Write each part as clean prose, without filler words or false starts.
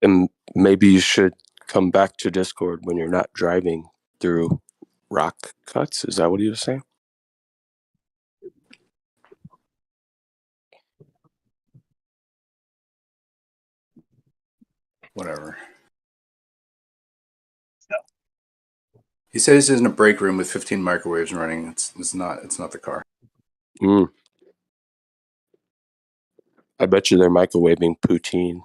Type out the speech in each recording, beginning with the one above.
And maybe you should come back to Discord when you're not driving through rock cuts. Is that what he was saying? Whatever. He says he's in a break room with 15 microwaves running. It's not the car. I bet you they're microwaving poutine.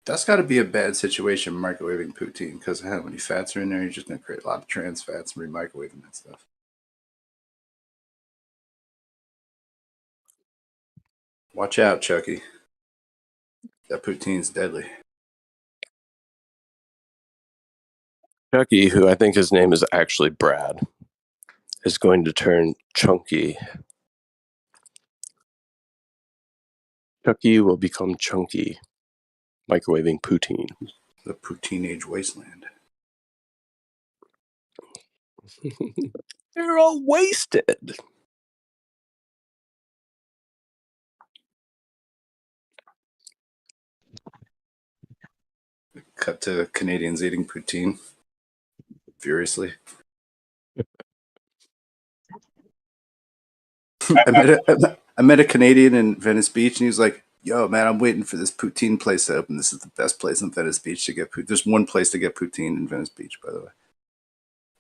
That's got to be a bad situation, microwaving poutine, because how many fats are in there? You're just going to create a lot of trans fats and re-microwaving that stuff. Watch out, Chucky. That poutine's deadly. Chucky, who I think his name is actually Brad, is going to turn chunky. Chucky will become chunky, microwaving poutine. The poutine age wasteland. They're all wasted. Cut to Canadians eating poutine furiously. I met a Canadian in Venice Beach, and he was like, "Yo, man, I'm waiting for this poutine place to open. This is the best place in Venice Beach to get poutine. There's one place to get poutine in Venice Beach, by the way,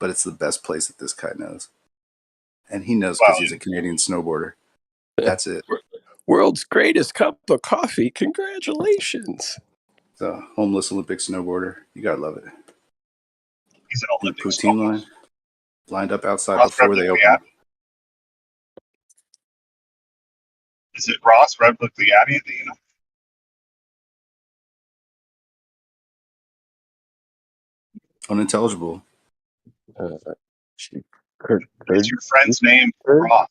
but it's the best place that this guy knows, and he knows because he's a Canadian snowboarder. That's it. World's greatest cup of coffee. Congratulations. The homeless Olympic snowboarder. You gotta love it. He's an Olympic poutine line lined up outside before they open. Is it Ross Repligliati? You know. Unintelligible. Is your friend's name Ross?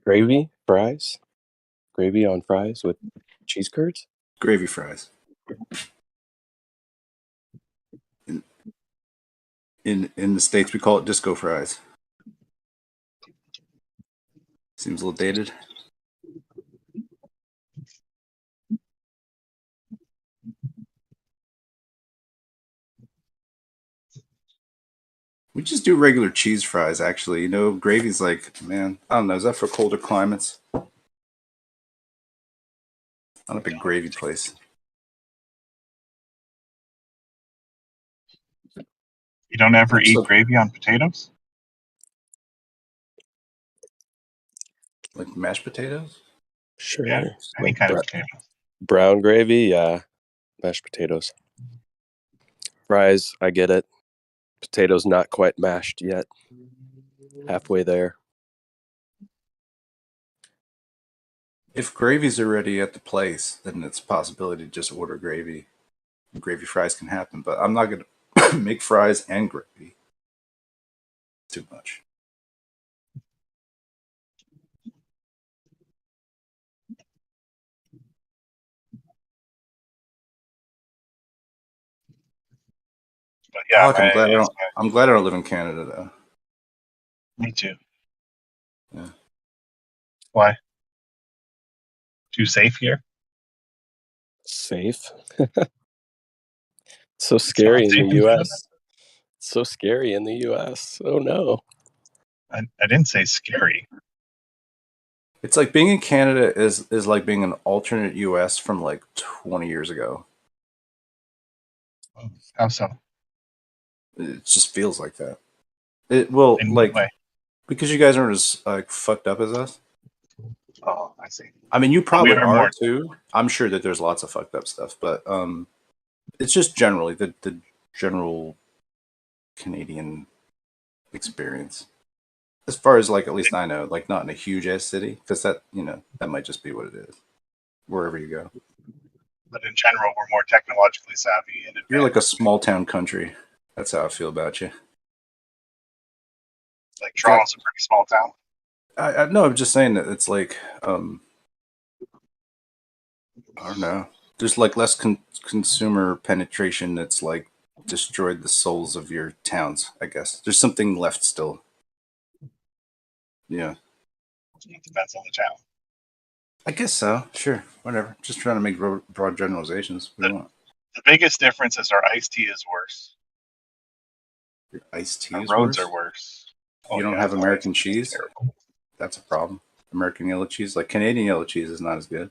Gravy fries? Gravy on fries with cheese curds? Gravy fries. In the States, we call it disco fries. Seems a little dated. We just do regular cheese fries, actually. You know, gravy's like, man, I don't know. Is that for colder climates? Not a big gravy place. You don't ever eat gravy on potatoes? Like mashed potatoes? Sure. Yeah, any kind of potatoes. Brown gravy, yeah. Mashed potatoes. Fries, I get it. Potatoes not quite mashed yet. Halfway there. If gravy's already at the place, then it's a possibility to just order gravy. Gravy fries can happen, but I'm not going to make fries and gravy. Too much. But yeah, I'm glad I don't live in Canada, though. Me too. Yeah. Why? Too safe here? Safe? So scary in the U.S. So scary in the U.S. Oh, no. I didn't say scary. It's like being in Canada is like being an alternate U.S. from like 20 years ago. How so? It just feels like that. It will, like, because you guys aren't as fucked up as us. Oh, I see. I mean, you probably are too. I'm sure that there's lots of fucked up stuff, but it's just generally the general Canadian experience. As far as, like, at least I know, like, not in a huge ass city, because that, you know, that might just be what it is wherever you go. But in general, we're more technologically savvy. And you're like a small town country. That's how I feel about you. Like Toronto's a pretty small town. No, I'm just saying that it's like, I don't know. There's like less consumer penetration that's like destroyed the souls of your towns, I guess. There's something left still. Yeah. It depends on the channel. I guess so. Sure. Whatever. Just trying to make broad generalizations. What do you want? The biggest difference is our iced tea is worse. Your iced tea Our is roads worse? are worse. You don't have American cheese? That's a problem. American yellow cheese? Like Canadian yellow cheese is not as good.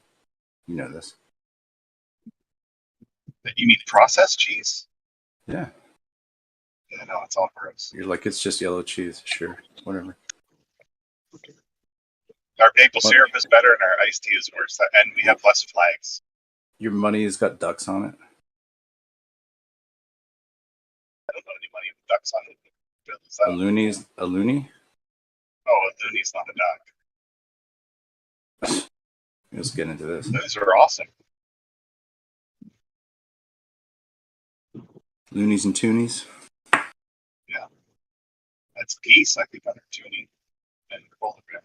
You know this. You mean processed cheese? Yeah. Yeah, no, it's all gross. You're like, it's just yellow cheese. Sure. Whatever. Our maple syrup is better and our iced tea is worse. And we have less flags. Your money has got ducks on it. I don't know any money with ducks on it. A looney's a looney? Oh, a looney's not a duck. Let's get into this. Those are awesome. Loonies and toonies. Yeah. That's geese, I think, under tuning and polar bear.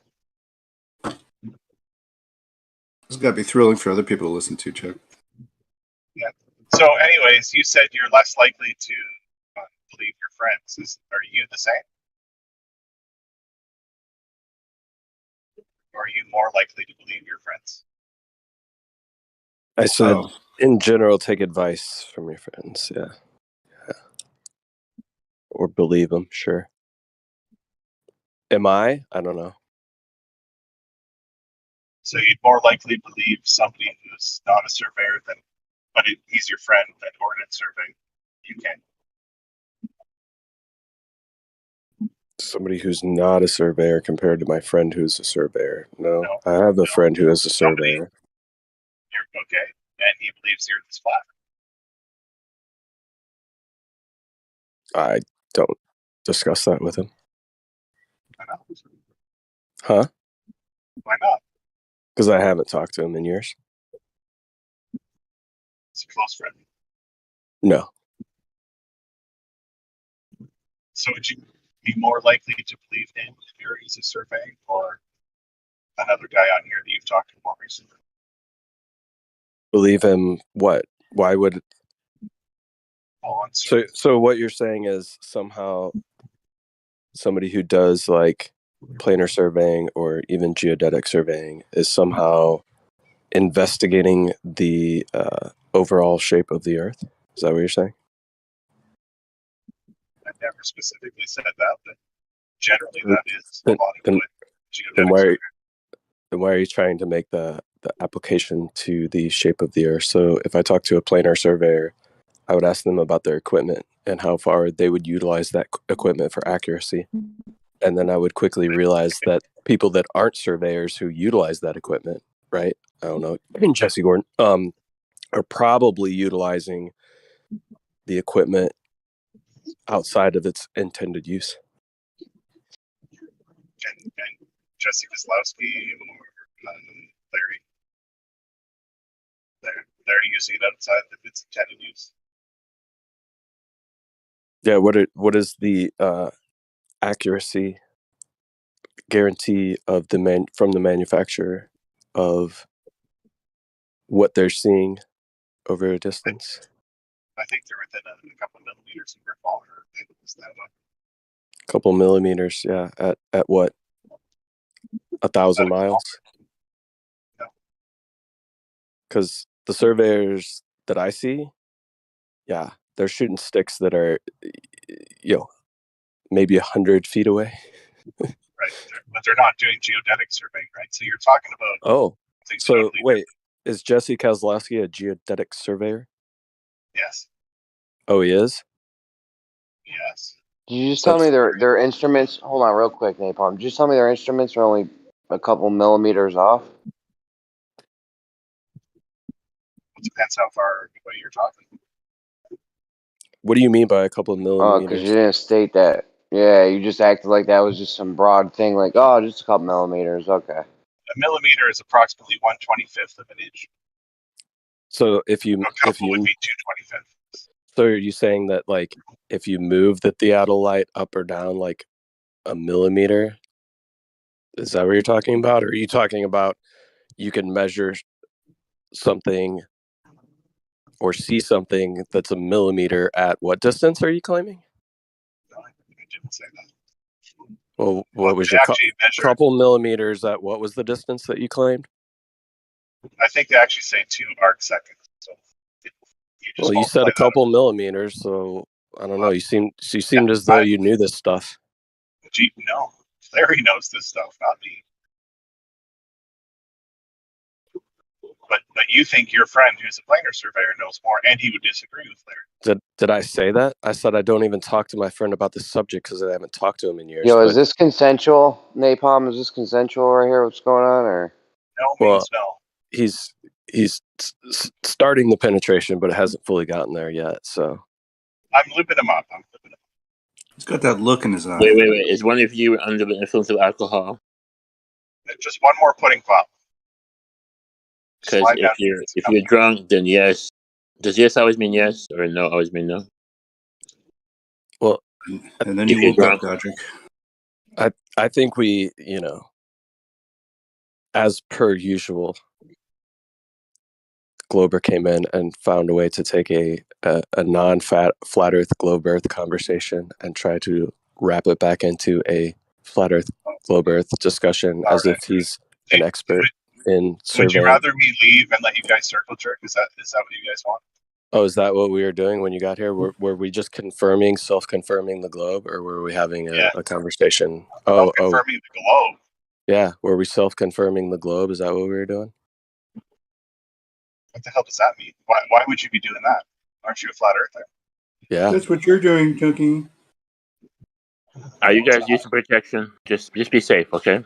This has got to be thrilling for other people to listen to, Chuck. Yeah. So, anyways, you said you're less likely to believe your friends. Are you the same? Or are you more likely to believe your friends? I said, in general, take advice from your friends. Yeah. Or believe them, sure. Am I? I don't know. So you'd more likely believe somebody who's not a surveyor but he's your friend than ordnance survey. You can. Somebody who's not a surveyor compared to my friend who's a surveyor. No. I have a friend who is a surveyor. You're okay, and he believes you're this flat. I don't discuss that with him. Why not? Huh? Why not? Because I haven't talked to him in years. It's a close friend. No. So would you be more likely to believe him if he's a survey or another guy on here that you've talked to more recently? Believe him what? Why would... So what you're saying is somehow somebody who does like planar surveying or even geodetic surveying is somehow investigating the overall shape of the Earth? Is that what you're saying? I never specifically said that, but generally that is a lot of what geodetic then why are you trying to make the application to the shape of the Earth? So if I talk to a planar surveyor, I would ask them about their equipment and how far they would utilize that equipment for accuracy. And then I would quickly realize that people that aren't surveyors who utilize that equipment, right? I don't know, Jesse Gordon, are probably utilizing the equipment outside of its intended use. And Jesse Kozlowski or Larry, they're using it outside of its intended use. Yeah, what is the accuracy guarantee of from the manufacturer of what they're seeing over a distance? I think they're within a couple of millimeters of your phone, or a couple millimeters, yeah. At what? 1,000 miles? No. Because the surveyors that I see, yeah, they're shooting sticks that are, maybe 100 feet away. Right, but they're not doing geodetic surveying, right? So you're talking about... Oh, so wait, is Jesse Kozlowski a geodetic surveyor? Yes. Oh, he is? Yes. Did you just tell me their instruments? Hold on, real quick, Napalm. Did you just tell me their instruments are only a couple millimeters off? It depends how far away you're talking. What do you mean by a couple of millimeters? Oh, because you didn't state that. Yeah, you just acted like that was just some broad thing, like, oh, just a couple millimeters. Okay. A millimeter is approximately 1/25th of an inch. So if you would be 2/25. So are you saying that like if you move the theodolite up or down like a millimeter, is that what you're talking about? Or are you talking about you can measure something or see something that's a millimeter at what distance are you claiming? No, I didn't say that. Well, what was they your actually measure. couple millimeters at what was the distance that you claimed? I think they actually say 2 arc seconds. So You said a couple millimeters, so I don't know. You seemed as though you knew this stuff. No, Larry knows this stuff, not me. But you think your friend, who's a planar surveyor, knows more, and he would disagree with Larry. Did I say that? I said I don't even talk to my friend about this subject because I haven't talked to him in years. Yo, is this consensual, Napalm? Is this consensual right here? What's going on? Or No means no. He's starting the penetration, but it hasn't fully gotten there yet. So I'm looping him up. He's got that look in his eye. Wait. Is one of you under the influence of alcohol? Just one more pudding pop. Because if you're drunk, then yes. Does yes always mean yes, or no always mean no? Well, and then you woke up, Godric. I think we, as per usual, Glober came in and found a way to take a non-flat Earth globe Earth conversation and try to wrap it back into a flat Earth globe Earth discussion as if he's an expert in surveying. Would you rather me leave and let you guys circle jerk? Is that what you guys want? Oh, is that what we were doing when you got here? Were we just self-confirming the globe, or were we having a conversation? Self-confirming the globe. Yeah, were we self-confirming the globe? Is that what we were doing? What the hell does that mean? Why would you be doing that? Aren't you a flat earther? Yeah, that's what you're doing, Chunky. Are you guys using protection? Just be safe, okay?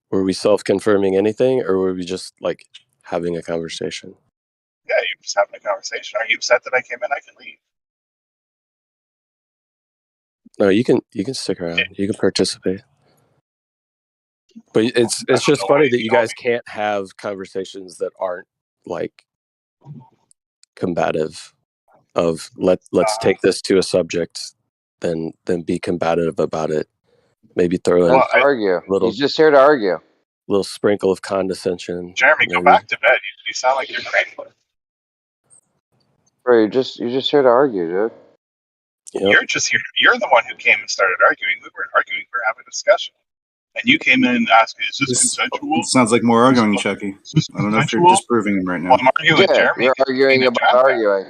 Were we self-confirming anything, or were we just like having a conversation? Yeah, you're just having a conversation. Are you upset that I came in? I can leave. No, you can stick around. You can participate. But it's just funny that you guys can't have conversations that aren't like combative. Of let's take this to a subject, then be combative about it. Maybe throw in argue. He's just here to argue. Little sprinkle of condescension. Jeremy, go back to bed. You sound like you're crazy. Bro, you're just here to argue, dude. Yep. You're just here. You're the one who came and started arguing. We weren't arguing. We were having a discussion. And you came in and asked, "Is this consensual?" It sounds like more arguing, Chucky. I don't know if you're disproving him right now. Well, I'm arguing with Jeremy. You're arguing about arguing.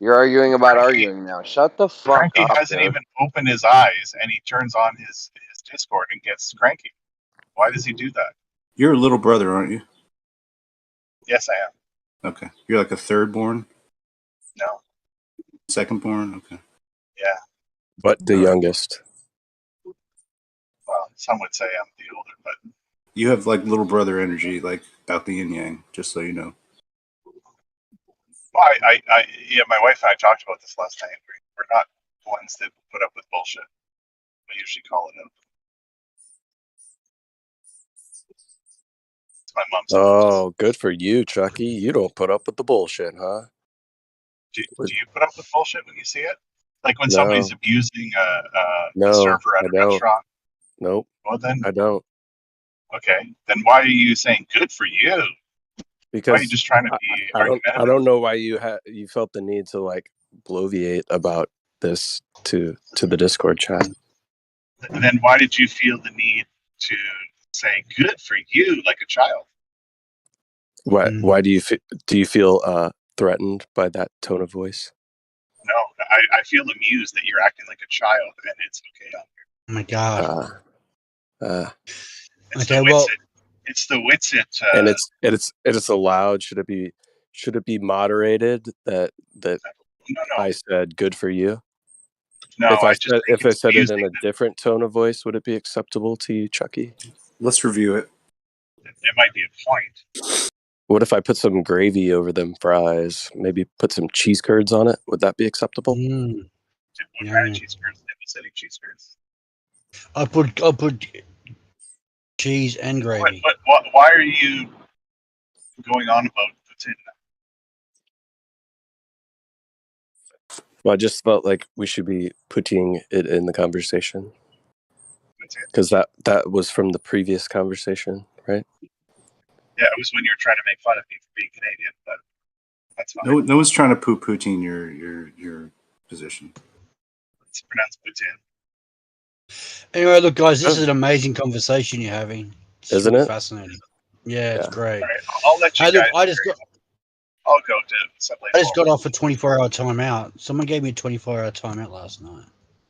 You're arguing about arguing now. Shut the fuck Cranky up. Cranky hasn't even opened his eyes, and he turns on his Discord and gets cranky. Why does he do that? You're a little brother, aren't you? Yes, I am. Okay. You're like a third born? No. Second born? Okay. Yeah. But the youngest. Well, some would say I'm the older, but you have like little brother energy, like about the yin yang, just so you know. Well, my wife and I talked about this last night. We're not ones that put up with bullshit. We usually call it out. It's my mom's. Oh, good for you, Chucky. You don't put up with the bullshit, huh? Do you put up with bullshit when you see it? Like when somebody's abusing a server at a restaurant? Nope. Well, then I don't. Okay. Then why are you saying good for you? Because why are you just trying to be I don't know why you felt the need to like bloviate about this to the Discord chat. And then why did you feel the need to say good for you like a child? Why do you feel threatened by that tone of voice? No, I feel amused that you're acting like a child, and it's okay on here. Oh my god. It's the wits it. And it's allowed. Should it be moderated that no. I said good for you? No, if I said it in a that different tone of voice, would it be acceptable to you, Chucky? Let's review it. It might be a point. What if I put some gravy over them fries? Maybe put some cheese curds on it. Would that be acceptable? What kind of cheese curds? Cheese curds. I'll put cheese and gravy. Why are you going on about poutine? Well, I just felt like we should be putting it in the conversation because that was from the previous conversation, right? Yeah, it was when you were trying to make fun of me for being Canadian, but that's fine. No one's trying to poutine your position. It's pronounced poutine. Anyway, look, guys, this is an amazing conversation you're having. It's Isn't really it? fascinating. Yeah, it's Yeah. great. All right, I'll let you Hey, look, guys. I'll go to Subway. I just got off a 24-hour timeout. Someone gave me a 24-hour timeout last night.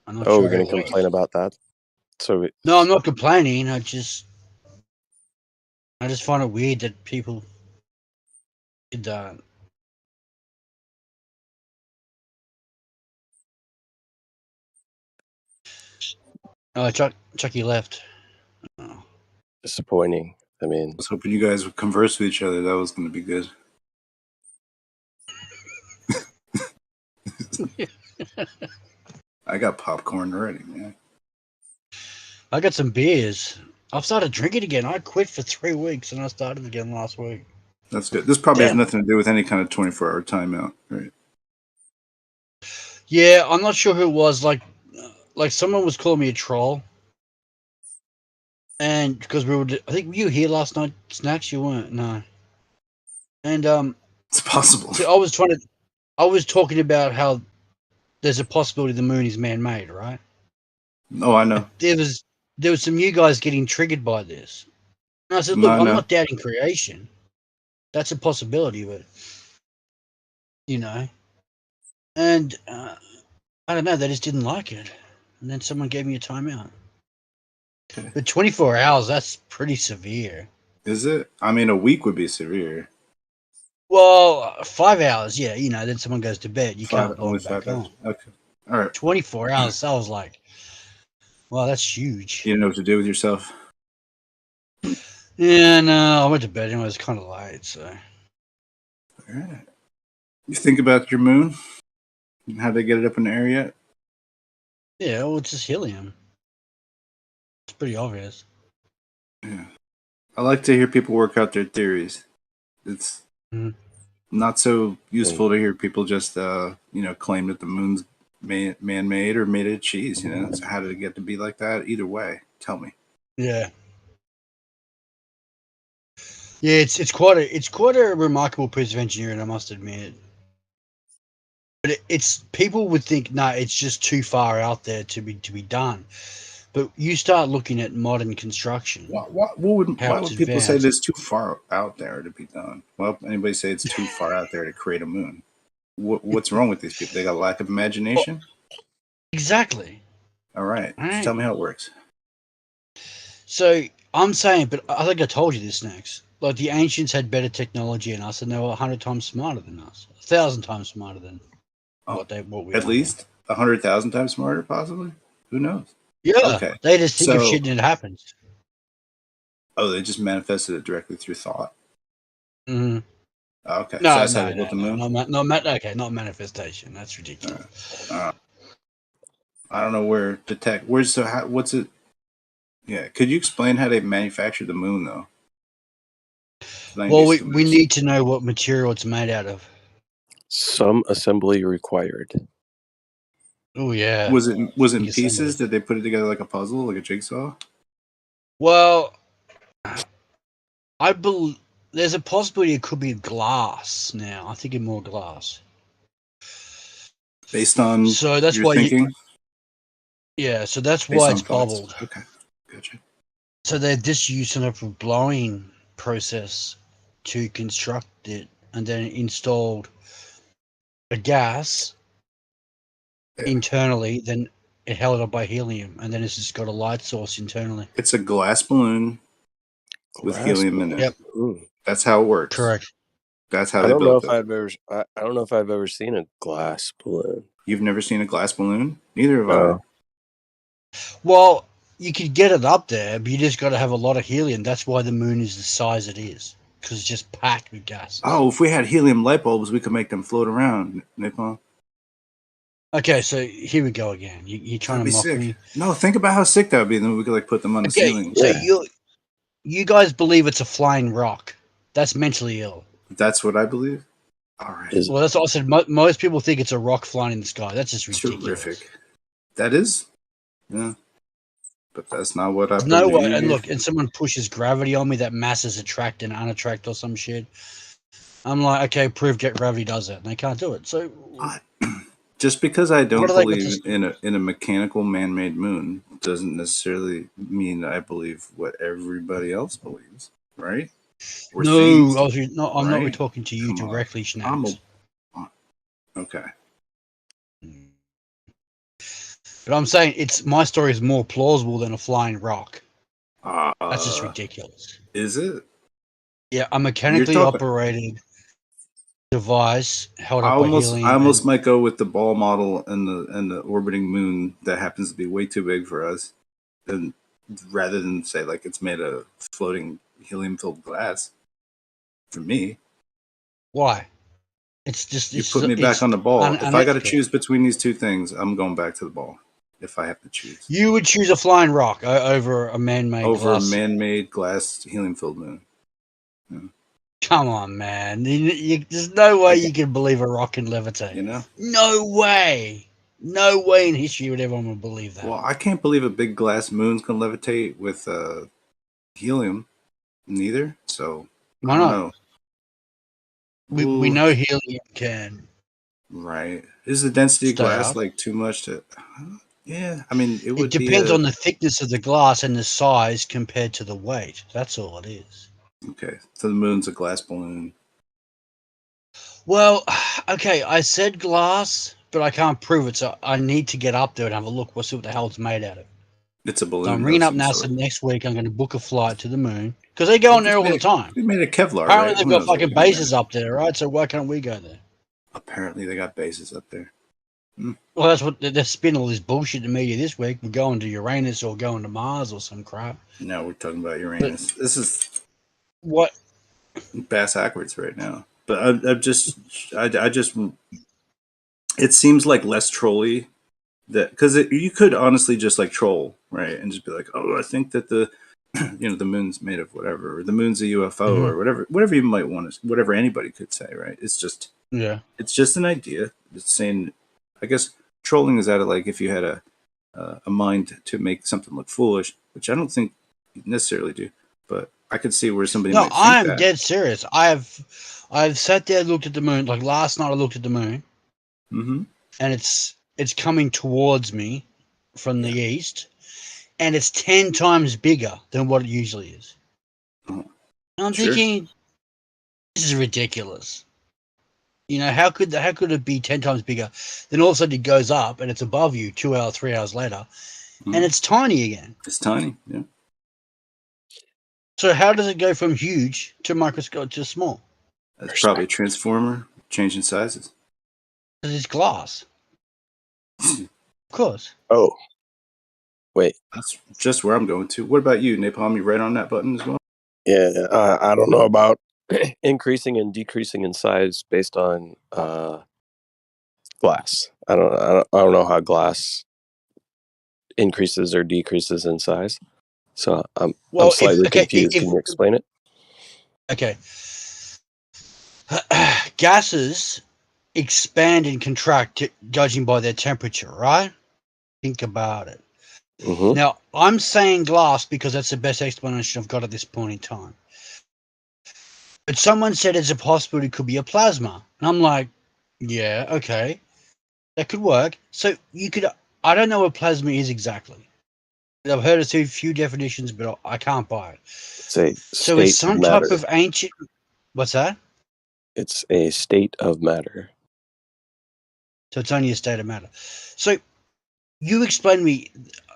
I'm not Oh, sure we're who gonna it was. complain about that. So No, I'm not complaining. I just find it weird that people did that. Oh, Chucky left. Oh. disappointing. I mean, I was hoping you guys would converse with each other. That was going to be good. I got popcorn already, man. I got some beers. I've started drinking again. I quit for 3 weeks and I started again last week. That's good. This probably has Damn. nothing to do with any kind of 24-hour timeout, right? Yeah, I'm not sure who it was. Like someone was calling me a troll. And because I think you were here last night, Snacks. You weren't, no. And It's possible. so I was talking about how there's a possibility the moon is man-made, right? Oh, I know. There was some you guys getting triggered by this. And I said, No, look, I I'm know. not doubting creation. That's a possibility, but and I don't know, they just didn't like it, and then someone gave me a timeout. Okay. But 24 hours, that's pretty severe. Is it? I mean, a week would be severe. Well, 5 hours, yeah, then someone goes to bed. You can't Only log back 5 hours. on. Okay. All right. 24 hours, I was like, wow, that's huge. You didn't know what to do with yourself? Yeah, no, I went to bed and it was kind of late, so. All right. You think about your moon and how they get it up in the air yet? Yeah, well, it's just helium. It's pretty obvious. Yeah. I like to hear people work out their theories. It's not so useful to hear people just, claim that the moon's man-made or made of cheese. So how did it get to be like that? Either way, tell me. Yeah. Yeah, it's quite a remarkable piece of engineering, I must admit. But it's people would think, no, it's just too far out there to be done. But you start looking at modern construction. Why would people say advanced. this too far out there to be done? Well, anybody say it's too far out there to create a moon? What's wrong with these people? They got a lack of imagination? Exactly. All right. Just tell me how it works. So I'm saying, but I think I told you this, Snacks. Like the ancients had better technology than us, and they were 100 times smarter than us, 1,000 times smarter than what we at are. Least 100,000 times smarter, possibly. Who knows? Yeah. Okay. They just think of shit and it happens. Oh, they just manifested it directly through thought. Mm-hmm. Okay. No, so that's how they built the moon. Not manifestation. That's ridiculous. I don't know where to tech. What's it? Yeah. Could you explain how they manufactured the moon, though? Well, we need to know what material it's made out of. some assembly required. Oh yeah. Was it in pieces? Did they put it together like a puzzle, like a jigsaw? Well, I believe there's a possibility it could be glass. Now I'm thinking more glass. Based on so that's your why thinking. So that's Based why on it's thoughts. bubbled. Okay, gotcha. So they're just using a blowing process to construct it, and then installed a gas internally. Then it held up by helium, and then it's just got a light source internally. It's a glass balloon with helium in it. Yep. That's how it works. Correct. That's how I they don't know built if it. I don't know if I've ever seen a glass balloon. You've never seen a glass balloon? Neither have I. Well, you could get it up there, but you just got to have a lot of helium. That's why the moon is the size it is, because it's just packed with gas. Oh, if we had helium light bulbs, we could make them float around, Nippon. Okay, so here we go again. You're trying to mock me. No, think about how sick that would be. Then we could put them on the ceiling. So you guys believe it's a flying rock? That's mentally ill. That's what I believe. All right. Well, that's what I said. Most people think it's a rock flying in the sky. That's just ridiculous. Terrific. That is, yeah. But that's not what I believe. No way. And look, and someone pushes gravity on me that masses attract and unattract or some shit. I'm like, okay, prove gravity does it, and they can't do it. So Just because I don't What do they got believe in a mechanical man-made moon doesn't necessarily mean I believe what everybody else believes, right? We're seeing, No, I'm not right? talking to you Come on. directly, Snacks. Okay. But I'm saying my story is more plausible than a flying rock. Uh, That's just ridiculous. Is it? Yeah, a mechanically You're talking- operated device held I up by almost helium. might go with the ball model and the orbiting moon that happens to be way too big for us, and rather than say like it's made of floating helium-filled glass. For me, Why? It's just you put me back on the ball. If I got to unethical. choose between these two things, I'm going back to the ball. If I have to choose You would choose a flying rock over a man-made over glass. a man-made glass helium-filled moon. Come on, man. There's no way you can believe a rock can levitate. You know? No way. No way in history would everyone would believe that. Well, I can't believe a big glass moon's can levitate with helium. Neither. So Why I don't not? know. We Ooh, know helium can right. Is the density of stay glass up. like too much to? Yeah. I mean, it It would be depends on the thickness of the glass and the size compared to the weight. That's all it is. okay. So the moon's a glass balloon. Well, okay, I said glass, but I can't prove it, so I need to get up there and have a look. We'll see what the hell it's made out of. It's a balloon. So I'm ringing of up some NASA sort. next week. I'm going to book a flight to the moon because they go on there all the time. They made a Kevlar, Apparently right? they've Who got knows what fucking kind of bases up there, right? So why can't we go there? Apparently they got bases up there. Well, that's what they're spinning all this bullshit to media this week. We're going to Uranus or going to Mars or some crap. Now we're talking about Uranus. This is What? bass backwards right now. But I just, it seems like less trolly that because you could honestly just like troll, right, and just be like, oh, I think that the, the moon's made of whatever, or the moon's a UFO, or whatever you might want to, whatever anybody could say, right? It's just an idea. It's saying, I guess trolling is at it like if you had a mind to make something look foolish, which I don't think you necessarily do, but I could see where somebody might think I'm that. dead serious. I've sat there and looked at the moon. Like last night, I looked at the moon, Mm-hmm. and it's coming towards me from the east, and it's 10 times bigger than what it usually is. Oh, and I'm sure. thinking, this is ridiculous. How could it be 10 times bigger? Then all of a sudden it goes up and it's above you 2 hours, 3 hours later, and it's tiny again. It's tiny, yeah. So how does it go from huge to microscopic to small? That's probably a transformer changing sizes. Because it's glass. Of course. Oh, wait. That's just where I'm going to. What about you, Napalm? You right on that button as well? Yeah, I don't know about increasing and decreasing in size based on glass. I don't know how glass increases or decreases in size. So I'm slightly confused. Can you explain it? Okay. Gases expand and contract judging by their temperature, right? Think about it. Mm-hmm. Now, I'm saying glass because that's the best explanation I've got at this point in time. But someone said it's a possibility it could be a plasma. And I'm like, yeah, okay. That could work. So I don't know what plasma is exactly. I've heard a few definitions, but I can't buy it. So it's some type of ancient... What's that? It's a state of matter. So it's only a state of matter. So you explain to me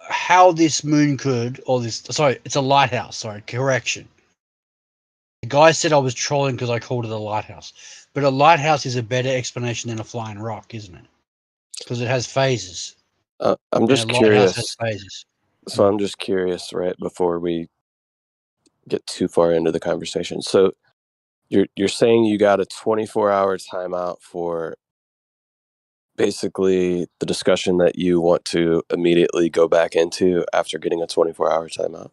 how this moon could, it's a lighthouse. Sorry, correction. The guy said I was trolling because I called it a lighthouse. But a lighthouse is a better explanation than a flying rock, isn't it? Because it has phases. I'm just and a lighthouse curious. has phases. So I'm just curious, right, before we get too far into the conversation. So you're saying you got a 24-hour timeout for basically the discussion that you want to immediately go back into after getting a 24-hour timeout?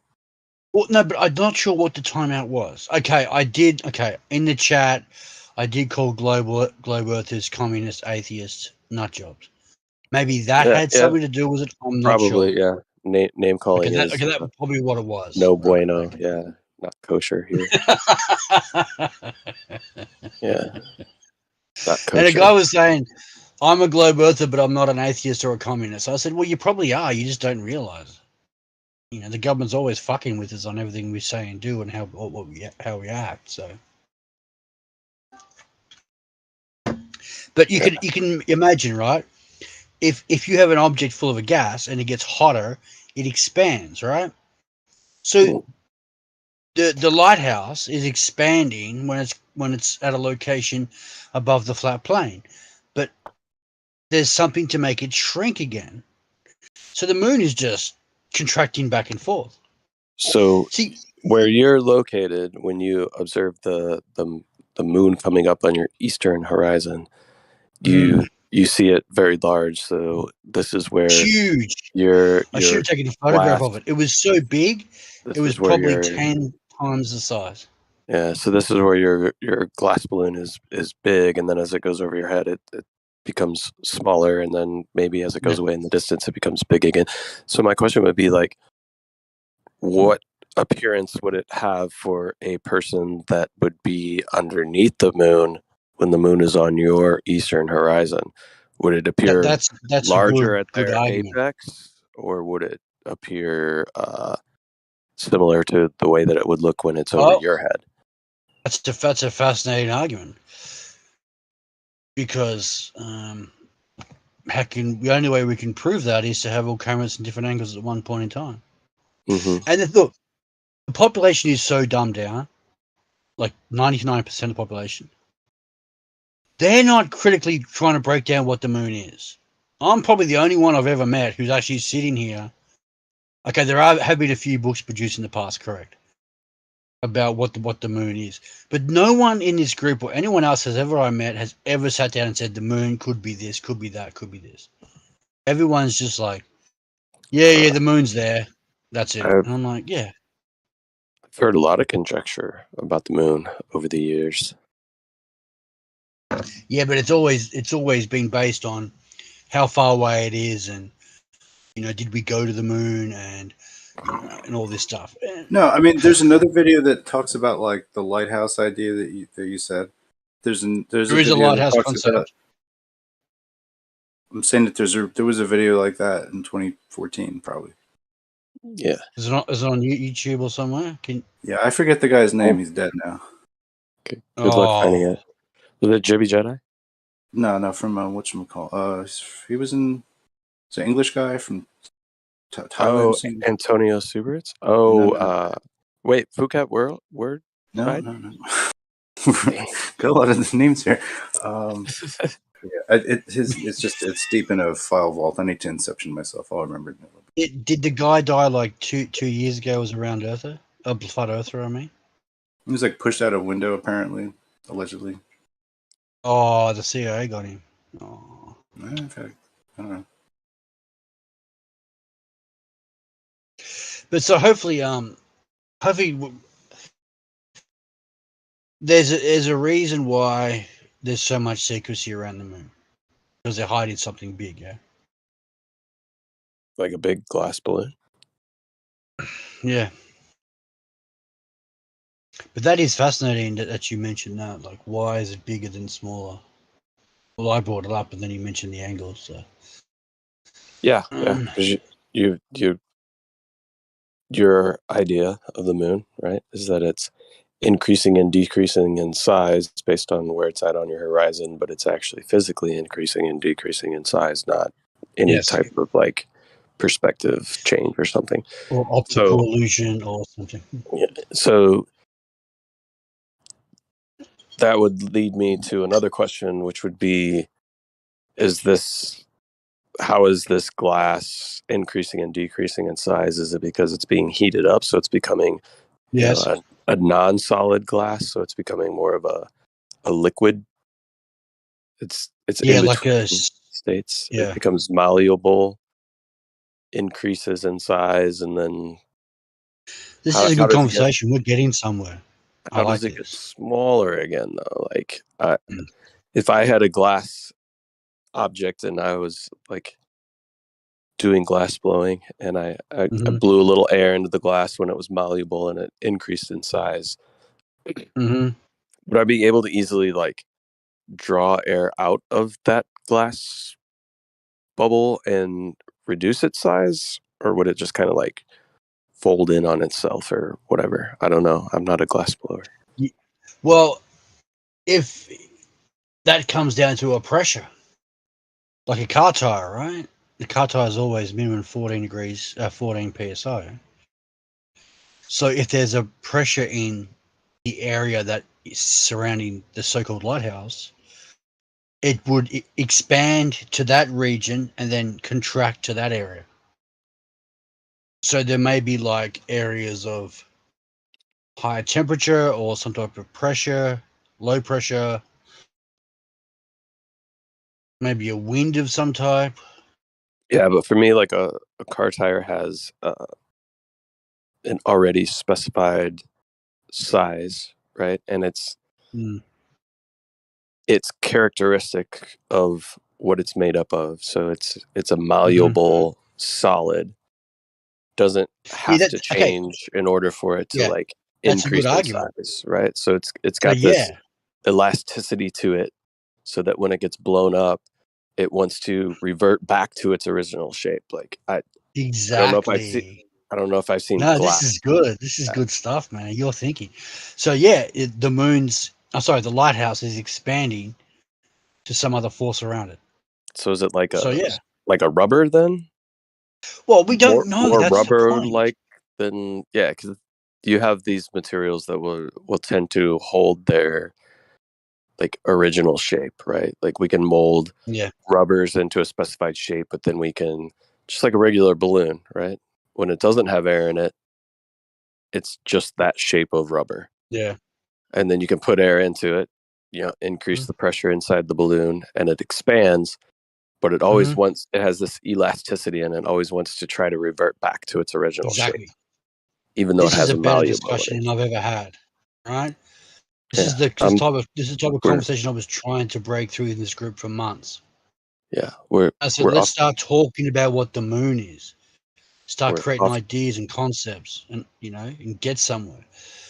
Well, no, but I'm not sure what the timeout was. Okay, in the chat, I did call Globe Earthers communist, atheist, nut jobs. Maybe that had something to do with it. I'm not sure. Probably, yeah. Name calling is that's probably what it was. no bueno. Okay. Yeah, not kosher here. Yeah, not kosher. And the guy was saying, I'm a globe earther, but I'm not an atheist or a communist. I said, well, you probably are. You just don't realize. You know, the government's always fucking with us on everything we say and do and how we act. So, but you can imagine, right? If you have an object full of a gas and it gets hotter, it expands, right? So the lighthouse is expanding when it's at a location above the flat plane, but there's something to make it shrink again. So the moon is just contracting back and forth. So See, where you're located, when you observe the moon coming up on your eastern horizon, you see it very large. So this is where huge. your I should have taken a photograph glass, of it. It was so big, this it was is where probably your 10 times the size. yeah. So this is where your glass balloon is big, and then as it goes over your head, it becomes smaller, and then maybe as it goes away in the distance, it becomes big again. So my question would be like, what appearance would it have for a person that would be underneath the moon when the moon is on your eastern horizon? Would it appear That's a larger at good their argument. apex, or would it appear similar to the way that it would look when it's over your head? That's a fascinating argument because the only way we can prove that is to have all cameras in different angles at one point in time. Mm-hmm. And look, the population is so dumbed down, like 99% of the population. They're not critically trying to break down what the moon is. I'm probably the only one I've ever met who's actually sitting here. Okay, there have been a few books produced in the past, correct, about what the moon is. But no one in this group or anyone else I met has ever sat down and said the moon could be this, could be that, could be this. Everyone's just like, yeah, the moon's there. That's it. And I'm like, yeah. I've heard a lot of conjecture about the moon over the years. Yeah, but it's always been based on how far away it is, and did we go to the moon, and all this stuff. No, I mean, there's another video that talks about like the lighthouse idea that you said. There's a There is video a lighthouse that talks concept. about. I'm saying that there was a video like that in 2014, probably. Yeah. Is it on YouTube or somewhere? Yeah, I forget the guy's name. He's dead now. Okay. Good luck finding it. Was it Jibby Jedi? No, from whatchamacall. He was in. It's an English guy from Thailand. Oh, Antonio Suberts? Oh, wait, Phuket Word? No. Right? No. Got a lot of the names here. It's deep in a file vault. I need to inception myself. I'll remember it. Did the guy die like 2 years ago? Was around Earther? A flat Earther, I mean. He was like pushed out a window, apparently, allegedly. Oh, the CIA got him. Oh. In fact, I don't know. But so hopefully, there's a reason why there's so much secrecy around the moon, because they're hiding something big, yeah. Like a big glass balloon? Yeah. But that is fascinating that you mentioned that. Like, why is it bigger than smaller? Well, I brought it up, and then you mentioned the angles. So. Yeah. Because your idea of the moon, right, is that it's increasing and decreasing in size based on where it's at on your horizon, but it's actually physically increasing and decreasing in size, not any type of like perspective change or something, or optical illusion or something. Yeah, so that would lead me to another question, which would be, how is this glass increasing and decreasing in size? Is it because it's being heated up, so it's becoming a non-solid glass, so it's becoming more of a liquid? It's in like between a states. Yeah. It becomes malleable, increases in size, and then this is a good conversation. We're getting somewhere. How does it get smaller again, though? Like, if I had a glass object and I was like doing glass blowing, and I blew a little air into the glass when it was malleable and it increased in size, would I be able to easily like draw air out of that glass bubble and reduce its size, or would it just kind of like fold in on itself or whatever? I don't know. I'm not a glass blower. Well, if that comes down to a pressure, like a car tire, right? The car tire is always minimum 14 degrees, 14 psi. So if there's a pressure in the area that is surrounding the so-called lighthouse, it would expand to that region and then contract to that area. So there may be like areas of high temperature or some type of pressure, low pressure, maybe a wind of some type. Yeah, but for me, like a car tire has an already specified size, right? And it's characteristic of what it's made up of. So it's a malleable solid. Doesn't have to Okay. change in order for it to Yeah, like that's a increase good in argument. size, right? So it's So got this yeah, elasticity to it, so that when it gets blown up, it wants to revert back to its original shape. Like I don't know if exactly. I don't know if I've seen No, this glass. is good. This is good stuff, man. You're thinking. So yeah, the lighthouse is expanding to some other force around it. So is it So yeah. like a rubber then? Well, we don't know. More That's the rubber point. like than, yeah, because you have these materials that will tend to hold their like original shape, right? Like we can mold Yeah. rubbers into a specified shape, but then we can, just like a regular balloon, right? When it doesn't have air in it, it's just that shape of rubber. Yeah. And then you can put air into it, increase the pressure inside the balloon, and it expands, but it always wants, it has this elasticity and it always wants to try to revert back to its original shape, Exactly. even though it This is has a a better malleability. discussion than I've ever had. Right? This Yeah. is the type of We're, conversation I was trying to break through in this group for months. yeah, we're I said, we're let's off start talking about what the moon is. Start we're creating off ideas and concepts, and and get somewhere.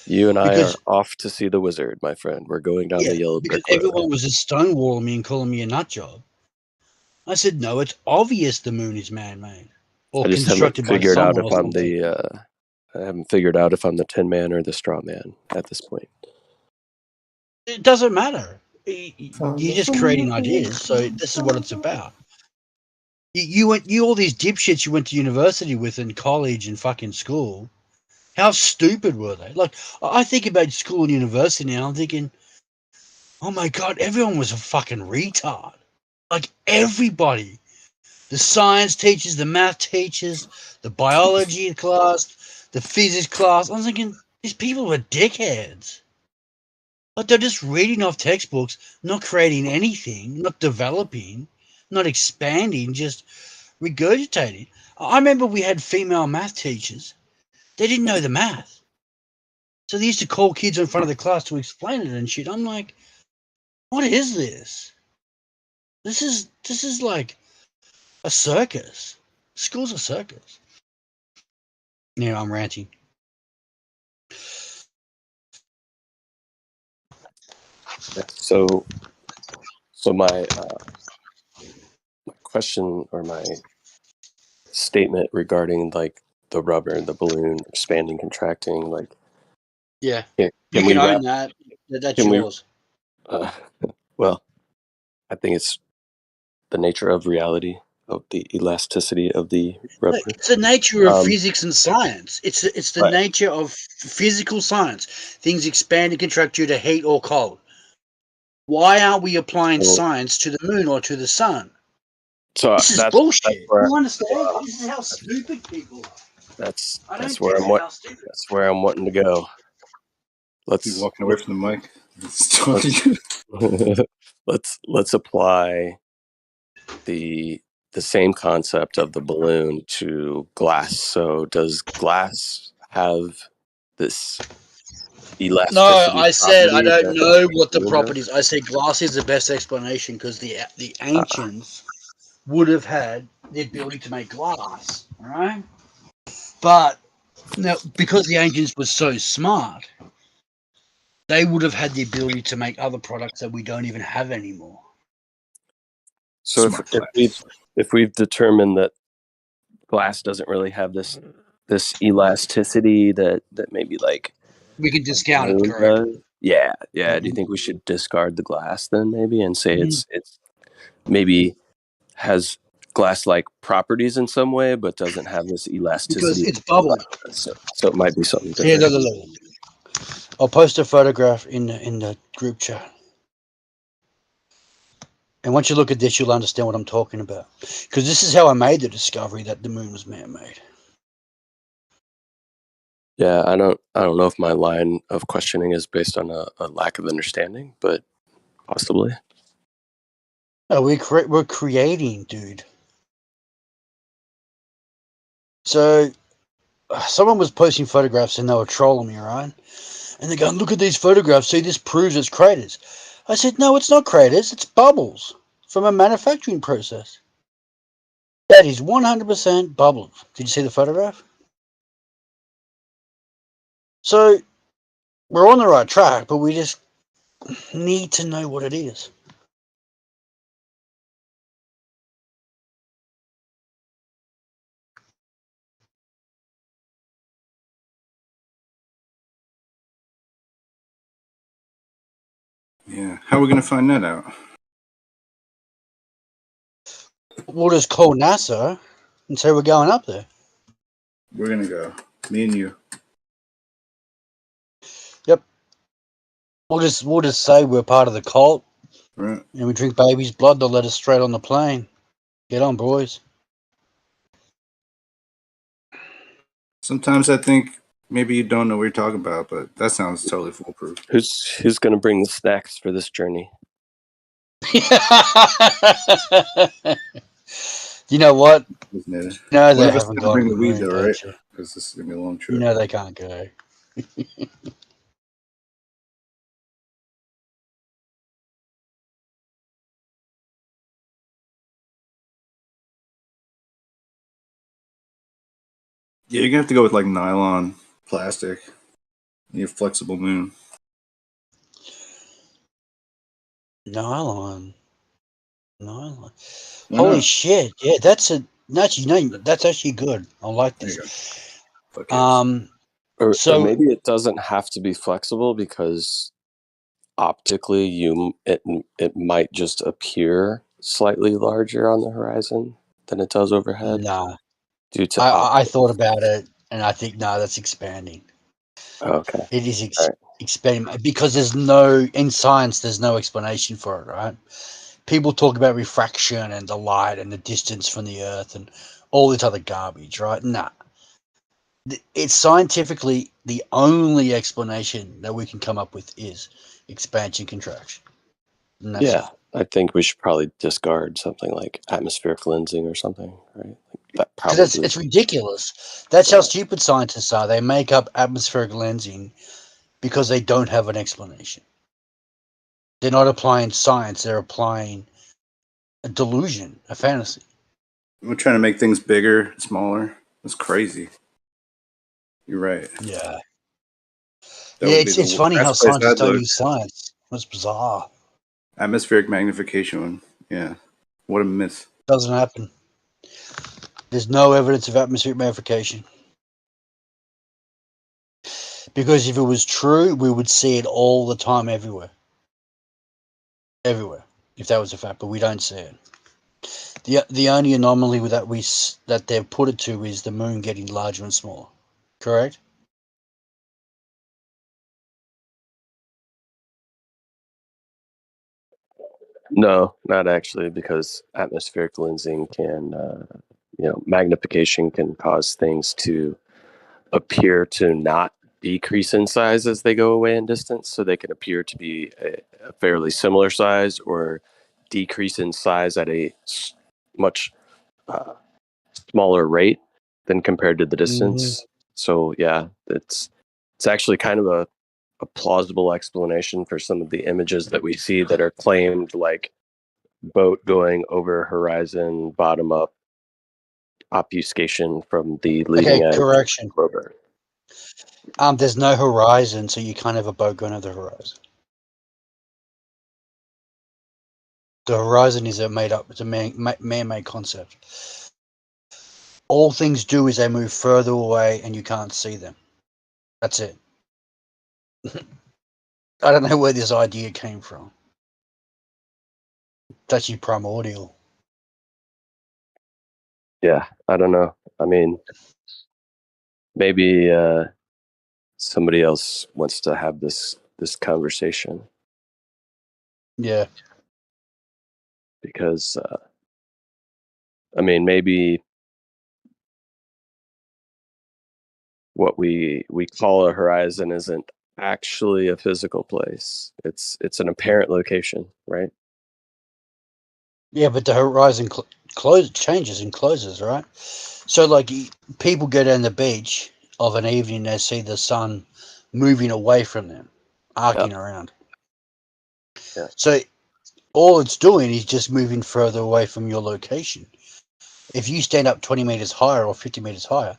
you and I are Because off to see the wizard, my friend. We're going down yeah, the yellow because brick road. everyone was just stonewalling me and calling me a nut job. I said, no, it's obvious the moon is man-made or I just haven't constructed by figured out someone if or I'm something. I haven't figured out if I'm the Tin Man or the Straw Man at this point. It doesn't matter. You're just creating ideas. So this is what it's about. You all these dipshits you went to university with in college and fucking school. How stupid were they? Like, I think about school and university now. I'm thinking, oh my god, everyone was a fucking retard. Like everybody, the science teachers, the math teachers, the biology class, the physics class. I'm thinking these people were dickheads. Like they're just reading off textbooks, not creating anything, not developing, not expanding, just regurgitating. I remember we had female math teachers. They didn't know the math. So they used to call kids in front of the class to explain it and shit. I'm like, what is this? This is like a circus. School's a circus. Yeah, I'm ranting. So my question or my statement regarding like the rubber and the balloon expanding, contracting, like Yeah, can you we can wrap? own that. That's Can we? yours. Uh, well, I think it's the nature of reality, of the elasticity of the Look, rubber. it's the nature of Um, physics and science. It's the right. nature of physical science. Things expand and contract due to heat or cold. Why aren't we applying So, science to the moon or to the sun? so This is that's bullshit. where You understand? This is how stupid people are. I that's don't where get I'm it how stupid. that's where I'm wanting to go. He's Let's walking away from the mic. It's talking. let's apply the same concept of the balloon to glass. So does glass have this No, elasticity I said I property don't that know what the balloon properties. does? I said glass is the best explanation because the Uh, ancients would have had the ability to make glass, all right? But now, because the ancients were so smart, they would have had the ability to make other products that we don't even have anymore. So Smart if we've determined that glass doesn't really have this elasticity that maybe like We can discount it, moon correct? does, yeah. Do you Mhm. think we should discard the glass then maybe and say Mhm. it's maybe has glass-like properties in some way, but doesn't have this Because elasticity? it's bubbled. So it might be something Yeah, different. no. I'll post a photograph in the group chat. And once you look at this, you'll understand what I'm talking about. Because this is how I made the discovery that the moon was man-made. Yeah, I don't know if my line of questioning is based on a lack of understanding, but possibly. No, we're creating, dude. So someone was posting photographs and they were trolling me, right? And they're going, look at these photographs. See, this proves it's craters. I said, no, it's not craters. It's bubbles from a manufacturing process. That is 100% bubbles. Did you see the photograph? So we're on the right track, but we just need to know what it is. Yeah. How are we going to find that out? We'll just call NASA and say we're going up there. We're going to go. Me and you. Yep. We'll just say we're part of the cult Right. and we drink baby's blood. They'll let us straight on the plane. Get on, boys. Sometimes I think maybe you don't know what you're talking about, but that sounds totally foolproof. Who's going to bring the snacks for this journey? You know what? Isn't it? No, One they of us haven't got to gone to bring the the weed, moon, though, right? don't you? Because this is going to be a long You trip. know they can't go. Yeah, you're going to have to go with like nylon plastic. You need a flexible moon. Nylon. Why Holy not? shit! Yeah, that's actually good. I like There you go. this. Fuck yes. Or So maybe it doesn't have to be flexible because optically it might just appear slightly larger on the horizon than it does overhead nah, due to I optics. thought about it and I think no, that's expanding. Okay. It is All right. expanding because there's no in science. There's no explanation for it, right? People talk about refraction and the light and the distance from the Earth and all this other garbage, right? Nah, it's scientifically the only explanation that we can come up with is expansion contraction. And that's Yeah, it. I think we should probably discard something like atmospheric lensing or something, right? Like that Because probably. it's ridiculous. That's how Yeah. stupid scientists are. They make up atmospheric lensing because they don't have an explanation. They're not applying science. They're applying a delusion, a fantasy. We're trying to make things bigger, smaller. That's crazy. You're right. Yeah. That Yeah, would be it's the funny how best place scientists I'd don't look. use science. It's bizarre. Atmospheric magnification one. Yeah. What a myth. Doesn't happen. There's no evidence of atmospheric magnification. Because if it was true, we would see it all the time everywhere. Everywhere. If that was a fact, but we don't see it. The only anomaly with that they've put it to is the moon getting larger and smaller. Correct? No, not actually, because atmospheric lensing can, magnification can cause things to appear to not decrease in size as they go away in distance. So they can appear to be a fairly similar size or decrease in size at a much uh, smaller rate than compared to the Mm-hmm. distance. So yeah, it's actually kind of a plausible explanation for some of the images that we see that are claimed like boat going over horizon, bottom up obfuscation from the leading Okay, edge correction. rover. There's no horizon, so you can't have a boat going over the horizon. The horizon is it's a man-made concept. All things do is they move further away and you can't see them. That's it. I don't know where this idea came from. It's actually primordial. Yeah, I don't know. I mean, maybe somebody else wants to have this conversation. Yeah. Because I mean, maybe what we call a horizon isn't actually a physical place. It's an apparent location, right? Yeah, but the horizon changes and closes, right? So, like, people go down the beach of an evening, they see the sun moving away from them, arcing around. Yeah. So, all it's doing is just moving further away from your location. If you stand up 20 meters higher or 50 meters higher,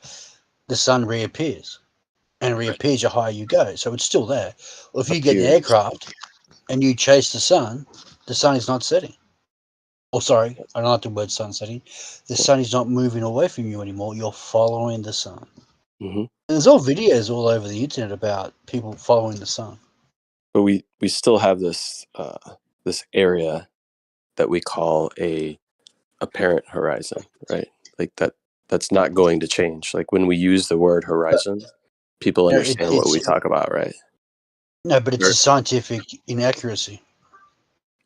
the sun reappears and reappears the higher you go. So, it's still there. Or if you get an aircraft and you chase the sun is not setting. Oh, sorry, I don't like the word sun setting. The sun is not moving away from you anymore. You're following the sun. Mm-hmm. There's all videos all over the internet about people following the sun. But we still have this this area that we call a apparent horizon, right? Like that's not going to change. Like when we use the word horizon, people understand what we talk about, right? No, but it's a scientific inaccuracy.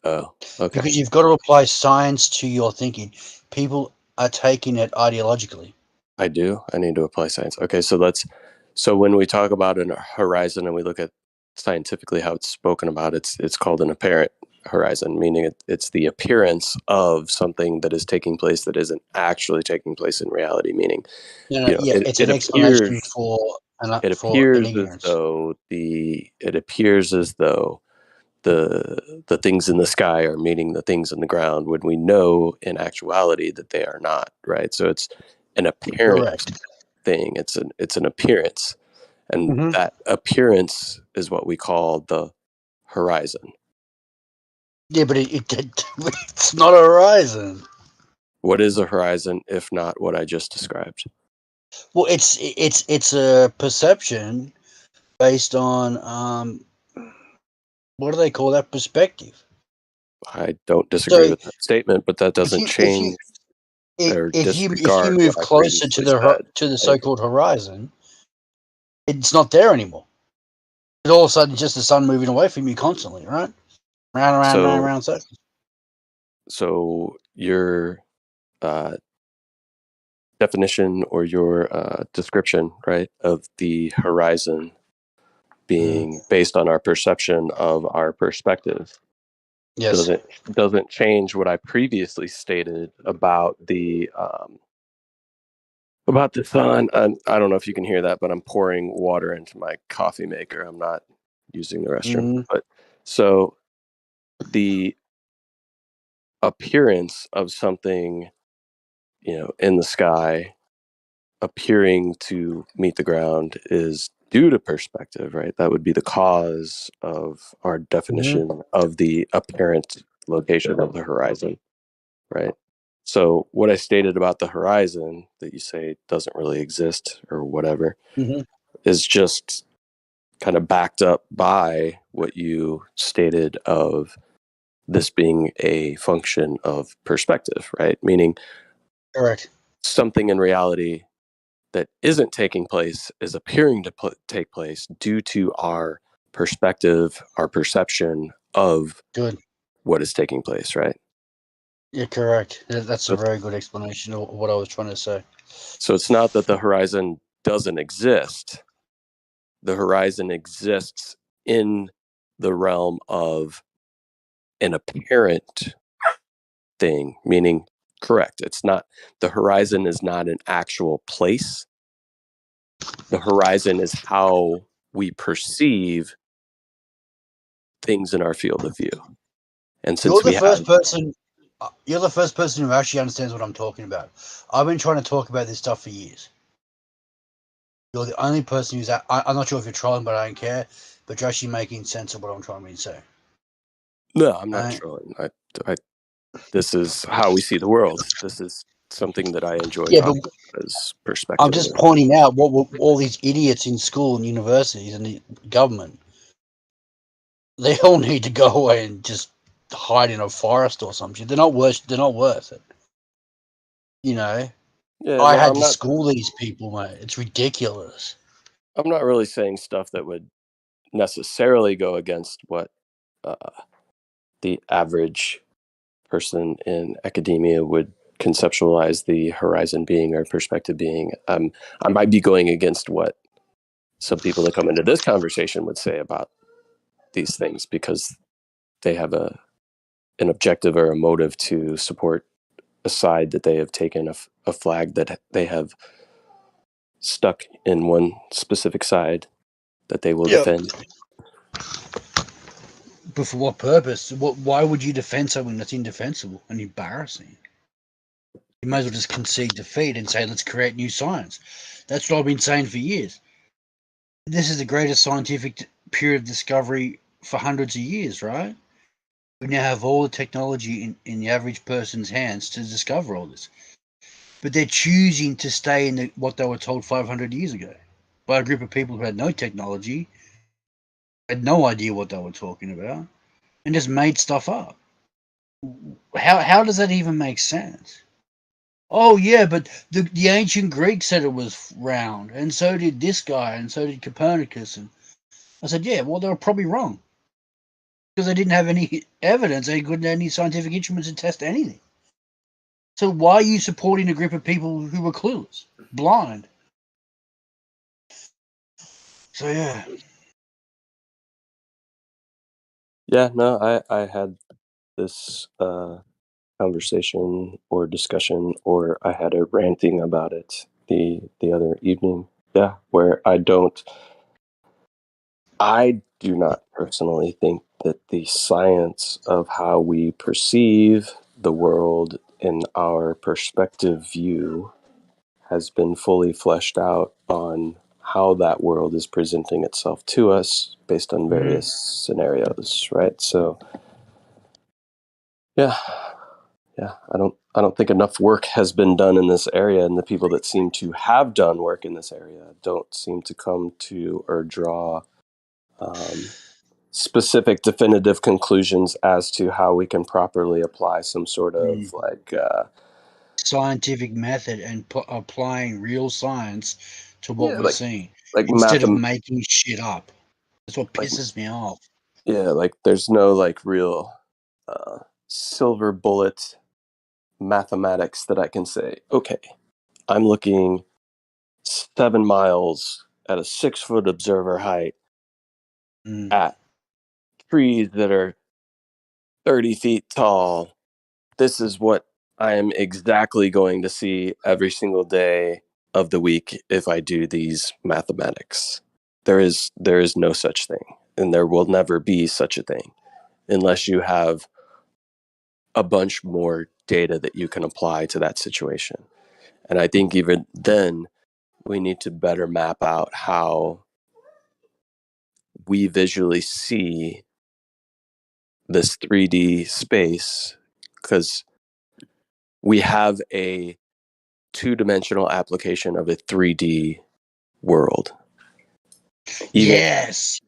Oh, okay. Because you've got to apply science to your thinking. People are taking it ideologically. I do. I need to apply science. Okay, so when we talk about a horizon and we look at scientifically how it's spoken about, it's called an apparent horizon, meaning it's the appearance of something that is taking place that isn't actually taking place in reality. Meaning, it's an explanation for an ignorance. It appears as though the things in the sky are meeting the things in the ground when we know in actuality that they are not, right? So it's an apparent thing. It's an appearance, and that appearance is what we call the horizon. Yeah, but it's not a horizon. What is a horizon if not what I just described? Well, it's a perception based on what do they call that? Perspective. I don't disagree with that statement, but that doesn't change or if you disregard move what I closer to the so-called horizon, it's not there anymore. It's all of a sudden just the sun moving away from you constantly, right? Round circles. So your definition or your description, right, of the horizon being based on our perception of our perspective, doesn't change what I previously stated about the sun. I don't know if you can hear that, but I'm pouring water into my coffee maker. I'm not using the restroom, but so the appearance of something, in the sky appearing to meet the ground is due to perspective, right? That would be the cause of our definition of the apparent location of the horizon, right? So what I stated about the horizon that you say doesn't really exist or whatever is just kind of backed up by what you stated of this being a function of perspective, right? Meaning something in reality that isn't taking place is appearing to take place due to our perspective, our perception of what is taking place, right? Yeah, correct. That's a very good explanation of what I was trying to say. So it's not that the horizon doesn't exist. The horizon exists in the realm of an apparent thing, meaning correct. It's not, the horizon is not an actual place. The horizon is how we perceive things in our field of view. And since you're the first person who actually understands what I'm talking about. I've been trying to talk about this stuff for years. You're the only person who's I'm not sure if you're trolling, but I don't care. But you're actually making sense of what I'm trying to say. No, I'm not trolling. this is how we see the world. This is something that I enjoy Yeah, but talking about as I'm perspective. just pointing out what all these idiots in school and universities and the government, they all need to go away and just hide in a forest or something. They're not worth it. You know, Yeah, I no, had to school these people, mate. It's ridiculous. I'm not really saying stuff that would necessarily go against what uh, the average person in academia would conceptualize the horizon being or perspective being. I might be going against what some people that come into this conversation would say about these things because they have an objective or a motive to support a side that they have taken, a flag that they have stuck in one specific side that they will defend. But for what purpose? Why would you defend something that's indefensible and embarrassing? You might as well just concede defeat and say, let's create new science. That's what I've been saying for years. This is the greatest scientific period of discovery for hundreds of years, right? We now have all the technology in the average person's hands to discover all this. But they're choosing to stay in what they were told 500 years ago by a group of people who had no technology, had no idea what they were talking about, and just made stuff up. How does that even make sense? Oh yeah, but the ancient Greeks said it was round, and so did this guy, and so did Copernicus. And I said, yeah, well, they were probably wrong because they didn't have any evidence. They couldn't have any scientific instruments to test anything. So why are you supporting a group of people who were clueless, blind? So yeah. Yeah, no, I had this conversation or discussion, or I had a ranting about it the other evening. Yeah, where I do not personally think that the science of how we perceive the world in our perspective view has been fully fleshed out on how that world is presenting itself to us based on various scenarios, right? So yeah, I don't think enough work has been done in this area, and the people that seem to have done work in this area don't seem to come to or draw specific definitive conclusions as to how we can properly apply some sort of Scientific method and applying real science to what yeah, we're seeing like instead of making shit up. That's what like pisses me off. yeah, like there's no like real silver bullet mathematics that I can say, okay, I'm looking 7 miles at a 6 foot observer height at trees that are 30 feet tall. This is what I am exactly going to see every single day of the week if I do these mathematics. There is no such thing, and there will never be such a thing unless you have a bunch more data that you can apply to that situation. And I think even then we need to better map out how we visually see this 3D space, because we have a two-dimensional application of a 3D world. Yes,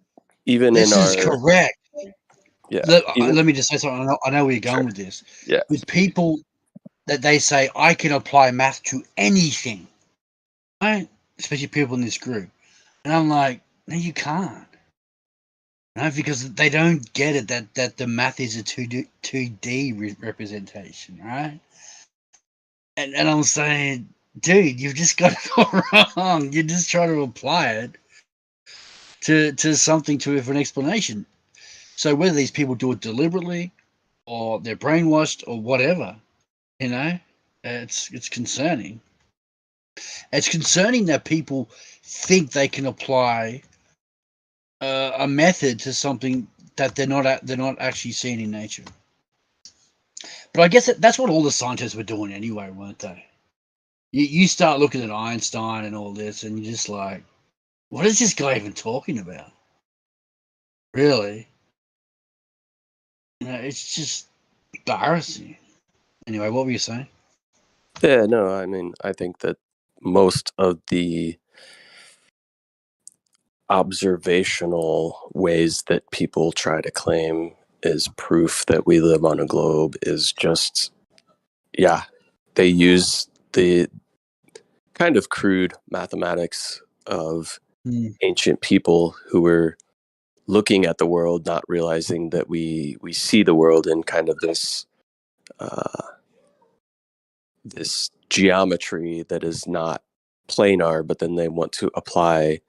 Even this in is our correct. yeah, Let me just say something. I know where you're going with this. yeah, With people that they say, I can apply math to anything, right? Especially people in this group. And I'm like, no, you can't. No, because they don't get it that the math is a 2D representation, right? And I'm saying, dude, you've just got it all wrong. You're just trying to apply it to something for an explanation. So whether these people do it deliberately or they're brainwashed or whatever, it's concerning. It's concerning that people think they can apply a method to something that they're not actually seeing in nature. But I guess that's what all the scientists were doing anyway, weren't they? You start looking at Einstein and all this, and you're just like, what is this guy even talking about? Really? It's just embarrassing. Anyway, what were you saying? Yeah, no, I mean, I think that most of the observational ways that people try to claim is proof that we live on a globe is just, yeah, they use the kind of crude mathematics of ancient people who were looking at the world, not realizing that we see the world in kind of this this geometry that is not planar, but then they want to apply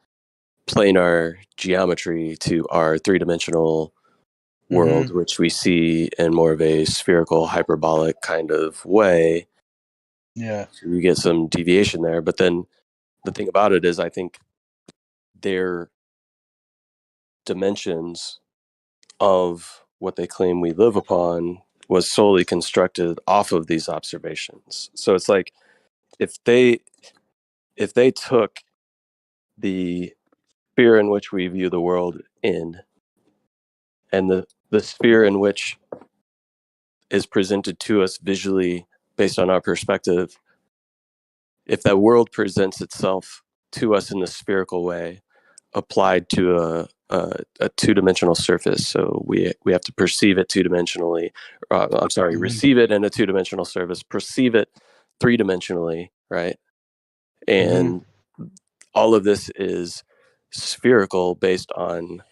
planar geometry to our three-dimensional world, which we see in more of a spherical, hyperbolic kind of way. Yeah. So you get some deviation there. But then the thing about it is, I think their dimensions of what they claim we live upon was solely constructed off of these observations. So it's like if they took the sphere in which we view the world in and the sphere in which is presented to us visually based on our perspective, if that world presents itself to us in the spherical way applied to a two-dimensional surface, so we have to perceive it two-dimensionally, receive it in a two-dimensional surface, perceive it three-dimensionally, right? And all of this is spherical based on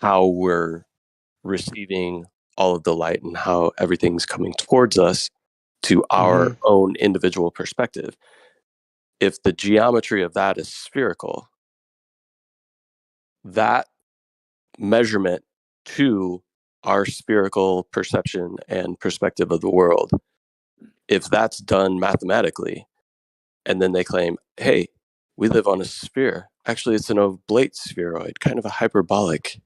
how we're receiving all of the light and how everything's coming towards us to our own individual perspective. If the geometry of that is spherical, that measurement to our spherical perception and perspective of the world, if that's done mathematically, and then they claim, hey, we live on a sphere. Actually, it's an oblate spheroid, kind of a hyperbolic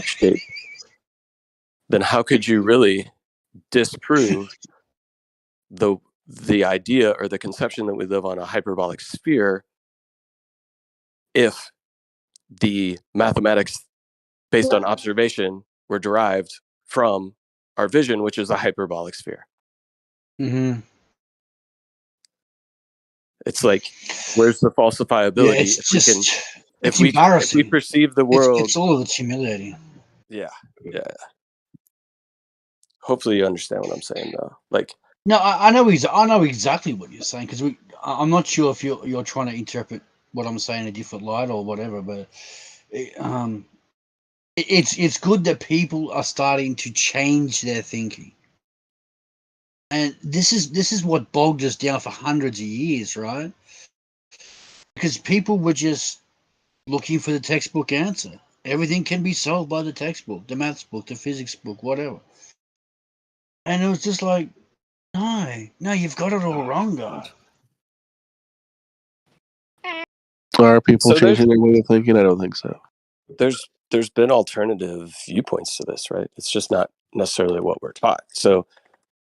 shape. Then how could you really disprove the idea or the conception that we live on a hyperbolic sphere if the mathematics based on observation were derived from our vision, which is a hyperbolic sphere? It's like, where's the falsifiability? Yeah, it's if embarrassing. we perceive the world, it's all of it's humiliating. yeah. Hopefully you understand what I'm saying, though. Like, no, I know exactly what you're saying, because I'm not sure if you're trying to interpret what I'm saying in a different light or whatever, but it's good that people are starting to change their thinking. And this is what bogged us down for hundreds of years, right? Because people were just looking for the textbook answer. Everything can be solved by the textbook, the maths book, the physics book, whatever. And it was just like, no, you've got it all wrong, guys. Are people changing their way of thinking? I don't think so. There's been alternative viewpoints to this, right? It's just not necessarily what we're taught. So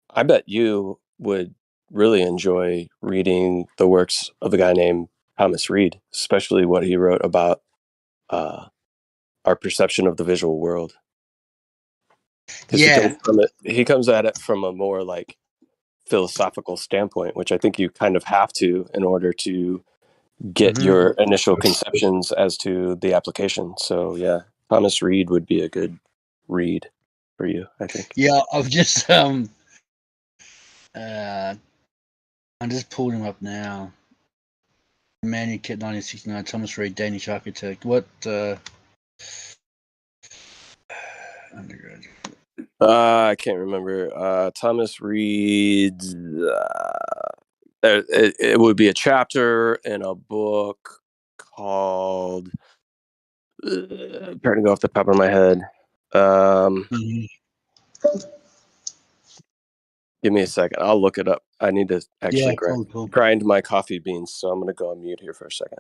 I bet you would really enjoy reading the works of a guy named Thomas Reid, especially what he wrote about our perception of the visual world. Yeah. He comes at it from a more like philosophical standpoint, which I think you kind of have to in order to get your initial conceptions as to the application. So yeah, Thomas Reid would be a good read for you, I think. Yeah, I've just I'm just pulling him up now. Manny Kit 1969, Thomas Reid, Danish architect. What undergraduate? I can't remember. Thomas Reid. It would be a chapter in a book called. I'm trying to go off the top of my head. Give me a second. I'll look it up. I need to actually grind my coffee beans, so I'm going to go on mute here for a second.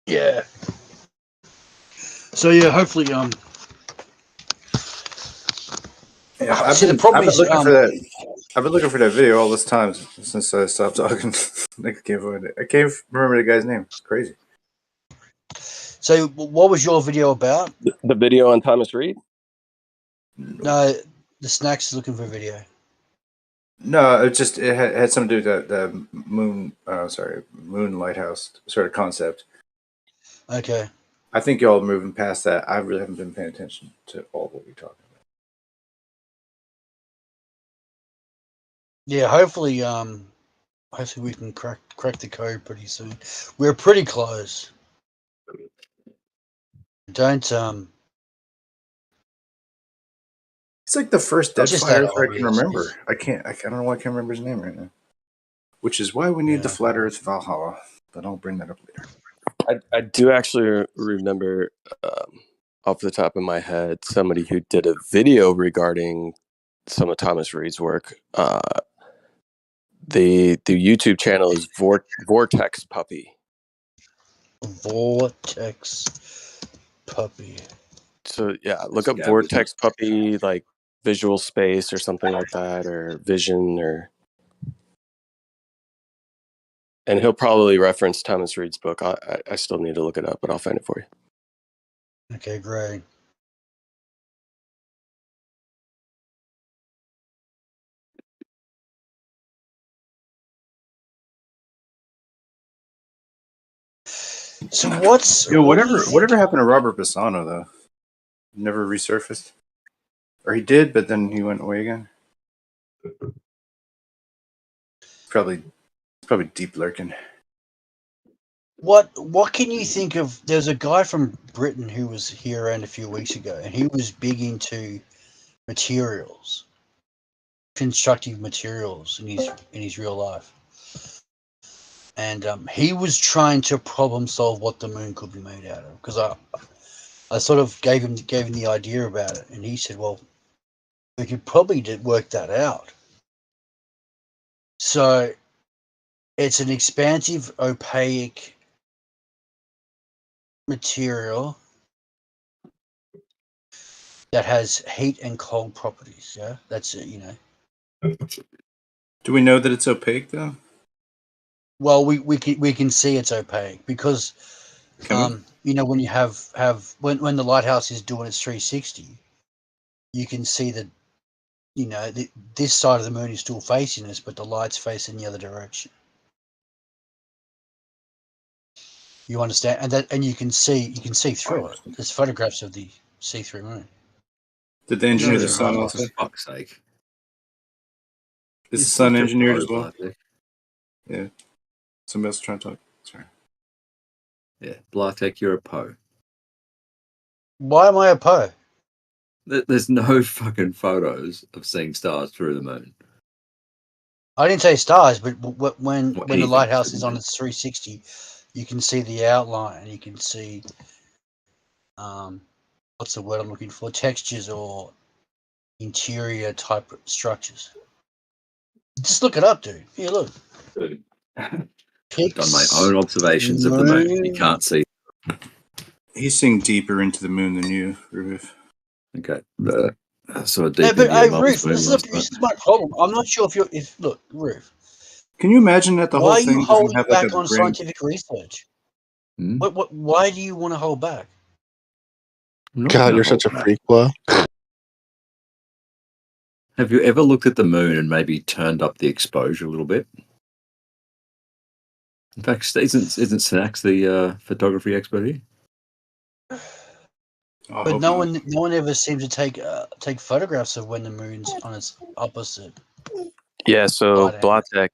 Yeah. So yeah, hopefully I've been looking for that video all this time since I stopped talking. I can't remember the guy's name. It's crazy. So what was your video about? The video on Thomas Reid? No, The snacks is looking for a video. No, it had something to do with the moon. Moon lighthouse sort of concept. Okay. I think y'all are moving past that. I really haven't been paying attention to all what we're talking about. Yeah, hopefully we can crack the code pretty soon. We're pretty close. Don't It's like the first It's just that Deadfire I can obvious. remember. I don't know why I can't remember his name right now. Which is why we need the Yeah. Flat Earth Valhalla. But I'll bring that up later. I do actually remember off the top of my head somebody who did a video regarding some of Thomas Reed's work. The YouTube channel is Vortex Puppy. Vortex Puppy. So yeah, look up Vortex Puppy, like Visual Space or something like that, or Vision, and he'll probably reference Thomas Reed's book. I still need to look it up, but I'll find it for you. Okay, great. So whatever happened to Robert Bassano though? Never resurfaced, or he did, but then he went away again. Probably deep lurking. What can you think of? There's a guy from Britain who was here around a few weeks ago, and he was big into materials, constructive materials in his real life, and he was trying to problem solve what the moon could be made out of. Because I sort of gave him the idea about it, and he said, "Well, we could probably work that out." So it's an expansive, opaque material that has heat and cold properties. Yeah, that's it. Do we know that it's opaque though? Well, we can see it's opaque because when you have when the lighthouse is doing its 360, you can see that this side of the moon is still facing us, but the light's facing the other direction. You understand, and you can see through it. There's photographs of the see-through moon. Did they engineer the No, sun for also? fuck's sake. Is the sun engineered as well? Blathic. Yeah. Somebody else trying to talk. Sorry. Yeah, Blathic, you're a Poe. Why am I a Poe? There's no fucking photos of seeing stars through the moon. I didn't say stars, but when the anything lighthouse through is the on moon. its 360, you can see the outline, and you can see what's the word I'm looking for? Textures or interior type structures. Just look it up, dude. Here, look. Dude. I've done my own observations of the moon. You can't see. He's seeing deeper into the moon than you, Rufus. Okay. So deep No, but into your mum's Ruth, moon this last is my problem. I'm not sure look, Ruth. Can you imagine that the Why whole are thing you doesn't holding have like back a on brain? scientific research? Hmm? Why do you want to hold back? God, you're such a freak, Blah. Have you ever looked at the moon and maybe turned up the exposure a little bit? In fact, isn't Snacks the photography expert here? But no one ever seems to take photographs of when the moon's on its opposite. Yeah, so Light angle. Blathic,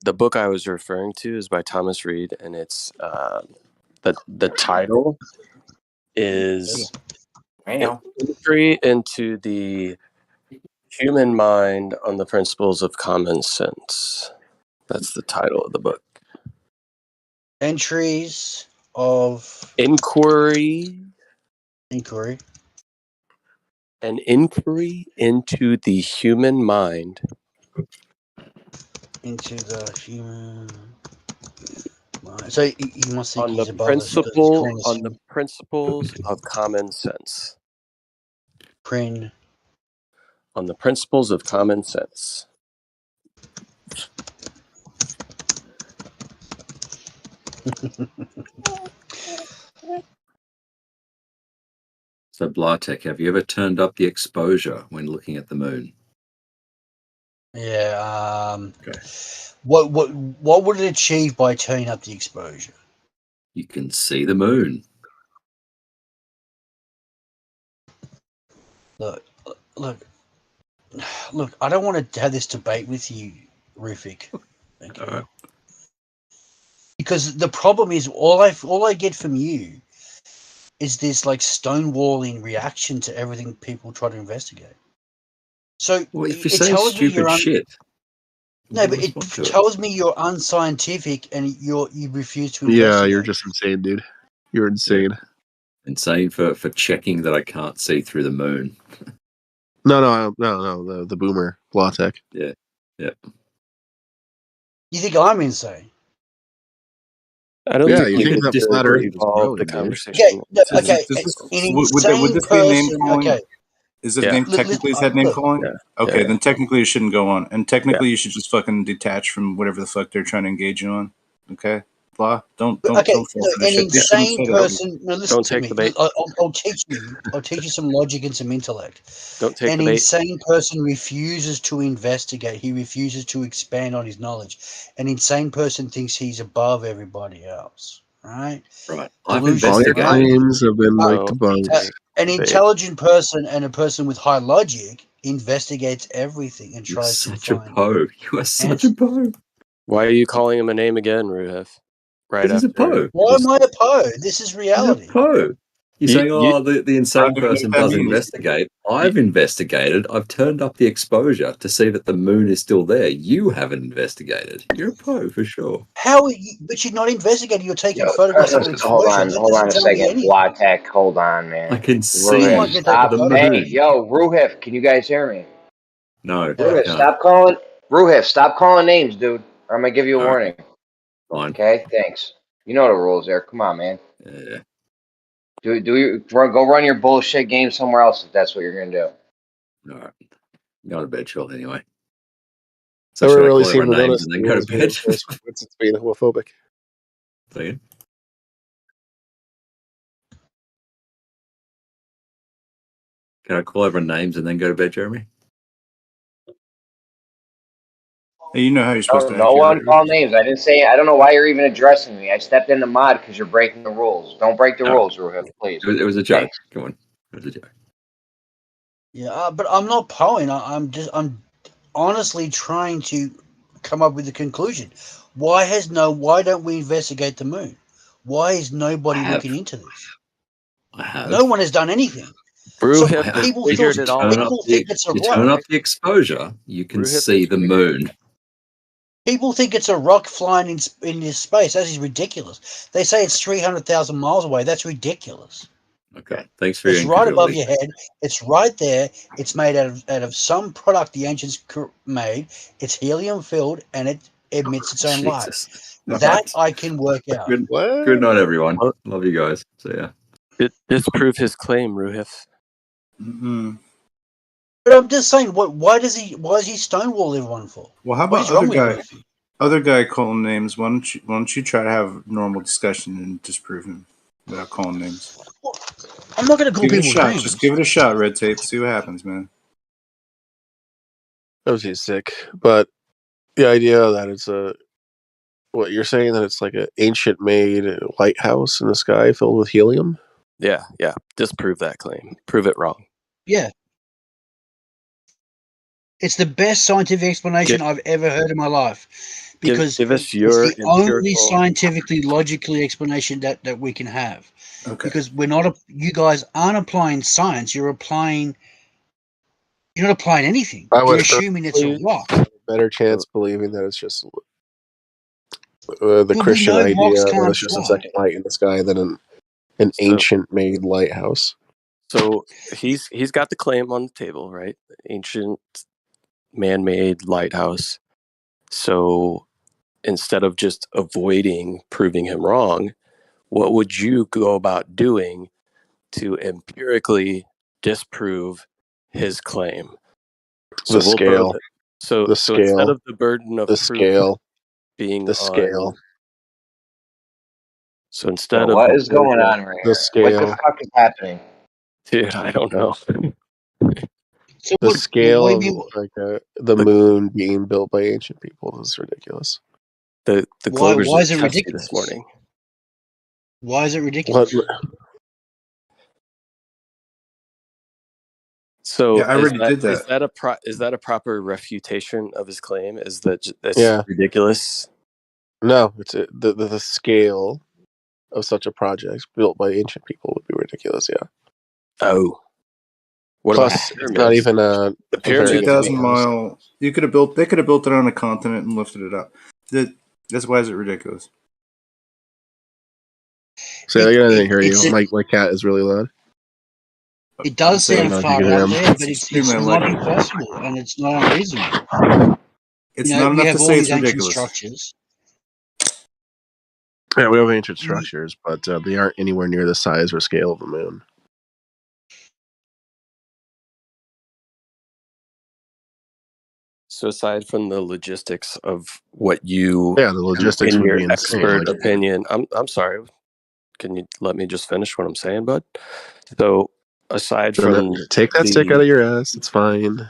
the book I was referring to is by Thomas Reed, and it's the title is Entry into the Human Mind on the Principles of Common Sense. That's the title of the book. Entries of Inquiry. An inquiry into the human mind. Into the human mind. So you must think On he's the above us. Because he's calling us on the principles of common sense. On the principles of common sense. So, Blartek, have you ever turned up the exposure when looking at the moon? Yeah. Okay. What would it achieve by turning up the exposure? You can see the moon. Look. I don't want to have this debate with you, Rufik. Okay. All right. Because the problem is, all I get from you is this like stonewalling reaction to everything people try to investigate. So Well, if you're it saying tells me stupid shit, no, but it tells me you're unscientific and you refuse to investigate. Yeah, you're just insane, dude. You're insane. Yeah. Insane for checking that I can't see through the moon. No. The boomer Blautek. Yeah. You think I'm insane? I don't Yeah, think you we think need that to flat Earth is evolve growing, the dude. conversation. Okay, Would this be a name calling? Okay. Is this name technically is that name calling? Yeah. Okay, Yeah. then technically it shouldn't go on, and technically you should just fucking detach from whatever the fuck they're trying to engage you on. Okay, blah. Don't fall for this shit. They shouldn't insane say that. person. No, listen Don't to take me. the bait. I'll teach you. I'll teach you some logic and some intellect. Don't take An the bait. insane person refuses to investigate. He refuses to expand on his knowledge. An insane person thinks he's above everybody else. Right? Right. I've Delusion. All your investigated. claims have been like No. debunked. An intelligent person and a person with high logic investigates everything and You're tries to such a find. po. You are such a po. Why are you calling him a name again, Ruhef? Right This is a after. po. Why am I a po? This is He's a reality. po. You're saying, the insane I don't know person what that does means. investigate. I've investigated. I've turned up the exposure to see that the moon is still there. You haven't investigated. You're a po for sure. How? But you're not investigating. You're taking Yo, photographs of an hold explosion. on, That hold on doesn't a tell me second. anything. Blautek, hold on, man. I can see Ruhif, stop. the moon. Hey, yo, Ruhif, can you guys hear me? No. Ruhif, No. stop calling names, dude. Or I'm gonna give you a All warning. Fine. Okay, thanks. You know the rules there. Come on, man. Yeah. Go run your bullshit game somewhere else if that's what you're gonna do. All right. Go to bed, Short, anyway. So So I should I really call seem to everyone names notice and then go to bed? it's being homophobic. Say again? Can I call everyone names and then go to bed, Jeremy? Hey, you know how you're supposed to. No one call names. I didn't say. I don't know why you're even addressing me. I stepped in the mod because you're breaking the rules. Don't break the rules, Ruhif, please. It was a joke. Thanks. Come on. It was a joke. Yeah, but I'm not poing. I'm honestly trying to come up with a conclusion. Why don't we investigate the moon? Why is nobody looking into this? I have. No one has done anything. Ruhef So people figured it all out. think it's a You rock. turn up the exposure, you can see the moon. People think it's a rock flying in this space. That is ridiculous. They say it's 300,000 miles away. That's ridiculous. Okay, thanks for your It's right above incredulity. your head. It's right there. It's made out of some product the ancients made. It's helium filled and it emits its own light. Jesus. That Right. I can work out. Good night, everyone. Love you guys. See ya. Disprove his claim, Ruhef. Mm-hmm. But I'm just saying, why does he stonewall everyone for? Well, how What about is wrong other guy calling names? Why don't you try to have normal discussion and disprove him without calling names? I'm not going to call Give it a people shot. names. Just give it a shot, Red Tape. See what happens, man. Odyssee's sick, but the idea that it's what you're saying, that it's like an ancient made lighthouse in the sky filled with helium. Yeah. Disprove that claim. Prove it wrong. Yeah. It's the best scientific explanation I've ever heard in my life, because give us your it's the only scientifically, logically explanation that we can have. Okay. Because you guys aren't applying science. You're not applying anything. You're assuming it's a rock. Have a better chance believing that it's just the Christian know idea rocks that can't it's just a fly. second light in the sky than an ancient made lighthouse. So he's got the claim on the table, right? Ancient man-made lighthouse. So instead of just avoiding proving him wrong, what would you go about doing to empirically disprove his claim? So The scale. So instead of the burden of being the scale. on. So instead of what is going on right here? the scale. What the fuck is happening? Dude, I don't know. So The what scale do of you mean? like the moon being built by ancient people is ridiculous. The Why Globers is are it testy ridiculous? this morning. Why is it What? ridiculous? So Yeah, I already did that. is that a proper refutation of his claim? Is that that's Yeah. ridiculous? No, it's the scale of such a project built by ancient people would be ridiculous. Yeah. Oh, what Plus, about it's not pyramids? even The a very pyramids. 2,000 advanced. mile. You could have built. They could have built it on a continent and lifted it up. That's why is it ridiculous? Say that again. I didn't hear you. It's a, My cat is really loud. it does I'm saying sound know if you far can hear out him. there, but it's extremely not unlikely. impossible and it's not unreasonable. It's You know, not we enough have to all say these it's ancient ridiculous. structures. Yeah, we have ancient structures, but they aren't anywhere near the size or scale of the moon. So aside from the logistics of what you, Yeah, the logistics in would your be insane. expert Like, opinion, I'm sorry. Can you let me just finish what I'm saying, bud? So aside from take that stick out of your ass. It's fine.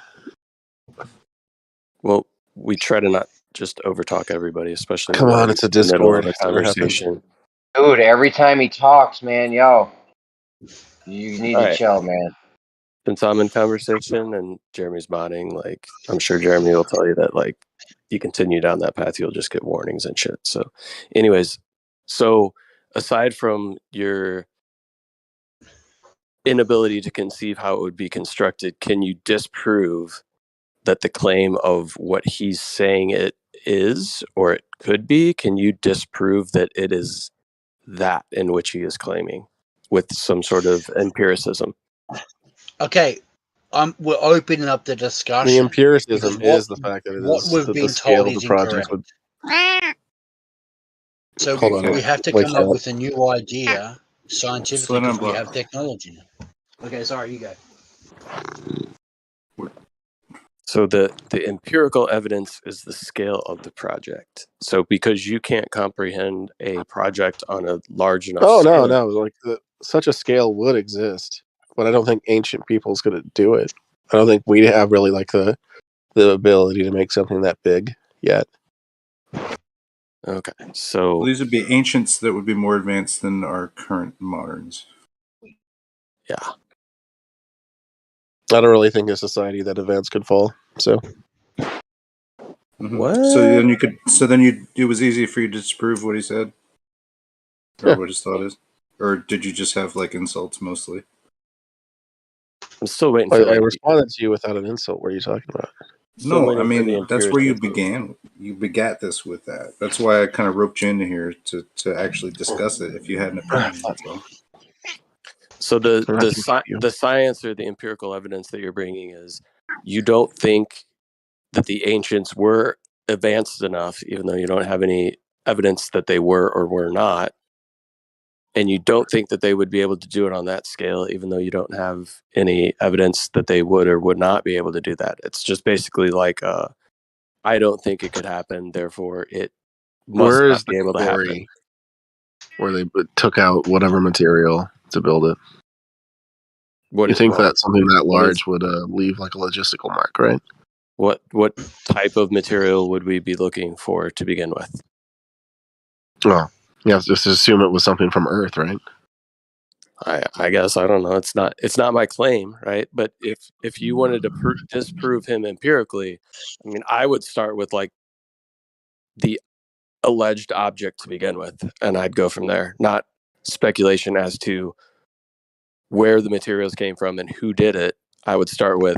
well, we try to not just overtalk everybody, especially Come when we're on, in it's a the middle of Discord. a It's never happened. conversation. Dude, every time he talks, man, yo, you need All to right. chill, man. Since I'm in conversation and Jeremy's modding, like I'm sure Jeremy will tell you that like you continue down that path, you'll just get warnings and shit. So anyways, so aside from your inability to conceive how it would be constructed, can you disprove that the claim of what he's saying it is or it could be? Can you disprove that it is that in which he is claiming with some sort of empiricism? Okay, we're opening up the The discussion empiricism because is the fact that it what is we've that the been scale told of the is projects incorrect. would. So Hold on, we have to wait, come up Cat. with a new idea Just scientifically let him because we block. have technology now. Okay, sorry, you go. So the empirical evidence is the scale of the project. So because you can't comprehend a project on a large enough Oh scale, no, like such a scale would exist, but I don't think ancient people's going to do it. I don't think we have really like the ability to make something that big yet. okay. Well, So these would be ancients that would be more advanced than our current moderns. yeah. I don't really think a society that advanced could fall. So Mm-hmm. What? So then you could. So then you. It was easy for you to disprove what he said, or Yeah. what his thought is, or did you just have like insults mostly? I'm still waiting I for like responded to you without an insult. What are you talking about? still No, I waiting for the mean that's where you empiricism. began. You begat this with that. That's why I kind of roped you into here to actually discuss it. If you had an opinion, that's all. So I'm not gonna you. the science or the empirical evidence that you're bringing is you don't think that the ancients were advanced enough, even though you don't have any evidence that they were or were not, and you don't think that they would be able to do it on that scale, even though you don't have any evidence that they would or would not be able to do that. It's just basically like I don't think it could happen, therefore it must Where not is the be able to happen. quarry where they took out whatever material to build it? You think that something that large would leave like a logistical mark, right? What type of material would we be looking for to begin with? Well, you have to just assume it was something from Earth, right? I guess I don't know. It's not my claim, right? But if you wanted to disprove him empirically, I mean, I would start with like the alleged object to begin with, and I'd go from there. Not speculation as to where the materials came from and who did it. I would start with,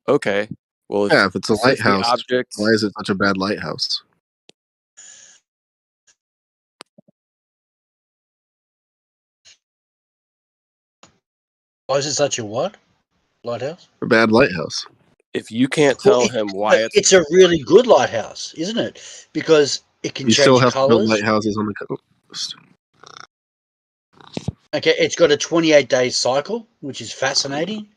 okay, well, Yeah, if it's a since the lighthouse, object, why is it such a bad lighthouse? Why is it such a what? Lighthouse? A bad lighthouse. if you can't tell him why It's a really good lighthouse, isn't it? Because it can You still change have to build colors. lighthouses on the coast. Okay, it's got a 28-day cycle, which is fascinating.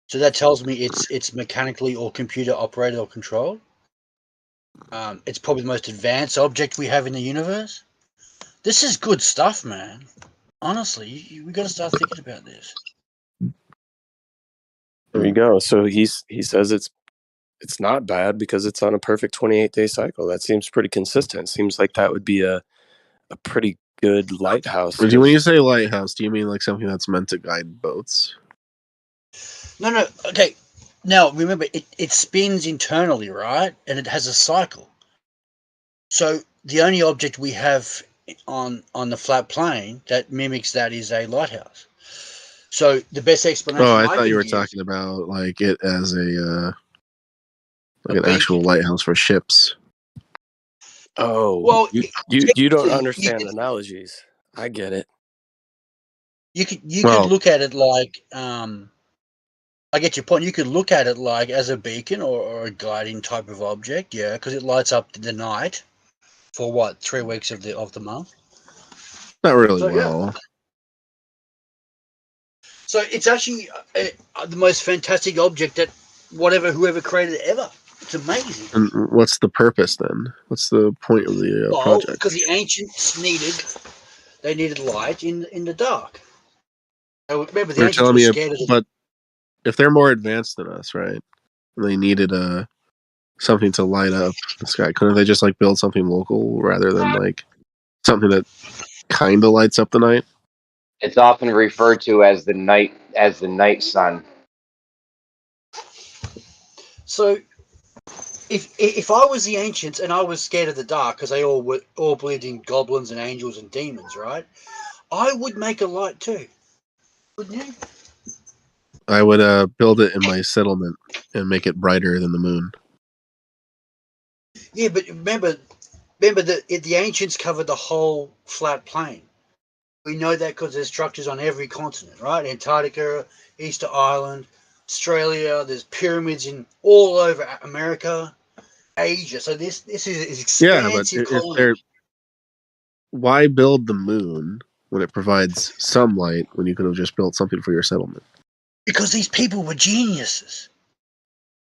So that tells me it's mechanically or computer operated or controlled. It's probably the most advanced object we have in the universe. This is good stuff, man. Honestly, we got to start thinking about this. There you go. So he says it's not bad because it's on a perfect 28-day cycle. That seems pretty consistent. Seems like that would be a pretty good lighthouse. When you say lighthouse, do you mean like something that's meant to guide boats? No. Okay. Now remember, it spins internally, right? And it has a cycle. So the only object we have on the flat plane that mimics that is a lighthouse. So the best explanation. Oh, I thought you were talking about like it as a like an actual lighthouse for ships. Oh, well, you don't understand analogies. I get it. You could look at it like I get your point. You could look at it like as a beacon or a guiding type of object, yeah, because it lights up the night for what 3 weeks of the month. Not really well. Yeah. So it's actually the most fantastic object that whoever created it ever. It's amazing. And what's the purpose then? What's the point of the project? Because the ancients needed light in the dark. Remember, the ancients were scared of but if they're more advanced than us, right? They needed something to light up the sky. Couldn't they just like build something local rather than like something that kind of lights up the night? It's often referred to as the night sun. So, if I was the ancients and I was scared of the dark because they all believed in goblins and angels and demons, right? I would make a light too, wouldn't you? I would build it in my settlement and make it brighter than the moon. Yeah, but remember that the ancients covered the whole flat plane. We know that because there's structures on every continent, right? Antarctica, Easter Island, Australia. There's pyramids in all over America, Asia. So this is expansive. Yeah, but why build the moon when it provides sunlight when you could have just built something for your settlement? Because these people were geniuses.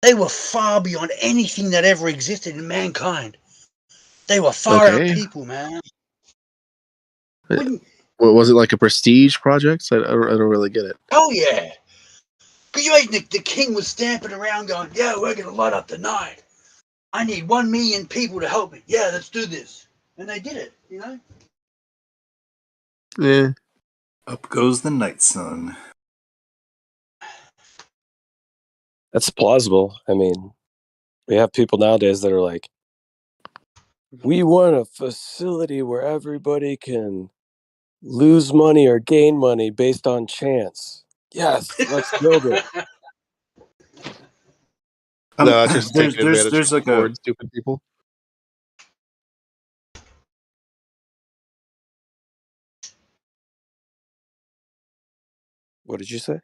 They were far beyond anything that ever existed in mankind. They were far out people, man. Was it like a prestige project? I don't really get it. Oh yeah. Could you imagine the king was stamping around going, yeah, we're going to light up the night. I need 1 million people to help me. Yeah, let's do this. And they did it, you know? Yeah. Up goes the night sun. That's plausible. I mean, we have people nowadays that are like, we want a facility where everybody can lose money or gain money based on chance. Yes, let's build it. No, just take advantage there's of bored, stupid people. What did you say?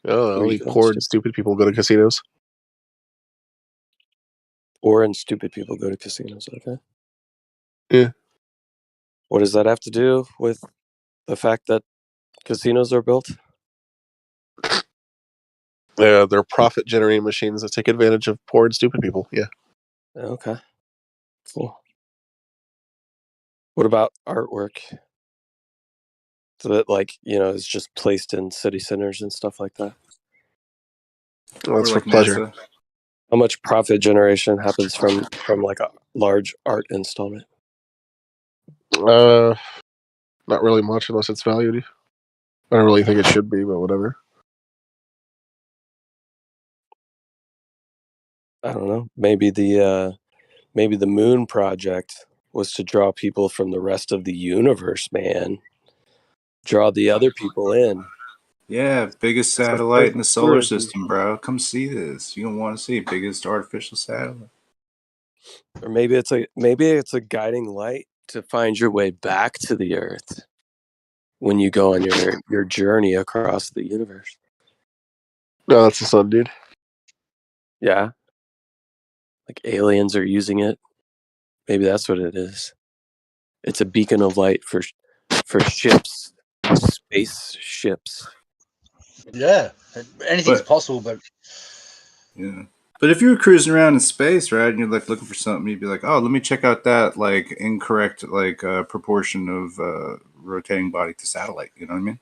Oh, only poor and stupid people go to casinos. Poor and stupid people go to casinos, okay? Yeah. What does that have to do with the fact that casinos are built? Yeah, they're profit-generating machines that take advantage of poor and stupid people. Yeah. Okay. Cool. What about artwork? So that, like, it's just placed in city centers and stuff like that? Well, that's for pleasure. NASA. How much profit generation happens from like a large art installment? Not really much unless it's valued. I don't really think it should be, but whatever. I don't know. Maybe the moon project was to draw people from the rest of the universe, man. Draw the other people in. Yeah, biggest satellite in the solar system, bro. Come see this. You don't want to see biggest artificial satellite. Or maybe it's a guiding light to find your way back to the Earth when you go on your journey across the universe. No, that's the sun, dude. Yeah. Like aliens are using it. Maybe that's what it is. It's a beacon of light for ships, space ships. Yeah, anything's possible, but yeah. But if you were cruising around in space, right, and you're like looking for something, you'd be like, "Oh, let me check out that like incorrect like proportion of rotating body to satellite." You know what I mean?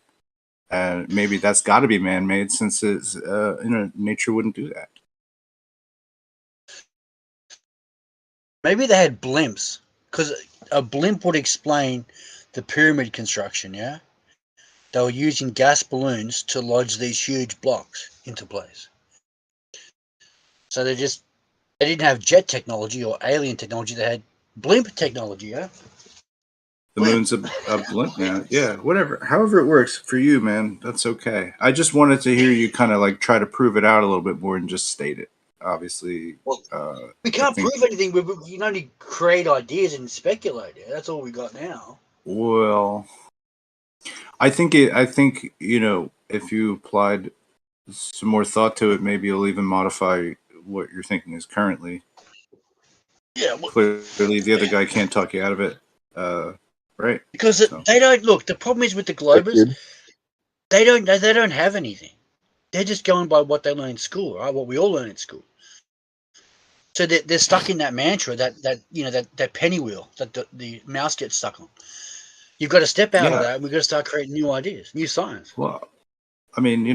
And maybe that's got to be man-made, since it's nature wouldn't do that. Maybe they had blimps, because a blimp would explain the pyramid construction. Yeah, they were using gas balloons to lodge these huge blocks into place. So they didn't have jet technology or alien technology. They had blimp technology. Yeah. The moon's a blimp, man. Yeah, whatever. However it works for you, man, that's okay. I just wanted to hear you kind of like try to prove it out a little bit more and just state it. Obviously, Well, we can't prove anything. We can only create ideas and speculate. Yeah? That's all we got now. Well, I think if you applied some more thought to it, maybe you'll even modify what you're thinking is currently. Yeah. Clearly, the other guy can't talk you out of it. Right. Because they don't look. The problem is with the Globers, they don't have anything. They're just going by what they learn in school, right? What we all learn in school. So they're stuck in that mantra, that penny wheel that the mouse gets stuck on. You've got to step out of that, and we've got to start creating new ideas, new science. Well, I mean,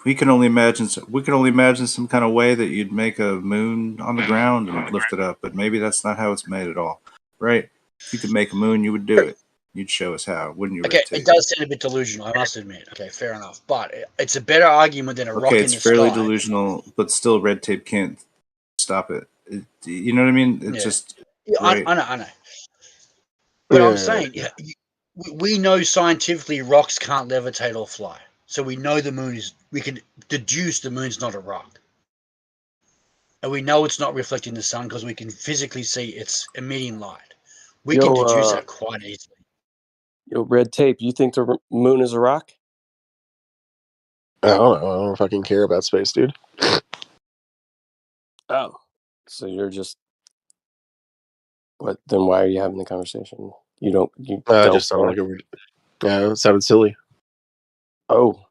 we can only imagine some kind of way that you'd make a moon on the ground and lift it up, but maybe that's not how it's made at all, right? If you could make a moon, you would do it. You'd show us how, wouldn't you? Okay, it does sound a bit delusional, I must admit. Okay, fair enough, but it's a better argument than a rock in the sky. It's fairly delusional, but still, red tape can't stop it. You know what I mean? It's just. Yeah, right. I know. But I'm saying, we know scientifically rocks can't levitate or fly. So we know we can deduce the moon's not a rock. And we know it's not reflecting the sun because we can physically see it's emitting light. We can deduce that quite easily. Red tape, you think the moon is a rock? I don't know. I don't fucking care about space, dude. Oh. So you're just... What? Then why are you having the conversation? You don't... It just sounded like a weird... Yeah, it sounded silly. Oh.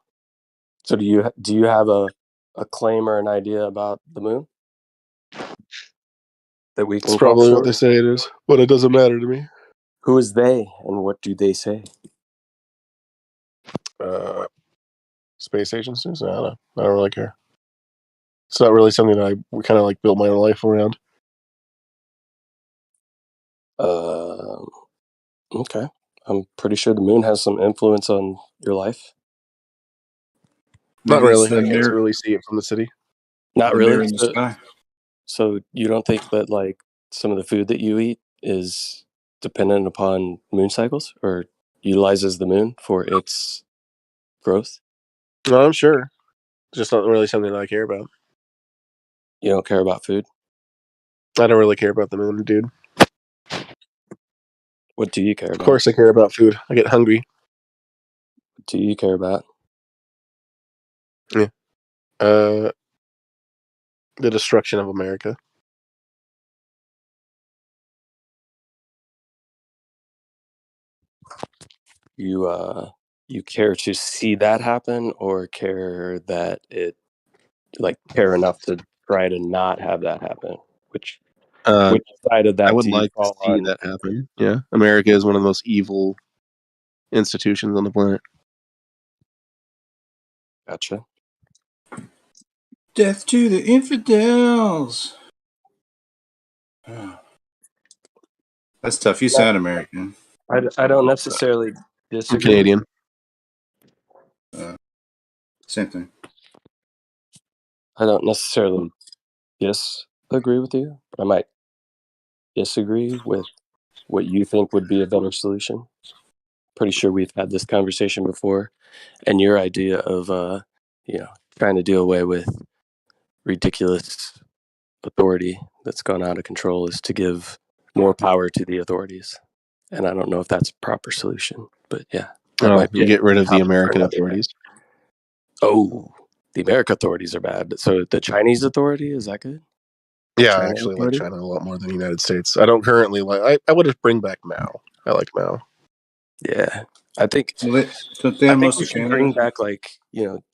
So do you have a claim or an idea about the moon? That we can It's probably what they say it is, but it doesn't matter to me. Who is they, and what do they say? Space agencies? I don't know. I don't really care. It's not really something that I kind of like built my life around. Okay. I'm pretty sure the moon has some influence on your life. Not really. I can't really see it from the city. Not really? In the sky. So you don't think that like some of the food that you eat is dependent upon moon cycles or utilizes the moon for its growth? No, I'm sure. It's just not really something that I care about. You don't care about food? I don't really care about the moon, dude. What do you care about? Of course I care about food. I get hungry. What do you care about? Yeah. The destruction of America. You care to see that happen, or care that it care enough to try to not have that happen? Which side of that I would do you like to fall see on? that happen. Yeah. America is one of the most evil institutions on the planet. Gotcha. Death to the infidels. That's tough. You sound American. I don't necessarily disagree. I'm Canadian. Same thing. I don't necessarily disagree with you, but I might disagree with what you think would be a better solution. Pretty sure we've had this conversation before, and your idea of trying to do away with ridiculous authority that's gone out of control is to give more power to the authorities. And I don't know if that's a proper solution, but yeah. You get rid of the American authorities. Oh, the American authorities are bad. So the Chinese authority, is that good? Yeah, I actually like China a lot more than the United States. I don't currently like... I would just bring back Mao. I like Mao. Yeah. I think we should bring back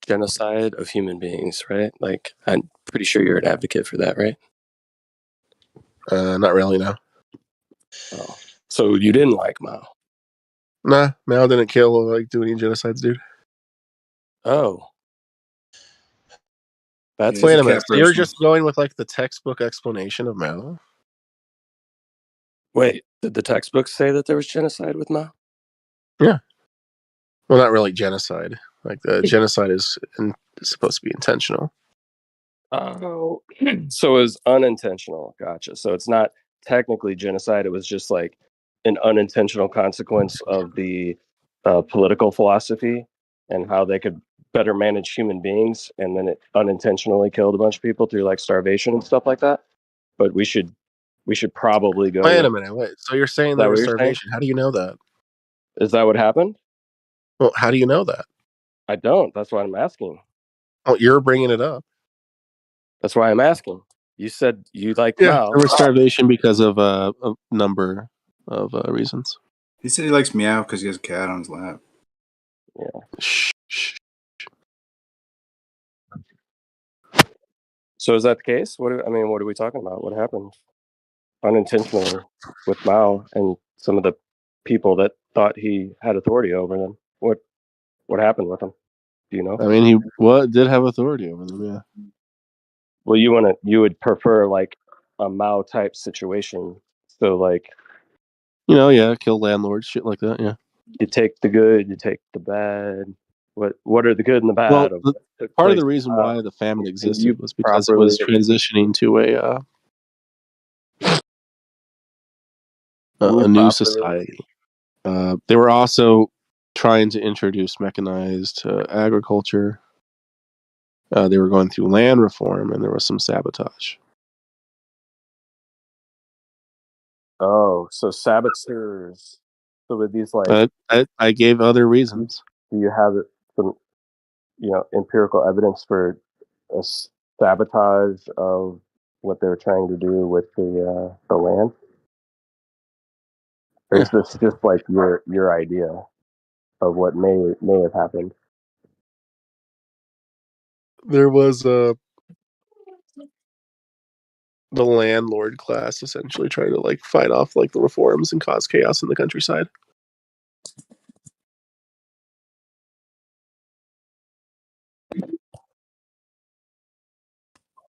genocide of human beings, right? Like, I'm pretty sure you're an advocate for that, right? Not really, no. Oh, so you didn't like Mao? Nah, Mao didn't kill or do any genocides, dude. Oh, that's Wait a He's minute. cat So you're person. just going with like the textbook explanation of Mao? wait. Did the textbooks say that there was genocide with Mao? Yeah. Well, not really genocide. Like the genocide is supposed to be intentional. Oh, so it was unintentional. Gotcha. So it's not technically genocide. It was just like an unintentional consequence of the political philosophy and how they could better manage human beings, and then it unintentionally killed a bunch of people through like starvation and stuff like that. But we should probably go Wait a with. minute. Wait. So you're saying Is there that what was you're saying? starvation? How do you know that? Is that what happened? Well, how do you know that? I don't. That's why I'm asking. Oh, you're bringing it up. That's why I'm asking. You said you like Yeah, Mao. there was starvation because of a number of reasons. He said he likes Meow because he has a cat on his lap. Shh, shh. So is that the case? What are we talking about? What happened unintentionally with Mao and some of the people that thought he had authority over them? What happened with him? Do you know? I mean, he did have authority over them. Yeah. Well, you would prefer like a Mao type situation. So like Yeah, kill landlords, shit like that. Yeah. you take the good, you take the bad. What are the good and the Well, bad of what took part of place the with reason Mao? why the famine Can you existed was because it properly was transitioning to can you a new properly society. They were also trying to introduce mechanized agriculture. They were going through land reform, and there was some sabotage. Oh, so saboteurs. So with these like I gave other reasons. do you have some empirical evidence for a sabotage of what they're trying to do with the land, or Yeah. is this just like your idea of what may have happened? There was the landlord class essentially trying to like fight off like the reforms and cause chaos in the countryside.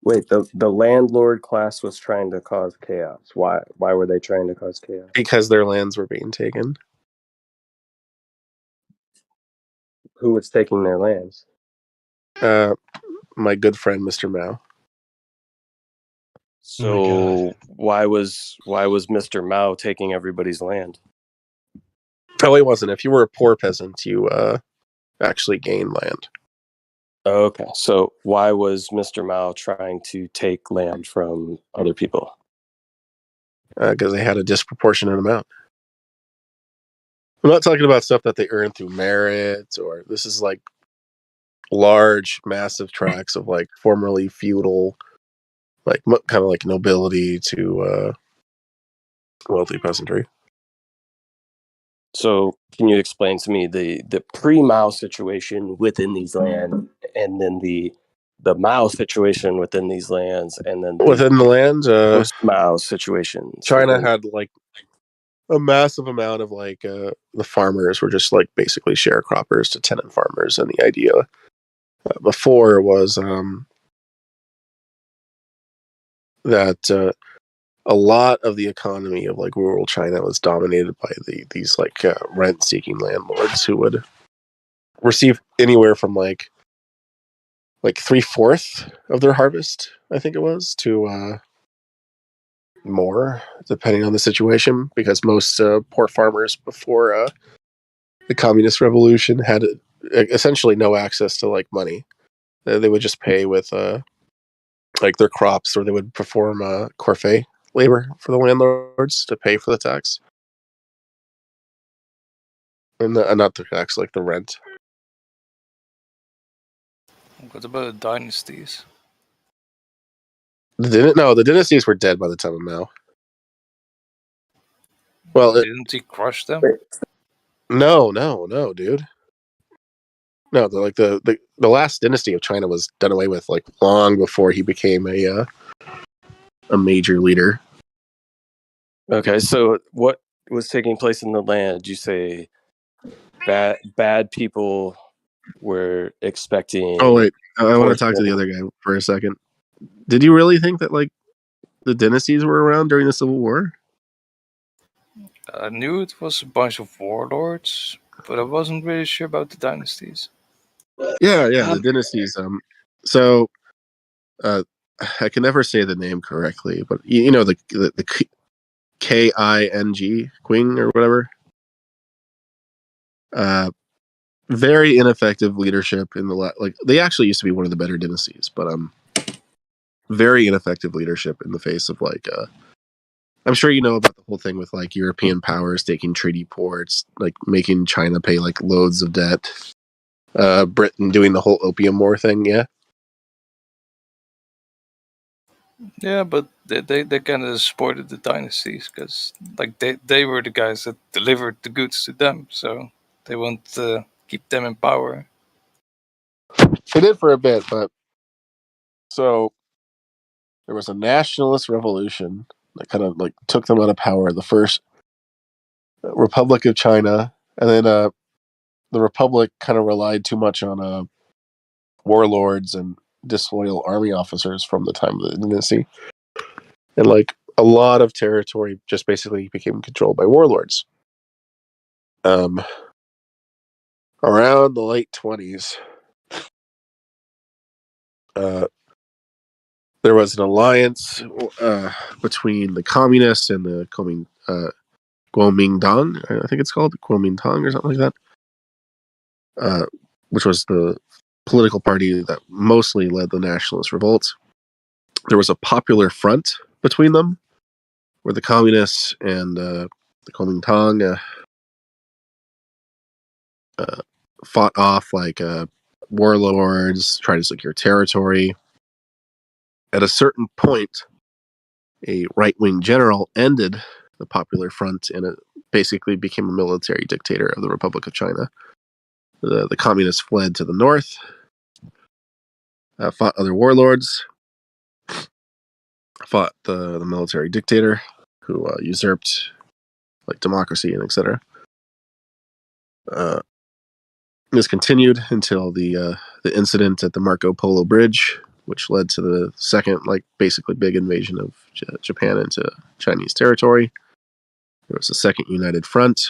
Wait, the landlord class was trying to cause chaos. Why were they trying to cause chaos? Because their lands were being taken. Who was taking their lands? My good friend Mr. Mao. So why was Mr. Mao taking everybody's land? Oh, it wasn't. If you were a poor peasant, you actually gained land. Okay, so why was Mr. Mao trying to take land from other people? Because they had a disproportionate amount. I'm not talking about stuff that they earned through merit, or this is like large, massive tracts of like formerly feudal, like kind of like nobility to wealthy peasantry. So can you explain to me the pre-Mao situation within these lands, and then the Mao situation within these lands, and then the Within the land, post-Mao situations? China had like a massive amount of like the farmers were just like basically sharecroppers to tenant farmers, and the idea before was that a lot of the economy of like rural China was dominated by these like rent-seeking landlords who would receive anywhere from like 3/4 of their harvest, I think it was, to more, depending on the situation, because most poor farmers before the communist revolution had essentially no access to like money. They would just pay with like their crops, or they would perform corvée labor for the landlords to pay for the tax, and not the tax, like the rent. What about the dynasties? The dynasties were dead by the time of Mao. Well, Didn't he crush them? no, dude. No, the last dynasty of China was done away with like long before he became a major leader. Okay, so what was taking place in the land? Did you say bad people were expecting. Oh wait, I want to talk to portion- the other guy for a second. Did you really think that like the dynasties were around during the Civil War? I knew it was a bunch of warlords, but I wasn't really sure about the dynasties. Yeah, the dynasties. So I can never say the name correctly, but you know the King, Queen or whatever. Very ineffective leadership in the like. They actually used to be one of the better dynasties, but very ineffective leadership in the face of like. I'm sure you know about the whole thing with like European powers taking treaty ports, like making China pay like loads of debt. Britain doing the whole Opium War thing, yeah. Yeah, but they kind of supported the dynasties because like they were the guys that delivered the goods to them, so they want to keep them in power. They did for a bit, but so there was a nationalist revolution that kind of like took them out of power. The first Republic of China, and then the Republic kind of relied too much on warlords and disloyal army officers from the time of the dynasty, and like a lot of territory just basically became controlled by warlords. Around the late 20s, there was an alliance between the communists and the Kuomintang, I think it's called Kuomintang or something like that, which was the political party that mostly led the nationalist revolts. There was a popular front between them, where the communists and the Kuomintang fought off like warlords, trying to secure territory. At a certain point, a right-wing general ended the Popular Front and it basically became a military dictator of the Republic of China. The communists fled to the north, fought other warlords, fought the military dictator who usurped like democracy and etc. This continued until the incident at the Marco Polo Bridge, which led to the second, like basically big invasion of Japan into Chinese territory. There was a second United Front.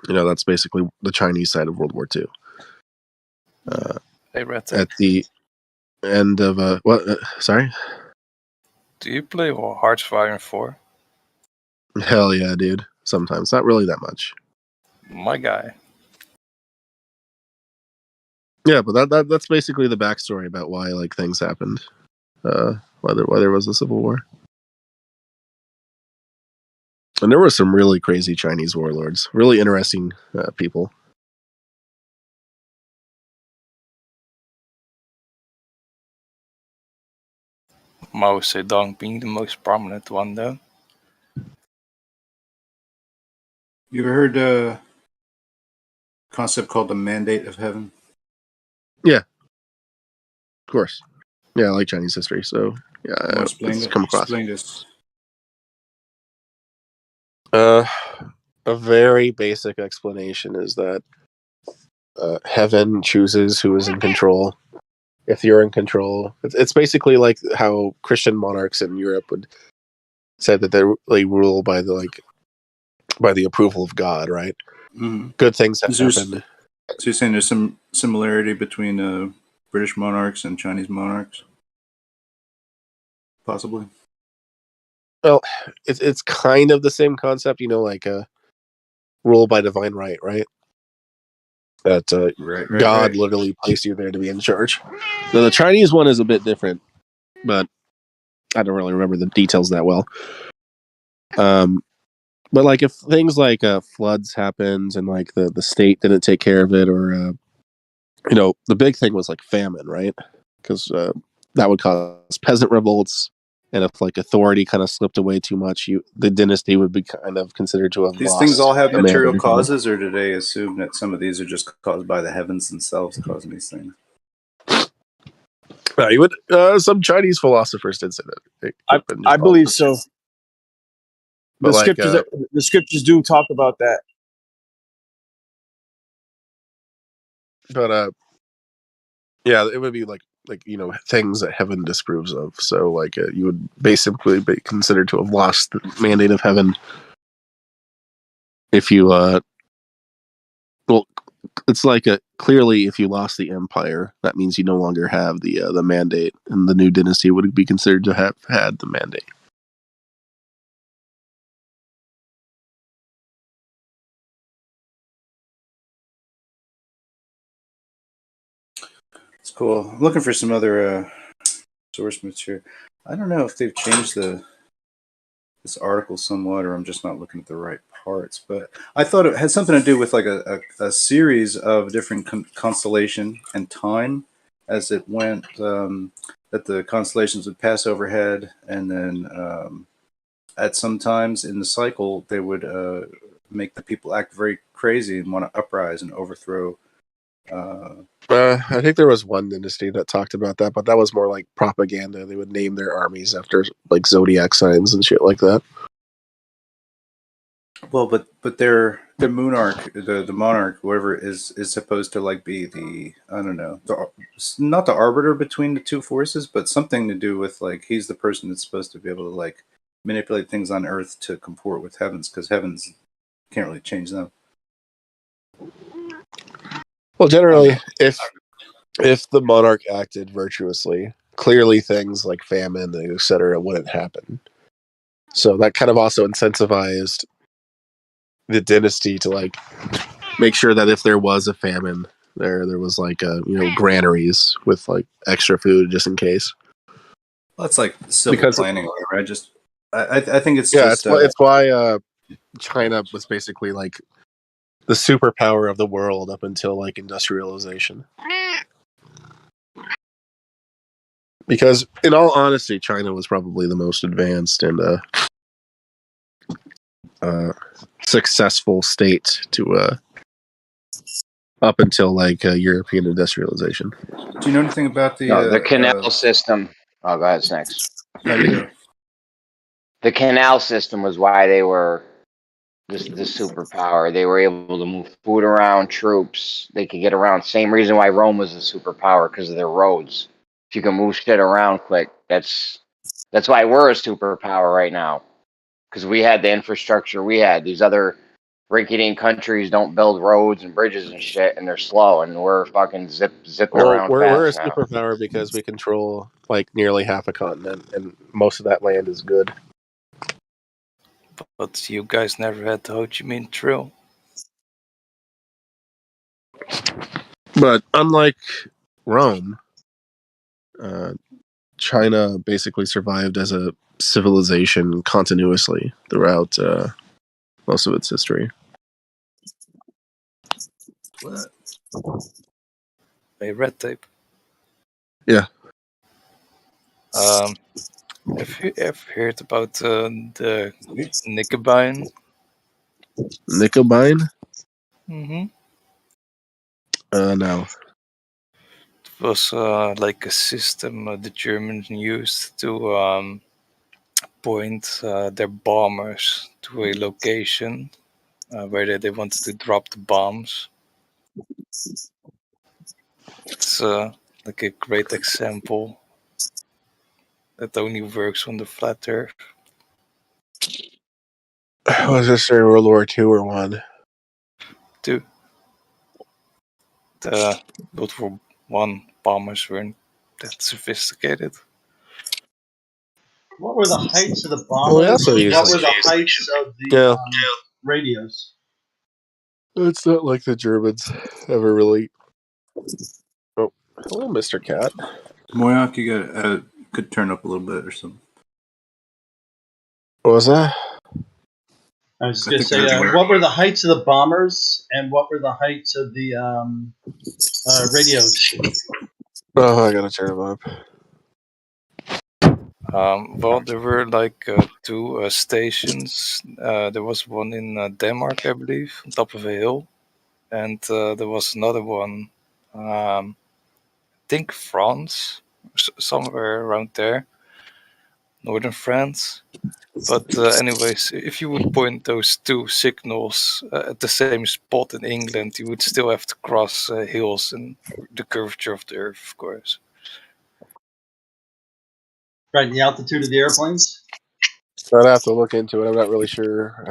You know, that's basically the Chinese side of World War II. Hey, Red At the end of what? Sorry. do you play Hearts of Iron 4? Hell yeah, dude. Sometimes, not really that much. My guy. Yeah, but that's basically the backstory about why like things happened. Why there was a civil war. And there were some really crazy Chinese warlords, really interesting people. Mao Zedong being the most prominent one, though. You ever heard a concept called the mandate of heaven? Yeah, of course. Yeah, I like Chinese history, so yeah, it's come across. Explain this. A very basic explanation is that heaven chooses who is in control. If you're in control, it's basically like how Christian monarchs in Europe would say that they rule by the approval of God, right? Mm-hmm. Good things have happened. So you're saying there's some similarity between British monarchs and Chinese monarchs? Possibly. Well, it's kind of the same concept, you know, like rule by divine right, right? That God literally placed you there to be in charge. Now, the Chinese one is a bit different, but I don't really remember the details that well. But like if things like floods happened and like the state didn't take care of it, or you know, the big thing was like famine, right? Because that would cause peasant revolts, and if like authority kind of slipped away too much, the dynasty would be kind of considered to have These lost. things all have material causes, or do they assume that some of these are just caused by the heavens themselves causing these things? You would. Some Chinese philosophers did say that. I believe so. But the scriptures do talk about that. But yeah, it would be like things that heaven disapproves of. So like you would basically be considered to have lost the mandate of heaven if you well, it's like clearly if you lost the empire, that means you no longer have the mandate, and the new dynasty would be considered to have had the mandate. It's cool. I'm looking for some other source material. I don't know if they've changed this article somewhat, or I'm just not looking at the right parts. But I thought it had something to do with like a series of different constellation and time as it went. That the constellations would pass overhead, and then at some times in the cycle, they would make the people act very crazy and want to uprise and overthrow. I think there was one dynasty that talked about that, but that was more like propaganda. They would name their armies after like zodiac signs and shit like that. Well, but their monarch, the monarch, whoever is supposed to like be the, I don't know, not the arbiter between the two forces, but something to do with like he's the person that's supposed to be able to like manipulate things on Earth to comport with heavens, because heavens can't really change them. Well, generally, if the monarch acted virtuously, clearly things like famine, etc., wouldn't happen. So that kind of also incentivized the dynasty to like make sure that if there was a famine, there was like granaries with like extra food just in case. Well, that's like civil planning, or whatever. I think it's just it's why China was basically like the superpower of the world up until like industrialization. Because in all honesty, China was probably the most advanced and successful state to up until like European industrialization. Do you know anything about the canal system? Oh, go ahead, Snacks. No, you go. The canal system was why they were the superpower. They were able to move food around, troops. They could get around. Same reason why Rome was a superpower, because of their roads. If you can move shit around quick, that's why we're a superpower right now. Because we had the infrastructure we had. These other rinky-dink countries don't build roads and bridges and shit, and they're slow, and we're fucking zipping around we're a fast now. superpower because we control like nearly half a continent, and most of that land is good. But you guys never had the Ho Chi Minh Trail. But unlike Rome, China basically survived as a civilization continuously throughout most of its history. What? A red tape. Yeah. Have you ever heard about the Nicobine? Nicobine? Mm-hmm. No. It was like a system the Germans used to point their bombers to a location where they wanted to drop the bombs. It's like a great example that only works on the flat Earth. Was this during World War II or one? Two. The World War One bombers weren't that sophisticated. What were the heights of the bombers? Well, we also use, what like, were the heights of the radios? It's not like the Germans ever really. Oh, hello, Mr. Cat. Moyak, you got could turn up a little bit or something. What was that? I was going to say, what were the heights of the bombers, and what were the heights of the radios? Oh, I gotta turn them up. Well, there were like two stations. There was one in Denmark, I believe, on top of a hill, and there was another one, I think France, somewhere around there. northern France. But anyways, if you would point those two signals at the same spot in England, you would still have to cross hills and the curvature of the Earth, of course. Right, the altitude of the airplanes. I'd have to look into it. I'm not really sure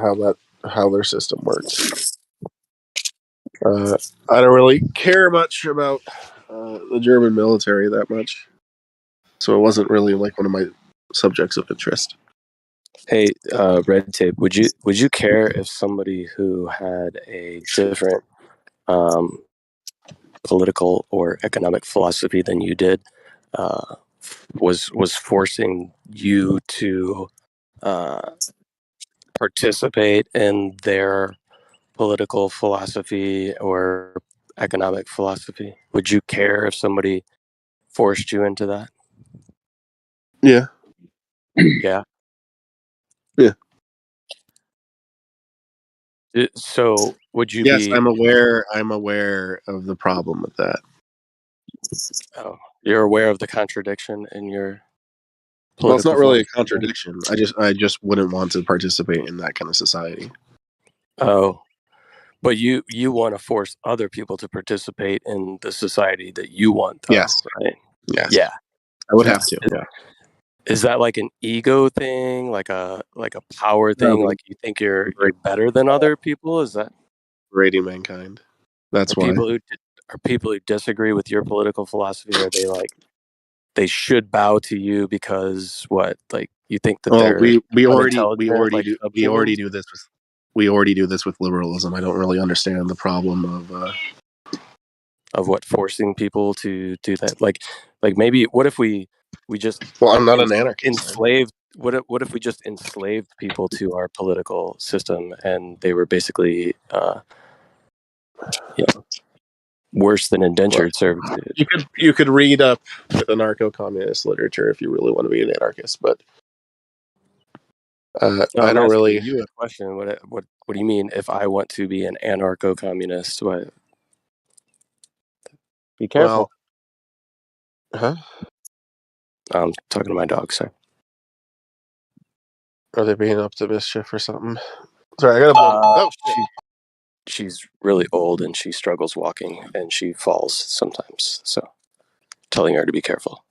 how their system works. I don't really care much about the German military that much, so it wasn't really like one of my subjects of interest. Hey, Red Tape, would you care if somebody who had a different political or economic philosophy than you did was forcing you to participate in their political philosophy or economic philosophy? Would you care if somebody forced you into that? Yeah. Yeah. Yeah. So would you Yes, be? I'm aware of the problem with that. Oh, you're aware of the contradiction in your political Well, it's not really a philosophy? contradiction. I just wouldn't want to participate in that kind of society. Oh, but you want to force other people to participate in the society that you want, though, Yes. right? Yes. Yeah. I would have to. Yeah. Is that like an ego thing, like a power thing? Probably Like you think you're better than other people? Is that rating mankind. That's are why. people who disagree with your political philosophy? Are they like they should bow to you because what? Like you think that Well, they're we already like subhumans? do this with liberalism. I don't really understand the problem Of what forcing people to do that? Like maybe what if we just well, I'm not an anarchist. enslaved? What if we just enslaved people to our political system and they were basically worse than indentured servitude? You could read up with anarcho-communist literature if you really want to be an anarchist, but No, I I'm don't asking really. you a question. What do you mean if I want to be an anarcho-communist? What? Be careful. Well, huh? I'm talking to my dog, sorry. Are they being up to mischief or something? Sorry, I gotta. She's really old and she struggles walking and she falls sometimes. So, telling her to be careful.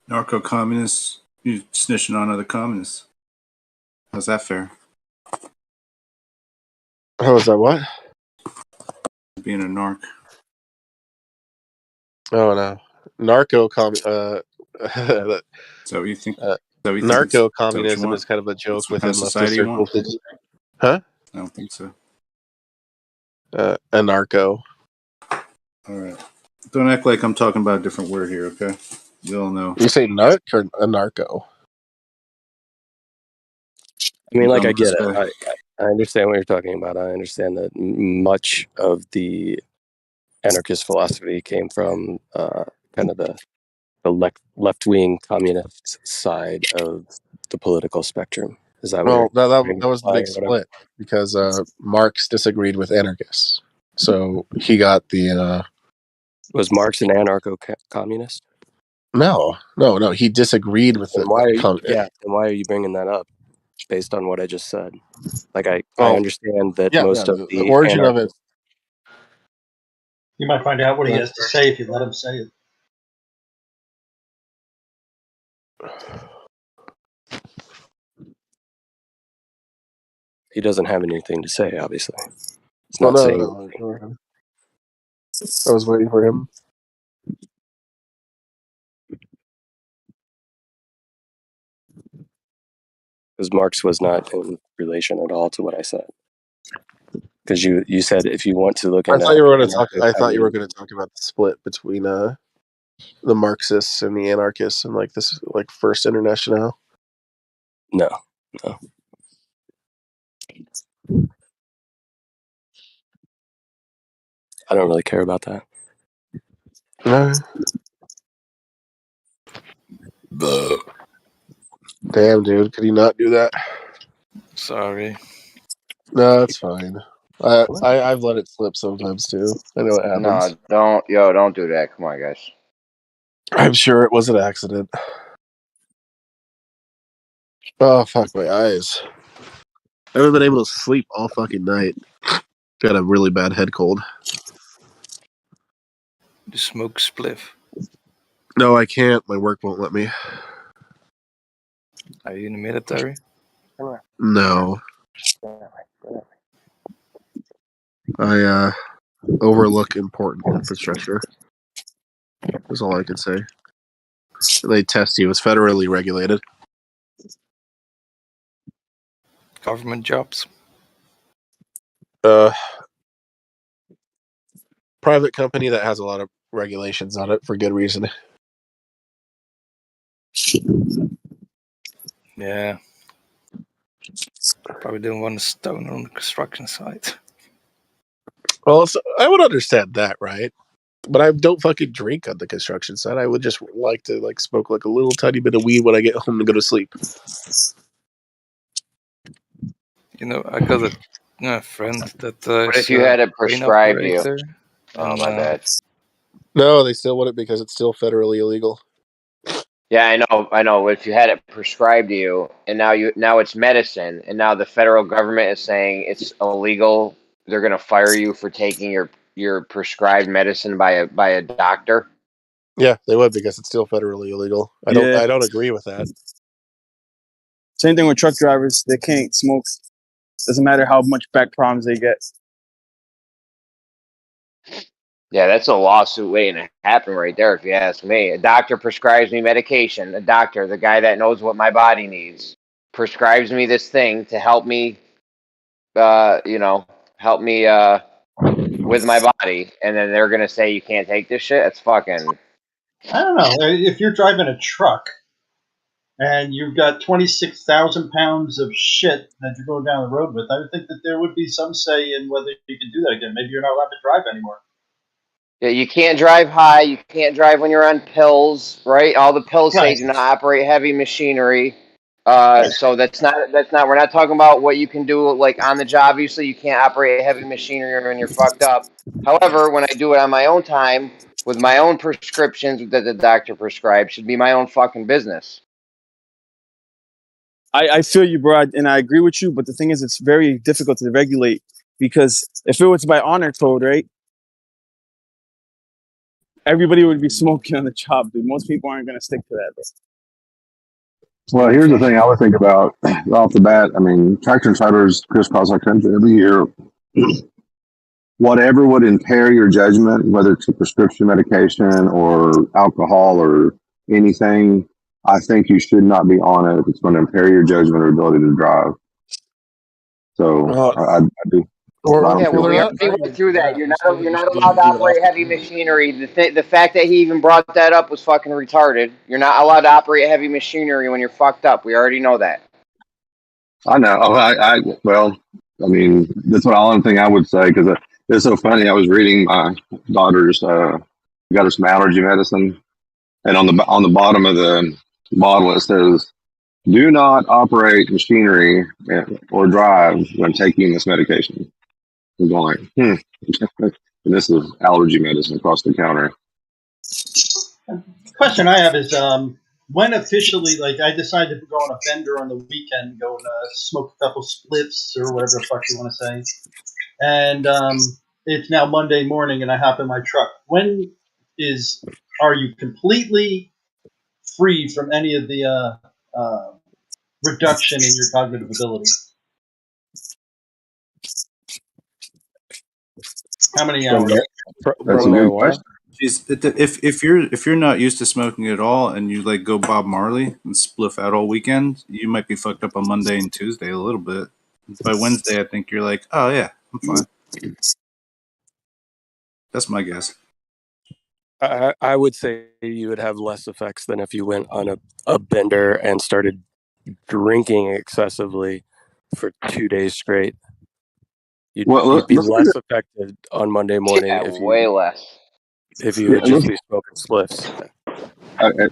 Narco-communists, you snitching on other communists. How's that fair? Oh, is that what? Being a narc. Oh no, narco So you think? narco communism is kind of a joke within leftist society you want? circles. Huh? I don't think so. Anarcho. All right. Don't act like I'm talking about a different word here, okay? We all know. You say narc or anarcho? I mean, like, I get it. I understand what you're talking about. I understand that much of the anarchist philosophy came from kind of the left-wing communist side of the political spectrum. Is that Well, what that was the big split because Marx disagreed with anarchists, so he got the. Was Marx an anarcho-communist? No. He disagreed with Then why are you bringing that up? Based on what I just said, like I understand that most of the origin of it. You might find out what he has to say if you let him say it. He doesn't have anything to say, obviously. He's Well, not saying no. I was waiting for him. because Marx was not in relation at all to what I said. Because you said if you want to look I into, thought you were going to talk. I thought you were going to talk about the split between the Marxists and the anarchists and like this like First International. No. I don't really care about that. Damn, dude, could you not do that? Sorry. No, that's fine. I've let it slip sometimes too. I know it happens. No, don't do that. Come on, guys. I'm sure it was an accident. Oh, fuck my eyes. I haven't been able to sleep all fucking night. Got a really bad head cold. You smoke spliff. No, I can't. My work won't let me. Are you in the military? No. I overlook important infrastructure. That's all I can say. They test you. It's federally regulated. Government jobs? Private company that has a lot of regulations on it for good reason. Yeah. Probably didn't want to stone on the construction site. Well, I would understand that, right? But I don't fucking drink on the construction site. I would just like to smoke a little tiny bit of weed when I get home and go to sleep. You know, I got a friend that What if you had it prescribed to you? Oh, my bad. No, they still want it because it's still federally illegal. Yeah, I know. If you had it prescribed to you, and now it's medicine, and now the federal government is saying it's illegal, they're gonna fire you for taking your prescribed medicine by a doctor. Yeah, they would because it's still federally illegal. I don't agree with that. Same thing with truck drivers. They can't smoke. Doesn't matter how much back problems they get. Yeah, that's a lawsuit waiting to happen right there, if you ask me. A doctor prescribes me medication. A doctor, the guy that knows what my body needs, prescribes me this thing to help me, help me with my body, and then they're gonna say you can't take this shit. It's fucking. I don't know. If you're driving a truck and you've got 26,000 pounds of shit that you're going down the road with, I would think that there would be some say in whether you can do that again. Maybe you're not allowed to drive anymore. Yeah, you can't drive high. You can't drive when you're on pills, right? All the pills say do not operate heavy machinery. So that's not. We're not talking about what you can do like on the job. Obviously, you can't operate heavy machinery when you're fucked up. However, when I do it on my own time with my own prescriptions that the doctor prescribed, should be my own fucking business. I feel you, bro, and I agree with you. But the thing is, it's very difficult to regulate because if it was by honor code, right? Everybody would be smoking on the job, dude. Most people aren't going to stick to that. Well, here's the thing I would think about off the bat. I mean, tractor trailers crisscross our country every year. Whatever would impair your judgment, whether it's a prescription medication or alcohol or anything, I think you should not be on it if it's going to impair your judgment or ability to drive. So I do. We already went through that. You're not allowed to operate heavy machinery. The fact that he even brought that up was fucking retarded. You're not allowed to operate heavy machinery when you're fucked up. We already know that. I know. Well, I mean, that's what only thing I would say because it's so funny. I was reading my daughter's got her some allergy medicine, and on the bottom of the bottle it says, "Do not operate machinery or drive when taking this medication." I'm going like, and this is allergy medicine across the counter. Question I have is, when officially, like, I decided to go on a bender on the weekend, go and smoke a couple spliffs or whatever the fuck you want to say, and it's now Monday morning, and I hop in my truck. When are you completely free from any of the reduction in your cognitive ability? How many hours? That's a good question. If you're not used to smoking at all and you like go Bob Marley and spliff out all weekend, you might be fucked up on Monday and Tuesday a little bit. By Wednesday, I think you're like, oh yeah, I'm fine. That's my guess. I would say you would have less effects than if you went on a bender and started drinking excessively for 2 days straight. You'd be less affected on Monday morning way less. If you would just be smoking spliffs.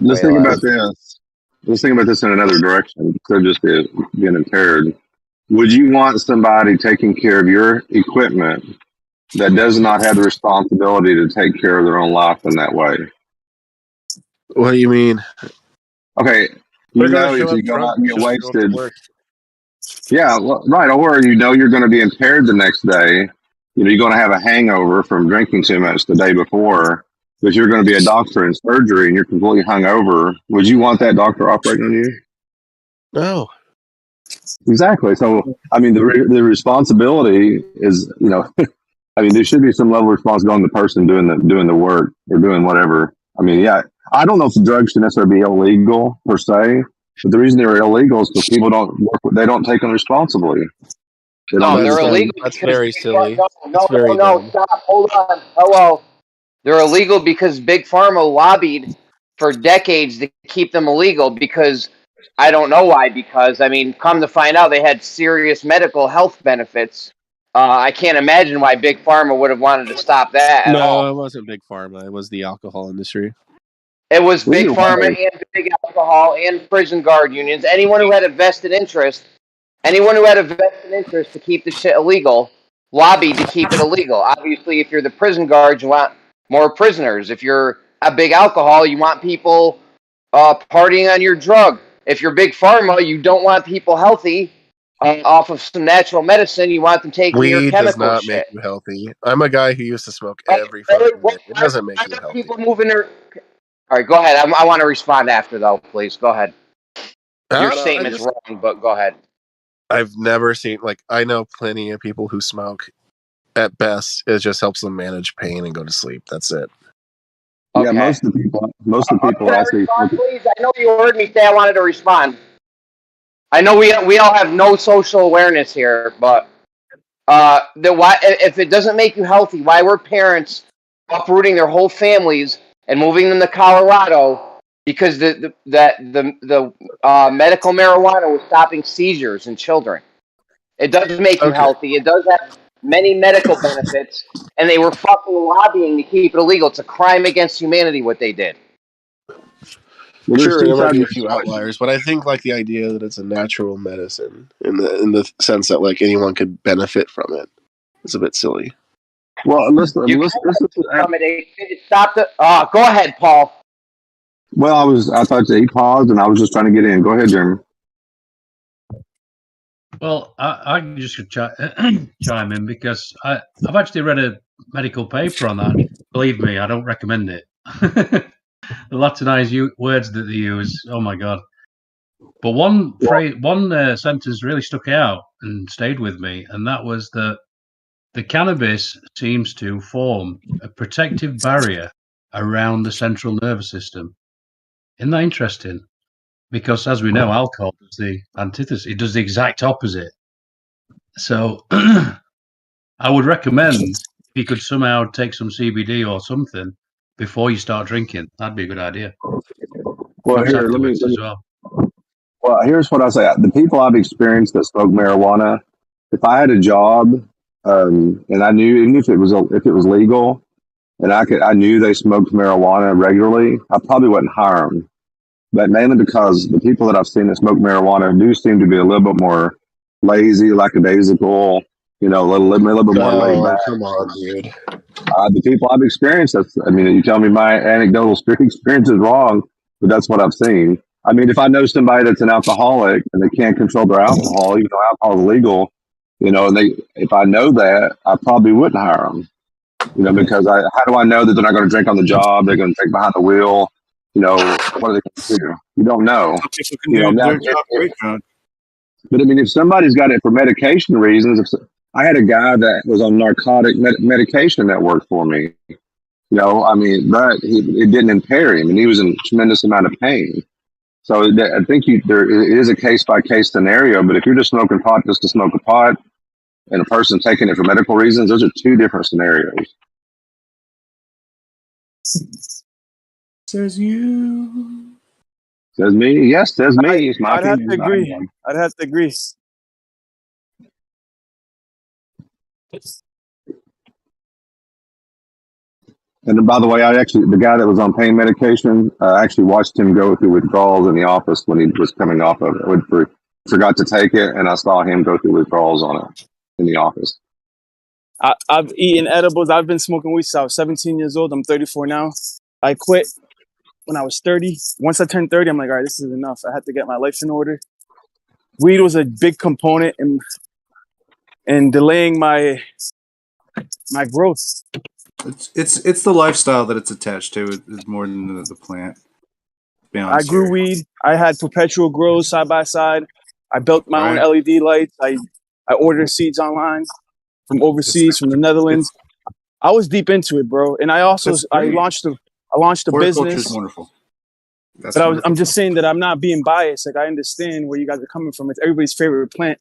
Let's think about this. Let's think about this in another direction. It could just be being impaired. would you want somebody taking care of your equipment that does not have the responsibility to take care of their own life in that way? What do you mean? Okay, They're you gonna know, show if up you go out drunk and get just to show up to wasted, work. yeah, right. Or you know you're going to be impaired the next day. You know you're going to have a hangover from drinking too much the day before, but you're going to be a doctor in surgery and you're completely hungover. Would you want that doctor operating on you? No. Exactly. So, I mean, the responsibility is, you know, I mean, there should be some level of responsibility on the person doing the work or doing whatever. I mean, yeah, I don't know if the drugs should necessarily be illegal per se, but the reason they're illegal is because people don't work. They don't take them responsibly. They don't No, do they're the same. illegal That's because very silly. no, That's very dumb. stop, hold on, hello. They're illegal because Big Pharma lobbied for decades to keep them illegal because I don't know why. Because I mean, come to find out, they had serious medical health benefits. I can't imagine why Big Pharma would have wanted to stop that at No, all. it wasn't Big Pharma. It was the alcohol industry. It was Well, Big either Pharma way, and Big Alcohol and prison guard unions. Anyone who had a vested interest to keep the shit illegal lobbied to keep it illegal. Obviously, if you're the prison guard, you want more prisoners. If you're a big alcohol, you want people partying on your drug. If you're Big Pharma, you don't want people healthy off of some natural medicine. You want them taking your Weed does chemical not make shit. you healthy. I'm a guy who used to smoke every Really? fucking day. It doesn't make Why you are healthy. people moving their... All right, go ahead. I want to respond after, though, please. Go ahead. I Your don't know. statement's wrong, but go ahead. I've never seen, like, I know plenty of people who smoke. At best, it just helps them manage pain and go to sleep. That's it. yeah, Okay. most of the people Can I I see. respond, please? I know you heard me say I wanted to respond. I know we all have no social awareness here, but why if it doesn't make you healthy, why were parents uprooting their whole families and moving them to Colorado because the medical marijuana was stopping seizures in children? It does make you Okay. healthy. It does have many medical benefits, and they were fucking lobbying to keep it illegal. It's a crime against humanity what they did. Well, there's Sure, two there might sides be to a the few equation. outliers, but I think like the idea that it's a natural medicine in the sense that like anyone could benefit from it is a bit silly. Well, You let's accommodate. Stop the. Go ahead, Paul. well, I thought he paused and I was just trying to get in. Go ahead, Jeremy. Well, I can just chime in because I've actually read a medical paper on that. And believe me, I don't recommend it. The Latinized words that they use, oh my god! But one phrase, one sentence really stuck out and stayed with me, and that was that the cannabis seems to form a protective barrier around the central nervous system. Isn't that interesting? Because as we know, alcohol does the antithesis; it does the exact opposite. So I would recommend if you could somehow take some CBD or something before you start drinking. That'd be a good idea. Well, Perhaps here, afterwards as well. well, here's what I say. The people I've experienced that smoke marijuana, if I had a job, and I knew even if it was legal, and I knew they smoked marijuana regularly, I probably wouldn't hire them. But mainly because the people that I've seen that smoke marijuana do seem to be a little bit more lazy, lackadaisical, you know, a little bit more laid Oh, back. come on, dude. The people I've experienced, I mean, you tell me my anecdotal experience is wrong, but that's what I've seen. I mean, if I know somebody that's an alcoholic and they can't control their alcohol, even though alcohol is legal, you know, and if I know that, I probably wouldn't hire them, you know, because how do I know that they're not going to drink on the job? They're going to drink behind the wheel. You know, what are they going to do? You don't know. Some people can You know, do now, their job great, John. but I mean, if somebody's got it for medication reasons, I had a guy that was on narcotic medication that worked for me. You know, I mean, but it didn't impair him, and he was in a tremendous amount of pain. So I think there is a case by case scenario. But if you're just smoking pot just to smoke a pot, and a person taking it for medical reasons, those are two different scenarios. Says you. Says me. Yes, says me. It's my I'd have opinion. to agree. I'd have to agree. And then, by the way, the guy that was on pain medication, I actually watched him go through withdrawals in the office when he was coming off of it. forgot to take it, and I saw him go through withdrawals on it in the office. I've eaten edibles. I've been smoking weed since I was 17 years old. I'm 34 now. I quit when I was 30. Once I turned 30, I'm like, all right, this is enough. I had to get my life in order. Weed was a big component in delaying my growth. It's the lifestyle that it's attached to. It's more than the plant. I grew weed. I had perpetual grows side by side. I built my own LED lights. I ordered seeds online from overseas, from the Netherlands. I was deep into it, bro. And I also launched a business. Wonderful. But I'm just saying that I'm not being biased. Like, I understand where you guys are coming from. It's everybody's favorite plant.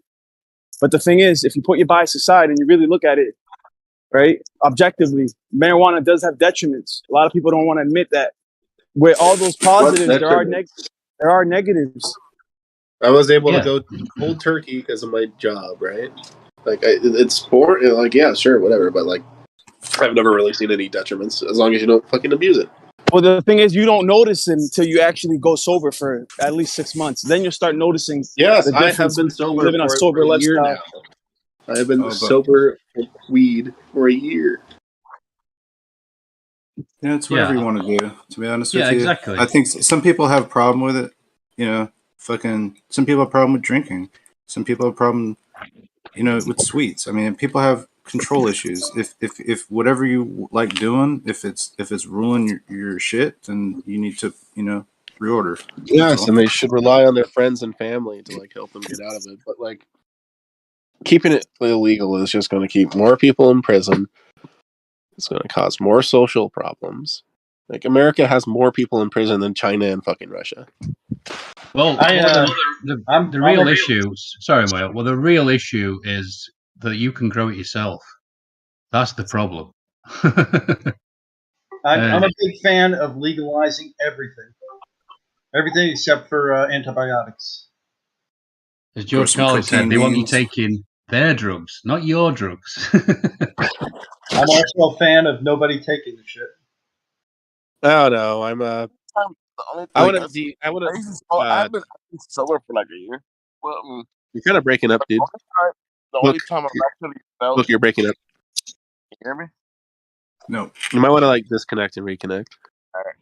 But the thing is, if you put your bias aside and you really look at it, right, objectively, marijuana does have detriments. A lot of people don't want to admit that. Where all those positives, there are negatives. I was able to go cold turkey because of my job, right? Like, it's sport. Like, yeah, sure, whatever. But like, I've never really seen any detriments as long as you don't fucking abuse it. Well, the thing is, you don't notice it until you actually go sober for at least 6 months. Then you'll start noticing. Yes, the I have been sober living a sober for a year now. I have been sober for weed for a year. Yeah, it's whatever you want to do. To be honest with you, exactly. I think some people have a problem with it. You know, some people have a problem with drinking. Some people have a problem, with sweets. I mean, people have control issues. If whatever you like doing, if it's ruling your shit, then you need to reorder. Yes, and they should rely on their friends and family to like help them get out of it. But like, keeping it illegal is just going to keep more people in prison. It's going to cause more social problems. Like, America has more people in prison than China and fucking Russia. Well, the real issue. Sorry, Will. Well, the real issue is that you can grow it yourself. That's the problem. I'm a big fan of legalizing everything except for antibiotics. As George Carlin said, they want you taking their drugs, not your drugs. I'm also a fan of nobody taking the shit. Oh no, I'm I've been sober for like a year. Well, you're kind of breaking up, dude. The only time I've actually felt. Look, you're breaking up. Can you hear me? No. You might want to like disconnect and reconnect. All right.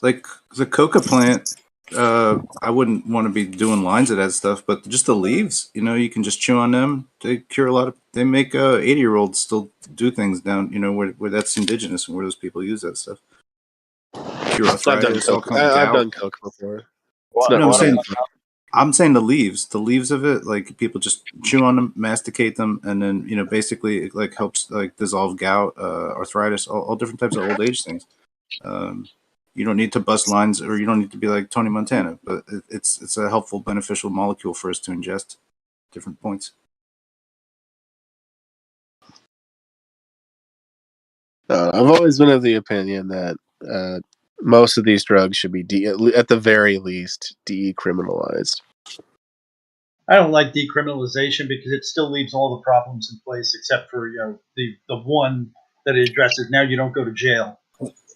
Like the coca plant, I wouldn't want to be doing lines of that stuff, but just the leaves, you can just chew on them. They cure a lot of. They make 80-year-olds still do things down, where that's indigenous and where those people use that stuff. Cure arthritis, I've done coke before. I'm saying the leaves of it, like people just chew on them, masticate them, and then basically it like helps like dissolve gout, arthritis, all different types of old age things. You don't need to bust lines, or you don't need to be like Tony Montana, but it's a helpful, beneficial molecule for us to ingest different points. I've always been of the opinion that most of these drugs should be, at the very least, decriminalized. I don't like decriminalization because it still leaves all the problems in place, except for the one that it addresses. Now you don't go to jail.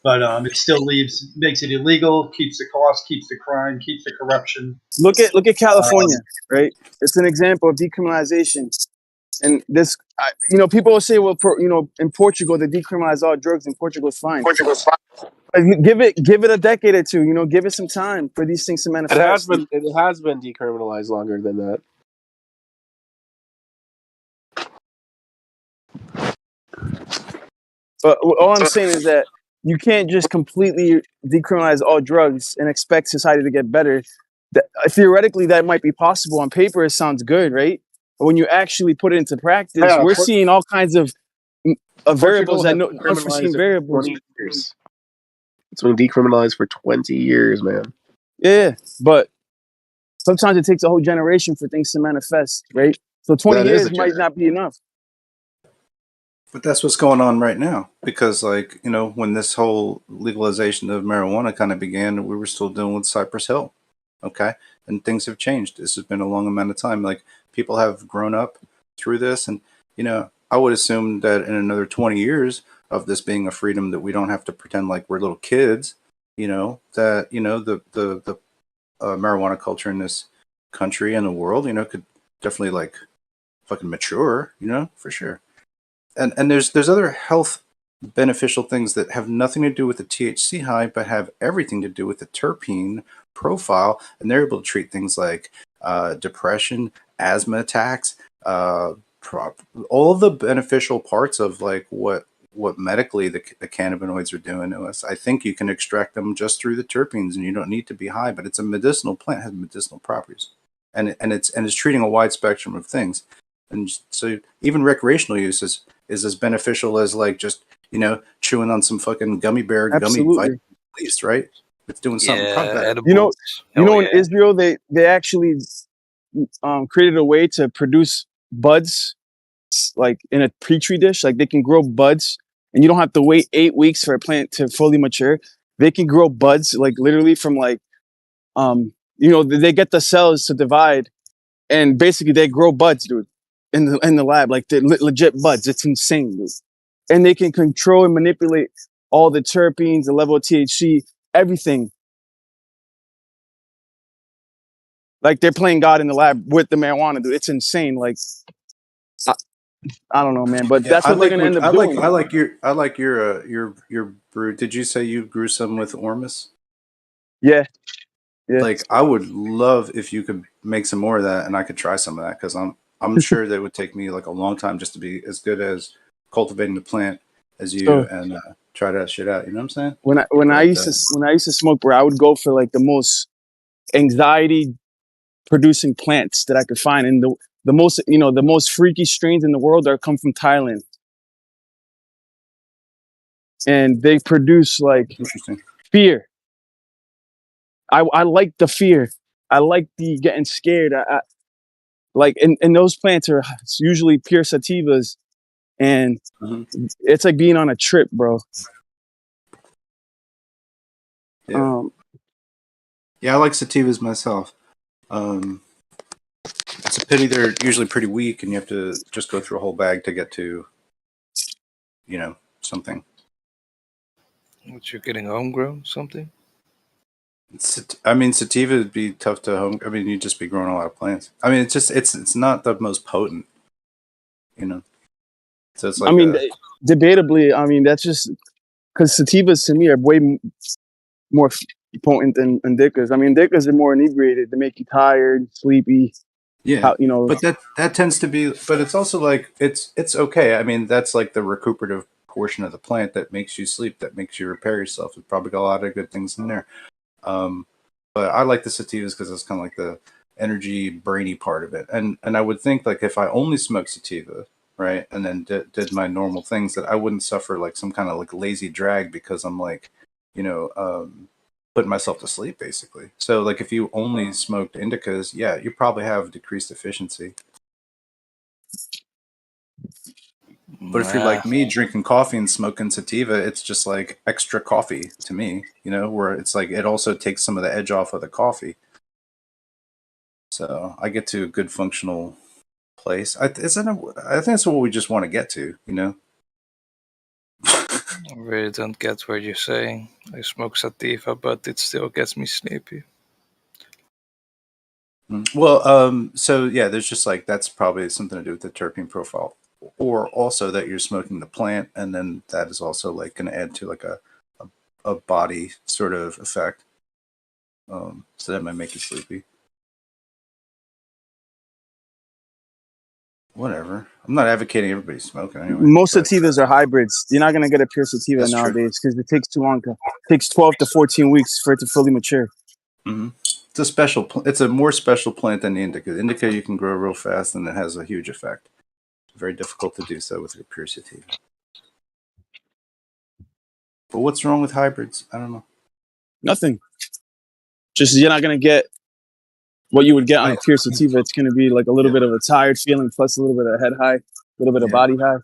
But it still makes it illegal, keeps the cost, keeps the crime, keeps the corruption. Look at California, right? It's an example of decriminalization. And this, people will say, well, in Portugal, they decriminalize all drugs, and Portugal's fine. Give it a decade or two. Give it some time for these things to manifest. It has been decriminalized longer than that. But all I'm saying is that you can't just completely decriminalize all drugs and expect society to get better. Theoretically, that might be possible. On paper, it sounds good, right? But when you actually put it into practice, we're seeing all kinds of variables that unforeseen variables. It's been decriminalized for 20 years, man. Yeah, but sometimes it takes a whole generation for things to manifest, right? So 20 years might not be enough. But that's what's going on right now, because when this whole legalization of marijuana kind of began, we were still dealing with Cypress Hill, okay? And things have changed. This has been a long amount of time. Like, people have grown up through this, and I would assume that in another 20 years of this being a freedom, that we don't have to pretend like we're little kids, that the marijuana culture in this country and the world, you know, could definitely like fucking mature, you know, for sure. And there's other health beneficial things that have nothing to do with the THC high, but have everything to do with the terpene profile, and they're able to treat things like depression, asthma attacks, all of the beneficial parts of like what medically the cannabinoids are doing to us. I think you can extract them just through the terpenes, and you don't need to be high. But it's a medicinal plant, has medicinal properties, and it's treating a wide spectrum of things. And so even recreational use is as beneficial as like just, you know, chewing on some fucking gummy bear gummy vitamin, at least, right? It's doing something probably better. You know, in Israel, they actually created a way to produce buds like in a petri dish. Like they can grow buds, and you don't have to wait 8 weeks for a plant to fully mature. They can grow buds like literally from like, you know, they get the cells to divide, and basically they grow buds, dude, in the lab, like they're legit buds. It's insane, dude. And they can control and manipulate all the terpenes, the level of THC, everything. Like they're playing God in the lab with the marijuana, dude. It's insane. Like I don't know, man, but that's what they're gonna end up doing. I like your brew. Did you say you grew some with Ormus? Yeah. Like I would love if you could make some more of that, and I could try some of that, because I'm sure that it would take me like a long time just to be as good as cultivating the plant as you, and try that shit out. You know what I'm saying? When I used to smoke, bro, I would go for like the most anxiety producing plants that I could find, and the most, you know, the most freaky strains in the world come from Thailand, and they produce like fear. I like the fear. I like the getting scared. I like, and those plants are usually pure sativas, and it's like being on a trip, bro. Yeah. Yeah, I like sativas myself. It's a pity they're usually pretty weak, and you have to just go through a whole bag to get to, you know, something. What, you're getting homegrown something? I mean, sativa would be tough to home. I mean, you'd just be growing a lot of plants. I mean, it's just it's not the most potent, you know. So it's like, I mean, debatably, I mean that's just because sativas to me are way more potent than indicas. I mean, indicas are more inebriated. They make you tired, sleepy. yeah, you know. But that tends to be. But it's also like it's okay. I mean, that's like the recuperative portion of the plant that makes you sleep, that makes you repair yourself. It's probably got a lot of good things in there. But I like the sativas because it's kind of like the energy, brainy part of it. And I would think like if I only smoked sativa, right, and then did my normal things, that I wouldn't suffer like some kind of like lazy drag, because I'm like, you know, putting myself to sleep basically. So like if you only smoked indicas, yeah, you probably have decreased efficiency. But if you're like me, drinking coffee and smoking sativa, it's just like extra coffee to me, you know, where it's like it also takes some of the edge off of the coffee. So I get to a good functional place. I think that's what we just want to get to, you know. I really don't get what you're saying. I smoke sativa, but it still gets me sleepy. Well, so yeah, there's just like, that's probably something to do with the terpene profile, or also that you're smoking the plant, and then that is also like going to add to like a body sort of effect. So that might make you sleepy. Whatever. I'm not advocating everybody smoking anyway. Most sativas are hybrids. You're not gonna get a pure sativa nowadays because it takes too long. It takes 12 to 14 weeks for it to fully mature. Mm-hmm. It's a more special plant than the indica. The indica you can grow real fast, and it has a huge effect. Very difficult to do so with a pure sativa. But what's wrong with hybrids? I don't know. Nothing. Just you're not gonna get what you would get on a pure sativa. It's gonna be like a little bit of a tired feeling, plus a little bit of head high, a little bit of body high.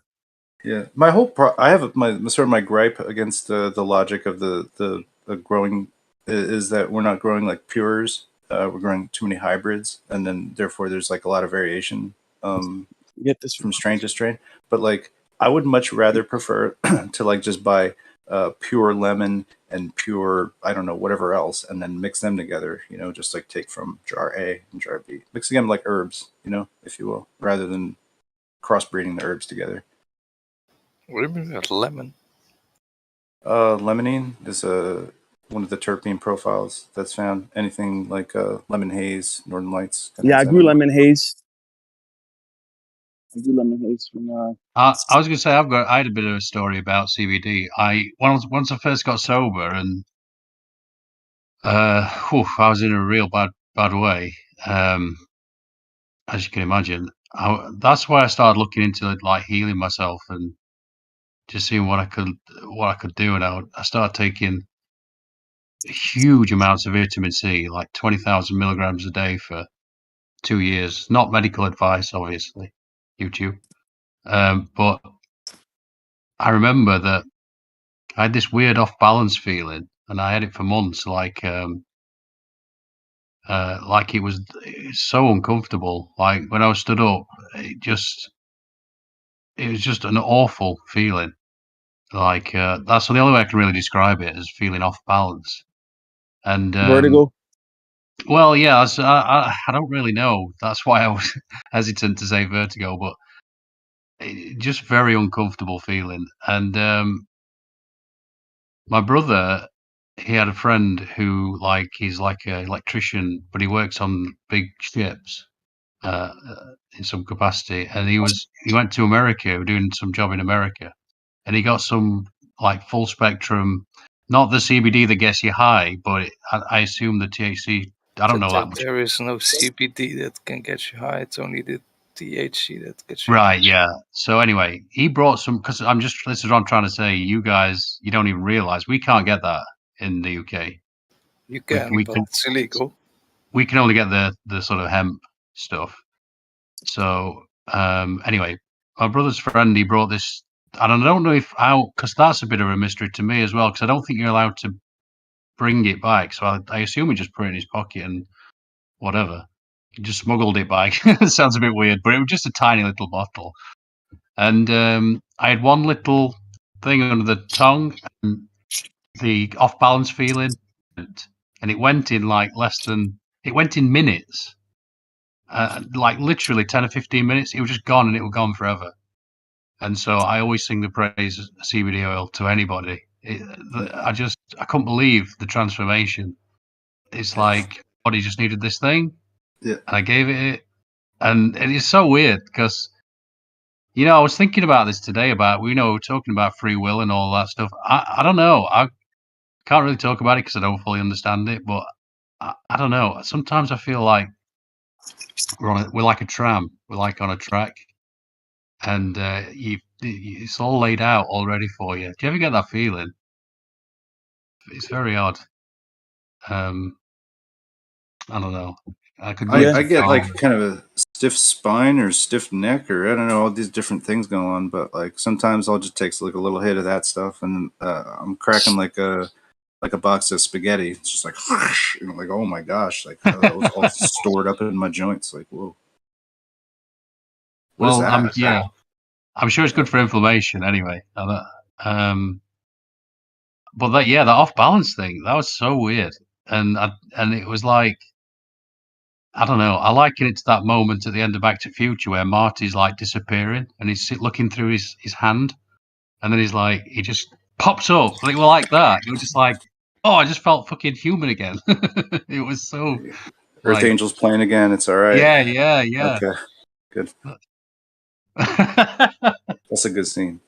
Yeah, my whole I have my gripe against the logic of the growing is that we're not growing like pures. We're growing too many hybrids, and then therefore there's like a lot of variation get this from strain to strain. But like I would much rather prefer to like just buy pure lemon and pure, I don't know, whatever else, and then mix them together, just like take from jar A and jar B, mixing them like herbs, if you will, rather than crossbreeding the herbs together. What do you mean about lemon? Limonene is one of the terpene profiles that's found. Anything like lemon haze, Northern Lights. Yeah, I grew lemon haze. I grew lemon haze from. I was going to say I had a bit of a story about CBD. Once I first got sober and I was in a real bad way. As you can imagine, that's why I started looking into it, like healing myself and just seeing what I could do. And I started taking huge amounts of vitamin C, like 20,000 milligrams a day for 2 years. Not medical advice, obviously, YouTube. But I remember that I had this weird off balance feeling, and I had it for months. Like it was so uncomfortable. Like when I was stood up, it was just an awful feeling. Like that's the only way I can really describe it, as feeling off balance. And Vertigo. well, yeah, I don't really know. That's why I was hesitant to say vertigo, but just very uncomfortable feeling. And my brother, he had a friend who, like, he's like an electrician, but he works on big ships in some capacity. And he went to America, doing some job in America, and he got some like full spectrum, not the CBD that gets you high, but I assume the THC. I don't know that much. There is no CBD that can get you high. It's only the THC that gets you Right, yeah. So anyway, he brought some, because this is what I'm trying to say. You guys, you don't even realize we can't get that in the UK. You can, but it's illegal. We can only get the sort of hemp stuff. So anyway, my brother's friend, he brought this, and I don't know because that's a bit of a mystery to me as well, because I don't think you're allowed to bring it back. So I assume he just put it in his pocket and whatever. He just smuggled it back. It sounds a bit weird, but it was just a tiny little bottle. And I had one little thing under the tongue, and the off balance feeling, and it went in like it went in minutes, like literally 10 or 15 minutes. It was just gone, and it was gone forever. And so I always sing the praise of CBD oil to anybody. I couldn't believe the transformation. It's like body just needed this thing, and I gave it, and it is so weird because. I was thinking about this today we're talking about free will and all that stuff. I don't know. I can't really talk about it because I don't fully understand it, but I don't know. Sometimes I feel like we're like a tram. We're like on a track, and it's all laid out already for you. Do you ever get that feeling? It's very odd. I don't know. I get like kind of a stiff spine or stiff neck, or I don't know, all these different things going on. But like sometimes I'll just take like a little hit of that stuff, and I'm cracking like a box of spaghetti. It's just like, like, oh my gosh, like it was all stored up in my joints. Like, whoa. What is that? I'm sure it's good for inflammation anyway. But that off balance thing, that was so weird, and it was like. I don't know. I liken it to that moment at the end of Back to the Future where Marty's like disappearing and he's looking through his hand, and then he just pops up. Like that. It was just like, oh, I just felt fucking human again. It was so. Earth Angels playing again. It's all right. Yeah. Okay, good. That's a good scene.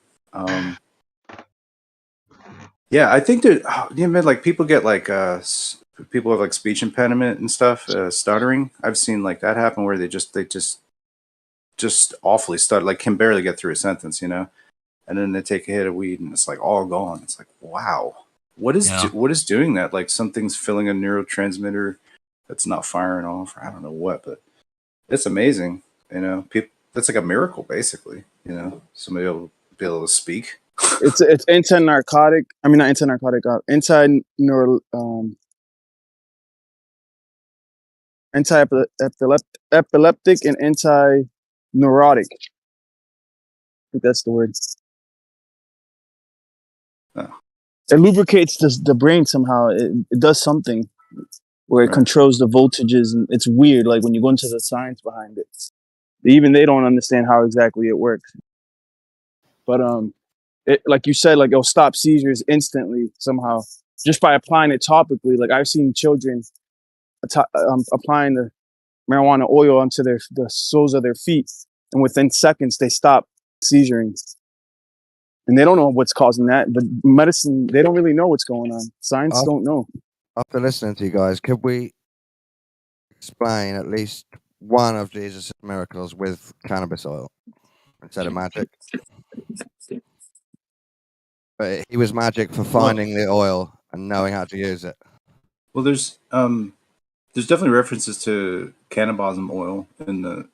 Yeah, I think that like people get like people have like speech impediment and stuff, stuttering. I've seen like that happen where they just awfully stutter, like can barely get through a sentence, and then they take a hit of weed and it's like all gone. It's like, wow, what is doing that? Like something's filling a neurotransmitter that's not firing off, or I don't know what, but it's amazing. People, that's like a miracle, basically. Somebody will be able to speak. It's anti-narcotic. I mean, not anti-narcotic. Anti-epileptic and anti-neurotic. I think that's the word. Oh. It lubricates the brain somehow. It does something where it Right. controls the voltages, and it's weird. Like when you go into the science behind it, even they don't understand how exactly it works. But it, like you said, like it'll stop seizures instantly somehow just by applying it topically. Like I've seen children applying the marijuana oil onto the soles of their feet, and within seconds they stop seizuring. And they don't know what's causing that. But medicine, they don't really know what's going on. Science don't know. After listening to you guys, could we explain at least one of Jesus' miracles with cannabis oil instead of magic? But he was magic for finding the oil and knowing how to use it. Well, there's definitely references to cannabism oil in the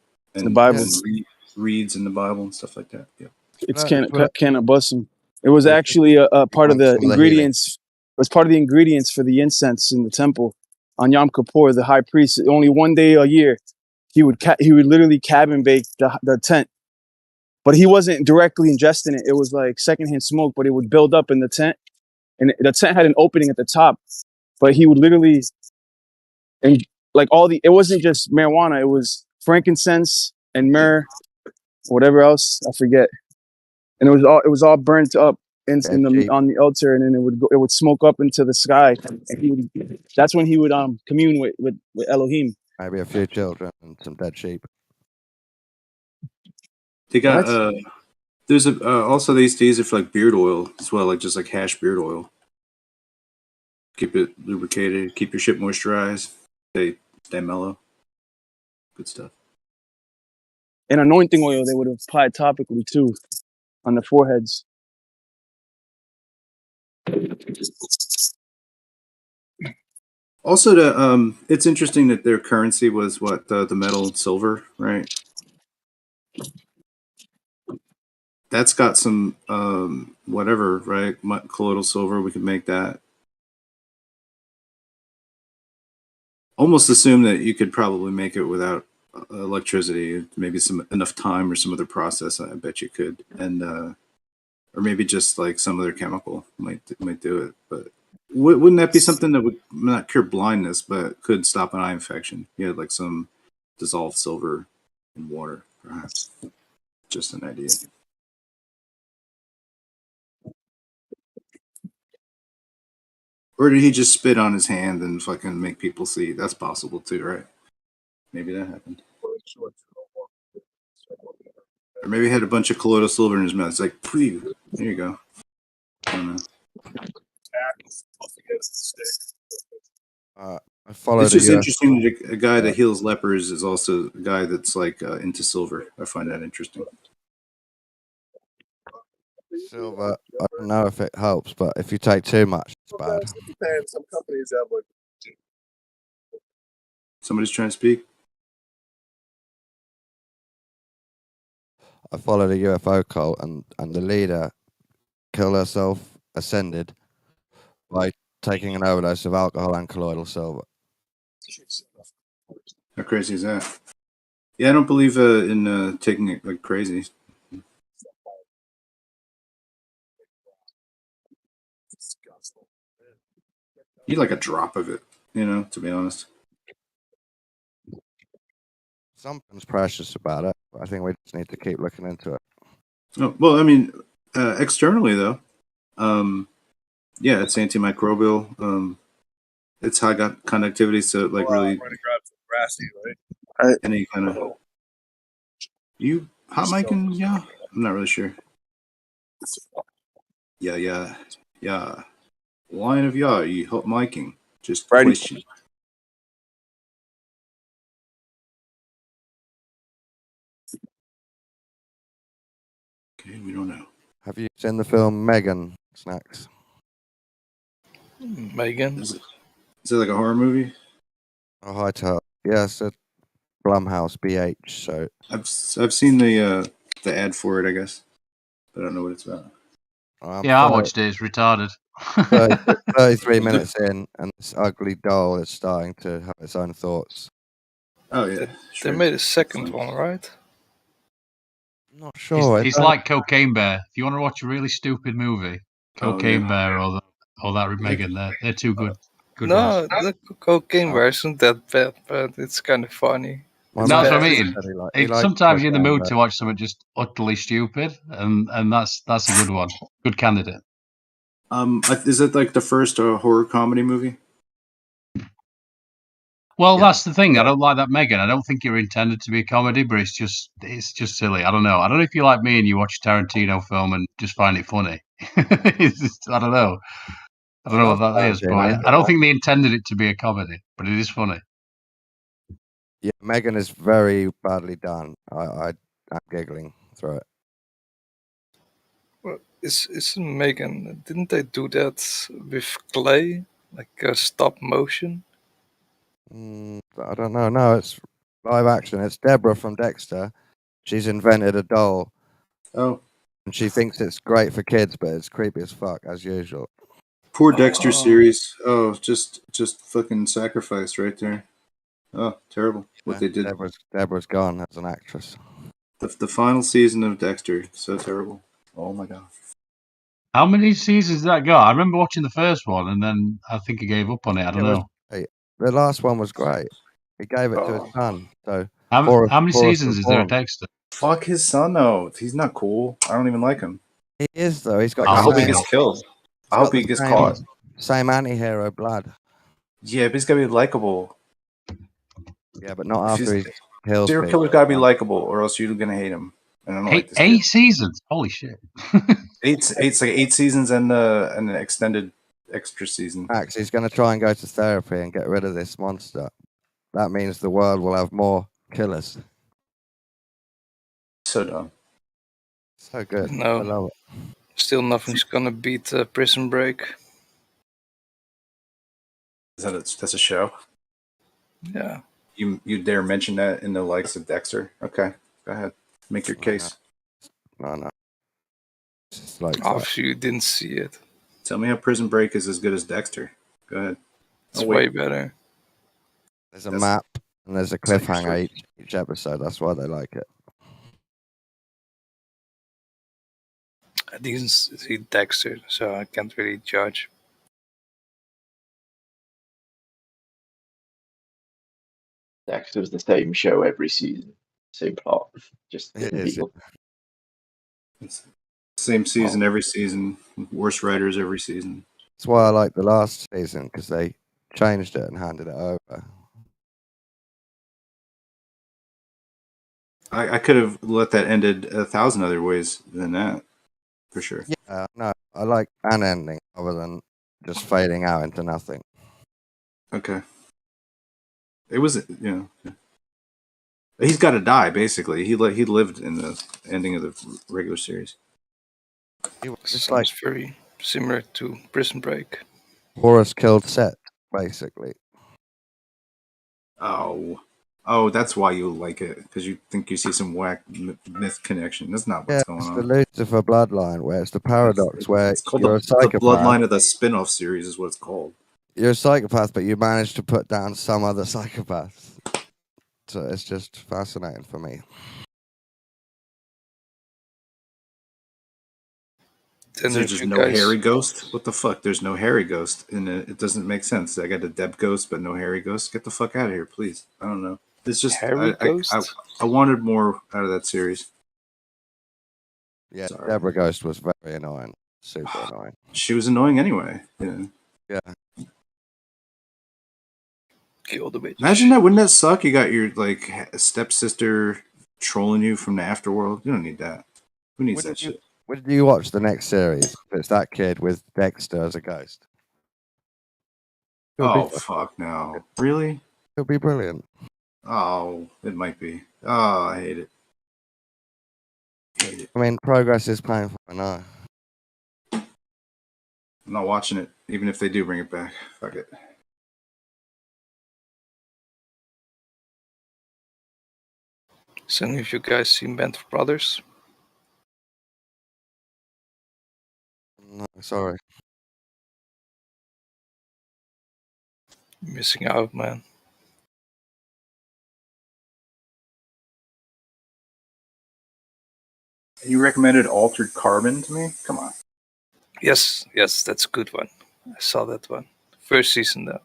Bible, and reeds in the Bible and stuff like that. Yeah, it's cannabism. It was actually a part of the ingredients. It was part of the ingredients for the incense in the temple on Yom Kippur. The high priest, only one day a year, he would literally cabin bake the tent, but he wasn't directly ingesting it. It was like secondhand smoke, but it would build up in the tent, and the tent had an opening at the top. But he would literally, and like it wasn't just marijuana. It was frankincense and myrrh, whatever else I forget, and it was all burnt up on the altar, and then it would smoke up into the sky. And that's when he would commune with Elohim. Maybe a few children and some dead sheep. they got there's also they used to use it for like beard oil as well, like just like hash beard oil. Keep it lubricated, keep your shit moisturized, stay mellow. Good stuff. And anointing oil they would apply topically too on the foreheads. Also, it's interesting that their currency was what the metal and silver, right? That's got some whatever, right? Colloidal silver. We could make that. Almost assume that you could probably make it without electricity. Maybe enough time or some other process. I bet you could, and or maybe just like some other chemical might do it. But wouldn't that be something that would not cure blindness, but could stop an eye infection? You had like some dissolved silver in water, perhaps. Just an idea. Or did he just spit on his hand and fucking make people see? That's possible too, right? Maybe that happened. Or maybe he had a bunch of colloidal silver in his mouth. It's like, phew, there you go. I don't know. I followed it's just interesting that a guy that heals lepers is also a guy that's like into silver. I find that interesting. Silver, I don't know if it helps, but if you take too much, it's bad. Some companies have like. Somebody's trying to speak. I followed a UFO cult, and the leader killed herself, ascended by taking an overdose of alcohol and colloidal silver. How crazy is that? Yeah, I don't believe in taking it like crazy. You like a drop of it, to be honest. Something's precious about it. I think we just need to keep looking into it. Oh, well, I mean, externally though, yeah, it's antimicrobial. It's high conductivity, so like really any kind of you hot micing, yeah. I'm not really sure. Yeah. Line of you hot micing. Just question. Okay, we don't know. Have you seen the film Megan, Snacks? Megan? Is it like a horror movie? Oh, hi, Tal. Yes, it's Blumhouse, BH. So I've seen the ad for it, I guess, but I don't know what it's about. I watched it. It's retarded. 33 minutes in, and this ugly doll is starting to have its own thoughts. Oh yeah, They made a second one, right? I'm not sure. He's like Cocaine Bear. If you want to watch a really stupid movie, Cocaine Bear or or that Megan. They're too good. Good No, ones. the cocaine version that bad, but it's kind of funny. My It's No, that's mate what I bad. mean. said he likes Sometimes you're in the cocaine, mood but to watch something just utterly stupid, and that's a good one. Good candidate. Is it like the first horror comedy movie? Well, Yeah. that's the thing. I don't like that Megan. I don't think you're intended to be a comedy, but it's just silly. I don't know. I don't know if you're like me and you watch a Tarantino film and just find it funny. It's just, I don't know. I don't know what that is, but I don't think they intended it to be a comedy, but it is funny. yeah, Megan is very badly done. I'm giggling through it. Well, isn't Megan? Didn't they do that with clay, like stop motion? I don't know. No, it's live action. It's Deborah from Dexter. She's invented a doll. Oh. And she thinks it's great for kids, but it's creepy as fuck, as usual. Poor Dexter series. Oh, just fucking sacrificed right there. Oh, terrible. What they did. Deborah's gone as an actress. The final season of Dexter. So terrible. Oh my god. How many seasons did that go? I remember watching the first one, and then I think I gave up on it. I don't know. The last one was great. He gave it to his son. So How many Forrest seasons was is there of born. Dexter? Fuck his son though. He's not cool. I don't even like him. He is though. He's got. I the hope he same- gets killed. I he's hope got he the gets same- caught. Same anti-hero blood. Yeah, but he's gotta be likable. Yeah, but not after he kills Serial people. killer's gotta be likable, or else you're gonna hate him. And I don't like this. Eight seasons. Holy shit. It's like 8 seasons and an extended extra season. Max, he's going to try and go to therapy and get rid of this monster. That means the world will have more killers. So dumb. So good. No. I love it. Still, nothing's gonna beat Prison Break. That's a show? Yeah. You dare mention that in the likes of Dexter? Okay, go ahead. Make your case. No. It's like Obviously, you didn't see it. Tell me how Prison Break is as good as Dexter. Go ahead. It's way better. There's a map and there's a cliffhanger each episode. That's why they like it. I didn't see Dexter, so I can't really judge. Dexter's the same show every season, same plot, just different people. Same season every season. Worse writers every season. That's why I like the last season, because they changed it and handed it over. I could have let that ended 1,000 other ways than that, for sure. Yeah, no, I like an ending other than just fading out into nothing. Okay. It was, he's got to die, basically. He lived in the ending of the regular series. It's like very similar to Prison Break. Horus killed Set, basically. Oh, that's why you like it, because you think you see some whack myth connection. That's not what's going It's on. the Lucifer bloodline, where it's the paradox, where It's called you're a the psychopath. bloodline of the spin-off series is what it's called. You're a psychopath, but you manage to put down some other psychopaths. So it's just fascinating for me. Is there just no hairy ghost? What the fuck? There's no hairy ghost in it. It doesn't make sense. I got a Deb ghost, but no hairy ghost. Get the fuck out of here, please. I don't know. It's just I wanted more out of that series. Yeah, Deborah Ghost was very annoying. Super annoying. She was annoying anyway. Yeah. Kill the bitch. Imagine that. Wouldn't that suck? You got your stepsister trolling you from the afterworld. You don't need that. Who needs that shit? When did you watch the next series? If it's that kid with Dexter as a ghost. Oh fuck no! Really? It'll be brilliant. Oh, it might be. Oh, I hate it. I mean, progress is painful. I know. I'm not watching it, even if they do bring it back. Fuck it. So, have you guys seen Band of Brothers? No, sorry. Missing out, man. You recommended Altered Carbon to me? Come on. Yes, that's a good one. I saw that one. First season though.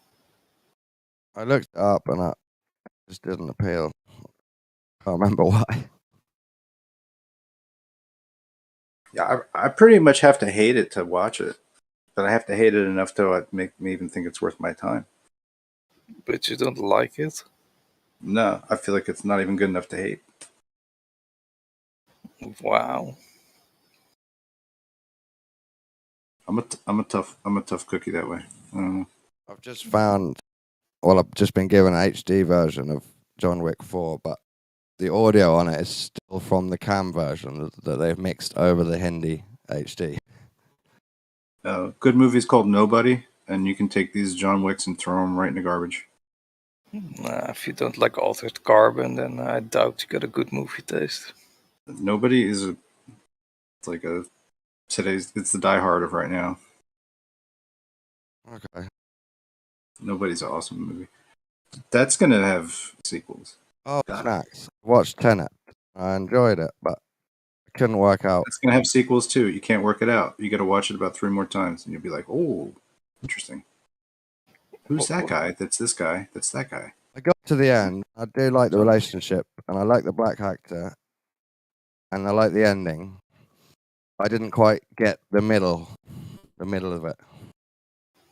I looked it up and it just didn't appeal. Can't remember why. Yeah, I pretty much have to hate it to watch it, but I have to hate it enough to make me even think it's worth my time. But you don't like it? No, I feel like it's not even good enough to hate. Wow. I'm a tough cookie that way. I've just found, well, I've just been given an HD version of John Wick 4, but the audio on it is still from the cam version that they've mixed over the Hindi HD. Good movie's called Nobody, and you can take these John Wicks and throw them right in the garbage. If you don't like Altered Carbon, then I doubt you got a good movie taste. Nobody is it's the Die Hard of right now. Okay. Nobody's an awesome movie. That's gonna have sequels. Oh, snacks. Watched Tenet. I enjoyed it, but I couldn't work out. It's gonna have sequels too. You can't work it out. You got to watch it about 3 more times, and you'll be like, "Oh, interesting. Who's that guy? That's this guy. That's that guy." I got to the end. I do like the relationship, and I like the black actor, and I like the ending. I didn't quite get the middle of it.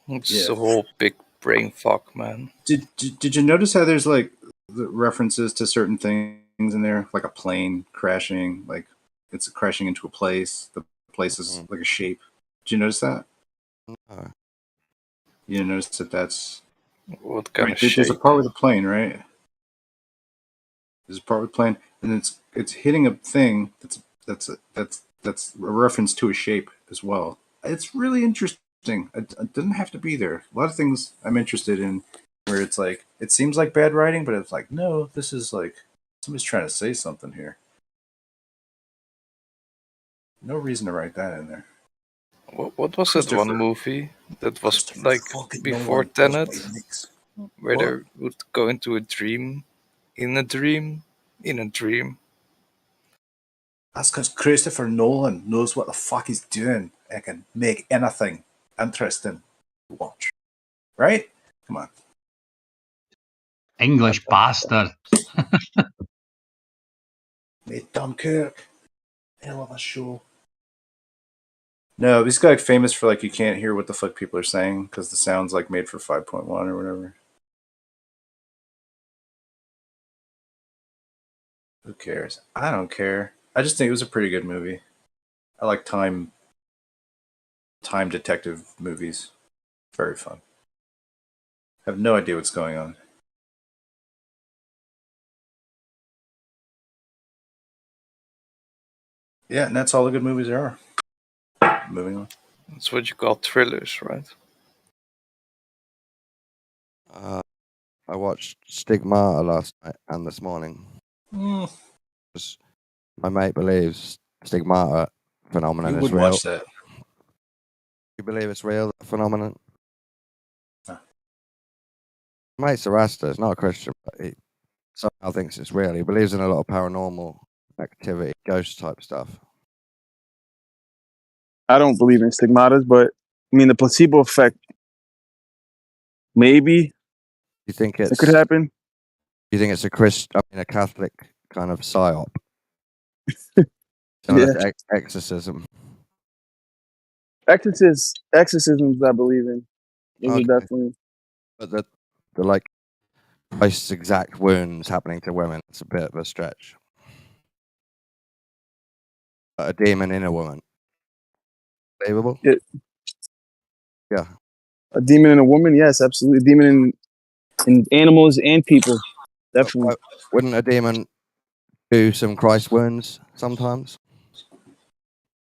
It's a whole big brain fuck, man. Did you notice how there's like the references to certain things in there, like a plane crashing, like it's crashing into a place. The place is like a shape. Did you notice that? No. You notice that that's what kind of There's a shape? part with a plane, right? There's a part with a plane, and it's hitting a thing that's a reference to a shape as well. It's really interesting. It doesn't have to be there. A lot of things I'm interested in where it's like it seems like bad writing, but it's like no, this is like somebody's trying to say something here. No reason to write that in there. What was that one movie that was like before Tenet, where they would go into a dream, in a dream, in a dream? That's because Christopher Nolan knows what the fuck he's doing and can make anything interesting to watch. Right? Come on. English bastard. Made Dunkirk. Hell of a show. No, this guy famous for like you can't hear what the fuck people are saying because the sound's like made for 5.1 or whatever. Who cares? I don't care. I just think it was a pretty good movie. I like time detective movies. Very fun. I have no idea what's going on. Yeah, and that's all the good movies there are. Moving on. That's what you call thrillers, right? I watched Stigmata last night and this morning. My mate believes Stigmata phenomenon You is would real. watch that. You believe it's real, that phenomenon? No. Mate's a Rasta, he's not a Christian, but he somehow thinks it's real. He believes in a lot of paranormal activity, ghost type stuff. I don't believe in stigmatas, but I mean the placebo effect. Maybe You think it could happen. You think it's a Catholic kind of psyop? Yeah. To exorcism. Exorcisms I believe in. Those Okay. are definitely. But the like Christ's exact wounds happening to women, it's a bit of a stretch. But a demon in a woman. Believable? Yeah. A demon in a woman, yes, absolutely. A demon in animals and people, definitely. Wouldn't a demon do some Christ wounds sometimes?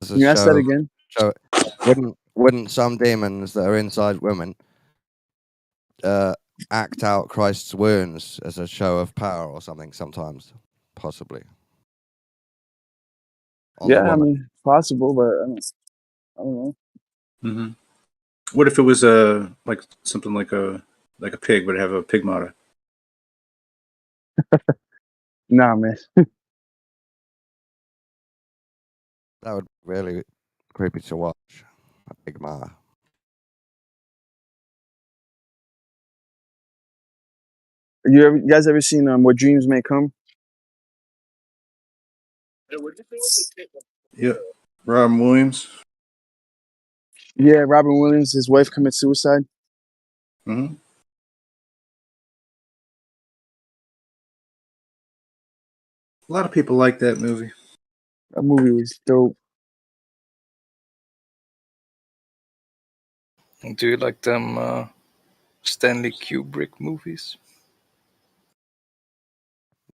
Can you ask that again? Wouldn't some demons that are inside women act out Christ's wounds as a show of power or something sometimes? Possibly. Yeah, I mean, possible, but I don't know. Mm-hmm. What if it was like something like a pig, but have a pigmata? Nah, man. That would be really creepy to watch. A pigmata. You guys ever seen What Dreams May Come? Yeah, Robin Williams. Yeah, Robin Williams, his wife commits suicide. Mm-hmm. A lot of people like that movie. That movie was dope. Do you like them Stanley Kubrick movies?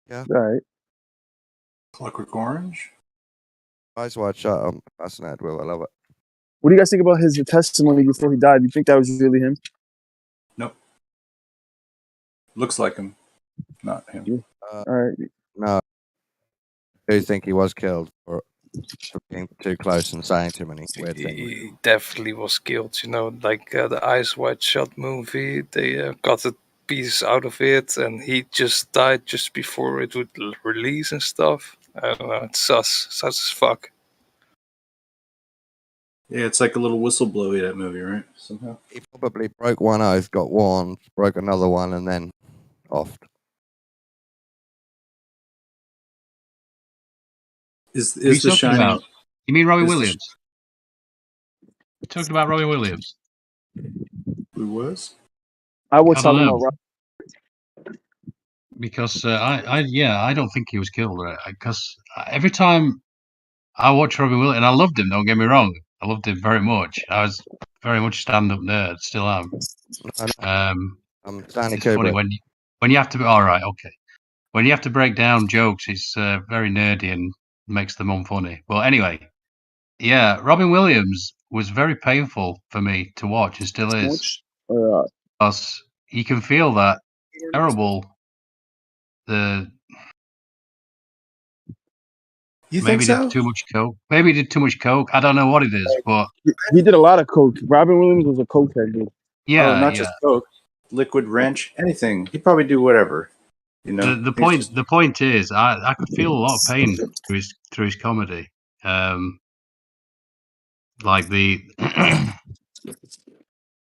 Yeah. All right. Clockwork Orange. Eyes wide shut. I'm fascinated with it. I love it. What do you guys think about his testimony before he died? You think that was really him? Nope. Looks like him, not him. All right. No, I do think he was killed for being too close and saying too many weird things. He definitely was killed. Like the Eyes Wide Shut movie. They got a piece out of it, and he just died just before it would release and stuff. I don't know. It's sus as fuck. Yeah, it's like a little whistleblowy, that movie, right? Somehow. He probably broke one oath, got warned, broke another one, and then offed. Is Who are you The talking Shining? about? You mean Robbie is the Williams? We're talking about Robbie Williams. Who was? I was I don't talking know. about Because I don't think he was killed. Because every time I watch Robbie Williams, and I loved him. Don't get me wrong, I loved him very much. I was very much a stand-up nerd, still am. I'm Stanley It's funny Kubrick. when you have to. All right, okay. When you have to break down jokes, it's very nerdy and makes them unfunny. But anyway, yeah, Robin Williams was very painful for me to watch, and still is. Because you can feel that terrible. You Maybe think so? did too much coke. Maybe he did too much coke. I don't know what it is, but he did a lot of coke. Robin Williams was a cokehead dude. yeah, not just Coke, liquid wrench, anything. He'd probably do whatever. You know. The point is, I could feel a lot of pain through his comedy. Like the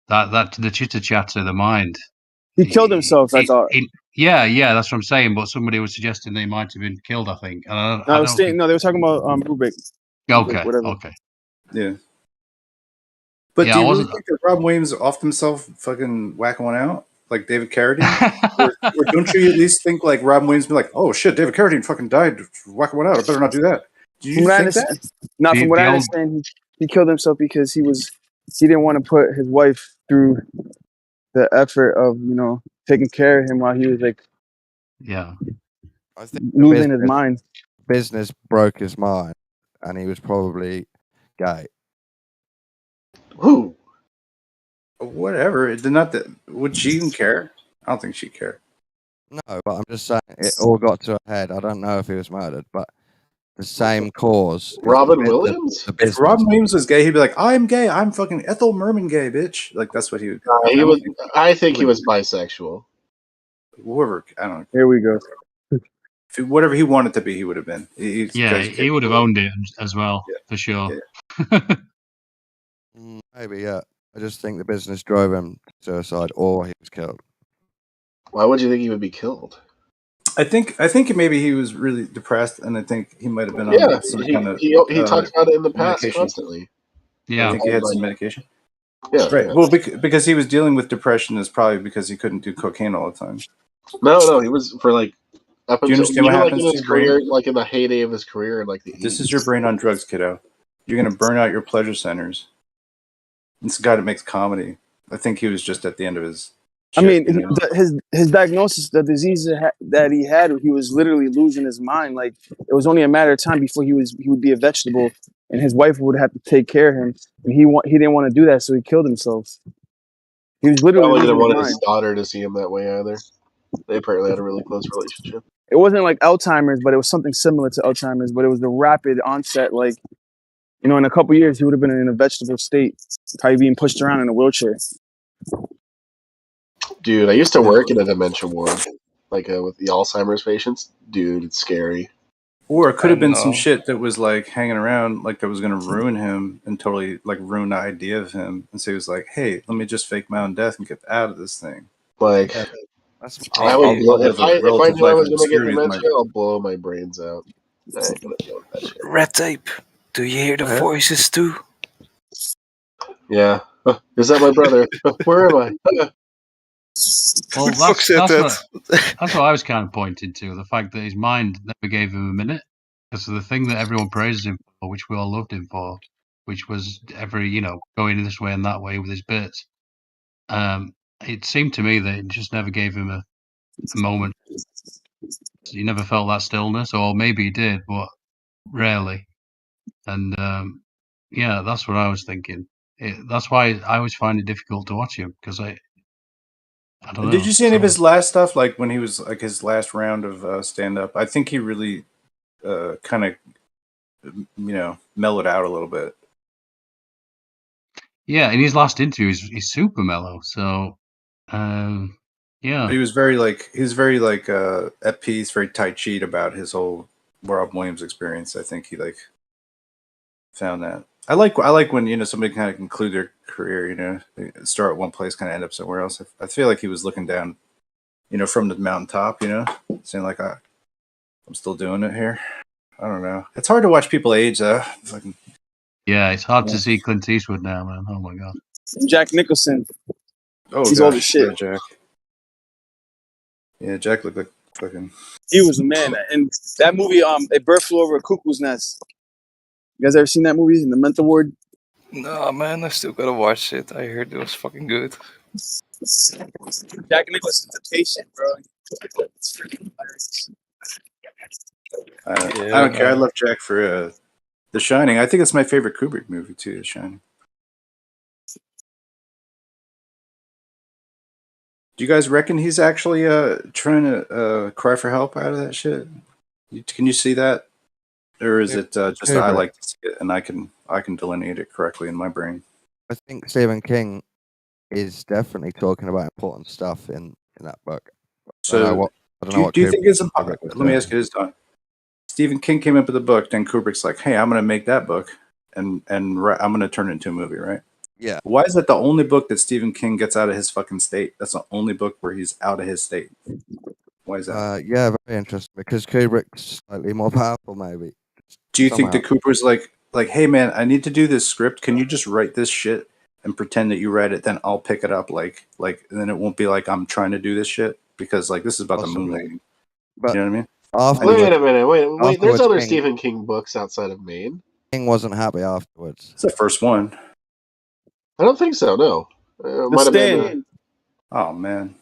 that the chitter chatter, the mind. He killed himself. I thought. Yeah, that's what I'm saying. But somebody was suggesting they might have been killed. I think. No, they were talking about Rubik. Okay. Whatever. Okay. Yeah. But Yeah, do I you really wasn't- think that Robin Williams offed himself fucking whacking one out like David Carradine? or don't you at least think like Robin Williams be like, oh shit, David Carradine fucking died whacking one out. I better not do that. Do you think that? Not from what I understand, he killed himself because he didn't want to put his wife through the effort of taking care of him while he was like I think losing his mind. Business broke his mind, and he was probably gay. Who? Whatever. Not that. Would she even care? I don't think she'd care. No, but I'm just saying it all got to a head. I don't know if he was murdered, but the same cause. Robin Williams? If Robin Williams was gay, he'd be like, I'm gay. I'm fucking Ethel Merman gay, bitch. Like, that's what he would. I think he was bisexual. Whoever. I don't know. Here we go. Whatever he wanted to be, he would have been. He would have owned it as well, for sure. Maybe, yeah. I just think the business drove him to suicide, or he was killed. Why would you think he would be killed? I think maybe he was really depressed, and I think he might have been on some kind of. He talks about it in the past medication. constantly. Yeah, I think he had some medication. Yeah, right. yeah. Well, because he was dealing with depression, is probably because he couldn't do cocaine all the time. No, he was for like. Up Do you until, understand what happens in to his your brain? career, like in the heyday of his career, like the. This is your brain on drugs, kiddo. You're gonna burn out your pleasure centers. It's a guy that makes comedy. I think he was just at the end of his. I mean, his diagnosis, the disease that he had, he was literally losing his mind. Like it was only a matter of time before he would be a vegetable, and his wife would have to take care of him, and he didn't want to do that, so he killed himself. He was literally Probably losing didn't his want his mind. daughter to see him that way either. They apparently had a really close relationship. It wasn't like Alzheimer's, but it was something similar to Alzheimer's. But it was the rapid onset. Like, in a couple years, he would have been in a vegetable state, probably being pushed around in a wheelchair. Dude, I used to work in a dementia ward, like with the Alzheimer's patients. Dude, it's scary. Or it could have been some shit that was like hanging around, like that was going to ruin him and totally like ruin the idea of him. And so he was like, "Hey, let me just fake my own death and get out of this thing." Like, That's I'll, I would I'll, blow, I'll live if a I relative knew I life was of gonna get obscurity with my. dementia, I'll blow my brains out. I ain't gonna deal with that shit. Red tape. Do you hear the voices too? Yeah. Is that my brother? Where am I? Well, that's what I was kind of pointing to, the fact that his mind never gave him a minute. Because the thing that everyone praised him for, which we all loved him for, which was going this way and that way with his bits. It seemed to me that it just never gave him a moment. He never felt that stillness, or maybe he did, but rarely. And yeah, that's what I was thinking. That's why I always find it difficult to watch him, because I don't know. Did you see any of his last stuff, like when he was like his last round of stand up? I think he really kind of mellowed out a little bit. Yeah, in his last interview, he's super mellow. So, yeah. But he was very at peace, very tight cheat about his whole Rob Williams experience. I think he found that. I like when somebody kind of conclude their career, they start at one place, kind of end up somewhere else. I feel like he was looking down, from the mountaintop, saying like, I'm still doing it here. I don't know. It's hard to watch people age, though. Yeah, it's hard to see Clint Eastwood now, man. Oh my god. Jack Nicholson. Oh, he's gosh, old as shit. yeah, Jack. Yeah, Jack looked like fucking. He was a man, and that movie, A Bird Flew Over a Cuckoo's Nest. You guys ever seen that movie? In the Mental Ward? No, man, I still gotta watch it. I heard it was fucking good. Jack Nicholson's a patient, bro. I don't care. I love Jack for The Shining. I think it's my favorite Kubrick movie too. The Shining. Do you guys reckon he's actually trying to cry for help out of that shit? Can you see that, or is it just that I like to see it and I can delineate it correctly in my brain? I think Stephen King is definitely talking about important stuff in that book. So, do you think it's impossible? Let me ask you this, Don. Stephen King came up with a book, then Kubrick's like, "Hey, I'm going to make that book, and I'm going to turn it into a movie, right?" Yeah. Why is that the only book that Stephen King gets out of his fucking state? That's the only book where he's out of his state. Why is that? Yeah, very interesting. Because Kubrick's slightly more powerful, maybe. Do you think that Cooper's like, hey man, I need to do this script. Can you just write this shit and pretend that you read it? Then I'll pick it up. And then it won't be like I'm trying to do this shit because this is about the moon landing. But you know what I mean? Wait a minute. Wait. There's other King, Stephen King books outside of Maine. King wasn't happy afterwards. It's the first one. I don't think so. No. Might have been. Oh man.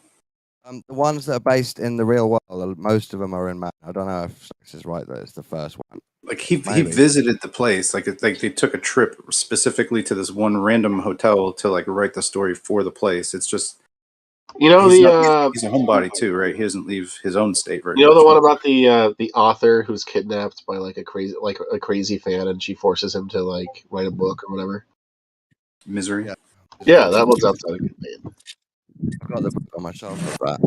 The ones that are based in the real world, most of them are in Maine. I don't know if this is right. That it's the first one. Like he visited the place. Like they took a trip specifically to this one random hotel to write the story for the place. It's just. He's a homebody too, right? He doesn't leave his own state very much. The one about the author who's kidnapped by a crazy fan, and she forces him to write a book or whatever. Misery. Yeah, that one's outside of Maine. I've got the book on my shelf of that.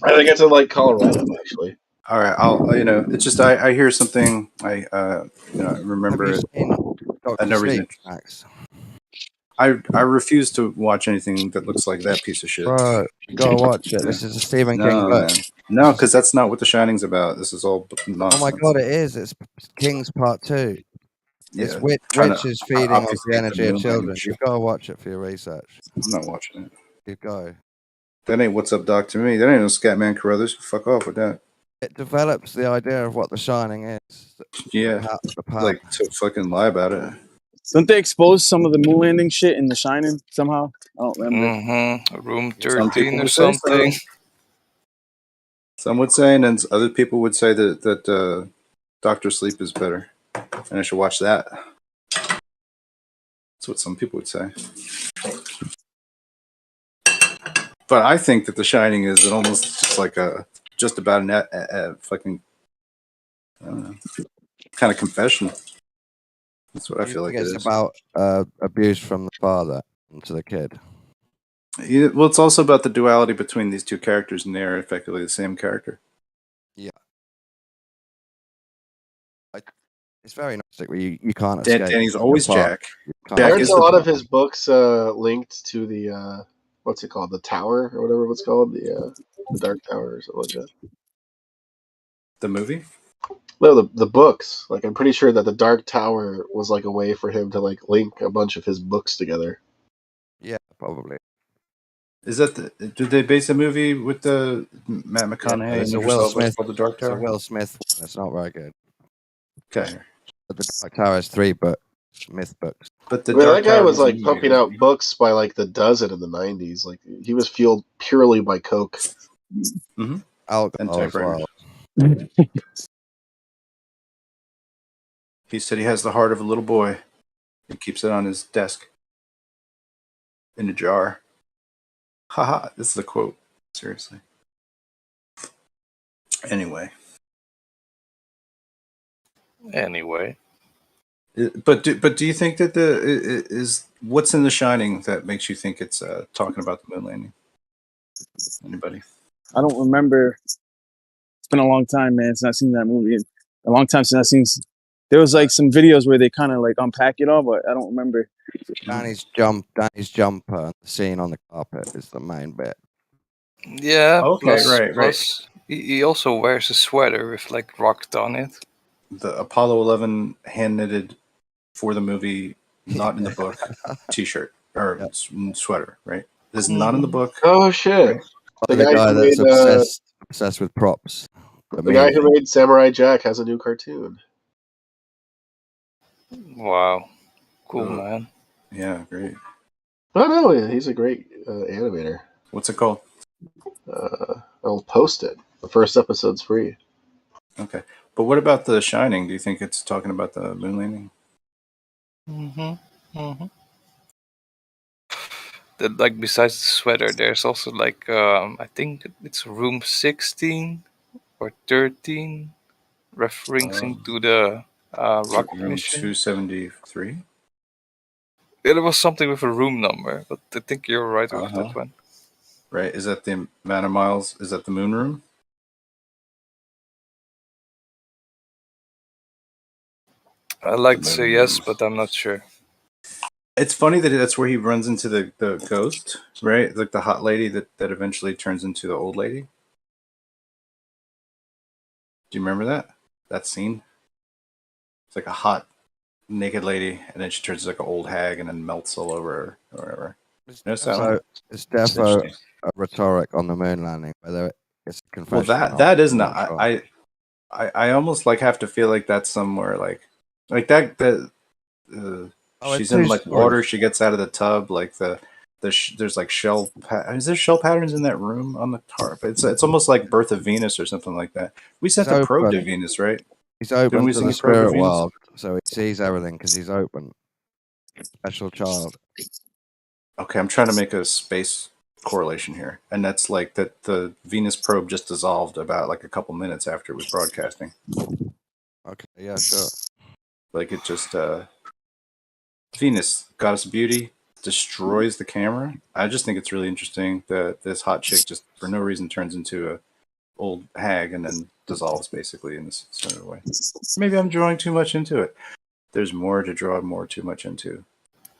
I think it's in Colorado, actually. All right, I'll. It's just I hear something. I remember it. I no reason. I refuse to watch anything that looks like that piece of shit. Bro, go watch it. This is a Stephen King book. No, because that's not what The Shining's about. This is all nonsense. Oh my god, it is. It's King's Part 2. Yeah, it's witches feeding off the energy of children. You've got to watch it for your research. I'm not watching it. You go. That ain't What's Up, Doc to me. That ain't no Scatman Carruthers. Fuck off with that. It develops the idea of what The Shining is. Yeah, to fucking lie about it. Don't they expose some of the moon landing shit in The Shining somehow? I don't remember. Room 13 or something. Some would say, and then other people would say that Dr. Sleep is better, and I should watch that. That's what some people would say. But I think that The Shining is almost just about a fucking, I don't know, kind of confession. That's what I feel like it is. It's about abuse from the father to the kid. Yeah, well, it's also about the duality between these two characters, and they're effectively the same character. Yeah. It's very nice. You can't escape. Danny's always Jack. Aren't a lot of his books linked to the what's it called? The Tower or whatever it's called, the Dark Tower or something like that. The movie? No, the books. Like, I'm pretty sure that the Dark Tower was like a way for him to like link a bunch of his books together. Yeah, probably. Is that did they base a movie with the Matt McConaughey It's and a Idris Will Elba Smith. called The Dark It's a Tower? Will Smith one. It's not very good. Okay. But the Dark Tower has 3 myth books. But the I mean, Dark that guy Tower was was a like movie, pumping wasn't out books by like the dozen in the 90s. Like, he was fueled purely by coke. Mm-hmm. Alcohol And as typewriters. well. He said he has the heart of a little boy. He keeps it on his desk in a jar. Haha, this is a quote. Seriously. Anyway. But do you think that is what's in The Shining that makes you think it's talking about the moon landing? Anybody? I don't remember. It's been a long time, man, since I've seen that movie. A long time since I've seen. There was like some videos where they kind of like unpack it all, but I don't remember. Danny's jumper, the scene on the carpet is the main bit. Yeah. Okay, Plus, he also wears a sweater with like rocked on it. The Apollo 11 hand knitted for the movie, not in the book, T-shirt or sweater, right? This is not in the book. Oh shit! Right? The The guy guy who that's made obsessed with props. the guy who made Samurai Jack has a new cartoon. Wow. Cool, man. Yeah, great. Oh no, he's a great animator. What's it called? I'll post it. The first episode's free. Okay. But what about The Shining? Do you think it's talking about the moon landing? That, like, besides the sweater, there's also like I think it's room 16 or 13, referencing to the rocket Room mission. 273? Yeah, there was something with a room number, but I think you're right with that one. Right. Is that the amount of miles? Is that the moon room? I'd like to say yes, but I'm not sure. It's funny that that's where he runs into the ghost, right? Like the hot lady that eventually turns into the old lady. Do you remember that scene? It's like a hot naked lady, and then she turns like an old hag, and then melts all over her or whatever. So it's definitely a rhetoric on the moon landing, whether it's a confession. Well, that is not. Sure. I almost like have to feel like that's somewhere like that. She's in like water. She gets out of the tub. Like there's like shell. Is there shell patterns in that room on the tarp? It's almost like Birth of Venus or something like that. We sent the probe to Venus, right? He's open to the spirit world, so he sees everything because he's open. Special child. Okay, I'm trying to make a space correlation here, and that's like that the Venus probe just dissolved about like a couple minutes after it was broadcasting. Okay, yeah, sure. Like it just Venus, goddess of beauty, destroys the camera. I just think it's really interesting that this hot chick just for no reason turns into a old hag and then dissolves basically in this sort of way. Maybe I'm drawing too much into it. There's more to draw too much into.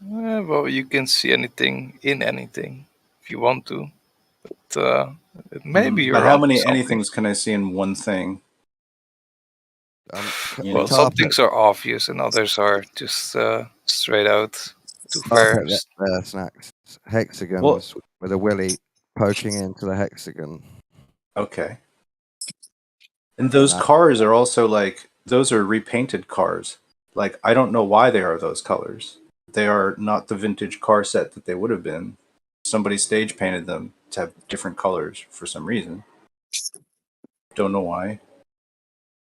Well, you can see anything in anything if you want to, but maybe you're. But how many anythings can I see in one thing? Well, some things are obvious, and others are just straight out too far. Snacks, hexagons with a willy poking into the hexagon. Okay. And those cars are also like those are repainted cars. Like I don't know why they are those colors. They are not the vintage car set that they would have been. Somebody stage painted them to have different colors for some reason. Don't know why.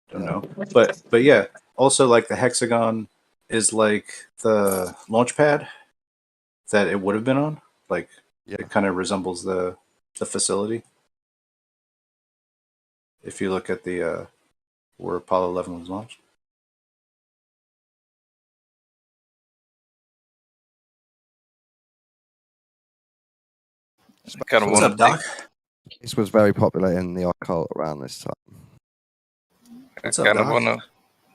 Don't know. But yeah, also like the hexagon is like the launch pad that it would have been on. Like it kind of resembles the facility. If you look at the where Apollo 11 was launched. What's up, Doc? This was very popular in the occult around this time. I kind of want to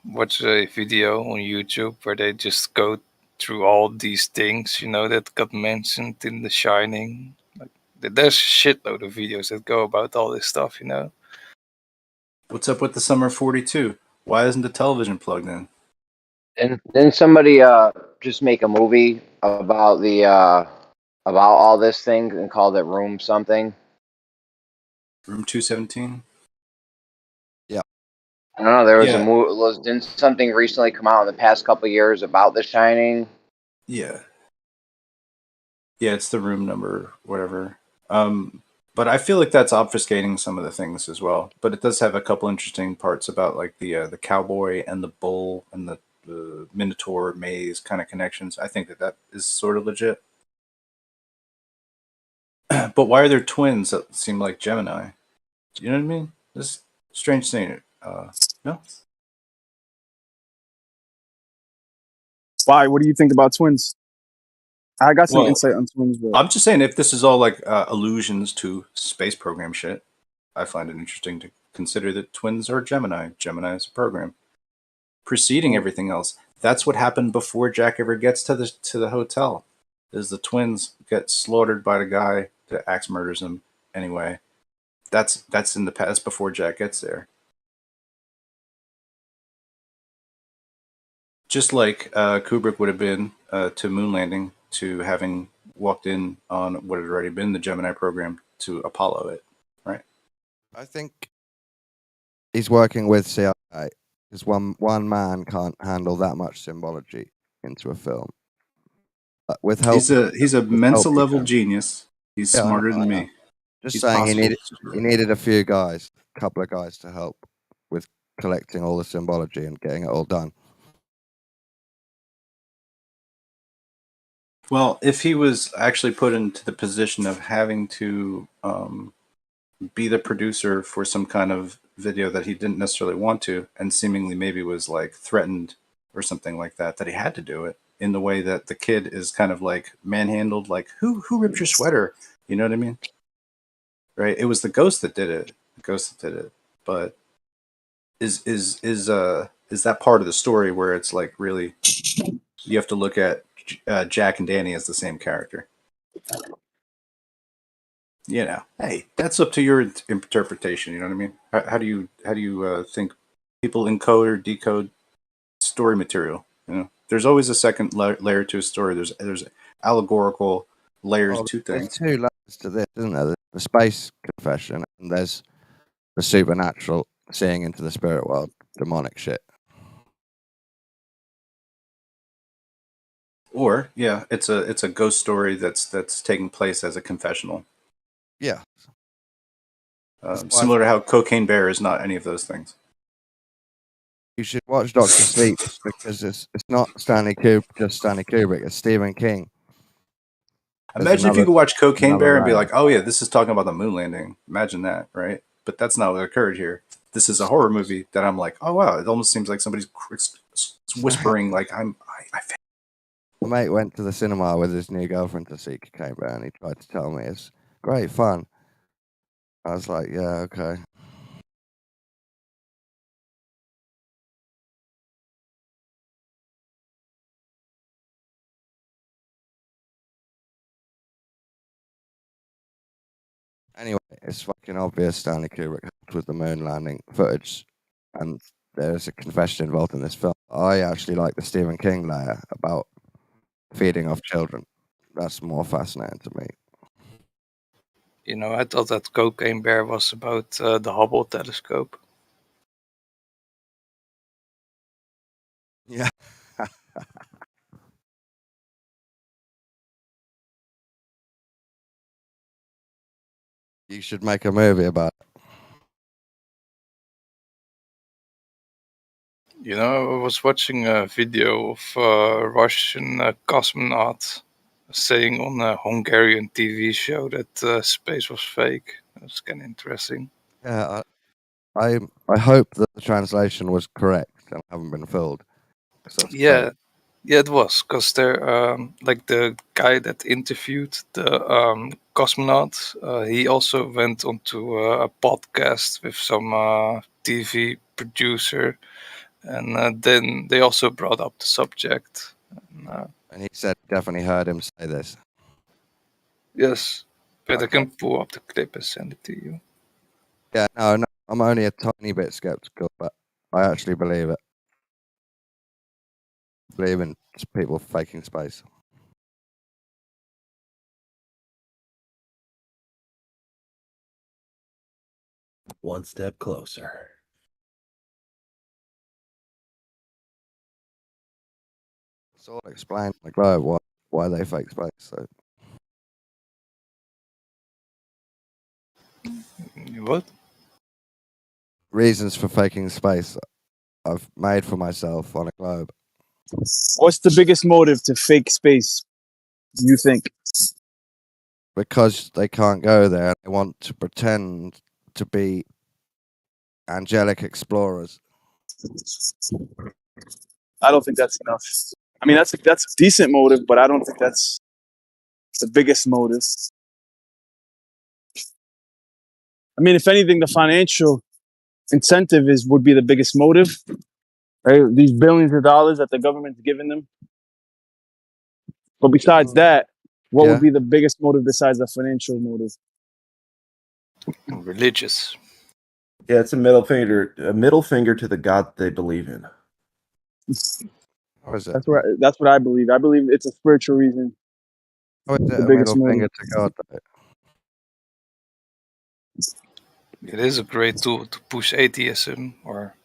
watch a video on YouTube where they just go through all these things, that got mentioned in The Shining, like there's a shitload of videos that go about all this stuff, you know. What's up with the summer of '42? Why isn't the television plugged in? And then somebody just make a movie about the about all this thing and called it Room something. Room 217. I don't know. There was a Yeah. movie. Didn't something recently come out in the past couple of years about The Shining? Yeah. Yeah, it's the room number, whatever. But I feel like that's obfuscating some of the things as well. But it does have a couple interesting parts about like the cowboy and the bull and the minotaur maze kind of connections. I think that is sort of legit. But why are there twins that seem like Gemini? You know what I mean? This strange thing. No. Why? What do you think about twins? I got some Well, insight on twins, but I'm just saying if this is all like allusions to space program shit, I find it interesting to consider that twins are Gemini. Gemini is a program preceding everything else. That's what happened before Jack ever gets to the hotel. Is the twins get slaughtered by the guy that axe murders him anyway. That's in the past before Jack gets there. Just like Kubrick would have been to moon landing, to having walked in on what had already been the Gemini program to Apollo it, right? I think he's working with CIA because one man can't handle that much symbology into a film. But with help, He's a Mensa level genius. He's Yeah, I smarter know, than I know. me. Just He's saying, possible. he needed a few guys, a couple of guys to help with collecting all the symbology and getting it all done. Well, if he was actually put into the position of having to be the producer for some kind of video that he didn't necessarily want to, and seemingly maybe was like threatened or something like that, that he had to do it in the way that the kid is kind of like manhandled, like who ripped your sweater? You know what I mean? Right? It was the ghost that did it. The ghost that did it. But is that part of the story where it's like really you have to look at Jack and Danny as the same character? You know, hey, that's up to your interpretation. You know what I mean? How do you think people encode or decode story material? You know, there's always a second layer to a story. There's allegorical layers to There's things. two layers to this, isn't there? There's the space confession, and there's the supernatural, seeing into the spirit world, demonic shit. Or yeah, it's a ghost story that's taking place as a confessional. Yeah. Similar to how Cocaine Bear is not any of those things. You should watch Doctor Sleep because it's not just Stanley Kubrick. It's Stephen King. Imagine if you could watch Cocaine Bear and be like, oh yeah, this is talking about the moon landing. Imagine that, right? But that's not what occurred here. This is a horror movie that I'm like, oh wow, it almost seems like somebody's whispering like I My mate went to the cinema with his new girlfriend to see Cocaine Bear, and he tried to tell me it's great fun. I was like, yeah, okay. Anyway, it's fucking obvious Stanley Kubrick helped with the moon landing footage, and there's a confession involved in this film. I actually like the Stephen King layer about feeding off children. That's more fascinating to me. You know, I thought that Cocaine Bear was about the Hubble telescope. Yeah. You should make a movie about it. You know, I was watching a video of a Russian cosmonaut saying on a Hungarian TV show that space was fake. That's kind of interesting. Yeah, I hope that the translation was correct and I haven't been fooled. Yeah, yeah, it was because they're like the guy that interviewed the cosmonaut. He also went onto a podcast with some TV producer, and then they also brought up the subject. And he said definitely heard him say this. Yes, But I can pull up the clip and send it to you. Yeah, no, I'm only a tiny bit skeptical, but I actually believe it. Believe in people faking space. One step closer. It's all explained in the globe why they fake space. So What? reasons for faking space I've made for myself on a globe. What's the biggest motive to fake space, you think? Because they can't go there, they want to pretend to be angelic explorers. I don't think that's enough. I mean, that's a decent motive, but I don't think that's the biggest motive. I mean, if anything, the financial incentive would be the biggest motive, right? These billions of dollars that the government's giving them. But besides that, what would be the biggest motive besides the financial motive? Religious. Yeah, it's a middle finger to the God they believe in. That's what I believe. I believe it's a spiritual reason. How is it The a biggest middle motive. finger to God? It is a great tool to push atheism or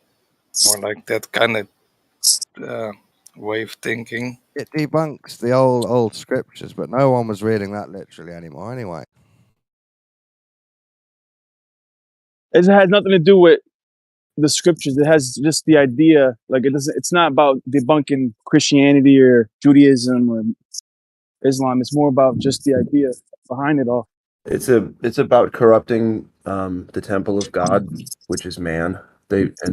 like that kind of way of thinking. It debunks the old scriptures, but no one was reading that literally anymore anyway. It has nothing to do with the scriptures. It has just the idea. Like it's not about debunking Christianity or Judaism or Islam. It's more about just the idea behind it all. It's about corrupting the temple of God, which is man.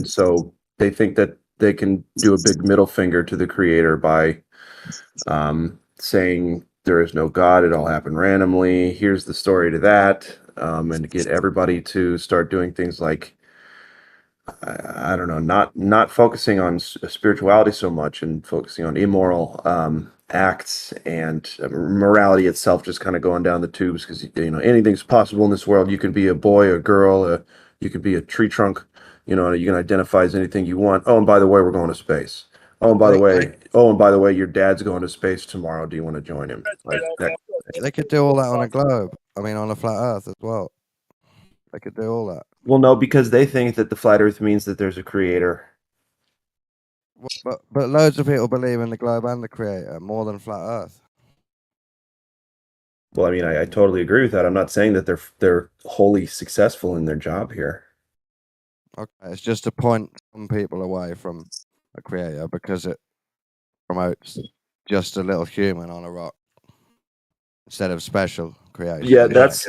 So they think that they can do a big middle finger to the creator by saying there is no God, it all happened randomly. Here's the story to that, and to get everybody to start doing things like I don't know, not focusing on spirituality so much and focusing on immoral acts and morality itself, just kind of going down the tubes because anything's possible in this world. You can be a boy, a girl, you could be a tree trunk. You can identify as anything you want. Oh, and by the way, we're going to space. Oh, and by the way, your dad's going to space tomorrow. Do you want to join him? Like that. They could do all that on a globe. I mean, on a flat Earth as well. They could do all that. Well, no, because they think that the flat Earth means that there's a creator. But loads of people believe in the globe and the creator more than flat Earth. Well, I mean, I totally agree with that. I'm not saying that they're wholly successful in their job here. Okay, it's just to point some people away from a creator because it promotes just a little human on a rock instead of special creation. Yeah,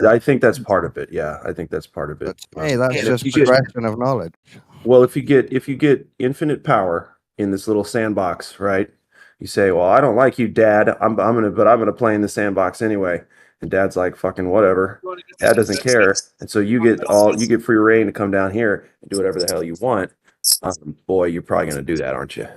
I think that's part of it. Yeah, I think that's part of it. Hey, that's just progression of knowledge. Well, if you get infinite power in this little sandbox, right? You say, "Well, I don't like you, Dad. I'm gonna play in the sandbox anyway." And Dad's like, "Fucking whatever." Dad doesn't care, and so you get free reign to come down here and do whatever the hell you want. Boy, you're probably gonna do that, aren't you?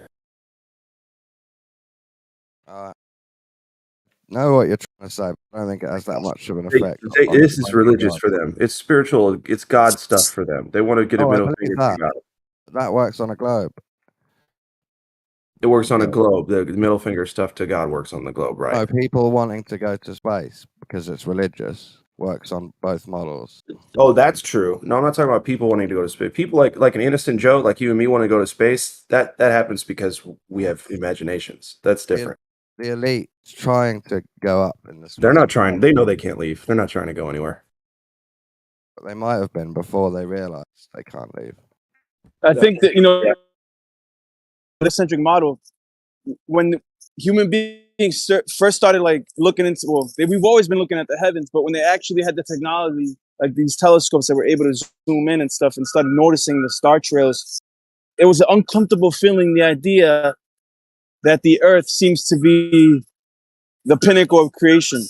Know what you're trying to say, but I don't think it has that much of an effect. This is religious for them. It's spiritual. It's God stuff for them. They want to get a middle finger to God. That works on a globe. It works on a globe. The middle finger stuff to God works on the globe, right? No, people wanting to go to space because it's religious works on both models. Oh, that's true. No, I'm not talking about people wanting to go to space. People like an innocent Joe, like you and me, want to go to space. That happens because we have imaginations. That's different. The elite trying to go up in this. They're not trying. They know they can't leave. They're not trying to go anywhere. But they might have been before they realized they can't leave. I think that the centric model, when human beings first started like looking into, we've always been looking at the heavens, but when they actually had the technology, like these telescopes that were able to zoom in and stuff, and started noticing the star trails, it was an uncomfortable feeling. The idea that the Earth seems to be the pinnacle of creation.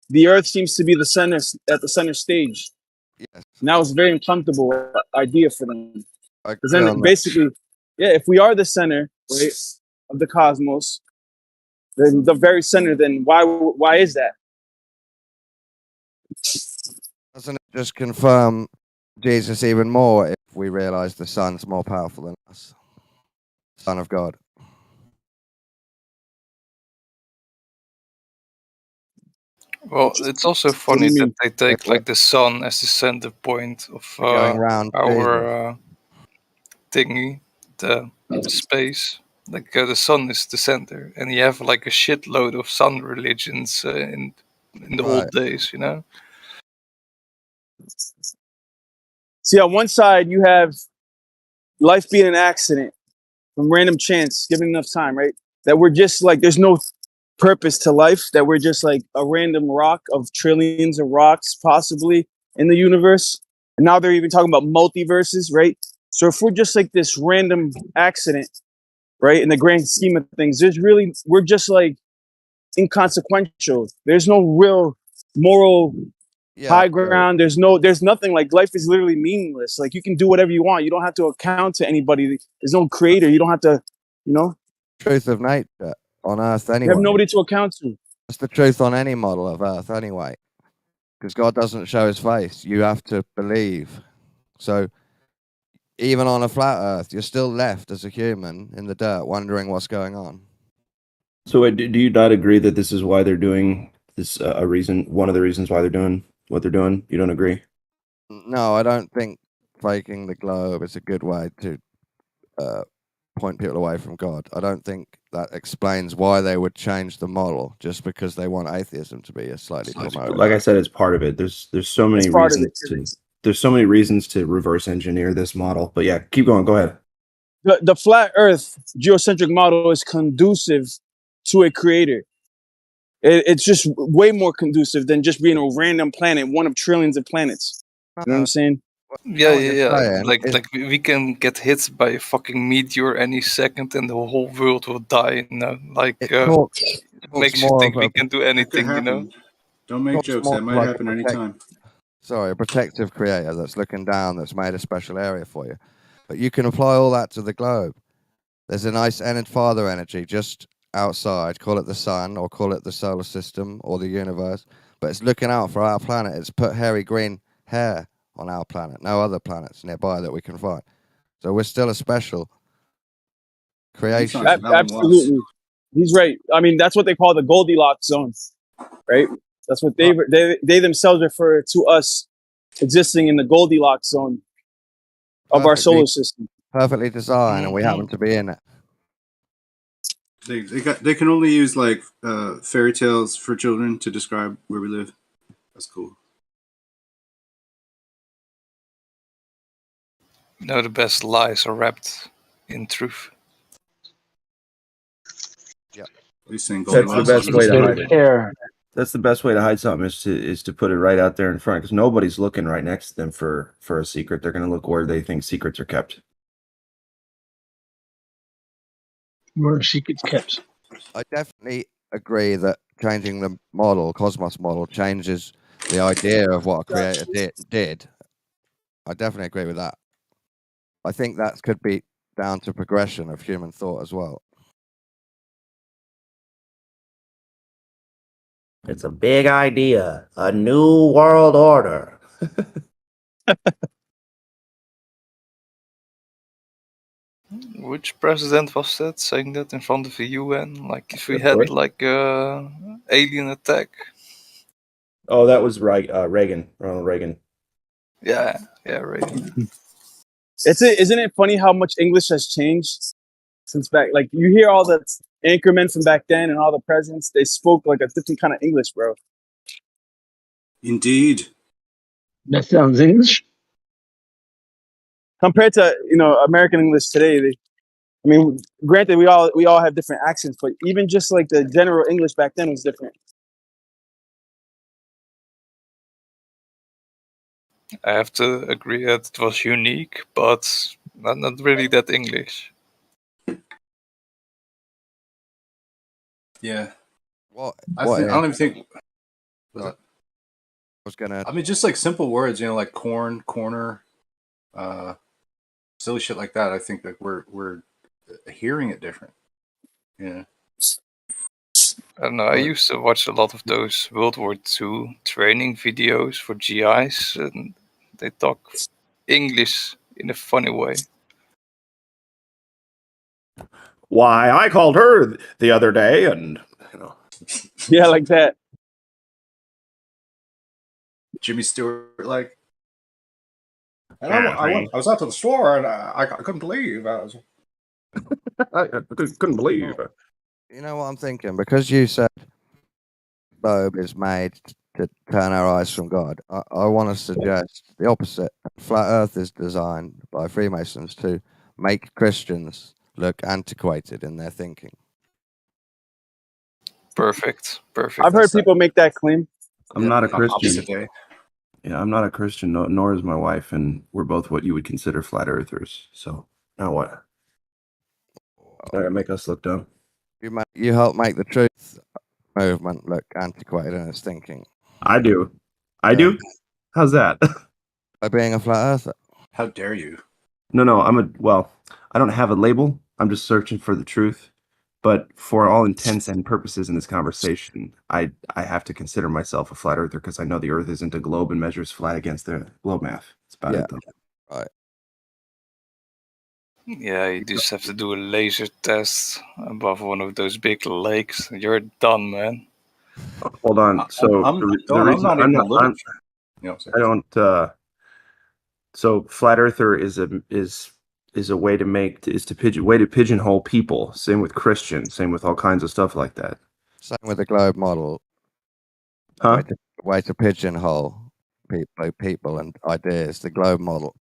The Earth seems to be the center at the center stage. Yes. Now it's a very uncomfortable idea for them. Because then basically, if we are the center, right, of the cosmos, then the very center, then why is that? Doesn't it just confirm Jesus even more if we realize the Son's more powerful than us? Son of God. Well, it's also funny that they take like the sun as the center point of going round our thingy, the space. Like the sun is the center, and you have like a shitload of sun religions in the old days, you know. See, on one side you have life being an accident from random chance, given enough time, right? That we're just like there's no purpose to life. That we're just like a random rock of trillions of rocks, possibly in the universe. And now they're even talking about multiverses, right? So if we're just like this random accident, right, in the grand scheme of things, we're just like inconsequential. There's no real moral high ground. There's nothing. Like life is literally meaningless. Like you can do whatever you want. You don't have to account to anybody. There's no creator. You don't have to, Truth of nature on Earth you anyway. have nobody to account to. That's the truth on any model of Earth anyway. Because God doesn't show his face. You have to believe. So even on a flat Earth, you're still left as a human in the dirt wondering what's going on. So do you not agree that this is why they're doing this? One of the reasons why they're doing what they're doing? You don't agree? No, I don't think faking the globe is a good way to point people away from God. I don't think that explains why they would change the model just because they want atheism to be a slightly promoted. Like I said, it's part of it. There's so many reasons to reverse engineer this model. But yeah, keep going. Go ahead. The flat Earth geocentric model is conducive to a creator. It's just way more conducive than just being a random planet, one of trillions of planets. You know what I'm saying? Yeah. Like we can get hit by a fucking meteor any second, and the whole world will die. You know, like it makes you think we can do anything. You know. Don't make jokes. That might happen anytime. Sorry, a protective creator that's looking down, that's made a special area for you. But you can apply all that to the globe. There's a nice father energy just outside, call it the sun or call it the solar system or the universe, but it's looking out for our planet. It's put hairy green hair on our planet, no other planets nearby that we can find. So we're still a special creation. Absolutely. He's right. I mean, that's what they call the Goldilocks zone, right? That's what they themselves refer to us existing in the Goldilocks zone of our solar system. Perfectly designed, and we happen to be in it. They can only use like fairy tales for children to describe where we live. That's cool. No, the best lies are wrapped in truth. Yeah, that's the best way to hide. That's the best way to hide something is to put it right out there in front, because nobody's looking right next to them for a secret. They're going to look where they think secrets are kept. Where secrets kept. I definitely agree that changing the model, cosmos model, changes the idea of what a creator did. I definitely agree with that. I think that could be down to progression of human thought as well. It's a big idea, a new world order. Which president was that saying that in front of the UN? Like if we had like a alien attack. Oh, that was Reagan, Ronald Reagan. Yeah, Reagan. Isn't it funny how much English has changed since back? Like you hear all the anchormen from back then and all the presidents, they spoke like a different kind of English, bro. Indeed. That sounds English. Compared to American English today, granted we all have different accents, but even just like the general English back then was different. I have to agree that it was unique, but not really that English. Yeah. I don't even think. I was gonna. I mean, just like simple words, like corn, corner, silly shit like that. I think that we're hearing it different. Yeah. And I used to watch a lot of those World War II training videos for GIs, and they talk English in a funny way. Why, I called her the other day, and Yeah, like that. Jimmy Stewart, like, and I was out to the store and I couldn't believe I was. I couldn't believe. You know what I'm thinking? Because you said globe is made to turn our eyes from God, I want to suggest the opposite. Flat Earth is designed by Freemasons to make Christians look antiquated in their thinking. Perfect. I've heard people make that claim. I'm not a Christian. Opposite day. Yeah, I'm not a Christian, nor is my wife, and we're both what you would consider flat earthers. So now what? That make us look dumb. You help make the truth movement look antiquated in its thinking. I do. I do? How's that? By being a flat earther. How dare you? No, I don't have a label. I'm just searching for the truth. But for all intents and purposes in this conversation, I have to consider myself a flat earther because I know the earth isn't a globe and measures flat against the globe math. It's about it, though. Right. Yeah, you just have to do a laser test above one of those big lakes. You're done, man. Hold on. So I'm not even a little. I don't. So flat earther is a way to pigeonhole people. Same with Christian. Same with all kinds of stuff like that. Same with the globe model. Huh? Way to pigeonhole people and ideas. The globe model.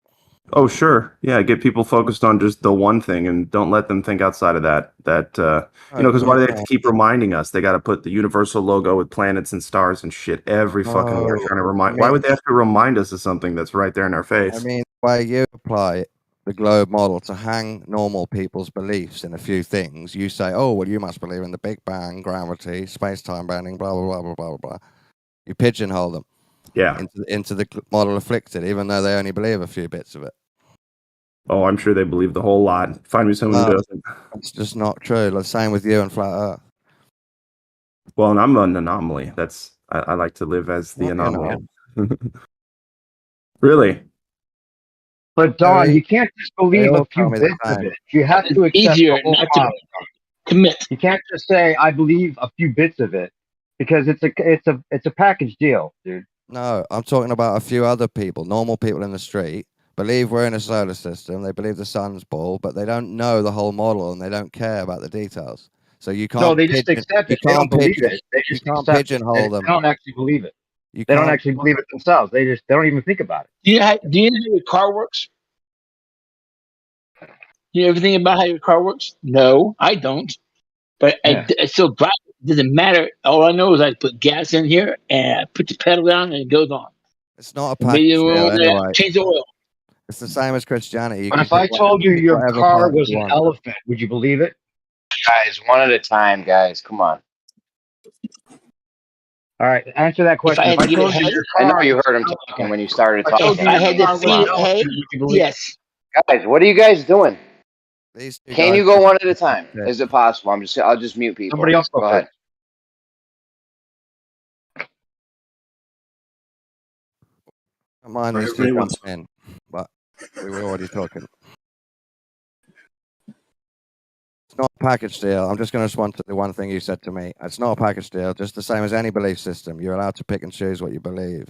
Oh, sure. Yeah, get people focused on just the one thing and don't let them think outside of that. Because why do they have to keep reminding us? They got to put the universal logo with planets and stars and shit every fucking year trying to remind. Why would they have to remind us of something that's right there in our face? I mean, the way you apply the globe model to hang normal people's beliefs in a few things, you say, oh, well, you must believe in the Big Bang, gravity, space-time bending, blah, blah, blah, blah, blah, blah. You pigeonhole them. Yeah. Into the model afflicted, even though they only believe a few bits of it. Oh, I'm sure they believe the whole lot. Find me someone who doesn't. It's just not true. The same with you and Flat Earth. Well, and I'm an anomaly. I like to live as the anomaly. Really? But Don, you can't just believe a few bits of it. You have to accept the whole model. Commit. You can't just say I believe a few bits of it because it's a package deal, dude. No, I'm talking about a few other people, normal people in the street, believe we're in a solar system. They believe the sun's ball, but they don't know the whole model and they don't care about the details. So you can't. No, they just accept it. They don't believe it. They just can't pigeonhole them. They don't actually believe it. They don't actually believe it themselves. They don't even think about it. Do you know how your car works? You know everything about how your car works? No, I don't. But I still drive it. It doesn't matter. All I know is I put gas in here and I put the pedal down and it goes on. It's not a package deal anyway. Change the oil. It's the same as Christianity. But if I told you your car was an elephant, would you believe it? Guys, one at a time, guys. Come on. All right, answer that question. If I told you your car, I know you heard him talking when you started talking. I had to feed it hay. Yes. Guys, what are you guys doing? Can you go one at a time? Is it possible? I'll just mute people. Somebody else go ahead. Mine is in, but we were already talking. It's not a package deal. I'm just going to respond to the one thing you said to me. It's not a package deal. Just the same as any belief system. You're allowed to pick and choose what you believe.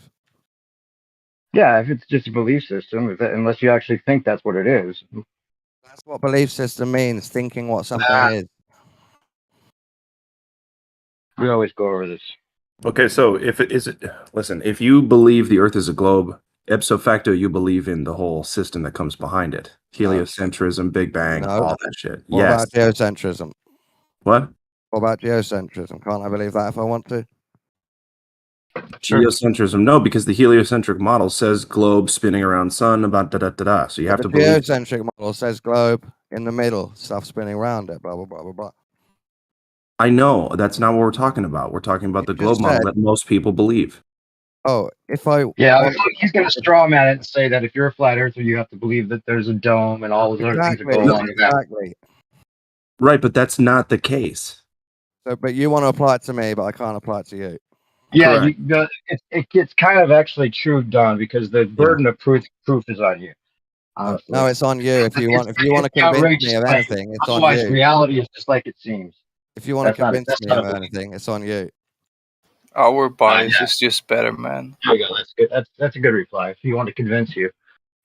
Yeah, if it's just a belief system, unless you actually think that's what it is. That's what belief system means, thinking what something is. We always go over this. Okay, so listen, if you believe the Earth is a globe, ipso facto, you believe in the whole system that comes behind it. Heliocentrism, Big Bang, all that shit. What about geocentrism? What? What about geocentrism? Can't I believe that if I want to? Geocentrism, no, because the heliocentric model says globe spinning around sun, about da-da-da-da. So you have to believe. The geocentric model says globe in the middle, stuff spinning around it, blah, blah, blah, blah, blah. I know, that's not what we're talking about. We're talking about the globe model that most people believe. Oh, if I... Yeah, he's going to straw man it and say that if you're a flat earther, you have to believe that there's a dome and all those other things that go along with that. Exactly. Right, but that's not the case. So, but you want to apply it to me, but I can't apply it to you. Yeah, it's kind of actually true, Don, because the burden of proof is on you. Honestly. No, it's on you. If you want to convince me of anything, it's on otherwise, you. reality is just like it seems. If you want to convince me of anything, it's on you. Our bias is just better, man. There you go. That's good. That's a good reply. If you want to convince you,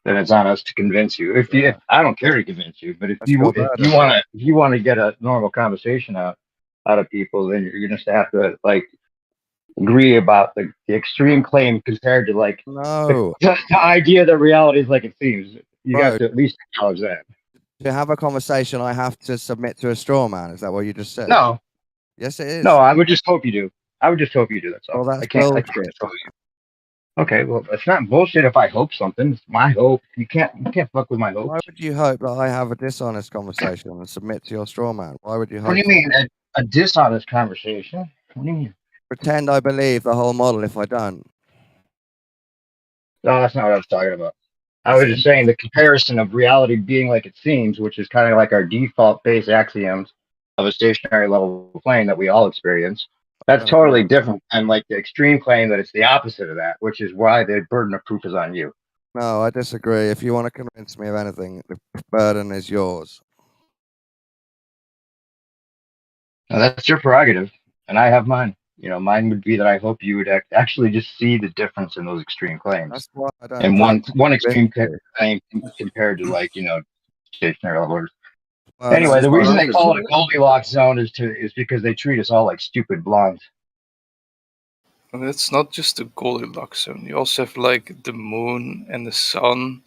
then it's on us to convince you. If I don't care to convince you, but if you want to get a normal conversation out of people, then you're gonna have to like agree about the extreme claim compared to like the idea that reality is like it seems. You have to at least acknowledge that. To have a conversation, I have to submit to a straw man. Is that what you just said? No. Yes, it is. No, I would just hope you do. That's all. Well, that's I can't control you. Okay, well, it's not bullshit if I hope something. It's my hope. You can't fuck with my hope. Why would you hope that I have a dishonest conversation and submit to your straw man? Why would you hope? What do you mean a dishonest conversation? What do you mean? Pretend I believe the whole model if I don't. No, that's not what I was talking about. I was just saying the comparison of reality being like it seems, which is kind of like our default base axioms of a stationary level plane that we all experience. That's totally different than like the extreme claim that it's the opposite of that, which is why the burden of proof is on you. No, I disagree. If you want to convince me of anything, the burden is yours. Now, that's your prerogative, and I have mine. You know, mine would be that I hope you would actually just see the difference in those extreme claims. That's why I don't. And one extreme claim compared to like stationary level. Anyway, the reason they call it a Goldilocks zone is because they treat us all like stupid blondes. And it's not just the Goldilocks zone. You also have like the moon and the sun.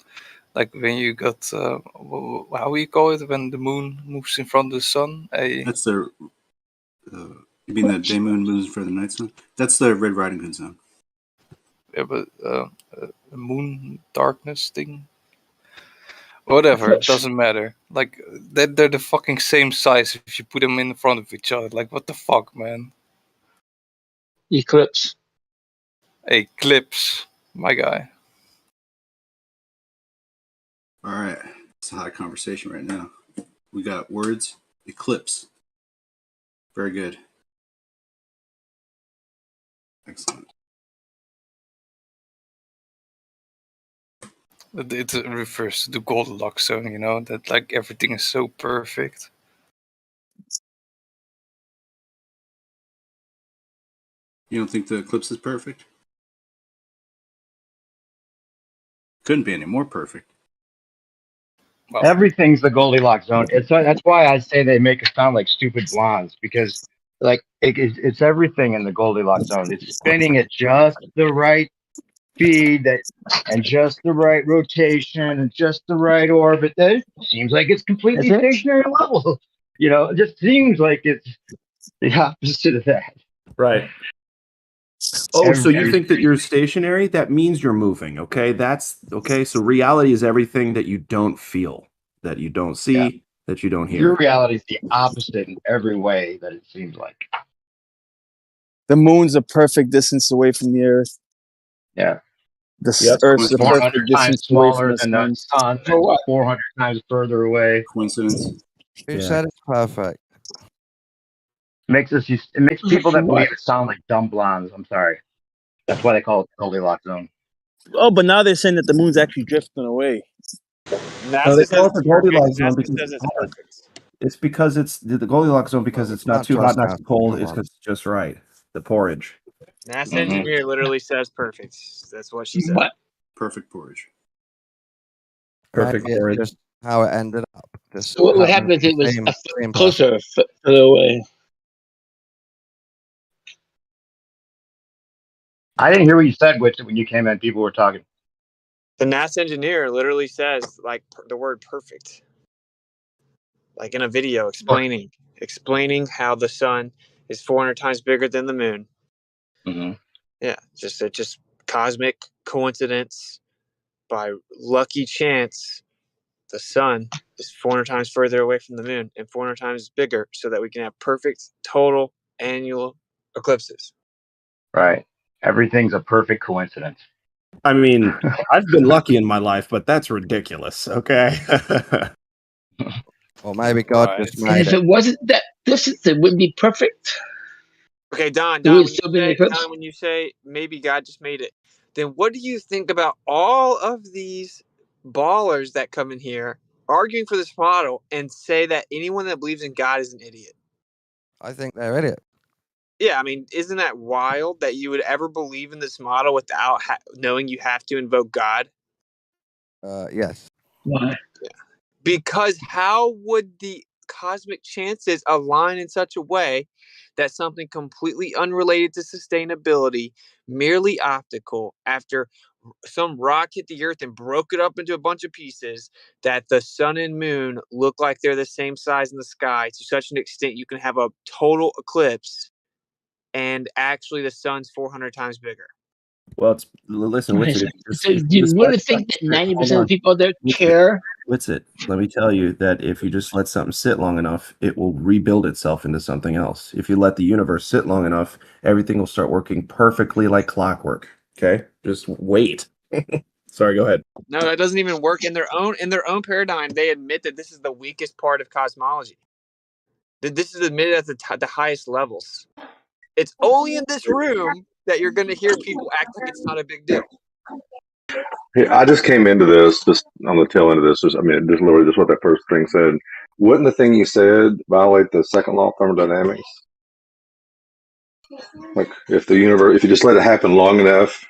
Like when you got how do you call it when the moon moves in front of the sun? That's the you mean the day moon moves for the night sun? That's the Red Riding Hood zone. Yeah, but the moon darkness thing. Whatever, it doesn't matter. Like they're the fucking same size if you put them in front of each other. Like what the fuck, man? Eclipse. Eclipse, my guy. All right, it's a hot conversation right now. We got words. Eclipse. Very good. Excellent. It refers to the Goldilocks zone, you know, that like everything is so perfect. You don't think the eclipse is perfect? Couldn't be any more perfect. Well, everything's the Goldilocks zone. That's why I say they make us sound like stupid blondes, because like it's everything in the Goldilocks zone. It's spinning at just the right speed and just the right rotation and just the right orbit. That seems like it's completely stationary level. You know, it just seems like it's the opposite of that. Right. Oh, so you think that you're stationary? That means you're moving. Okay, that's okay. So reality is everything that you don't feel, that you don't see, that you don't hear. Your reality is the opposite in every way that it seems like. The moon's a perfect distance away from the Earth. Yeah. The Earth's a perfect distance away from the sun. 400 times further away. Coincidence. Who said it's perfect? It makes people that believe it sound like dumb blondes. I'm sorry. That's why they call it the Goldilocks zone. Oh, but now they're saying that the moon's actually drifting away. No, they call it the Goldilocks zone because it's because it's the Goldilocks zone because it's not too hot, not too cold. It's because it's just right. The porridge. NASA engineer literally says perfect. That's what she said. What? Perfect porridge. Perfect porridge. Just how it ended up. Just So what happened if it was a foot closer, a foot further away? I didn't hear what you said, when you came in. People were talking. The NASA engineer literally says like the word perfect, like in a video explaining how the sun is 400 times bigger than the moon. Mm-hmm. Yeah, just cosmic coincidence. By lucky chance, the sun is 400 times further away from the moon and 400 times bigger, so that we can have perfect total annual eclipses. Right. Everything's a perfect coincidence. I mean, I've been lucky in my life, but that's ridiculous. Okay. Or maybe God just made And if it wasn't that, this system would be perfect. Okay, Don, It would when still be an eclipse. Don, when you say maybe God just made it, then what do you think about all of these ballers that come in here arguing for this model and say that anyone that believes in God is an idiot? I think they're idiots. Yeah, I mean, isn't that wild that you would ever believe in this model without knowing you have to invoke God? Yes. Why? Yeah. Because how would the cosmic chances align in such a way that something completely unrelated to sustainability, merely optical, after some rock hit the earth and broke it up into a bunch of pieces, that the sun and moon look like they're the same size in the sky to such an extent you can have a total eclipse and actually the sun's 400 times bigger? Well, listen, Okay, Witsit. so do you really think that 90% of the people out there care? Witsit, let me tell you that if you just let something sit long enough, it will rebuild itself into something else. If you let the universe sit long enough, everything will start working perfectly like clockwork. Okay, just wait. Sorry, go ahead. No, that doesn't even work in their own paradigm. They admit that this is the weakest part of cosmology. That this is admitted at the highest levels. It's only in this room that you're going to hear people act like it's not a big deal. Hey, I just came into this just on the tail end of this. Just literally just what that first thing said. Wouldn't the thing you said violate the second law of thermodynamics? Like if you just let it happen long enough,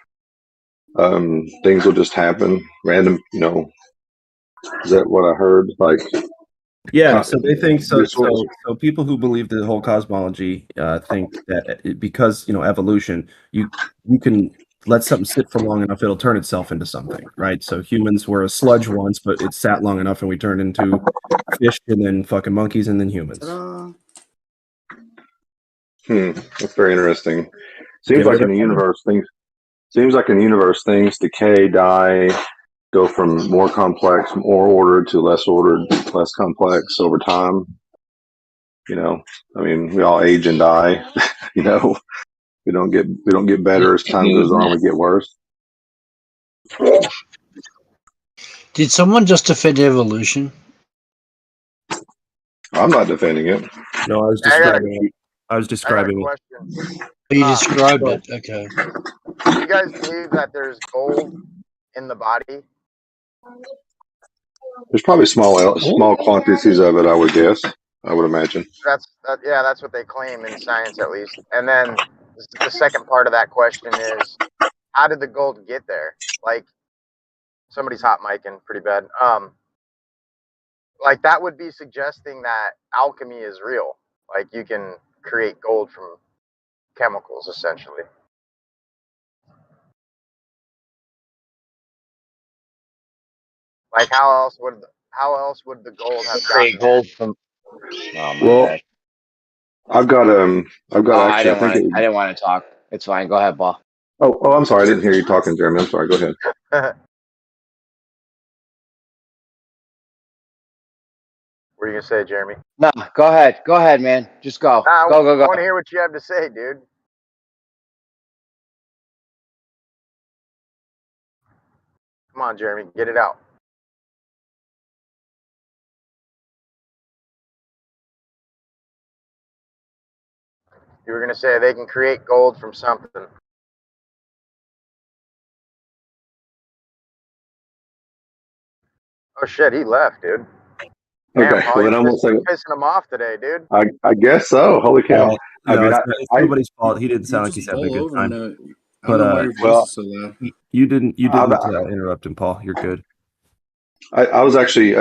things will just happen random. Is that what I heard? Like, Yeah, so they think so. So people who believe the whole cosmology think that because evolution, you can let something sit for long enough, it'll turn itself into something, right? So humans were a sludge once, but it sat long enough, and we turned into fish, and then fucking monkeys, and then humans. That's very interesting. Seems like in the universe things decay, die, go from more complex, more ordered to less ordered, less complex over time. I mean, we all age and die. We don't get better as time goes on. We get worse. Did someone just defend evolution? I'm not defending it. No, I was describing it. I was describing it. Question. You described it. Okay. Do you guys believe that there's gold in the body? There's probably small quantities of it. I would guess. I would imagine. That's what they claim in science, at least. And then the second part of that question is, how did the gold get there? Like, somebody's hot micing pretty bad. Like that would be suggesting that alchemy is real. Like you can create gold from chemicals, essentially. Like how else would the gold have create gold from? Oh my Well, bad. I've got I actually. didn't want to talk. It's fine. Go ahead, Paul. Oh, I'm sorry. I didn't hear you talking, Jeremy. I'm sorry. Go ahead. What are you gonna say, Jeremy? No, go ahead. Go ahead, man. Just go. Go. I want to hear what you have to say, dude. Come on, Jeremy, get it out. You were gonna say they can create gold from something. Oh shit, he left, dude. Damn, Okay, Paul, well then I'm gonna say pissing him off today, dude. I guess so. Holy cow! It's nobody's fault. He didn't sound like he's having a good time. I don't know why your voice is so loud. You didn't interrupt him, Paul. You're good. I was actually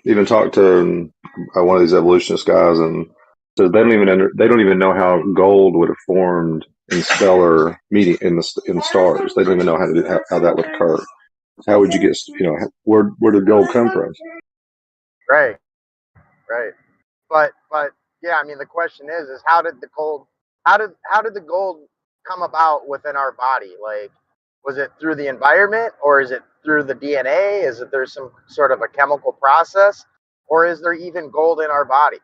even talked to one of these evolutionist guys, and so they don't even know how gold would have formed in stellar media in the stars. They don't even know how that would occur. How would you get where did gold come from? Right. But yeah, I mean the question is how did the gold come about within our body? Like, was it through the environment, or is it through the DNA? Is it there's some sort of a chemical process, or is there even gold in our body?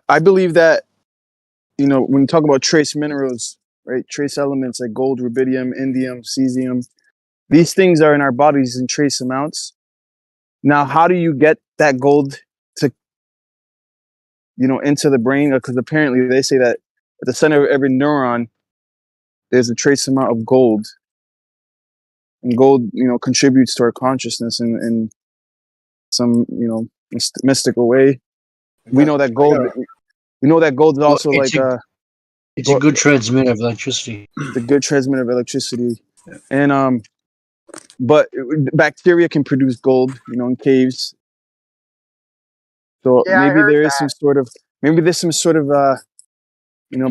I believe that, when you talk about trace minerals, right? Trace elements like gold, rubidium, indium, cesium, these things are in our bodies in trace amounts. Now, how do you get that gold to into the brain, because apparently they say that at the center of every neuron there's a trace amount of gold, and gold, contributes to our consciousness in some, mystical way. We know that gold. We know that gold is also it's a good transmitter of electricity. It's a good transmitter of electricity, and but bacteria can produce gold, in caves. So Yeah, I maybe heard there is that. some sort of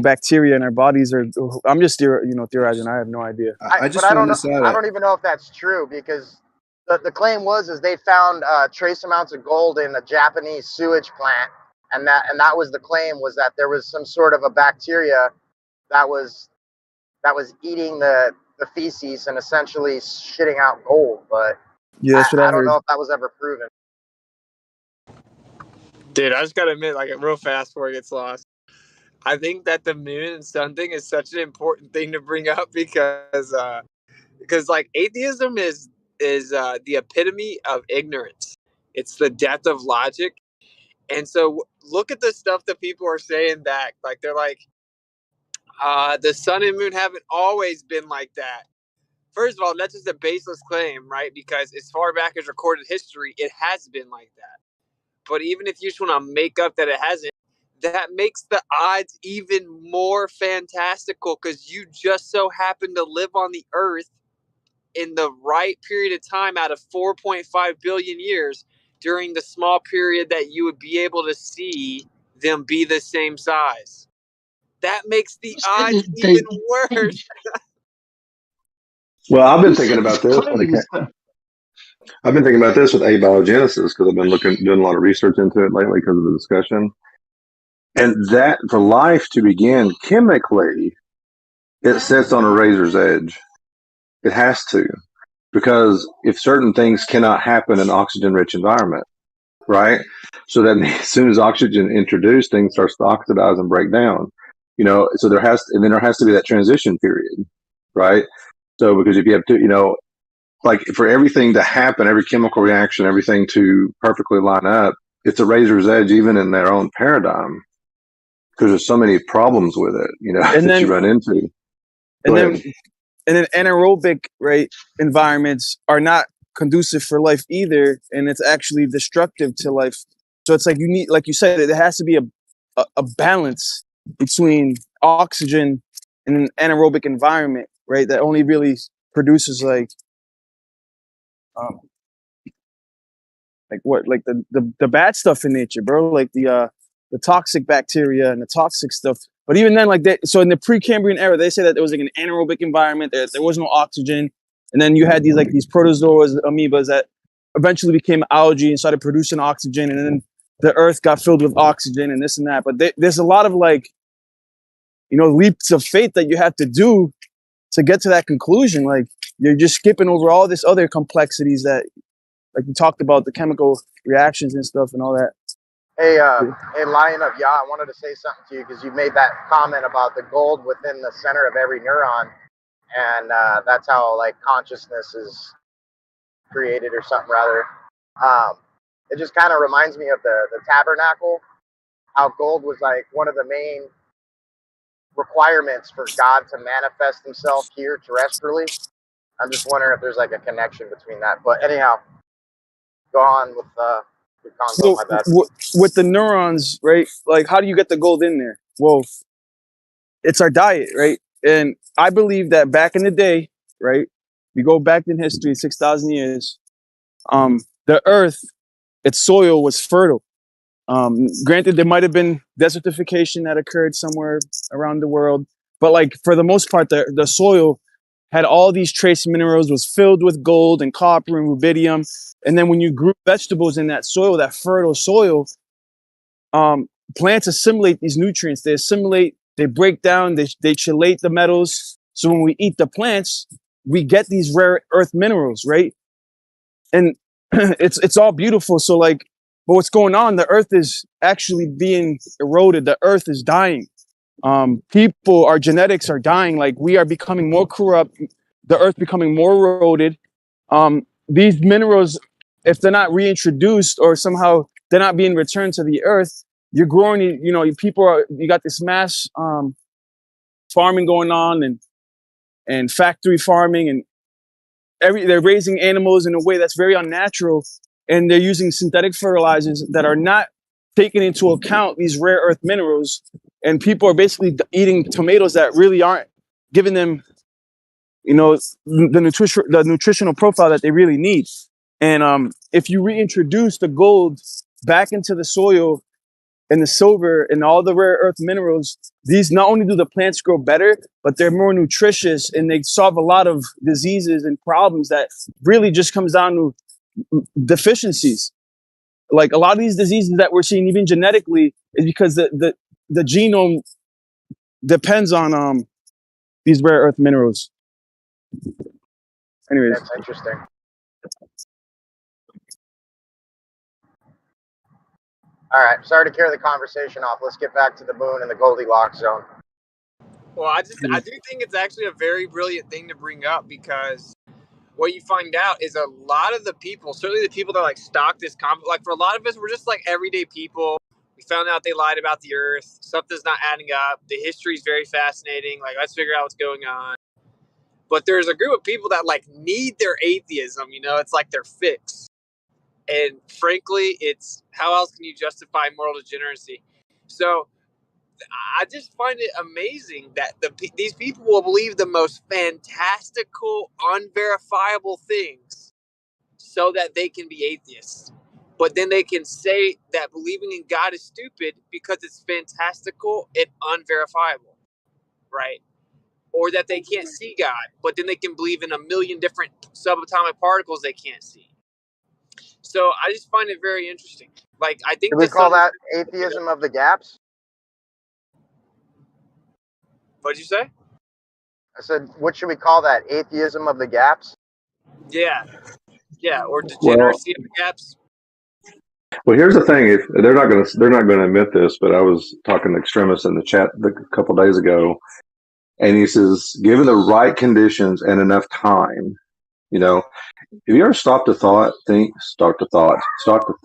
bacteria in our bodies, or I'm just theorizing. I have no idea. But I don't know. I don't even know if that's true, because the claim is they found trace amounts of gold in a Japanese sewage plant, and that was the claim, was that there was some sort of a bacteria that was eating the feces and essentially shitting out gold. But Yeah, that's what I I don't heard. know if that was ever proven. Dude, I just gotta admit, like, real fast before it gets lost, I think that the moon and sun thing is such an important thing to bring up, because like, atheism is the epitome of ignorance. It's the death of logic. And so look at the stuff that people are saying back. Like, they're like, the sun and moon haven't always been like that. First of all, that's just a baseless claim, right? Because as far back as recorded history, it has been like that. But even if you just want to make up that it hasn't, that makes the odds even more fantastical, because you just so happen to live on the earth in the right period of time out of 4.5 billion years, during the small period that you would be able to see them be the same size. That makes the odds even worse. Well, I've been thinking about this I've been thinking about this with abiogenesis, because I've been doing a lot of research into it lately because of the discussion. And that for life to begin chemically, it sits on a razor's edge. It has to, because if certain things cannot happen in an oxygen-rich environment, right? So that as soon as oxygen introduced, things starts to oxidize and break down. So there has to be that transition period, right? So because if you have to, like for everything to happen, every chemical reaction, everything to perfectly line up, it's a razor's edge, even in their own paradigm, because there's so many problems with it, that you run into. And then anaerobic, right, environments are not conducive for life either, and it's actually destructive to life. So it's like you need, like you said, there has to be a balance between oxygen and an anaerobic environment, right? That only really produces like the bad stuff in nature, bro. Like the toxic bacteria and the toxic stuff. But even then, like that. So in the Precambrian era, they say that there was like an anaerobic environment. There was no oxygen, and then you had these protozoas, amoebas, that eventually became algae and started producing oxygen, and then the earth got filled with oxygen and this and that. But there's a lot of leaps of faith that you have to do to get to that conclusion. Like you're just skipping over all this other complexities that, like we talked about, the chemical reactions and stuff and all that. Hey, Lion of Yah, I wanted to say something to you, because you made that comment about the gold within the center of every neuron, and that's how like consciousness is created or something rather. It just kind of reminds me of the tabernacle, how gold was like one of the main requirements for God to manifest himself here terrestrially. I'm just wondering if there's like a connection between that. But anyhow, go on with your convo. So My bad. with the neurons, right? Like, how do you get the gold in there? Well, it's our diet, right? And I believe that back in the day, right? We go back in history, 6,000 years. The earth, its soil was fertile. Granted, there might have been desertification that occurred somewhere around the world, but like for the most part, the soil had all these trace minerals, was filled with gold and copper and rubidium. And then when you grew vegetables in that soil, that fertile soil, plants assimilate these nutrients. They assimilate, they break down, they chelate the metals. So when we eat the plants, we get these rare earth minerals, right? And it's all beautiful. So like, but what's going on? The earth is actually being eroded. The earth is dying. People, our genetics are dying. Like we are becoming more corrupt. The earth becoming more eroded. These minerals, if they're not reintroduced or somehow they're not being returned to the earth, you're growing, you got this mass farming going on and factory farming, and they're raising animals in a way that's very unnatural, and they're using synthetic fertilizers that are not taking into account these rare earth minerals, and people are basically eating tomatoes that really aren't giving them, the nutritional profile that they really need. And if you reintroduce the gold back into the soil and the silver and all the rare earth minerals, these not only do the plants grow better, but they're more nutritious and they solve a lot of diseases and problems that really just comes down to deficiencies. Like a lot of these diseases that we're seeing, even genetically, is because the genome depends on these rare earth minerals. Anyways, That's interesting. All right, sorry to carry the conversation off. Let's get back to the moon and the Goldilocks zone. Well, I do think it's actually a very brilliant thing to bring up, because what you find out is a lot of the people, certainly the people that like stock this like for a lot of us, we're just like everyday people. We found out they lied about the earth. Something's not adding up. The history is very fascinating. Like, let's figure out what's going on. But there's a group of people that like need their atheism. It's like their fix. And frankly, it's how else can you justify moral degeneracy? So I just find it amazing that these people will believe the most fantastical, unverifiable things so that they can be atheists. But then they can say that believing in God is stupid because it's fantastical and unverifiable, right? Or that they can't see God, but then they can believe in a million different subatomic particles they can't see. So I just find it very interesting. Like, I think Should we call that atheism of the gaps? What'd you say? I said, what should we call that? Atheism of the gaps? Yeah, or Well, degeneracy of the gaps. well, here's the thing: if they're not going to admit this, but I was talking to Extremis in the chat a couple days ago, and he says, given the right conditions and enough time, have you ever stopped to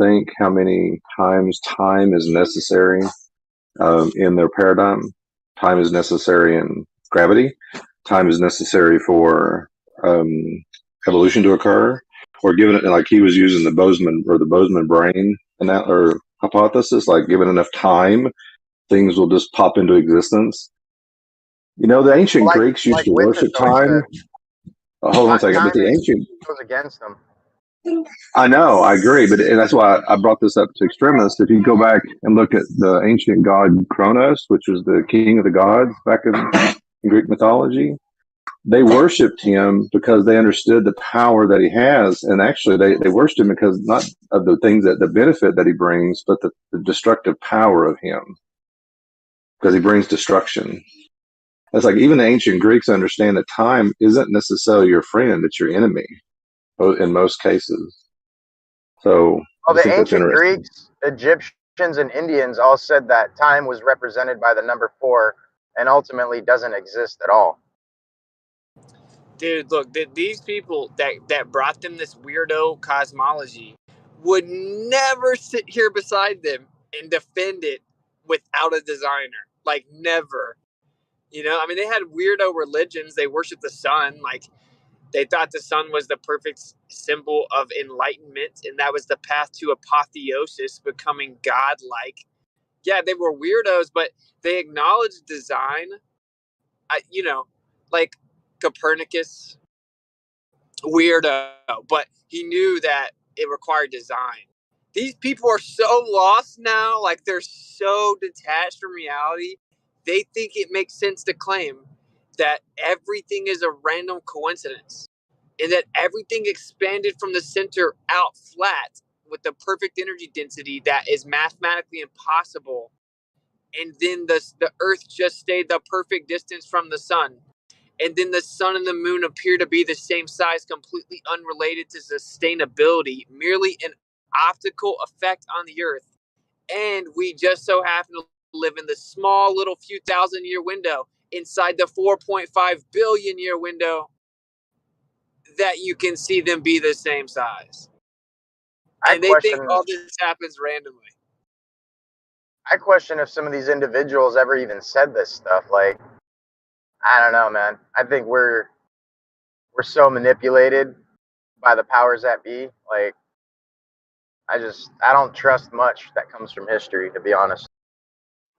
think how many times time is necessary in their paradigm? Time is necessary in gravity. Time is necessary for evolution to occur. Or given it, like he was using the Bozeman brain and that, or hypothesis, like given enough time, things will just pop into existence. The ancient Greeks used to worship time. Hold on a second, but the ancient goes against them. I know, I agree, but and that's why I brought this up to Extremis. If you go back and look at the ancient god Kronos, which was the king of the gods back in Greek mythology, they worshipped him because they understood the power that he has, and actually they worshipped him because not of the things the benefit that he brings, but the destructive power of him, because he brings destruction. It's like even the ancient Greeks understand that time isn't necessarily your friend; it's your enemy in most cases. So, well, the ancient Greeks, Egyptians, and Indians all said that time was represented by the number 4 and ultimately doesn't exist at all. Dude, look, these people that brought them this weirdo cosmology would never sit here beside them and defend it without a designer. Like, never. I mean, they had weirdo religions. They worshiped the sun. Like, they thought the sun was the perfect symbol of enlightenment, and that was the path to apotheosis, becoming godlike. Yeah, they were weirdos, but they acknowledged design. Like Copernicus, weirdo, but he knew that it required design. These people are so lost now, like they're so detached from reality. They think it makes sense to claim that everything is a random coincidence and that everything expanded from the center out flat with the perfect energy density that is mathematically impossible. And then the Earth just stayed the perfect distance from the sun. And then the sun and the moon appear to be the same size, completely unrelated to sustainability, merely an optical effect on the Earth. And we just so happen to live in the small little few thousand-year window inside the 4.5 billion year window that you can see them be the same size. And they think all this happens randomly. I question if some of these individuals ever even said this stuff. Like, I don't know, man. I think we're so manipulated by the powers that be. Like, I don't trust much that comes from history, to be honest.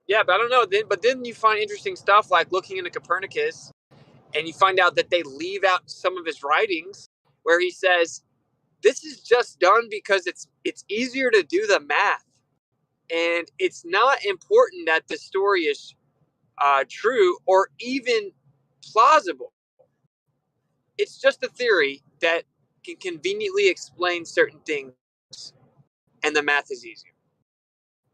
Yeah, but I don't know. Then you find interesting stuff like looking into Copernicus, and you find out that they leave out some of his writings where he says this is just done because it's easier to do the math, and it's not important that the story is true or even plausible. It's just a theory that can conveniently explain certain things, and the math is easier.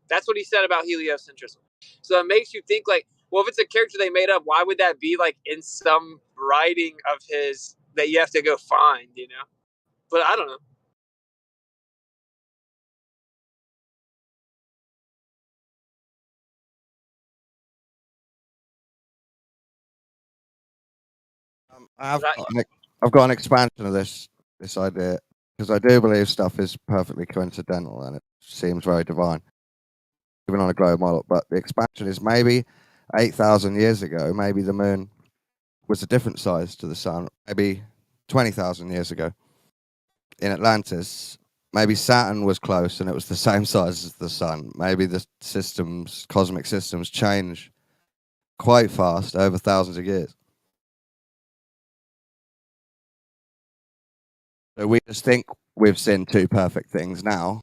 That's what he said about heliocentrism. So it makes you think like, well, if it's a character they made up, why would that be like in some writing of his that you have to go find, you know? But I don't know. I've got an expansion of this idea because I do believe stuff is perfectly coincidental and it seems very divine, even on a globe model. But the expansion is maybe 8,000 years ago, maybe the moon was a different size to the sun. Maybe 20,000 years ago in Atlantis, maybe Saturn was close and it was the same size as the sun. Maybe the cosmic systems change quite fast over thousands of years. So we just think we've seen two perfect things now.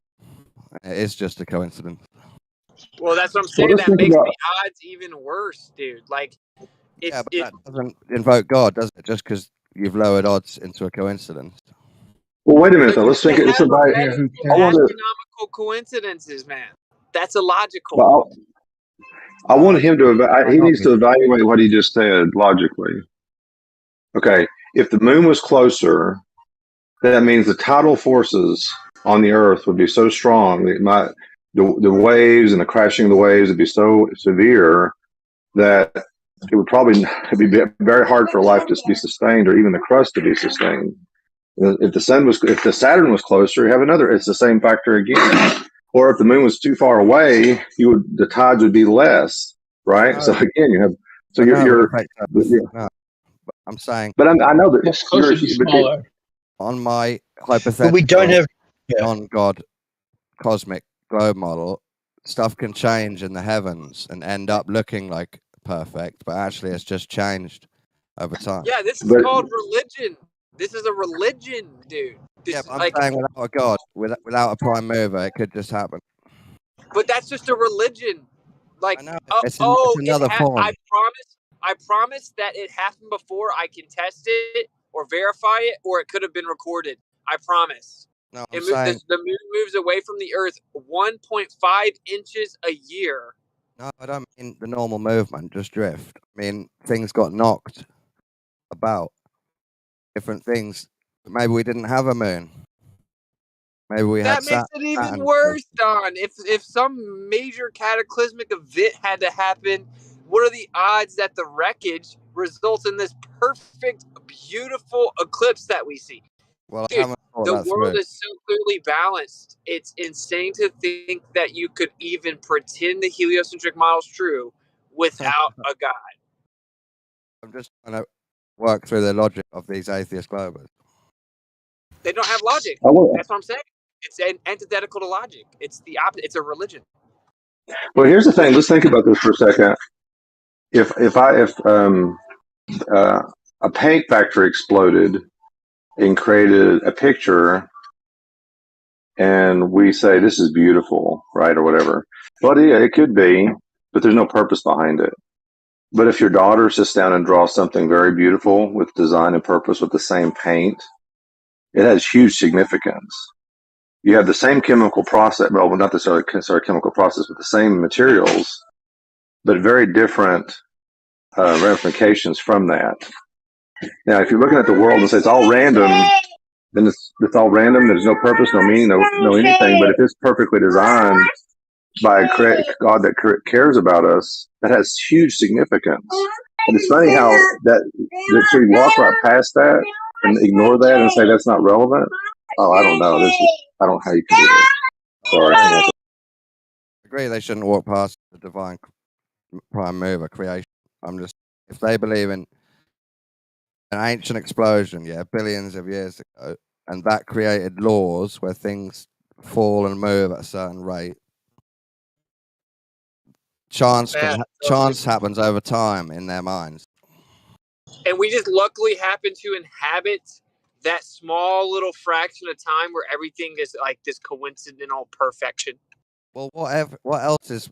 It is just a coincidence. Well, that's what I'm saying. That makes the odds even worse, dude. Like, that doesn't invoke God, does it? Just because you've lowered odds into a coincidence. Well, wait a minute though. Let's think. It's about. Astronomical coincidences, man. That's illogical. Well, I want him to. He needs to evaluate what he just said logically. Okay, if the moon was closer, that means the tidal forces on the Earth would be so strong that the waves and the crashing of the waves would be so severe that it would probably be very hard for life to be sustained, or even the crust to be sustained. If the Saturn was closer, you have another. It's the same factor again. Or if the moon was too far away, the tides would be less, right? So again, you have. So you're. No, I'm saying. But I know that it's closer to smaller. On my hypothetical, but we don't have non-God cosmic globe model, stuff can change in the heavens and end up looking like perfect, but actually it's just changed over time. Yeah, this is called religion. This is a religion, dude. I'm saying without a God, without a prime mover, it could just happen. But that's just a religion. Like, it's another form. I promise that it happened before. I can test it or verify it, or it could have been recorded. I promise. No, the moon moves away from the Earth 1.5 inches a year. No, I don't mean the normal movement, just drift. I mean, things got knocked about. Different things. Maybe we didn't have a moon. Maybe we had That makes it even worse, Don. If some major cataclysmic event had to happen, what are the odds that the wreckage results in this perfect, beautiful eclipse that we see? Well, dude, the world is so clearly balanced. It's insane to think that you could even pretend the heliocentric model is true without a God. I'm just trying to work through the logic of these atheist globers. They don't have logic. That's what I'm saying. It's antithetical to logic. It's the opposite. It's a religion. Well, here's the thing. Let's think about this for a second. If a paint factory exploded and created a picture, and we say this is beautiful, right, or whatever. Well, yeah, it could be, but there's no purpose behind it. But if your daughter sits down and draws something very beautiful with design and purpose with the same paint, it has huge significance. You have the same chemical process, well, not necessarily chemical process, but the same materials, but very different ramifications from that. Now, if you're looking at the world and say it's all random, then it's all random. There's no purpose, no meaning, no anything. But if it's perfectly designed by a God that cares about us, that has huge significance. And it's funny how that we walk right past that and ignore that and say that's not relevant. Oh, I don't know. I don't know how you can do that. Sorry. agree they shouldn't walk past the divine prime mover creation. I'm just, if they believe in an ancient explosion, billions of years ago, and that created laws where things fall and move at a certain rate. Chance happens over time in their minds. And we just luckily happen to inhabit that small little fraction of time where everything is like this coincidental perfection. Well, what else is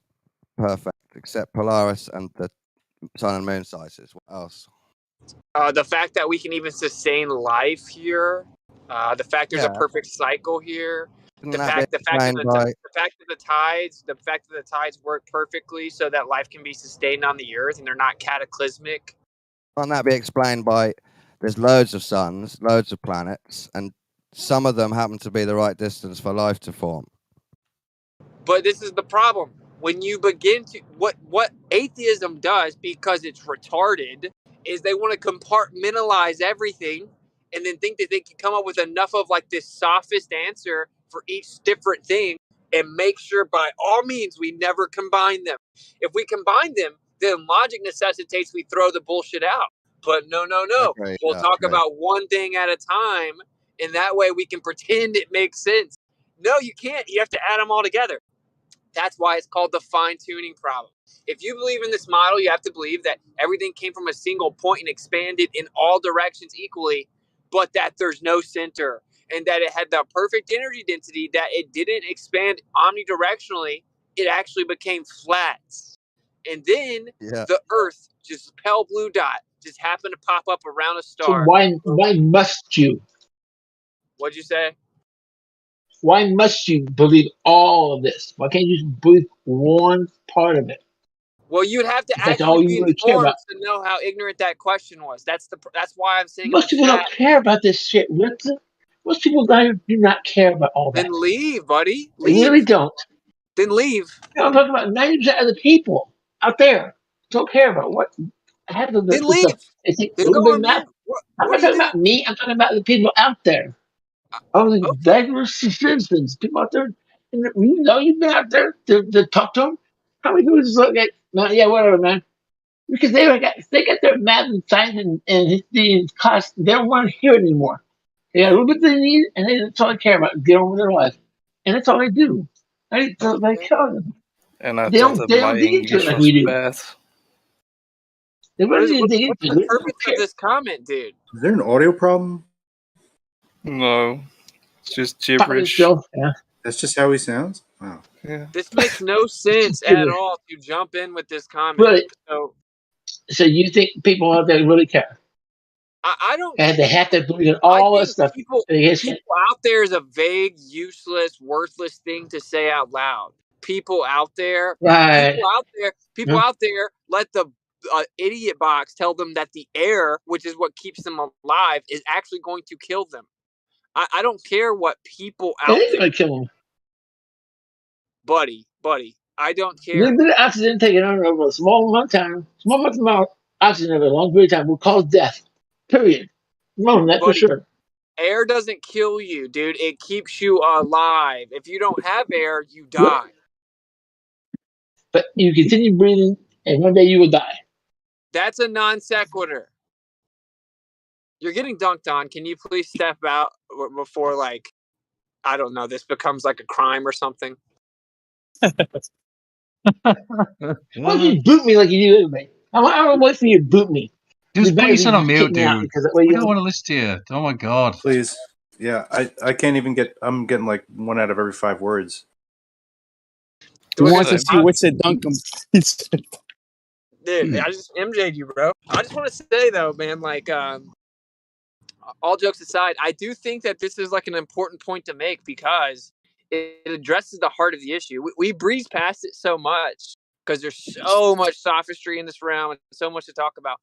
perfect except Polaris and the sun and moon sizes? What else? The fact that we can even sustain life here, the fact there's a perfect cycle here, the fact that the tides work perfectly so that life can be sustained on the earth and they're not cataclysmic. Can't that be explained by there's loads of suns, loads of planets, and some of them happen to be the right distance for life to form? But this is the problem. When you begin to what atheism does, because it's retarded, is they want to compartmentalize everything and then think that they can come up with enough of like this sophist answer for each different thing and make sure by all means we never combine them. If we combine them, then logic necessitates we throw the bullshit out. But no. We'll talk about one thing at a time, and that way we can pretend it makes sense. No, you can't. You have to add them all together. That's why it's called the fine-tuning problem. If you believe in this model, you have to believe that everything came from a single point and expanded in all directions equally, but that there's no center, and that it had the perfect energy density, that it didn't expand omnidirectionally. It actually became flat. And then the Earth, just pale blue dot, just happened to pop up around a star. So why must you? What'd you say? Why must you believe all of this? Why can't you just believe one part of it? Well, you'd have to That's all actually you be really care informed about. to know how ignorant that question was. That's why I'm saying Most people don't care about this shit, Richard. Most people do not care about all that. Then leave, buddy. They really don't. Then leave. I'm talking about 90% of the people out there don't care about what happens. Then leave. Then go on mute. I'm not talking about me. I'm talking about the people out there. All the diverse citizens, people out there. And you've been out there to talk to them. How many people just look at, yeah, whatever, man. Because they got their math and science and history and class. They don't want to hear it anymore. They got a little bit they need, and that's all they care about. Get on with their life, and that's all they do. Right? So they tell them. And I They thought don't that my dig into it English like was we do. bad. They What's really dig the into it. purpose of this comment, dude? Is there an audio problem? No, it's just Probably gibberish. so, yeah. That's just how he sounds? Wow. Yeah. This makes no sense at all to jump in with this comment. Really? So you think people out there really care? I don't. And they have to believe in all this stuff. People out there is a vague, useless, worthless thing to say out loud. People out there, right? People out there, let the idiot box tell them that the air, which is what keeps them alive, is actually going to kill them. I don't care what people out there. Going to kill them, buddy. I don't care. A little bit of oxygen taken over a small amount of time, small amount of oxygen over a long period of time will cause death. Period. No, that's for sure. Air doesn't kill you, dude. It keeps you alive. If you don't have air, you die. But you continue breathing, and one day you will die. That's a non sequitur. You're getting dunked on. Can you please step out before, like, I don't know, this becomes like a crime or something? Why don't you boot me like you do everybody? I don't wait for you to boot me. Just put yourself on mute, dude. We We don't want to listen to you. Oh my god. Please. Yeah, I can't even I'm getting like 1 out of every 5 words. He wants to see what's it dunk him. Dude, I just MJ'd you, bro. I just want to say though, man, like all jokes aside, I do think that this is like an important point to make because it addresses the heart of the issue. We breeze past it so much because there's so much sophistry in this realm and so much to talk about.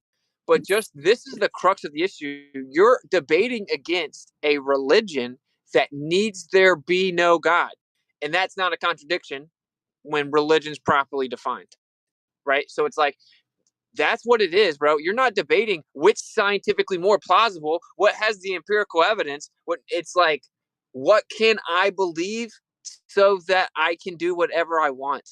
But just this is the crux of the issue. You're debating against a religion that needs there be no God. And that's not a contradiction when religion's properly defined. Right? So it's like, that's what it is, bro. You're not debating which scientifically more plausible, what has the empirical evidence. It's like, what can I believe so that I can do whatever I want?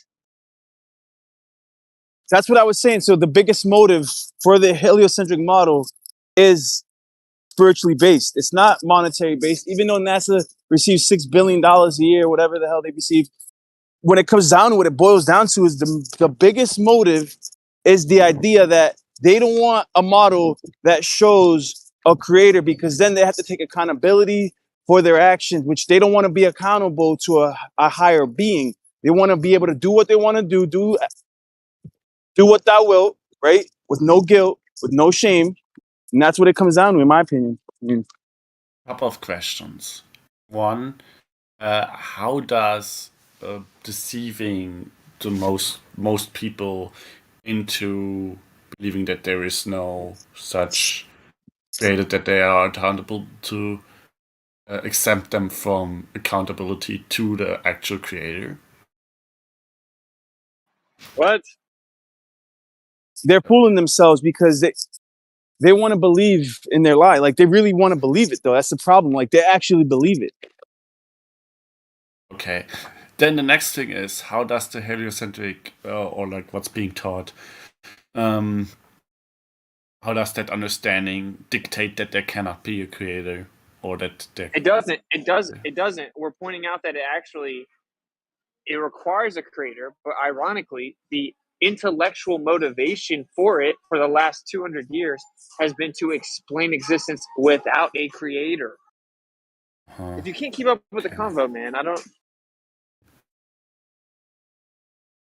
That's what I was saying. So the biggest motive for the heliocentric model is spiritually based. It's not monetary based. Even though NASA receives $6 billion a year, whatever the hell they receive, when it comes down to what it boils down to is the biggest motive is the idea that they don't want a model that shows a creator, because then they have to take accountability for their actions, which they don't want to be accountable to a higher being. They want to be able to do what they want to do what thou wilt, right? With no guilt, with no shame. And that's what it comes down to, in my opinion. Couple of questions. One, how does deceiving the most people into believing that there is no such creator, that they are accountable to, exempt them from accountability to the actual creator? What? They're fooling themselves because they want to believe in their lie. Like, they really want to believe it, though. That's the problem. Like, they actually believe it. Okay. Then the next thing is, how does the heliocentric, or like what's being taught, how does that understanding dictate that there cannot be a creator, or that there... It doesn't. It doesn't. We're pointing out that it requires a creator, but ironically, the intellectual motivation for it for the last 200 years has been to explain existence without a creator. If you can't keep up with the convo, man, I don't.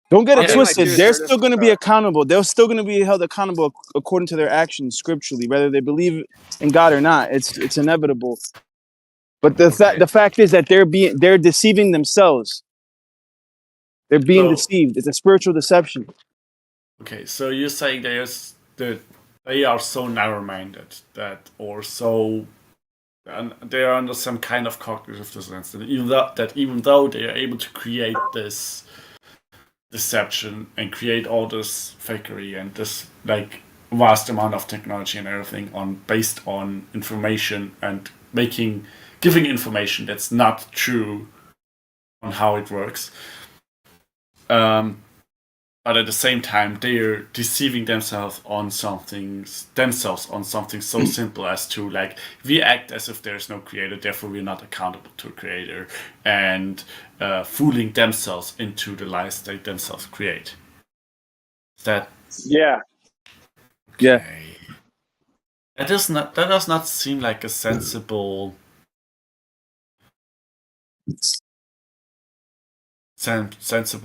Don't get it Okay, like, twisted. dude, They're they're still going to be accountable. They're still going to be held accountable according to their actions scripturally, whether they believe in God or not. It's inevitable. But the fact is that they're deceiving themselves. They're being deceived. It's a spiritual deception. Okay, so you're saying they are so narrow-minded that, or so, and they are under some kind of cognitive dissonance that even though they are able to create this deception and create all this fakery and this like vast amount of technology and everything based on information and giving information that's not true on how it works, but at the same time they're deceiving themselves on something so simple as to, like, we act as if there's no creator, therefore we're not accountable to a creator, and fooling themselves into the lies they themselves create. Is that... Yeah. Okay. That does not seem like a sensible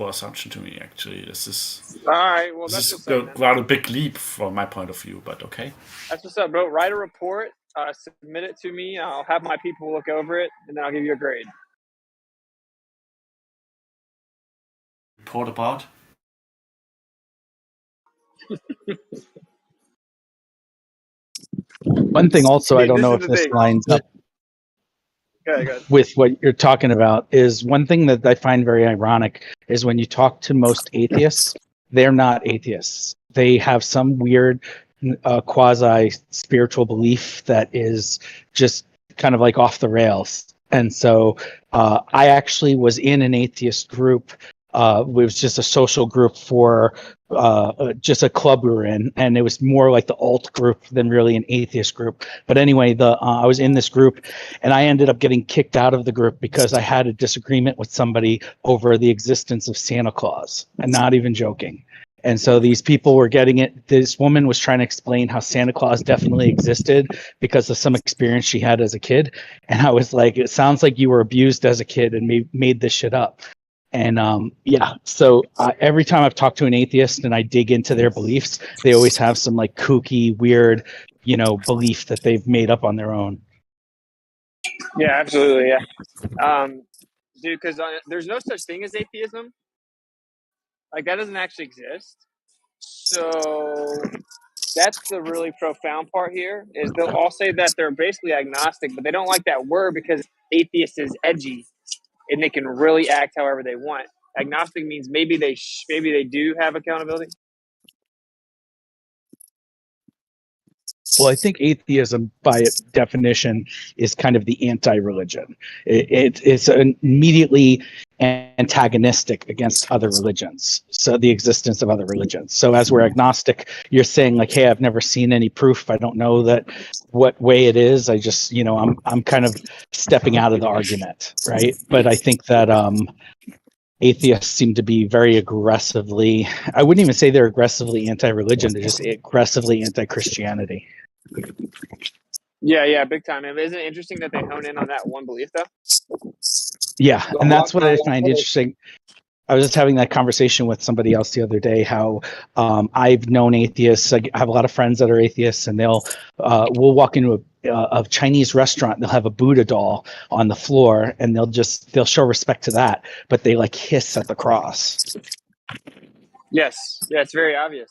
assumption to me, actually. This is All right, well, that's what's up, man. rather big leap from my point of view, but okay. That's what's up, bro. Write a report, submit it to me. I'll have my people look over it, and then I'll give you a grade. Report about? One thing also, I don't know if this lines up with what you're talking about, is one thing that I find very ironic is when you talk to most atheists, they're not atheists. They have some weird quasi spiritual belief that is just kind of like off the rails. And so I actually was in an atheist group. It was just a social group for just a club we were in, and it was more like the alt group than really an atheist group. But anyway, I was in this group, and I ended up getting kicked out of the group because I had a disagreement with somebody over the existence of Santa Claus. I'm not even joking. And so these people were getting it. This woman was trying to explain how Santa Claus definitely existed because of some experience she had as a kid. And I was like, it sounds like you were abused as a kid and made this shit up. And so every time I've talked to an atheist and I dig into their beliefs, they always have some like kooky, weird, belief that they've made up on their own. Yeah, absolutely. Yeah. Dude, because there's no such thing as atheism. Like, that doesn't actually exist. So that's the really profound part here, is they'll all say that they're basically agnostic, but they don't like that word because atheist is edgy and they can really act however they want. Agnostic means maybe they do have accountability. Well, I think atheism, by its definition, is kind of the anti-religion. It's immediately antagonistic against other religions, so the existence of other religions. So as we're agnostic, you're saying like, hey, I've never seen any proof. I don't know that what way it is. I just, I'm kind of stepping out of the argument, right? But I think that atheists seem to be very aggressively, I wouldn't even say they're aggressively anti-religion, they're just aggressively anti-Christianity. Yeah, big time. And isn't it interesting that they hone in on that one belief, though? Yeah, and that's what I find interesting. I was just having that conversation with somebody else the other day. How I've known atheists. I have a lot of friends that are atheists, and we'll walk into a Chinese restaurant. They'll have a Buddha doll on the floor, and they'll show respect to that, but they like hiss at the cross. Yes, yeah, it's very obvious.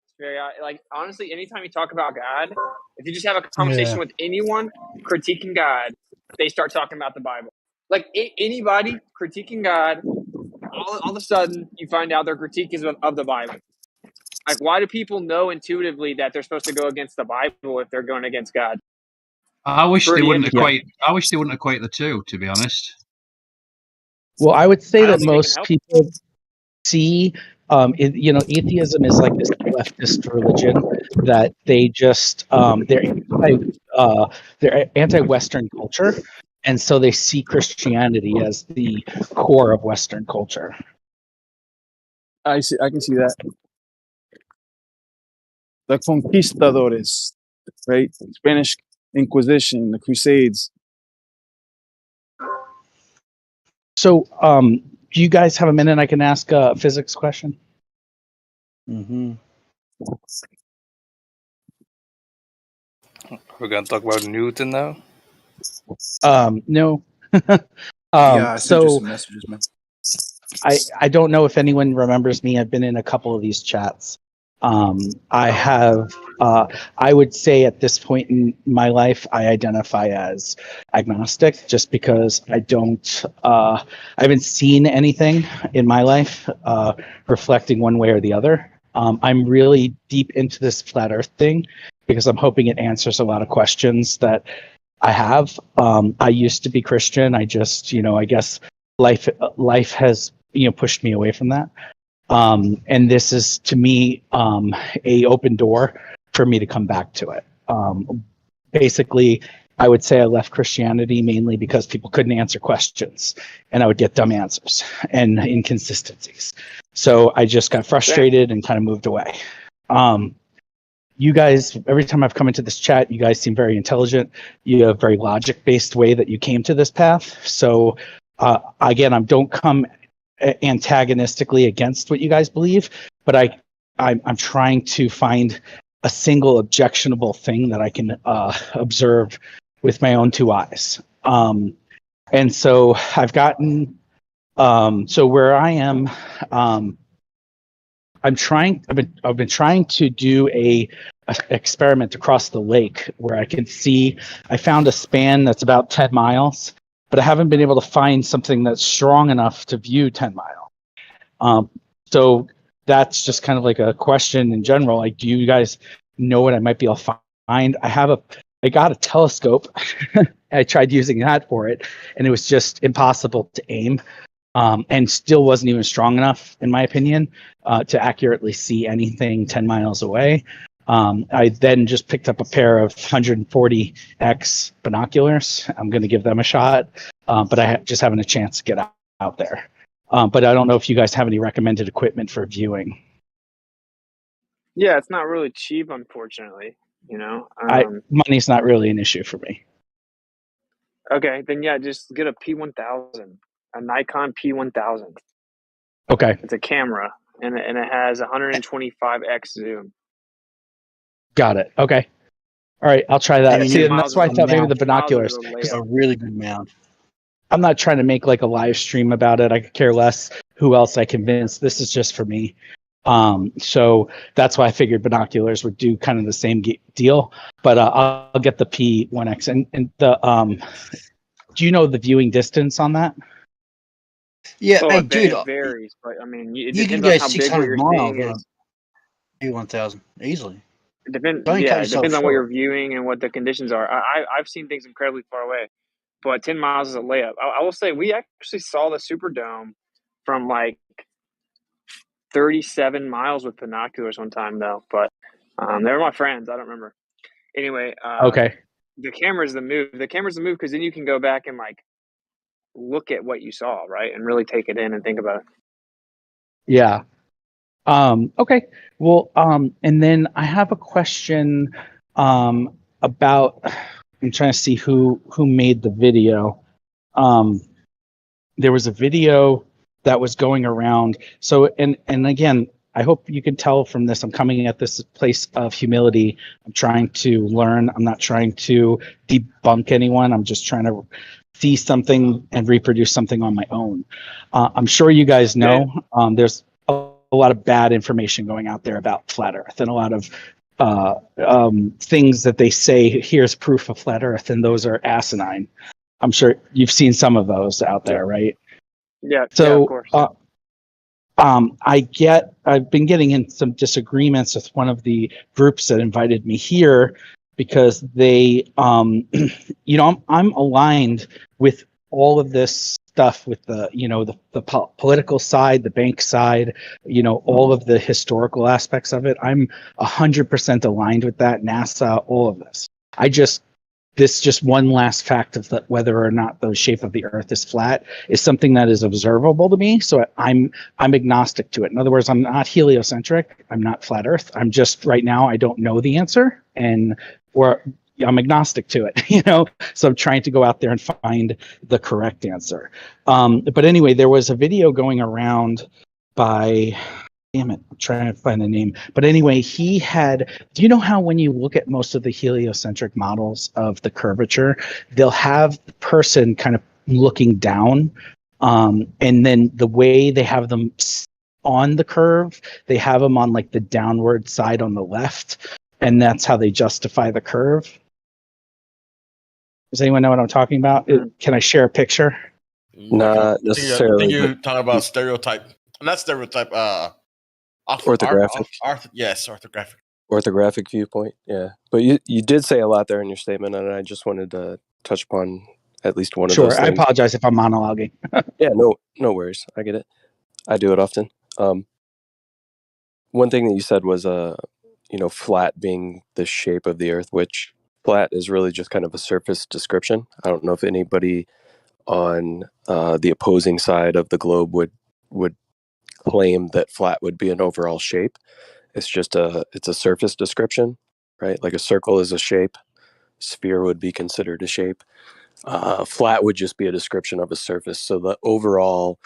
It's very like honestly, anytime you talk about God, if you just have a conversation with anyone critiquing God, they start talking about the Bible. Like anybody critiquing God, all of a sudden you find out their critique is of the Bible. Like, why do people know intuitively that they're supposed to go against the Bible if they're going against God? I wish they wouldn't equate. I wish they wouldn't equate the two, to be honest. Well, I would say I don't that think they can most help. people see, atheism is like this leftist religion that they just they're anti-Western culture, and so they see Christianity as the core of Western culture. I can see that. The conquistadores, right? Spanish Inquisition, the Crusades. So, do you guys have a minute? I can ask a physics question. Mm-hmm. We're gonna talk about Newton now. No. Yeah, I sent you So some messages, man. I don't know if anyone remembers me. I've been in a couple of these chats. I have. I would say at this point in my life, I identify as agnostic, just because I don't. I haven't seen anything in my life reflecting one way or the other. I'm really deep into this flat Earth thing because I'm hoping it answers a lot of questions that I have. I used to be Christian. I just, I guess life has pushed me away from that. And this is to me a open door for me to come back to it. Basically, I would say I left Christianity mainly because people couldn't answer questions, and I would get dumb answers and inconsistencies. So I just got frustrated and kind of moved away. You guys, every time I've come into this chat, you guys seem very intelligent. You have a very logic-based way that you came to this path. So again, I don't come antagonistically against what you guys believe, but I'm trying to find a single objectionable thing that I can observe with my own two eyes. And so I've gotten, so where I am, I've been trying to do a experiment across the lake where I can see. I found a span that's about 10 miles, but I haven't been able to find something that's strong enough to view 10 miles. So that's just kind of like a question in general. Like, do you guys know what I might be able to find? I got a telescope. I tried using that for it, and it was just impossible to aim. And still wasn't even strong enough, in my opinion, to accurately see anything 10 miles away. I then just picked up a pair of 140x binoculars. I'm going to give them a shot, but I just haven't a chance to get out there. But I don't know if you guys have any recommended equipment for viewing. Yeah, it's not really cheap, unfortunately. Money's not really an issue for me. Okay, then yeah, just get a P1000, a Nikon P1000. Okay. It's a camera, and it has 125x zoom. Got it. Okay. All right, I'll try that. And See, and that's why I thought maybe the binoculars. A really good mount. I'm not trying to make like a live stream about it. I could care less who else I convince. This is just for me. So that's why I figured binoculars would do kind of the same deal. But I'll get the P1X and the. Do you know the viewing distance on that? Yeah, Oh, hey, it dude, varies, but I mean, it you can depends go on how big what 600 you're miles seeing on is. a P1000 easily. It depends. Don't cut Yeah, it yourself depends on what short. you're viewing and what the conditions are. I've seen things incredibly far away, but 10 miles is a layup. I will say we actually saw the Superdome from like 37 miles with binoculars one time though. But they were my friends. I don't remember. Anyway, Okay. the camera's the move. The camera's the move because then you can go back and like look at what you saw, right, and really take it in and think about it. Yeah. Okay. Well, and then I have a question about I'm trying to see who made the video. There was a video that was going around. So and again, I hope you can tell from this, I'm coming at this place of humility. I'm trying to learn. I'm not trying to debunk anyone. I'm just trying to see something and reproduce something on my own. I'm sure you guys know there's a lot of bad information going out there about flat Earth and a lot of things that they say, here's proof of flat Earth, and those are asinine. I'm sure you've seen some of those out there, right? Yeah. So, yeah, of course. I've been getting in some disagreements with one of the groups that invited me here because they, I'm aligned with all of this stuff with the, the political side, the bank side, all of the historical aspects of it. I'm 100% aligned with that. NASA, all of this. This just one last fact of whether or not the shape of the Earth is flat is something that is observable to me. So I'm agnostic to it. In other words, I'm not heliocentric. I'm not flat Earth. I'm just right now I don't know the answer, or I'm agnostic to it. So I'm trying to go out there and find the correct answer. But anyway, there was a video going around by. Damn it, I'm trying to find the name. But anyway, do you know how when you look at most of the heliocentric models of the curvature, they'll have the person kind of looking down, and then the way they have them on the curve, they have them on like the downward side on the left, and that's how they justify the curve. Does anyone know what I'm talking about? Can I share a picture? Not necessarily. I think you're but talking about stereotype. Not stereotype. Orthographic. Orthographic. Orthographic viewpoint. Yeah, but you did say a lot there in your statement, and I just wanted to touch upon at least one of those Sure. I things. apologize if I'm monologuing. Yeah, no worries. I get it. I do it often. One thing that you said was flat being the shape of the Earth, which flat is really just kind of a surface description. I don't know if anybody on the opposing side of the globe would claim that flat would be an overall shape. It's just it's a surface description, right? Like a circle is a shape, sphere would be considered a shape. Flat would just be a description of a surface. So the overall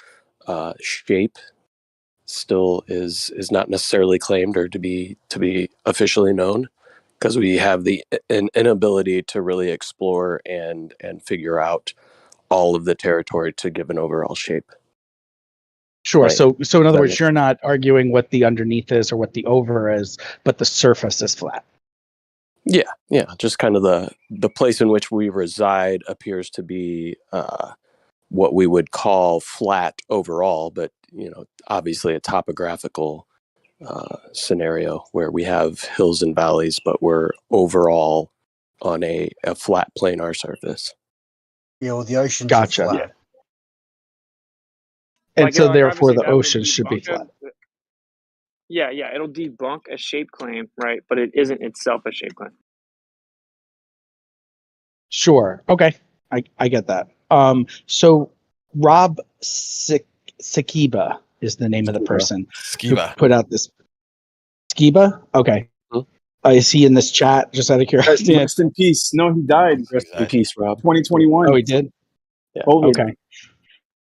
shape still is not necessarily claimed or to be officially known, because we have an inability to really explore and figure out all of the territory to give an overall shape. Sure. Right. So in other That words, makes- you're not arguing what the underneath is or what the over is, but the surface is flat. Yeah. Just kind of the place in which we reside appears to be what we would call flat overall, but obviously a topographical scenario where we have hills and valleys, but we're overall on a flat planar surface. Yeah, well, the oceans Gotcha. are flat. And so therefore obviously the that will ocean should be debunk flat. Yeah, it'll debunk a shape claim, right? But it isn't itself a shape claim. Sure. Okay. I get that. So Rob Skiba is the name of the person who put out this. Skiba? Okay. Is he in this chat? Just out of curiosity. Rest in peace. No, he died. Rest in peace, Rob. 2021. Oh, he did? Yeah. Okay.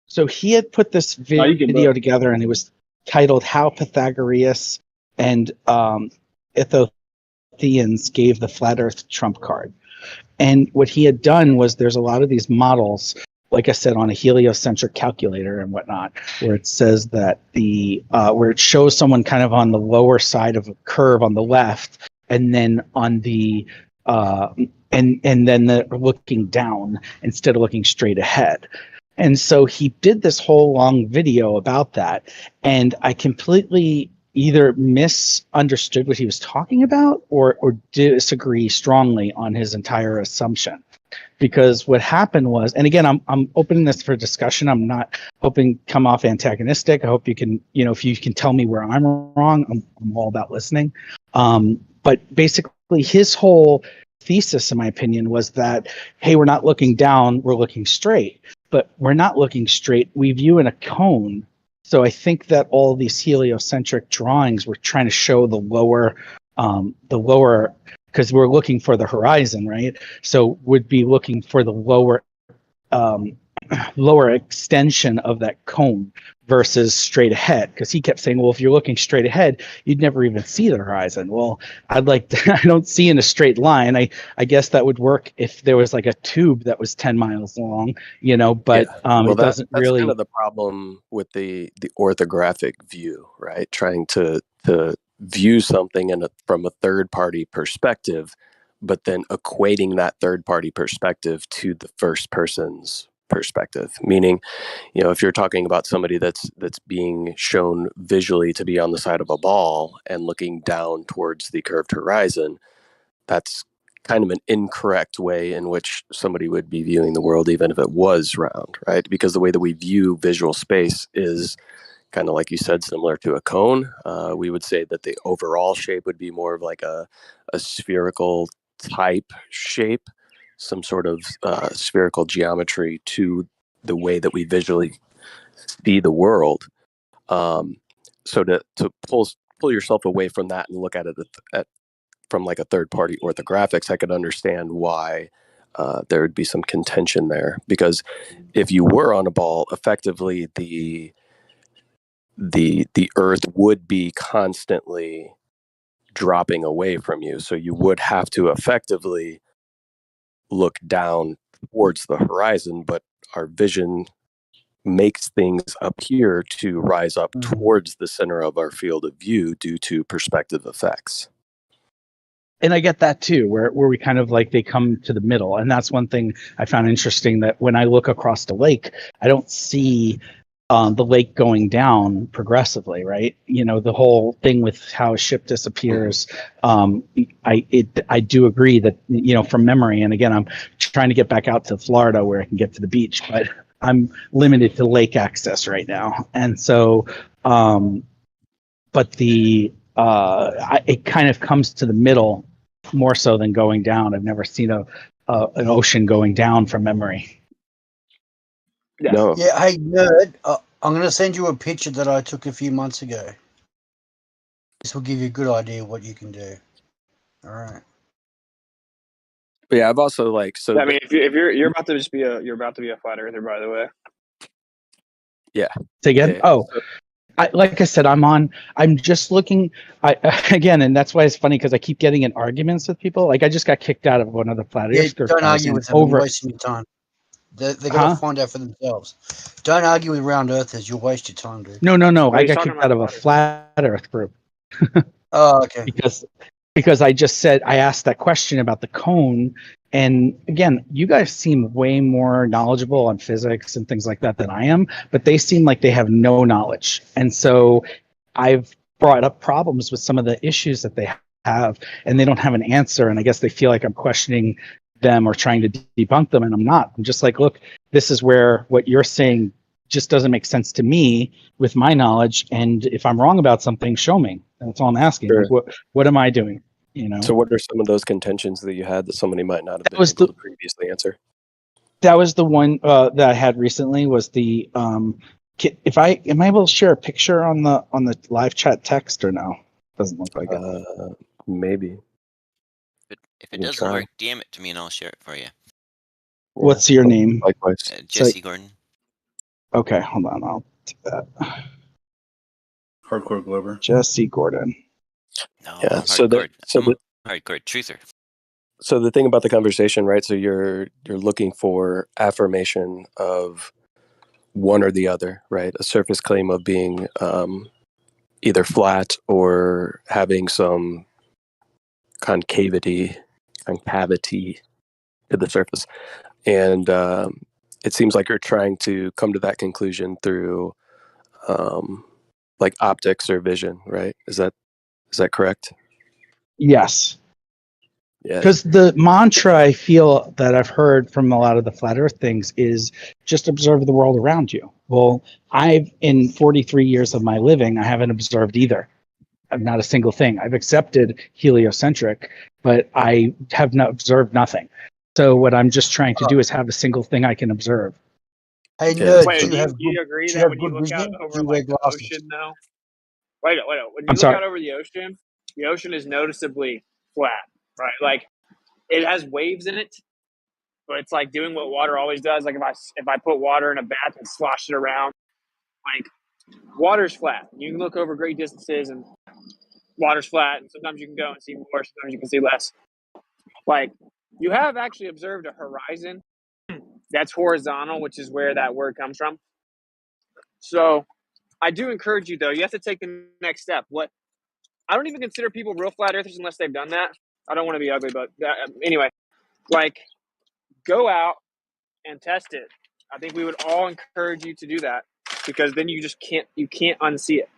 So he had put this video together, and it was titled "How Pythagoras and Ethiopians Gave the Flat Earth Trump Card." And what he had done was, there's a lot of these models, like I said, on a heliocentric calculator and whatnot, where it says that where it shows someone kind of on the lower side of a curve on the left, and then on the and then they're looking down instead of looking straight ahead. And so he did this whole long video about that, and I completely either misunderstood what he was talking about or disagree strongly on his entire assumption. Because what happened was, and again, I'm opening this for discussion. I'm not hoping come off antagonistic. I hope you can, if you can tell me where I'm wrong, I'm all about listening. But basically, his whole thesis, in my opinion, was that, hey, we're not looking down, we're looking straight. But we're not looking straight. We view in a cone. So I think that all these heliocentric drawings were trying to show the lower, because we're looking for the horizon, right? So would be looking for the lower extension of that cone versus straight ahead. Because he kept saying, well, if you're looking straight ahead, you'd never even see the horizon. Well, I don't see in a straight line. I guess that would work if there was like a tube that was 10 miles long, but Well, it doesn't that's really. kind of the problem with the orthographic view, right? Trying to view something from a third party perspective, but then equating that third party perspective to the first person's perspective. Meaning, if you're talking about somebody that's being shown visually to be on the side of a ball and looking down towards the curved horizon, that's kind of an incorrect way in which somebody would be viewing the world, even if it was round, right? Because the way that we view visual space is kind of, like you said, similar to a cone. We would say that the overall shape would be more of like a spherical type shape, some sort of spherical geometry to the way that we visually see the world. So to pull yourself away from that and look at it from like a third party orthographics, I could understand why there would be some contention there. Because if you were on a ball, effectively the earth would be constantly dropping away from you. So you would have to effectively look down towards the horizon, but our vision makes things appear to rise up towards the center of our field of view due to perspective effects. And I get that too, where we kind of like they come to the middle. And that's one thing I found interesting, that when I look across the lake, I don't see the lake going down progressively, right? The whole thing with how a ship disappears. I do agree that, from memory, and again, I'm trying to get back out to Florida where I can get to the beach, but I'm limited to lake access right now. And so, but it kind of comes to the middle more so than going down. I've never seen an ocean going down from memory. No. Yeah, hey nerd, I'm going to send you a picture that I took a few months ago. This will give you a good idea of what you can do. All right. But yeah, I've also I mean, if you're about to be a flat earther, by the way. Yeah. Say again? Yeah. Oh, like I said, I'm just looking. Again, and that's why it's funny, because I keep getting in arguments with people. Like I just got kicked out of one of the flat earthers. Don't argue with them. You're wasting your time. They're going to find out for themselves. Don't argue with round earthers. You'll waste your time, dude. No. I got kicked out of a flat earth group. Oh, okay. Because I asked that question about the cone, and again, you guys seem way more knowledgeable on physics and things like that than I am, but they seem like they have no knowledge. And so I've brought up problems with some of the issues that they have, and they don't have an answer, and I guess they feel like I'm questioning them or trying to debunk them, and I'm not. I'm just like, look, this is where what you're saying just doesn't make sense to me with my knowledge, and if I'm wrong about something, show me. That's all I'm asking. Sure. Like, what am I doing? So what are some of those contentions that you had that somebody might not have been able to previously answer? That was the one that I had recently, was the am I able to share a picture on the live chat text or no? Doesn't look like it. Maybe. If it doesn't work, DM it to me and I'll share it for you. What's your name? Likewise. Jesse Gordon. Okay, hold on. I'll do that. Hardcore Glover. Jesse Gordon. No, Yeah. I'm hardcore. I'm a hardcore truther. So the thing about the conversation, right? So you're looking for affirmation of one or the other, right? A surface claim of being either flat or having some concavity to the surface. And it seems like you're trying to come to that conclusion through like optics or vision, right? Is that correct? Yes. Yeah. Because the mantra I feel that I've heard from a lot of the flat earth things is just observe the world around you. Well, in 43 years of my living, I haven't observed either. Not a single thing. I've accepted heliocentric, but I have not observed nothing. So what I'm just trying to do is have a single thing I can observe. Hey, Yeah. nerd, Wait, do do you have you agree do you that have when you good look out vision? Do over you wear like the glasses? ocean, though? Wait, when I'm you look sorry. out over the ocean is noticeably flat, right? Like it has waves in it, but it's like doing what water always does. Like if I put water in a bath and slosh it around, like water's flat. You can look over great distances and water's flat, and sometimes you can go and see more, sometimes you can see less. Like you have actually observed a horizon that's horizontal, which is where that word comes from. So I do encourage you though, you have to take the next step. What I don't even consider people real flat earthers unless they've done that. I don't want to be ugly, but anyway, like go out and test it. I think we would all encourage you to do that because then you can't unsee it.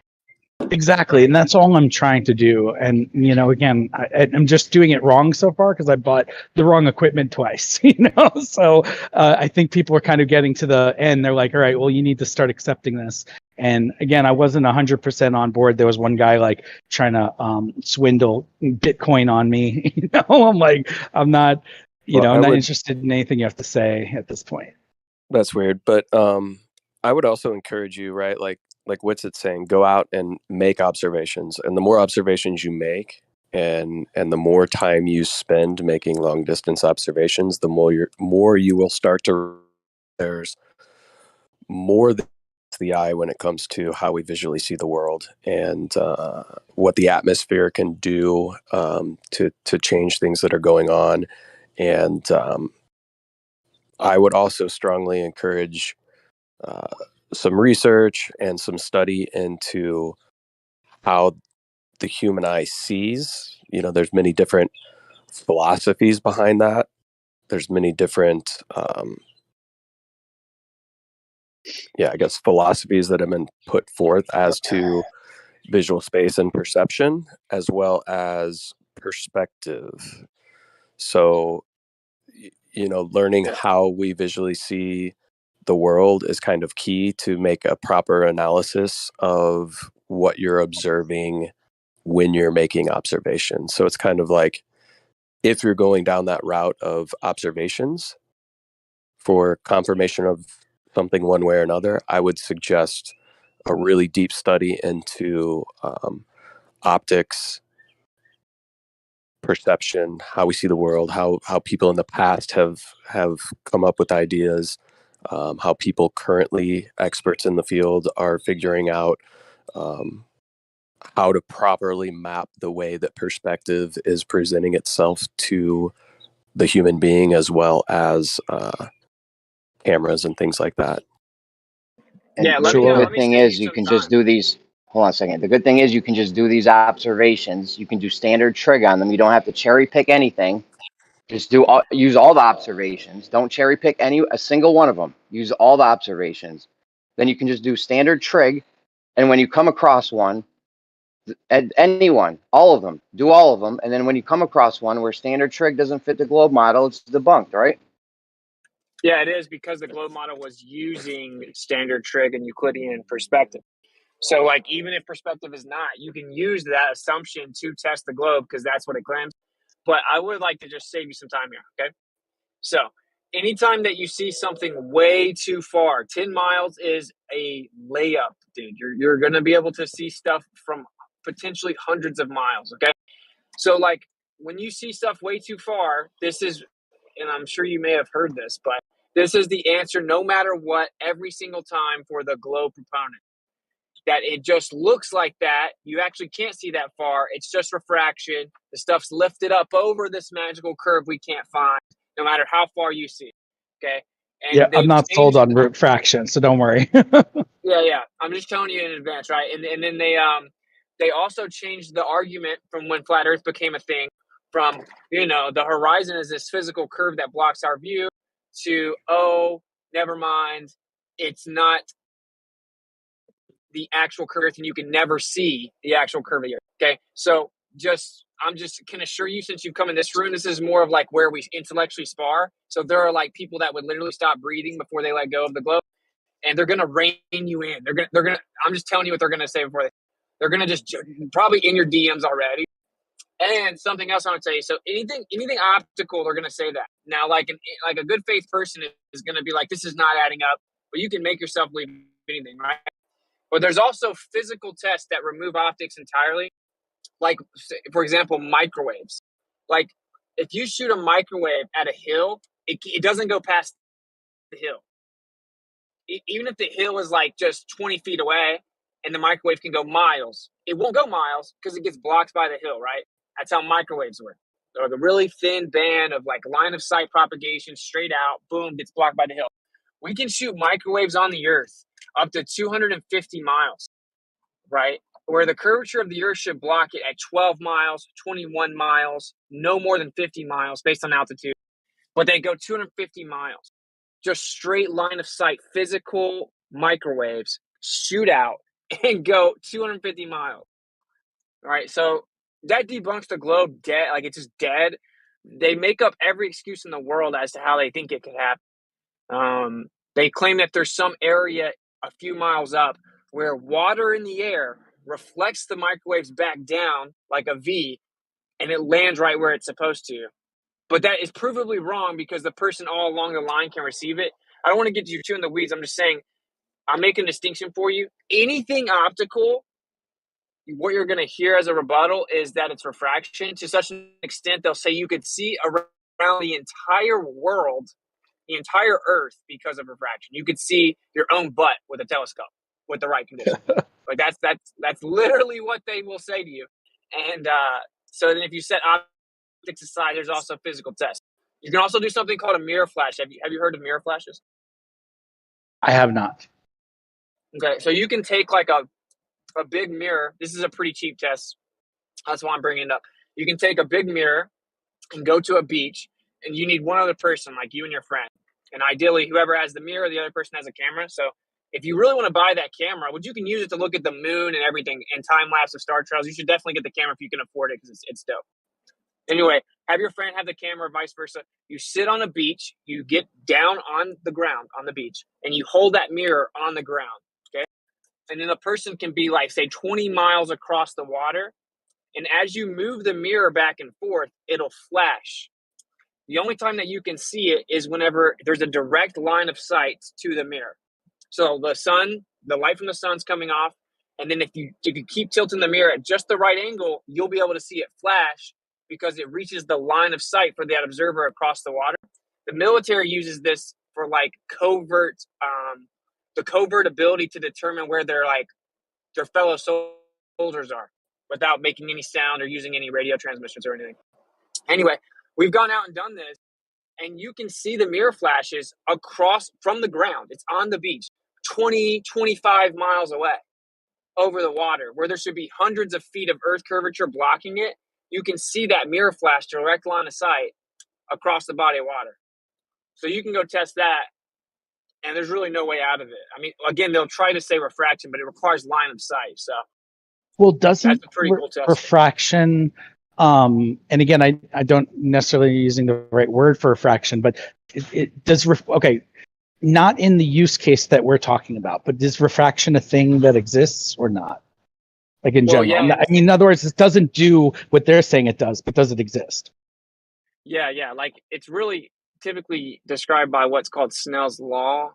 Exactly, and that's all I'm trying to do. And again, I'm just doing it wrong so far because I bought the wrong equipment twice. So I think people are kind of getting to the end. They're like, "All right, well, you need to start accepting this." And again, I wasn't 100% on board. There was one guy like trying to swindle Bitcoin on me. I'm like, I'm not, Well, I'm not interested in anything you have to say at this point. That's weird, but I would also encourage you, right? Like what's it saying? Go out and make observations, and the more observations you make, and the more time you spend making long distance observations, the more you will start to. There's more than the eye when it comes to how we visually see the world and what the atmosphere can do to change things that are going on, and I would also strongly encourage some research and some study into how the human eye sees. There's many different philosophies behind that. There's many different, I guess, philosophies that have been put forth as to visual space and perception, as well as perspective. So, learning how we visually see the world is kind of key to make a proper analysis of what you're observing when you're making observations. So it's kind of like if you're going down that route of observations for confirmation of something one way or another, I would suggest a really deep study into optics, perception, how we see the world, how people in the past have come up with ideas, how people currently experts in the field are figuring out how to properly map the way that perspective is presenting itself to the human being, as well as cameras and things like that. And Yeah, the good thing is you can just do these. Hold on a second. The good thing is you can just do these observations. You can do standard trig on them. You don't have to cherry pick anything. Just use all the observations. Don't cherry pick a single one of them. Use all the observations. Then you can just do standard trig. And when you come across one, anyone, all of them, do all of them. And then when you come across one where standard trig doesn't fit the globe model, it's debunked, right? Yeah, it is because the globe model was using standard trig and Euclidean perspective. So, like, even if perspective is not, you can use that assumption to test the globe because that's what it claims. But I would like to just save you some time here, okay? So, anytime that you see something way too far, 10 miles is a layup, dude. You're going to be able to see stuff from potentially hundreds of miles, okay? So, like, when you see stuff way too far, this is, and I'm sure you may have heard this, but this is the answer no matter what, every single time for the globe proponent. That it just looks like that. You actually can't see that far. It's just refraction. The stuff's lifted up over this magical curve we can't find, no matter how far you see. Okay. Yeah, And I'm they've not sold changed. on root fraction, so don't worry. Yeah. I'm just telling you in advance, right? And then they also changed the argument from when flat Earth became a thing, from the horizon is this physical curve that blocks our view, to never mind, it's not the actual curve of the Earth, and you can never see the actual curve of the Earth. Okay, so I'm just can assure you, since you've come in this room, this is more of like where we intellectually spar. So there are like people that would literally stop breathing before they let go of the globe, and they're gonna rein you in. They're gonna. I'm just telling you what they're gonna say before they're gonna just probably in your DMs already. And something else I would say. So anything optical, they're gonna say that. Now, like a good faith person is gonna be like, this is not adding up. But you can make yourself believe anything, right? But there's also physical tests that remove optics entirely. Like, for example, microwaves. Like, if you shoot a microwave at a hill, it doesn't go past the hill. Even if the hill is like just 20 feet away and the microwave can go miles, it won't go miles because it gets blocked by the hill, right? That's how microwaves work. So the really thin band of like line of sight propagation straight out, boom, gets blocked by the hill. We can shoot microwaves on the Earth up to 250 miles, right? Where the curvature of the Earth should block it at 12 miles, 21 miles, no more than 50 miles based on altitude. But they go 250 miles. Just straight line of sight, physical microwaves shoot out and go 250 miles. All right, so that debunks the globe dead. Like, it's just dead. They make up every excuse in the world as to how they think it could happen. They claim that there's some area a few miles up where water in the air reflects the microwaves back down like a V, and it lands right where it's supposed to. But that is provably wrong because the person all along the line can receive it. I don't want to get you too in the weeds. I'm just saying, I'm making a distinction for you. Anything optical, what you're going to hear as a rebuttal is that it's refraction. To such an extent, they'll say you could see around the entire world, the entire Earth, because of refraction. You could see your own butt with a telescope with the right conditions. Like that's literally what they will say to you. And so then if you set optics aside, there's also physical tests. You can also do something called a mirror flash. Have you heard of mirror flashes? I have not. Okay, so you can take like a big mirror. This is a pretty cheap test. That's why I'm bringing it up. You can take a big mirror and go to a beach, and you need one other person, like you and your friend. And ideally, whoever has the mirror, the other person has a camera. So if you really want to buy that camera, which you can use it to look at the moon and everything and time lapse of star trails, you should definitely get the camera if you can afford it because it's dope. Anyway, have your friend have the camera, vice versa. You sit on a beach, you get down on the ground on the beach, and you hold that mirror on the ground, okay? And then a person can be like, say, 20 miles across the water, and as you move the mirror back and forth, it'll flash. The only time that you can see it is whenever there's a direct line of sight to the mirror. So the light from the sun's coming off, and then if you keep tilting the mirror at just the right angle, you'll be able to see it flash because it reaches the line of sight for that observer across the water. The military uses this for like covert, the covert ability to determine where their fellow soldiers are without making any sound or using any radio transmissions or anything. Anyway, we've gone out and done this, and you can see the mirror flashes across from the ground. It's on the beach, 20, 25 miles away over the water, where there should be hundreds of feet of earth curvature blocking it. You can see that mirror flash direct line of sight across the body of water. So you can go test that, and there's really no way out of it. I mean, again, they'll try to say refraction, but it requires line of sight. So, well, doesn't that's a pretty cool test. refraction, and again, I don't necessarily using the right word for refraction, but it does. Okay, not in the use case that we're talking about, but is refraction a thing that exists or not? Like in general, yeah, I mean, in other words, it doesn't do what they're saying it does, but does it exist? Yeah. Like, it's really typically described by what's called Snell's law,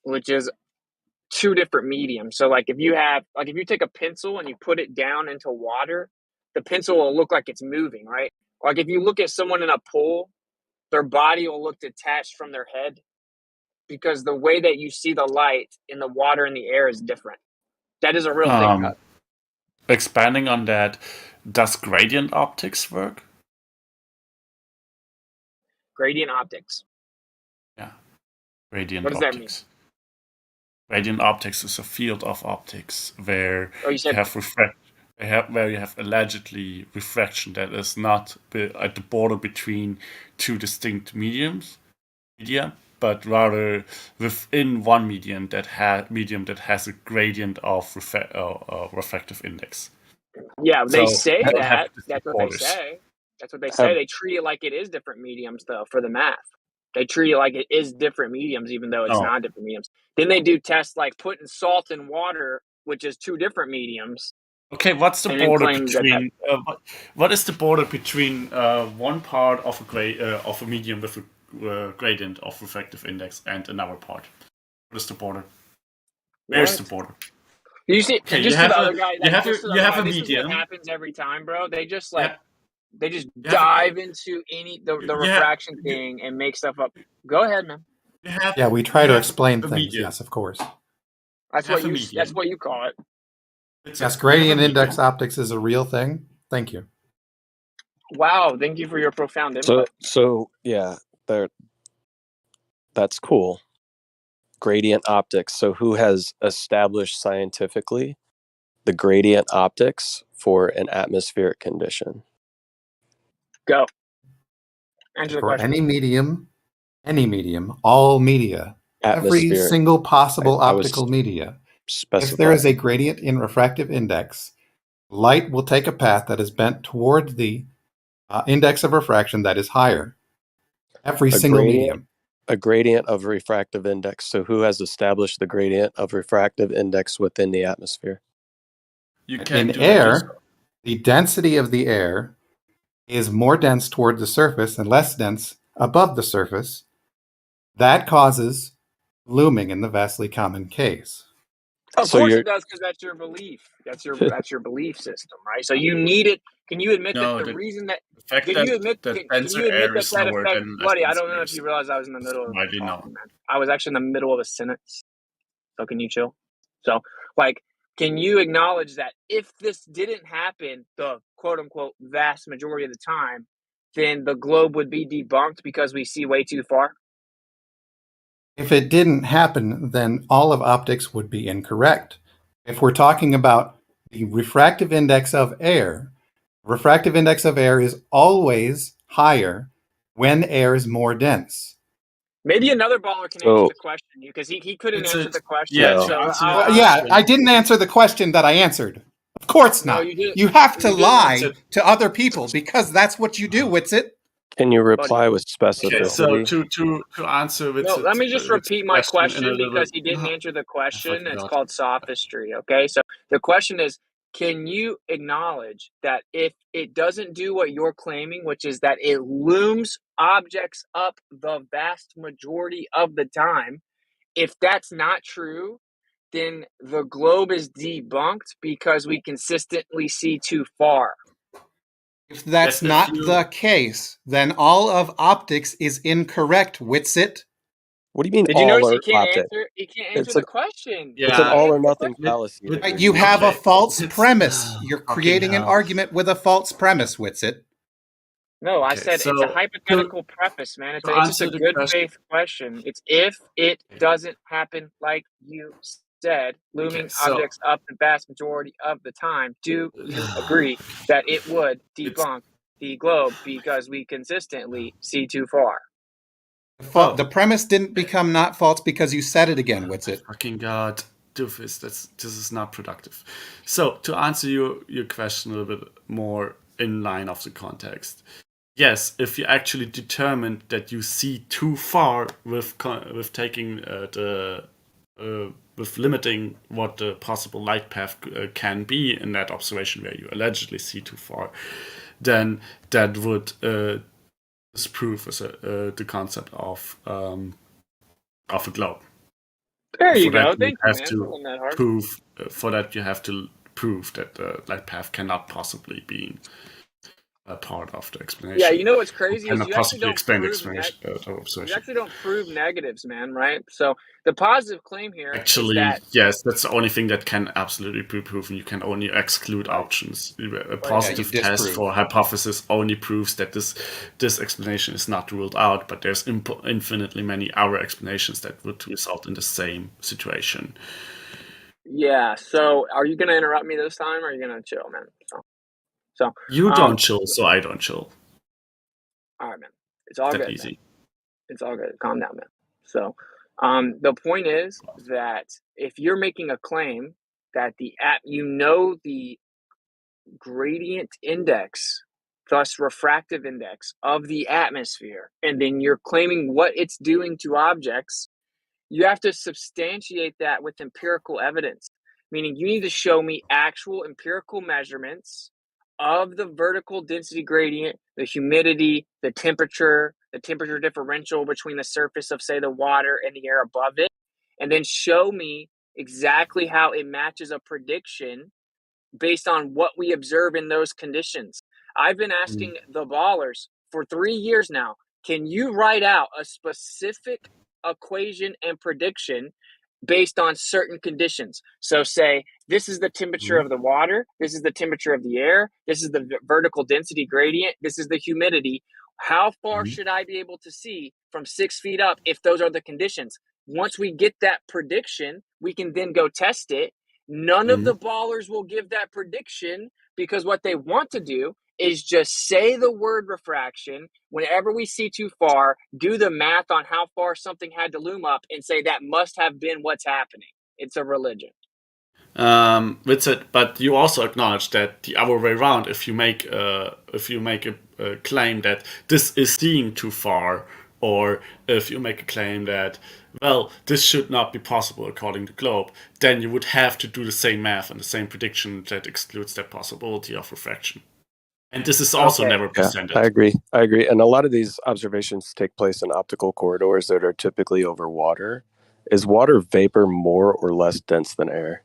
which is two different mediums. So like if you take a pencil and you put it down into water, the pencil will look like it's moving, right? Like if you look at someone in a pool, their body will look detached from their head because the way that you see the light in the water and the air is different. That is a real thing. Expanding on that, does gradient optics work? Gradient optics. Yeah. Gradient what does optics. That mean? Gradient optics is a field of optics where you have where you have allegedly refraction that is not at the border between two distinct media, but rather within one medium that has a gradient of refractive index. Yeah, they So say you don't have that. That's what they borders. say. That's what they say. They treat it like it is different mediums, though, for the math. They treat it like it is different mediums, even though it's No. not different mediums. Then they do tests like putting salt in water, which is two different mediums. Okay, what's the and then border claim that between what is the border between one part of a medium with a gradient of refractive index and another part? What is the border? Where's the border? You see, Okay, just you to the have other guy, like, just to the you other have guy, a this is what medium. happens every time, bro. They just they just You have a- dive into the you have- refraction thing and make stuff up. Go ahead, man. Yeah, we try to have explain a things. medium. Yes, of course. That's You what have a you. That's medium. what you call it. Yes, gradient index optics is a real thing. Thank you. Wow, thank you for your profound input. So yeah, that's cool. Gradient optics. So who has established scientifically the gradient optics for an atmospheric condition? Go. Answer the For question. any medium, all media, every Atmospheric. single possible I was optical media. specifying. If there is a gradient in refractive index, light will take a path that is bent toward the index of refraction that is higher. Every single medium. A gradient of refractive index. So who has established the gradient of refractive index within the atmosphere? You can In do that yourself. air, the density of the air is more dense toward the surface and less dense above the surface. That causes looming in the vastly common case. Of course it does, because that's your belief. That's your belief system, right? So you need it. Can you admit that the reason that fact can that you admit that can denser you admit air that is that lower affect than Bloody? I less don't know dense if you realize I was in the middle of widely known. talking, man. I was actually in the middle of a sentence. So can you chill? So, like, can you acknowledge that if this didn't happen, the quote unquote vast majority of the time, then the globe would be debunked because we see way too far? If it didn't happen, then all of optics would be incorrect. If we're talking about the refractive index of air is always higher when air is more dense. Maybe another baller can answer the question, because he couldn't answer the question. I didn't answer the question that I answered. Of course No, not. you didn't. You have to You didn't lie answer. to other people because that's what you do, Witsit. Can you reply with Okay, so specificity? to answer with No, let me just repeat my question because he didn't answer the question. It's called sophistry. Okay, so the question is, can you acknowledge that if it doesn't do what you're claiming, which is that it looms objects up the vast majority of the time, if that's not true, then the globe is debunked because we consistently see too far? If that's not the case, then all of optics is incorrect, Witsit. What do you mean Did you all notice or he can't optic? answer? He can't answer the question. It's an all or nothing fallacy. You have a false premise. You're creating an argument with a false premise, Witsit. No, I Okay, said it's a so hypothetical preface, man. It's to just a answer the good question- faith question. It's if it doesn't happen like you said, looming so- objects up the vast majority of the time, do you agree that it would debunk the globe because we consistently see too far? The premise didn't become not false because you said it again, Witsit. Fucking God, doofus, this is not productive. So to answer your question a little bit more in line of the context, yes, if you actually determined that you see too far with taking with limiting what the possible light path can be in that observation where you allegedly see too far, then that would disprove the concept of a globe. There you For that, go. you Thank you, have man. to Wasn't that hard? prove. For that, you have to prove that the light path cannot possibly be a part of the explanation. Yeah, you know what's crazy is Cannot you actually possibly don't explain the prove explanation. you Observation. actually don't prove negatives, man. Right? So the positive claim here is Actually, that yes, that's the only thing that can absolutely be proven. You can only exclude options. A positive test for hypothesis only proves that this explanation is not ruled out, but there's infinitely many other explanations that would result in the same situation. Yeah. So are you gonna interrupt me this time, or are you gonna chill, man? So You don't chill, so I don't chill. All right, man. It's all That good. easy. Man. It's all good. Calm down, man. So the point is that if you're making a claim that the gradient index, thus refractive index of the atmosphere, and then you're claiming what it's doing to objects, you have to substantiate that with empirical evidence, meaning you need to show me actual empirical measurements of the vertical density gradient, the humidity, the temperature differential between the surface of, say, the water and the air above it, and then show me exactly how it matches a prediction based on what we observe in those conditions. I've been asking the ballers for 3 years now, can you write out a specific equation and prediction based on certain conditions? So say, this is the temperature of the water, this is the temperature of the air, this is the vertical density gradient, this is the humidity. How far should I be able to see from 6 feet up if those are the conditions? Once we get that prediction, we can then go test it. None of the ballers will give that prediction because what they want to do is just say the word refraction. Whenever we see too far, do the math on how far something had to loom up and say that must have been what's happening. It's a religion. That's it. But you also acknowledge that the other way around, if you make a claim that this is seeing too far, or if you make a claim that, well, this should not be possible according to Globe, then you would have to do the same math and the same prediction that excludes that possibility of refraction. And this is also never presented. I agree. And a lot of these observations take place in optical corridors that are typically over water. Is water vapor more or less dense than air?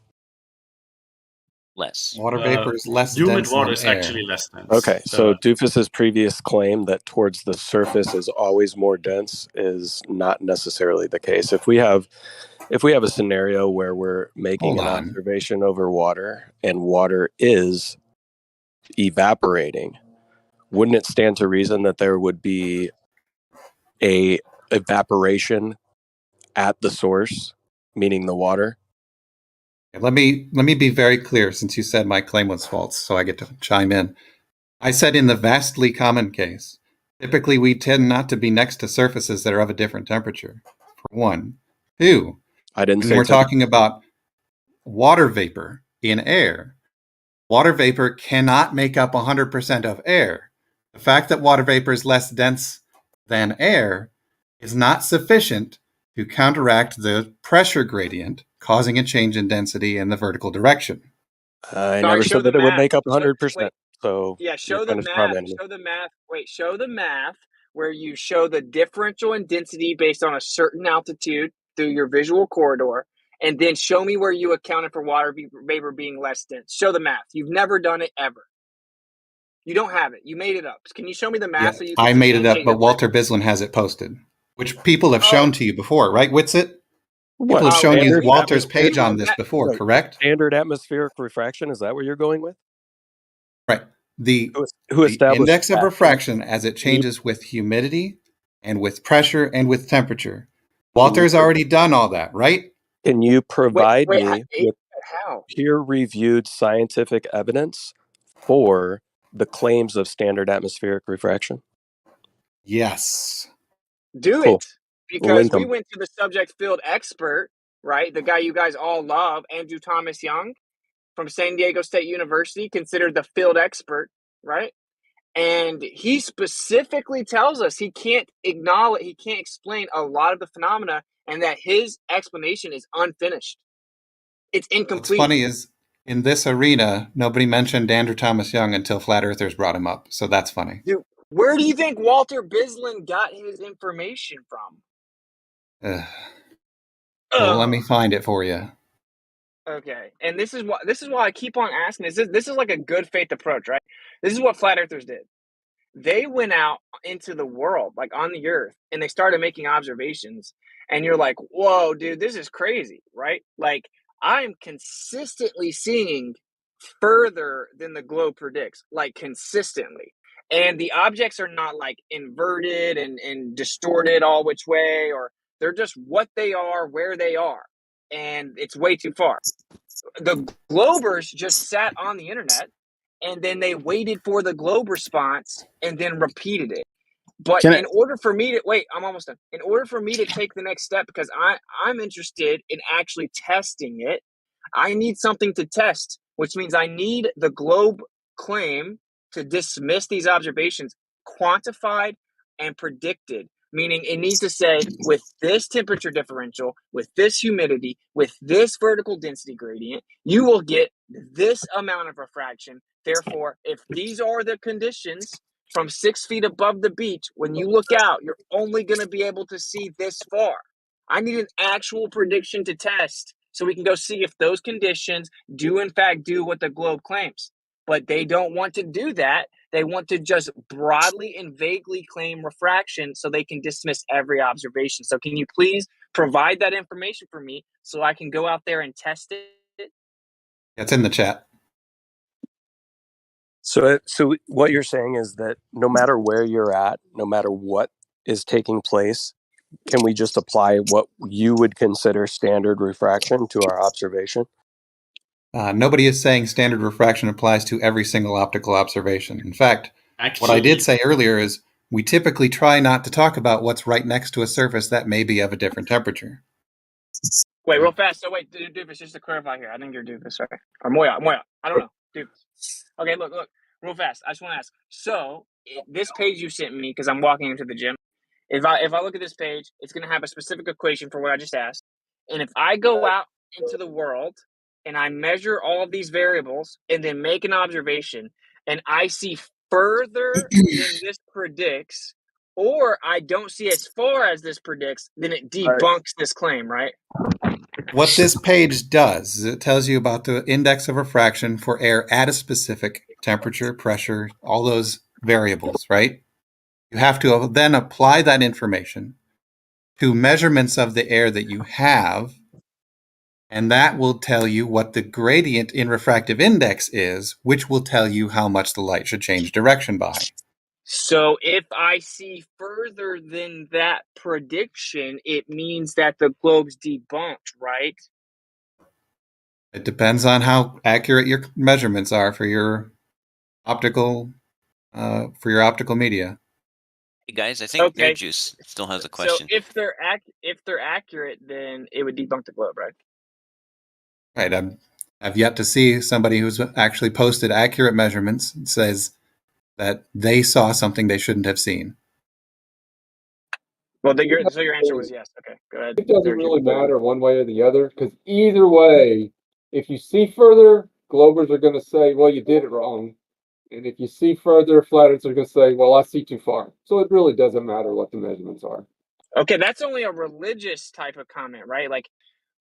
Less. Water vapor is less humid dense water than is air. actually less dense. Okay, so Doofus's previous claim that towards the surface is always more dense is not necessarily the case. If we have a scenario where we're making an observation over water and water is evaporating, wouldn't it stand to reason that there would be a evaporation at the source, meaning the water? Let me be very clear, since you said my claim was false, so I get to chime in. I said in the vastly common case, typically we tend not to be next to surfaces that are of a different temperature, for one. Two, I didn't say when we're talking about water vapor in air, water vapor cannot make up 100% of air. The fact that water vapor is less dense than air is not sufficient to counteract the pressure gradient, causing a change in density in the vertical direction. I never said that it would make up 100%. So yeah, show the math. Show the math where you show the differential in density based on a certain altitude through your visual corridor, and then show me where you accounted for water vapor being less dense. Show the math. You've never done it ever. You don't have it. You made it up. Can you show me the math? Yeah, So you can I made it up, substantiate but Walter Bislin has it posted, which people have shown to you before, right, Witsit? People have shown you Walter's page on this before, correct? Standard atmospheric refraction, is that what you're going with? Right. The established index of that? refraction as it changes with humidity and with pressure and with temperature. Walter's already done all that, right? Can you provide me with how? peer-reviewed scientific evidence for the claims of standard atmospheric refraction? Yes. Do Cool. it. Because we them. went to the subject field expert, right? The guy you guys all love, Andrew Thomas Young from San Diego State University, considered the field expert, right? And he specifically tells us he can't explain a lot of the phenomena, and that his explanation is unfinished. It's incomplete. What's funny is in this arena, nobody mentioned Andrew Thomas Young until flat earthers brought him up. So that's funny. Dude, where do you think Walter Bislin got his information from? Well, let me find it for you. Okay, and this is why I keep on asking. This is like a good faith approach, right? This is what flat earthers did. They went out into the world, like on the earth, and they started making observations. And you're like, whoa, dude, this is crazy, right? Like, I'm consistently seeing further than the globe predicts, like consistently. And the objects are not like inverted and distorted all which way, or they're just what they are, where they are. And it's way too far. The Globers just sat on the internet, and then they waited for the globe response and then repeated it. But in order for me to wait, I'm almost done. In order for me to take the next step, because I'm interested in actually testing it, I need something to test, which means I need the globe claim to dismiss these observations quantified and predicted. Meaning it needs to say, with this temperature differential, with this humidity, with this vertical density gradient, you will get this amount of refraction. Therefore, if these are the conditions from 6 feet above the beach, when you look out, you're only going to be able to see this far. I need an actual prediction to test so we can go see if those conditions do in fact do what the globe claims. But they don't want to do that. They want to just broadly and vaguely claim refraction so they can dismiss every observation. So can you please provide that information for me so I can go out there and test it? It's in the chat. So what you're saying is that no matter where you're at, no matter what is taking place, can we just apply what you would consider standard refraction to our observation? Nobody is saying standard refraction applies to every single optical observation. In fact, what I did say earlier is we typically try not to talk about what's right next to a surface that may be of a different temperature. Wait, real fast. So wait, Doofus, just to clarify here. I think you're Doofus, sorry. Or Moya. I don't know. Doofus. Okay, look. Real fast. I just want to ask. So this page you sent me, because I'm walking into the gym, if I look at this page, it's going to have a specific equation for what I just asked. And if I go out into the world and I measure all of these variables and then make an observation and I see further than this predicts, or I don't see as far as this predicts, then it debunks this claim, right? What this page does is it tells you about the index of refraction for air at a specific temperature, pressure, all those variables, right? You have to then apply that information to measurements of the air that you have, and that will tell you what the gradient in refractive index is, which will tell you how much the light should change direction by. So if I see further than that prediction, it means that the globe's debunked, right? It depends on how accurate your measurements are for your optical media. Hey guys, I think Nerd Juice still has a question. So if they're accurate, then it would debunk the globe, right? Right. I've yet to see somebody who's actually posted accurate measurements and says that they saw something they shouldn't have seen. Well, so your answer was yes. Okay, go ahead. It doesn't really matter one way or the other, because either way, if you see further, Globers are going to say, well, you did it wrong. And if you see further, Flat Earthers are going to say, well, I see too far. So it really doesn't matter what the measurements are. Okay, that's only a religious type of comment, right? Like,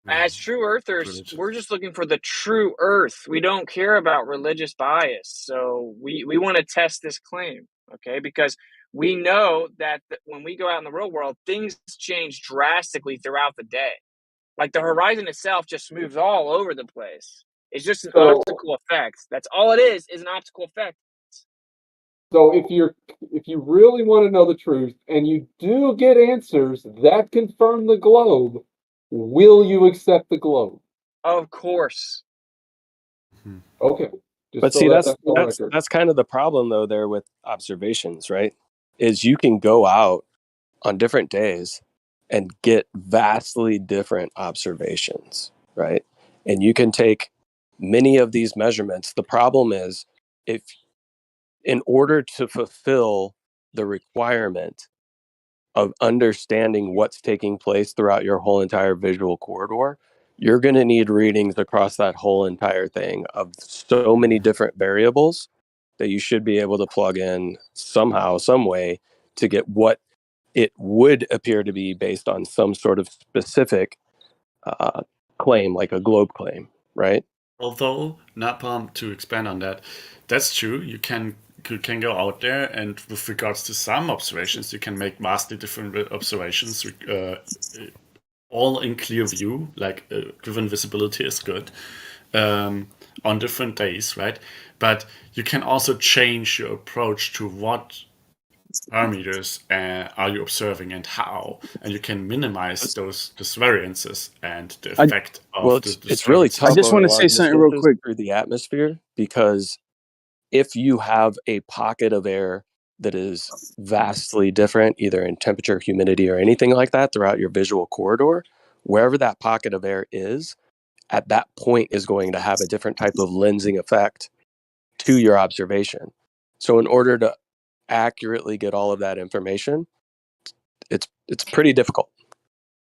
as true earthers, we're just looking for the true earth. We don't care about religious bias. So we want to test this claim, okay? Because we know that when we go out in the real world, things change drastically throughout the day. Like the horizon itself just moves all over the place. It's just an optical effect. That's all it is an optical effect. So if you really want to know the truth and you do get answers that confirm the globe, will you accept the globe? Of course. Okay. But see, that's kind of the problem though there with observations, right? Is you can go out on different days and get vastly different observations, right? And you can take many of these measurements. The problem is if in order to fulfill the requirement of understanding what's taking place throughout your whole entire visual corridor, you're going to need readings across that whole entire thing of so many different variables that you should be able to plug in somehow, some way to get what it would appear to be based on some sort of specific claim, like a globe claim, right? Although, Napalm, to expand on that, that's true. You can go out there, and with regards to some observations, you can make vastly different observations, all in clear view, like given visibility is good, on different days, right? But you can also change your approach to what parameters are you observing and how, and you can minimize those variances and the effect of it's really tough. I just want to say something real quick through the atmosphere, because if you have a pocket of air that is vastly different, either in temperature, humidity, or anything like that throughout your visual corridor, wherever that pocket of air is, at that point is going to have a different type of lensing effect to your observation. So in order to accurately get all of that information, it's pretty difficult.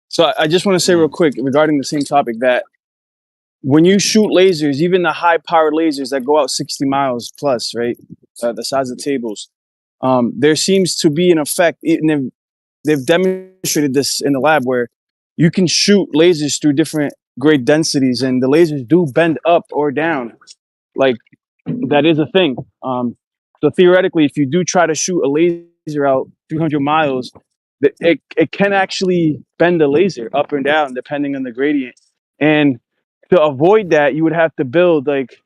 So I just want to say real quick regarding the same topic that when you shoot lasers, even the high-powered lasers that go out 60 miles plus, right, the size of tables, there seems to be an effect. And they've demonstrated this in the lab where you can shoot lasers through different grade densities, and the lasers do bend up or down. Like that is a thing. So theoretically, if you do try to shoot a laser out 300 miles, it can actually bend the laser up and down depending on the gradient. And to avoid that, you would have to build like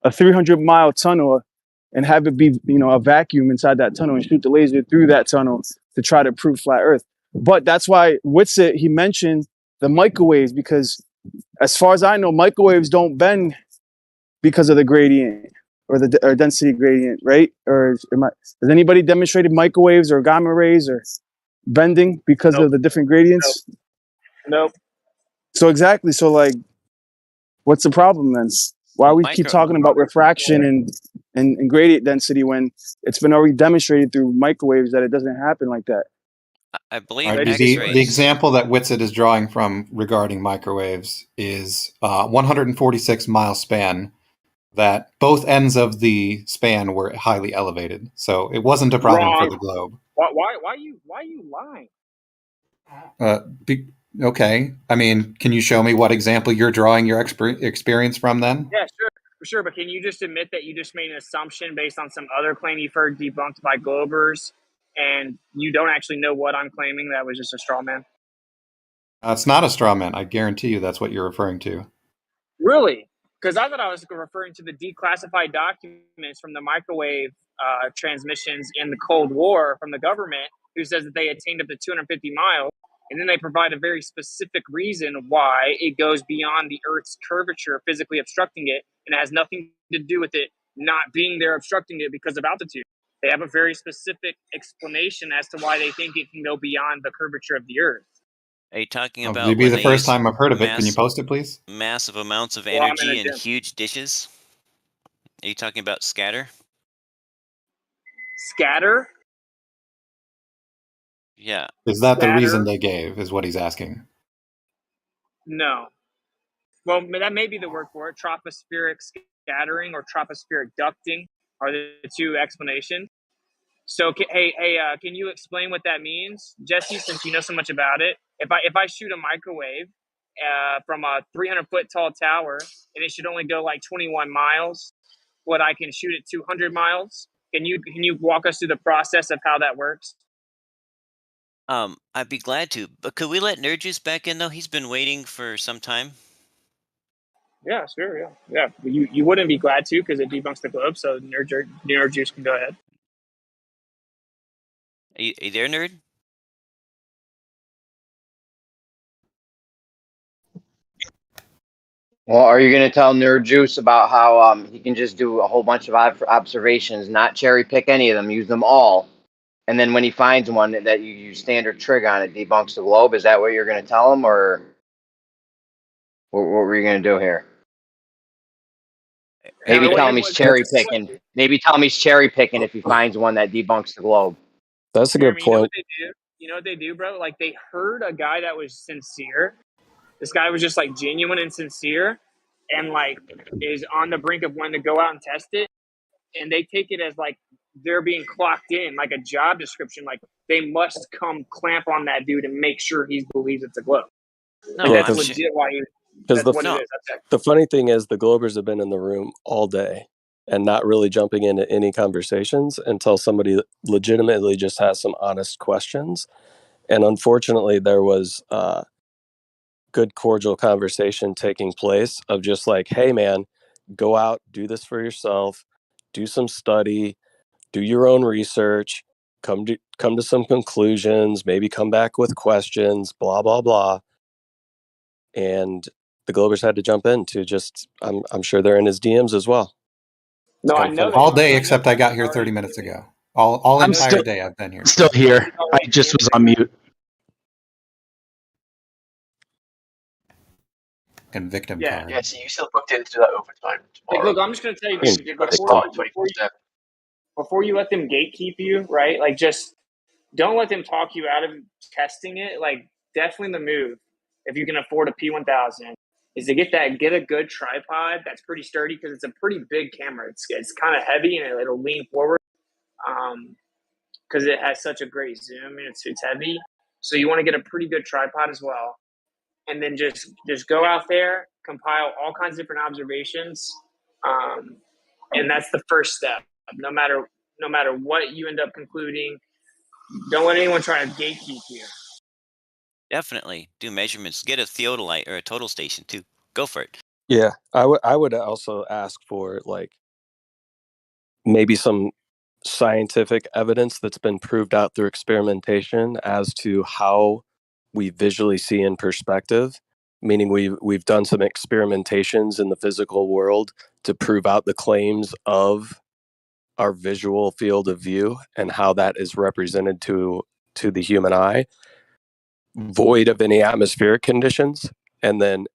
a 300-mile tunnel and have it be, a vacuum inside that tunnel and shoot the laser through that tunnel to try to prove flat Earth. But that's why Whitsitt, he mentioned the microwaves, because as far as I know, microwaves don't bend because of the gradient or the or density gradient, right? Or has anybody demonstrated microwaves or gamma rays or bending because of the different gradients? Nope. So exactly. So like, what's the problem then? Why we keep talking about refraction and gradient density when it's been already demonstrated through microwaves that it doesn't happen like that? I believe All right, X-rays. the example that Whitsitt is drawing from regarding microwaves is 146 mile span that both ends of the span were highly elevated. So it wasn't a problem for Wrong. the globe. Why are you lying? Okay. I mean, can you show me what example you're drawing your experience from then? Yeah, sure. But can you just admit that you just made an assumption based on some other claim you've heard debunked by Globers, and you don't actually know what I'm claiming? That was just a straw man. It's not a straw man. I guarantee you that's what you're referring to. Really? Because I thought I was referring to the declassified documents from the microwave transmissions in the Cold War from the government, who says that they attained up to 250 miles. And then they provide a very specific reason why it goes beyond the Earth's curvature, physically obstructing it, and it has nothing to do with it not being there obstructing it because of altitude. They have a very specific explanation as to why they think it can go beyond the curvature of the Earth. Are you talking Oh, about it'd be when the they first use time I've heard of it. Can you post it, please? massive amounts of Well, I'm in energy a in gym. huge dishes? Are you talking about scatter? Scatter? Yeah. Is that the Scatter? reason they gave, is what he's asking? No. Well, that may be the word for it. Tropospheric scattering or tropospheric ducting are the two explanations. So, can you explain what that means, Jesse? Since you know so much about it, if I shoot a microwave from a 300-foot tall tower and it should only go like 21 miles, but I can shoot it 200 miles. Can you walk us through the process of how that works? I'd be glad to, but could we let Nerd Juice back in though? He's been waiting for some time. Yeah, sure, yeah. You wouldn't be glad to because it debunks the globe. So Nerd Juice can go ahead. Are you there, Nerd? Well, are you going to tell Nerd Juice about how he can just do a whole bunch of observations, not cherry pick any of them, use them all, and then when he finds one that you use standard trig on, it debunks the globe? Is that what you're going to tell him, or what were you going to do here? Maybe tell him he's cherry picking. Maybe tell him he's cherry picking if he finds one that debunks the globe. That's a good Jeremy, you know point. what they do? You know what they do, bro? Like they heard a guy that was sincere. This guy was just like genuine and sincere, and like is on the brink of when to go out and test it. And they take it as like they're being clocked in, like a job description. Like they must come clamp on that dude and make sure he believes it's a globe. Like Yeah, that's legit why you. Because That's what it is. That's it. the funny thing is, the Globers have been in the room all day and not really jumping into any conversations until somebody legitimately just has some honest questions. And unfortunately, there was good, cordial conversation taking place of just like, hey, man, go out, do this for yourself, do some study, do your own research, come to some conclusions, maybe come back with questions, blah, blah, blah. And the Globers had to jump in to just, I'm sure they're in his DMs as well. No, I know all day except I got here 30 minutes ago. All I'm entire still day I've been here. still here. I just was on mute. And victim Yeah. card. Yeah, so you still booked into that overtime Like, tomorrow. look, I'm just gonna tell you, Hmm. dude, Gotta before start you 24/7. before you let them gatekeep you, right? Like, just don't let them talk you out of testing it. Like, definitely the move, if you can afford a P1000, is to get a good tripod that's pretty sturdy, because it's a pretty big camera. It's kind of heavy, and it'll lean forward, because it has such a great zoom, and it's heavy. So you want to get a pretty good tripod as well, and then just go out there, compile all kinds of different observations, and that's the first step. No matter what you end up concluding, don't let anyone try to gatekeep you. Definitely do measurements. Get a theodolite or a total station too. Go for it. Yeah, I would also ask for like maybe some scientific evidence that's been proved out through experimentation as to how we visually see in perspective. Meaning we've done some experimentations in the physical world to prove out the claims of our visual field of view and how that is represented to the human eye, void of any atmospheric conditions, and then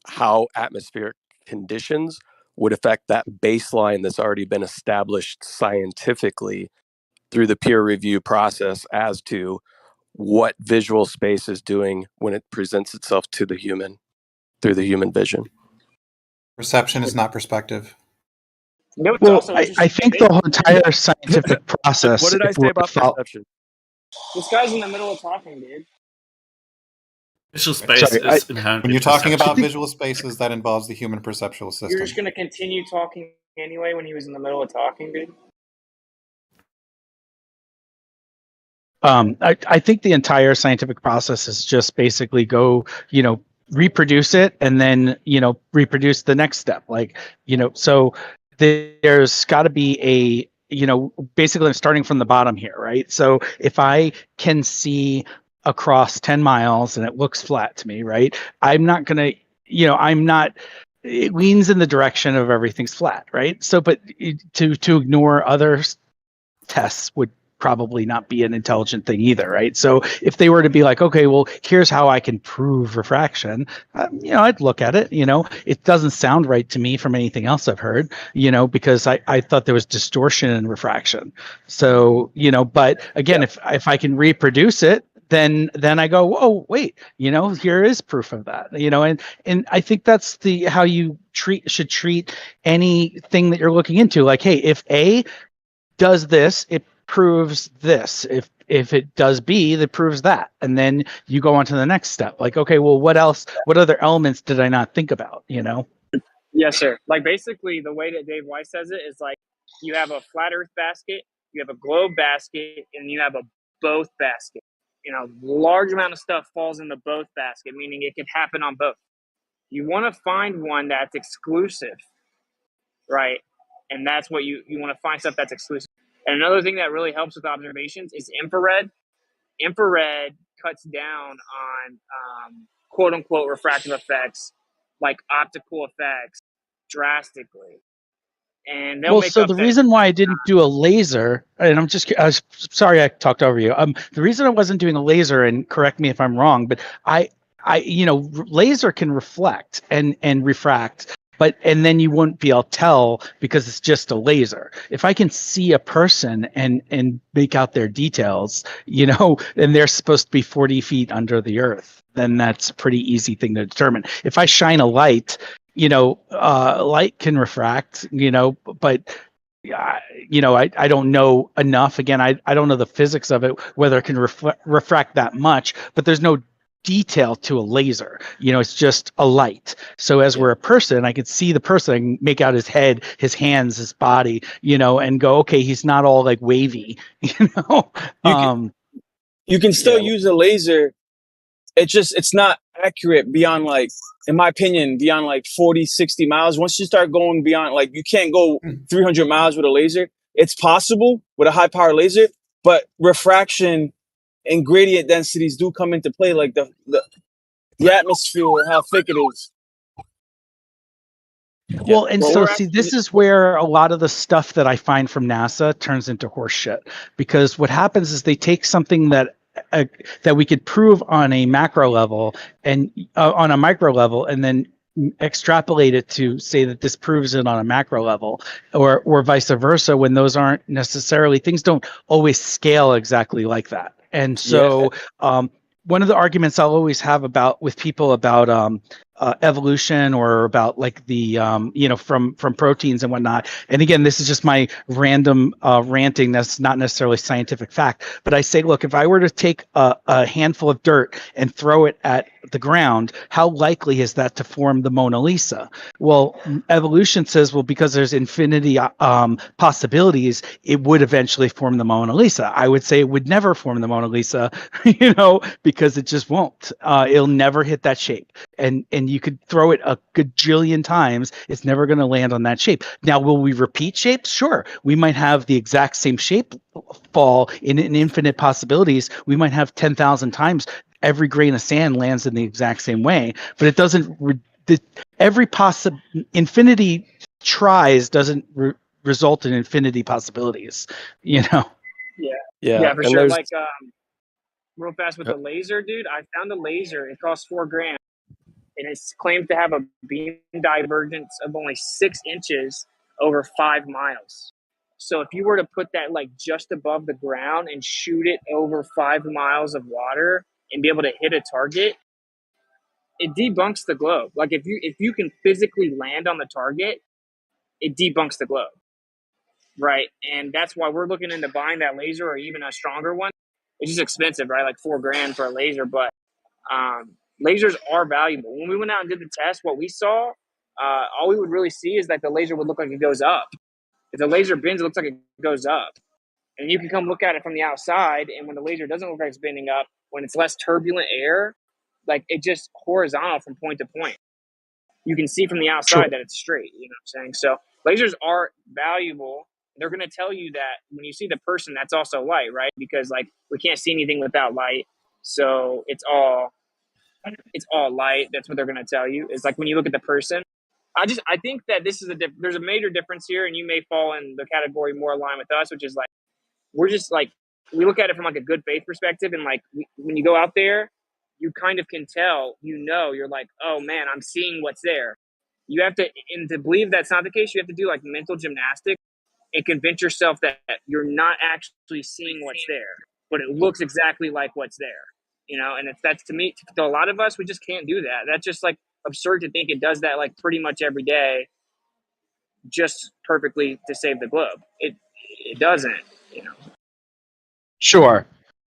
how atmospheric conditions would affect that baseline that's already been established scientifically through the peer review process as to what visual space is doing when it presents itself to the human through the human vision. Perception is not perspective. No, it's Well, also I interesting. think the whole entire scientific process. What did I if say we're about fol- perception? This guy's in the middle of talking, dude. Visual space Sorry, is inherently When you're talking perception. about visual spaces, that involves the human perceptual You're system. just gonna continue talking anyway when he was in the middle of talking, dude. I think the entire scientific process is just basically go, reproduce it and then, reproduce the next step. Like, so there's got to be a, basically I'm starting from the bottom here, right? So if I can see across 10 miles and it looks flat to me, right? I'm not going to, it leans in the direction of everything's flat, right? So, but to ignore other tests would probably not be an intelligent thing either, right? So if they were to be like, okay, well, here's how I can prove refraction, I'd look at it. It doesn't sound right to me from anything else I've heard, because I thought there was distortion in refraction. So, but again, if I can reproduce it, then I go, oh wait, here is proof of that, and I think that's how you should treat anything that you're looking into. Like, hey, if A does this, it proves this. If it does B, that proves that. And then you go on to the next step. Like, okay, well, what else? What other elements did I not think about? Yes, sir. Like, basically, the way that Dave Weiss says it is like you have a flat Earth basket, you have a globe basket, and you have a both basket. Large amount of stuff falls in the both basket, meaning it could happen on both. You want to find one that's exclusive, right? And that's what you want to find, stuff that's exclusive. And another thing that really helps with observations is infrared. Infrared cuts down on quote unquote refractive effects, like optical effects, drastically. And they'll Well, make so up the that. reason why I didn't do a laser, and I was sorry I talked over you. The reason I wasn't doing a laser, and correct me if I'm wrong, but laser can reflect and refract, and then you wouldn't be able to tell because it's just a laser. If I can see a person and make out their details, and they're supposed to be 40 feet under the earth, then that's a pretty easy thing to determine. If I shine a light, light can refract, but I don't know enough. Again, I don't know the physics of it, whether it can refract that much, but there's no detail to a laser. It's just a light. So as we're a person, I could see the person, I can make out his head, his hands, his body, and go, okay, he's not all like wavy, You can still use a laser. It's not accurate beyond, like, in my opinion, beyond like 40, 60 miles. Once you start going beyond, like, you can't go 300 miles with a laser. It's possible with a high power laser, but refraction and gradient densities do come into play, like the atmosphere, how thick it is. Well, and Well, so we're see, actually this is where a lot of the stuff that I find from NASA turns into horseshit. Because what happens is they take something that that we could prove on a macro level and on a micro level, and then extrapolate it to say that this proves it on a macro level, or vice versa. When those aren't necessarily, things don't always scale exactly like that. And so, one of the arguments I'll always have with people about evolution, or about like the from proteins and whatnot. And again, this is just my random ranting. That's not necessarily scientific fact, but I say, look, if I were to take a handful of dirt and throw it at the ground, how likely is that to form the Mona Lisa? Well, evolution says, well, because there's infinity possibilities, it would eventually form the Mona Lisa. I would say it would never form the Mona Lisa, because it just won't. It'll never hit that shape. And you could throw it a gajillion times, it's never going to land on that shape. Now, will we repeat shapes? Sure. We might have the exact same shape fall in infinite possibilities. We might have 10,000 times every grain of sand lands in the exact same way, but it doesn't. Every infinity tries doesn't result in infinity possibilities. Yeah. Yeah, For and sure. there's Like real fast with the laser, dude. I found a laser. It costs $4,000, and it's claimed to have a beam divergence of only 6 inches over 5 miles. So if you were to put that like just above the ground and shoot it over 5 miles of water and be able to hit a target, it debunks the globe. Like if you can physically land on the target, it debunks the globe, right? And that's why we're looking into buying that laser, or even a stronger one. It's just expensive, right? Like $4,000 for a laser, but lasers are valuable. When we went out and did the test, what we saw, all we would really see is that the laser would look like it goes up. If the laser bends, it looks like it goes up. And you can come look at it from the outside, and when the laser doesn't look like it's bending up, when it's less turbulent air, like it just horizontal from point to point. You can see from the outside that it's straight, you know what I'm saying? So lasers are valuable. They're going to tell you that when you see the person, that's also light, right? Because like we can't see anything without light. So it's all light. That's what they're going to tell you. It's like when you look at the person, I think that this is there's a major difference here, and you may fall in the category more aligned with us, which is like, we're just like, we look at it from like a good faith perspective. And like, when you go out there, you kind of can tell, you're like, oh man, I'm seeing what's there. You have to, and to believe that's not the case, you have to do like mental gymnastics and convince yourself that you're not actually seeing what's there, but it looks exactly like what's there, and that's to me, to a lot of us, we just can't do that. That's just like absurd to think it does that like pretty much every day, just perfectly to save the globe. It doesn't, Sure.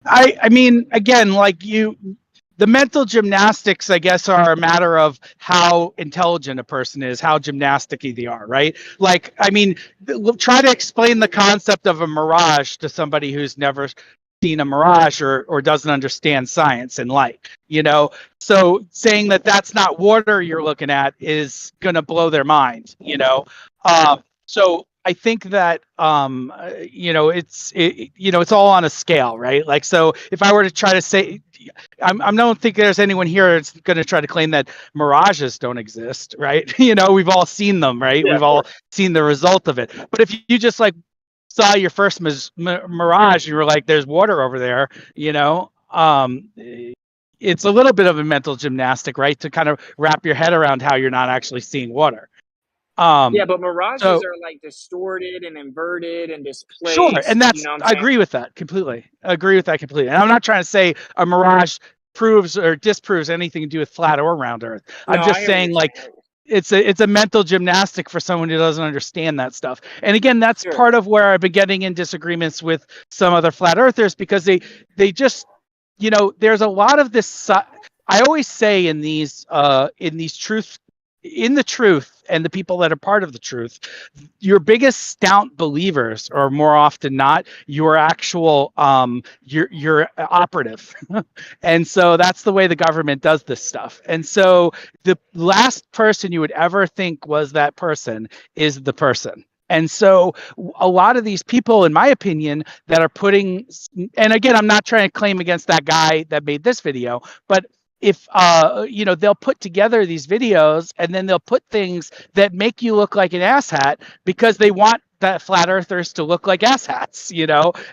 I mean, again, like the mental gymnastics, I guess, are a matter of how intelligent a person is, how gymnasticy they are, right? Like, I mean, try to explain the concept of a mirage to somebody who's never seen a mirage or doesn't understand science and light, So saying that that's not water you're looking at is going to blow their mind, So I think that it's all on a scale, right? Like, so if I were to try to say, I don't think there's anyone here that's going to try to claim that mirages don't exist, right? We've all seen them, right? We've all seen the result of it. But if you just like saw your first mirage, you were like, "There's water over there," it's a little bit of a mental gymnastic, right? To kind of wrap your head around how you're not actually seeing water. but mirages are like distorted and inverted and displaced. Sure, and that's I agree with that completely. And I'm not trying to say a mirage proves or disproves anything to do with flat or round Earth. I'm just saying, like, it's a mental gymnastic for someone who doesn't understand that stuff. And again, that's part of where I've been getting in disagreements with some other flat earthers, because they just, there's a lot of this. I always say in the truth and the people that are part of the truth, your biggest stout believers are more often not your actual your operative. And so that's the way the government does this stuff. And so the last person you would ever think was that person is the person. And so a lot of these people, in my opinion, that are putting, and again, I'm not trying to claim against that guy that made this video, but if they'll put together these videos and then they'll put things that make you look like an asshat because they want that flat earthers to look like asshats,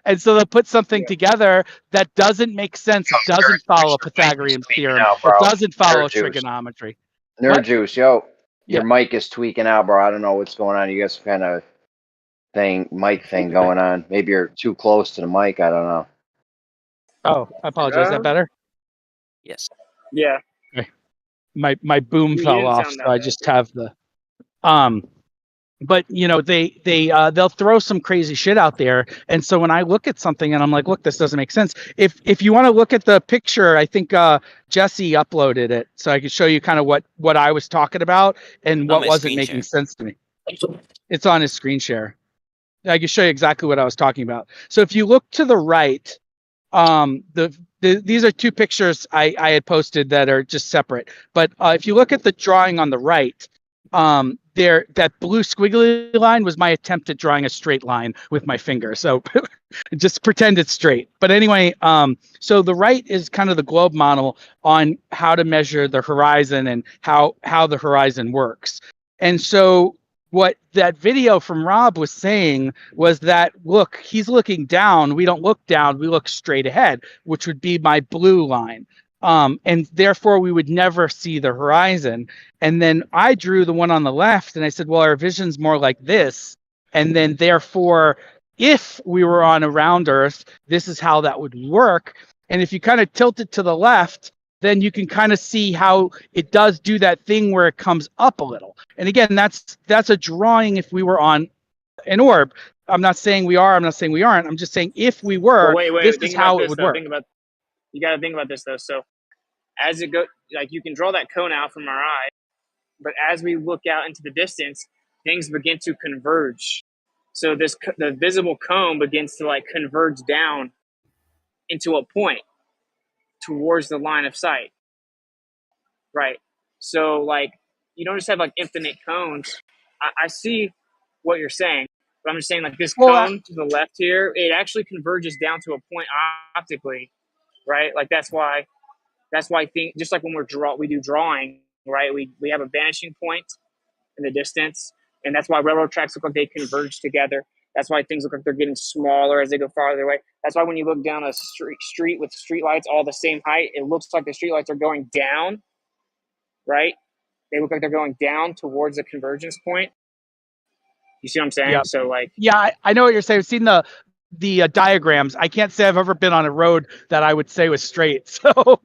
and so they'll put something together that doesn't make sense. It doesn't follow Pythagorean theorem. out, It bro. doesn't follow Nerd juice. trigonometry. Nerd What? juice, yo. Yeah. Your mic is tweaking out, bro. I don't know what's going on. You got some kind of mic thing going on. Maybe you're too close to the mic. I don't know. Oh, I apologize. Is that better? Yes. Yeah. Okay. My boom You fell didn't off, sound so that I bad. just have the but they'll throw some crazy shit out there, and so when I look at something and I'm like, look, this doesn't make sense. If you want to look at the picture, I think Jesse uploaded it, so I could show you kind of what I was talking about and what my wasn't screen making share. sense to me. It's on his screen share. I can show you exactly what I was talking about. So if you look to the right, these are two pictures I had posted that are just separate. But if you look at the drawing on the right, that blue squiggly line was my attempt at drawing a straight line with my finger. So just pretend it's straight. But anyway, so the right is kind of the globe model on how to measure the horizon and how the horizon works. And so what that video from Rob was saying was that, look, he's looking down. We don't look down. We look straight ahead, which would be my blue line. And therefore we would never see the horizon. And then I drew the one on the left and I said, well, our vision's more like this. And then therefore, if we were on a round Earth, this is how that would work. And if you kind of tilt it to the left, then you can kind of see how it does do that thing where it comes up a little. And again, that's a drawing if we were on an orb. I'm not saying we are, I'm not saying we aren't. I'm just saying if we were, Well, wait. this is Think about how it this would though. work. You got to think about this though. So as it go, like you can draw that cone out from our eye, but as we look out into the distance, things begin to converge. So the visible cone begins to like converge down into a point towards the line of sight. Right. So like you don't just have like infinite cones. I see what you're saying, but I'm just saying like this cone to the left here, it actually converges down to a point optically, right? Like that's why just like when we do drawing, right? We have a vanishing point in the distance, and that's why railroad tracks look like they converge together. That's why things look like they're getting smaller as they go farther away. That's why when you look down a street with streetlights all the same height, it looks like the streetlights are going down, right? They look like they're going down towards the convergence point. You see what I'm saying? Yeah. So like, yeah, I know what you're saying. I've seen the diagrams. I can't say I've ever been on a road that I would say was straight. So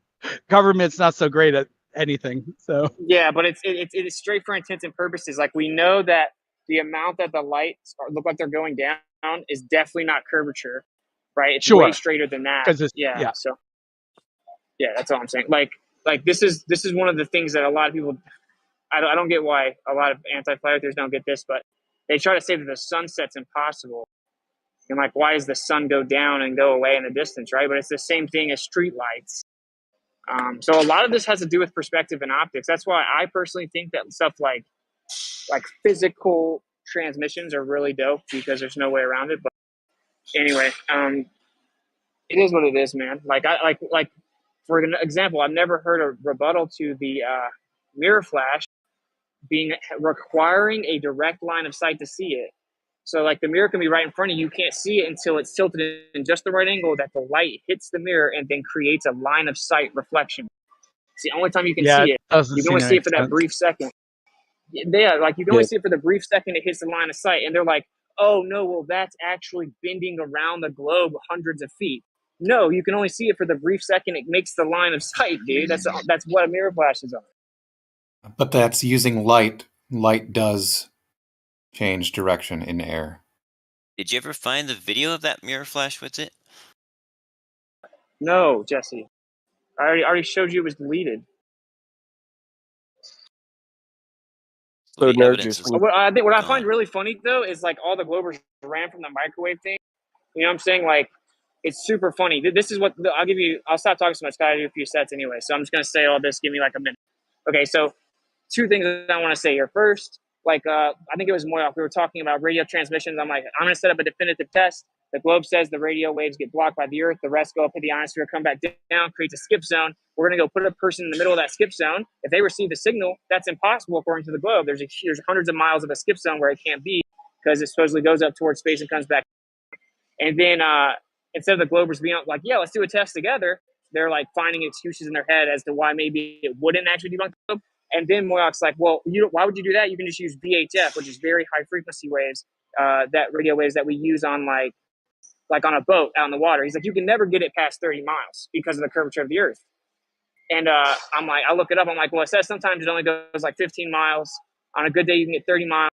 government's not so great at anything. So yeah, but it's straight for intents and purposes. Like we know that the amount that the lights look like they're going down is definitely not curvature, right? It's way straighter than that. Yeah. So yeah, that's all I'm saying. Like this is one of the things that a lot of people, I don't get why a lot of anti-flat earthers don't get this, but they try to say that the sunset's impossible. And like, why does the sun go down and go away in the distance, right? But it's the same thing as street lights. So a lot of this has to do with perspective and optics. That's why I personally think that stuff like physical transmissions are really dope because there's no way around it. But anyway, it is what it is, man. Like for an example, I've never heard a rebuttal to the mirror flash requiring a direct line of sight to see it. So like the mirror can be right in front of you. You can't see it until it's tilted in just the right angle that the light hits the mirror and then creates a line of sight reflection. It's the only time you can see it. You can only see it for that brief second. Yeah, like you can only see it for the brief second it hits the line of sight. And they're like, oh no, well that's actually bending around the globe hundreds of feet. No, you can only see it for the brief second it makes the line of sight, dude. That's what a mirror flash is on. But that's using light. Light does change direction in air. Did you ever find the video of that mirror flash with it? No, Jesse. I already showed you it was deleted. So nerd juice. What I find really funny though is like all the Globers ran from the microwave thing. You know what I'm saying? Like it's super funny. This is what I'll stop talking so much. Gotta do a few sets anyway. So I'm just gonna say all this. Give me like a minute. Okay, so two things that I want to say here. First, like I think it was Moyoff. We were talking about radio transmissions. I'm like, I'm gonna set up a definitive test The globe says the radio waves get blocked by the Earth. The rest go up to the ionosphere, come back down, creates a skip zone. We're going to go put a person in the middle of that skip zone. If they receive the signal, that's impossible according to the globe. There's hundreds of miles of a skip zone where it can't be because it supposedly goes up towards space and comes back. And then instead of the globers being like, yeah, let's do a test together, they're like finding excuses in their head as to why maybe it wouldn't actually debunk the globe. And then Moyak's like, well, why would you do that? You can just use VHF, which is very high frequency waves, that radio waves that we use on like on a boat out in the water. He's like, you can never get it past 30 miles because of the curvature of the Earth. And I'm like, I look it up. I'm like, well, it says sometimes it only goes like 15 miles. On a good day, you can get 30 miles.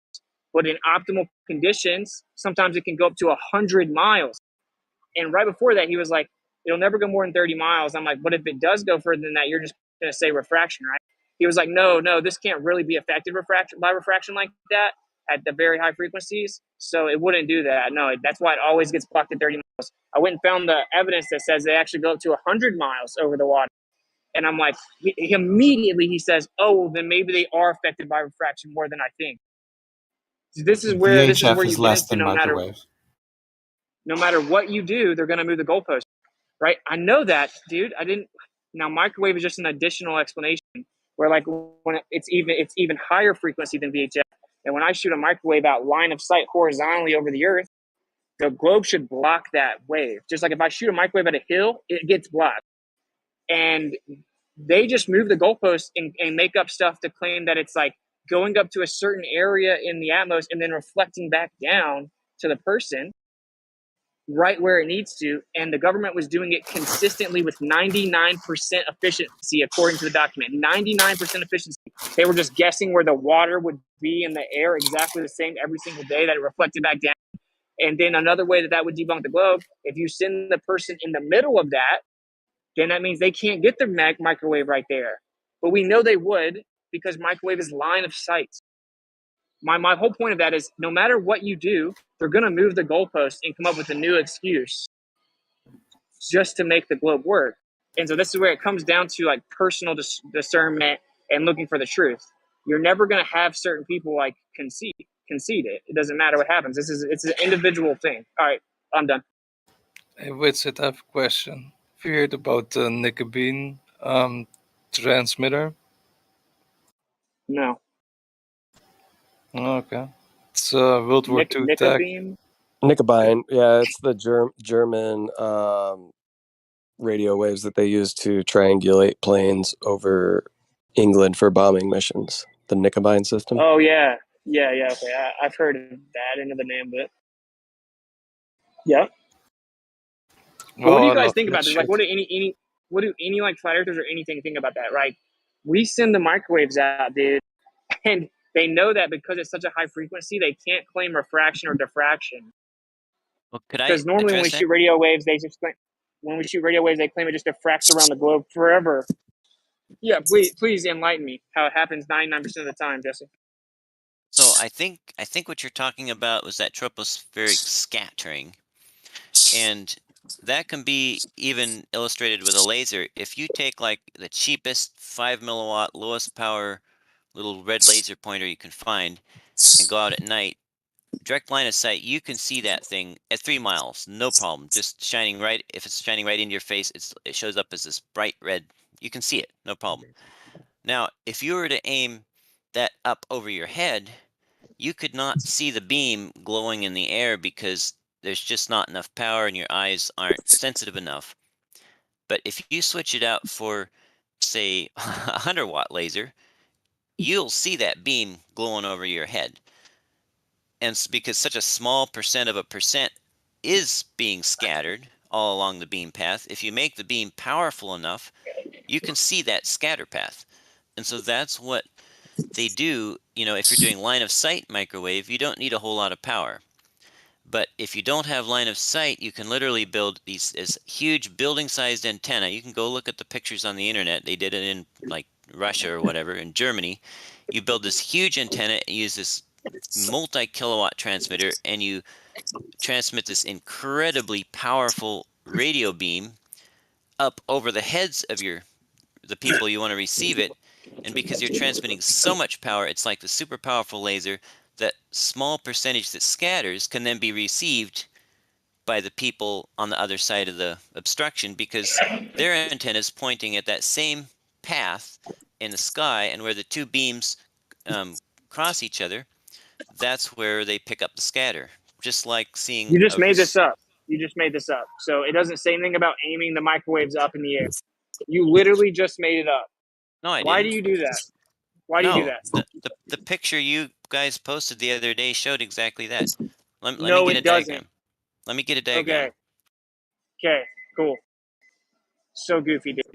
But in optimal conditions, sometimes it can go up to 100 miles. And right before that, he was like, it'll never go more than 30 miles. I'm like, but if it does go further than that, you're just going to say refraction, right? He was like, no, this can't really be affected by refraction like that at the very high frequencies. So it wouldn't do that. No, that's why it always gets blocked at 30 miles. I went and found the evidence that says they actually go up to 100 miles over the water. And I'm like, he says, oh, well, then maybe they are affected by refraction more than I think. So this is where you get into no matter what you do, they're going to move the goalpost, right? I know that, dude. Now microwave is just an additional explanation where like when it's even higher frequency than VHF. And when I shoot a microwave out line of sight horizontally over the Earth, the globe should block that wave. Just like if I shoot a microwave at a hill, it gets blocked. And they just move the goalposts and make up stuff to claim that it's like going up to a certain area in the atmosphere and then reflecting back down to the person right where it needs to. And the government was doing it consistently with 99% efficiency, according to the document. 99% efficiency. They were just guessing where the water would be in the air exactly the same every single day that it reflected back down. And then another way that would debunk the globe, if you send the person in the middle of that, then that means they can't get the microwave right there. But we know they would because microwave is line of sight. My whole point of that is no matter what you do, they're going to move the goalpost and come up with a new excuse just to make the globe work. And so this is where it comes down to like personal discernment and looking for the truth. You're never going to have certain people like concede it. It doesn't matter what happens. It's an individual thing. All right, I'm done. Hey, Witsit, I have a question. Have you heard about the Nicobene transmitter? No. Oh, okay. It's a World War II tech. Nicobene, yeah, it's the German radio waves that they use to triangulate planes over England for bombing missions. The Nicobene system. Oh yeah. Okay, I've heard of that. I didn't know the name of it. Yeah. Well, what do you guys think about this? Like, what do any like flat earthers or anything think about that? Right? We send the microwaves out, dude, and they know that because it's such a high frequency, they can't claim refraction or diffraction. Well, because normally when we shoot radio waves, they claim it just diffracts around the globe forever. Yeah, please enlighten me how it happens 99% of the time, Jesse. So I think what you're talking about was that tropospheric scattering, and that can be even illustrated with a laser. If you take like the cheapest 5 milliwatt, lowest power little red laser pointer you can find and go out at night, direct line of sight, you can see that thing at 3 miles, no problem. Just shining right, if it's shining right into your face, it shows up as this bright red. You can see it, no problem. Now, if you were to aim that up over your head, you could not see the beam glowing in the air because there's just not enough power and your eyes aren't sensitive enough. But if you switch it out for, say, a 100-watt laser, you'll see that beam glowing over your head. And because such a small percent of a percent is being scattered all along the beam path, if you make the beam powerful enough, you can see that scatter path. And so that's what they do. You know, if you're doing line of sight microwave, you don't need a whole lot of power. But if you don't have line of sight, you can literally build these huge building-sized antenna. You can go look at the pictures on the internet. They did it in like Russia or whatever, in Germany. You build this huge antenna and use this multi-kilowatt transmitter, and you transmit this incredibly powerful radio beam up over the heads of the people you want to receive it. And because you're transmitting so much power, it's like the super powerful laser. That small percentage that scatters can then be received by the people on the other side of the obstruction, because their antenna is pointing at that same path in the sky, and where the two beams cross each other, that's where they pick up the scatter. Just like seeing You just made this up. You just made this up. So it doesn't say anything about aiming the microwaves up in the air. You literally just made it up. No, I Why didn't. do you do that? Why do you do that? The picture you guys posted the other day showed exactly that. Let me No, get it a doesn't. diagram. Let me get a diagram. Okay, cool. So goofy, dude.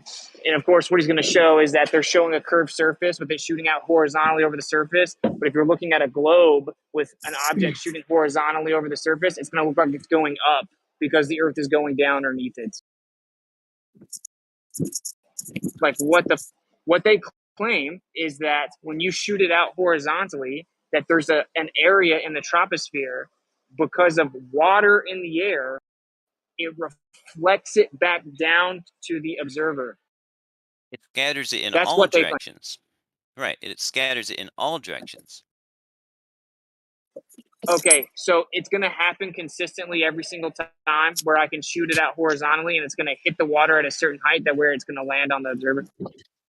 And of course, what he's going to show is that they're showing a curved surface with it shooting out horizontally over the surface. But if you're looking at a globe with an object shooting horizontally over the surface, it's going to look like it's going up because the Earth is going down underneath it. Like what they claim is that when you shoot it out horizontally, that there's an area in the troposphere because of water in the air, it reflects it back down to the observer. It scatters it in That's all what they claim. directions. Right, it scatters it in all directions. Okay, so it's going to happen consistently every single time where I can shoot it out horizontally and it's going to hit the water at a certain height that where it's going to land on the observer.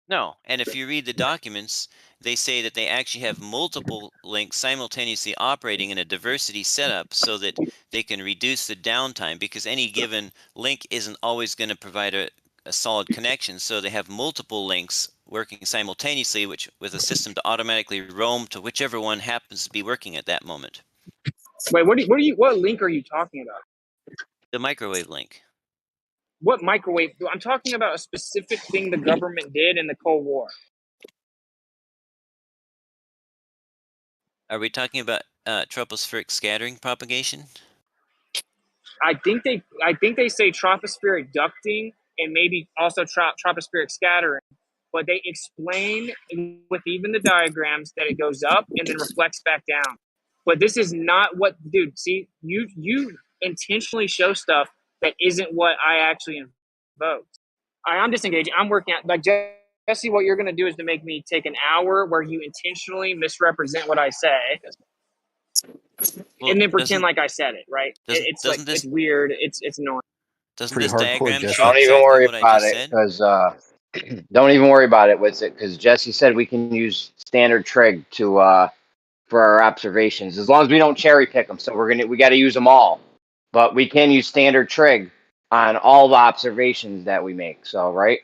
No, and if you read the documents, they say that they actually have multiple links simultaneously operating in a diversity setup so that they can reduce the downtime, because any given link isn't always going to provide a solid connection. So they have multiple links working simultaneously, which with a system to automatically roam to whichever one happens to be working at that moment. Wait, what link are you talking about? The microwave link. What microwave? I'm talking about a specific thing the government did in the Cold War. Are we talking about tropospheric scattering propagation? I think they say tropospheric ducting and maybe also tropospheric scattering, but they explain with even the diagrams that it goes up and then reflects back down. But this is not what, dude. See, you intentionally show stuff that isn't what I actually invoked. I'm disengaging. I'm working out. Like Jesse, what you're going to do is to make me take an hour where you intentionally misrepresent what I say, and then pretend like I said it. Right? It's like it's weird. It's annoying. Doesn't Pretty this hardcore, diagram Jesse. show Don't even exactly worry what I about just it said? because don't even worry about it with it because Jesse said we can use standard trig to for our observations as long as we don't cherry pick them. So we got to use them all, but we can use standard trig on all the observations that we make. So right.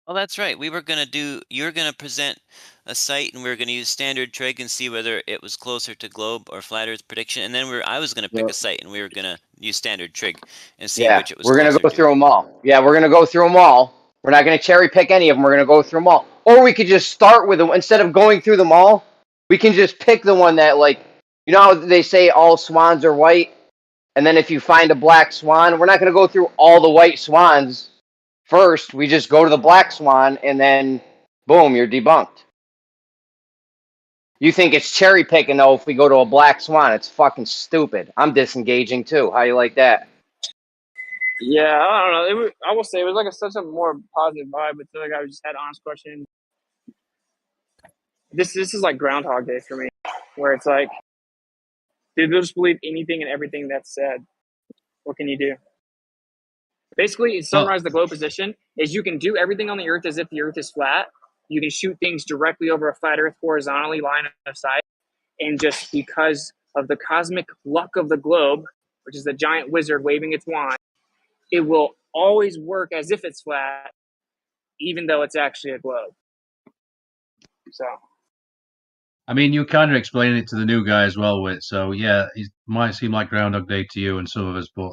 Well, that's right. We were going to do, you're going to present a site and we were going to use standard trig and see whether it was closer to globe or flat Earth prediction. And then I was going to pick a site and we were going to use standard trig and see which it was we're going closer to go to. through them all. Yeah, we're going to go through them all. We're not going to cherry pick any of them. We're going to go through them all. Or we could just start with them. Instead of going through them all, we can just pick the one that, like, you know how they say all swans are white? And then if you find a black swan, we're not going to go through all the white swans first. We just go to the black swan and then, boom, you're debunked. You think it's cherry picking, though, if we go to a black swan. It's fucking stupid. I'm disengaging, too. How you like that? Yeah, I don't know. I will say it was like such a more positive vibe. But the other guy just had honest questions. This is like Groundhog Day for me, where it's like, dude, they'll just believe anything and everything that's said. What can you do? Basically, summarize the globe position is you can do everything on the Earth as if the Earth is flat. You can shoot things directly over a flat Earth horizontally, line of sight, and just because of the cosmic luck of the globe, which is the giant wizard waving its wand, it will always work as if it's flat, even though it's actually a globe. So, I mean, you kind of explain it to the new guy as well, Whit. So yeah, it might seem like Groundhog Day to you and some of us, but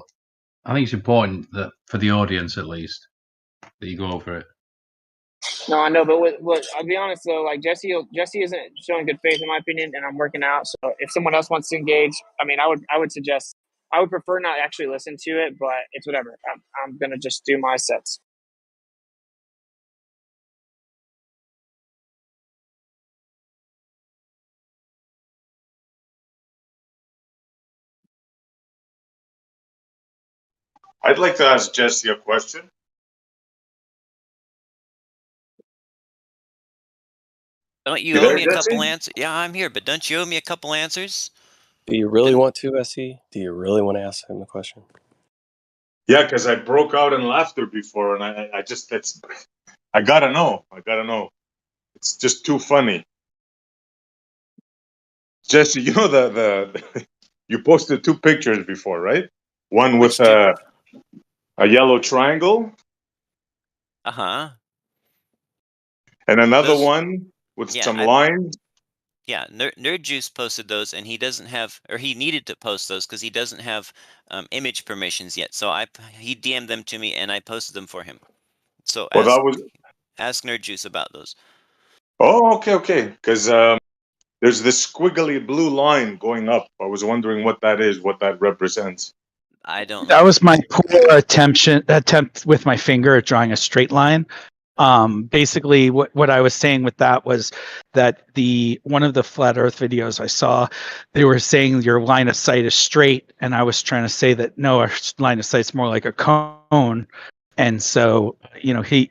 I think it's important that for the audience at least that you go over it. no, I know, but I'll be honest though, like Jesse isn't showing good faith in my opinion, and I'm working out. So if someone else wants to engage, I mean, I would suggest, I would prefer not actually listen to it, but it's whatever. I'm gonna just do my sets. I'd like to ask Jesse a question. Don't you owe me a couple answers? Yeah, I'm here, but don't you owe me a couple answers? Do you really want to, SE? Do you really want to ask him a question? Yeah, because I broke out in laughter before, and I gotta know. It's just too funny. Jesse, you know the you posted 2 pictures before, right? One with a yellow triangle, Uh-huh. and another one with some lines. Yeah, Nerd Juice posted those, and he doesn't have, or he needed to post those because he doesn't have image permissions yet. So he DM'd them to me, and I posted them for him. So Well, that was. ask Nerd Juice about those. Oh, okay. Because there's this squiggly blue line going up. I was wondering what that is, what that represents. I don't. That was my poor attempt with my finger at drawing a straight line. Basically, what I was saying with that was that one of the flat Earth videos I saw, they were saying your line of sight is straight, and I was trying to say that no, our line of sight's more like a cone. And so, he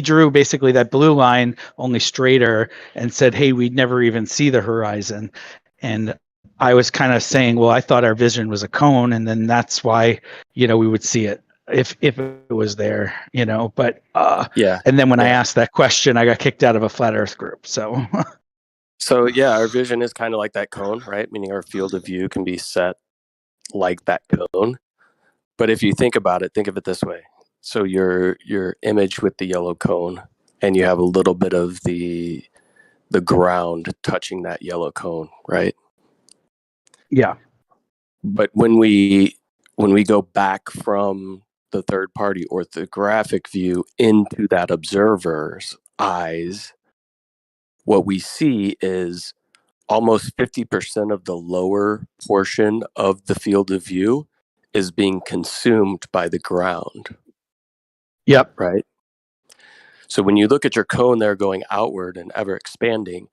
drew basically that blue line only straighter, and said, "Hey, we'd never even see the horizon." And I was kind of saying, well, I thought our vision was a cone, and then that's why, we would see it if it was there, But Yeah. And then when I asked that question, I got kicked out of a flat Earth group. So. So yeah, our vision is kind of like that cone, right? Meaning our field of view can be set like that cone. But if you think about it, think of it this way. So your image with the yellow cone, and you have a little bit of the ground touching that yellow cone, right? Yeah. But when we go back from the third party orthographic view into that observer's eyes, what we see is almost 50% of the lower portion of the field of view is being consumed by the ground. Yep. Right? So when you look at your cone there going outward and ever expanding,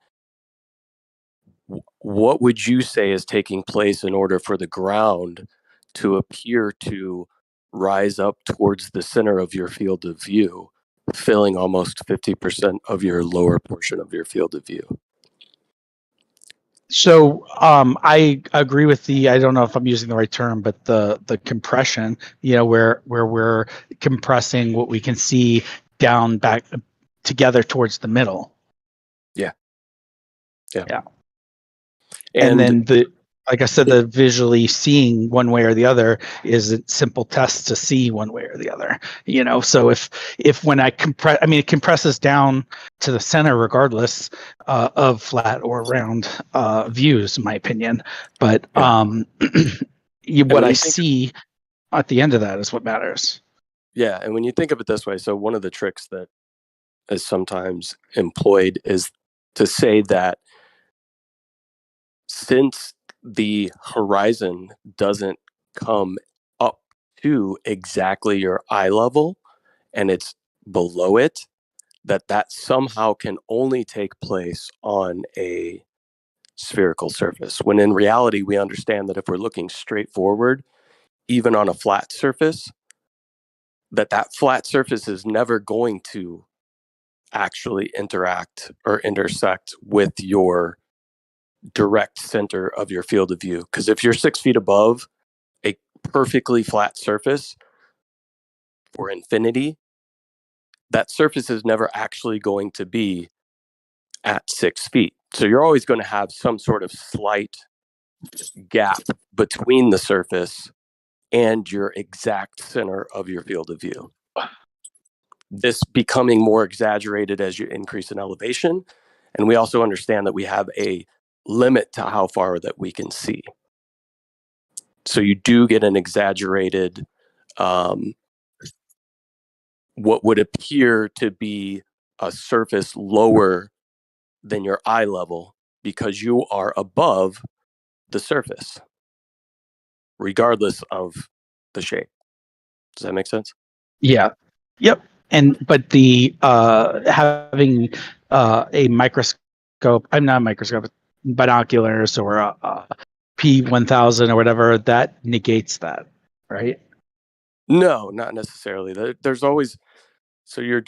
what would you say is taking place in order for the ground to appear to rise up towards the center of your field of view, filling almost 50% of your lower portion of your field of view? So I agree with I don't know if I'm using the right term, but the compression, where we're compressing what we can see down back together towards the middle. Yeah. And then like I said, the visually seeing one way or the other is a simple test to see one way or the other. So if when I compress, it compresses down to the center regardless of flat or round views, in my opinion. But what I see at the end of that is what matters. Yeah, and when you think of it this way, so one of the tricks that is sometimes employed is to say that since the horizon doesn't come up to exactly your eye level and it's below it, that somehow can only take place on a spherical surface, when in reality we understand that if we're looking straight forward, even on a flat surface, that flat surface is never going to actually interact or intersect with your direct center of your field of view. Because if you're 6 feet above a perfectly flat surface for infinity, that surface is never actually going to be at 6 feet. So you're always going to have some sort of slight gap between the surface and your exact center of your field of view. This becoming more exaggerated as you increase in elevation. And we also understand that we have a limit to how far that we can see. So you do get an exaggerated, what would appear to be a surface lower than your eye level because you are above the surface, regardless of the shape. Does that make sense? Yeah. Yep. But the having a microscope, I'm not a microscope, binoculars or a P1000 or whatever, that negates that, right? No, not necessarily. There's always, so you're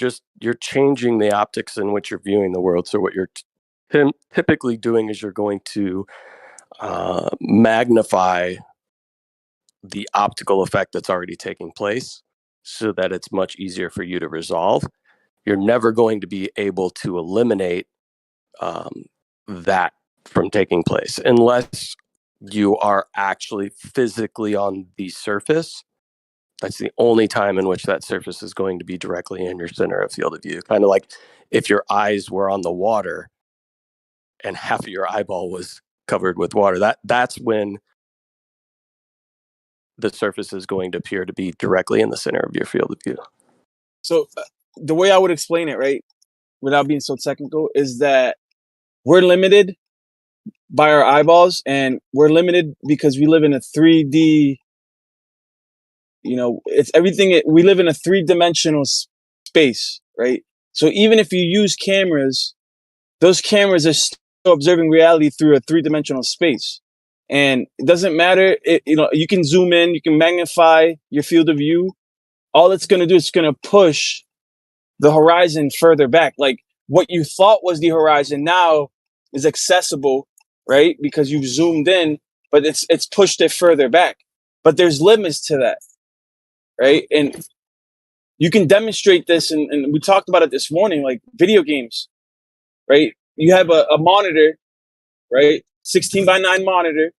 changing the optics in which you're viewing the world. So what you're typically doing is you're going to magnify the optical effect that's already taking place so that it's much easier for you to resolve. You're never going to be able to eliminate that from taking place unless you are actually physically on the surface. That's the only time in which that surface is going to be directly in your center of field of view. Kind of like if your eyes were on the water and half of your eyeball was covered with water, that's when the surface is going to appear to be directly in the center of your field of view. So the way I would explain it, right, without being so technical, is that we're limited by our eyeballs, and we're limited because we live in a 3D, it's everything. We live in a 3-dimensional space, right? So even if you use cameras, those cameras are still observing reality through a 3-dimensional space. And it doesn't matter, you can zoom in, you can magnify your field of view. All it's going to do is going to push the horizon further back. Like what you thought was the horizon now is accessible, right? Because you've zoomed in, but it's pushed it further back. But there's limits to that, right? And you can demonstrate this, and we talked about it this morning, like video games, right? You have a monitor, right? 16:9 monitor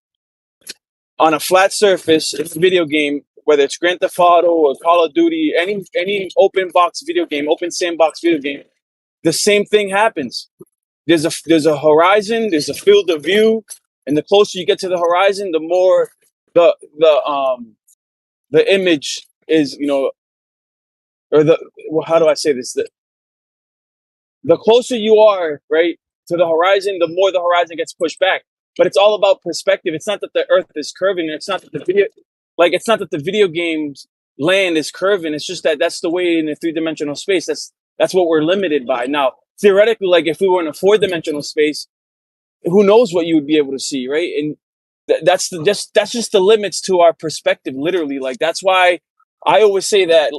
on a flat surface. It's a video game, whether it's Grand Theft Auto or Call of Duty, any open box video game, open sandbox video game. The same thing happens. There's a horizon, there's a field of view, and the closer you get to the horizon, the more the image is, how do I say this? The closer you are, right, to the horizon, the more the horizon gets pushed back. But it's all about perspective. It's not that the Earth is curving. It's not that the video game's land is curving. It's just that's the way in a 3-dimensional space. That's what we're limited by. Now, theoretically, like if we were in a 4-dimensional space, who knows what you would be able to see, right? And that's just the limits to our perspective, literally. Like that's why I always say that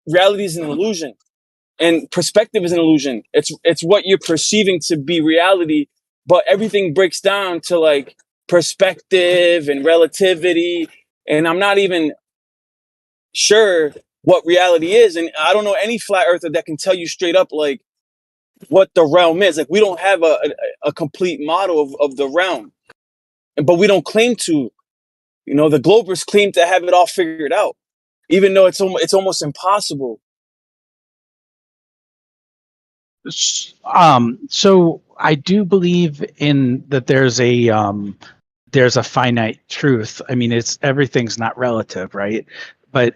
reality is an illusion. And perspective is an illusion. It's what you're perceiving to be reality, but everything breaks down to like perspective and relativity. And I'm not even sure what reality is. And I don't know any flat earther that can tell you straight up like what the realm is. Like we don't have a complete model of the realm, but we don't claim to. The Globers claim to have it all figured out, even though it's almost impossible. So I do believe in that there's a finite truth. I mean, everything's not relative, right? But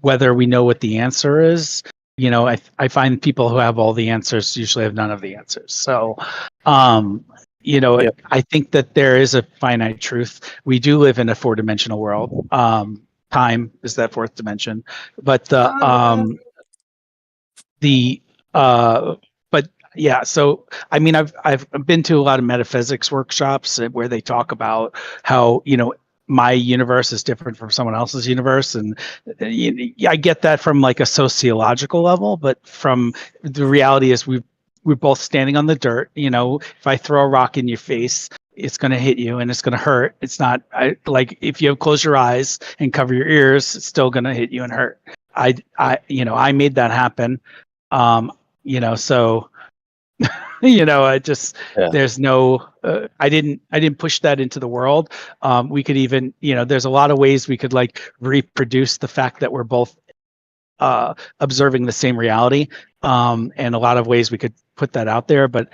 whether we know what the answer is, I find people who have all the answers usually have none of the answers. So, Yep. I think that there is a finite truth. We do live in a 4-dimensional world. Time is that 4th dimension, but but yeah, so I mean, I've been to a lot of metaphysics workshops where they talk about how my universe is different from someone else's universe, and I get that from like a sociological level, but from the reality is we're both standing on the dirt. If I throw a rock in your face, it's going to hit you and it's going to hurt. It's not like if you close your eyes and cover your ears, it's still going to hit you and hurt. I made that happen. So I just there's no I didn't push that into the world. We could even there's a lot of ways we could like reproduce the fact that we're both observing the same reality, and a lot of ways we could put that out there, but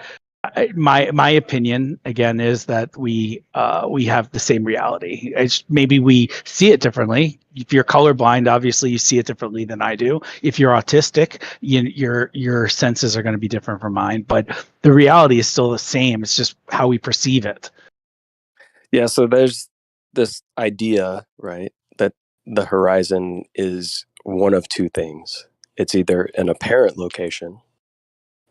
my opinion again is that we have the same reality. Maybe we see it differently. If you're colorblind, obviously you see it differently than I do. If you're autistic, your senses are going to be different from mine, but the reality is still the same. It's just how we perceive it. Yeah, so there's this idea, right, that the horizon is one of two things. It's either an apparent location,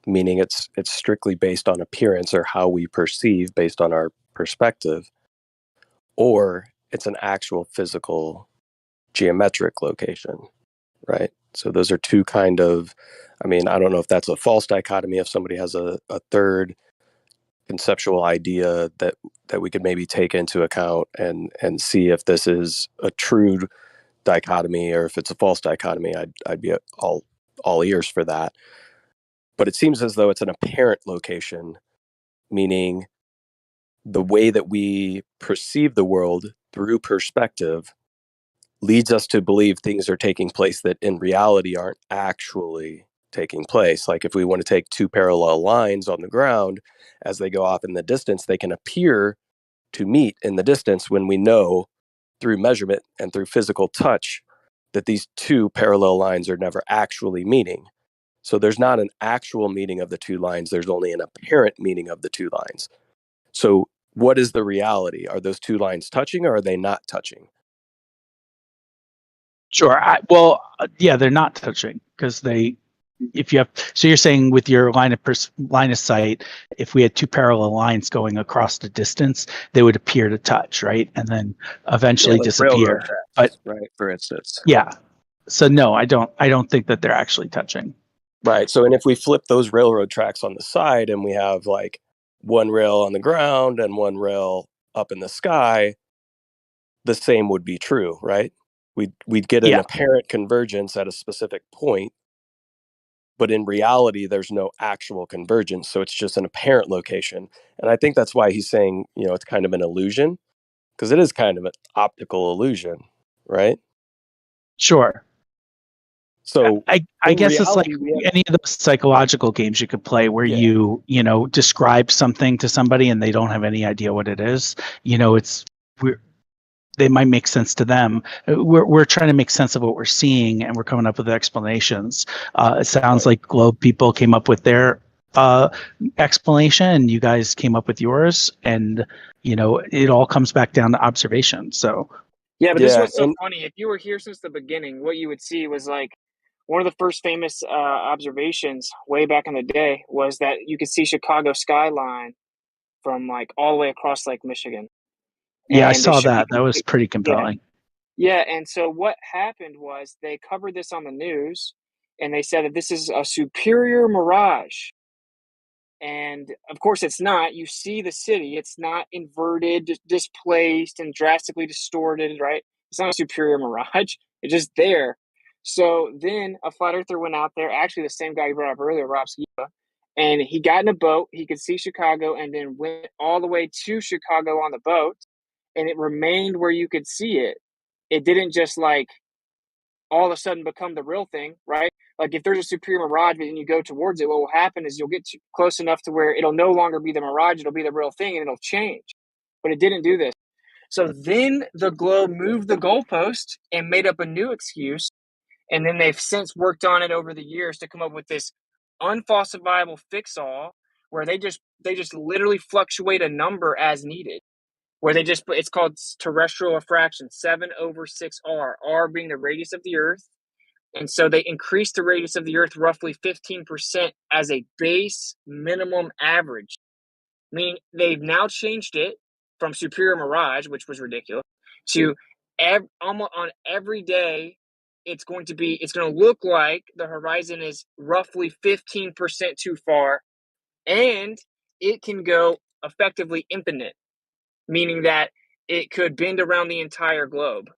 meaning it's strictly based on appearance or how we perceive based on our perspective, or it's an actual physical geometric location, right? So those are two kind of, I mean, I don't know if that's a false dichotomy, if somebody has a third conceptual idea that we could maybe take into account and see if this is a true dichotomy or if it's a false dichotomy. I'd be all ears for that. But it seems as though it's an apparent location, meaning the way that we perceive the world through perspective leads us to believe things are taking place that in reality aren't actually taking place. Like if we want to take two parallel lines on the ground, as they go off in the distance, they can appear to meet in the distance when we know through measurement and through physical touch that these two parallel lines are never actually meeting. So there's not an actual meeting of the two lines. There's only an apparent meeting of the two lines. So what is the reality? Are those two lines touching or are they not touching? Sure. Yeah, they're not touching because if you have, so you're saying with your line of sight, if we had two parallel lines going across the distance, they would appear to touch, right? And then eventually like disappear. railroad tracks, But right, for instance. yeah. So no, I don't think that they're actually touching. Right. So, and if we flip those railroad tracks on the side and we have like one rail on the ground and one rail up in the sky, the same would be true, right? We'd get an apparent convergence at a specific point, but in reality, there's no actual convergence. So it's just an apparent location. And I think that's why he's saying, it's kind of an illusion, because it is kind of an optical illusion, right? Sure. So I guess it's like any of those psychological games you could play where you describe something to somebody and they don't have any idea what it is. They might make sense to them. We're trying to make sense of what we're seeing and we're coming up with explanations. It sounds like Globe people came up with their explanation and you guys came up with yours, and it all comes back down to observation. So yeah, but this is what's so funny. If you were here since the beginning, what you would see was like one of the first famous observations way back in the day was that you could see Chicago skyline from like all the way across Lake Michigan. Yeah, I saw that. That was pretty compelling. Yeah, and so what happened was they covered this on the news, and they said that this is a superior mirage. And of course it's not. You see the city. It's not inverted, displaced, and drastically distorted, right? It's not a superior mirage. It's just there. So then a flat earther went out there, actually the same guy you brought up earlier, Rob Skiba, and he got in a boat. He could see Chicago and then went all the way to Chicago on the boat, and it remained where you could see it. It didn't just like all of a sudden become the real thing, right? Like if there's a superior mirage and you go towards it, what will happen is you'll get close enough to where it'll no longer be the mirage, it'll be the real thing, and it'll change. But it didn't do this. So then the globe moved the goalpost and made up a new excuse. And then they've since worked on it over the years to come up with this unfalsifiable fix-all where they just literally fluctuate a number as needed. Where it's called terrestrial refraction, 7/6R, R being the radius of the Earth. And so they increased the radius of the Earth roughly 15% as a base minimum average, meaning they've now changed it from superior mirage, which was ridiculous, to almost on every day, it's going to look like the horizon is roughly 15% too far, and it can go effectively infinite, meaning that it could bend around the entire globe,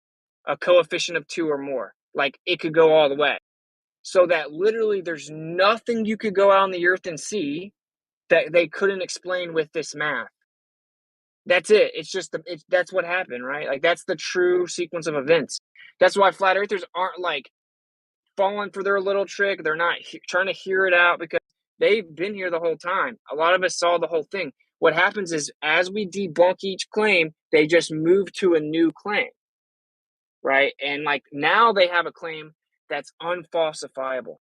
a coefficient of 2 or more. Like it could go all the way. So that literally there's nothing you could go out on the earth and see that they couldn't explain with this math. That's it. It's just that's what happened, right? Like that's the true sequence of events. That's why flat earthers aren't like falling for their little trick. They're not trying to hear it out because they've been here the whole time. A lot of us saw the whole thing. What happens is as we debunk each claim, they just move to a new claim, right? And like now they have a claim that's unfalsifiable.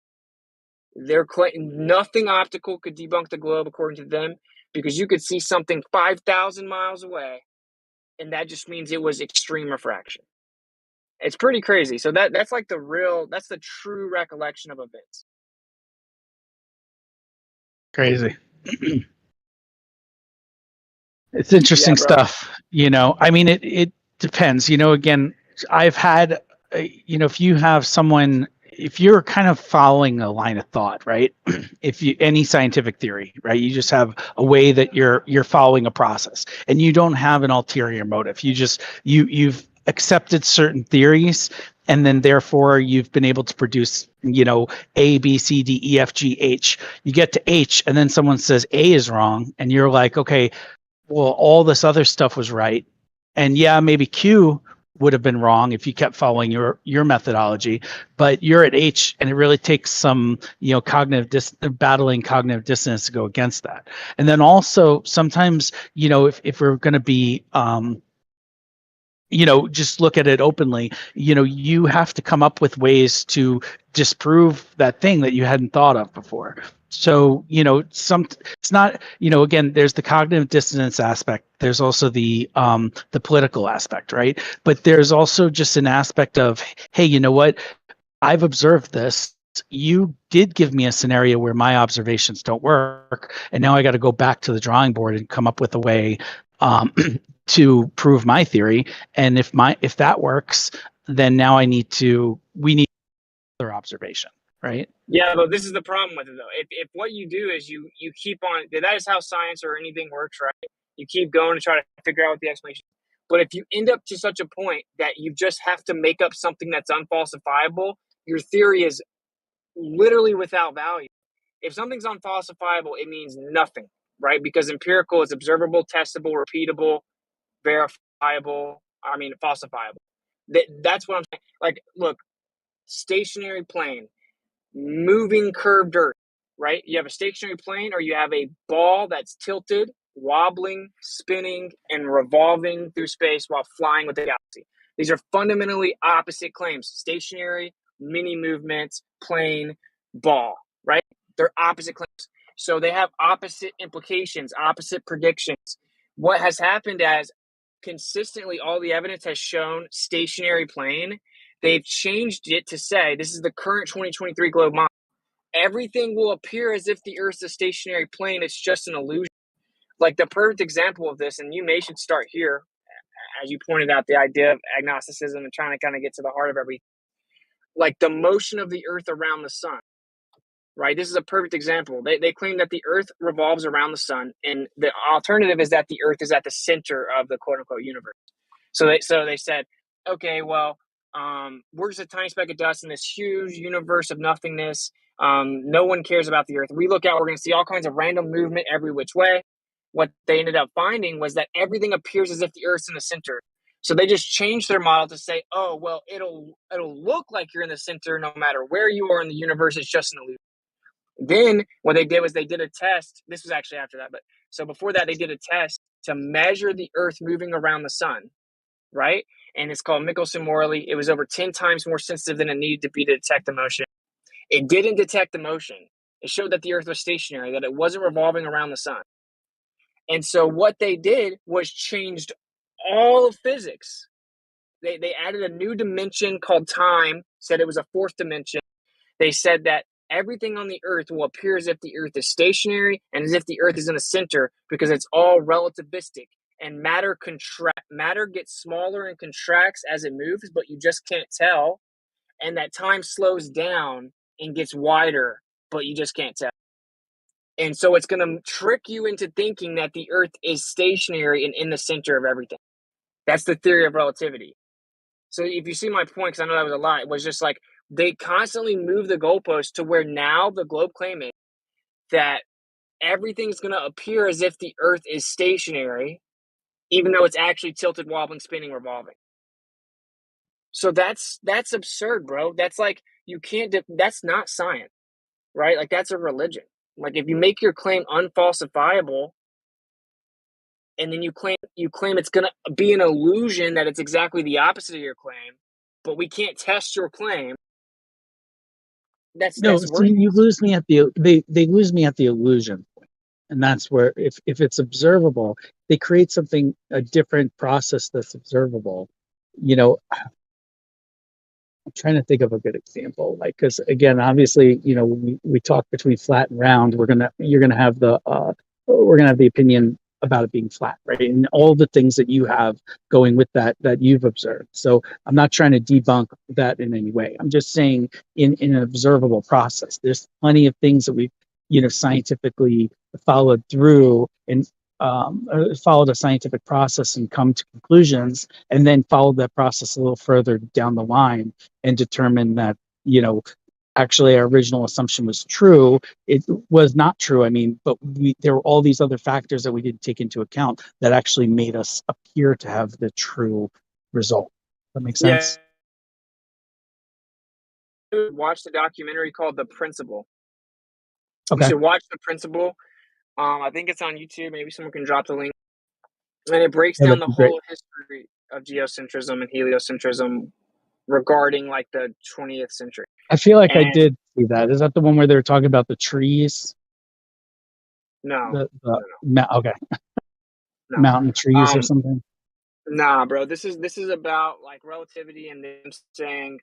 Nothing optical could debunk the globe according to them, because you could see something 5,000 miles away, and that just means it was extreme refraction. It's pretty crazy. So that's like that's the true recollection of events. Crazy. It's interesting stuff. I mean, it depends. Again, I've had, if you have someone if you're kind of following a line of thought, right? If you any scientific theory, right? You just have a way that you're following a process, and you don't have an ulterior motive. You've accepted certain theories, and then therefore you've been able to produce, A, B, C, D, E, F, G, H. You get to H, and then someone says A is wrong, and you're like, okay, well, all this other stuff was right, and yeah, maybe Q would have been wrong if you kept following your methodology, but you're at H, and it really takes some battling cognitive dissonance to go against that. And then also sometimes, if we're going to be just look at it openly, you have to come up with ways to disprove that thing that you hadn't thought of before. So, it's not, again, there's the cognitive dissonance aspect. There's also the political aspect, right? But there's also just an aspect of, hey, you know what? I've observed this. You did give me a scenario where my observations don't work, and now I got to go back to the drawing board and come up with a way to prove my theory. And if that works, then now we need another observation, right? Yeah, but this is the problem with it, though. If what you do is you keep on, that is how science or anything works, right? You keep going to try to figure out what the explanation is. But if you end up to such a point that you just have to make up something that's unfalsifiable, your theory is literally without value. If something's unfalsifiable, it means nothing, right? Because empirical is observable, testable, repeatable, verifiable, falsifiable. That's what I'm saying. Like, look, stationary plane, moving curved earth, right? You have a stationary plane, or you have a ball that's tilted, wobbling, spinning, and revolving through space while flying with the galaxy. These are fundamentally opposite claims. Stationary, mini movements, plane, ball, right? They're opposite claims. So they have opposite implications, opposite predictions. What has happened as consistently all the evidence has shown stationary plane, they've changed it to say, this is the current 2023 globe model, everything will appear as if the Earth's a stationary plane. It's just an illusion. Like the perfect example of this, and you may should start here, as you pointed out, the idea of agnosticism and trying to kind of get to the heart of everything. Like the motion of the Earth around the sun, right? This is a perfect example. They claim that the Earth revolves around the sun, and the alternative is that the Earth is at the center of the quote-unquote universe. So they said, okay, well, we're just a tiny speck of dust in this huge universe of nothingness. No one cares about the Earth. We look out, we're going to see all kinds of random movement every which way. What they ended up finding was that everything appears as if the Earth's in the center. So they just changed their model to say, oh, well, it'll look like you're in the center no matter where you are in the universe. It's just an illusion. Then what they did was they did a test. This was actually after that, but so before that, they did a test to measure the Earth moving around the sun, right? And it's called Michelson-Morley. It was over 10 times more sensitive than it needed to be to detect the motion. It didn't detect the motion. It showed that the Earth was stationary, that it wasn't revolving around the sun. And so what they did was changed all of physics. They added a new dimension called time, said it was a fourth dimension. They said that everything on the Earth will appear as if the Earth is stationary and as if the Earth is in the center because it's all relativistic. And matter gets smaller and contracts as it moves, but you just can't tell. And that time slows down and gets wider, but you just can't tell. And so it's going to trick you into thinking that the Earth is stationary and in the center of everything. That's the theory of relativity. So if you see my point, because I know that was a lot, it was just like they constantly move the goalpost to where now the globe claiming that everything's going to appear as if the Earth is stationary, even though it's actually tilted, wobbling, spinning, revolving. So that's absurd, bro. That's like, you can't, that's not science, right? Like that's a religion. Like if you make your claim unfalsifiable and then you claim it's going to be an illusion that it's exactly the opposite of your claim, but we can't test your claim. That's you lose me at they lose me at the illusion point. And that's where if it's observable, they create a different process that's observable. I'm trying to think of a good example, like, because again, obviously, we talk between flat and round. We're gonna have the opinion about it being flat, right? And all the things that you have going with that you've observed. So I'm not trying to debunk that in any way. I'm just saying in an observable process. There's plenty of things that we've, scientifically followed through and followed a scientific process and come to conclusions, and then followed that process a little further down the line and determined that, actually our original assumption was true. It was not true. I mean, but there were all these other factors that we didn't take into account that actually made us appear to have the true result. That makes sense? Yeah. Watch the documentary called The Principle. Okay. You should watch The Principle. I think it's on YouTube. Maybe someone can drop the link. And it breaks down the whole history of geocentrism and heliocentrism regarding like the 20th century. I feel like I did see that. Is that the one where they were talking about the trees? No. Okay. No. Mountain trees or something? Nah, bro. This is about like relativity and them saying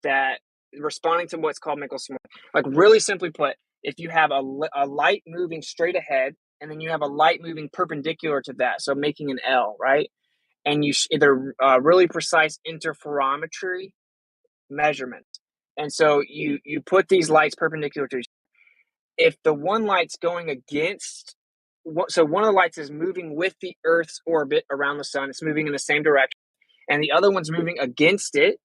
that responding to what's called Michelson. Like really simply put, if you have a light moving straight ahead and then you have a light moving perpendicular to that, so making an L, right? And they're really precise interferometry measurements. And so you put these lights perpendicular to each other. If the one light's going against, so one of the lights is moving with the Earth's orbit around the sun, it's moving in the same direction, and the other one's moving against it,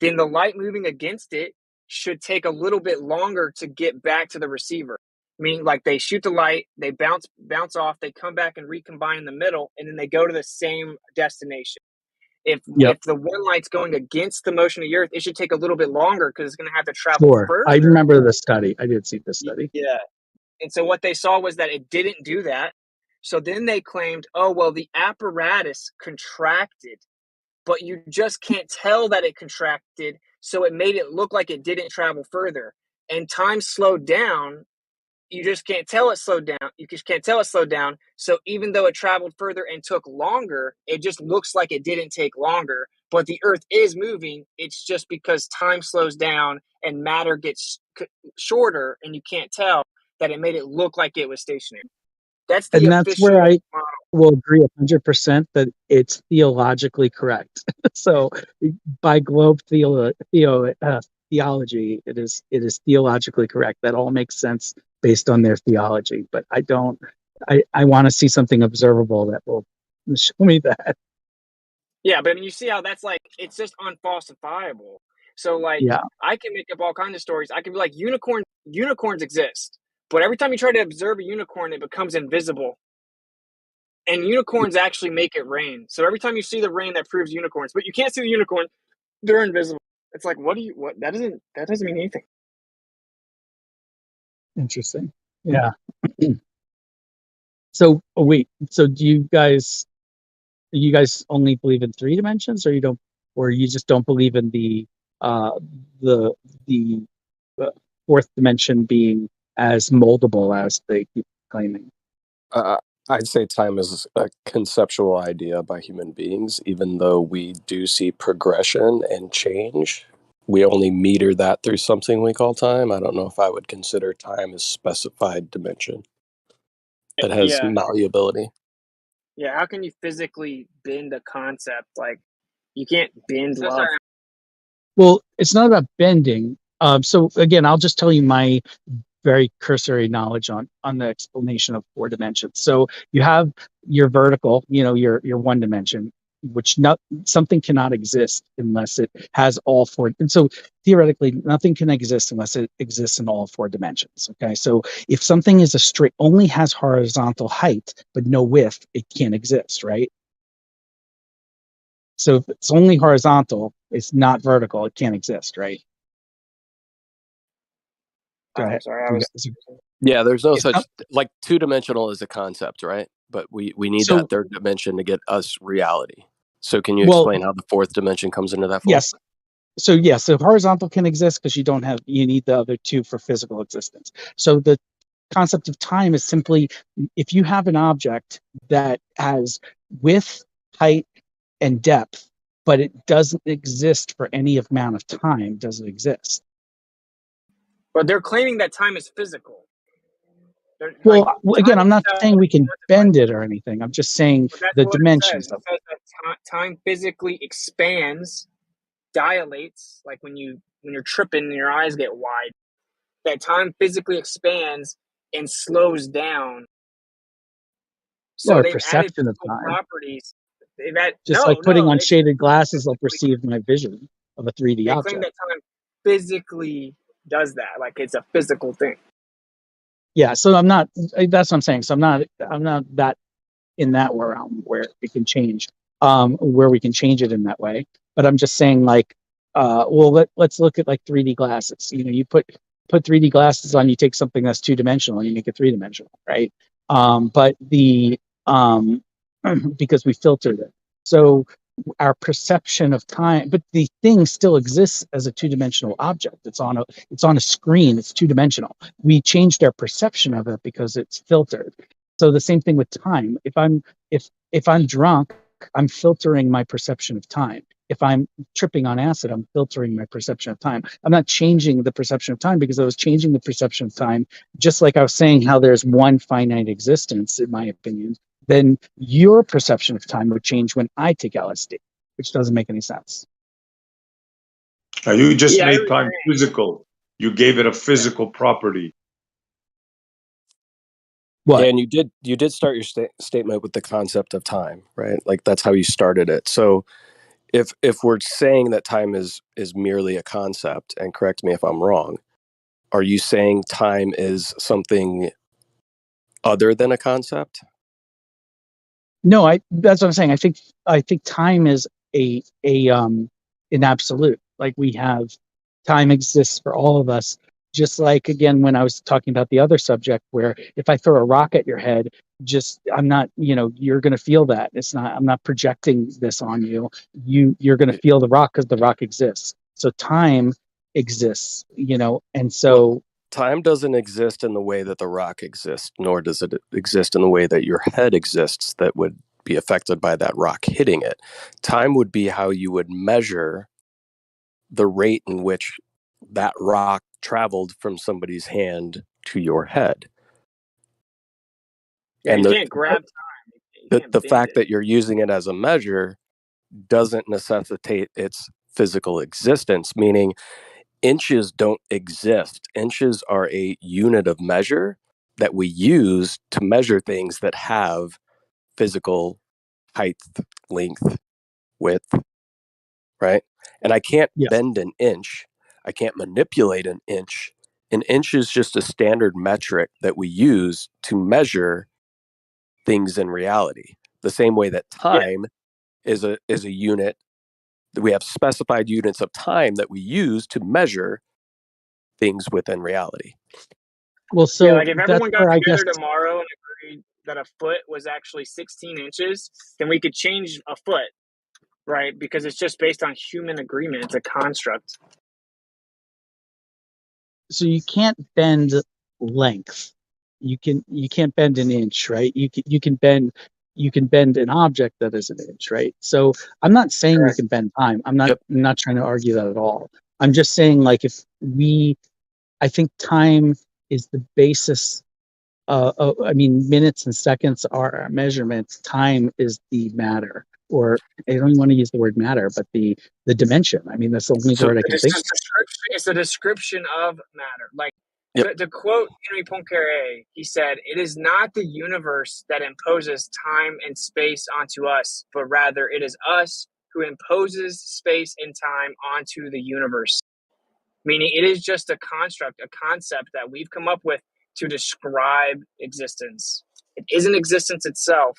then the light moving against it should take a little bit longer to get back to the receiver. Meaning, like they shoot the light, they bounce off, they come back and recombine in the middle, and then they go to the same destination. If the one light's going against the motion of the Earth, it should take a little bit longer because it's going to have to travel further. I remember the study. I did see the study. Yeah. And so what they saw was that it didn't do that. So then they claimed, oh, well, the apparatus contracted, but you just can't tell that it contracted. So it made it look like it didn't travel further. And time slowed down. You just can't tell it slowed down. You just can't tell it slowed down. So even though it traveled further and took longer, it just looks like it didn't take longer. But the Earth is moving. It's just because time slows down and matter gets shorter, and you can't tell that it made it look like it was stationary. That's the And that's official where I model. will agree 100% that it's theologically correct. So by globe theology, it is theologically correct. That all makes sense based on their theology. But I want to see something observable that will show me that. Yeah, but I mean, you see how that's like, it's just unfalsifiable. So like, Yeah. I can make up all kinds of stories. I can be like, unicorns exist. But every time you try to observe a unicorn, it becomes invisible. And unicorns actually make it rain. So every time you see the rain, that proves unicorns. But you can't see the unicorn; they're invisible. It's like, what? That doesn't mean anything. Interesting. Yeah. So wait. So do you guys only believe in 3 dimensions, or you just don't believe in the fourth dimension being as moldable as they keep claiming? I'd say time is a conceptual idea by human beings, even though we do see progression and change. We only meter that through something we call time. I don't know if I would consider time as specified dimension that has malleability. Yeah, how can you physically bend a concept? Like, you can't bend love. Well, it's not about bending. So again, I'll just tell you my very cursory knowledge on the explanation of 4 dimensions. So you have your vertical, your 1 dimension, which something cannot exist unless it has all 4. And so theoretically, nothing can exist unless it exists in all 4 dimensions. Okay, so if something is only has horizontal height but no width, it can't exist, right? So if it's only horizontal, it's not vertical, it can't exist, right? Go ahead. Sorry, Yeah, there's no such like 2-dimensional is a concept, right? But we need that 3rd dimension to get us reality. So can you explain how the 4th dimension comes into that? Yes. So horizontal can exist because you need the other 2 for physical existence. So the concept of time is simply, if you have an object that has width, height, and depth, but it doesn't exist for any amount of time, doesn't exist. But they're claiming that time is physical. Well, again, I'm not saying we can bend it or anything. I'm just saying the dimensions of it. It says that time physically expands dilates, like when you're tripping and your eyes get wide, that time physically expands and slows down. So Or they've added perception of physical time. properties. They've added, Just like putting on they shaded glasses will perceive my vision of a 3D claim object. that time physically does that, like it's a physical thing. Yeah, so I'm not. That's what I'm saying. So I'm not that in that realm where it can change, where we can change it in that way. But I'm just saying, like, well, let's look at like 3D glasses. You know, you put 3D glasses on, you take something that's 2-dimensional, you make it 3-dimensional, right? But the because we filtered it, so our perception of time, but the thing still exists as a 2-dimensional object. It's on a screen. It's 2-dimensional. We changed our perception of it because it's filtered. So the same thing with time. If I'm drunk, I'm filtering my perception of time. If I'm tripping on acid, I'm filtering my perception of time. I'm not changing the perception of time because I was changing the perception of time, just like I was saying how there's one finite existence, in my opinion. Then your perception of time would change when I take LSD, which doesn't make any sense. You just Yeah, made time physical. You gave it a physical property. What? Yeah, and you did start your statement with the concept of time, right? Like that's how you started it. So if we're saying that time is merely a concept, and correct me if I'm wrong, are you saying time is something other than a concept? No, that's what I'm saying. I think time is an absolute. Like we have time exists for all of us. Just like again when I was talking about the other subject where if I throw a rock at your head, I'm not, you're gonna feel that. I'm not projecting this on you. You're gonna feel the rock because the rock exists. So time exists, and so Time doesn't exist in the way that the rock exists, nor does it exist in the way that your head exists that would be affected by that rock hitting it. Time would be how you would measure the rate in which that rock traveled from somebody's hand to your head. Yeah, And you can't grab time. the fact that you're using it as a measure doesn't necessitate its physical existence, meaning inches don't exist. Inches are a unit of measure that we use to measure things that have physical height, length, width, right? And I can't bend an inch. I can't manipulate an inch. An inch is just a standard metric that we use to measure things in reality. The same way that time is a unit, that we have specified units of time that we use to measure things within reality. well, so yeah, like if that's everyone got where I guess together tomorrow and agreed that a foot was actually 16 inches, then we could change a foot, right? Because it's just based on human agreement. It's a construct. so you can't bend length. You can't bend an inch, right? You can bend an object that is an inch, right? So I'm not saying we can bend time. I'm not trying to argue that at all. I'm just saying like I think time is the basis. I mean, minutes and seconds are our measurements. Time is the matter, or I don't even want to use the word matter, but the dimension. I mean, that's the only word I can think. It's a description of matter. Like to quote Henry Poincaré, he said, "It is not the universe that imposes time and space onto us, but rather it is us who imposes space and time onto the universe." Meaning, it is just a construct, a concept that we've come up with to describe existence. It isn't existence itself.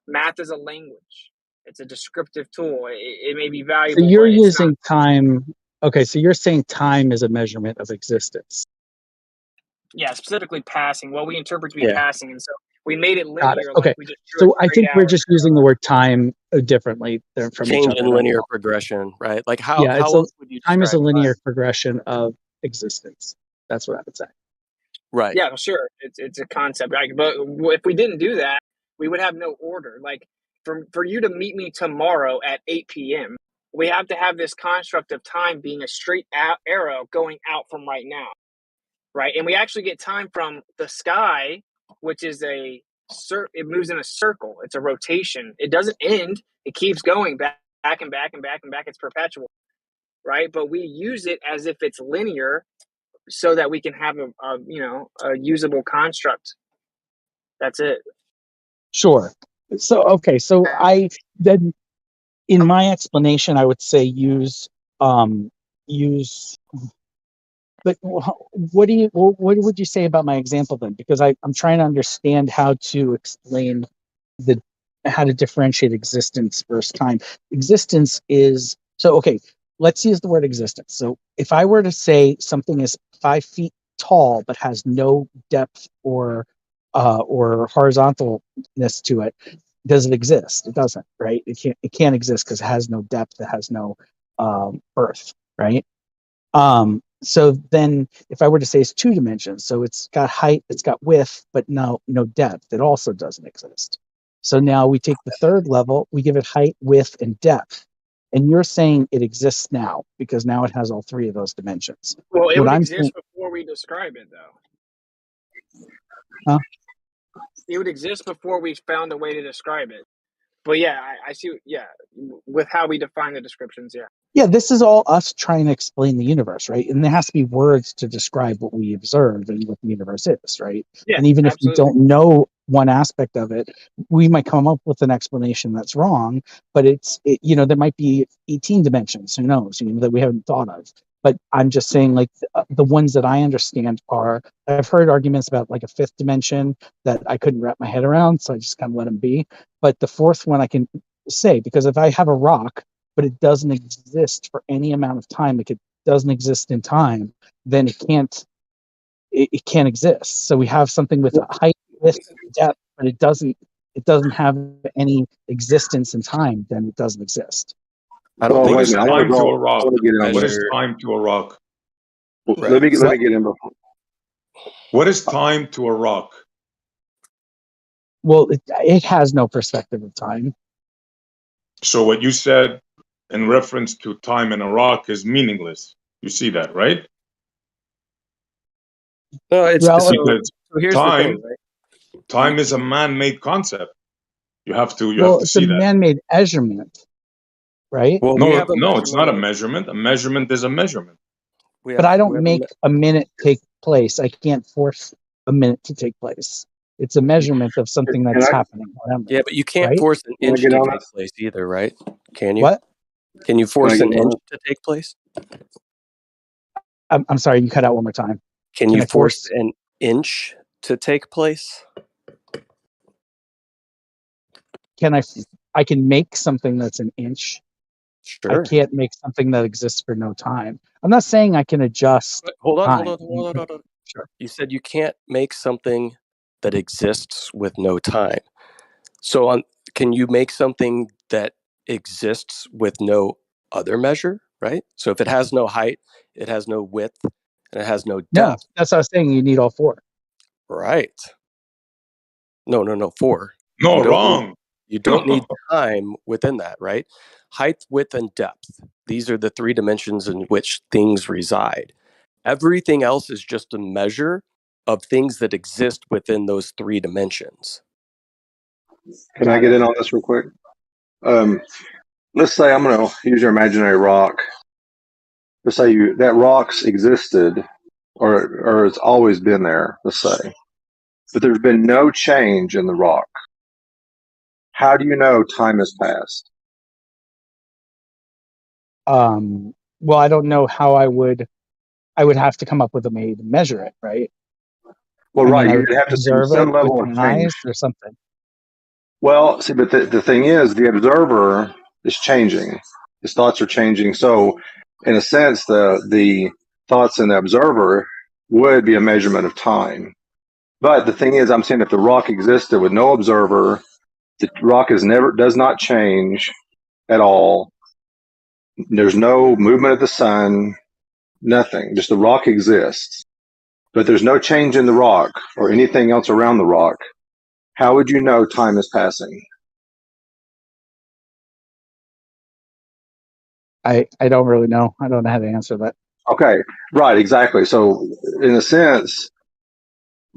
Math is a language. It's a descriptive tool. It may be So valuable, you're but it's not. using time. Okay, so you're saying time is a measurement of existence. Yeah, specifically passing. What we interpret to be Yeah. passing, and so we made it Got it. linear. Okay. Like we just drew So a I straight think we're arrow. just using the word time differently from each Change other. in That's linear all. progression, right? Like how Yeah, else would you time is a describe linear time? progression of existence. That's what I would say. Right. Yeah, sure. It's a concept. Like, but if we didn't do that, we would have no order. Like for you to meet me tomorrow at 8 p.m., we have to have this construct of time being a straight arrow going out from right now, right? And we actually get time from the sky, which is it moves in a circle. It's a rotation. It doesn't end. It keeps going back and back and back and back. It's perpetual, right? But we use it as if it's linear so that we can have a usable construct. That's it. Sure. So okay, so I then in my explanation I would say use. But what would you say about my example then? Because I'm trying to understand how to explain how to differentiate existence versus time. Existence is so okay. Let's use the word existence. So if I were to say something is 5 feet tall but has no depth or horizontalness to it, does it exist? It doesn't, right? It can't exist because it has no depth. It has no birth, right? So then if I were to say it's 2 dimensions, so it's got height, it's got width, but no depth, it also doesn't exist. So now we take the third level, we give it height, width, and depth. And you're saying it exists now because now it has all 3 of those dimensions. Well, it What would I'm exist saying, before we describe it, though. huh? It would exist before we found a way to describe it. But yeah, I see. Yeah, with how we define the descriptions. Yeah. Yeah, this is all us trying to explain the universe, right? And there has to be words to describe what we observe and what the universe is, right? Yeah, And even if we absolutely. don't know one aspect of it, we might come up with an explanation that's wrong, but there might be 18 dimensions, who knows, that we haven't thought of. But I'm just saying, like, the ones that I understand are, I've heard arguments about like a 5th dimension that I couldn't wrap my head around, so I just kind of let them be. But the 4th one I can say, because if I have a rock, but it doesn't exist for any amount of time, like it doesn't exist in time, then it can't exist. So we have something with a height, width, depth, but it doesn't have any existence in time, then it doesn't exist. I don't Well, think What wait a is minute. I want to time to go. a I rock? want to get in on What this. is measure time to a rock? Let right. me What? get in before. What is time to a rock? Well, it has no perspective of time. So what you said in reference to time in a rock is meaningless. You see that, right? No, it's Well, Because so here's the thing, time right? time is a man-made concept. You have to it's a see that. man-made measurement, right? Well, we No, have a no, it's not measurement a of measurement. A measurement is a measurement. But I we don't have make a minute take place. I can't force a minute to take place. It's a measurement of something Can that's I happening around yeah, it, but you can't right? force an can I inch get to on take that? place either, right? Can you? What? Can you Can I force get an on inch that? to take place? I'm sorry, you cut out one more time. Can Can you I force force? an inch to take place? I can make something that's an inch. I Sure. can't make something that exists for no time. I'm not saying I can adjust But hold on. time. Sure. You said you can't make something that exists with no time. So can you make something that exists with no other measure, right? So if it has no height, it has no width, and it has no No, depth, that's what I was saying. You need all 4. right? No, 4. No, You don't need wrong. you don't need time within that, right? Height, width, and depth. These are the 3 dimensions in which things reside. Everything else is just a measure of things that exist within those 3 dimensions. Can I get in on this real quick? Let's say I'm going to use your imaginary rock. Let's say that rock's existed, or it's always been there. Let's say, but there's been no change in the rock. How do you know time has passed? Well, I don't know how I would have to come up with a way to measure it, right? Well, I right, mean, I you'd would have to see observe it some with level of my change. eyes or something. Well, see, but the thing is, the observer is changing. His thoughts are changing. So, in a sense, the thoughts in the observer would be a measurement of time. But the thing is, I'm saying if the rock existed with no observer, the rock does not change at all. There's no movement of the sun, nothing. Just the rock exists. But there's no change in the rock or anything else around the rock. How would you know time is passing? I don't really know. I don't know how to answer that. Okay, right, exactly. So, in a sense,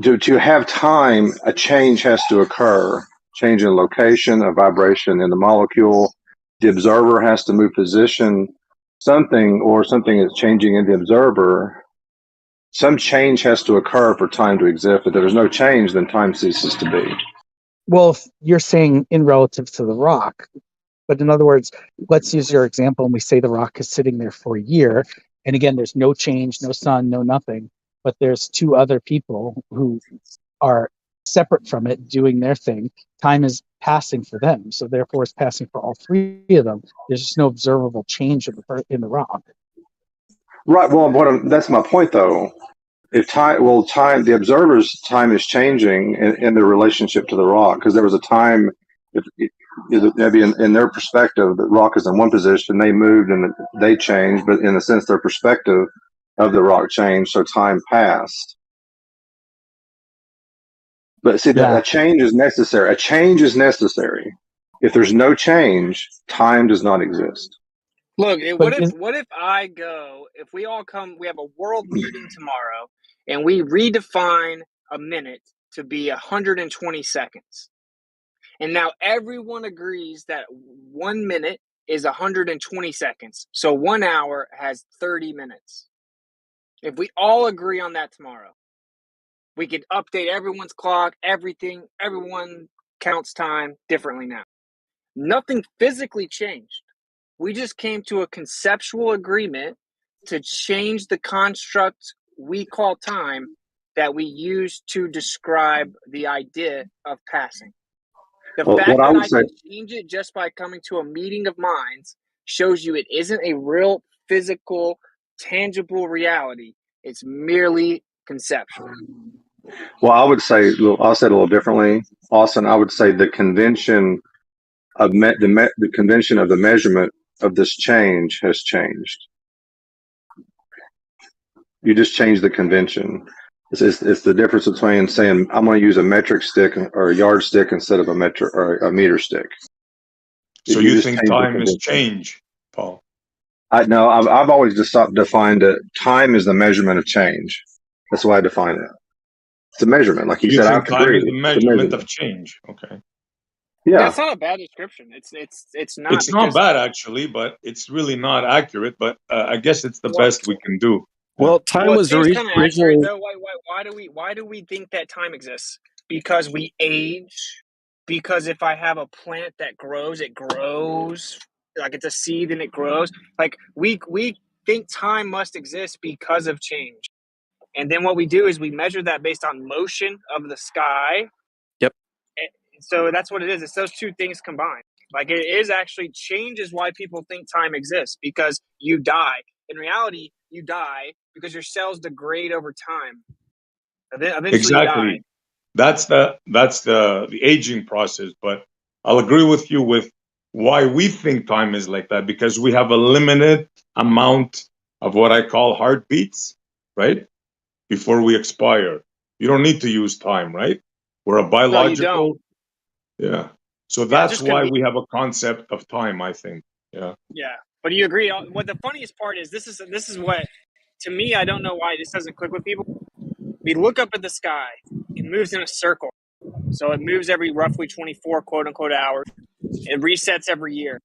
to have time, a change has to occur. Change in location, a vibration in the molecule. The observer has to move position. something or something is changing in the observer, some change has to occur for time to exist. If there's no change, then time ceases to be. Well, if you're saying in relative to the rock, but in other words, let's use your example and we say the rock is sitting there for a year. And again, there's no change, no sun, no nothing. But there's two other people who are separate from it doing their thing. Time is passing for them. So therefore it's passing for all three of them. There's just no observable change in the rock. Right. Well, that's my point, though. If time, the observer's time is changing in their relationship to the rock, because there was a time, maybe in their perspective, the rock is in one position, they moved and they changed, but in a sense, their perspective of the rock changed, so time passed. But see, that a change is necessary. A change is necessary. If there's no change, time does not exist. Look, what if I go, if we all come, we have a world meeting tomorrow, and we redefine a minute to be 120 seconds. And now everyone agrees that 1 minute is 120 seconds. So 1 hour has 30 minutes. If we all agree on that tomorrow, we could update everyone's clock, everything, everyone counts time differently now. Nothing physically changed. We just came to a conceptual agreement to change the construct we call time that we use to describe the idea of passing. The fact that I can change it just by coming to a meeting of minds shows you it isn't a real physical, tangible reality. It's merely conceptual. Well, I would say, I'll say it a little differently, Austin. I would say the convention of the convention of the measurement of this change has changed. You just change the convention. It's the difference between saying I'm going to use a metric stick or a yardstick instead of a metric or a meter stick. So you think time is change, Paul? I've always just defined it. Time is the measurement of change. That's why I define it. It's a measurement, like you said. I Time agree. is the measurement of change. Okay. Yeah, that's not a bad description. It's not. It's not bad actually, but it's really not accurate. But I guess it's the best we can do. Well, time was originally. Why do we think that time exists? Because we age. Because if I have a plant that grows, it grows. Like it's a seed and it grows. Like we think time must exist because of change. And then what we do is we measure that based on motion of the sky. Yep. So that's what it is. It's those two things combined. Like it is actually change is why people think time exists, because you die. In reality, you die because your cells degrade over time. Eventually Exactly. you die. That's the aging process. But I'll agree with you with why we think time is like that, because we have a limited amount of what I call heartbeats, right? Before we expire. You don't need to use time, right? We're a biological. No, you don't. Yeah. So that's why we have a concept of time, I think. Yeah. Yeah. But do you agree? What the funniest part is, this is what, to me, I don't know why this doesn't click with people. We look up at the sky. It moves in a circle. So it moves every roughly 24 quote unquote hours. It resets every year.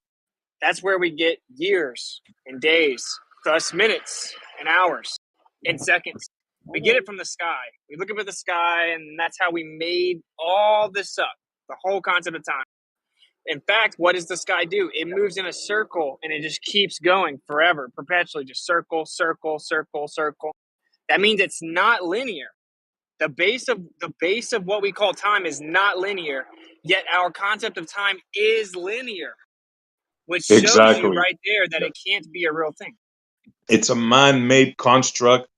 That's where we get years and days, plus minutes and hours and seconds. We get it from the sky. We look up at the sky, and that's how we made all this up, the whole concept of time. In fact, what does the sky do? It moves in a circle, and it just keeps going forever, perpetually, just circle, circle, circle, circle. That means it's not linear. The base of what we call time is not linear, yet our concept of time is linear, which shows you right there that it can't be a real thing. It's a man-made construct.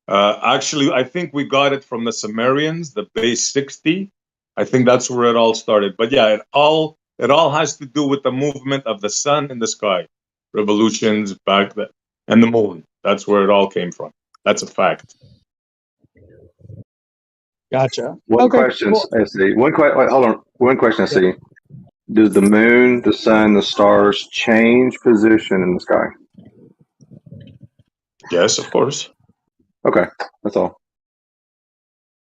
Actually, I think we got it from the Sumerians, the base 60. I think that's where it all started. But yeah, it all has to do with the movement of the sun in the sky, revolutions back then, and the moon. That's where it all came from. That's a fact. Gotcha. One question, SC. Hold on. One question, SC. Does the moon, the sun, the stars change position in the sky? Yes, of course. Okay, that's all.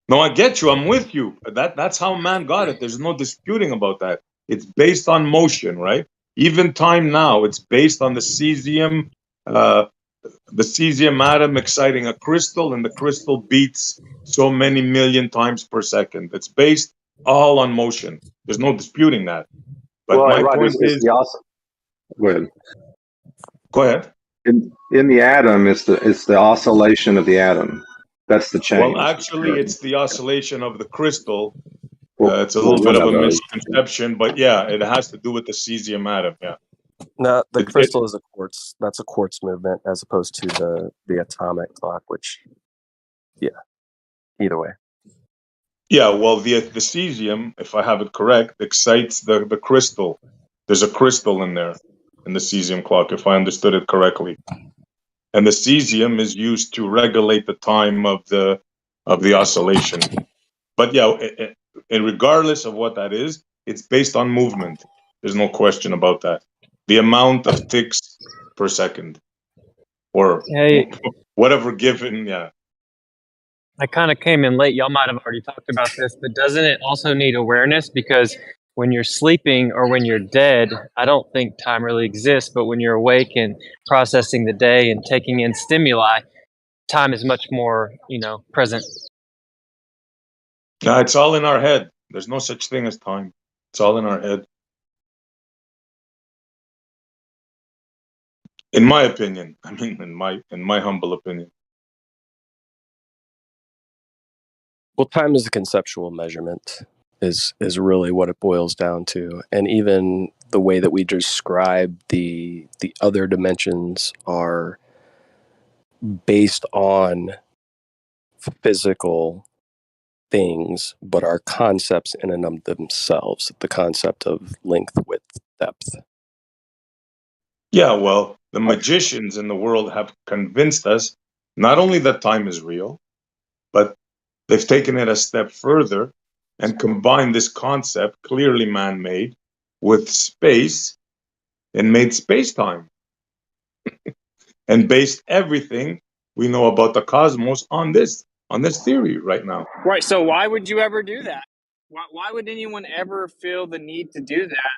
No, I get you. I'm with you. That's how man got it. There's no disputing about that. It's based on motion, right? Even time now, it's based on the cesium the cesium atom exciting a crystal, and the crystal beats so many million times per second. It's based all on motion. There's no disputing that. But my point it's is, the awesome. Go ahead. Go ahead. In the atom, it's the oscillation of the atom. That's the change. Well, actually, it's the oscillation of the crystal. It's a Well, little bit of a whatever. misconception, but yeah, it has to do with the cesium atom. Yeah. No, the crystal is a quartz. That's a quartz movement as opposed to the atomic clock, which, yeah, either way. Yeah, well, the cesium, if I have it correct, excites the crystal. There's a crystal in there in the cesium clock, if I understood it correctly. And the cesium is used to regulate the time of the oscillation. But yeah, and regardless of what that is, it's based on movement. There's no question about that. The amount of ticks per second, or whatever given, yeah. I kind of came in late. Y'all might have already talked about this, but doesn't it also need awareness? Because when you're sleeping or when you're dead, I don't think time really exists. But when you're awake and processing the day and taking in stimuli, time is much more, present. No, it's all in our head. There's no such thing as time. It's all in our head. In my opinion, I mean, in my humble opinion. Well, time is a conceptual measurement, is really what it boils down to, and even the way that we describe the other dimensions are based on physical things, but are concepts in and of themselves. The concept of length, width, depth. Yeah, well, the magicians in the world have convinced us not only that time is real, but they've taken it a step further and combined this concept, clearly man-made, with space and made space-time. And based everything we know about the cosmos on this theory right now. Right. So why would you ever do that? Why would anyone ever feel the need to do that?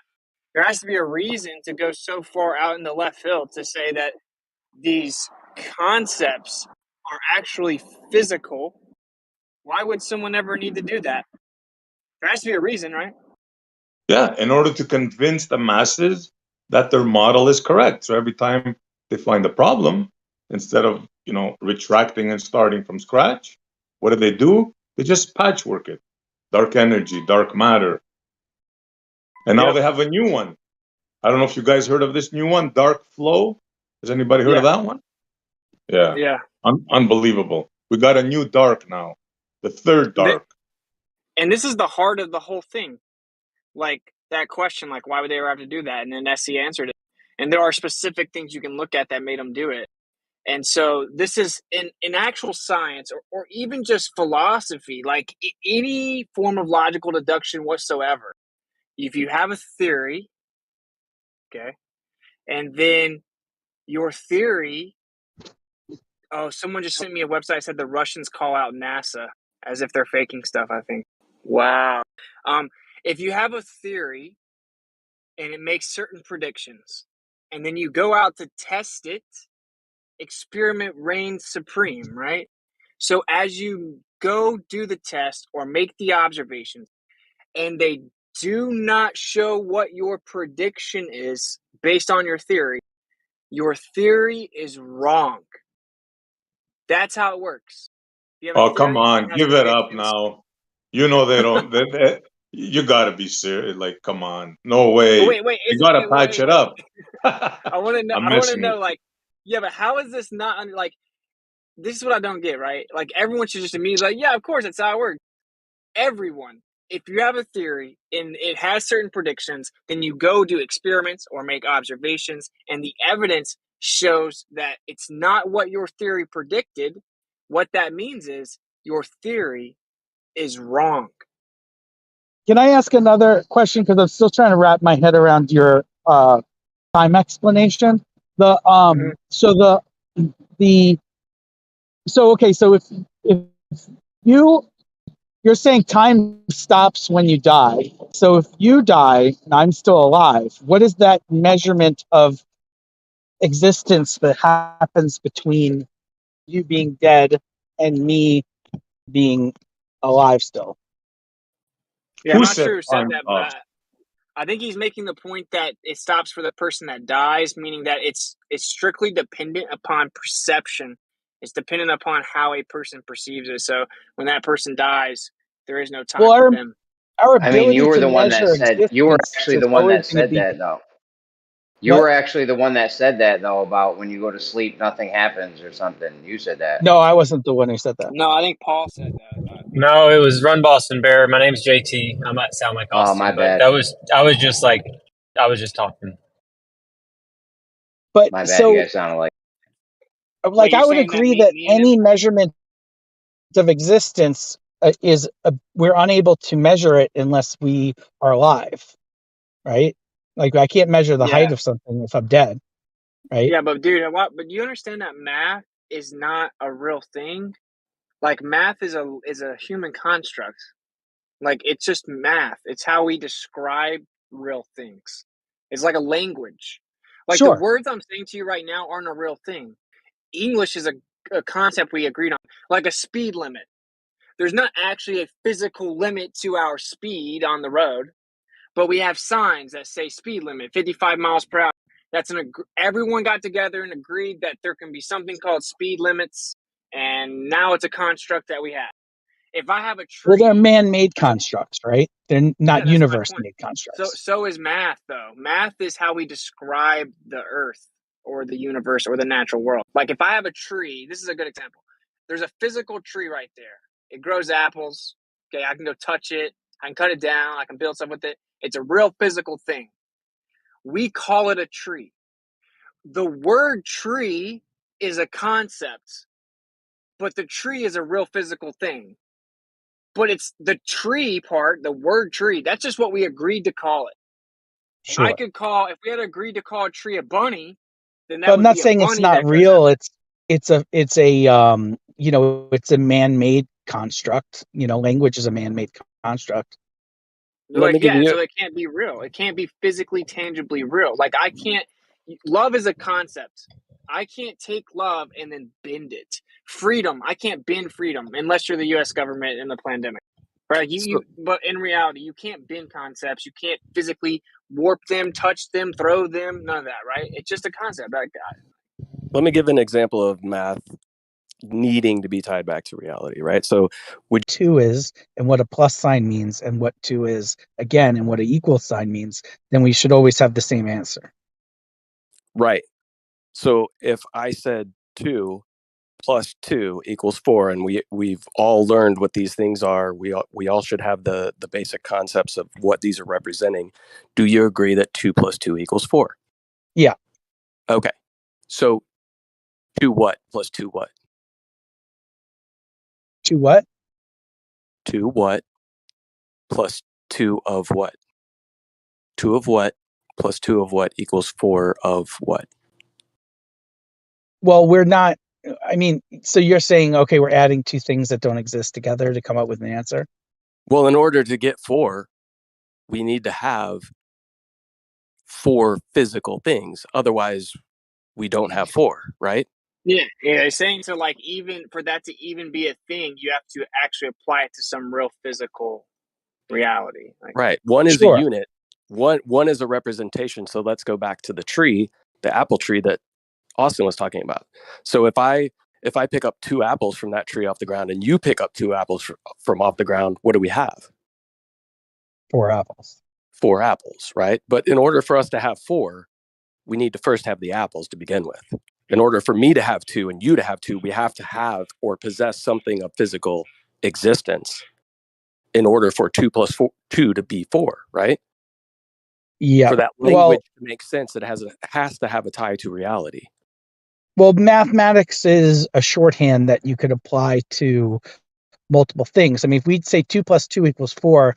There has to be a reason to go so far out in the left field to say that these concepts are actually physical. Why would someone ever need to do that? There has to be a reason, right? Yeah, in order to convince the masses that their model is correct. So every time they find a problem, instead of, retracting and starting from scratch, what do? They just patchwork it. Dark energy, dark matter. And now they have a new one. I don't know if you guys heard of this new one, dark flow. Has anybody heard of that one? Yeah. Yeah. Unbelievable. We got a new dark now. The third dark. And this is the heart of the whole thing. Like that question, like why would they ever have to do that? And then SC answered it. And there are specific things you can look at that made them do it. And so this is in actual science or even just philosophy, like any form of logical deduction whatsoever. If you have a theory, okay, and then your theory, someone just sent me a website that said the Russians call out NASA as if they're faking stuff, I think. Wow. If you have a theory and it makes certain predictions, and then you go out to test it, experiment reigns supreme, right? So as you go do the test or make the observations, and they do not show what your prediction is based on your theory is wrong. That's how it works. Oh, come on. Give it up now. You know they don't. You got to be serious. Like, come on. No way. Wait. You got to patch it up. I want to know. I'm I want to messing know. with Like, yeah, but how is this not like? This is what I don't get. Right? Like, everyone should just immediately like, yeah, of course, that's how it works. Everyone, if you have a theory and it has certain predictions, then you go do experiments or make observations, and the evidence shows that it's not what your theory predicted. What that means is your theory is wrong. Can I ask another question? Because I'm still trying to wrap my head around your time explanation. So if you're saying time stops when you die. So if you die and I'm still alive, what is that measurement of existence that happens between you being dead and me being alive still. Yeah, I'm not sure who said that, but I think he's making the point that it stops for the person that dies, meaning that it's strictly dependent upon perception. It's dependent upon how a person perceives it. So when that person dies, there is no time for them. Our I mean, ability you were to the one that measure said you were existence actually is the one always that going to said be. that though. You were actually the one that said that though about when you go to sleep, nothing happens or something. You said that. No, I wasn't the one who said that. No, I think Paul said that. No, it was Run Boston Bear. My name's JT. I might sound like Austin, my but bad. I was just talking. But My bad. so, You guys sounded like. like, I would agree that any measurement of existence we're unable to measure it unless we are alive, right? Like, I can't measure the height of something if I'm dead, right? Yeah, but dude, but you understand that math is not a real thing? Like math is a human construct. Like it's just math. It's how we describe real things. It's like a language. Like the words I'm saying to you right now aren't a real thing. English is a concept we agreed on, like a speed limit. There's not actually a physical limit to our speed on the road, but we have signs that say speed limit, 55 miles per hour. Everyone got together and agreed that there can be something called speed limits, and now it's a construct that we have. If I have a tree, well, they're man-made constructs, right? They're not universe-made constructs. So is math, though. Math is how we describe the earth or the universe or the natural world. Like if I have a tree, this is a good example. There's a physical tree right there. It grows apples. Okay, I can go touch it. I can cut it down. I can build stuff with it. It's a real physical thing. We call it a tree. The word tree is a concept, but the tree is a real physical thing. But it's the tree part, the word tree, that's just what we agreed to call it. Sure. I could call, if we had agreed to call a tree a bunny, then that But I'm would not be a saying bunny it's not that goes real. It's a it's a man-made construct. Language is a man-made construct. Like, yeah, so it can't be real. It can't be physically, tangibly real. Like love is a concept. I can't take love and then bend it. Freedom, I can't bend freedom unless you're the U.S. government in the pandemic. Right? But in reality, you can't bend concepts. You can't physically warp them, touch them, throw them. None of that, right? It's just a concept. Let me give an example of math needing to be tied back to reality, right? So would 2 is and what a plus sign means and what 2 is again and what an equal sign means, then we should always have the same answer. Right. So if I said 2 plus 2 equals 4, and we've all learned what these things are, we all should have the basic concepts of what these are representing. Do you agree that 2 plus 2 equals 4? Yeah. Okay. So 2 what plus 2 what? 2 what? 2 what plus 2 of what? 2 of what plus 2 of what equals 4 of what? Well, we're not. I mean, so you're saying, okay, we're adding 2 things that don't exist together to come up with an answer? Well, in order to get 4, we need to have 4 physical things. Otherwise, we don't have 4, right? Yeah. It's saying so. Like even for that to even be a thing, you have to actually apply it to some real physical reality. Right. One is a unit. One is a representation. So let's go back to the tree, the apple tree that Austin was talking about. So if I pick up 2 apples from that tree off the ground and you pick up 2 apples from off the ground, what do we have? 4 apples. 4 apples, right? But in order for us to have 4, we need to first have the apples to begin with. In order for me to have 2 and you to have 2, we have to have or possess something of physical existence in order for 2 plus 2 to be 4, right? Yeah. For that language to make sense, it has to have a tie to reality. Well, mathematics is a shorthand that you could apply to multiple things. I mean, if we'd say 2 plus 2 equals 4,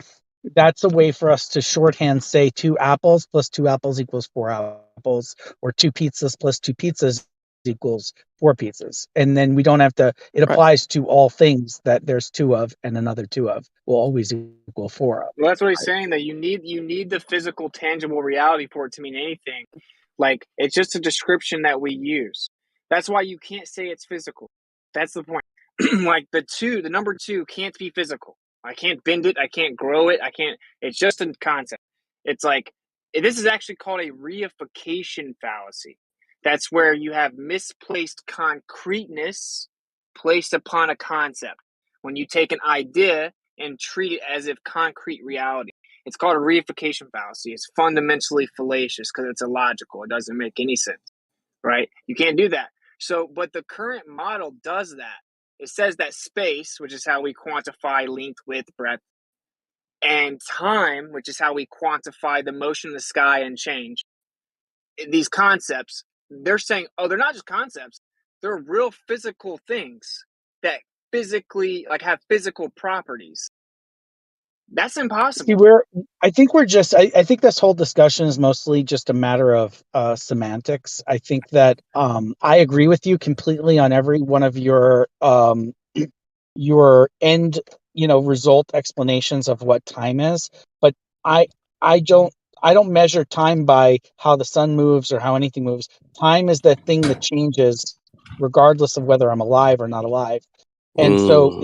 that's a way for us to shorthand say 2 apples plus 2 apples equals 4 apples, or 2 pizzas plus 2 pizzas equals 4 pizzas. And then we don't have to, it applies to all things that there's 2 of and another 2 of will always equal 4 of. Well, that's what he's saying, that you need the physical, tangible reality for it to mean anything. Like, it's just a description that we use. That's why you can't say it's physical. That's the point. Like the number 2 can't be physical. I can't bend it. I can't grow it. It's just a concept. It's like, this is actually called a reification fallacy. That's where you have misplaced concreteness placed upon a concept. When you take an idea and treat it as if concrete reality. It's called a reification fallacy. It's fundamentally fallacious because it's illogical. It doesn't make any sense, right? You can't do that. So, but the current model does that. It says that space, which is how we quantify length, width, breadth, and time, which is how we quantify the motion of the sky and change, these concepts, they're saying, oh, they're not just concepts. They're real physical things that physically, like, have physical properties. That's impossible. See, I think this whole discussion is mostly just a matter of semantics. I think that I agree with you completely on every one of your end, result explanations of what time is, but I don't measure time by how the sun moves or how anything moves. Time is the thing that changes regardless of whether I'm alive or not alive. And so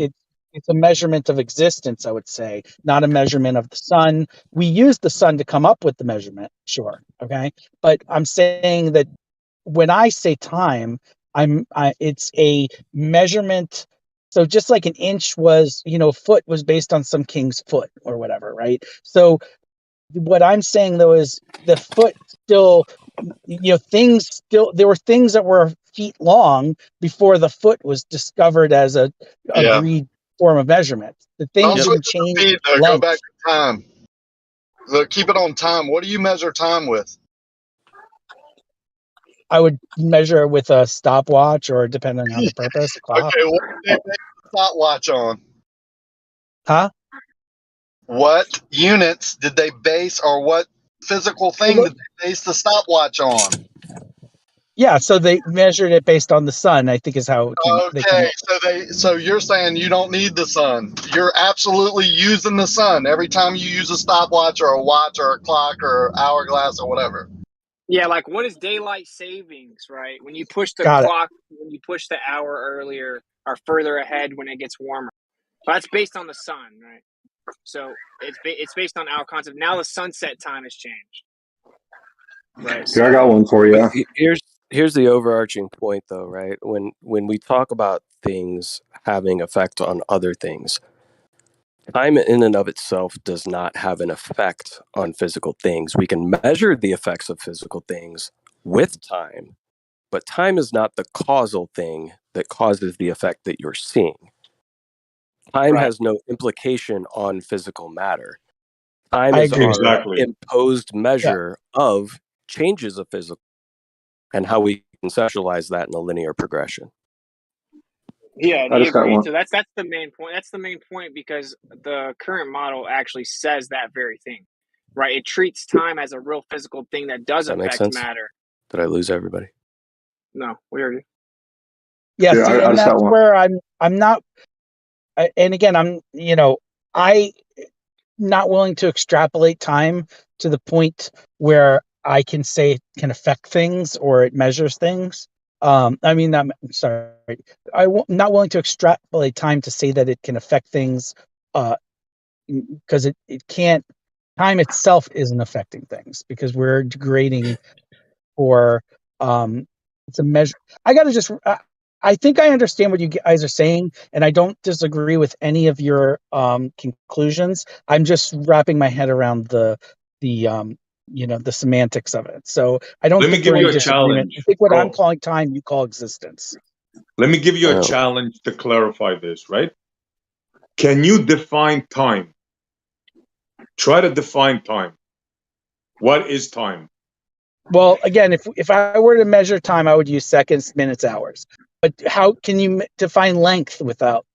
it's a measurement of existence, I would say, not a measurement of the sun. We use the sun to come up with the measurement, sure, okay? But I'm saying that when I say time, it's a measurement. So just like an inch was, foot was based on some king's foot or whatever, right? So what I'm saying though is the foot still, there were things that were feet long before the foot was discovered as a agreed form of measurement. The thing Don't didn't switch to change speed though. Go length. back to time. Look, keep it on time. What do you measure time with? I would measure with a stopwatch or depending on the purpose, a clock. Okay, what did they base the stopwatch on? Huh? What units did they base, or what physical thing did they base the stopwatch on? Yeah, so they measured it based on the sun, I think is how they came Okay, up. so you're saying you don't need the sun. You're absolutely using the sun every time you use a stopwatch or a watch or a clock or hourglass or whatever. Yeah, like, what is daylight savings, right? When you push the Got it. clock, when you push the hour earlier or further ahead when it gets warmer. Well, that's based on the sun, right? So it's based on our concept. Now the sunset time has changed, right? Here, I got one for you. Here's the overarching point, though, right? When we talk about things having effect on other things, time in and of itself does not have an effect on physical things. We can measure the effects of physical things with time, but time is not the causal thing that causes the effect that you're seeing. Time has no implication on physical matter. Time I is agree. our imposed measure of changes of physical and how we conceptualize that in a linear progression. Yeah, I he just got agreed. one. So that's the main point. That's the main point because the current model actually says that very thing, right? It treats time as a real physical thing that does Does that make affect sense? matter. Did I lose everybody? No, we heard you. Yeah, Yeah, see, I and just got that's one. where I'm not, and again, I not willing to extrapolate time to the point where I can say it can affect things or it measures things. I'm not willing to extrapolate time to say that it can affect things, because it can't. Time itself isn't affecting things because we're degrading for it's a measure. I think I understand what you guys are saying, and I don't disagree with any of your conclusions. I'm just wrapping my head around the semantics of it. So I don't Let me think give we're you in a disagreement. challenge. I think what I'm Bro, calling time, you call existence. let me give you a Oh. challenge to clarify this, right? Can you define time? Try to define time. What is time? Well, again, if I were to measure time, I would use seconds, minutes, hours. But how can you define length without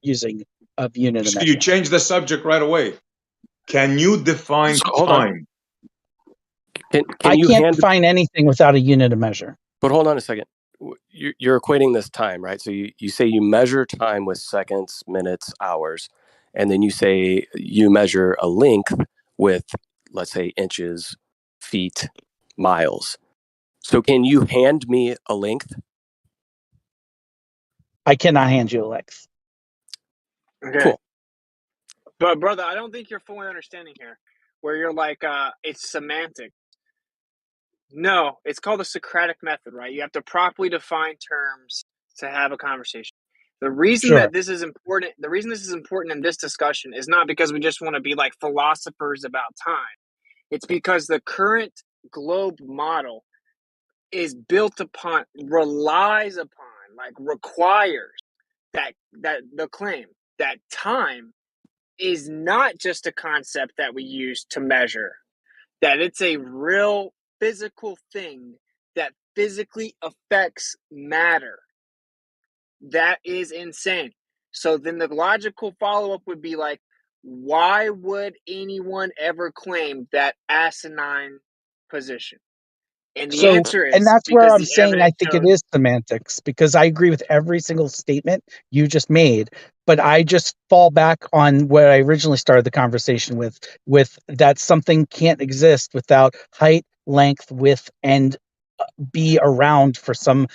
using a unit of So you measurement? change the subject right away. Can you define So, hold on. time? Can I you can't define anything without a unit of measure. But hold on a second. You're equating this time, right? So you say you measure time with seconds, minutes, hours, and then you say you measure a length with, let's say, inches, feet, miles. So can you hand me a length? I cannot hand you a length. Okay. Cool. But brother, I don't think you're fully understanding here, where you're like, it's semantic. No, it's called the Socratic method, right? You have to properly define terms to have a conversation. The reason Sure. that this is important, the reason this is important in this discussion is not because we just want to be like philosophers about time. It's because the current globe model is built upon, relies upon, like requires that the claim that time is not just a concept that we use to measure, that it's a real physical thing that physically affects matter. That is insane. So then the logical follow-up would be like, why would anyone ever claim that asinine position? And the answer And is that's where because I'm the saying I evidence think it shows. is semantics, because I agree with every single statement you just made, but I just fall back on what I originally started the conversation with that something can't exist without height, length, width, and be around for some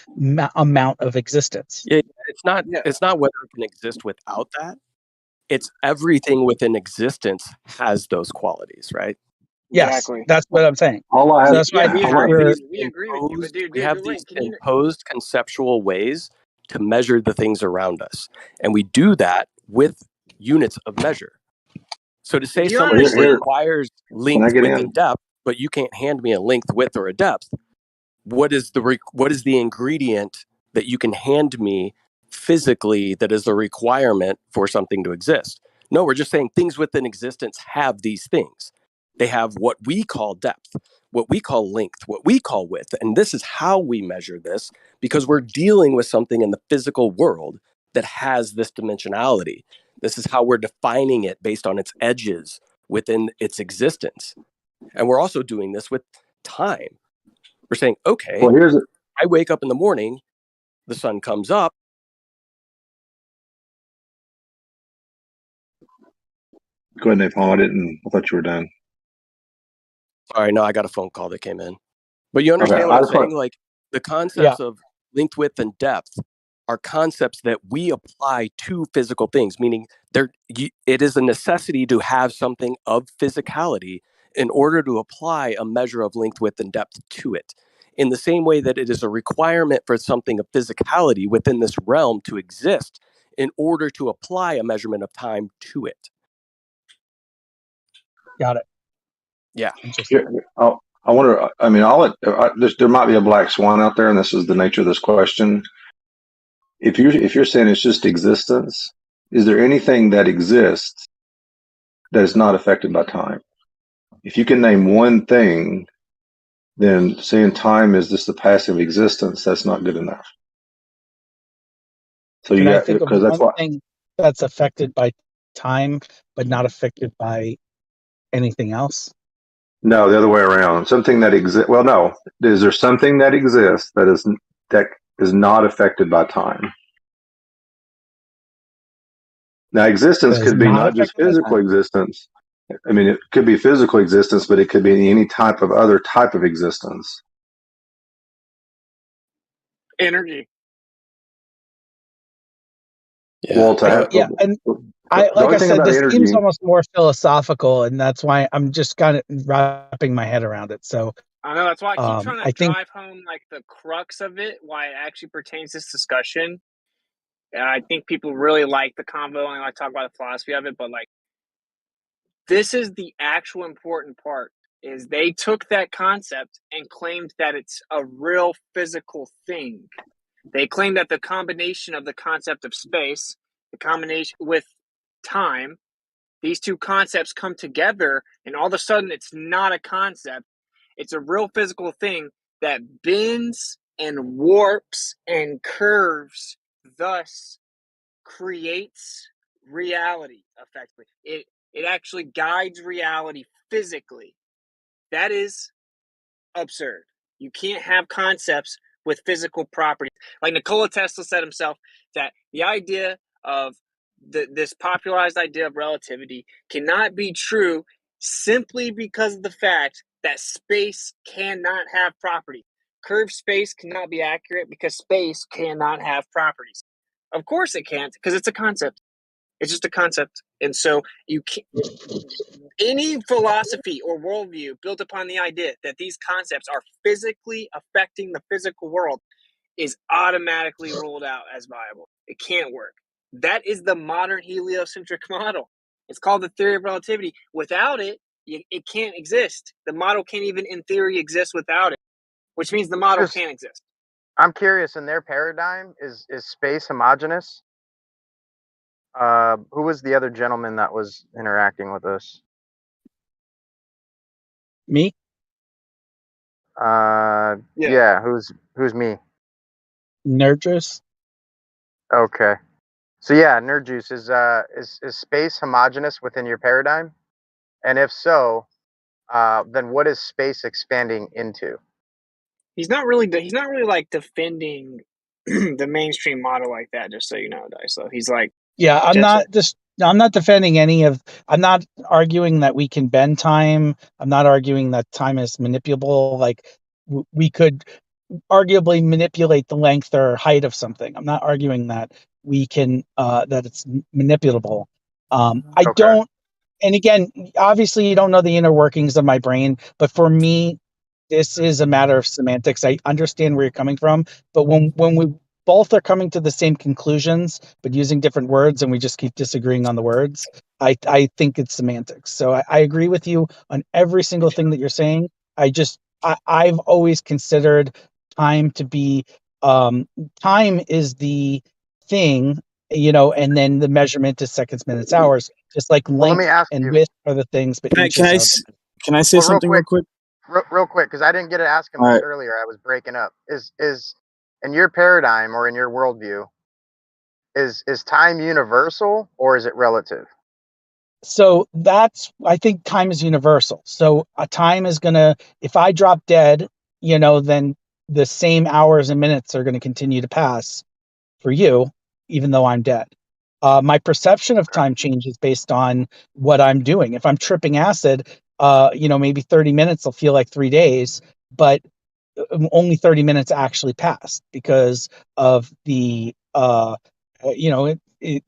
amount of existence. Yeah, it's not whether it can exist without that. It's everything within existence has those qualities, right? Yes, that's what I'm saying. All I So have, that's why I We think agree we're with you. We agree with you. But We have these wait, can you? imposed conceptual ways to measure the things around us, and we do that with units of measure. So to say Do you something understand? requires Can I length, get width, in? and depth, but you can't hand me a length, width, or a depth, what is the ingredient that you can hand me physically that is a requirement for something to exist? No, we're just saying things within existence have these things. They have what we call depth, what we call length, what we call width. And this is how we measure this, because we're dealing with something in the physical world that has this dimensionality. This is how we're defining it based on its edges within its existence. And we're also doing this with time. We're saying, okay, Well, here's it. I wake up in the morning, the sun comes up. Go ahead, Napalm. I thought you were done. Sorry, no, I got a phone call that came in. But you Okay, understand what I I'm just want. saying? Like the concepts of length, width, and depth are concepts that we apply to physical things, meaning it is a necessity to have something of physicality in order to apply a measure of length, width, and depth to it. In the same way that it is a requirement for something of physicality within this realm to exist in order to apply a measurement of time to it. Got it. Yeah. I wonder. I mean, there might be a black swan out there, and this is the nature of this question. If you're saying it's just existence, is there anything that exists that is not affected by time? If you can name one thing, then saying time is just a passive existence, that's not good enough. So Can you I got, think of because that's one why. thing that's affected by time but not affected by anything else? No, the other way around. Something that exists. Well, no. Is there something that exists that is not affected by time? Now, existence That is could be not not just affected by physical time. existence. I mean, it could be physical existence, but it could be any type of other type of existence. Energy. Yeah. Well, to have, and the like only I thing said, about this seems energy. almost more philosophical, and that's why I'm just kind of wrapping my head around it. So I know, that's why I keep trying to I think drive home like the crux of it, why it actually pertains to this discussion. And I think people really like the convo and like talk about the philosophy of it, but like this is the actual important part, is they took that concept and claimed that it's a real physical thing. They claim that the combination of the concept of space, the combination with time, these two concepts come together, and all of a sudden it's not a concept. It's a real physical thing that bends and warps and curves, thus creates reality effectively. It actually guides reality physically. That is absurd. You can't have concepts with physical properties. Like Nikola Tesla said himself, that the idea of this popularized idea of relativity cannot be true simply because of the fact that space cannot have property. curved space cannot be accurate because space cannot have properties. Of course it can't, because it's a concept. It's just a concept. And so you can't, any philosophy or worldview built upon the idea that these concepts are physically affecting the physical world is automatically ruled out as viable. It can't work. That is the modern heliocentric model. It's called the theory of relativity. Without it, it can't exist. The model can't even, in theory, exist without it, which means the model can't exist. I'm curious, in their paradigm, is space homogeneous? Who was the other gentleman that was interacting with us? Me? Yeah. Who's me? Nerdjus? Okay. So yeah, Nerd Juice, is space homogeneous within your paradigm? And if so, then what is space expanding into? He's not really like defending the mainstream model like that. Just so you know, Dice. So he's like, Yeah, I'm not defending any of. I'm not arguing that we can bend time. I'm not arguing that time is manipulable. Like we could arguably manipulate the length or height of something. I'm not arguing that we can that it's manipulable. I don't. And again, obviously, you don't know the inner workings of my brain, but for me, this is a matter of semantics. I understand where you're coming from, but when we both are coming to the same conclusions but using different words and we just keep disagreeing on the words, I think it's semantics. So I agree with you on every single thing that you're saying. I've always considered time to be time is the thing, and then the measurement is seconds, minutes, hours, just like Well, let me length ask and you. width are the things, but Can inches I, are. can I say Well, something real quick? Real quick, because I didn't get to ask him All this right. earlier. I was breaking up. Is in your paradigm or in your worldview, is time universal or is it relative? So I think time is universal. So a time is gonna, if I drop dead, then the same hours and minutes are gonna continue to pass for you, even though I'm dead. My perception of time changes based on what I'm doing. If I'm tripping acid, maybe 30 minutes will feel like 3 days, but only 30 minutes actually passed because of the,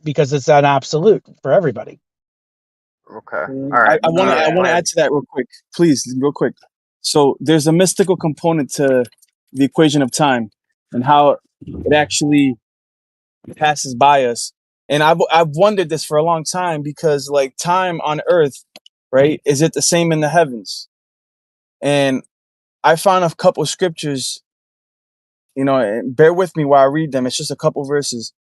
because it's an absolute for everybody. Okay. All I right. want to add to that real quick, please, real quick. So there's a mystical component to the equation of time and how it actually passes by us. And I've wondered this for a long time because like time on Earth, right? Is it the same in the heavens? And I found a couple of scriptures, and bear with me while I read them. It's just a couple verses.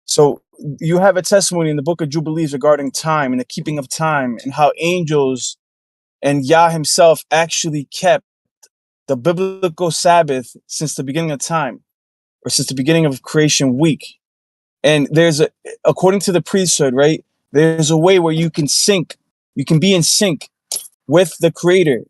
So you have a testimony in the book of Jubilees regarding time and the keeping of time and how angels and Yah himself actually kept the biblical Sabbath since the beginning of time, or since the beginning of creation week. And according to the priesthood, right, there's a way where you can be in sync with the creator,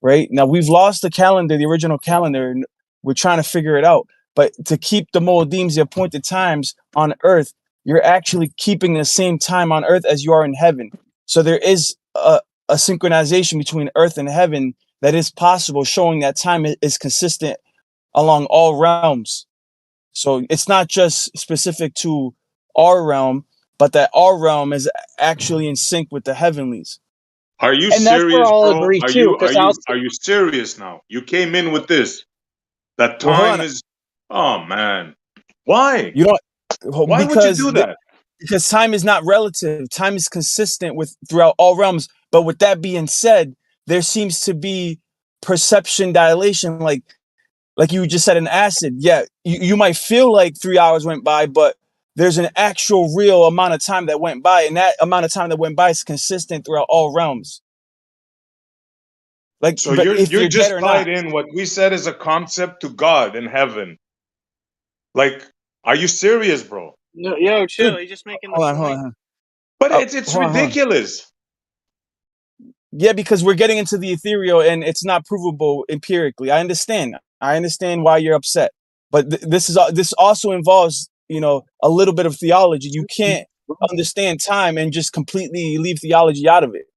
right? Now we've lost the original calendar, and we're trying to figure it out. But to keep the Moedims, the appointed times on earth, you're actually keeping the same time on earth as you are in heaven. So there is a synchronization between earth and heaven that is possible, showing that time is consistent along all realms. So it's not just specific to our realm, but that our realm is actually in sync with the heavenlies. Are you And that's where serious, I'll bro? agree too, because Are you serious now? You came in with this. That Well, hold time on. is. Oh man, why? You don't Why would you do that? Because time is not relative. Time is consistent throughout all realms. But with that being said, there seems to be perception dilation, like you just said in acid. Yeah, you might feel like 3 hours went by, but there's an actual real amount of time that went by, and that amount of time that went by is consistent throughout all realms. Like, So but if you're you're dead just or tied not, in what we said is a concept to God in heaven. Like, are you serious, bro? No, yo, chill. Dude, He's just making the hold point. on. But it's Hold on. ridiculous. Yeah, because we're getting into the ethereal and it's not provable empirically. I understand why you're upset, but this also involves a little bit of theology. You can't understand time and just completely leave theology out of it.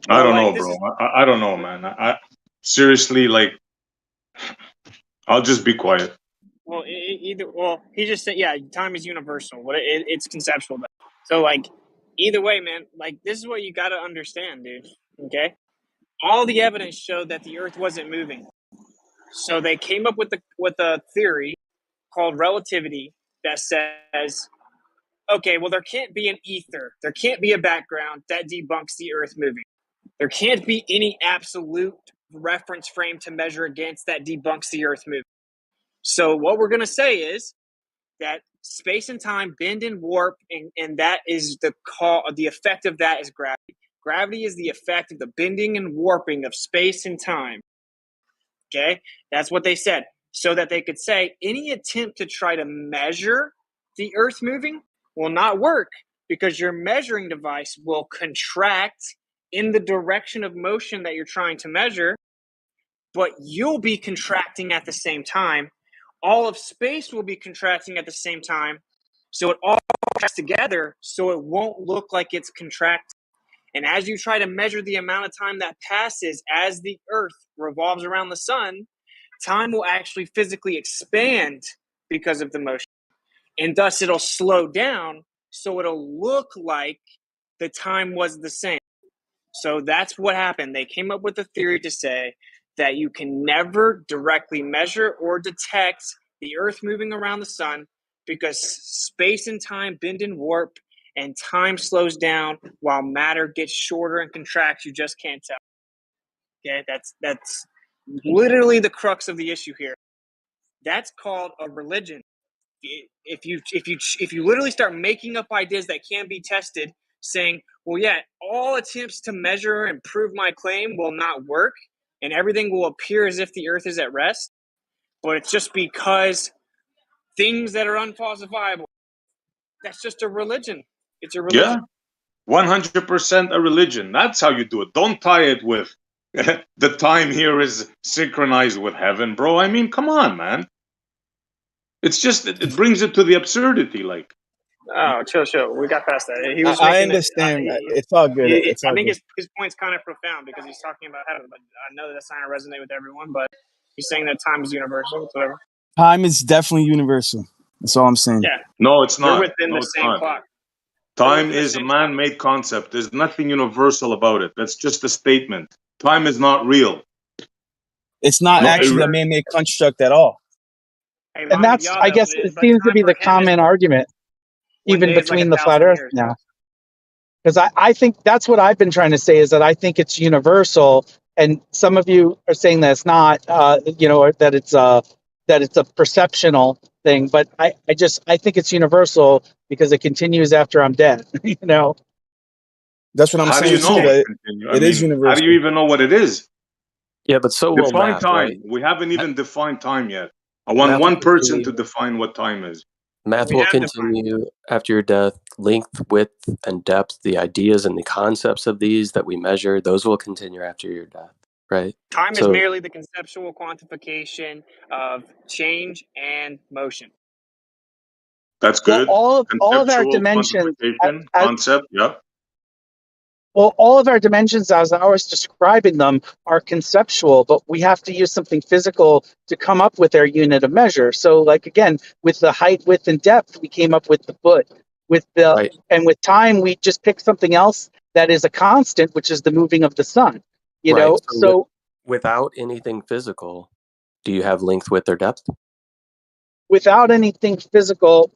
I don't like, know, bro. I don't know, man. I seriously, like, I'll just be quiet. Well, he just said, yeah, time is universal. It's conceptual. So, like, either way, man, like, this is what you got to understand, dude. Okay, all the evidence showed that the Earth wasn't moving. So they came up with a theory called relativity that says, okay, well, there can't be an ether, there can't be a background that debunks the Earth moving. There can't be any absolute reference frame to measure against that debunks the Earth moving. So what we're going to say is that space and time bend and warp, and that is the effect of that is gravity. Gravity is the effect of the bending and warping of space and time. Okay, that's what they said, so that they could say any attempt to try to measure the Earth moving will not work because your measuring device will contract in the direction of motion that you're trying to measure, but you'll be contracting at the same time. All of space will be contracting at the same time, so it all comes together, so it won't look like it's contracting. And as you try to measure the amount of time that passes as the Earth revolves around the sun, time will actually physically expand because of the motion. And thus it'll slow down, so it'll look like the time was the same. So that's what happened. They came up with a theory to say that you can never directly measure or detect the Earth moving around the sun because space and time bend and warp, and time slows down while matter gets shorter and contracts. You just can't tell. Okay, that's literally the crux of the issue here. That's called a religion. If you literally start making up ideas that can be tested, saying, well, yeah, all attempts to measure and prove my claim will not work, and everything will appear as if the Earth is at rest, but it's just because things that are unfalsifiable. That's just a religion. It's a religion. Yeah, 100% a religion. That's how you do it. Don't tie it with the time here is synchronized with heaven, bro. I mean, come on, man. It's just it brings it to the absurdity, like. Oh, chill. We got past that. He was I making understand. It's all good. It's all I think good. his point's kind of profound because he's talking about heaven, but I know that's not going to resonate with everyone, but he's saying that time is universal. It's whatever. Time is definitely universal. That's all I'm saying. Yeah. No, it's They're not. within No, the it's same not. clock. Time is a man-made concept. There's nothing universal about it. That's just a statement. Time is not real. It's not actually a man-made construct at all. Hey, And that's, I guess, it seems to be the common argument, even between the flat Earth now. Because I think that's what I've been trying to say, is that I think it's universal, and some of you are saying that it's not, or that it's a perceptional thing. But I think it's universal because it continues after I'm dead. That's what I'm How do saying you know? too. That I it is mean, universal. how do you even know what it is? Yeah, but so will Define math, time. right? We haven't even defined time yet. I want Math one will person to continue. define what time is. Math will continue after your death. Length, width, and depth, the ideas and the concepts of these that we measure, those will continue after your death, right? Time is merely the conceptual quantification of change and motion. That's good. Well, all of our Conceptual dimensions, quantification, concept, yeah. well, all of our dimensions, as I was describing them, are conceptual, but we have to use something physical to come up with our unit of measure. So, like, again, with the height, width, and depth, we came up with the foot. And with time, we just picked something else that is a constant, which is the moving of the sun. You know, so without anything physical, do you have length, width, or depth? Without anything physical,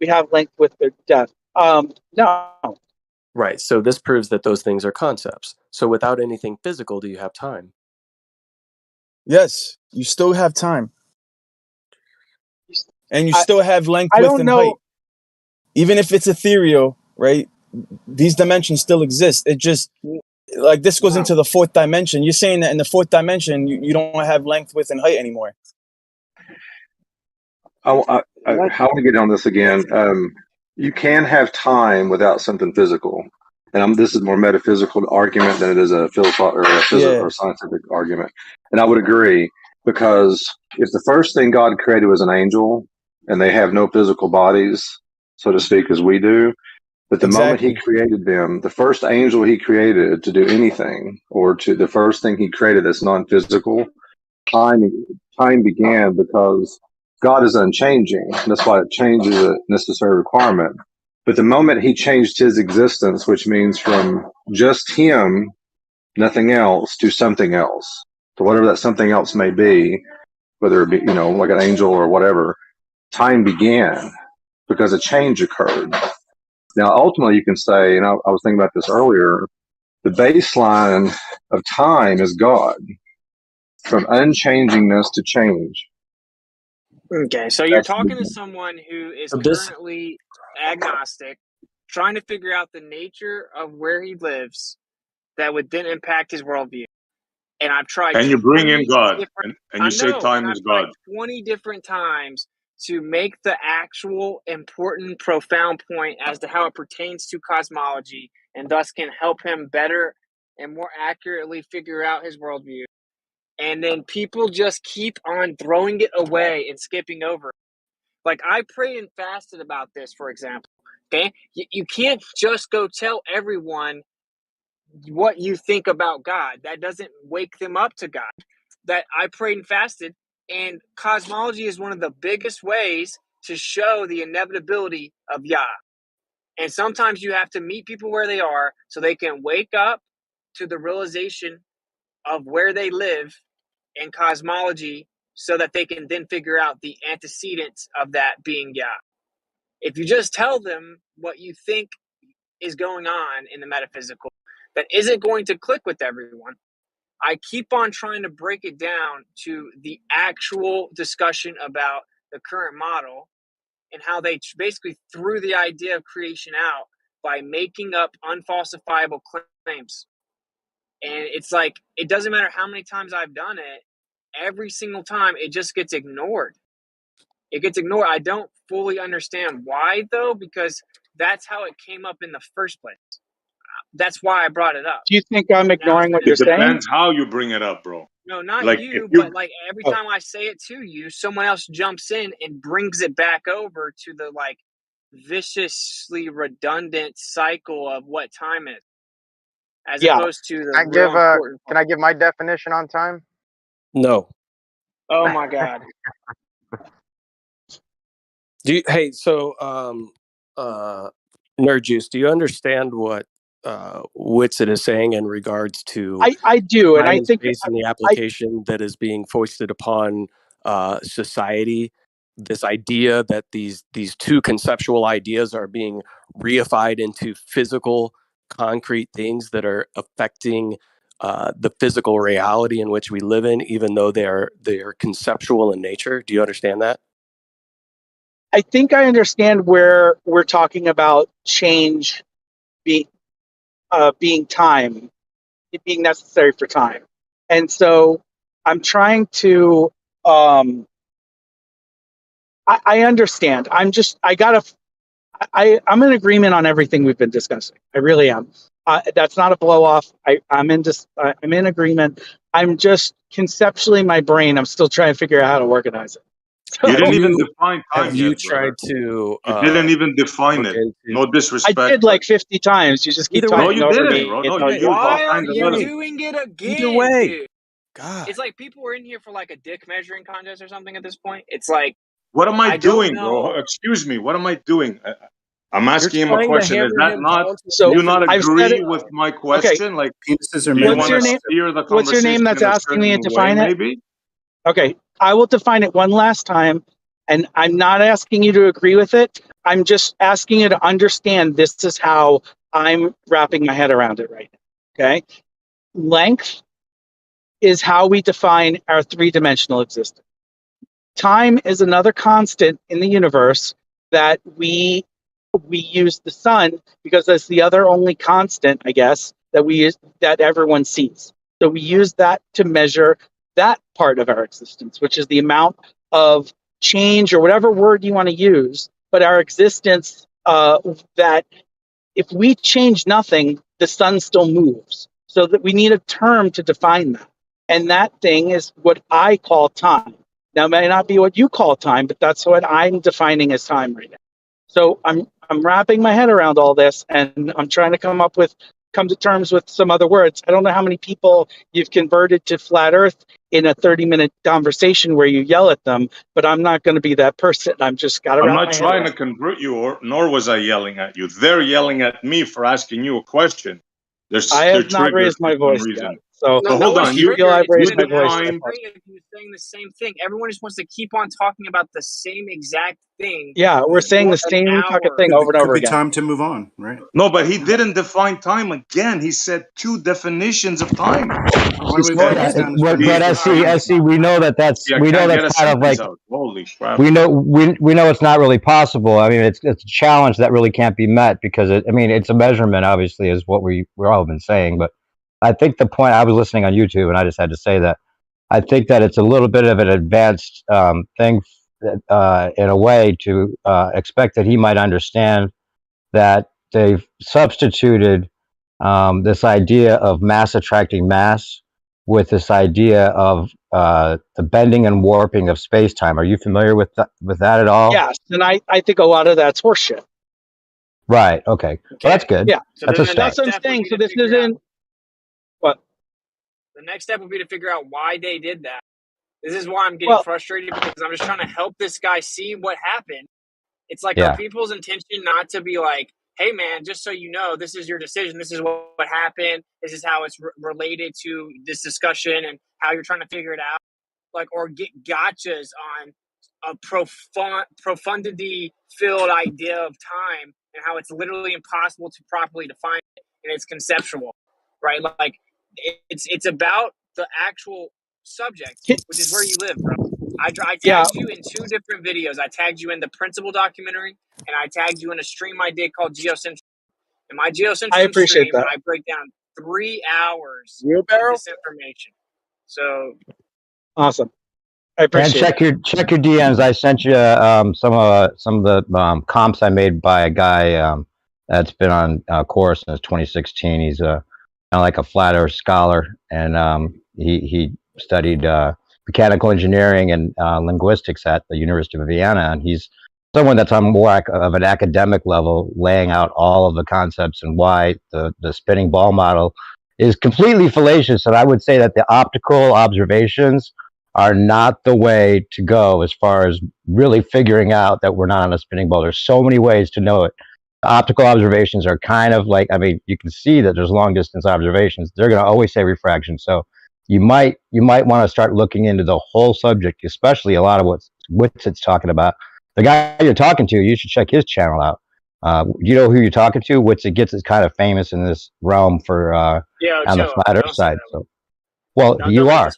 we have length, width, or depth. No. Right. So this proves that those things are concepts. So without anything physical, do you have time? Yes, you still have time. And you still have length, width, and height. Even if it's ethereal, right? These dimensions still exist. It just, like, this goes into the fourth dimension. You're saying that in the fourth dimension, you don't have length, width, and height anymore. I want to get on this again. You can have time without something physical. And this is more metaphysical argument than it is a philosophical or a physical or scientific argument. And I would agree, because if the first thing God created was an angel and they have no physical bodies, so to speak, as we do, but the moment he created them, the first angel he created to do anything, or the first thing he created that's non-physical, time time began because God is unchanging. That's why change is a necessary requirement. But the moment he changed his existence, which means from just him, nothing else, to something else, to whatever that something else may be, whether it be, like an angel or whatever, time began because a change occurred. Now, ultimately, you can say, and I was thinking about this earlier, the baseline of time is God, from unchangingness to change. Okay, so you're talking to someone who is currently agnostic, trying to figure out the nature of where he lives that would then impact his worldview. And I've tried And you bring 20 in God, different, and you say time is I've tried God. 20 different times to make the actual important, profound point as to how it pertains to cosmology and thus can help him better and more accurately figure out his worldview. And then people just keep on throwing it away and skipping over it. Like, I prayed and fasted about this, for example. Okay? You can't just go tell everyone what you think about God. That doesn't wake them up to God. That I prayed and fasted, and cosmology is one of the biggest ways to show the inevitability of Yah. And sometimes you have to meet people where they are so they can wake up to the realization of where they live in cosmology so that they can then figure out the antecedents of that being Yah. If you just tell them what you think is going on in the metaphysical, that isn't going to click with everyone. I keep on trying to break it down to the actual discussion about the current model and how they basically threw the idea of creation out by making up unfalsifiable claims. And it's like, it doesn't matter how many times I've done it, every single time it just gets ignored. It gets ignored. I don't fully understand why, though, because that's how it came up in the first place. That's why I brought it up. Do you think I'm ignoring what you're It saying? depends how you bring it up, bro. No, not Like, you, if you but like every time I say it to you, someone else jumps in and brings it back over to the like viciously redundant cycle of what time is, as opposed to the real important Can I give my definition on time? No. Oh my God. Hey, so Nerd Juice, do you understand what Whitsitt is saying in regards to I do, and time I and think space and the application that is being foisted upon society? This idea that these two conceptual ideas are being reified into physical, concrete things that are affecting the physical reality in which we live in, even though they are conceptual in nature. Do you understand that? I think I understand where we're talking about change being time, it being necessary for time, and so I'm trying to. I understand. I'm in agreement on everything we've been discussing. I really am. That's not a blow off. I'm in agreement. I'm just conceptually, my brain, I'm still trying to figure out how to organize it. You didn't even define time Have you yet, brother. tried to? You didn't even define look it. into- No disrespect. I did like 50 times. You just keep Either way. talking No, you over didn't, me. bro. It's No, you like, used all Why are kinds of you other. doing it again, Either way. dude? God. It's like people were in here for like a dick measuring contest or something at this point. It's like, What am I don't doing, know. bro? Excuse me. What am I doing? I'm asking him a trying to question. Is hammer that him not? down to So Do you not I've said agree it. with my Okay. question? Like, Penises are do you made What's want your to name? steer the What's your name conversation that's in a asking me to certain way, define it? maybe? Okay, I will define it one last time, and I'm not asking you to agree with it. I'm just asking you to understand this is how I'm wrapping my head around it right now. Okay, length is how we define our three-dimensional existence. Time is another constant in the universe that we use the sun because that's the other only constant, I guess, that we use that everyone sees. So we use that to measure that part of our existence, which is the amount of change or whatever word you want to use, but our existence that if we change nothing, the sun still moves. So that we need a term to define that. And that thing is what I call time. Now, it may not be what you call time, but that's what I'm defining as time right now. So I'm wrapping my head around all this, and I'm trying to come up with come to terms with some other words. I don't know how many people you've converted to flat Earth in a 30-minute conversation where you yell at them, but I'm not going to be that person. I'm just got to I'm wrap not my head trying around to convert you, nor was I yelling at you. They're yelling at me for asking you a question. I They're have not triggered raised for my some voice reason. yet. So But hold on, if you feel I've It's raised been my voice, if you're saying the same thing. Everyone just wants to keep on talking about the same exact thing. yeah, we're saying the for an same fucking hour. thing over and over Could be again. time to move on, right? No, but he didn't define time again. He said two definitions of time. But SC, we know that's Yeah, I we know can't get a that's kind of sentence like out. Holy crap! we know it's not really possible. I mean, it's a challenge that really can't be met because it's a measurement. Obviously, is what we're all been saying. But I think the point, I was listening on YouTube and I just had to say that I think that it's a little bit of an advanced thing in a way to expect that he might understand that they've substituted this idea of mass attracting mass with this idea of the bending and warping of space-time. Are you familiar with that at all? Yes, and I think a lot of that's horseshit. Right. Okay. Well, that's good. Yeah. So That's then a the start. next That's what I'm step would saying. be So to this figure out. isn't what The next step would be to figure out why they did that. This is why I'm getting Well- frustrated because I'm just trying to help this guy see what happened. It's like, Yeah. are people's intention not to be like, hey, man, just so you know, this is your decision. This is what happened. This is how it's related to this discussion and how you're trying to figure it out. Like, or get gotchas on a profundity-filled idea of time and how it's literally impossible to properly define it, and it's conceptual, right? Like, it's about the actual subject, which is where you live, bro. I tagged you in 2 different videos. I tagged you in the Principle documentary, and I tagged you in a stream I did called Geocentrism. In my Geocentrism appreciate stream, that. I break down 3 hours Wheelbarrow? of this information. So Awesome. I And appreciate check your DMs. I sent you some of the comps I made by a guy that's been on course since 2016. He's kind of like a flat Earth scholar, and he studied mechanical engineering and linguistics at the University of Vienna, and he's someone that's on more of an academic level, laying out all of the concepts and why the spinning ball model is completely fallacious. And I would say that the optical observations are not the way to go as far as really figuring out that we're not on a spinning ball. There's so many ways to know it. The optical observations are kind of like, I mean, you can see that there's long distance observations. They're going to always say refraction. So you might want to start looking into the whole subject, especially a lot of what Witset's talking about. The guy you're talking to, you should check his channel out. You know who you're talking to? Witset gets is kind of famous in this realm for on the flat Earth side. So, well, you are.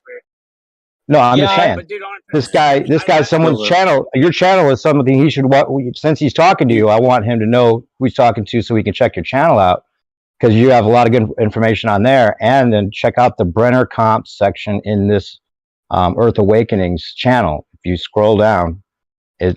No, I'm just saying. This guy's someone's channel. Your channel is something he should watch. Since he's talking to you, I want him to know who he's talking to, so we can check your channel out, because you have a lot of good information on there. And then check out the Brenner comps section in this Earth Awakenings channel. If you scroll down,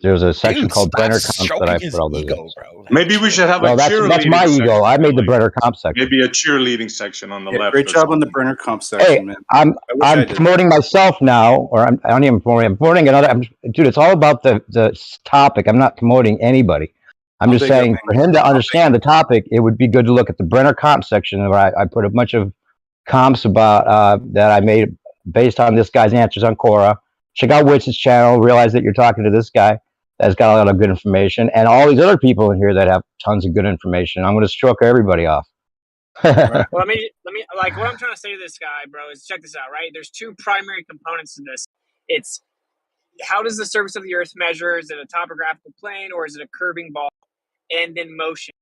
there's a section called Brenner comps that I put all those in. Maybe we should have Well, a that's cheerleading my section. ego. I made the Brenner comp section. Maybe a cheerleading section on the left. Great or job on the something. Brenner comp section, Hey, man. I'm I did promoting myself now, or I don't even promoting. I'm promoting another. Dude, it's all about the topic. I'm not promoting anybody. I'm I'll just big up, saying man. for him to understand the topic, it would be good to look at the Brenner comp section where I put a bunch of comps about that I made based on this guy's answers on Quora. Check out Witch's channel. Realize that you're talking to this guy that's got a lot of good information, and all these other people in here that have tons of good information. I'm going to stroke everybody off. Well, let me like what I'm trying to say to this guy, bro, is check this out, right? There's 2 primary components to this. It's how does the surface of the Earth measure? Is it a topographical plane or is it a curving ball? And then motion.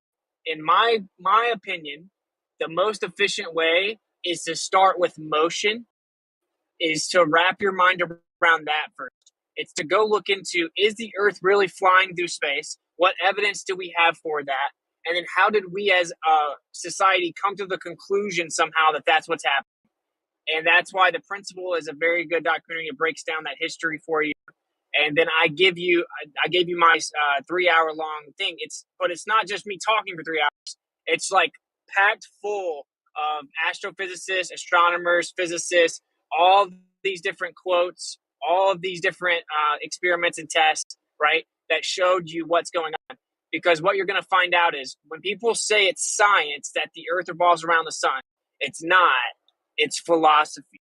In my opinion, the most efficient way is to start with motion, is to wrap your mind around that first. It's to go look into, is the Earth really flying through space? What evidence do we have for that? And then how did we as a society come to the conclusion somehow that that's what's happening? And that's why the Principle is a very good documentary. It breaks down that history for you. And then I gave you my 3-hour long thing. But it's not just me talking for 3 hours. It's like packed full of astrophysicists, astronomers, physicists, all these different quotes, all of these different experiments and tests, right? That showed you what's going on. because what you're going to find out is when people say it's science that the Earth revolves around the sun, it's not. It's philosophy.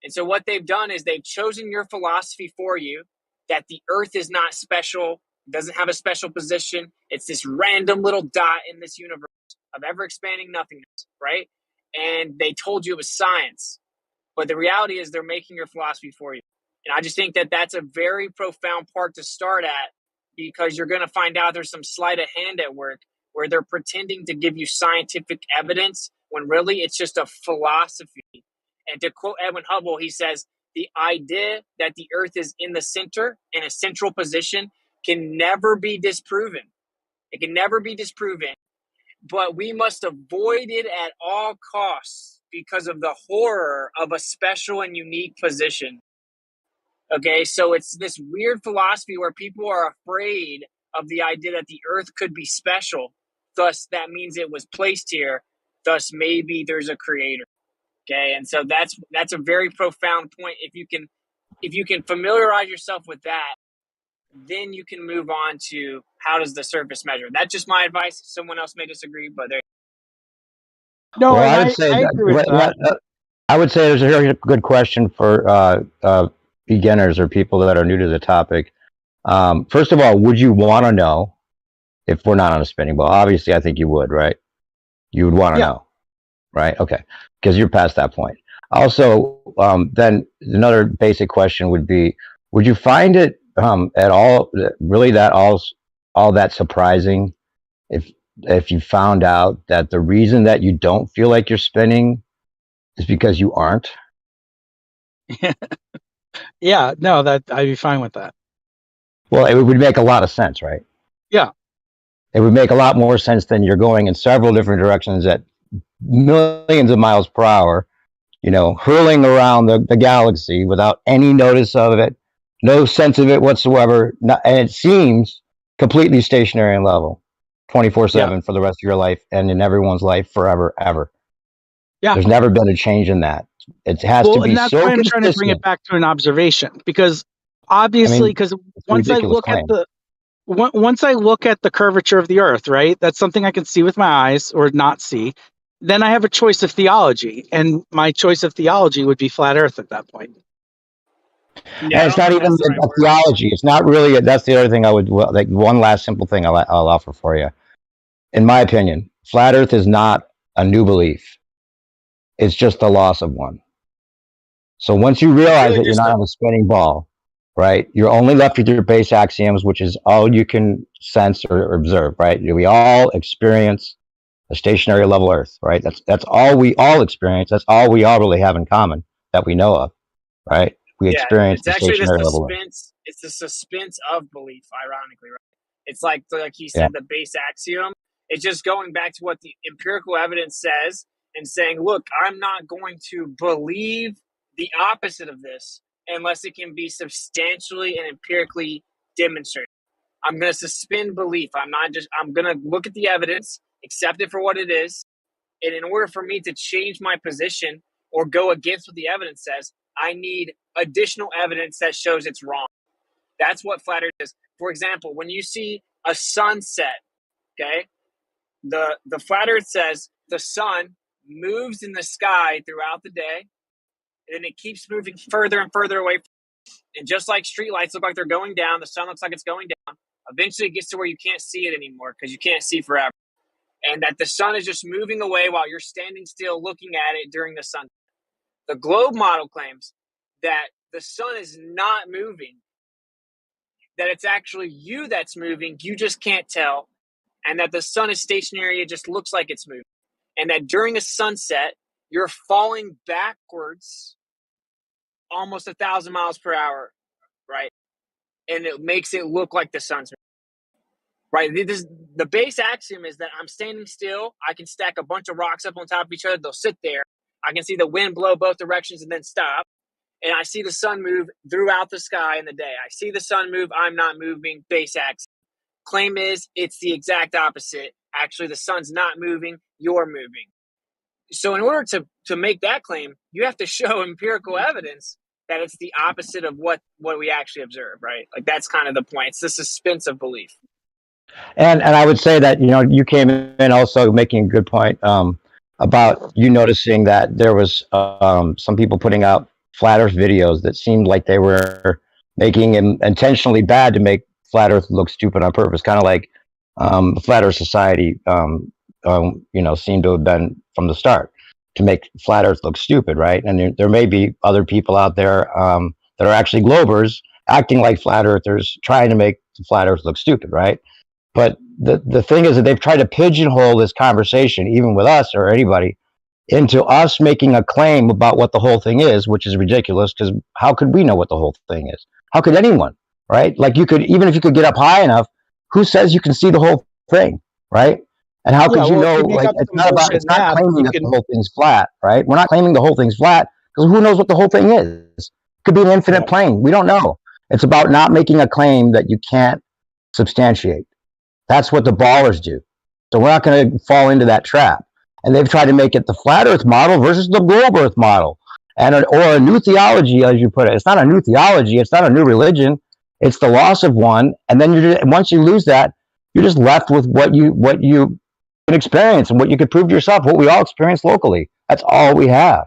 And so what they've done is they've chosen your philosophy for you, that the Earth is not special, doesn't have a special position. It's this random little dot in this universe of ever-expanding nothingness, right? And they told you it was science. But the reality is they're making your philosophy for you. And I just think that that's a very profound part to start at, because you're going to find out there's some sleight of hand at work where they're pretending to give you scientific evidence when really it's just a philosophy. And to quote Edwin Hubble, he says, the idea that the Earth is in the center, in a central position, can never be disproven. It can never be disproven, but we must avoid it at all costs because of the horror of a special and unique position. Okay, so it's this weird philosophy where people are afraid of the idea that the Earth could be special. Thus, that means it was placed here. Thus, maybe there's a creator. Okay, and so that's a very profound point. If you can familiarize yourself with that, then you can move on to how does the surface measure. That's just my advice. Someone else may disagree, but there. Well, I would say I would say there's a very good question for beginners or people that are new to the topic. First of all, would you want to know if we're not on a spinning ball? Obviously, I think you would, right? You would want to know, right? Okay, because you're past that point. Also, then another basic question would be: would you find it at all really that all that surprising if you found out that the reason that you don't feel like you're spinning is because you aren't? Yeah, no, that I'd be fine with that. Well, it would make a lot of sense, right? Yeah. It would make a lot more sense than you're going in several different directions at millions of miles per hour, hurling around the galaxy without any notice of it, no sense of it whatsoever. And it seems completely stationary and level, 24/7 for the rest of your life and in everyone's life forever, ever. Yeah. There's never been a change in that. It has to be and that's so why I'm trying to bring it back to an observation, because obviously, because once I look at the curvature of the Earth, right, that's something I can see with my eyes or not see. Then I have a choice of theology, and my choice of theology would be flat Earth at that point. And it's not even a theology. It's not really. That's the other thing I would like. One last simple thing I'll offer for you. In my opinion, flat Earth is not a new belief. It's just the loss of one. So once you realize that you're not on a spinning ball, right, you're only left with your base axioms, which is all you can sense or observe, right? We all experience a stationary level Earth, right? That's all we all experience. That's all we all really have in common that we know of, right? We experience the stationary level Earth. It's the suspense of belief, ironically, right? It's like he said, the base axiom. It's just going back to what the empirical evidence says and saying, look, I'm not going to believe the opposite of this unless it can be substantially and empirically demonstrated. I'm going to suspend belief. I'm going to look at the evidence, accept it for what it is. And in order for me to change my position or go against what the evidence says, I need additional evidence that shows it's wrong. That's what flat Earth is. For example, when you see a sunset, okay, the flat Earth says the sun moves in the sky throughout the day, and then it keeps moving further and further away. And just like streetlights look like they're going down, the sun looks like it's going down. Eventually it gets to where you can't see it anymore because you can't see forever. And that the sun is just moving away while you're standing still looking at it during the sun. The globe model claims that the sun is not moving, that it's actually you that's moving, you just can't tell, and that the sun is stationary, it just looks like it's moving. And that during a sunset, you're falling backwards almost 1,000 miles per hour, right? And it makes it look like the sun's moving, right? The base axiom is that I'm standing still. I can stack a bunch of rocks up on top of each other. They'll sit there. I can see the wind blow both directions and then stop. And I see the sun move throughout the sky in the day. I see the sun move. I'm not moving. Base axiom. Claim is it's the exact opposite. Actually, the sun's not moving. You're moving. So in order to make that claim, you have to show empirical evidence that it's the opposite of what we actually observe, right? Like that's kind of the point. It's the suspense of belief. And I would say that, you know, you came in also making a good point about you noticing that there was some people putting out flat Earth videos that seemed like they were making intentionally bad to make flat Earth look stupid on purpose, kind of like the Flat Earth Society, you know, seemed to have been from the start to make flat Earth look stupid, right? And there may be other people out there that are actually globers acting like flat earthers, trying to make the flat Earth look stupid, right? But the thing is that they've tried to pigeonhole this conversation, even with us or anybody, into us making a claim about what the whole thing is, which is ridiculous, because how could we know what the whole thing is? How could anyone, right? Like you could, even if you could get up high enough, who says you can see the whole thing, right? And how Yeah, could you well, if know, you make like, up it's some not about, bullshit it's not math, claiming you that can. the whole thing's flat, right? We're not claiming the whole thing's flat, because who knows what the whole thing is? It could be an infinite Yeah. plane. We don't know. It's about not making a claim that you can't substantiate. That's what the ballers do. So we're not going to fall into that trap. And they've tried to make it the flat Earth model versus the globe Earth model, or a new theology, as you put it. It's not a new theology. It's not a new religion. It's the loss of one, and then once you lose that, you're just left with what you can experience and what you could prove to yourself. What we all experience locally. That's all we have.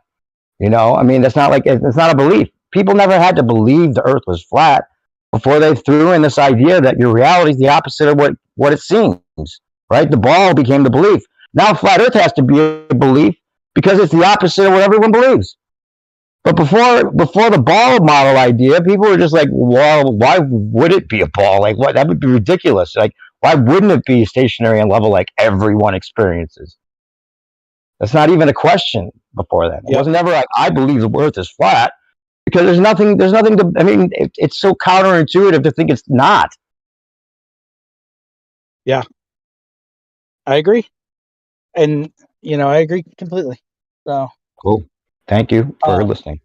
You know, I mean, that's not like it's not a belief. People never had to believe the Earth was flat before they threw in this idea that your reality is the opposite of what it seems. Right? The ball became the belief. Now flat Earth has to be a belief because it's the opposite of what everyone believes. But before the ball model idea, people were just like, well, why would it be a ball? Like, what? That would be ridiculous. Like, why wouldn't it be stationary and level like everyone experiences? That's not even a question before then. It Yep. wasn't ever like, I believe the Earth is flat, because there's nothing to, I mean, it's so counterintuitive to think it's not. Yeah, I agree, and you know, I agree completely. So Cool. Thank you for listening.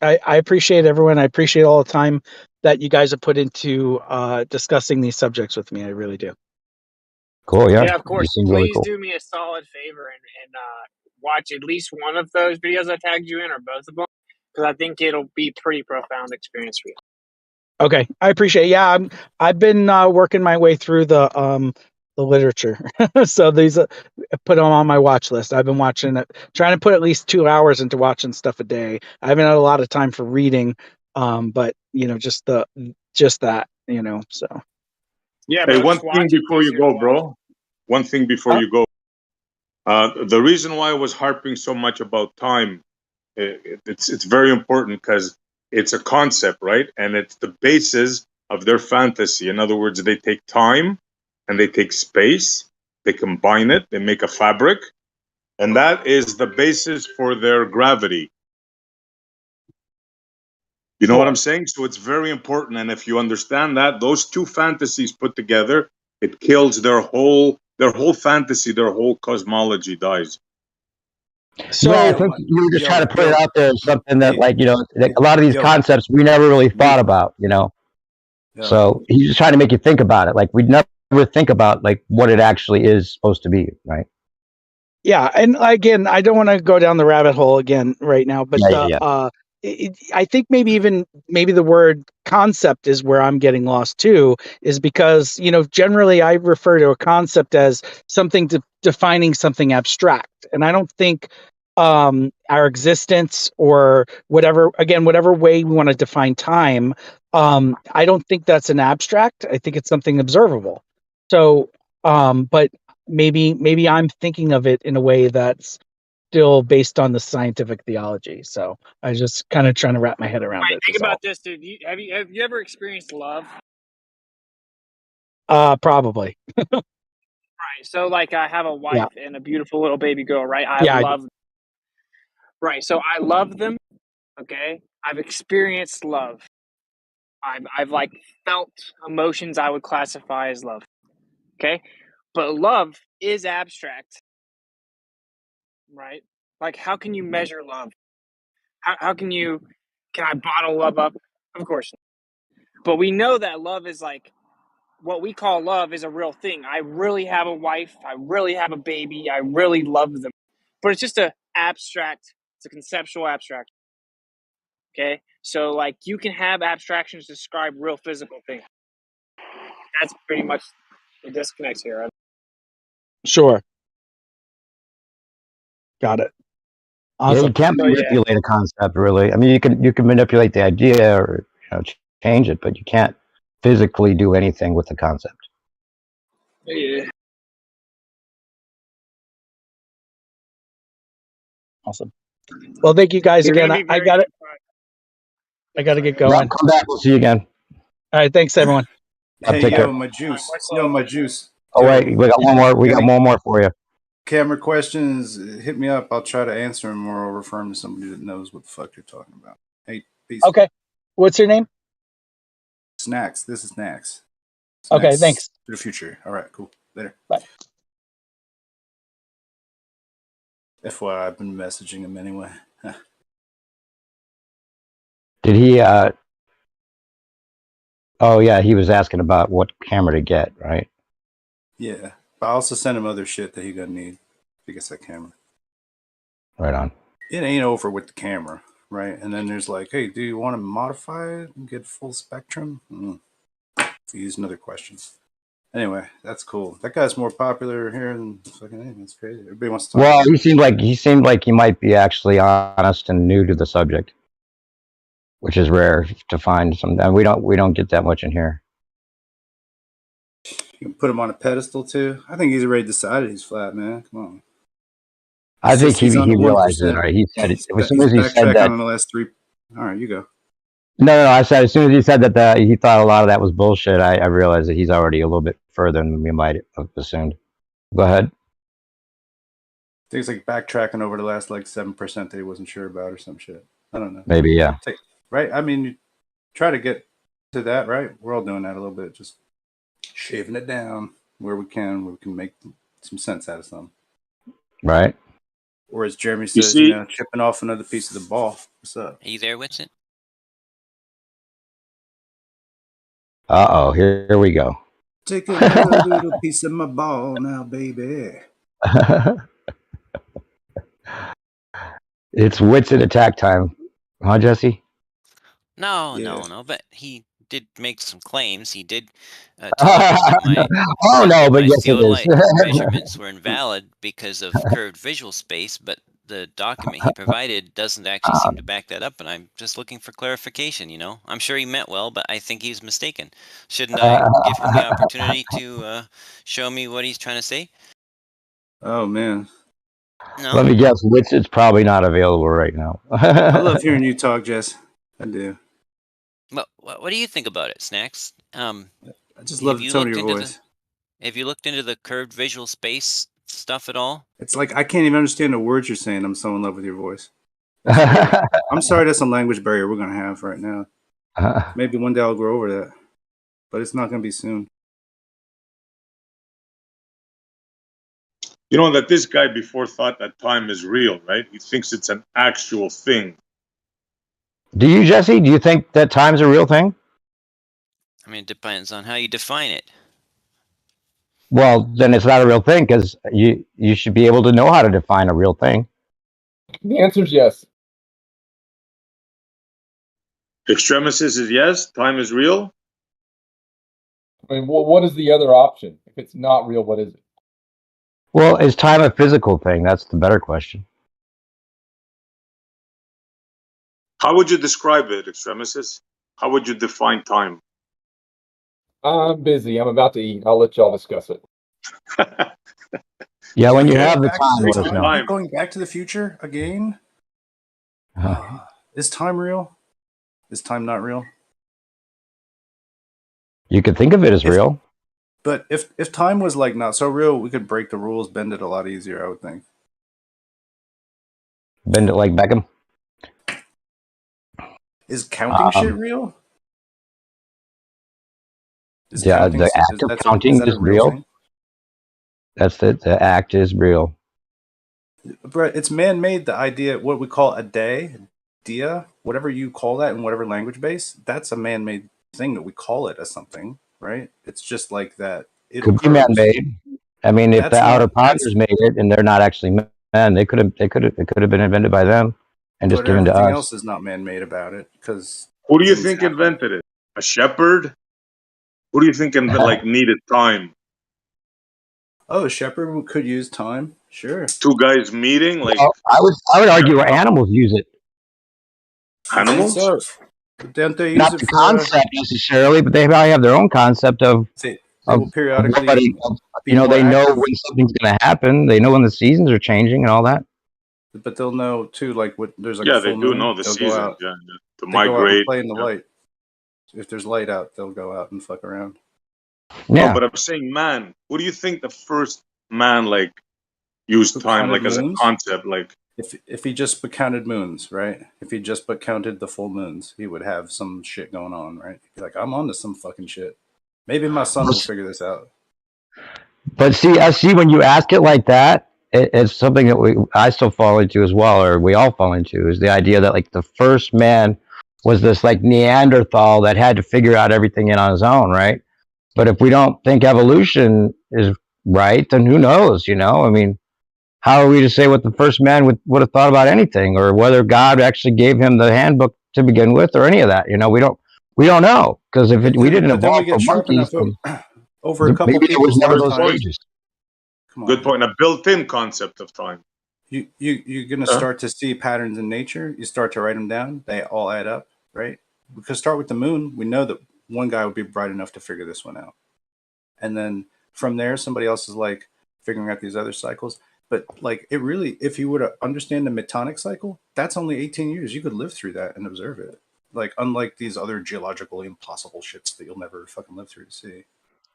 I appreciate everyone. I appreciate all the time that you guys have put into discussing these subjects with me. I really do. Cool. Yeah. Yeah, of You course. seem really Please cool. do me a solid favor and watch at least one of those videos I tagged you in, or both of them, because I think it'll be pretty profound experience for you. Okay, I appreciate it. Yeah, I've been working my way through the literature. So these put them on my watch list. I've been watching it, trying to put at least 2 hours into watching stuff a day. I haven't had a lot of time for reading, but you know, just that, you know. So Yeah, Hey, bro, one just thing watch it. before you go, bro. One thing before you go. The reason why I was harping so much about time, it's very important because it's a concept, right? And it's the basis of their fantasy. In other words, they take time and they take space, they combine it, they make a fabric, and that is the basis for their gravity. You know what I'm saying? So it's very important, and if you understand that, those two fantasies put together, it kills their whole fantasy, their whole cosmology dies. So yeah, I think you were just trying to put it out there as something that, like, you know, like a lot of these yo. concepts we never really thought about, you know. Yeah. So he's just trying to make you think about it. Like we'd never think about like what it actually is supposed to be, right? yeah, and again, I don't want to go down the rabbit hole again right now, but Yeah. I think maybe the word concept is where I'm getting lost too, is because, you know, generally I refer to a concept as something defining something abstract, and I don't think our existence or whatever way we want to define time, I don't think that's an abstract. I think it's something observable. So, but maybe I'm thinking of it in a way that's still based on the scientific theology. So I was just kind of trying to wrap my head around it. Think about this, dude. Have you ever experienced love? Probably. Right. So, like, I have a wife and a beautiful little baby girl, right? I Yeah, love. Right. So I love them. Okay. I've experienced love. I've like felt emotions I would classify as love. Okay. But love is abstract, right? Like, how can you measure love? How can I bottle love up? Of course. But we know that love is like, what we call love is a real thing. I really have a wife. I really have a baby. I really love them. But it's just it's a conceptual abstract. Okay. So like you can have abstractions describe real physical things. That's pretty much It disconnects here. Sure. Got it. Yeah, Awesome. you can't So, yeah. manipulate a concept, really. I mean, you can manipulate the idea or change it, but you can't physically do anything with the concept. Yeah. Awesome. Well, thank you guys You're again. gonna be I very got it. surprised. I got to get Rob, going. come back. We'll see you again. All right. Thanks, everyone. Hey, Take care. my juice. My juice. Oh wait, we got one more. We got one more for you. Camera questions, hit me up. I'll try to answer them, or I'll refer them to somebody that knows what the fuck you're talking about. Hey, peace. Okay. What's your name? Snacks. This is Snacks. Okay, Snacks thanks. To the future. All right, cool. Later. Bye. FYI, I've been messaging him anyway. Did he? Oh yeah, he was asking about what camera to get, right? Yeah, but I also sent him other shit that he gonna need if he gets that camera. Right on. It ain't over with the camera, right? And then there's like, hey, do you want to modify it and get full spectrum? Use another question. Anyway, that's cool. That guy's more popular here than fucking anything. It's crazy. Everybody wants to talk. Well, he seemed like he might be actually honest and new to the subject, which is rare to find. And we don't get that much in here. You can put him on a pedestal too. I think he's already decided he's flat, man. Come on. I think he realized it. Right? He said it as soon as he said that. On the last three. All right, you go. No. I said as soon as he said that he thought a lot of that was bullshit. I realized that he's already a little bit further than we might have assumed. Go ahead. I think it's like backtracking over the last like 7% that he wasn't sure about or some shit. I don't know. Maybe, yeah. Right? I mean, you try to get to that, right? We're all doing that a little bit, just shaving it down where we can make some sense out of something. Right. Or as Jeremy says, chipping off another piece of the ball. What's up? Are you there, Winston? Uh-oh, here we go. Take another little piece of my ball now, baby. It's Whitson attack time. Huh, Jesse? No, but he did make some claims. He did tell us that but yes, field it light is. measurements were invalid because of curved visual space, but the document he provided doesn't actually seem to back that up, and I'm just looking for clarification, I'm sure he meant well, but I think he's mistaken. Shouldn't I give him the opportunity to show me what he's trying to say? Oh, man. No? Oh. Let me guess, Whitson's probably not available right now. I love hearing you talk, Jess. I do. But what do you think about it, Snacks? I just love the tone of your voice. Have you looked into the curved visual space stuff at all? It's like I can't even understand the words you're saying. I'm so in love with your voice. I'm sorry, that's a language barrier we're going to have right now. Maybe one day I'll grow over that, but it's not going to be soon. You know that this guy before thought that time is real, right? He thinks it's an actual thing. Do you, Jesse? Do you think that time's a real thing? I mean, it depends on how you define it. Well, then it's not a real thing because you should be able to know how to define a real thing. The answer is yes. Extremis is yes. Time is real. I mean, what is the other option? If it's not real, what is it? Well, is time a physical thing? That's the better question. How would you describe it, Extremis? How would you define time? I'm busy. I'm about to eat. I'll let y'all discuss it. Yeah, when you have the time, let us know. Going back to the future again? Is time real? Is time not real? You could think of it as real. But if time was like not so real, we could break the rules, bend it a lot easier, I would think. Bend it like Beckham. Is counting shit real? The act of counting is real. That's it. The act is real. Brett, it's man-made. The idea, what we call a dia, whatever you call that in whatever language base, that's a man-made thing that we call it as something, right? It's just like that. It could be man-made. I mean, if the outer powers made it and they're not actually man, it could have been invented by them and just given to us. Everything else is not man-made about it because. Who do you think invented it? A shepherd? Who do you think needed time? Oh, Shepherd could use time. Sure. Two guys meeting, like Well, I would argue animals use it. I think animals. so. Don't they use Not it the for? concept necessarily, but they probably have their own concept of They of, will periodically. you know, they know when something's going to happen. They know when the seasons are changing and all that. But they'll know too. Like what? There's like Yeah, a they full do moon. know the They'll go seasons. out. Yeah, to They go out and migrate. play in the Yeah. light. If there's light out, they'll go out and fuck around. No, but I'm saying, man, what do you think the first man like used Who time counted like as a moons? concept? Like, If he just but counted moons, right? If he just but counted the full moons, he would have some shit going on, right? He'd be like, I'm on to some fucking shit. Maybe my son will figure this out. But see, when you ask it like that, it's something that I still fall into as well, or we all fall into, is the idea that like the first man was this like Neanderthal that had to figure out everything in on his own, right? But if we don't think evolution is right, then who knows? You know, I mean, how are we to say what the first man would have thought about anything, or whether God actually gave him the handbook to begin with, or any of that? You know, we don't know, because if we didn't But then we evolve get from sharp monkeys, enough over a couple maybe there was people's never those lifetimes. stages. good point. A built-in concept of time. You're gonna start to see patterns in nature. You start to write them down. They all add up, right? We could start with the moon. We know that one guy would be bright enough to figure this one out, and then from there, somebody else is like figuring out these other cycles. But like it really, if you were to understand the metonic cycle, that's only 18 years. You could live through that and observe it. Like unlike these other geologically impossible shits that you'll never fucking live through to see.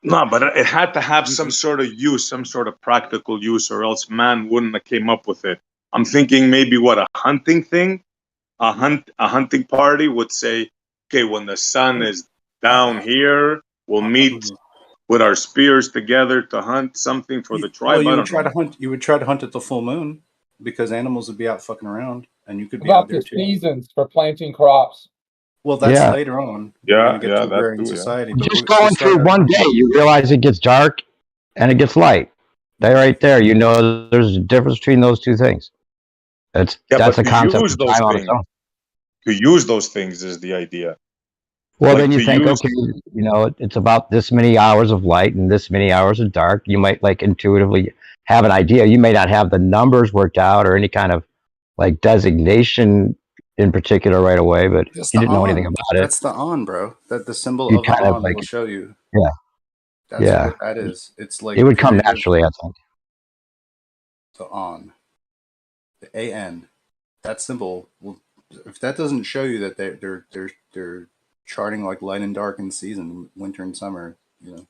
No, but it had to have some sort of use, some sort of practical use, or else man wouldn't have came up with it. I'm thinking maybe what a hunting thing, a hunting party would say, okay, when the sun is down here, we'll meet with our spears together to hunt something for the tribe. Well, you I would don't try know. to hunt. You would try to hunt at the full moon because animals would be out fucking around, and you could be About out there the too. seasons for planting crops. Well, that's Yeah. later on. We're gonna get to that agrarian too, yeah. society. But Just to going start through out, one day, you realize it gets dark and it gets light. That right there, you know, there's a difference between those two things. That's but a to concept use of those time on its things, own. to use those things is the idea. Well, Like then you to think, use- okay, you know, it's about this many hours of light and this many hours of dark. You might like intuitively have an idea. You may not have the numbers worked out or any kind of like designation in particular right away, but That's you the didn't know anything on. about it. That's the on, bro. That the symbol You of the kind of on like, will show you. yeah, That's yeah. what that is. It's like It would come period of naturally, I think. the on, the an. That symbol will. If that doesn't show you that they're charting like light and dark in season, winter and summer, you know.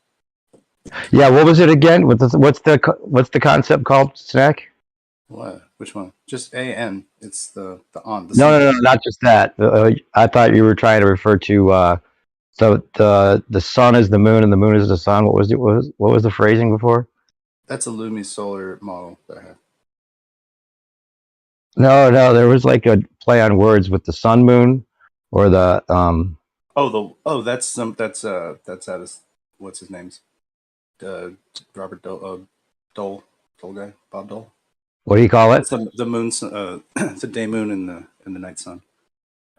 Yeah, what was it again? What's the concept called, Snack? What? Which one? Just an. It's the on. The No, symbol. not just that. I thought you were trying to refer to the sun is the moon and the moon is the sun. What was the phrasing before? That's a Lumi solar model that I have. No, there was like a play on words with the sun moon, or the That's out of what's his name's Robert Dole guy, Bob Dole. what do you call it? It's the moon, the day moon and the night sun.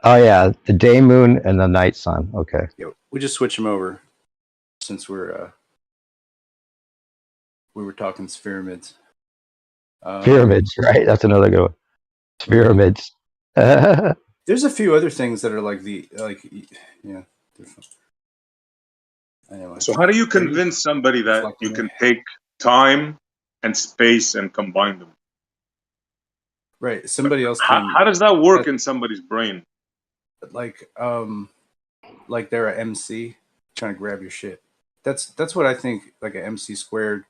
Oh yeah, the day moon and the night sun. Okay. Yeah, we just switch them over since we were talking pyramids. Pyramids, right? That's another good one. Pyramids. There's a few other things that are yeah. Anyway. So how do you convince somebody that you can take time and space and combine them? Right. Somebody else How does that work in somebody's brain? Like they're a MC trying to grab your shit. That's what I think. Like an MC squared.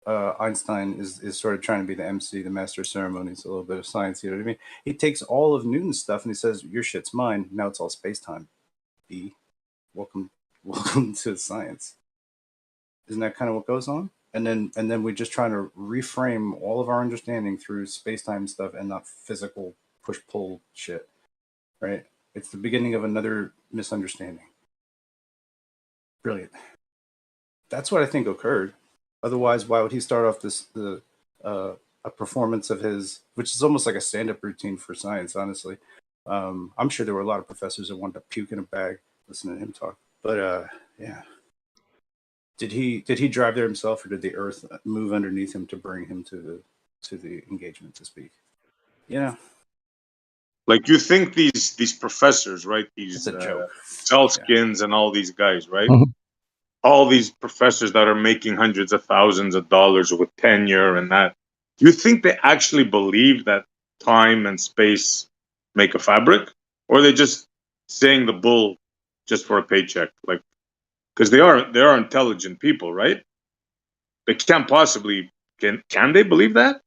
Einstein is sort of trying to be the MC, the master of ceremonies, a little bit of science. You know what I mean? He takes all of Newton's stuff and he says, "Your shit's mine. Now it's all space time." Welcome to science. Isn't that kind of what goes on? And then we're just trying to reframe all of our understanding through space time stuff and not physical push pull shit. Right? It's the beginning of another misunderstanding. Brilliant. That's what I think occurred. Otherwise, why would he start off a performance of his, which is almost like a stand-up routine for science, honestly. I'm sure there were a lot of professors that wanted to puke in a bag listening to him talk. But yeah. Did he drive there himself, or did the Earth move underneath him to bring him to the engagement to speak? You know, Like you think these professors, right? it's These a joke. Selskins and all these guys, right? Mhm. All these professors that are making hundreds of thousands of dollars with tenure and that. You think they actually believe that time and space make a fabric, or are they just saying the bull just for a paycheck? Like, because they are intelligent people, right? They can't possibly can they believe that?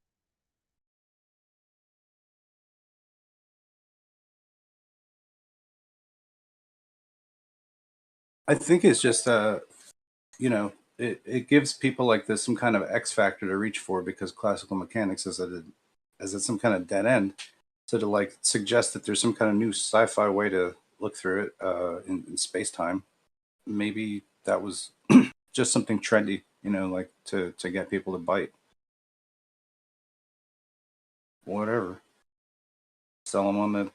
I think it's just it gives people like this some kind of X factor to reach for, because classical mechanics is at some kind of dead end. So to like suggest that there's some kind of new sci-fi way to look through it in space time, maybe that was just something trendy, like to get people to bite. Whatever. Sell them on the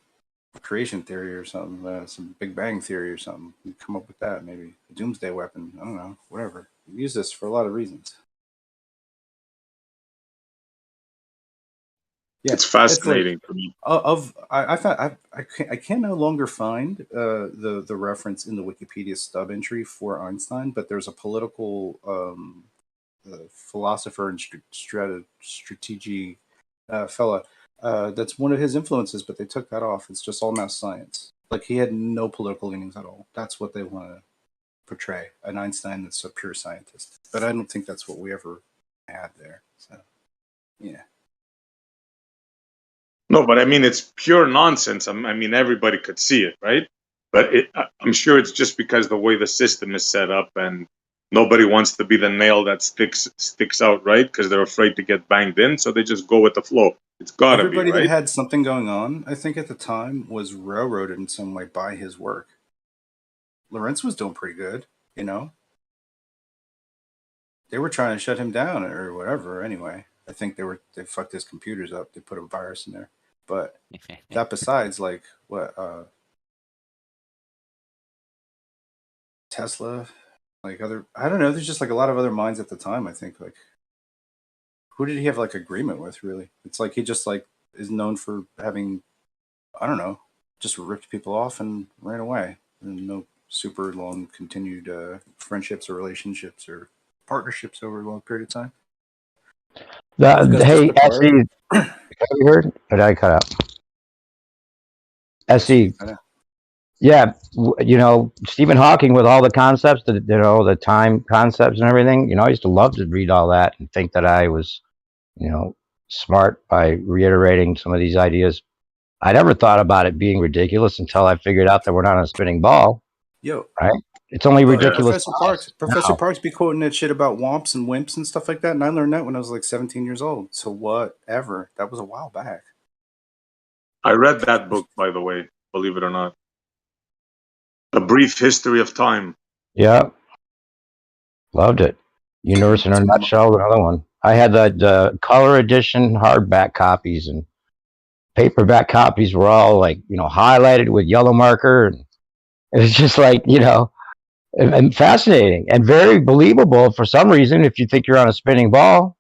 creation theory or something, some Big Bang theory or something. You come up with that, maybe a doomsday weapon. I don't know, whatever. You use this for a lot of reasons. Yeah, It's fascinating like, for me. I can no longer find the reference in the Wikipedia stub entry for Einstein, but there's a political philosopher and strategy fella that's one of his influences, but they took that off. It's just all math science. Like, he had no political leanings at all. That's what they want to portray, an Einstein that's a pure scientist. But I don't think that's what we ever had there. So, yeah. No, but I mean, it's pure nonsense. I mean, everybody could see it, right? But I'm sure it's just because the way the system is set up, and nobody wants to be the nail that sticks out, right? Because they're afraid to get banged in, so they just go with the flow. It's got to be, Everybody that right? had something going on, I think at the time, was railroaded in some way by his work. Lorentz was doing pretty good, you know? They were trying to shut him down or whatever anyway. I think they fucked his computers up. They put a virus in there. But that besides, like, what, Tesla, like I don't know, there's just like a lot of other minds at the time, I think. Like, who did he have like agreement with, really? It's like he just like is known for having, I don't know, just ripped people off and ran away. And no super long continued friendships or relationships or partnerships over a long period of time. Hey, SE, have you heard? Or did I cut out? SE. Yeah, Stephen Hawking with all the concepts, the time concepts and everything. I used to love to read all that and think that I was, smart by reiterating some of these ideas. I never thought about it being ridiculous until I figured out that we're not on a spinning ball. Yo, right? It's only ridiculous. Professor Parks be quoting that shit about womps and wimps and stuff like that, and I learned that when I was like 17 years old. So whatever, that was a while back. I read that book, by the way, believe it or not. A Brief History of Time. Yeah. Loved it. Universe in a Nutshell, another one. I had the color edition hardback copies, and paperback copies were all like, highlighted with yellow marker. And it was just like, and fascinating and very believable for some reason if you think you're on a spinning ball.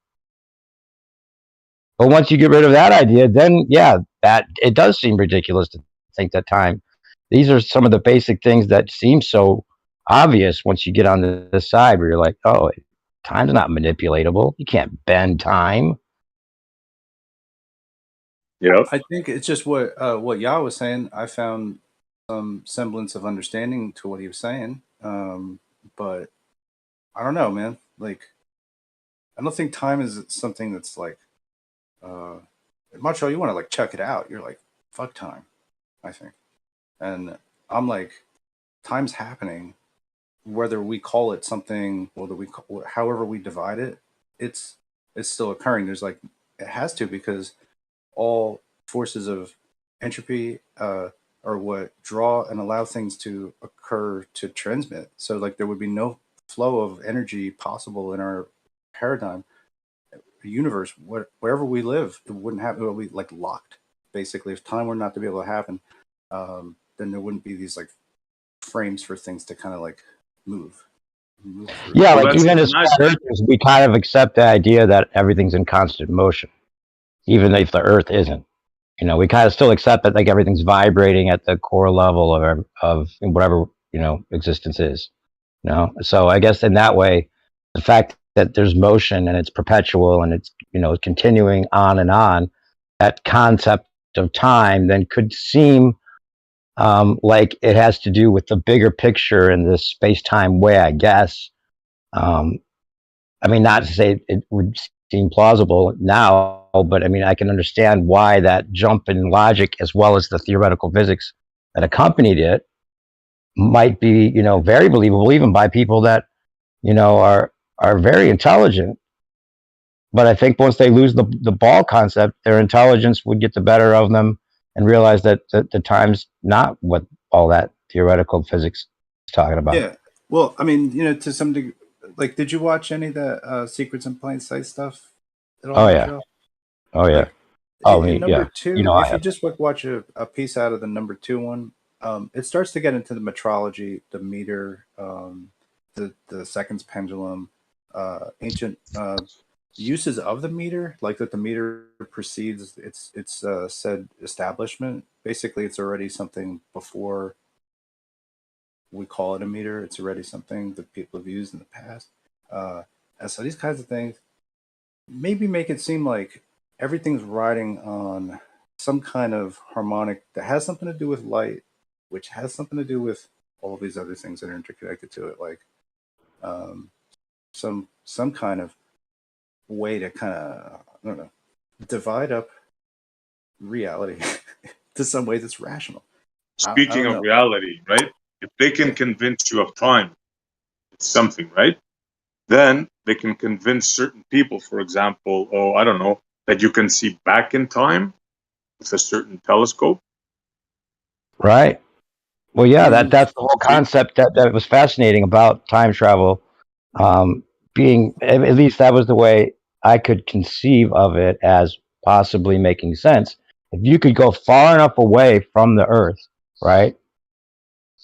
But once you get rid of that idea, then yeah, that it does seem ridiculous to think that time. These are some of the basic things that seem so obvious once you get on the side where you're like, oh, time's not manipulatable. You can't bend time. Yeah. I think it's just what Yao was saying. I found some semblance of understanding to what he was saying. But I don't know, man. Like, I don't think time is something that's like, Macho, you want to like check it out. You're like, fuck time, I think. And I'm like, time's happening, whether we call it something, whether however we divide it, it's still occurring. There's like, it has to, because all forces of entropy are what draw and allow things to occur to transmit. So like, there would be no flow of energy possible in our paradigm, universe, wherever we live. It wouldn't happen. It would be like locked, basically. If time were not to be able to happen, then there wouldn't be these like frames for things to kind of like move. Yeah, So like that's even as flat imagine. earthers, we kind of accept the idea that everything's in constant motion, even if the earth isn't. You know, we kind of still accept that like everything's vibrating at the core level of whatever, you know, existence is. You know, so I guess in that way, the fact that there's motion and it's perpetual and it's, you know, continuing on, that concept of time then could seem like it has to do with the bigger picture in this space-time way, I guess. Um, I mean, not to say it would seem plausible now, but I mean, I can understand why that jump in logic, as well as the theoretical physics that accompanied it, might be, you know, very believable, even by people that, you know, are very intelligent. But I think once they lose the ball concept, their intelligence would get the better of them and realize that the time's not what all that theoretical physics is talking about. Yeah. Well, I mean, you know, to some degree, like, did you watch any of the Secrets in Plain Sight stuff at all, Oh yeah. Montreal? Oh yeah. Like, Oh, in me, number yeah. You two, know I if you have. just watch a piece out of the number 2 one, it starts to get into the metrology, the meter, the seconds pendulum, ancient uses of the meter, like that the meter precedes its said establishment. Basically, it's already something before we call it a meter. It's already something that people have used in the past. And so these kinds of things maybe make it seem like everything's riding on some kind of harmonic that has something to do with light, which has something to do with all these other things that are interconnected to it, like some kind of way to kind of, I don't know, divide up reality to some way that's rational. I Speaking don't of know. reality, right? If they can convince you of time, it's something, right? Then they can convince certain people, for example, oh, I don't know, that you can see back in time with a certain telescope. Right. Well, yeah, that's the whole concept that was fascinating about time travel. Being, at least that was the way I could conceive of it as possibly making sense. If you could go far enough away from the Earth, right?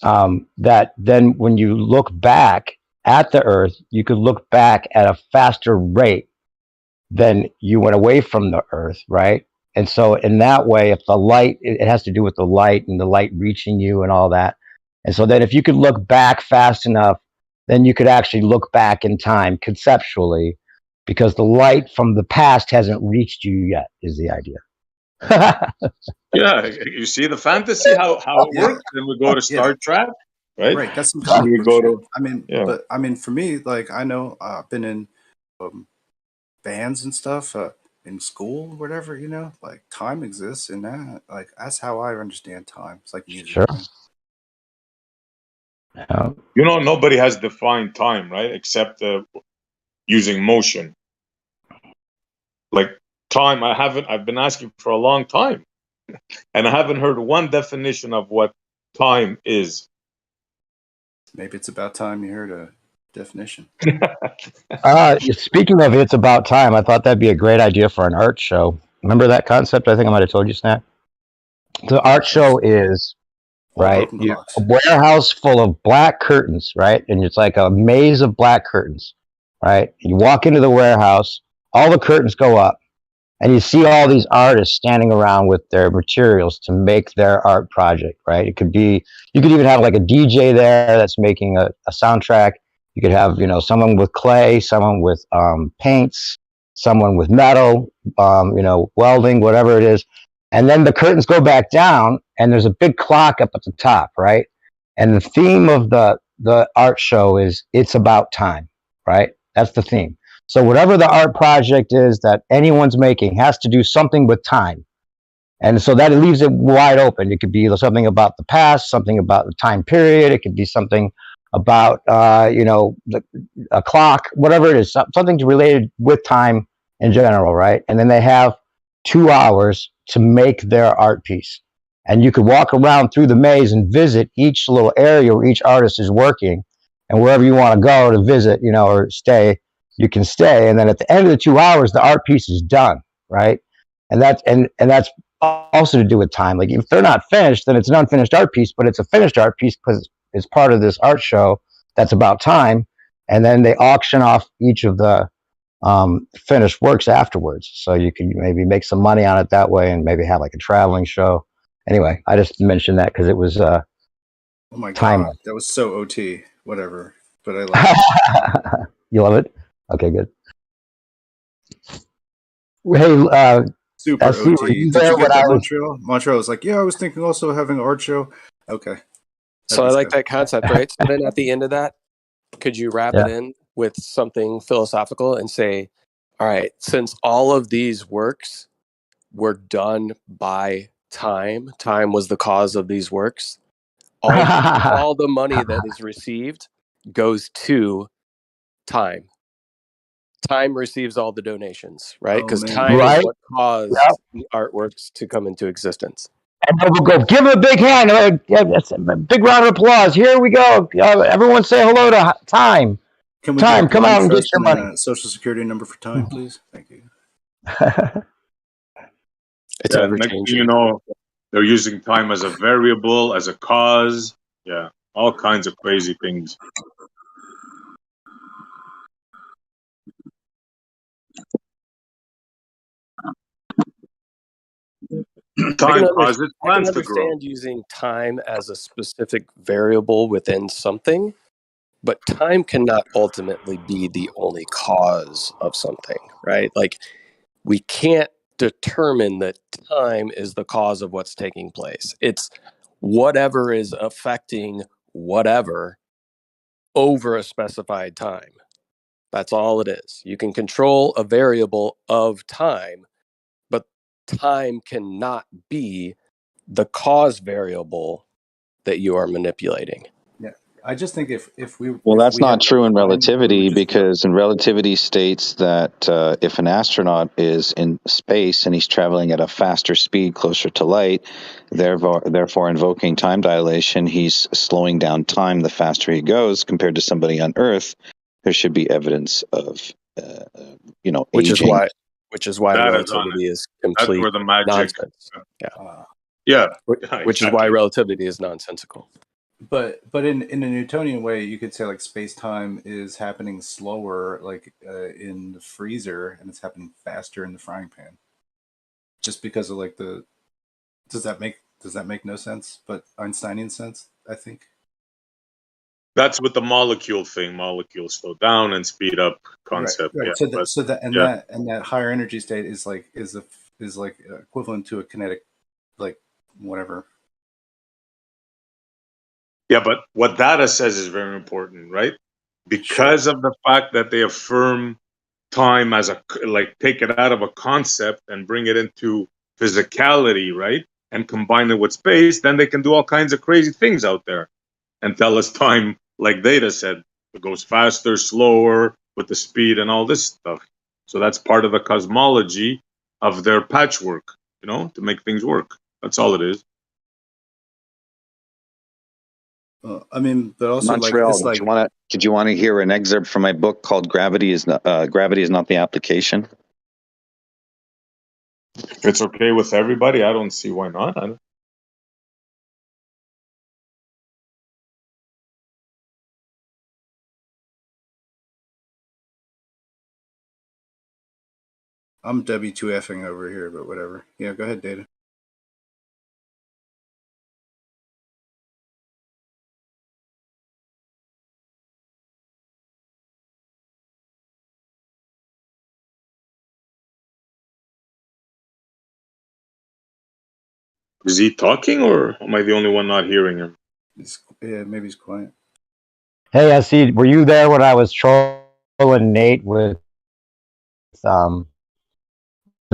That then when you look back at the Earth, you could look back at a faster rate than you went away from the Earth, right? And so in that way, if the light, it has to do with the light and the light reaching you and all that. And so then if you could look back fast enough, then you could actually look back in time conceptually, because the light from the past hasn't reached you yet, is the idea. Yeah, you see the fantasy, how it works. Then we go to Star Trek, right? Right, that's some comic We book go shit. to, I mean, yeah. but I mean, for me, like, I know I've been in bands and stuff in school, whatever. You know, like time exists, and that, like, that's how I understand time. It's like music. Sure. You know? You know, nobody has defined time, right? Except using motion. Like time, I've been asking for a long time, and I haven't heard one definition of what time is. Maybe it's about time you heard a definition. Speaking of It's About Time, I thought that'd be a great idea for an art show. Remember that concept? I think I might have told you, Snack. The art show is, right, a warehouse full of black curtains, right? And it's like a maze of black curtains, right? You walk into the warehouse, all the curtains go up, and you see all these artists standing around with their materials to make their art project, right? It could be, you could even have like a DJ there that's making a soundtrack. You could have, you know, someone with clay, someone with paints, someone with metal, you know, welding, whatever it is. And then the curtains go back down, and there's a big clock up at the top, right? And the theme of the art show is It's About Time, right? That's the theme. So whatever the art project is that anyone's making has to do something with time. And so that leaves it wide open. It could be something about the past, something about the time period. It could be something about, you know, a clock, whatever it is, something related with time in general, right? And then they have 2 hours to make their art piece. And you could walk around through the maze and visit each little area where each artist is working. And wherever you want to go to visit, you know, or stay, you can stay. And then at the end of the 2 hours, the art piece is done, right? And that's also to do with time. Like if they're not finished, then it's an unfinished art piece, but it's a finished art piece because it's part of this art show that's about time. and then they auction off each of the finished works afterwards. So you can maybe make some money on it that way, and maybe have like a traveling show. Anyway, I just mentioned that because it was Oh my timely. god, that was so OT. Whatever, but I love it. You love it? Okay, good. Hey, Super SC, were OT. you Did there you when get I that, was? Montreal? Montreal was like, yeah, I was thinking also of having an art show. Okay. So I like that concept, right? So then at the end of that, could you wrap it Yeah. in with something philosophical and say, all right, since all of these works were done by time, time was the cause of these works, all the money that is received goes to time. Time receives all the donations, right? Oh Because man. time is Right? what caused the artworks to come into existence. And then we'll go, give him a big hand. Yeah, that's a big round of applause. Here we go. Everyone say hello to Time. Can we Time, get a come blind out and get trust your and money. a social security number for time, please? Thank you. It's Yeah, ever next thing you changing. know, they're using time as a variable, as a cause. Yeah, all kinds of crazy things. Time causes I can plants to grow. understand using time as a specific variable within something, but time cannot ultimately be the only cause of something, right? Like, we can't determine that time is the cause of what's taking place. It's whatever is affecting whatever over a specified time. That's all it is. You can control a variable of time, but time cannot be the cause variable that you are manipulating. Yeah. I just think if we Well, if that's we had not true in time, we would relativity, just work. because in relativity states that if an astronaut is in space and he's traveling at a faster speed closer to light, therefore invoking time dilation, he's slowing down time the faster he goes compared to somebody on Earth. There should be evidence of Which is aging. why That is relativity is That's complete where the magic. nonsense. Yeah. Yeah. Which is why relativity is nonsensical. But in a Newtonian way, you could say like space time is happening slower, like in the freezer, and it's happening faster in the frying pan. Just because of like the does that make no sense? But Einsteinian sense, I think. That's with the molecule thing. Molecules slow down and speed up concept. Right. Yeah. That higher energy state is like is equivalent to a kinetic, like whatever. Yeah, but what data says is very important, right? Because of the fact that they affirm time as take it out of a concept and bring it into physicality, right? And combine it with space, then they can do all kinds of crazy things out there and tell us time, like Data said, it goes faster, slower, with the speed and all this stuff. So that's part of the cosmology of their patchwork, to make things work. That's all it is. I mean, but also Montreal, did you want to hear an excerpt from my book called Gravity is Not the Application? If it's okay with everybody, I don't see why not. I'm W2Fing over here, but whatever. Yeah, go ahead, Data. Is he talking, or am I the only one not hearing him? Maybe he's quiet. Hey, I see. Were you there when I was trolling Nate with the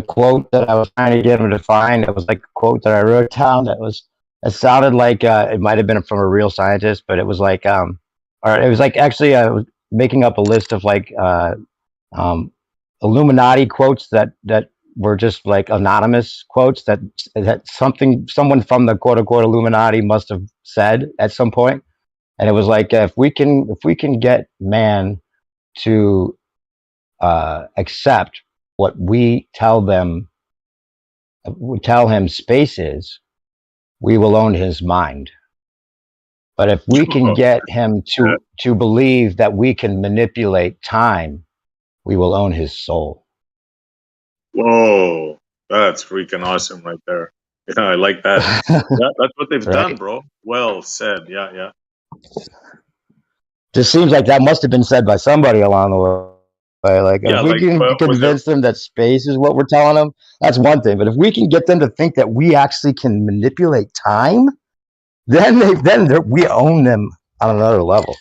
quote that I was trying to get him to find? It was like a quote that I wrote down. It sounded like it might have been from a real scientist, but it was like or it was like actually I was making up a list of like Illuminati quotes that were just like anonymous quotes that someone from the quote unquote Illuminati must have said at some point. And it was like, if we can get man to accept what we tell him space is, we will own his mind. But if we can get him to believe that we can manipulate time, we will own his soul. Whoa, that's freaking awesome right there. Yeah, I like that. Yeah, that's what they've done, bro. Well said. Yeah, yeah. Just seems like that must have been said by somebody along the way. Like, Yeah, if we like, can was there- convince them that space is what we're telling them, that's one thing. But if we can get them to think that we actually can manipulate time, then we own them on another level.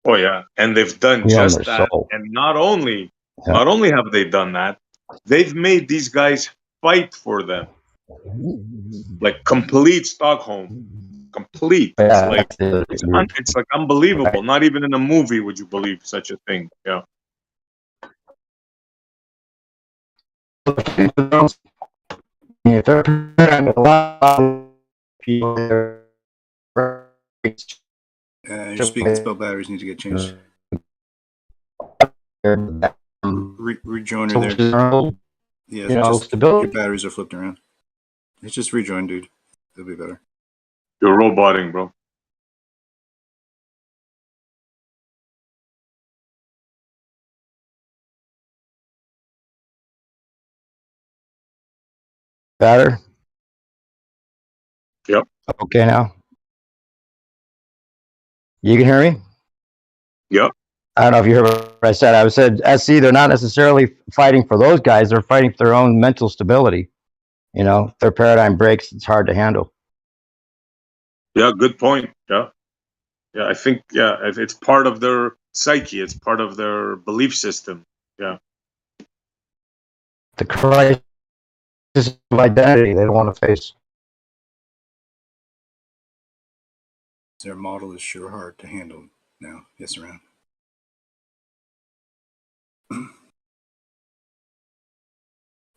Oh yeah, and they've done We own just their that. soul. And not only have they done that, they've made these guys fight for them, like complete Stockholm, complete. It's like unbelievable. Not even in a movie would you believe such a thing. Yeah. Your speaking spell batteries need to get changed. Rejoiner there. Yeah, just your batteries are flipped around. It's just rejoin, dude. It'll be better. You're roboting, bro. Better? Yep. Okay now? You can hear me? Yep. I don't know if you heard what I said. I said, SC, they're not necessarily fighting for those guys. They're fighting for their own mental stability. You know, if their paradigm breaks, it's hard to handle. Yeah, good point. Yeah. Yeah, I think, it's part of their psyche. It's part of their belief system. Yeah. The crisis of identity they don't want to face. Their model is sure hard to handle now. Yes, around.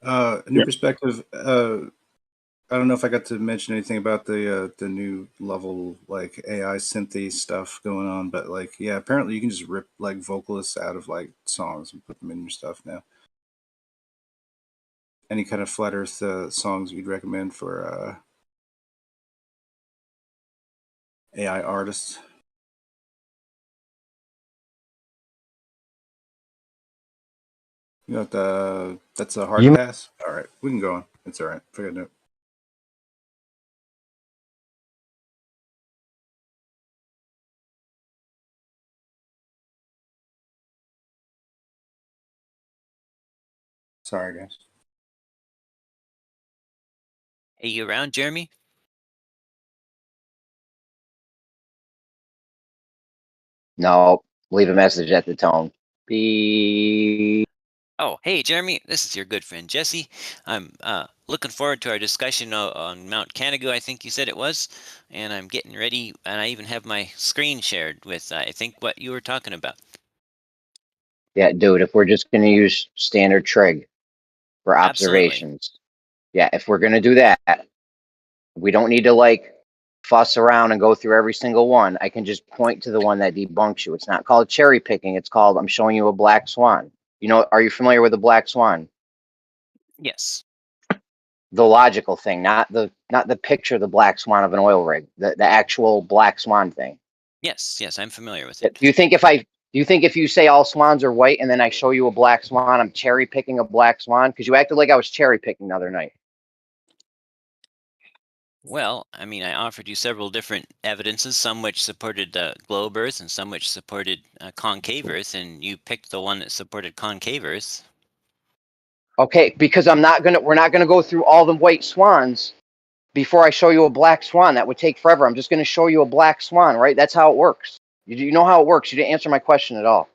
A new perspective. I don't know if I got to mention anything about the new level like AI synthy stuff going on, but like apparently you can just rip like vocalists out of like songs and put them in your stuff now. Any kind of flat earth songs you'd recommend for AI artists? You know that's a hard pass. All right, we can go on. It's all right. Forget it. Sorry, guys. Hey, you around, Jeremy? No, leave a message at the tone. Beep. Oh, hey, Jeremy. This is your good friend Jesse. I'm looking forward to our discussion on Mount Canigou, I think you said it was, and I'm getting ready, and I even have my screen shared with I think what you were talking about. Yeah, dude, if we're just going to use standard trig for observations, if we're going to do that, we don't need to like fuss around and go through every single one. I can just point to the one that debunks you. It's not called cherry picking. It's called I'm showing you a black swan. You know, are you familiar with the black swan? Yes. The logical thing, not the picture of the black swan of an oil rig, the actual black swan thing. Yes, I'm familiar with it. Do you think if you say all swans are white and then I show you a black swan, I'm cherry picking a black swan? Because you acted like I was cherry picking the other night. Well, I mean, I offered you several different evidences, some which supported globe Earth and some which supported concave Earth, and you picked the one that supported concave Earth. Okay, because we're not gonna go through all the white swans before I show you a black swan. That would take forever. I'm just gonna show you a black swan, right? That's how it works. You know how it works. You didn't answer my question at all.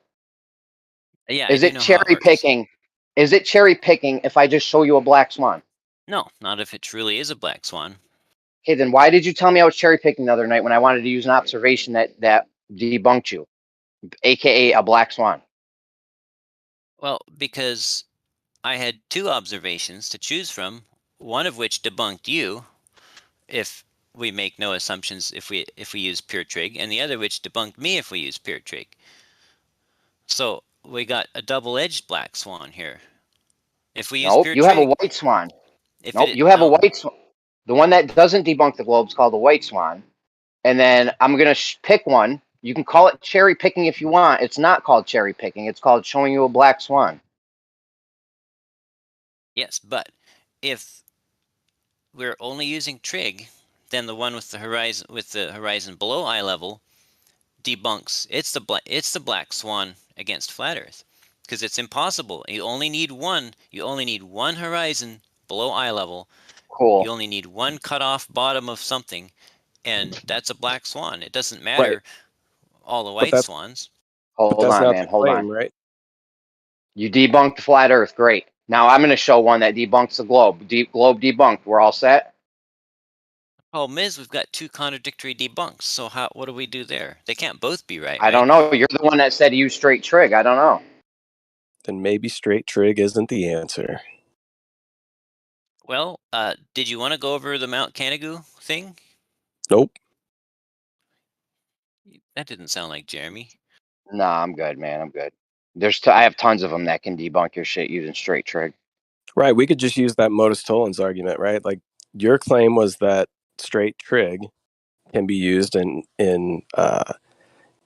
Yeah, Is it cherry picking? Is it cherry picking if I just show you a black swan? No, not if it truly is a black swan. Okay, then why did you tell me I was cherry picking the other night when I wanted to use an observation that debunked you, aka a black swan? Well, because I had two observations to choose from, one of which debunked you, if we make no assumptions, if we use pure trig, and the other which debunked me if we use pure trig. So we got a double-edged black swan here. If we use pure you trig, have a white swan. If Nope, you have a white swan. The one that doesn't debunk the globe is called a white swan. and then I'm gonna pick one. You can call it cherry picking if you want. It's not called cherry picking. It's called showing you a black swan. Yes, but if we're only using trig, then the one with the horizon below eye level debunks. It's the black swan against flat Earth, because it's impossible. You only need one. You only need one horizon below eye level. Cool. You only need one cut off bottom of something, and that's a black swan. It doesn't Right. matter all the But white that's swans. but Hold that's on, not man. the Hold on. claim, right? You debunked flat Earth. Great. Now I'm going to show one that debunks the globe. Globe debunked. We're all set? Problem is, we've got two contradictory debunks. So what do we do there? They can't both be right, I don't know. You're the one that said use straight trig. I don't know. Then maybe straight trig isn't the answer. Well, did you want to go over the Mount Canigou thing? Nope. That didn't sound like Jeremy. Nah, I'm good, man. I'm good. I have tons of them that can debunk your shit using straight trig. Right. We could just use that modus tollens argument, right? Like your claim was that straight trig can be used in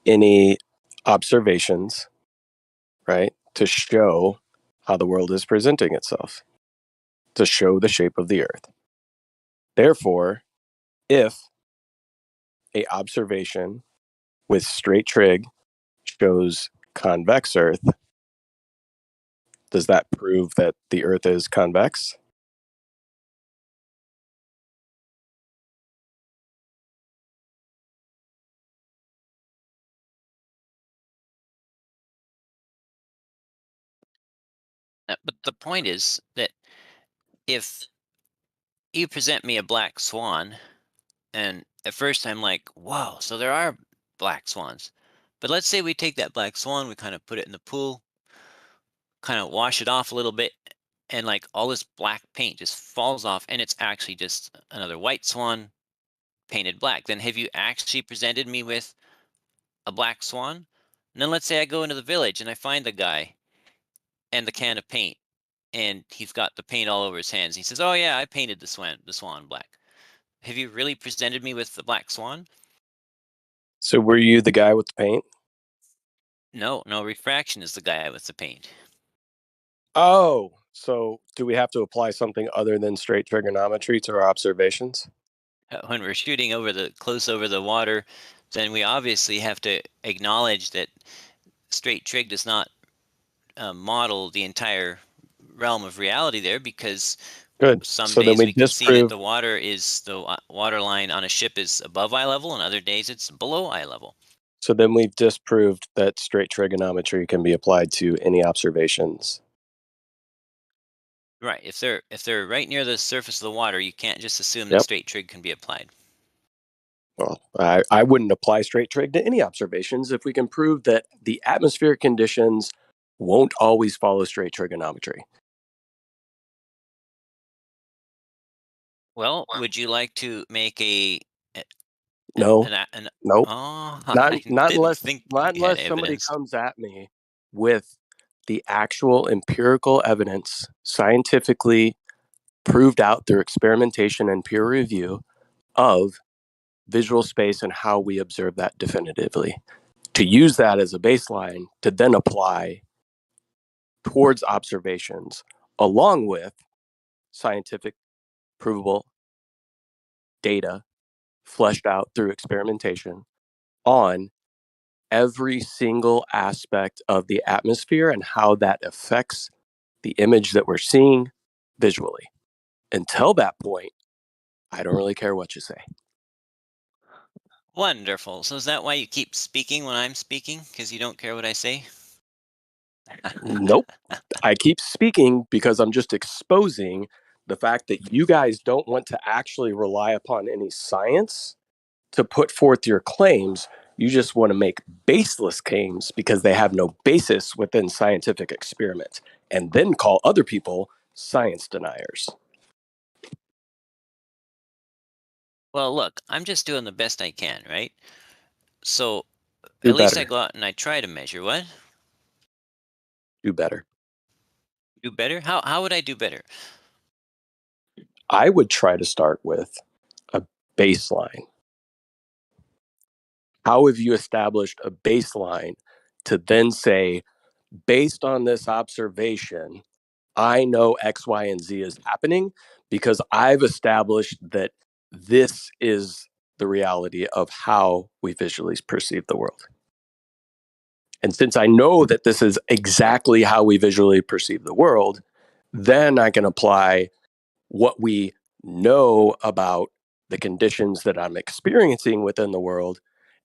any observations, right, to show how the world is presenting itself, to show the shape of the Earth. Therefore, if a observation with straight trig shows convex Earth, does that prove that the Earth is convex? But the point is that if you present me a black swan, and at first I'm like, whoa, so there are black swans. But let's say we take that black swan, we kind of put it in the pool, kind of wash it off a little bit, and like all this black paint just falls off, and it's actually just another white swan painted black. Then have you actually presented me with a black swan? And then let's say I go into the village and I find the guy and the can of paint, and he's got the paint all over his hands. He says, "Oh yeah, I painted the swan black." Have you really presented me with the black swan? So were you the guy with the paint? No, refraction is the guy with the paint. Oh, so do we have to apply something other than straight trigonometry to our observations? When we're shooting close over the water, then we obviously have to acknowledge that straight trig does not model the entire realm of reality there, because Good. some So then days we we can see that disprove the water line on a ship is above eye level, and other days it's below eye level. So then we've disproved that straight trigonometry can be applied to any observations. Right. If they're right near the surface of the water, you can't just assume that Yep. straight trig can be applied. Well, I wouldn't apply straight trig to any observations if we can prove that the atmospheric conditions won't always follow straight trigonometry. Well, would you like to make No, nope. Oh, Not I not didn't unless think not you had unless somebody evidence. comes at me with the actual empirical evidence, scientifically proved out through experimentation and peer review of visual space and how we observe that definitively. To use that as a baseline to then apply towards observations along with scientific provable data fleshed out through experimentation on every single aspect of the atmosphere and how that affects the image that we're seeing visually. Until that point, I don't really care what you say. Wonderful. So is that why you keep speaking when I'm speaking? Because you don't care what I say? Nope. I keep speaking because I'm just exposing the fact that you guys don't want to actually rely upon any science to put forth your claims. You just want to make baseless claims because they have no basis within scientific experiments, and then call other people science deniers. Well, look, I'm just doing the best I can, right? So Do at least I better. go out and I try to measure. What? Do better. Do better? How would I do better? I would try to start with a baseline. How have you established a baseline to then say, based on this observation, I know X, Y, and Z is happening because I've established that this is the reality of how we visually perceive the world. And since I know that this is exactly how we visually perceive the world, then I can apply what we know about the conditions that I'm experiencing within the world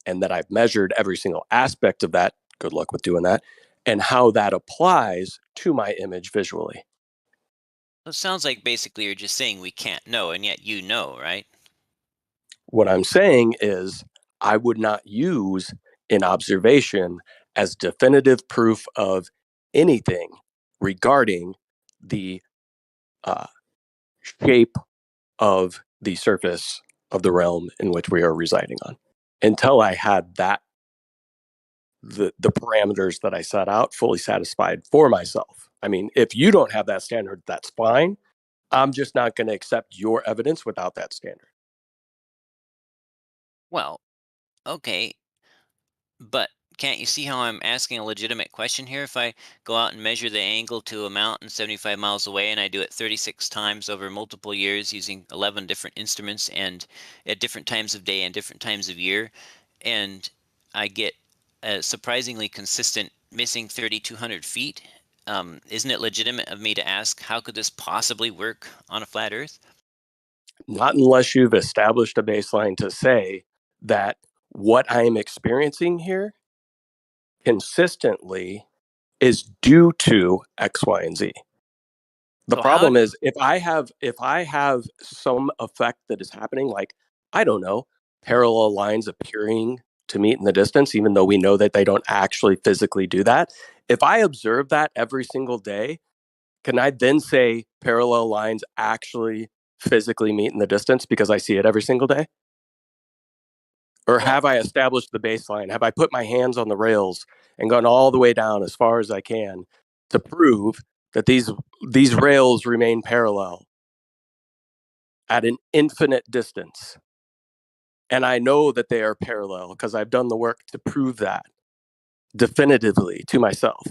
and that I've measured every single aspect of that. Good luck with doing that. And how that applies to my image visually. It sounds like basically you're just saying we can't know, and yet you know, right? What I'm saying is I would not use an observation as definitive proof of anything regarding the shape of the surface of the realm in which we are residing on until I had that the parameters that I set out fully satisfied for myself. I mean, if you don't have that standard, that's fine. I'm just not going to accept your evidence without that standard. Well, okay, but can't you see how I'm asking a legitimate question here? If I go out and measure the angle to a mountain 75 miles away and I do it 36 times over multiple years using 11 different instruments and at different times of day and different times of year, and I get a surprisingly consistent missing 3,200 feet, isn't it legitimate of me to ask, how could this possibly work on a flat Earth? Not unless you've established a baseline to say that what I am experiencing here consistently is due to X, Y, and Z. The So problem is if I have some effect that is happening, like, I don't know, parallel lines appearing to meet in the distance, even though we know that they don't actually physically do that. If I observe that every single day, can I then say parallel lines actually physically meet in the distance because I see it every single day? Or have I established the baseline? Have I put my hands on the rails and gone all the way down as far as I can to prove that these rails remain parallel at an infinite distance? And I know that they are parallel because I've done the work to prove that definitively to myself.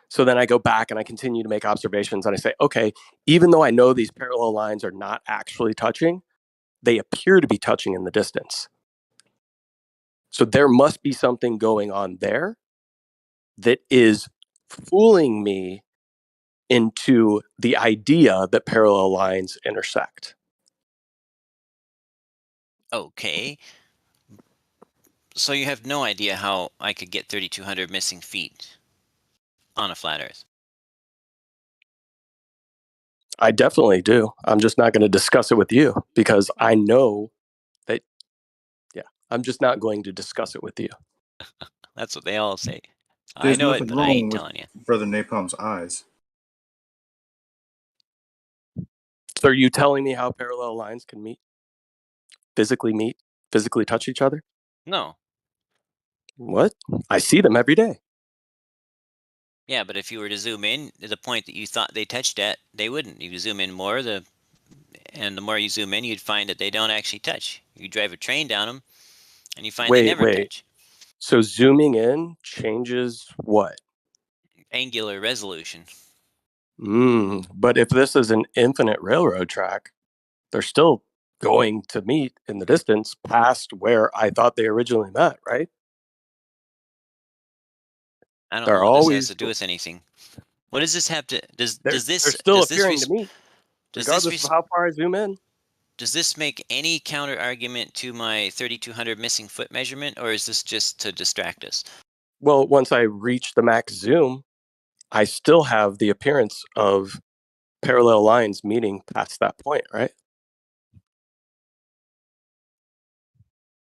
So then I go back and I continue to make observations and I say, okay, even though I know these parallel lines are not actually touching, they appear to be touching in the distance. So there must be something going on there that is fooling me into the idea that parallel lines intersect. Okay. So you have no idea how I could get 3,200 missing feet on a flat Earth? I definitely do. I'm just not going to discuss it with you because I know that, yeah, I'm just not going to discuss it with you. That's what they all say. I There's know it, nothing but I ain't wrong with telling you. Brother Napalm's eyes. So are you telling me how parallel lines can meet, physically touch each other? No. What? I see them every day. Yeah, but if you were to zoom in to the point that you thought they touched at, they wouldn't. You zoom in more, and the more you zoom in, you'd find that they don't actually touch. You drive a train down them, and you find they never touch. So zooming in changes what? Angular resolution. But if this is an infinite railroad track, they're still going to meet in the distance past where I thought they originally met, right? I don't They're know what this has always to do with anything. What does this have to? Does they're this still does this appearing to meet, does this regardless of how far I zoom in. Does this make any counter argument to my 3,200 missing foot measurement, or is this just to distract us? Well, once I reach the max zoom, I still have the appearance of parallel lines meeting past that point, right?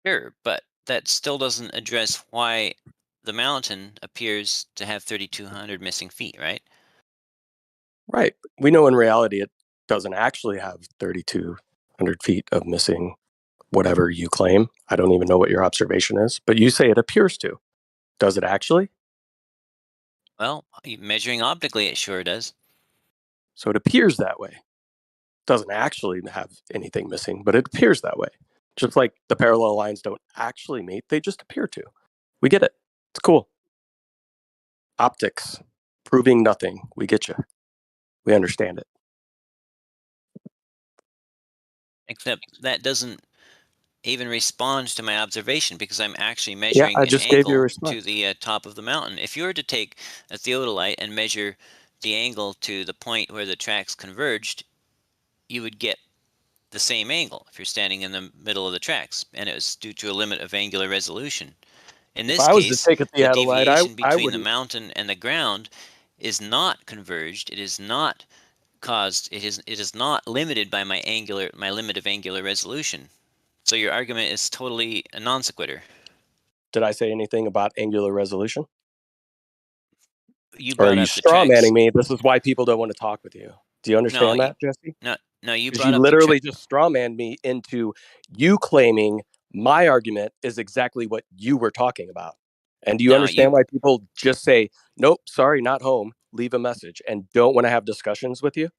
Sure, but that still doesn't address why the mountain appears to have 3,200 missing feet, right? Right. We know in reality it doesn't actually have 3,200 feet of missing whatever you claim. I don't even know what your observation is, but you say it appears to. Does it actually? Well, measuring optically, it sure does. So it appears that way. Doesn't actually have anything missing, but it appears that way. Just like the parallel lines don't actually meet, they just appear to. We get it. It's cool. Optics, proving nothing. We get you. We understand it. Except that doesn't even respond to my observation because I'm actually Yeah, measuring I an just gave you a angle response. to the top of the mountain. If you were to take a theodolite and measure the angle to the point where the tracks converged, you would get the same angle if you're standing in the middle of the tracks, and it was due to a limit of angular resolution. In If this I was to case, take a the theodolite, deviation I between the wouldn't. mountain and the ground is not converged. It is not caused. It is not limited by my limit of angular resolution. So your argument is totally a non sequitur. Did I say anything about angular resolution? You Or are brought you up the tracks. strawmanning me? This is why people don't want to talk with you. Do you understand that, Jesse? No, you Because brought you up literally just strawmanned me into you claiming my argument is exactly what you were talking about. And do you No, understand why people just say, nope, sorry, not home, leave a message, and don't want to have discussions with you?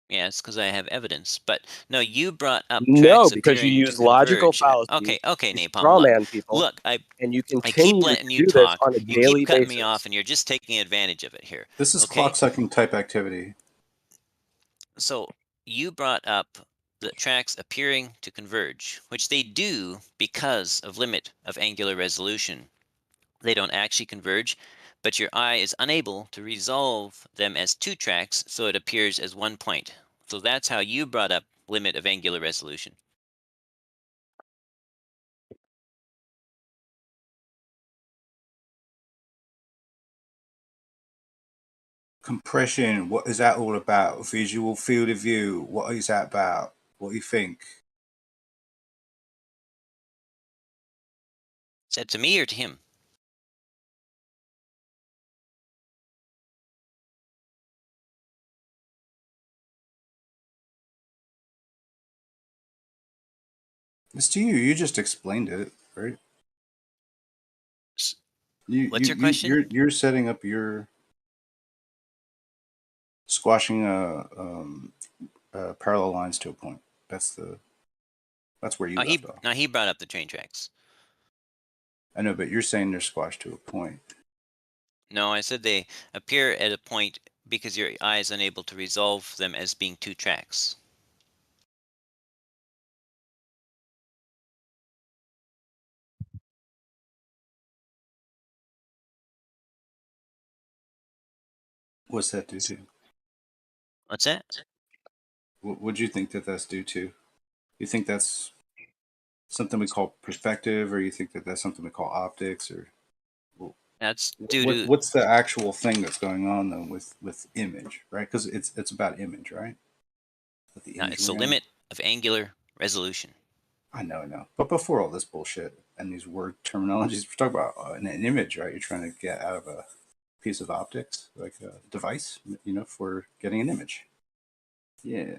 Yeah, it's because I have evidence. But no, you brought up No, tracks because you appearing to use logical converge. fallacies, Okay, you Napalm. strawman people, Look, and you I keep continue to letting you do this talk. on a You daily keep cutting basis. me off, and you're just taking advantage of it here. This is Okay? clock sucking type activity. So you brought up the tracks appearing to converge, which they do because of limit of angular resolution. They don't actually converge, but your eye is unable to resolve them as two tracks, so it appears as one point. So that's how you brought up limit of angular resolution. Compression, what is that all about? Visual field of view, what is that about? What do you think? Is that to me or to him? It's to you. You just explained it, right? What's your question? You're setting up your squashing parallel lines to a point. That's where you left off. No, he brought up the train tracks. I know, but you're saying they're squashed to a point. No, I said they appear at a point because your eye is unable to resolve them as being two tracks. What's that due to? What's that? What do you think that's due to? You think that's something we call perspective, or you think that's something we call optics, or that's due to what's the actual thing that's going on though with image, right? Because it's about image, right? No, it's the limit of angular resolution. I know. But before all this bullshit and these word terminologies, we're talking about an image, right? You're trying to get out of a piece of optics, like a device, for getting an image. Yeah.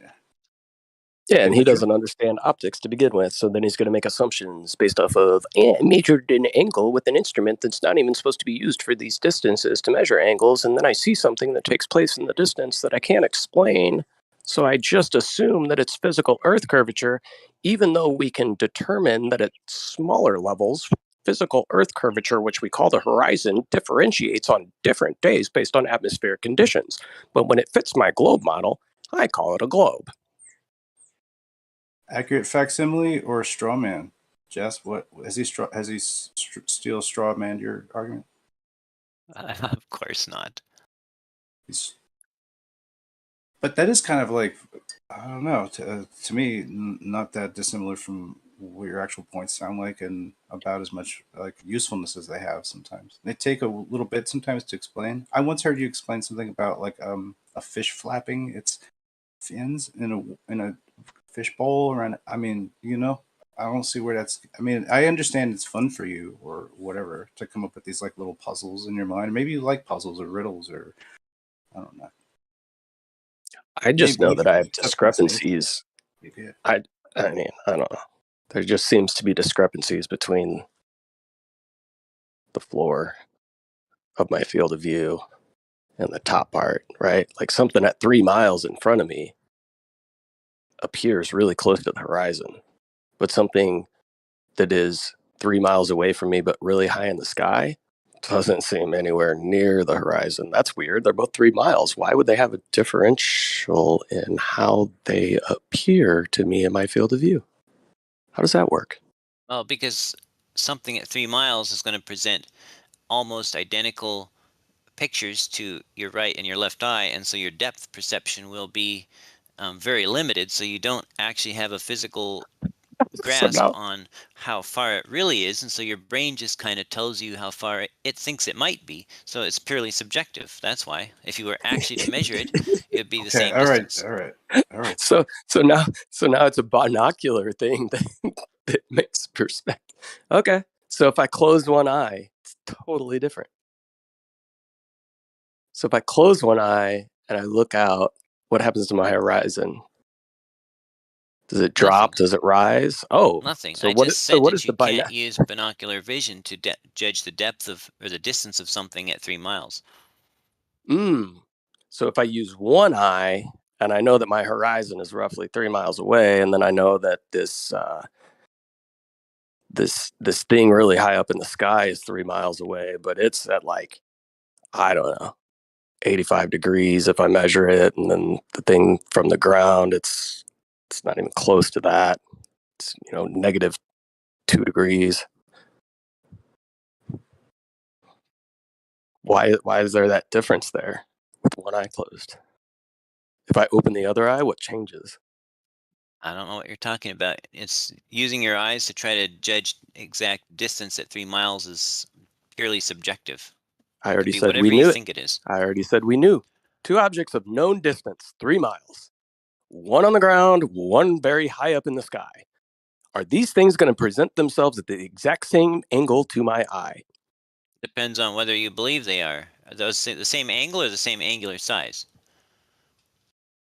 Yeah, and he doesn't understand optics to begin with, so then he's going to make assumptions based off of measured an angle with an instrument that's not even supposed to be used for these distances to measure angles, and then I see something that takes place in the distance that I can't explain, so I just assume that it's physical Earth curvature, even though we can determine that at smaller levels, physical Earth curvature, which we call the horizon, differentiates on different days based on atmospheric conditions. But when it fits my globe model, I call it a globe. Accurate facsimile or straw man? Jess, what has he still straw man your argument? Of course not. But that is kind of like, I don't know, to me, not that dissimilar from what your actual points sound like, and about as much like usefulness as they have sometimes. They take a little bit sometimes to explain. I once heard you explain something about like a fish flapping its fins in a fish bowl around. I mean, I don't see where that's. I mean, I understand it's fun for you or whatever to come up with these like little puzzles in your mind. Maybe you like puzzles or riddles or I don't know. I just know that I have discrepancies. Yeah. I mean, I don't know. There just seems to be discrepancies between the floor of my field of view and the top part, right? Like something at 3 miles in front of me appears really close to the horizon. but something that is 3 miles away from me but really high in the sky doesn't seem anywhere near the horizon. That's weird. They're both 3 miles. Why would they have a differential in how they appear to me in my field of view? How does that work? Well, because something at 3 miles is going to present almost identical pictures to your right and your left eye, and so your depth perception will be very limited, so you don't actually have a physical grasp on how far it really is, and so your brain just kind of tells you how far it thinks it might be. So it's purely subjective. That's why if you were actually to measure it, it'd be the same distance. All right. So now it's a binocular thing that makes perspective. Okay. So if I close one eye, it's totally different. So if I close one eye and I look out, what happens to my horizon? Does it drop? Nothing. Does it rise? Oh, Nothing. So I what? just So said what that is you the can't use binocular vision to judge the depth of or the distance of something at 3 miles. So if I use one eye and I know that my horizon is roughly 3 miles away, and then I know that this thing really high up in the sky is 3 miles away, but it's at like, I don't know, 85 degrees if I measure it, and then the thing from the ground, it's not even close to that. It's negative 2 degrees. Why is there that difference there with one eye closed? If I open the other eye, what changes? I don't know what you're talking about. It's using your eyes to try to judge exact distance at 3 miles is purely subjective. I It already could be said whatever we you knew it. think it is. I already said we knew. 2 objects of known distance, 3 miles. One on the ground, one very high up in the sky. Are these things going to present themselves at the exact same angle to my eye? Depends on whether you believe they are. Are those the same angle or the same angular size?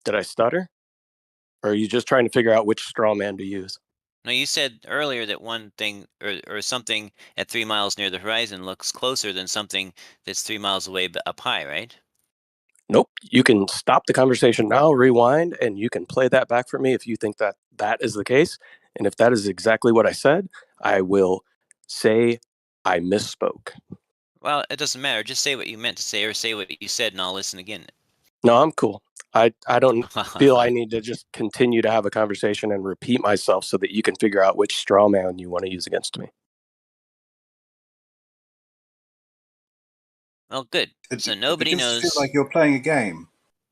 Did I stutter? Or are you just trying to figure out which straw man to use? No, you said earlier that one thing or something at 3 miles near the horizon looks closer than something that's 3 miles away but up high, right? Nope. You can stop the conversation now, rewind, and you can play that back for me if you think that that is the case. And if that is exactly what I said, I will say I misspoke. Well, it doesn't matter. Just say what you meant to say or say what you said and I'll listen again. No, I'm cool. I don't feel I need to just continue to have a conversation and repeat myself so that you can figure out which straw man you want to use against me. Well, good. So nobody It begins to knows. feel like you're playing a game,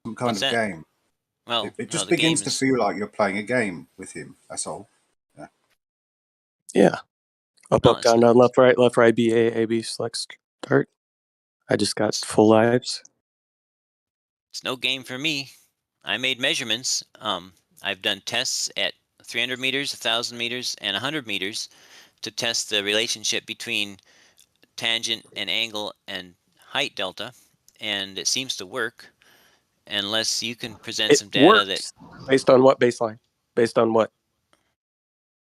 some kind What's of that? game. Well, It no, just the game begins to is. feel like you're playing a game with him. That's all. Yeah. Yeah. Up, No, up, it's down, not. down, left, right, B, A, B, select, start. I just got full lives. It's no game for me. I made measurements. I've done tests at 300 meters, 1,000 meters, and 100 meters to test the relationship between tangent and angle and height delta, and it seems to work unless you can present It some data that. works. Based on what baseline? Based on what?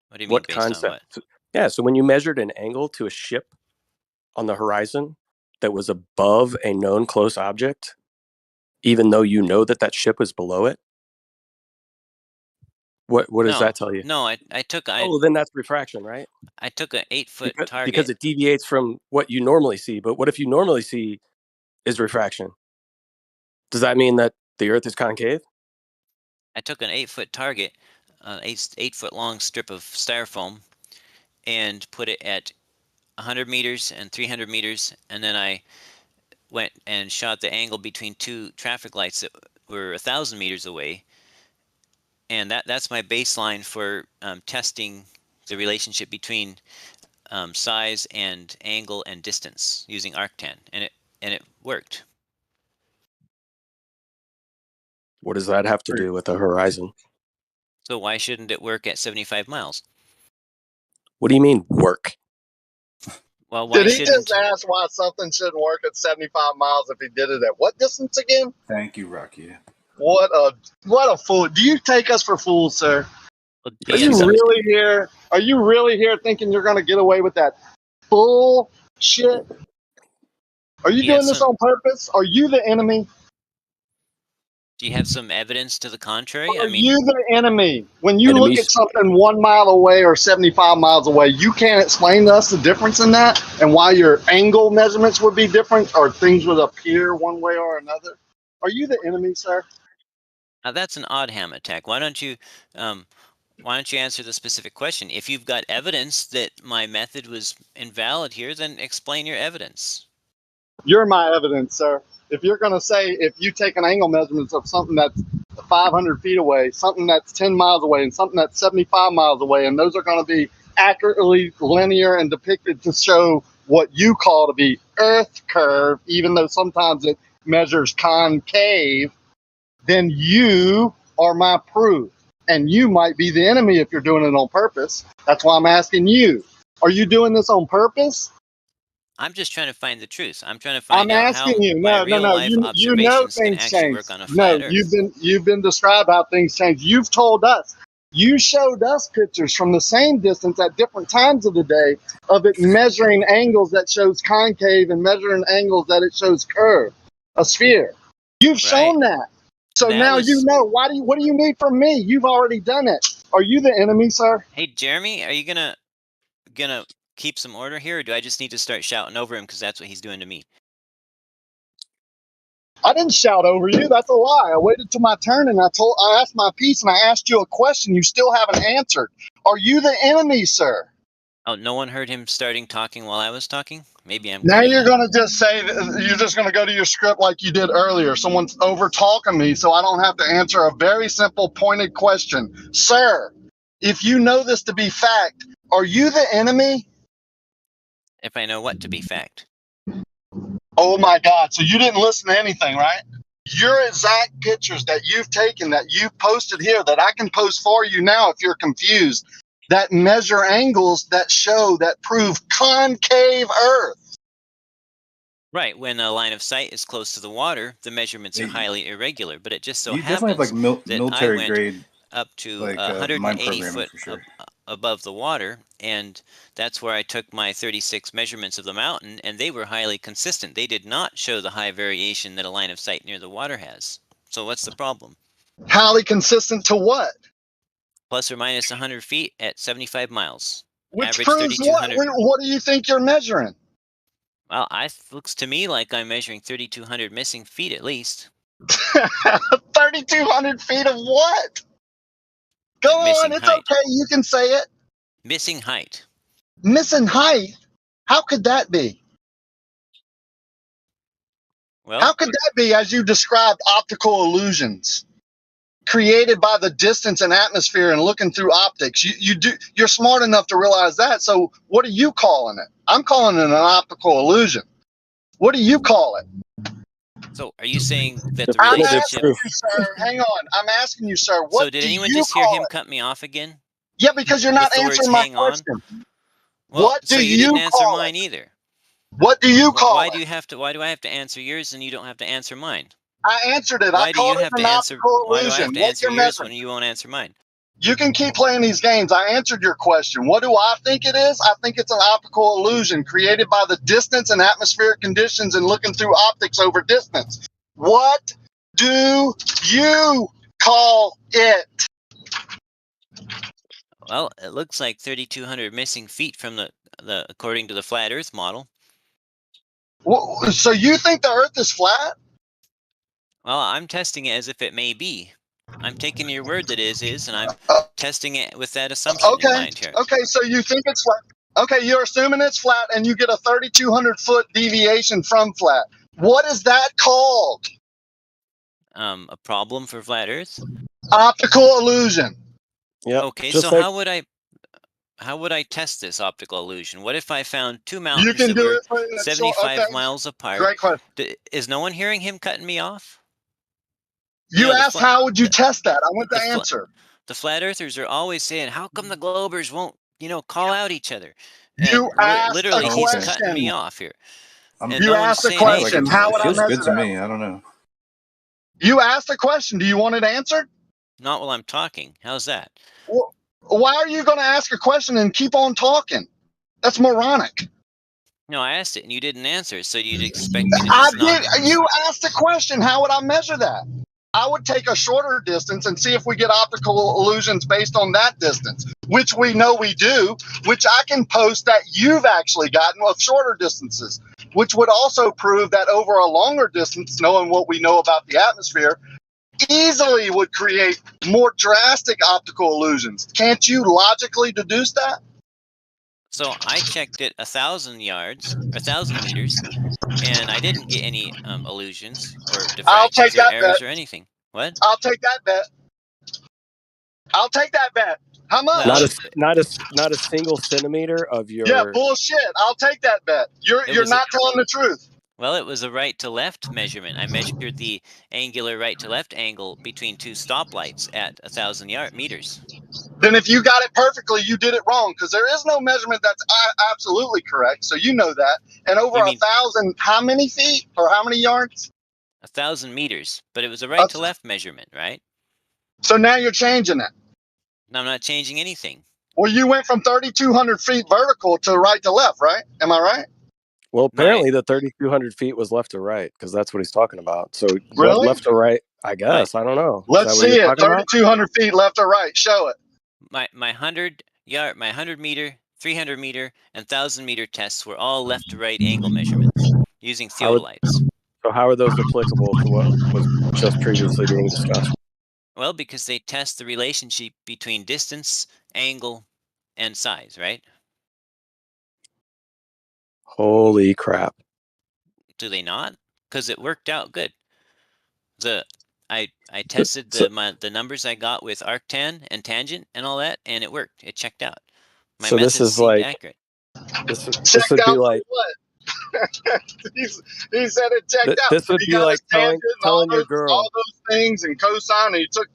What do you mean What based on what? concept? Yeah, so when you measured an angle to a ship on the horizon that was above a known close object, even though you know that that ship was below it, what does that tell you? No, I took. Oh, then that's refraction, right? I took an 8-foot target. Because it deviates from what you normally see. But what if you normally see is refraction? Does that mean that the Earth is concave? I took an 8-foot target, 8-foot long strip of styrofoam, and put it at 100 meters and 300 meters, and then I went and shot the angle between two traffic lights that were 1,000 meters away, and that's my baseline for testing the relationship between size and angle and distance using Arctan, and it worked. What does that have to do with the horizon? So why shouldn't it work at 75 miles? What do you mean work? Well, why Did he shouldn't? just ask why something shouldn't work at 75 miles if he did it at what distance again? Thank you, Rocky. What a fool. Do you take us for fools, sir? Well, Are you really here? Are you really here thinking you're going to get away with that bullshit? Are you doing this on purpose? Are you the enemy? Do you have some evidence to the contrary? Are I mean, you the enemy? When you look Enemies. at something 1 mile away or 75 miles away, you can't explain to us the difference in that and why your angle measurements would be different or things would appear one way or another. Are you the enemy, sir? that's an odd ham attack. Why don't you answer the specific question? If you've got evidence that my method was invalid here, then explain your evidence. You're my evidence, sir. If you're going to say, if you take an angle measurements of something that's 500 feet away, something that's 10 miles away, and something that's 75 miles away, and those are going to be accurately linear and depicted to show what you call to be Earth curve, even though sometimes it measures concave, then you are my proof. And you might be the enemy if you're doing it on purpose. That's why I'm asking you. Are you doing this on purpose? I'm just trying to find the truth. I'm trying to find I'm out how asking you. my No. real-life You know observations can things actually change. work on a No, flat Earth. you've been described how things change. You've told us. You showed us pictures from the same distance at different times of the day of it measuring angles that shows concave and measuring angles that it shows curve, a sphere. You've shown that. So That now was- you know. What do you need from me? You've already done it. Are you the enemy, sir? Hey, Jeremy, are you gonna keep some order here, or do I just need to start shouting over him because that's what he's doing to me? I didn't shout over you. That's a lie. I waited till my turn and I asked my piece and I asked you a question. You still haven't answered. Are you the enemy, sir? Oh, no one heard him starting talking while I was talking? Maybe I'm Now cutting you're out. going to just say that you're just going to go to your script like you did earlier. Someone's over talking me, so I don't have to answer a very simple, pointed question. Sir, if you know this to be fact, are you the enemy? If I know what to be fact. Oh my God. So you didn't listen to anything, right? Your exact pictures that you've taken, that you've posted here, that I can post for you now if you're confused, that measure angles that show, that prove concave Earth. Right, when a line of sight is close to the water, the measurements are highly irregular, but it just so You definitely happens have like that military I went grade, up to like, mind 180 programming foot for sure. above the water, and that's where I took my 36 measurements of the mountain, and they were highly consistent. They did not show the high variation that a line of sight near the water has. So what's the problem? Highly consistent to what? Plus or minus 100 feet at 75 miles. Which Average proves what? 3,200. What do you think you're measuring? Well, it looks to me like I'm measuring 3,200 missing feet at least. 3,200 feet of what? Go on, it's okay. You can say it. Missing height. Missing height? How could that be? Well, how could that be as you described optical illusions created by the distance and atmosphere and looking through optics? You're smart enough to realize that. So what are you calling it? I'm calling it an optical illusion. What do you call it? So are you saying that the I'm relationship... asking you, sir. Hang on. I'm asking you, sir. What so did do anyone you just hear call him it? cut me off again? Yeah, because you're not With the words, answering my "hang on"? question. Well, What do so you you didn't answer call mine it? either. What do you call Why it? do you have to? Why do I have to answer yours and you don't have to answer mine? I answered it. Why I do you called it have to an answer? optical Why do I have illusion. to What's answer your yours measure? when you won't answer mine? You can keep playing these games. I answered your question. What do I think it is? I think it's an optical illusion created by the distance and atmospheric conditions and looking through optics over distance. What do you call it? Well, it looks like 3,200 missing feet from the according to the flat Earth model. So you think the Earth is flat? Well, I'm testing it as if it may be. I'm taking your word that is, and I'm testing it with that assumption in mind here. Okay, so you think it's flat. Okay, you're assuming it's flat and you get a 3,200 foot deviation from flat. What is that called? A problem for flat Earth? Optical illusion. Yeah. Okay, so how would I test this optical illusion? What if I found two mountains that were 75 miles apart? Great question. Is no one hearing him cutting me off? You asked how would you test that? I want the answer. The flat earthers are always saying, how come the globers won't, call out each other? You asked literally, a he's question. cutting me off here. And You no one's asked a saying question. anything. How would I Feels measure good to that? me. I don't know. You asked a question. Do you want it answered? Not while I'm talking. How's that? Well, why are you going to ask a question and keep on talking? That's moronic. No, I asked it and you didn't answer, so you'd expect me to just not... You asked a question. How would I measure that? I would take a shorter distance and see if we get optical illusions based on that distance, which we know we do, which I can post that you've actually gotten with shorter distances, which would also prove that over a longer distance, knowing what we know about the atmosphere, easily would create more drastic optical illusions. Can't you logically deduce that? So I checked it 1,000 yards, or 1,000 meters, and I didn't get any illusions or I'll take diffractions or that errors bet. or anything. What? I'll take that bet. I'll take that bet. How much? Well, Not a single centimeter of Yeah, your. bullshit. I'll take that bet. You're was not telling the truth. Well, it was a right to left measurement. I measured the angular right to left angle between two stoplights at 1,000 meters. Then if you got it perfectly, you did it wrong, because there is no measurement that's absolutely correct. So you know that. And over 1,000, how many feet or how many yards? 1,000 meters, but it was a right to left measurement, right? So now you're changing it. No, I'm not changing anything. Well, you went from 3,200 feet vertical to right to left, right? Am I right? Well, apparently the 3,200 feet was left to right, because that's what he's talking about. So Really? left to right, I guess. I don't know. Let's see it. 3,200 feet left or right. Show it. My 100 meter, 300 meter, and 1,000 meter tests were all left to right angle measurements using theodolites. So how are those applicable to what was just previously being discussed? Well, because they test the relationship between distance, angle, and size, right? Holy crap. Do they not? Because it worked out good. I tested the numbers I got with arctan and tangent and all that, and it worked. It checked out. My So this methods is seemed like accurate. this would Checked be out like what? he said it checked out. this would He be got like his tangent and telling your all girl. those things and cosine, and he took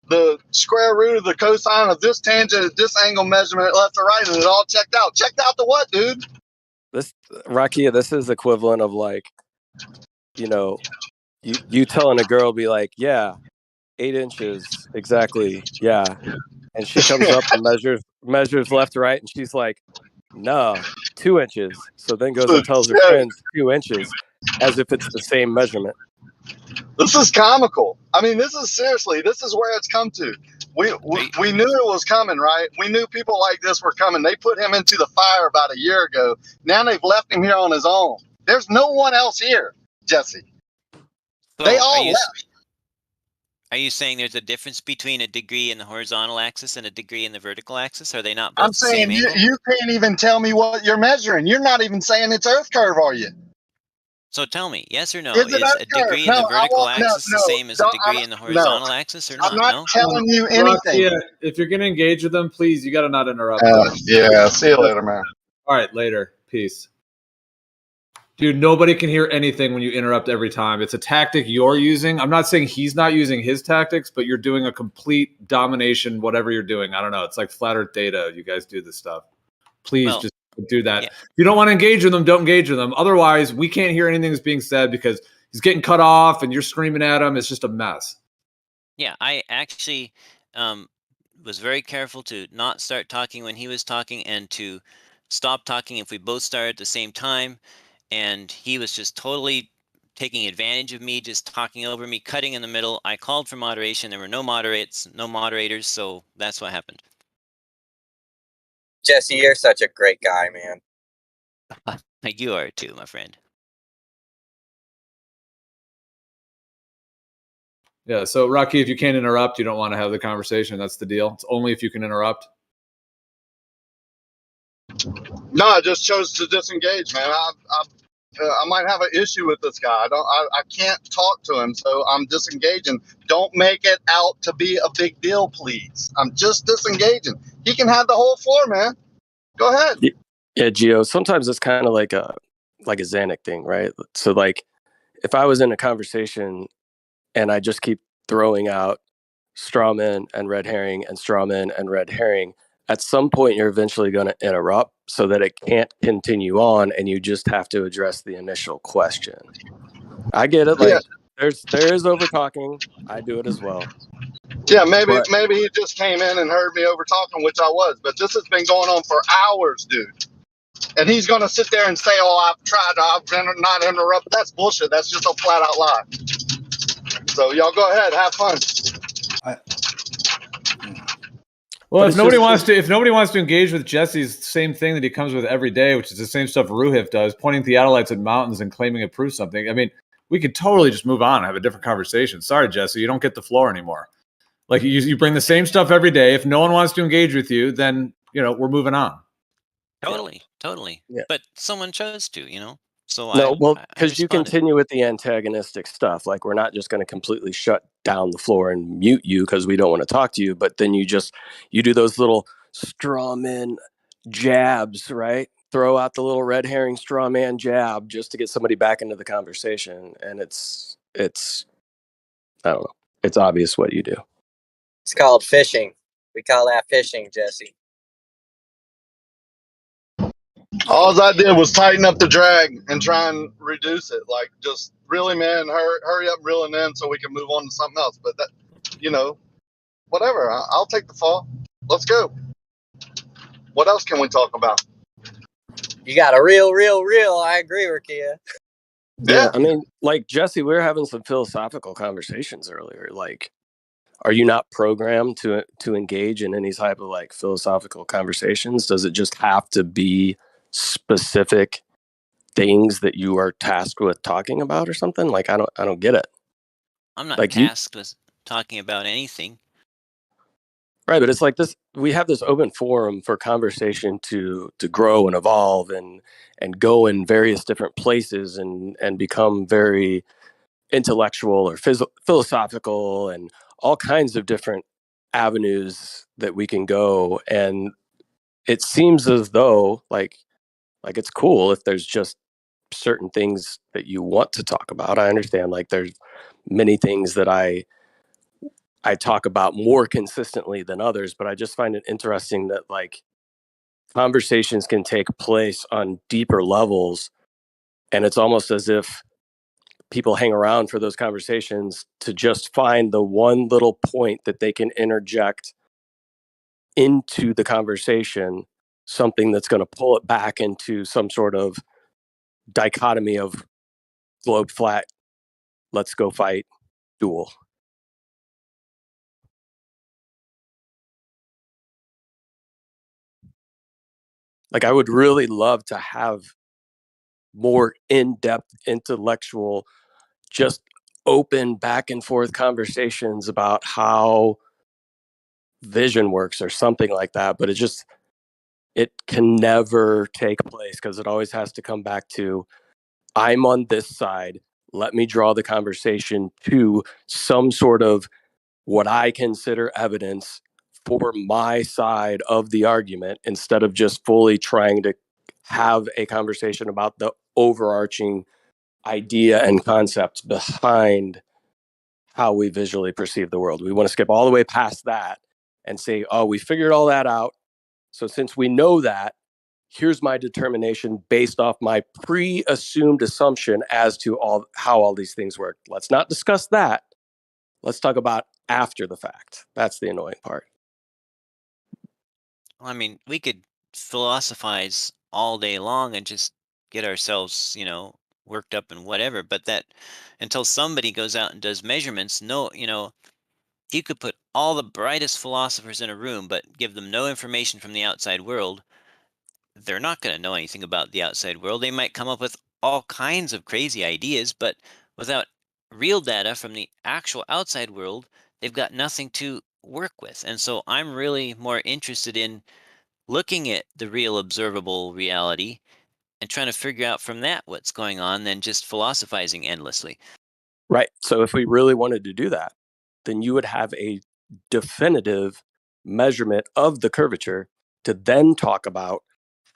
the square root of the cosine of this tangent at this angle measurement left to right, and it all checked out. Checked out to what, dude? This Rakia, this is equivalent of like, you telling a girl, be like, yeah, 8 inches exactly, yeah, and she comes up and measures left to right, and she's like, no, 2 inches. So then goes and tells her friends 2 inches, as if it's the same measurement. This is comical. I mean, this is seriously. This is where it's come to. We knew it was coming, right? We knew people like this were coming. They put him into the fire about a year ago. Now they've left him here on his own. There's no one else here, Jesse. So they all left. Are you saying there's a difference between a degree in the horizontal axis and a degree in the vertical axis? Are they not both I'm the same saying angle? you can't even tell me what you're measuring. You're not even saying it's Earth curve, are you? So tell me, yes or no, Is it is a degree in the vertical axis the same as a degree in the horizontal axis or not? I'm not telling you anything. Roxy, if you're going to engage with them, please, you got to not interrupt. Yeah, see you later, man. All right, later. Peace. Dude, nobody can hear anything when you interrupt every time. It's a tactic you're using. I'm not saying he's not using his tactics, but you're doing a complete domination, whatever you're doing. I don't know. It's like flat earth data. You guys do this stuff. Please just do that. Yeah. If you don't want to engage with them, don't engage with them. Otherwise, we can't hear anything that's being said because he's getting cut off and you're screaming at him. It's just a mess. Yeah, I actually was very careful to not start talking when he was talking and to stop talking if we both started at the same time. And he was just totally taking advantage of me, just talking over me, cutting in the middle. I called for moderation. There were no moderators, so that's what happened. Jesse, you're such a great guy, man. You are too, my friend. Yeah, so Rocky, if you can't interrupt, you don't want to have the conversation. That's the deal. It's only if you can interrupt. No, I just chose to disengage, man. I might have an issue with this guy. I can't talk to him, so I'm disengaging. Don't make it out to be a big deal, please. I'm just disengaging. He can have the whole floor, man. Go ahead. Yeah, Gio. Sometimes it's kind of like a Xanac thing, right? So, like, if I was in a conversation and I just keep throwing out straw man and red herring and straw man and red herring, at some point you're eventually going to interrupt so that it can't continue on, and you just have to address the initial question. I get it. Like, there is over talking. I do it as well. Yeah, maybe he just came in and heard me over talking, which I was. But this has been going on for hours, dude. And he's going to sit there and say, "Oh, I've not interrupted." That's bullshit. That's just a flat out lie. So y'all go ahead, have fun. Well, But if it's nobody just- wants to engage with Jesse's same thing that he comes with every day, which is the same stuff Ruhif does, pointing theodolites at mountains and claiming it proves something. I mean, we could totally just move on and have a different conversation. Sorry, Jesse, you don't get the floor anymore. Like you bring the same stuff every day. If no one wants to engage with you, then we're moving on. Totally. Yeah. But someone chose to. So No, well, I because you responded. continue with the antagonistic stuff. Like, we're not just going to completely shut down the floor and mute you because we don't want to talk to you. But then you do those little straw man jabs, right? Throw out the little red herring straw man jab just to get somebody back into the conversation. And it's I don't know. It's obvious what you do. It's called fishing. We call that fishing, Jesse. All I did was tighten up the drag and try and reduce it. Like, just really, man, hurry up, reeling in so we can move on to something else. But that, whatever. I'll take the fall. Let's go. What else can we talk about? You got a real. I agree, Rakia. Yeah, I mean, like, Jesse, we were having some philosophical conversations earlier. Like, are you not programmed to engage in any type of like philosophical conversations? Does it just have to be specific things that you are tasked with talking about or something? Like, I don't get it. I'm not Like tasked with talking about anything. Right, but it's like this. We have this open forum for conversation to grow and evolve and go in various different places and become very intellectual or philosophical and all kinds of different avenues that we can go. And it seems as though like it's cool if there's just certain things that you want to talk about. I understand like there's many things that I talk about more consistently than others, but I just find it interesting that like conversations can take place on deeper levels, and it's almost as if people hang around for those conversations to just find the one little point that they can interject into the conversation, something that's going to pull it back into some sort of dichotomy of globe flat, let's go fight, duel. Like, I would really love to have more in-depth intellectual, just open back and forth conversations about how vision works or something like that. But it can never take place because it always has to come back to, I'm on this side. Let me draw the conversation to some sort of what I consider evidence for my side of the argument, instead of just fully trying to have a conversation about the overarching idea and concept behind how we visually perceive the world. We want to skip all the way past that and say, oh, we figured all that out. So since we know that, here's my determination based off my pre-assumed assumption as to how all these things work. Let's not discuss that. Let's talk about after the fact. That's the annoying part. Well, I mean, we could philosophize all day long and just get ourselves, worked up and whatever, but that until somebody goes out and does measurements, you could put all the brightest philosophers in a room, but give them no information from the outside world. They're not going to know anything about the outside world. They might come up with all kinds of crazy ideas, but without real data from the actual outside world, they've got nothing to work with. And so I'm really more interested in looking at the real observable reality and trying to figure out from that what's going on than just philosophizing endlessly. Right. So if we really wanted to do that, then you would have a definitive measurement of the curvature to then talk about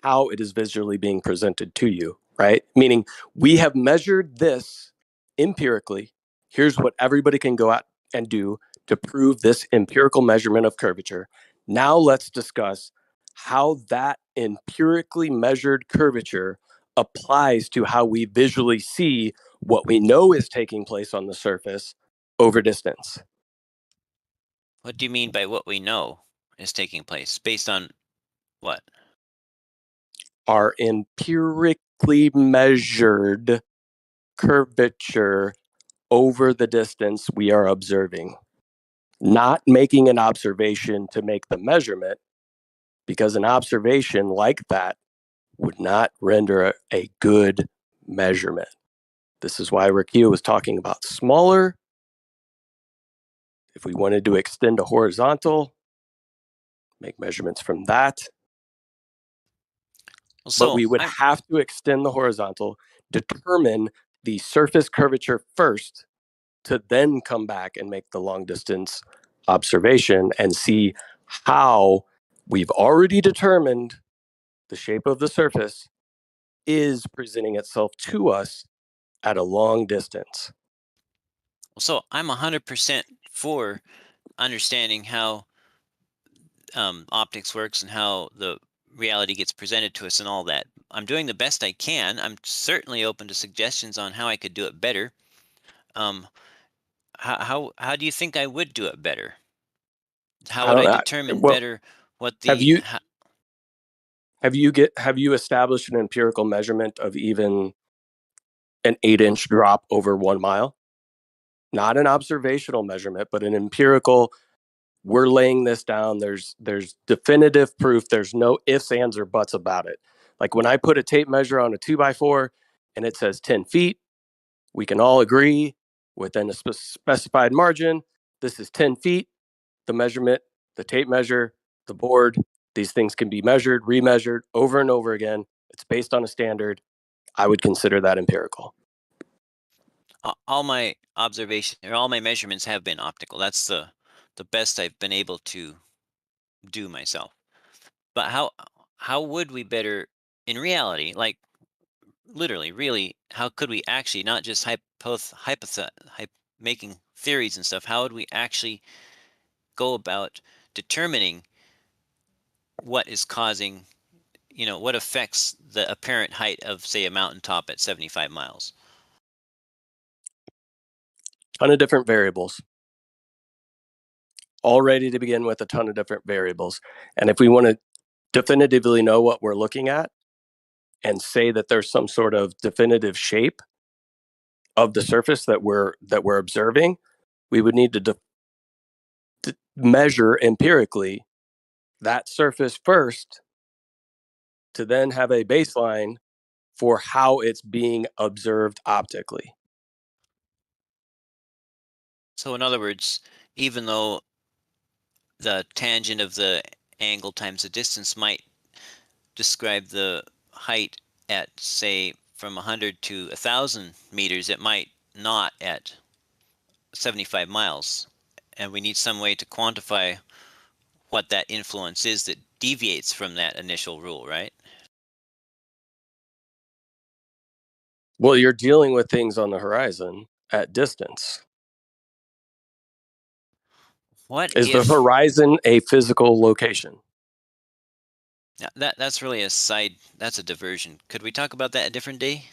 how it is visually being presented to you, right? Meaning, we have measured this empirically. Here's what everybody can go out and do to prove this empirical measurement of curvature. Now let's discuss how that empirically measured curvature applies to how we visually see what we know is taking place on the surface over distance. What do you mean by what we know is taking place? Based on what? Our empirically measured curvature over the distance we are observing, not making an observation to make the measurement, because an observation like that would not render a good measurement. This is why Rakio was talking about smaller. If we wanted to extend a horizontal, make measurements from that. So but we would have to extend the horizontal, determine the surface curvature first, to then come back and make the long distance observation and see how we've already determined the shape of the surface is presenting itself to us at a long distance. So I'm 100% for understanding how optics works and how the reality gets presented to us and all that. I'm doing the best I can. I'm certainly open to suggestions on how I could do it better. How do you think I would do it better? How would I determine better what the have you established an empirical measurement of even an 8-inch drop over 1 mile? Not an observational measurement, but an empirical. We're laying this down. There's definitive proof. There's no ifs, ands, or buts about it. Like when I put a tape measure on a 2x4 and it says 10 feet, we can all agree within a specified margin, this is 10 feet. The measurement, the tape measure, the board, these things can be measured, remeasured over and over again. It's based on a standard. I would consider that empirical. all my observation or all my measurements have been optical. That's the best I've been able to do myself. But how would we better in reality, like literally, really, how could we actually not just making theories and stuff? How would we actually go about determining what is causing, what affects the apparent height of, say, a mountaintop at 75 miles? Ton of different variables. Already to begin with, a ton of different variables. And if we want to definitively know what we're looking at and say that there's some sort of definitive shape of the surface that we're observing, we would need to measure empirically that surface first to then have a baseline for how it's being observed optically. So in other words, even though the tangent of the angle times the distance might describe the height at, say, from 100 to 1,000 meters, it might not at 75 miles. And we need some way to quantify what that influence is that deviates from that initial rule, right? Well, you're dealing with things on the horizon at distance. Is the horizon a physical location? That's really that's a diversion. Could we talk about that a different day?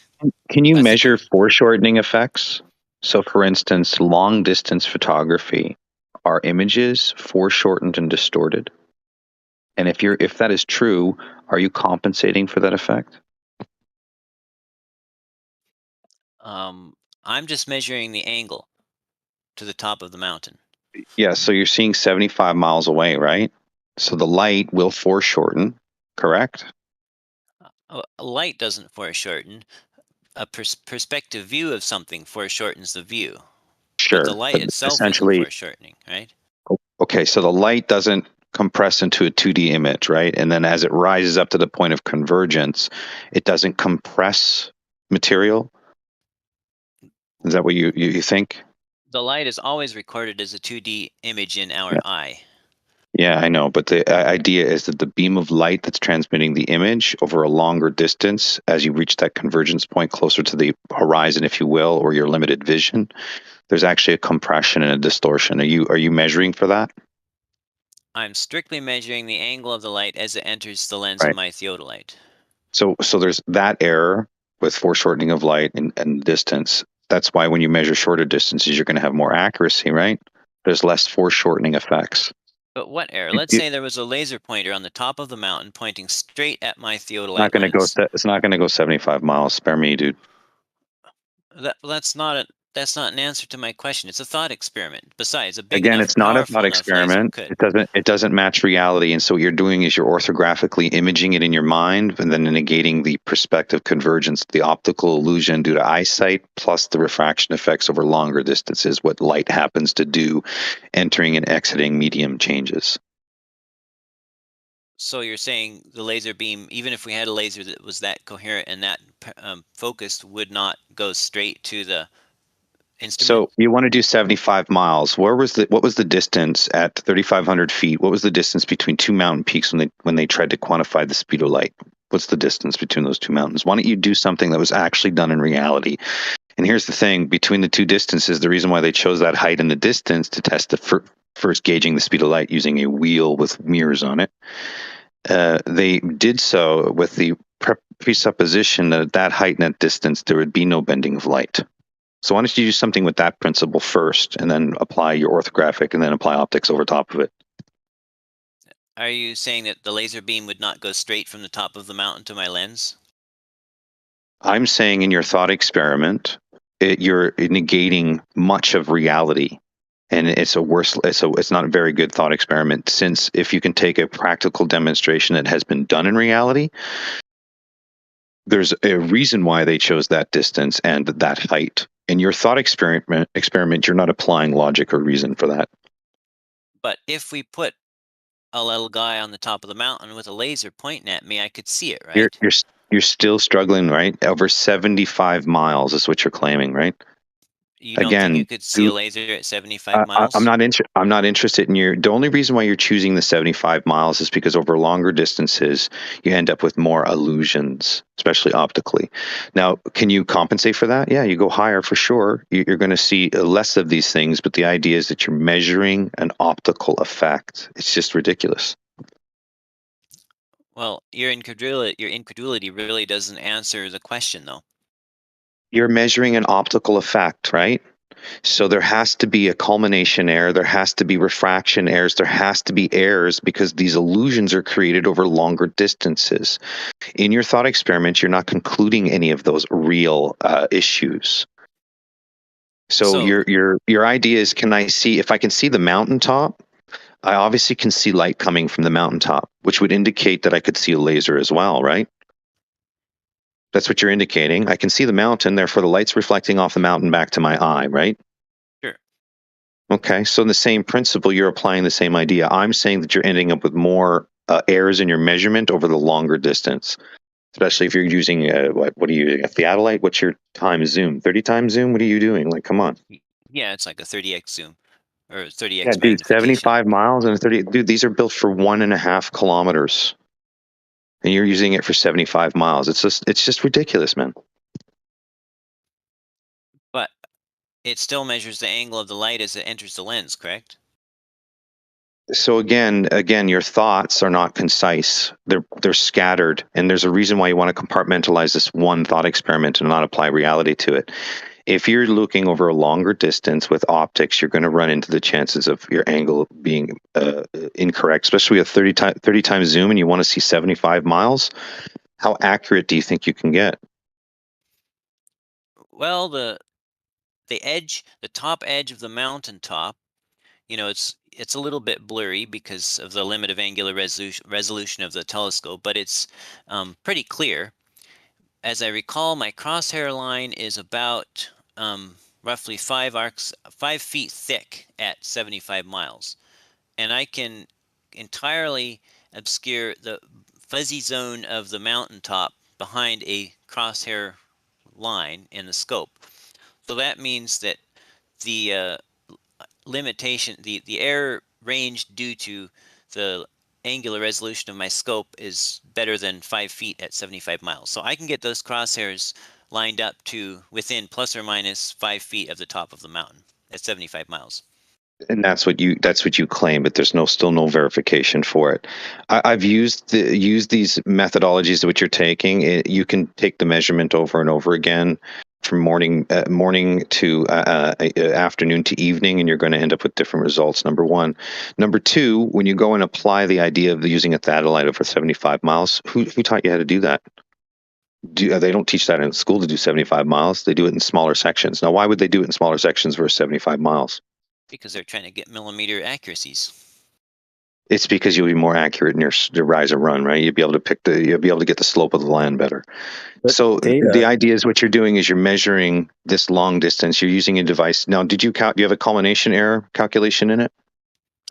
Can you measure foreshortening effects? So, for instance, long distance photography, are images foreshortened and distorted? And if that is true, are you compensating for that effect? I'm just measuring the angle to the top of the mountain. Yeah, so you're seeing 75 miles away, right? So the light will foreshorten, correct? Light doesn't foreshorten. A perspective view of something foreshortens the view. Sure. But the light itself isn't foreshortening, right? Okay, so the light doesn't compress into a 2D image, right? And then as it rises up to the point of convergence, it doesn't compress material? Is that what you think? The light is always recorded as a 2D image in our eye. Yeah, I know, but the idea is that the beam of light that's transmitting the image over a longer distance, as you reach that convergence point closer to the horizon, if you will, or your limited vision, there's actually a compression and a distortion. Are you measuring for that? I'm strictly measuring the angle of the light as it enters the lens of my theodolite. So there's that error with foreshortening of light and distance. That's why when you measure shorter distances, you're going to have more accuracy, right? There's less foreshortening effects. But what error? Let's say there was a laser pointer on the top of the mountain pointing straight at my theodolite It's not going to go 75 miles. Spare me, dude. That's not That's not an answer to my question. It's a thought experiment. Besides, a big Again, enough, it's not a powerful thought enough laser experiment. could. It doesn't match reality. And so what you're doing is you're orthographically imaging it in your mind and then negating the perspective convergence, the optical illusion due to eyesight, plus the refraction effects over longer distances, what light happens to do, entering and exiting medium changes. So you're saying the laser beam, even if we had a laser that was that coherent and that focused, would not go straight to the instrument? So you want to do 75 miles. What was the distance at 3,500 feet? What was the distance between two mountain peaks when they tried to quantify the speed of light? What's the distance between those two mountains? Why don't you do something that was actually done in reality? And here's the thing, between the two distances, the reason why they chose that height and the distance to test the first gauging the speed of light using a wheel with mirrors on it, they did so with the presupposition that at that height and that distance, there would be no bending of light. So why don't you do something with that principle first and then apply your orthographic and then apply optics over top of it? Are you saying that the laser beam would not go straight from the top of the mountain to my lens? I'm saying in your thought experiment, you're negating much of reality. And it's not a very good thought experiment, since if you can take a practical demonstration that has been done in reality, there's a reason why they chose that distance and that height. In your thought experiment, you're not applying logic or reason for that. But if we put a little guy on the top of the mountain with a laser pointing at me, I could see it, right? You're still struggling, right? Over 75 miles is what you're claiming, right? You don't think you could see a laser at 75 miles? I'm not interested in the only reason why you're choosing the 75 miles is because over longer distances, you end up with more illusions, especially optically. Now, can you compensate for that? Yeah, you go higher for sure. You're going to see less of these things, but the idea is that you're measuring an optical effect. It's just ridiculous. Well, your incredulity really doesn't answer the question, though. You're measuring an optical effect, right? So there has to be a culmination error, there has to be refraction errors, there has to be errors because these illusions are created over longer distances. In your thought experiment, you're not concluding any of those real issues. So your idea is, if I can see the mountaintop, I obviously can see light coming from the mountaintop, which would indicate that I could see a laser as well, right? That's what you're indicating. I can see the mountain, therefore the light's reflecting off the mountain back to my eye, right? Sure. Okay, so in the same principle, you're applying the same idea. I'm saying that you're ending up with more errors in your measurement over the longer distance, especially if you're using, what are you using, a theodolite? What's your time zoom? 30 times zoom? What are you doing? Like, come on. Yeah, it's like a 30x zoom or 30x Yeah, dude, magnification. 75 miles and 30. Dude, these are built for 1.5 kilometers. And you're using it for 75 miles. It's just ridiculous, man. But it still measures the angle of the light as it enters the lens, correct? So again, your thoughts are not concise. They're scattered, and there's a reason why you want to compartmentalize this one thought experiment and not apply reality to it. If you're looking over a longer distance with optics, you're going to run into the chances of your angle being incorrect, especially with 30 times zoom and you want to see 75 miles. How accurate do you think you can get? Well, the top edge of the mountaintop, it's a little bit blurry because of the limit of angular resolution of the telescope, but it's pretty clear. As I recall, my crosshair line is about roughly 5 feet thick at 75 miles. And I can entirely obscure the fuzzy zone of the mountaintop behind a crosshair line in the scope. So that means that the limitation, the error range due to the angular resolution of my scope is better than 5 feet at 75 miles. So I can get those crosshairs lined up to within plus or minus 5 feet of the top of the mountain at 75 miles. And that's what you claim, but there's still no verification for it. I've used these methodologies which you're taking. You can take the measurement over and over again from morning to afternoon to evening, and you're going to end up with different results. Number one. Number two, when you go and apply the idea of using a theodolite over 75 miles, who taught you how to do that? They don't teach that in school to do 75 miles. They do it in smaller sections. Now, why would they do it in smaller sections versus 75 miles? Because they're trying to get millimeter accuracies. It's because you'll be more accurate in your rise and run, right? You'll be able to get the slope of the land better. But So data, the idea is what you're doing is you're measuring this long distance. You're using a device. Now, do you have a culmination error calculation in it?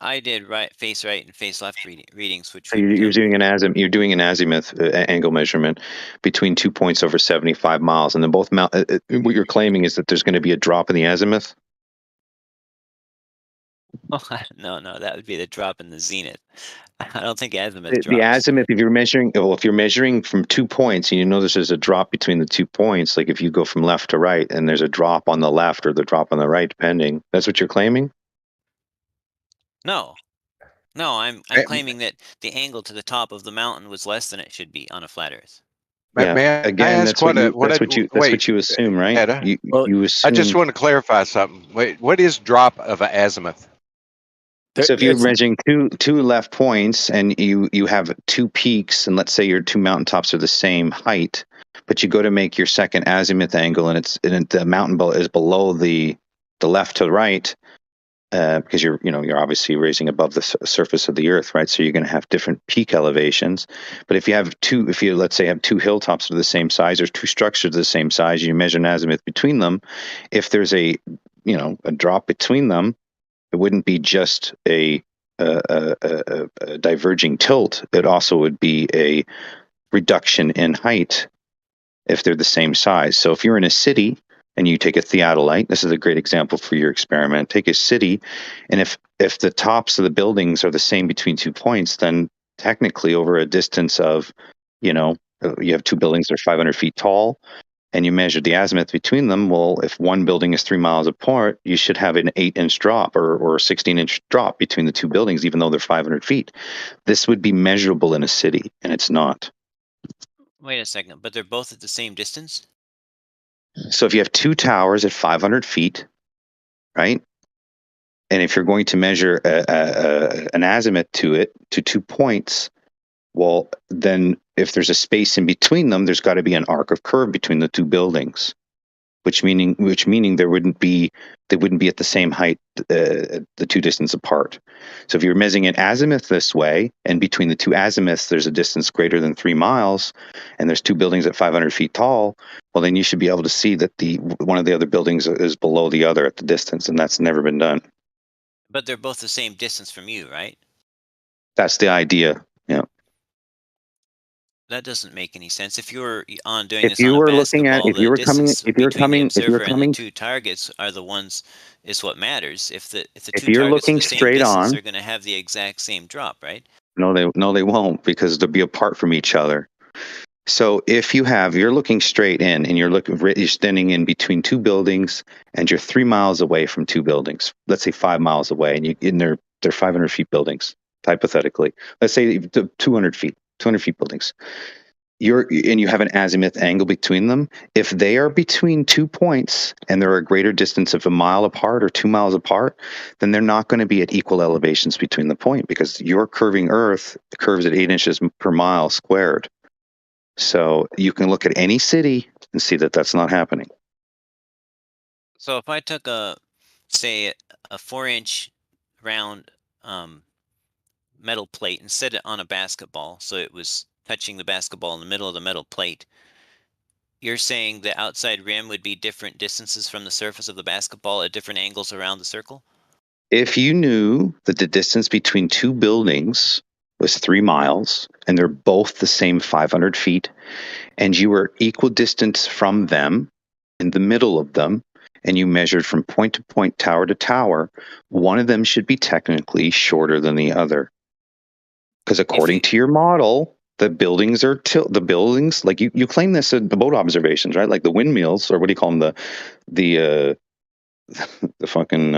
I did face right and face left readings, which So would you're doing an azimuth. You're doing an azimuth angle measurement between 2 points over 75 miles, and then both what you're claiming is that there's going to be a drop in the azimuth. no, that would be the drop in the zenith. I don't think azimuth drops. The azimuth, if you're measuring from 2 points, and you notice there's a drop between the 2 points, like if you go from left to right, and there's a drop on the left or the drop on the right, depending. That's what you're claiming. No, I'm claiming that the angle to the top of the mountain was less than it should be on a flat Earth. Yeah. May I Again, ask that's what you assume, right? Etta, You assume. I just want to clarify something. Wait, what is drop of an azimuth? So if you're measuring two left points and you have 2 peaks, and let's say your 2 mountaintops are the same height, but you go to make your second azimuth angle, and the mountain is below the left to the right, because you're obviously raising above the surface of the earth, right? So you're going to have different peak elevations. But if you let's say have 2 hilltops of the same size or 2 structures of the same size, you measure an azimuth between them. If there's a drop between them, it wouldn't be just a diverging tilt. It also would be a reduction in height if they're the same size. So if you're in a city and you take a theodolite, this is a great example for your experiment. Take a city, and if the tops of the buildings are the same between 2 points, then technically over a distance of, you have 2 buildings that are 500 feet tall, and you measure the azimuth between them. Well, if one building is 3 miles apart, you should have an 8-inch drop or a 16-inch drop between the 2 buildings, even though they're 500 feet. This would be measurable in a city, and it's not. Wait a second, but they're both at the same distance? So if you have 2 towers at 500 feet, right? And if you're going to measure an azimuth to 2 points, well, then if there's a space in between them, there's got to be an arc of curve between the 2 buildings, which meaning they wouldn't be at the same height, the 2 distance apart. So if you're measuring an azimuth this way, and between the 2 azimuths there's a distance greater than 3 miles, and there's 2 buildings at 500 feet tall, well, then you should be able to see that one of the other buildings is below the other at the distance, and that's never been done. But they're both the same distance from you, right? That's the idea. Yeah. That doesn't make any sense. If you're doing this on a basketball, the distance between the observer and the 2 targets are the ones is what matters. If the 2 targets are the same distance, they're going to have the exact same drop, right? No, they won't, because they'll be apart from each other. So if you're looking straight in, and you're standing in between 2 buildings, and you're 3 miles away from 2 buildings, let's say 5 miles away, and they're 500 feet buildings, hypothetically. Let's say 200 feet buildings. You have an azimuth angle between them. If they are between 2 points and they're a greater distance of 1 mile apart or 2 miles apart, then they're not going to be at equal elevations between the point, because your curving Earth curves at 8 inches per mile squared. So you can look at any city and see that that's not happening. So if I took a 4-inch round metal plate and set it on a basketball, so it was touching the basketball in the middle of the metal plate, you're saying the outside rim would be different distances from the surface of the basketball at different angles around the circle? If you knew that the distance between 2 buildings was 3 miles, and they're both the same 500 feet, and you were equal distance from them, in the middle of them, and you measured from point to point, tower to tower, one of them should be technically shorter than the other. Because according to your model, the buildings are like you claim this at the boat observations, right? Like the windmills, or what do you call them? The fucking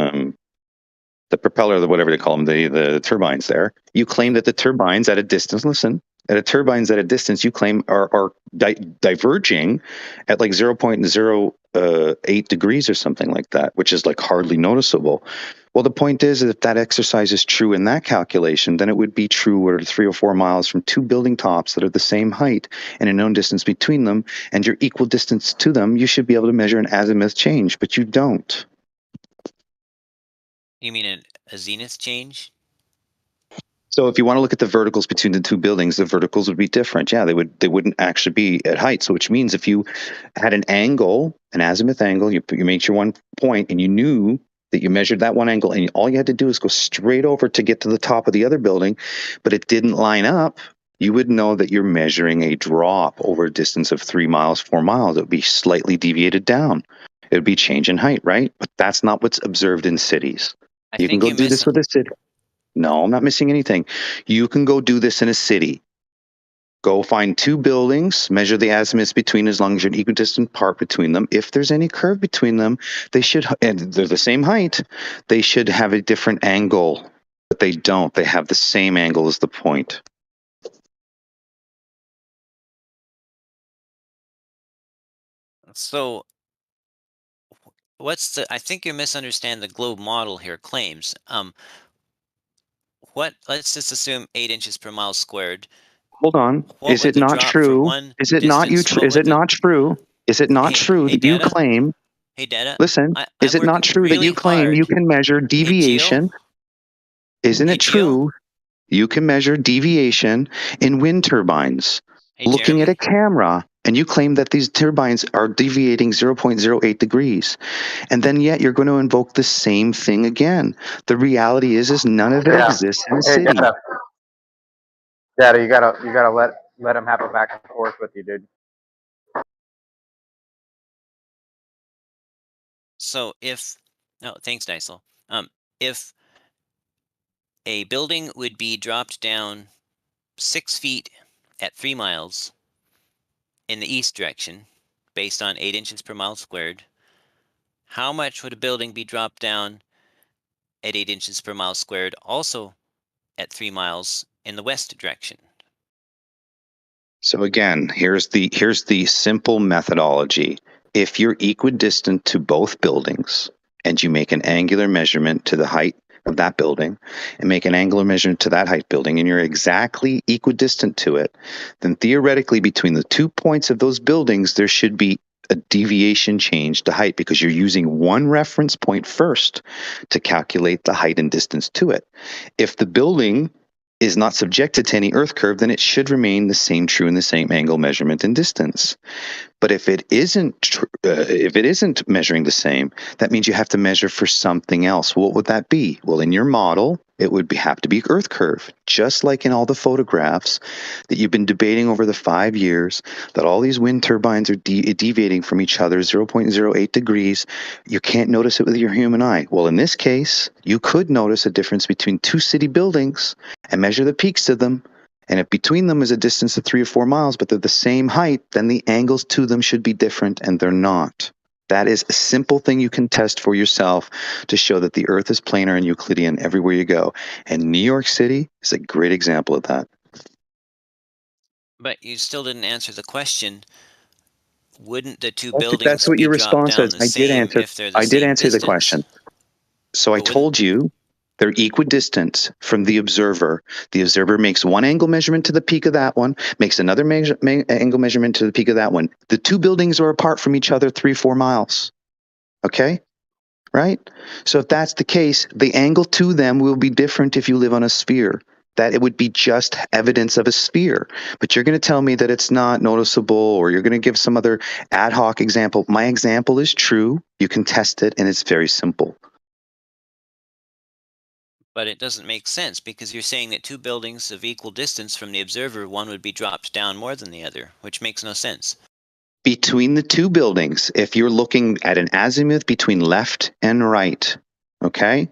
the propeller, whatever they call them, the turbines there. You claim that the turbines at a distance, listen, at a turbines at a distance you claim are diverging at like 0.08 degrees or something like that, which is like hardly noticeable. Well, the point is, if that exercise is true in that calculation, then it would be true where 3 or 4 miles from two building tops that are the same height and a known distance between them, and your equal distance to them, you should be able to measure an azimuth change, but you don't. You mean a zenith change? So if you want to look at the verticals between the two buildings, the verticals would be different. Yeah, they wouldn't actually be at height. So which means if you had an angle, an azimuth angle, you make your 1 point and you knew that you measured that one angle and all you had to do is go straight over to get to the top of the other building, but it didn't line up, you would know that you're measuring a drop over a distance of 3 miles, 4 miles. It would be slightly deviated down. It would be change in height, right? But that's not what's observed in cities. You can go do this with a city. No, I'm not missing anything. You can go do this in a city. Go find two buildings, measure the azimuths between as long as you're an equidistant part between them. If there's any curve between them, they should, and they're the same height, they should have a different angle. But they don't. They have the same angle as the point. So I think you misunderstand the globe model here claims. Let's just assume 8 inches per mile squared. Hold on. Is it not true? Is it not you? Is it not true? Is it not true that you claim? Hey, Data. Listen, is it not true that you claim you can measure deviation? Isn't it true you can measure deviation in wind turbines looking at a camera, and you claim that these turbines are deviating 0.08 degrees, and then yet you're going to invoke the same thing again? The reality is none of it exists in a city. Data, you gotta let him have a back and forth with you, dude. So thanks, Dysel. If a building would be dropped down 6 feet at 3 miles in the east direction, based on 8 inches per mile squared, how much would a building be dropped down at 8 inches per mile squared, also at 3 miles in the west direction? So again, here's the simple methodology. If you're equidistant to both buildings and you make an angular measurement to the height of that building and make an angular measurement to that height building, and you're exactly equidistant to it, then theoretically between the 2 points of those buildings, there should be a deviation change to height because you're using one reference point first to calculate the height and distance to it. If the building is not subjected to any earth curve, then it should remain the same true in the same angle measurement and distance. But if it isn't measuring the same, that means you have to measure for something else. What would that be? Well, in your model, it would have to be earth curve, just like in all the photographs that you've been debating over the 5 years, that all these wind turbines are deviating from each other 0.08 degrees. You can't notice it with your human eye. Well, in this case, you could notice a difference between two city buildings and measure the peaks of them. And if between them is a distance of 3 or 4 miles, but they're the same height, then the angles to them should be different, and they're not. That is a simple thing you can test for yourself to show that the Earth is planar and Euclidean everywhere you go. And New York City is a great example of that. But you still didn't answer the question. Wouldn't the two That's buildings what be your dropped response down is. the same if they're the I same did answer the distance? question. So I told you they're equidistant from the observer. The observer makes one angle measurement to the peak of that one, makes another angle measurement to the peak of that one. The two buildings are apart from each other 3 or 4 miles. Okay? Right? So if that's the case, the angle to them will be different if you live on a sphere. That it would be just evidence of a sphere. But you're going to tell me that it's not noticeable, or you're going to give some other ad hoc example. My example is true. You can test it, and it's very simple. But it doesn't make sense because you're saying that two buildings of equal distance from the observer, one would be dropped down more than the other, which makes no sense. Between the two buildings, if you're looking at an azimuth between left and right, okay?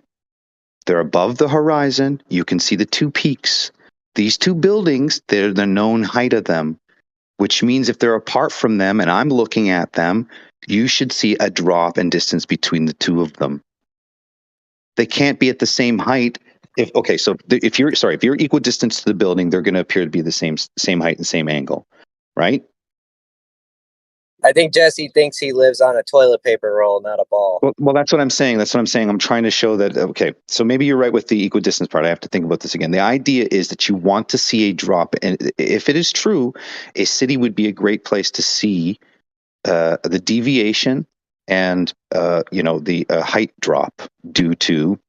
They're above the horizon. You can see the two peaks. These two buildings, they're the known height of them, which means if they're apart from them and I'm looking at them, you should see a drop in distance between the two of them. They can't be at the same height if you're equidistant to the building, they're going to appear to be the same height and same angle, right? I think Jesse thinks he lives on a toilet paper roll, not a ball. Well, that's what I'm saying. I'm trying to show that, okay, so maybe you're right with the equidistance part. I have to think about this again. The idea is that you want to see a drop. And if it is true, a city would be a great place to see the deviation and, the height drop due to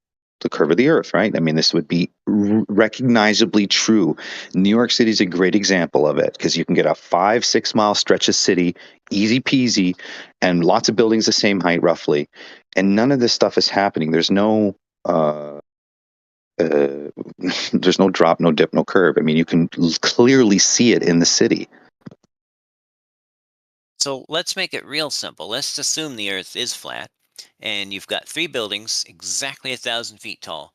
the curve of the earth, right? I mean, this would be recognizably true. New York City is a great example of it because you can get a 5-6 mile stretch of city, easy peasy, and lots of buildings the same height roughly. And none of this stuff is happening. There's no there's no drop, no dip, no curve. I mean, you can clearly see it in the city. So let's make it real simple. Let's assume the Earth is flat, and you've got 3 buildings exactly 1,000 feet tall.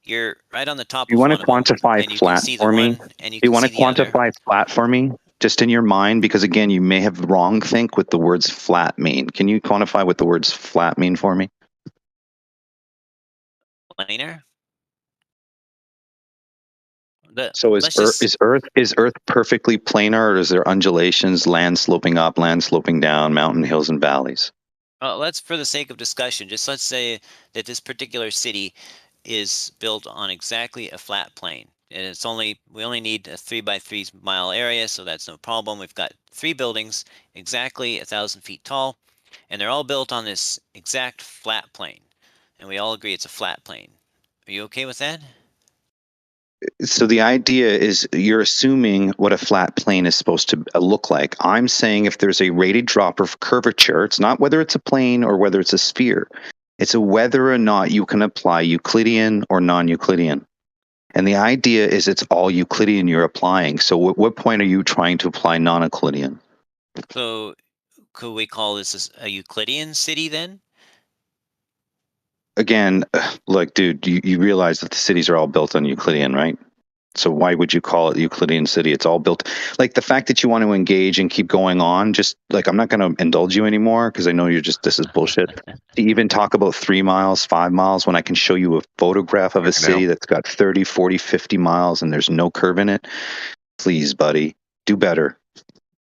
You're right on the top You of want one to of them, quantify and you can flat see the for me? one, and you You can want see to the other. quantify flat for me, just in your mind, because again, you may have wrong think what the words flat mean. Can you quantify what the words flat mean for me? Planar? So is Let's just Earth perfectly planar, or is there undulations, land sloping up, land sloping down, mountain, hills, and valleys? let's, for the sake of discussion, let's say that this particular city is built on exactly a flat plane. And we only need a 3 by 3 mile area, so that's no problem. We've got 3 buildings exactly 1,000 feet tall, and they're all built on this exact flat plane. And we all agree it's a flat plane. Are you okay with that? So the idea is you're assuming what a flat plane is supposed to look like. I'm saying if there's a rated drop of curvature, it's not whether it's a plane or whether it's a sphere. It's a whether or not you can apply Euclidean or non-Euclidean. And the idea is it's all Euclidean you're applying. So at what point are you trying to apply non-Euclidean? So could we call this a Euclidean city then? Again, look, dude, you realize that the cities are all built on Euclidean, right? So why would you call it Euclidean city? It's all built, like the fact that you want to engage and keep going on, just like, I'm not going to indulge you anymore because I know this is bullshit. To even talk about 3 miles, 5 miles, when I can show you a photograph of a city that's got 30, 40, 50 miles and there's no curve in it. Please, buddy, do better.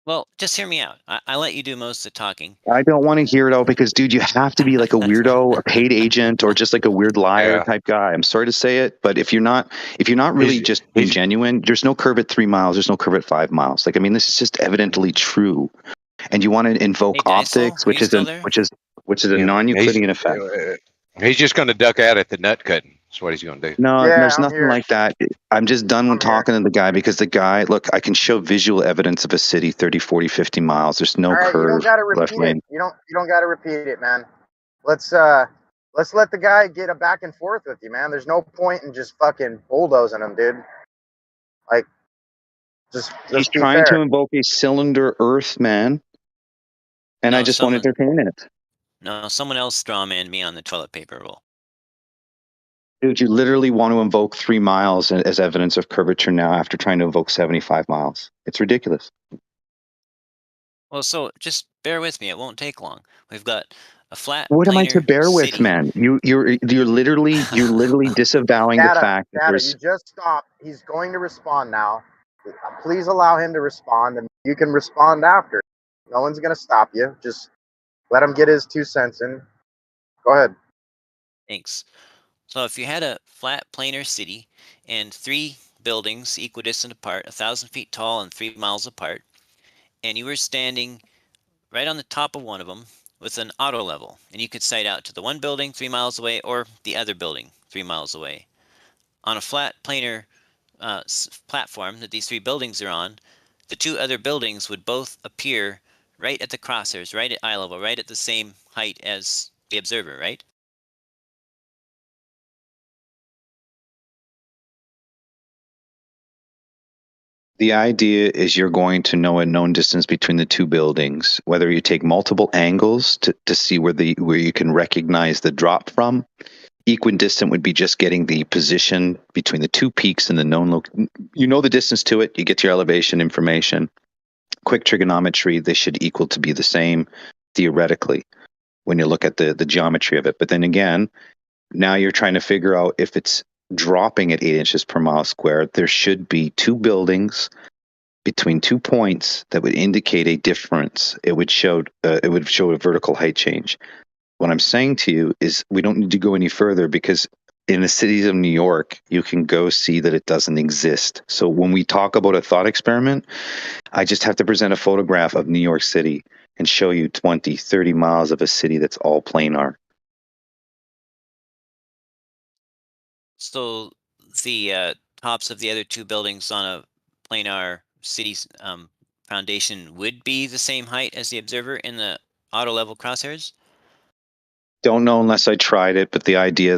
Well, just hear me out. I let you do most of the talking. I don't want to hear it out because, dude, you have to be like a weirdo, a paid agent, or just like a weird liar type guy. I'm sorry to say it, but if you're not really just being genuine, there's no curve at 3 miles. There's no curve at 5 miles. Like, I mean, this is just evidently true. And you want to invoke optics, which is a non-Euclidean effect. He's just going to duck out at the nut cutting. That's what he's going to do. No, there's nothing like that. I'm just done with talking to the guy because the guy, look, I can show visual evidence of a city 30, 40, 50 miles. There's no curve. You don't got to left repeat lane. it. You don't got to repeat it, man. Let's let the guy get a back and forth with you, man. There's no point in just fucking bulldozing him, dude. Like, just He's be trying fair. to invoke a cylinder Earth, man, and I just want to entertain it. No, someone else strawmanned me on the toilet paper roll. Dude, you literally want to invoke 3 miles as evidence of curvature now after trying to invoke 75 miles. It's ridiculous. Well, so just bear with me. It won't take long. We've got a flat. What am I to bear with, city. man? You're literally disavowing the fact that Data, you just stop. He's going to respond now. Please allow him to respond, and you can respond after. No one's going to stop you. Just let him get his 2 cents in. Go ahead. Thanks. So if you had a flat planar city and 3 buildings equidistant apart, 1,000 feet tall and 3 miles apart, and you were standing right on the top of one of them with an auto level, and you could sight out to the one building 3 miles away or the other building 3 miles away. On a flat planar platform that these 3 buildings are on, the 2 other buildings would both appear right at the crosshairs, right at eye level, right at the same height as the observer, right? The idea is you're going to know a known distance between the 2 buildings, whether you take multiple angles to see where you can recognize the drop from. Equidistant would be just getting the position between the 2 peaks and the known you know the distance to it, you get your elevation information. Quick trigonometry, they should equal to be the same theoretically when you look at the geometry of it. But then again, now you're trying to figure out if it's dropping at 8 inches per mile squared, there should be two buildings between 2 points that would indicate a difference. It would show a vertical height change. What I'm saying to you is we don't need to go any further, because in the cities of New York, you can go see that it doesn't exist. So when we talk about a thought experiment, I just have to present a photograph of New York City and show you 20, 30 miles of a city that's all planar. So the tops of the other two buildings on a planar city's foundation would be the same height as the observer in the auto level crosshairs? Don't know unless I tried it, but the idea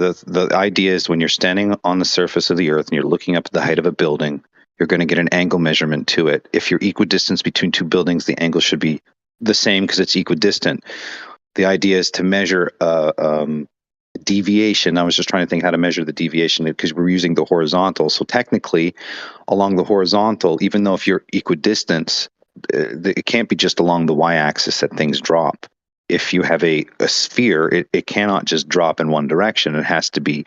is when you're standing on the surface of the Earth and you're looking up at the height of a building, you're going to get an angle measurement to it. If you're equidistant between two buildings, the angle should be the same because it's equidistant. The idea is to measure deviation. I was just trying to think how to measure the deviation because we're using the horizontal. So technically, along the horizontal, even though if you're equidistant, it can't be just along the y-axis that things drop. If you have a sphere, it cannot just drop in one direction. It has to be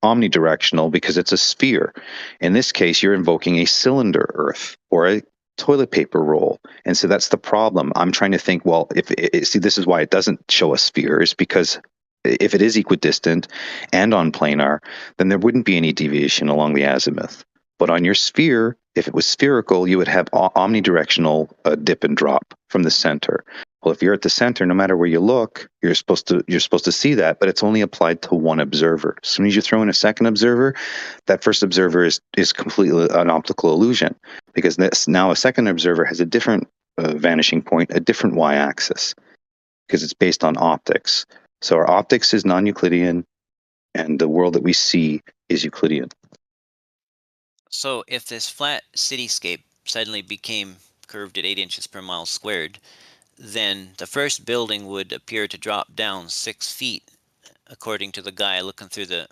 omnidirectional because it's a sphere. In this case, you're invoking a cylinder Earth or a toilet paper roll. And so that's the problem. I'm trying to think, well, see, this is why it doesn't show a sphere, is because if it is equidistant and on planar, then there wouldn't be any deviation along the azimuth. But on your sphere, if it was spherical, you would have omnidirectional dip and drop from the center. Well, if you're at the center, no matter where you look, you're supposed to see that, but it's only applied to one observer. As soon as you throw in a second observer, that first observer is completely an optical illusion, because now a second observer has a different vanishing point, a different y-axis, because it's based on optics. So our optics is non-Euclidean, and the world that we see is Euclidean. So if this flat cityscape suddenly became curved at 8 inches per mile squared, then the first building would appear to drop down 6 feet, according to the guy looking through the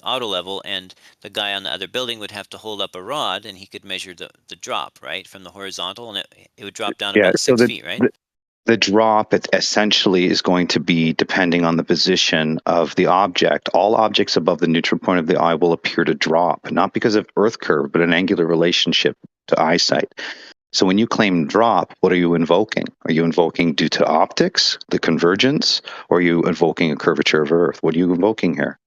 auto level, and the guy on the other building would have to hold up a rod, and he could measure the drop, right, from the horizontal, and it would drop down about 6 feet, right? The drop essentially is going to be depending on the position of the object. All objects above the neutral point of the eye will appear to drop, not because of Earth curve, but an angular relationship to eyesight. So when you claim drop, what are you invoking? Are you invoking due to optics, the convergence, or are you invoking a curvature of Earth? What are you invoking here?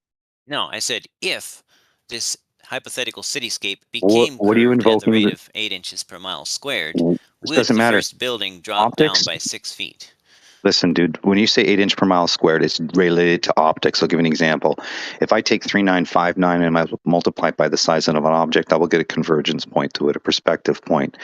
No, I said if this hypothetical cityscape became What are you curved at the invoking? rate of 8 inches per mile squared, This would doesn't the matter. first building drop down by 6 feet? Listen, dude, when you say 8 inch per mile squared, it's related to optics. I'll give you an example. If I take 3959 and I multiply it by the size of an object, I will get a convergence point to it, a perspective point.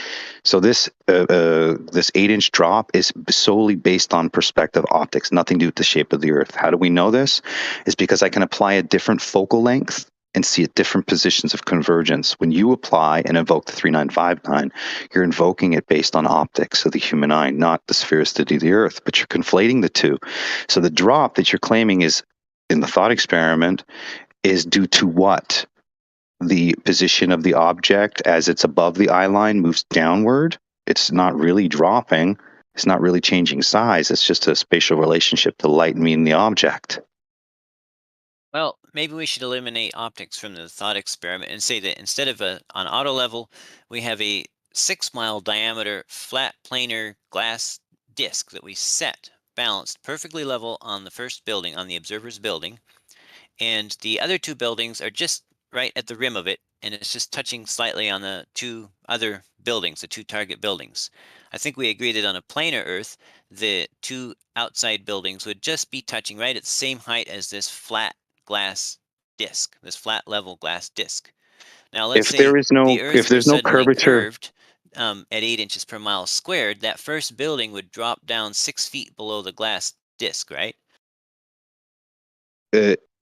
So this 8-inch drop is solely based on perspective optics, nothing to do with the shape of the Earth. How do we know this? It's because I can apply a different focal length and see at different positions of convergence. When you apply and invoke the 3959, you're invoking it based on optics of the human eye, not the sphericity of the Earth, but you're conflating the two. So the drop that you're claiming is, in the thought experiment, is due to what? The position of the object as it's above the eye line moves downward. It's not really dropping. It's not really changing size. It's just a spatial relationship to light mean the object. Well, maybe we should eliminate optics from the thought experiment and say that instead of on auto level, we have a 6-mile diameter flat planar glass disc that we set balanced perfectly level on the first building, on the observer's building, and the other two buildings are just right at the rim of it, and it's just touching slightly on the two other buildings, the two target buildings. I think we agreed that on a planar Earth, the two outside buildings would just be touching right at the same height as this flat glass disc, this flat level glass disc. Now let's say the Earth was suddenly curved at 8 inches per mile squared, that first building would drop down 6 feet below the glass disc, right?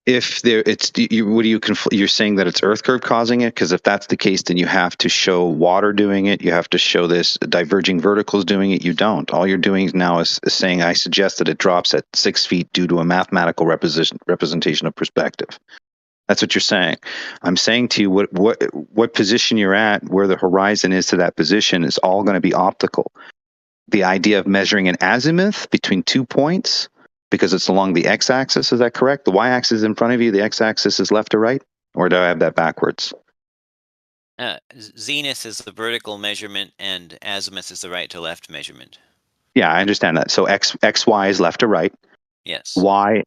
If there, you're saying that it's Earth curve causing it? Because if that's the case, then you have to show water doing it. You have to show this diverging verticals doing it. You don't. All you're doing now is saying, I suggest that it drops at 6 feet due to a mathematical representation of perspective. That's what you're saying. I'm saying to you what position you're at, where the horizon is to that position, is all going to be optical. The idea of measuring an azimuth between 2 points, because it's along the x-axis, is that correct? The y-axis is in front of you, the x-axis is left or right? Or do I have that backwards? Zenith is the vertical measurement, and azimuth is the right to left measurement. Yeah, I understand that. So XY is left to right. Yes. Y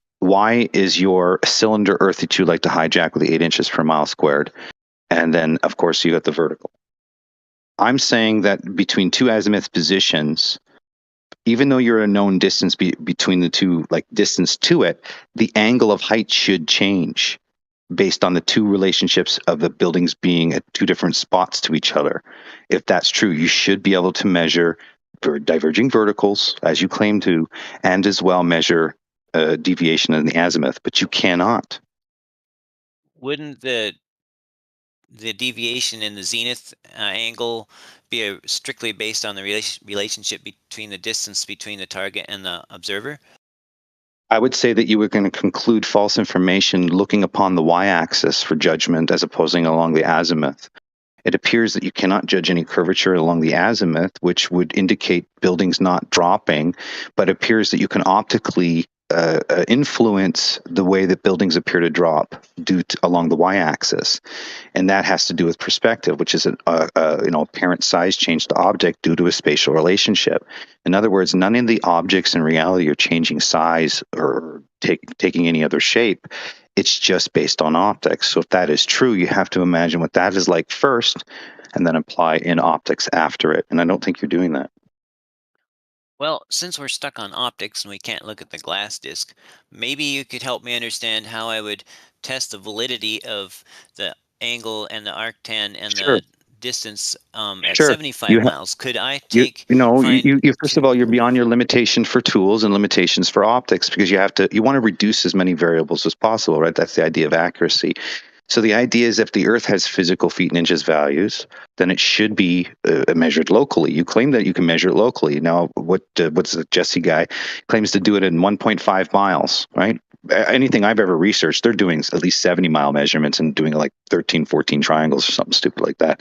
is your cylinder Earth that you like to hijack with the 8 inches per mile squared. And then, of course, you got the vertical. I'm saying that between two azimuth positions, even though you're a known distance between the two, like distance to it, the angle of height should change based on the two relationships of the buildings being at two different spots to each other. If that's true, you should be able to measure diverging verticals, as you claim to, and as well measure deviation in the azimuth, but you cannot. Wouldn't the deviation in the zenith angle be strictly based on the relationship between the distance between the target and the observer? I would say that you were going to conclude false information looking upon the y-axis for judgment as opposing along the azimuth. It appears that you cannot judge any curvature along the azimuth, which would indicate buildings not dropping, but appears that you can optically influence the way that buildings appear to drop along the y-axis, and that has to do with perspective, which is apparent size change to object due to a spatial relationship. In other words, none of the objects in reality are changing size or taking any other shape. It's just based on optics. So if that is true, you have to imagine what that is like first, and then apply in optics after it. And I don't think you're doing that. Well, since we're stuck on optics and we can't look at the glass disc, maybe you could help me understand how I would test the validity of the angle and the arctan and Sure. the distance at Sure. 75 miles. Could I You find first of all, you're beyond your limitation for tools and limitations for optics, because you want to reduce as many variables as possible, right? That's the idea of accuracy. So the idea is if the Earth has physical feet and inches values, then it should be measured locally. You claim that you can measure it locally. Now, what's the Jesse guy claims to do it in 1.5 miles, right? Anything I've ever researched, they're doing at least 70-mile measurements and doing like 13, 14 triangles or something stupid like that,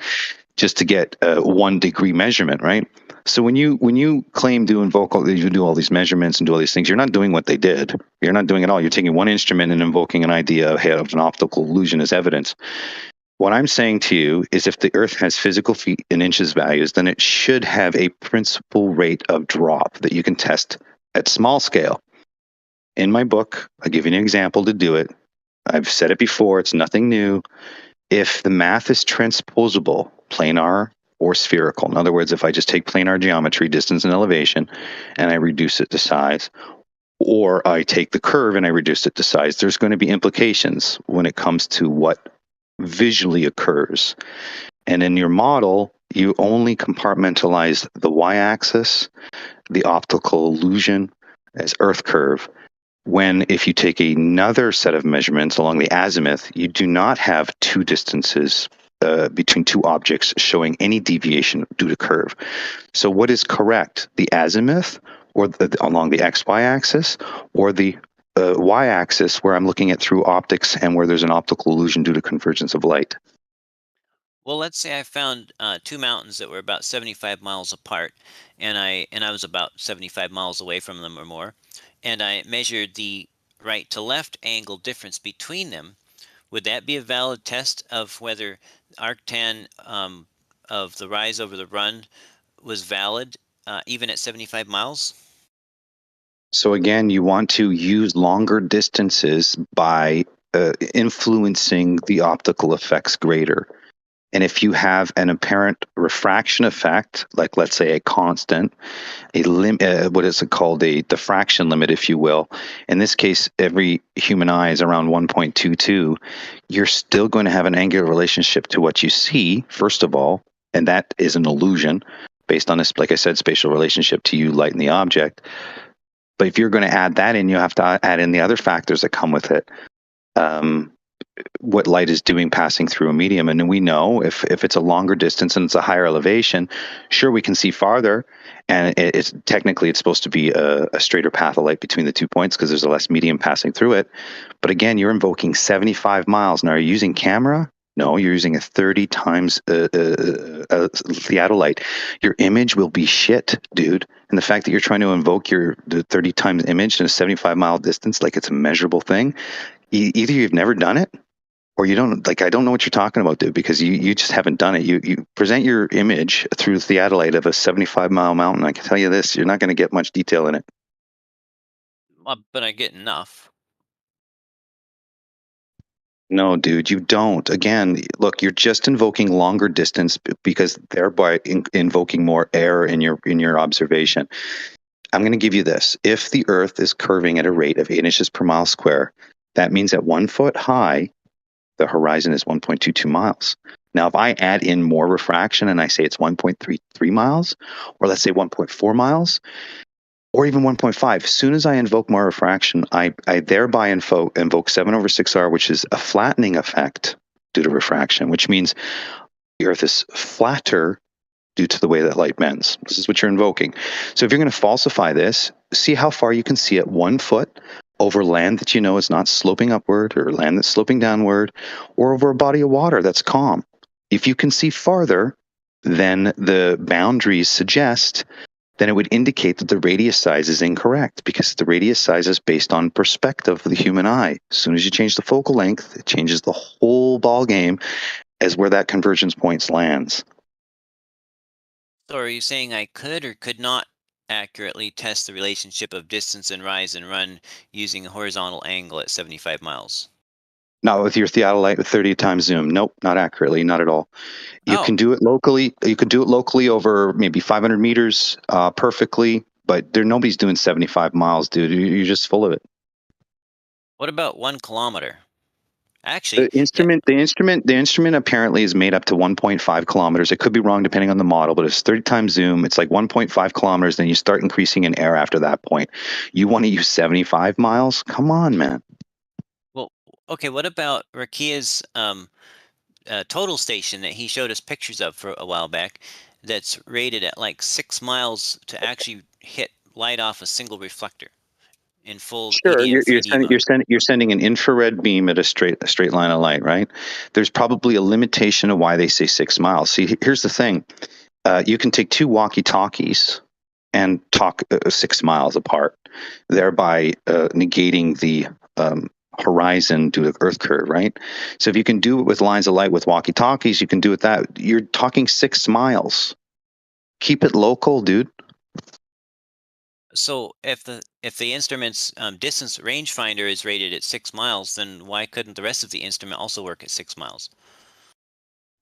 just to get 1 degree measurement, right? So when you claim to invoke you do all these measurements and do all these things, you're not doing what they did. You're not doing it all. You're taking one instrument and invoking an idea of an optical illusion as evidence. What I'm saying to you is if the Earth has physical feet and inches values, then it should have a principal rate of drop that you can test at small scale. In my book, I'll give you an example to do it. I've said it before. It's nothing new. If the math is transposable, planar or spherical, in other words, if I just take planar geometry, distance and elevation, and I reduce it to size, or I take the curve and I reduce it to size, there's going to be implications when it comes to what visually occurs. And in your model, you only compartmentalize the y-axis, the optical illusion as Earth curve, when if you take another set of measurements along the azimuth, you do not have two distances between two objects showing any deviation due to curve. So what is correct? The azimuth or along the XY axis, or the y-axis where I'm looking at through optics and where there's an optical illusion due to convergence of light? Well, let's say I found 2 mountains that were about 75 miles apart, and I was about 75 miles away from them or more, and I measured the right to left angle difference between them. Would that be a valid test of whether arctan of the rise over the run was valid even at 75 miles? So again, you want to use longer distances by influencing the optical effects greater. And if you have an apparent refraction effect, like let's say a constant, what is it called? The diffraction limit, if you will. In this case, every human eye is around 1.22. You're still going to have an angular relationship to what you see, first of all, and that is an illusion based on this, like I said, spatial relationship to you, light, and the object. But if you're going to add that in, you have to add in the other factors that come with it. What light is doing passing through a medium. And we know if it's a longer distance and it's a higher elevation, sure, we can see farther. And it's technically it's supposed to be a straighter path of light between the 2 points because there's a less medium passing through it. But again, you're invoking 75 miles. Now, are you using camera? No, you're using a 30 times theodolite. Your image will be shit, dude. And the fact that you're trying to invoke the 30 times image in a 75-mile distance like it's a measurable thing, either you've never done it or you don't like. I don't know what you're talking about, dude, because you just haven't done it. You present your image through theodolite of a 75-mile mountain. I can tell you this: you're not going to get much detail in it. But I get enough. No, dude, you don't. Again, look, you're just invoking longer distance because thereby invoking more error in your observation. I'm going to give you this. If the Earth is curving at a rate of 8 inches per mile square, that means at 1 foot high, the horizon is 1.22 miles. Now, if I add in more refraction and I say it's 1.33 miles, or let's say 1.4 miles, or even 1.5, as soon as I invoke more refraction, I thereby invoke 7/6R, which is a flattening effect due to refraction, which means the Earth is flatter due to the way that light bends. This is what you're invoking. So if you're going to falsify this, see how far you can see at 1 foot over land that you know is not sloping upward, or land that's sloping downward, or over a body of water that's calm. If you can see farther than the boundaries suggest, then it would indicate that the radius size is incorrect, because the radius size is based on perspective of the human eye. As soon as you change the focal length, it changes the whole ball game as where that convergence point lands. So are you saying I could or could not accurately test the relationship of distance and rise and run using a horizontal angle at 75 miles? Not with your theodolite with 30 times zoom. Nope, not accurately, not at all. You Oh. can do it locally. You can do it locally over maybe 500 meters perfectly, but nobody's doing 75 miles, dude. You're just full of it. What about 1 kilometer? Actually, The instrument apparently is made up to 1.5 kilometers. It could be wrong depending on the model, but it's 30 times zoom. It's like 1.5 kilometers. Then you start increasing in air after that point. You want to use 75 miles? Come on, man. well, okay, what about Rakia's total station that he showed us pictures of for a while back that's rated at like 6 miles to actually hit light off a single reflector in full Sure, EDM 3D mode? you're sending an infrared beam at a straight line of light, right? There's probably a limitation of why they say 6 miles. See, here's the thing: you can take two walkie-talkies and talk 6 miles apart, thereby negating the horizon due to the Earth curve, right? So if you can do it with lines of light with walkie-talkies, you can do it that. You're talking 6 miles. Keep it local, dude. So if the instrument's distance rangefinder is rated at 6 miles, then why couldn't the rest of the instrument also work at 6 miles?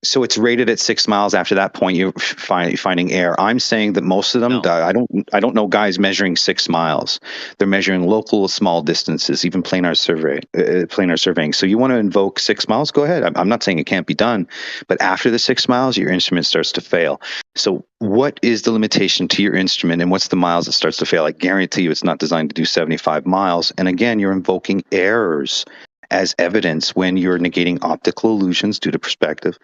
So it's rated at 6 miles. After that point, you're finding air. I'm saying that most of them, I don't know guys measuring 6 miles. They're measuring local small distances, even planar surveying. So you want to invoke 6 miles? Go ahead. I'm not saying it can't be done, but after the 6 miles, your instrument starts to fail. So what is the limitation to your instrument, and what's the miles it starts to fail? I guarantee you it's not designed to do 75 miles. And again, you're invoking errors as evidence when you're negating optical illusions due to perspective,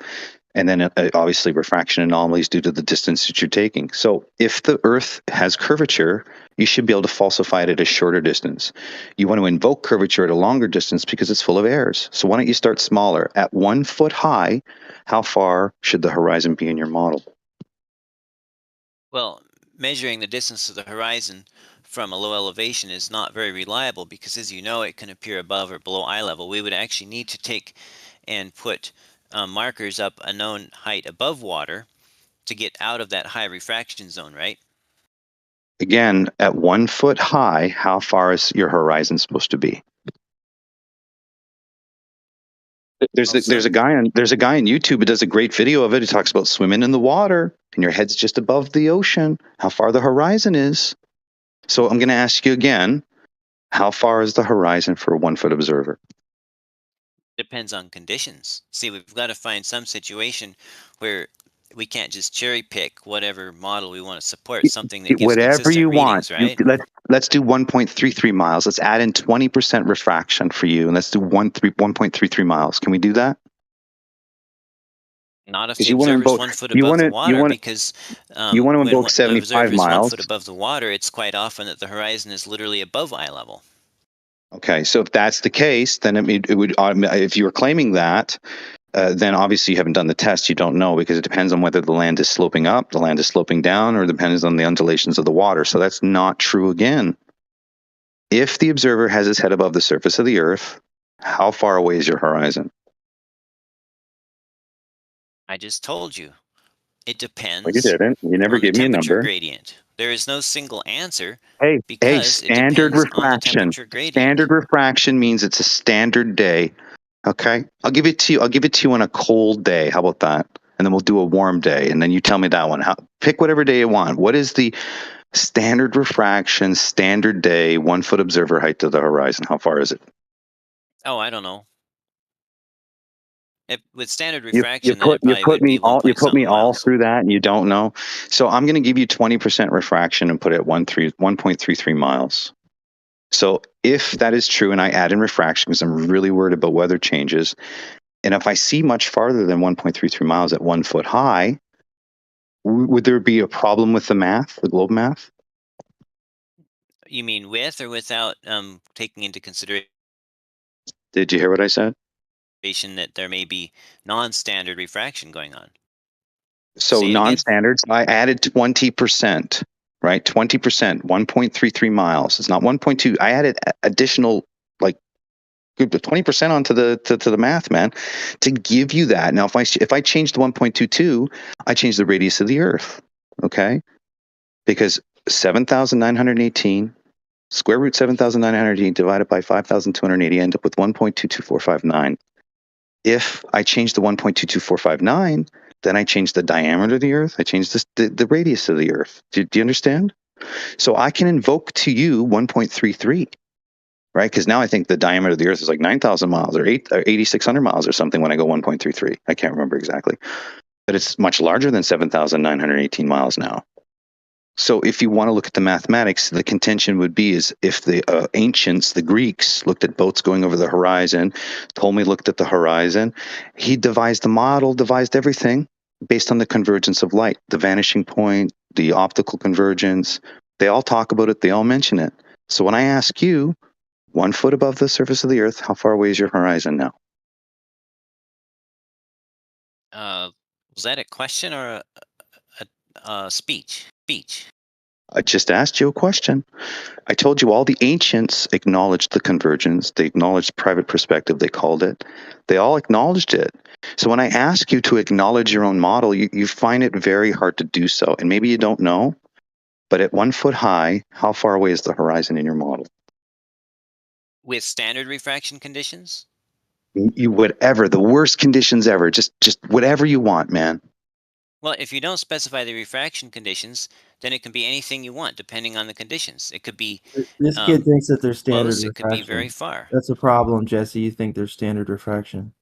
and then obviously refraction anomalies due to the distance that you're taking. So if the Earth has curvature, you should be able to falsify it at a shorter distance. You want to invoke curvature at a longer distance because it's full of errors. So why don't you start smaller? At 1 foot high, how far should the horizon be in your model? Well, measuring the distance to the horizon from a low elevation is not very reliable because, as you know, it can appear above or below eye level. We would actually need to take and put markers up a known height above water to get out of that high refraction zone, right? Again, at 1 foot high, how far is your horizon supposed to be? There's a guy on YouTube who does a great video of it. He talks about swimming in the water and your head's just above the ocean, how far the horizon is. So I'm going to ask you again, how far is the horizon for a 1 foot observer? Depends on conditions. See, we've got to find some situation where we can't just cherry pick whatever model we want to support, something that gives Whatever consistent you readings, want. right? Let's do 1.33 miles. Let's add in 20% refraction for you, and let's do 1.33 miles. Can we do that? Not if the observer's 1 foot above the water, because you want to when invoke the 75 observer is 1 miles. foot above the water, it's quite often that the horizon is literally above eye level. Okay, so if that's the case, then it would if you were claiming that, then obviously you haven't done the test. You don't know, because it depends on whether the land is sloping up, the land is sloping down, or depends on the undulations of the water. So that's not true again. If the observer has his head above the surface of the Earth, how far away is your horizon? I just told you. It Well, you depends didn't. You never on the gave me a temperature number. gradient. There is no single answer Hey, because it standard depends on the refraction. temperature gradient. Standard refraction means it's a standard day. Okay, I'll give it to you. I'll give it to you on a cold day. How about that? And then we'll do a warm day, and then you tell me that one. Pick whatever day you want. What is the standard refraction, standard day, 1 foot observer height to the horizon? How far is it? Oh, I don't know. With standard You refraction, then it you probably put would be me all 1.something miles. through that, and you don't know. So I'm going to give you 20% refraction and put it at 1.33 miles. So if that is true, and I add in refraction because I'm really worried about weather changes, and if I see much farther than 1.33 miles at 1 foot high, would there be a problem with the math, the globe math? You mean with or without taking into consideration Did you hear what I said? that there may be non-standard refraction going on? So Say it again. non-standards, I added 20%, right? 20%, 1.33 miles. It's not 1.2. I added additional, like, 20% onto the math, man, to give you that. Now, if I change the 1.22, I change the radius of the Earth, okay? Because 7,918 square root 7,918 divided by 5,280, end up with 1.22459. If I change the 1.22459, then I change the diameter of the Earth. I change the radius of the Earth. Do you understand? So I can invoke to you 1.33, right? Because now I think the diameter of the Earth is like 9,000 miles or 8,600 miles or something when I go 1.33. I can't remember exactly. But it's much larger than 7,918 miles now. So if you want to look at the mathematics, the contention would be is if the ancients, the Greeks, looked at boats going over the horizon, Ptolemy looked at the horizon, he devised the model, devised everything based on the convergence of light, the vanishing point, the optical convergence. They all talk about it. They all mention it. So when I ask you, 1 foot above the surface of the Earth, how far away is your horizon now? Was that a question or a speech? I just asked you a question. I told you all the ancients acknowledged the convergence. They acknowledged private perspective, they called it. They all acknowledged it. So when I ask you to acknowledge your own model, you find it very hard to do so. And maybe you don't know, but at 1 foot high, how far away is the horizon in your model? With standard refraction conditions? You whatever, the worst conditions ever. Just whatever you want, man. Well, if you don't specify the refraction conditions, then it can be anything you want, depending on the conditions. It could be This kid thinks that they're standard close. It could be very refraction. far. That's a problem, Jesse. You think they're standard refraction.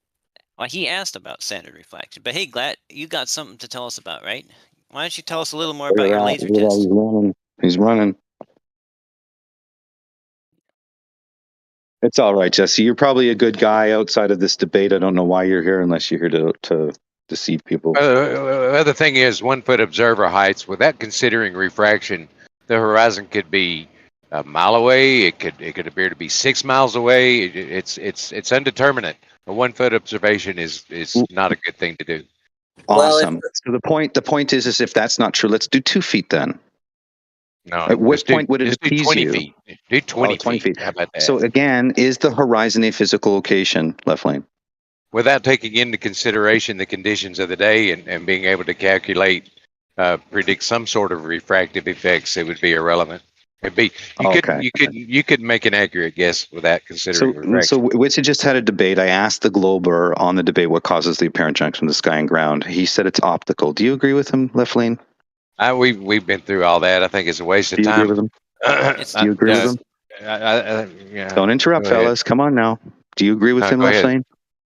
Well, he asked about standard refraction. But hey, Glad, you got something to tell us about, right? Why don't you tell us a little more about your laser test? He's running. It's all right, Jesse. You're probably a good guy outside of this debate. I don't know why you're here unless you're here to deceive people. The other thing is 1 foot observer heights. Without considering refraction, the horizon could be a mile away. It could appear to be 6 miles away. It's undeterminate. A 1 foot observation is not a good thing to do. Awesome. So the point is if that's not true, let's do 2 feet then. No, At what point would it just do appease 20 you? feet. Do 20, 20 feet. How about that? So again, is the horizon a physical location, Left Lane? Without taking into consideration the conditions of the day and being able to calculate, predict some sort of refractive effects, it would be irrelevant. You couldn't make an accurate guess without considering refraction. So Witsi just had a debate. I asked the Glober on the debate what causes the apparent junction of the sky and ground. He said it's optical. Do you agree with him, Left Lane? We've been through all that. I think it's a waste of time. Do you agree with him? Yeah. Don't interrupt, Go ahead. fellas. Come on now. Do you agree with him, Go Left ahead. Lane?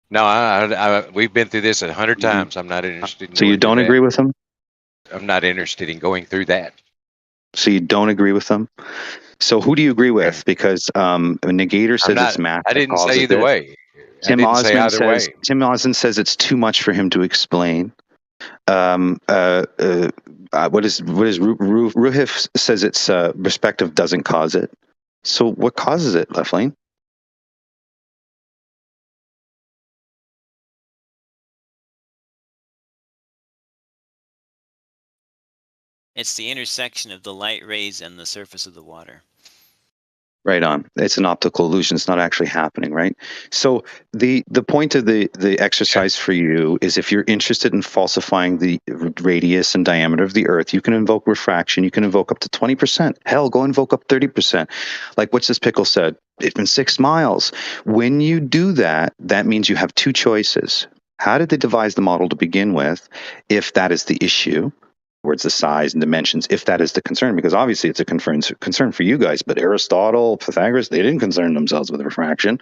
No, we've been through this 100 times. I'm not interested in So you don't agree with him? I'm not interested in going through that. So you don't agree with them? So who do you agree with? Because Negator says it's math. I didn't say either way. Tim Osmond says it's too much for him to explain. What is Ruhif says it's perspective doesn't cause it. So what causes it, Left Lane? It's the intersection of the light rays and the surface of the water. Right on. It's an optical illusion. It's not actually happening, right? So the point of the exercise for you is if you're interested in falsifying the radius and diameter of the Earth, you can invoke refraction. You can invoke up to 20%. Hell, go invoke up 30%. Like what's this pickle said? It's been 6 miles. When you do that, that means you have two choices. How did they devise the model to begin with, if that is the issue? Words the size and dimensions, if that is the concern, because obviously it's a concern for you guys, but Aristotle, Pythagoras, they didn't concern themselves with refraction.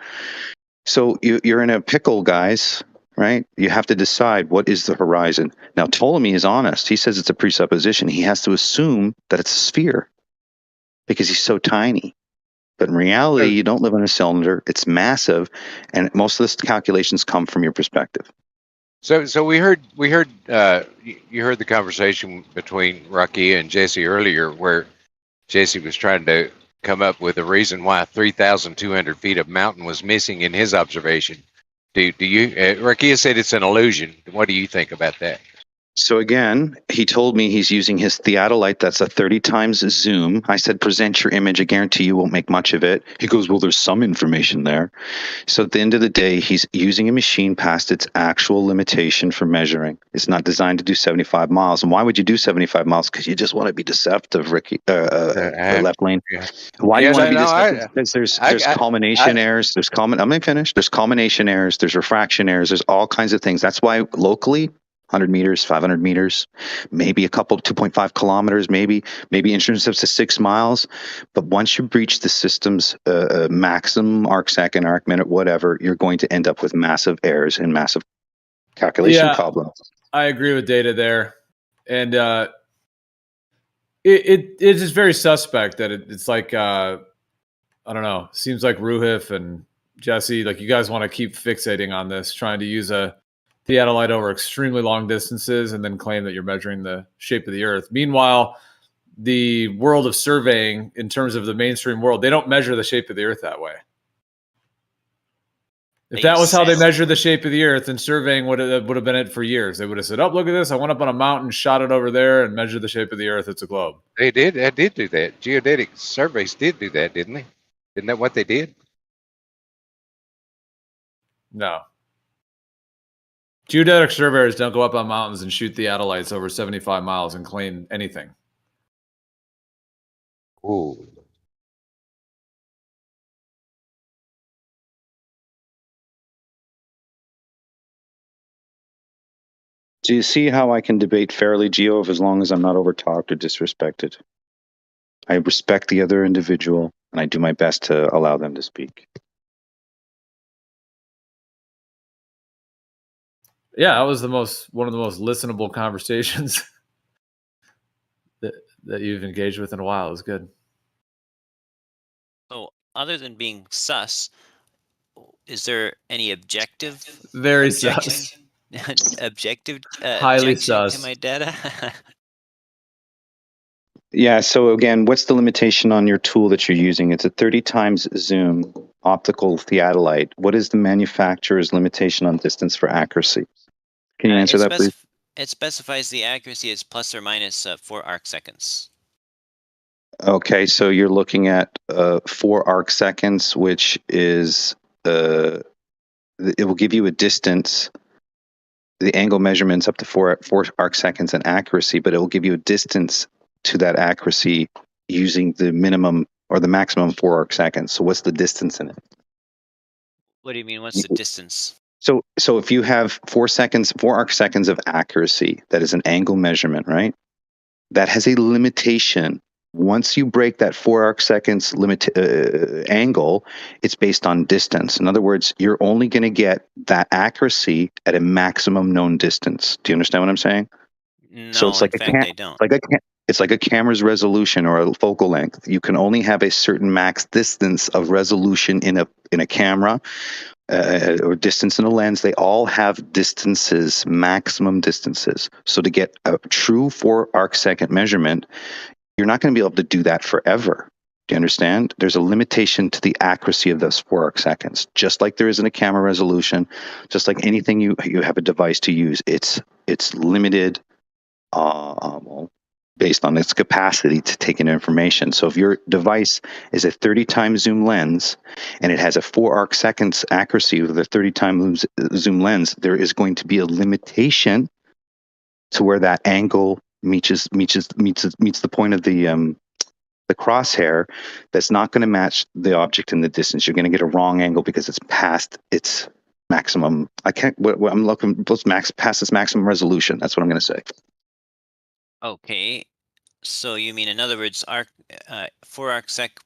So you're in a pickle, guys, right? You have to decide what is the horizon. Now, Ptolemy is honest. He says it's a presupposition. He has to assume that it's a sphere because he's so tiny. But in reality, you don't live in a cylinder. It's massive, and most of the calculations come from your perspective. So we heard you heard the conversation between Rocky and Jesse earlier, where Jesse was trying to come up with a reason why 3,200 feet of mountain was missing in his observation. Do you Rocky said it's an illusion? What do you think about that? So again, he told me he's using his theodolite. That's a 30 times zoom. I said, present your image. I guarantee you won't make much of it. He goes, well, there's some information there. So at the end of the day, he's using a machine past its actual limitation for measuring. It's not designed to do 75 miles. And why would you do 75 miles? Because you just want to be deceptive, Ricky, left lane. Yeah. Why do you Yes, want to I be know. deceptive? Because there's culmination errors. I'm going to finish. There's culmination errors. There's refraction errors. There's all kinds of things. That's why locally, 100 meters, 500 meters, maybe a couple, 2.5 kilometers, maybe insurance up to 6 miles. But once you breach the system's maximum arc second, arc minute, whatever, you're going to end up with massive errors and massive calculation problems. I agree with Data there. And it's just very suspect that it's like, I don't know, seems like Ruhif and Jesse, like you guys want to keep fixating on this, trying to use a theodolite over extremely long distances and then claim that you're measuring the shape of the Earth. Meanwhile, the world of surveying, in terms of the mainstream world, they don't measure the shape of the Earth that way. If that was how they measure the shape of the Earth, then surveying would have been it for years. They would have said, oh, look at this. I went up on a mountain, shot it over there, and measured the shape of the Earth. It's a globe. They did do that. Geodetic surveys did do that, didn't they? Isn't that what they did? No. Geodetic surveyors don't go up on mountains and shoot theodolites over 75 miles and claim anything. Ooh. Do you see how I can debate fairly, Geo, as long as I'm not overtalked or disrespected? I respect the other individual, and I do my best to allow them to speak. Yeah, that was one of the most listenable conversations that you've engaged with in a while. It was good. So, other than being sus, is there any objective? Very sus. Objective Highly sus to my data? Yeah, so again, what's the limitation on your tool that you're using? It's a 30 times zoom optical theodolite. What is the manufacturer's limitation on distance for accuracy? Can you answer that, please? It specifies the accuracy is plus or minus 4 arc seconds. Okay, so you're looking at 4 arc seconds, which is, it will give you a distance. The angle measurement's up to 4 arc seconds in accuracy, but it will give you a distance to that accuracy using the minimum or the maximum 4 arc seconds. So what's the distance in it? What do you mean? What's the distance? So if you have 4 arc seconds of accuracy, that is an angle measurement, right? That has a limitation. Once you break that 4 arc seconds angle, it's based on distance. In other words, you're only going to get that accuracy at a maximum known distance. Do you understand what I'm saying? No, So it's like I don't. It's like a camera's resolution or a focal length. You can only have a certain max distance of resolution in a camera or distance in a lens. They all have distances, maximum distances. So to get a true 4 arc second measurement, you're not going to be able to do that forever. Do you understand? There's a limitation to the accuracy of those 4 arc seconds, just like there is in a camera resolution, just like anything you have a device to use. It's limited. based on its capacity to take in information. So if your device is a 30 times zoom lens and it has a 4 arc seconds accuracy with a 30 times zoom lens, there is going to be a limitation to where that angle meets the point of the crosshair that's not going to match the object in the distance. You're going to get a wrong angle because it's past its maximum. I'm looking past its maximum resolution. That's what I'm going to say. Okay, so you mean, in other words,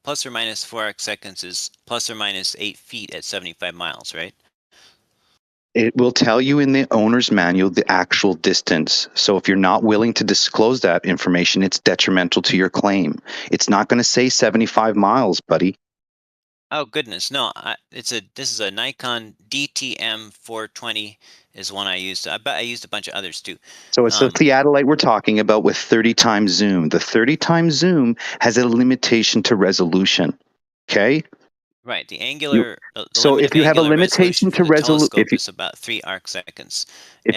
plus or minus 4 arc seconds is plus or minus 8 feet at 75 miles, right? It will tell you in the owner's manual the actual distance. So if you're not willing to disclose that information, it's detrimental to your claim. It's not going to say 75 miles, buddy. Oh goodness, no! This is a Nikon DTM 420 is one I used. I bet I used a bunch of others too. So it's the theodolite we're talking about with 30 times zoom. The 30 times zoom has a limitation to resolution. Okay. Right. The angular. So if you have a limitation to resolution, is about 3 arc seconds.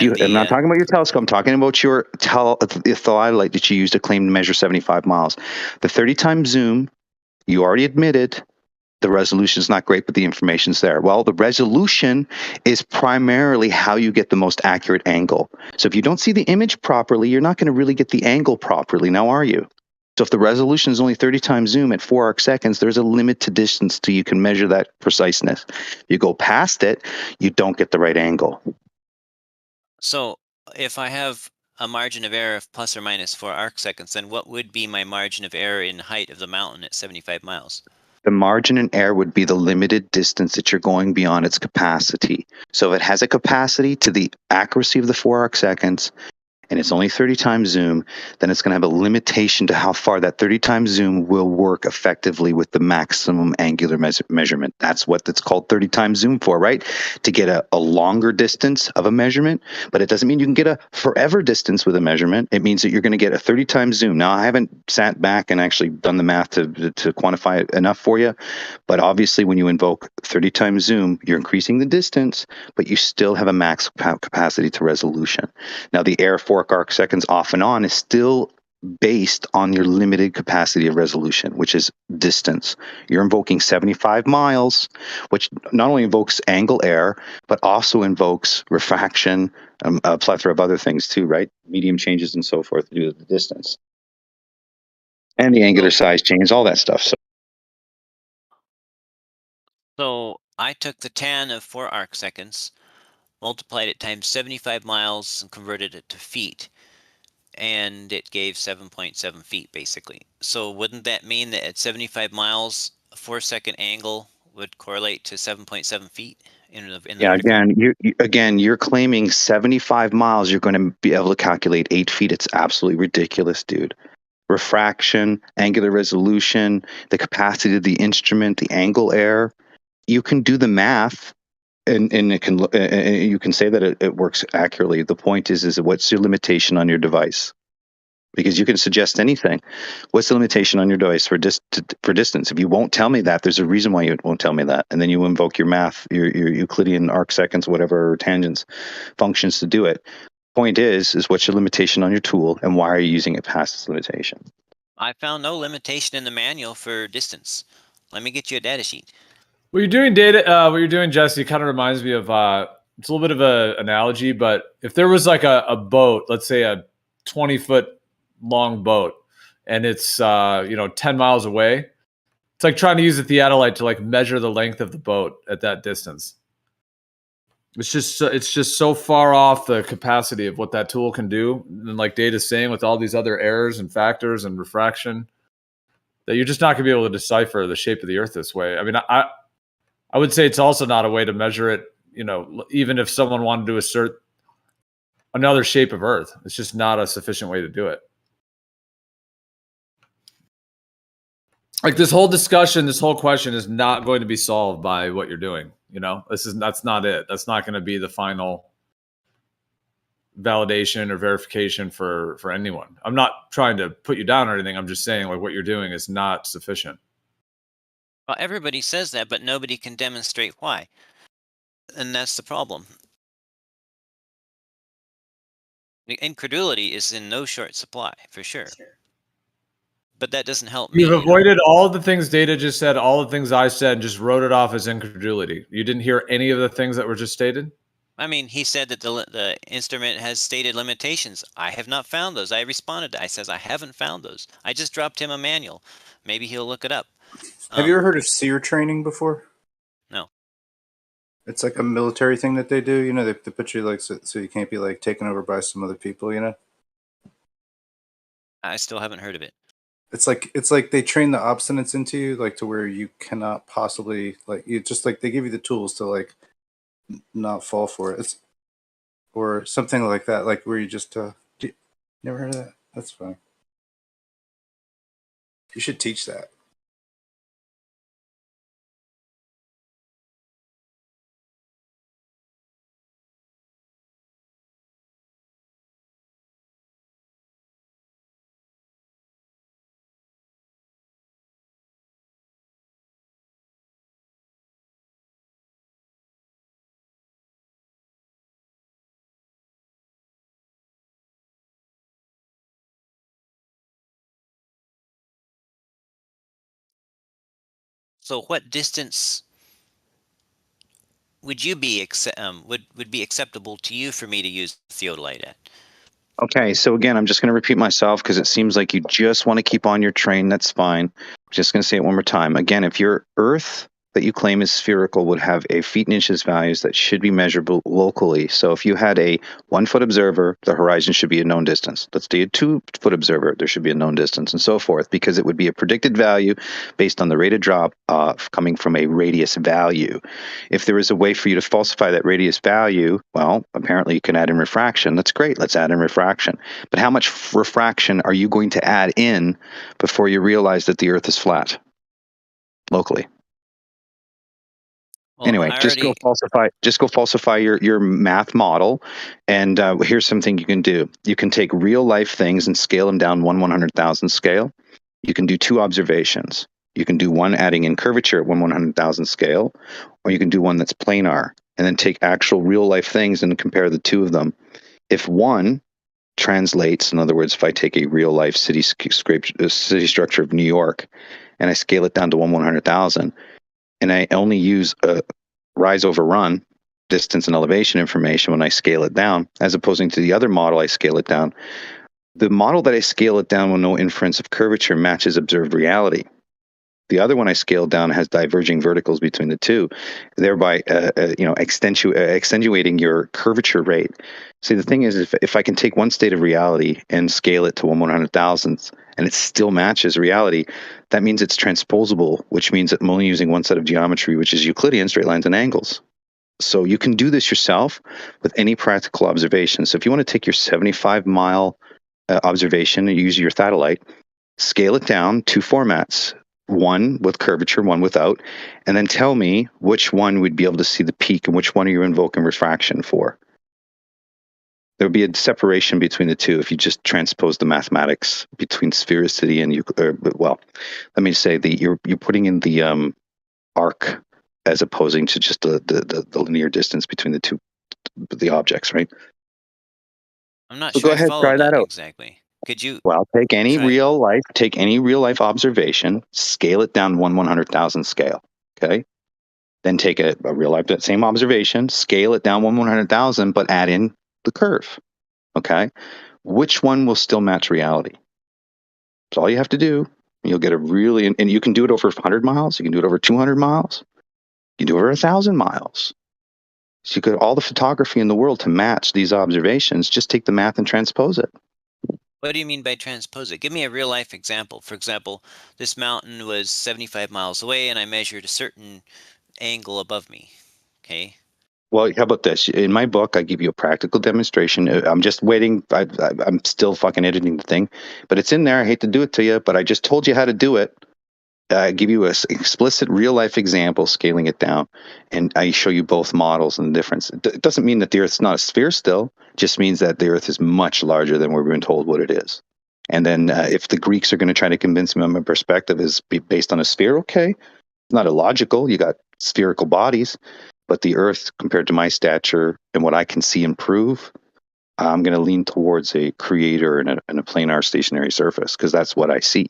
I'm not talking about your telescope. I'm talking about your theodolite that you used to claim to measure 75 miles. The 30 times zoom, you already admitted. The resolution is not great, but the information's there. Well, the resolution is primarily how you get the most accurate angle. So if you don't see the image properly, you're not going to really get the angle properly. Now, are you? So if the resolution is only 30 times zoom at 4 arc seconds, there's a limit to distance till you can measure that preciseness. You go past it, you don't get the right angle. So if I have a margin of error of plus or minus 4 arc seconds, then what would be my margin of error in height of the mountain at 75 miles? The margin in error would be the limited distance that you're going beyond its capacity. So if it has a capacity to the accuracy of the 4 arc seconds, and it's only 30 times zoom, then it's going to have a limitation to how far that 30 times zoom will work effectively with the maximum angular measurement. That's what it's called 30 times zoom for, right? To get a longer distance of a measurement, but it doesn't mean you can get a forever distance with a measurement. It means that you're going to get a 30 times zoom. Now, I haven't sat back and actually done the math to quantify it enough for you, but obviously when you invoke 30 times zoom, you're increasing the distance, but you still have a max capacity to resolution. Now, the error 4 arc seconds off and on is still based on your limited capacity of resolution, which is distance. You're invoking 75 miles, which not only invokes angle error, but also invokes refraction, a plethora of other things too, right? Medium changes and so forth due to the distance. And the angular size change, all that stuff. So I took the tan of 4 arc seconds, multiplied it times 75 miles, and converted it to feet. And it gave 7.7 feet, basically. So wouldn't that mean that at 75 miles, a 4-second angle would correlate to 7.7 feet? Again, you're claiming 75 miles, you're going to be able to calculate 8 feet. It's absolutely ridiculous, dude. Refraction, angular resolution, the capacity of the instrument, the angle error. You can do the math. And it can you can say that it works accurately. The point is what's your limitation on your device? Because you can suggest anything. What's the limitation on your device for distance? If you won't tell me that, there's a reason why you won't tell me that. And then you invoke your math, your Euclidean arc seconds, whatever tangents, functions to do it. Point is what's your limitation on your tool, and why are you using it past its limitation? I found no limitation in the manual for distance. Let me get you a data sheet. What you're doing, Jesse, kind of reminds me of it's a little bit of an analogy, but if there was like a boat, let's say a 20-foot long boat, and it's 10 miles away, it's like trying to use a theodolite to like measure the length of the boat at that distance. It's just so far off the capacity of what that tool can do, and like Data's saying, with all these other errors and factors and refraction, that you're just not going to be able to decipher the shape of the Earth this way. I mean, I would say it's also not a way to measure it, even if someone wanted to assert another shape of Earth. It's just not a sufficient way to do it. Like this whole discussion, this whole question is not going to be solved by what you're doing. That's not it. That's not going to be the final validation or verification for anyone. I'm not trying to put you down or anything. I'm just saying like what you're doing is not sufficient. Well, everybody says that, but nobody can demonstrate why. And that's the problem. The incredulity is in no short supply, for sure. but that doesn't help me. You've you know? avoided all the things Data just said, all the things I said, and just wrote it off as incredulity. You didn't hear any of the things that were just stated? I mean, he said that the instrument has stated limitations. I have not found those. I responded. I says I haven't found those. I just dropped him a manual. Maybe he'll look it up. Have you ever heard of SEER training before? No. It's like a military thing that they do. You know, they put you like so you can't be like taken over by some other people. You know. I still haven't heard of it. It's like they train the obstinance into you, like to where you cannot possibly like you just like they give you the tools to like not fall for it. It's, or something like that, like where you just never heard of that. That's funny. You should teach that. So what distance would you be would be acceptable to you for me to use theodolite at? Okay, so again, I'm just going to repeat myself because it seems like you just want to keep on your train. That's fine. I'm just going to say it one more time. Again, if your Earth that you claim is spherical would have a feet and inches values that should be measurable locally. So if you had a 1 foot observer, the horizon should be a known distance. Let's do a 2 foot observer, there should be a known distance, and so forth, because it would be a predicted value based on the rate of drop coming from a radius value. If there is a way for you to falsify that radius value, well, apparently you can add in refraction. That's great. Let's add in refraction. But how much refraction are you going to add in before you realize that the Earth is flat locally? Well, Anyway, just go falsify your math model, and here's something you can do. You can take real life things and scale them down 1/100,000 scale. You can do 2 observations. You can do one adding in curvature at 1/100,000 scale, or you can do one that's planar, and then take actual real life things and compare the 2 of them. If one translates, in other words, if I take a real life city structure of New York and I scale it down to 1/100,000, and I only use a rise over run distance and elevation information when I scale it down, as opposing to the other model I scale it down. The model that I scale it down with no inference of curvature matches observed reality. The other one I scaled down has diverging verticals between the 2, thereby extenuating your curvature rate. See, the thing is, if I can take one state of reality and scale it to 1/100,000th, and it still matches reality, that means it's transposable, which means that I'm only using one set of geometry, which is Euclidean, straight lines and angles. So you can do this yourself with any practical observation. So if you want to take your 75-mile observation and use your theodolite, scale it down 2 formats, one with curvature, one without, and then tell me which one would be able to see the peak and which one are you invoking refraction for. There would be a separation between the 2 if you just transpose the mathematics between sphericity and well, let me say you're putting in the arc as opposing to just the linear distance between the objects, right? I'm not So sure go I ahead, followed try that out. exactly. Could you? Well, take any real life observation, scale it down 1/100,000 scale. Okay. Then take a real life, that same observation, scale it down 1/100,000, but add in the curve. Okay. Which one will still match reality? That's all you have to do. You'll get and you can do it over 100 miles. You can do it over 200 miles. You can do it over 1,000 miles. So you could all the photography in the world to match these observations. Just take the math and transpose it. What do you mean by transpose it? Give me a real life example. For example, this mountain was 75 miles away and I measured a certain angle above me. Okay. Well, how about this? In my book, I give you a practical demonstration. I'm just waiting. I'm still fucking editing the thing, but it's in there. I hate to do it to you, but I just told you how to do it. I give you an explicit real life example, scaling it down, and I show you both models and the difference. It doesn't mean that the Earth's not a sphere still. It just means that the Earth is much larger than we're being told what it is. And then if the Greeks are going to try to convince me my perspective is based on a sphere, okay, it's not illogical. You got spherical bodies, but the Earth, compared to my stature and what I can see and prove, I'm going to lean towards a creator and a planar stationary surface because that's what I see.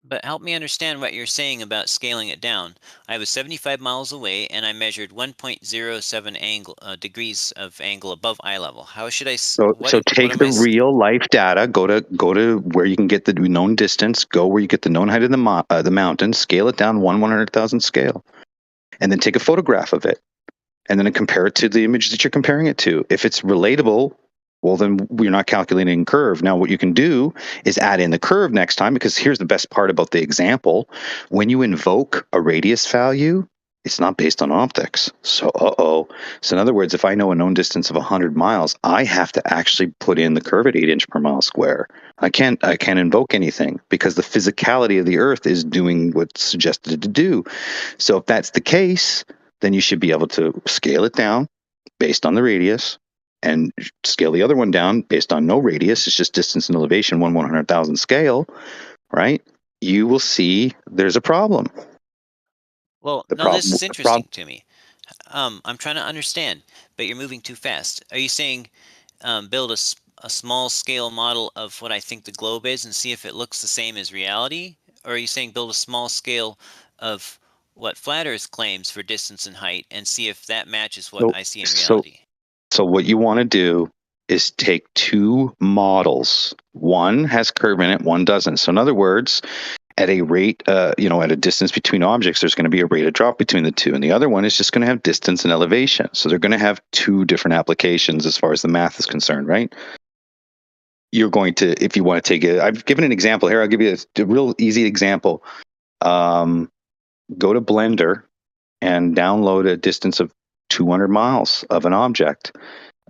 But help me understand what you're saying about scaling it down. I was 75 miles away and I measured 1.07 degrees of angle above eye level. How should I? So What take am the I? real life data. Go to where you can get the known distance. Go where you get the known height of the mountain. Scale it down 1/100,000 scale, and then take a photograph of it, and then compare it to the image that you're comparing it to. If it's relatable, well, then you're not calculating curve. Now, what you can do is add in the curve next time, because here's the best part about the example. When you invoke a radius value, it's not based on optics. So, So in other words, if I know a known distance of 100 miles, I have to actually put in the curve at 8 inch per mile square. I can't invoke anything because the physicality of the Earth is doing what's suggested to do. So if that's the case, then you should be able to scale it down based on the radius and scale the other one down based on no radius. It's just distance and elevation, 1/100,000 scale, right? You will see there's a problem. Well, no, this is interesting to me. I'm trying to understand, but you're moving too fast. Are you saying build a small scale model of what I think the globe is and see if it looks the same as reality? Or are you saying build a small scale of what Flat Earth claims for distance and height and see if that matches what I see in reality? So what you want to do is take two models. One has curve in it, one doesn't. So in other words, at a rate, at a distance between objects, there's going to be a rate of drop between the two. And the other one is just going to have distance and elevation. So they're going to have two different applications as far as the math is concerned, right? You're going to, if you want to take it, I've given an example here. I'll give you a real easy example. Go to Blender and download a distance of 200 miles of an object.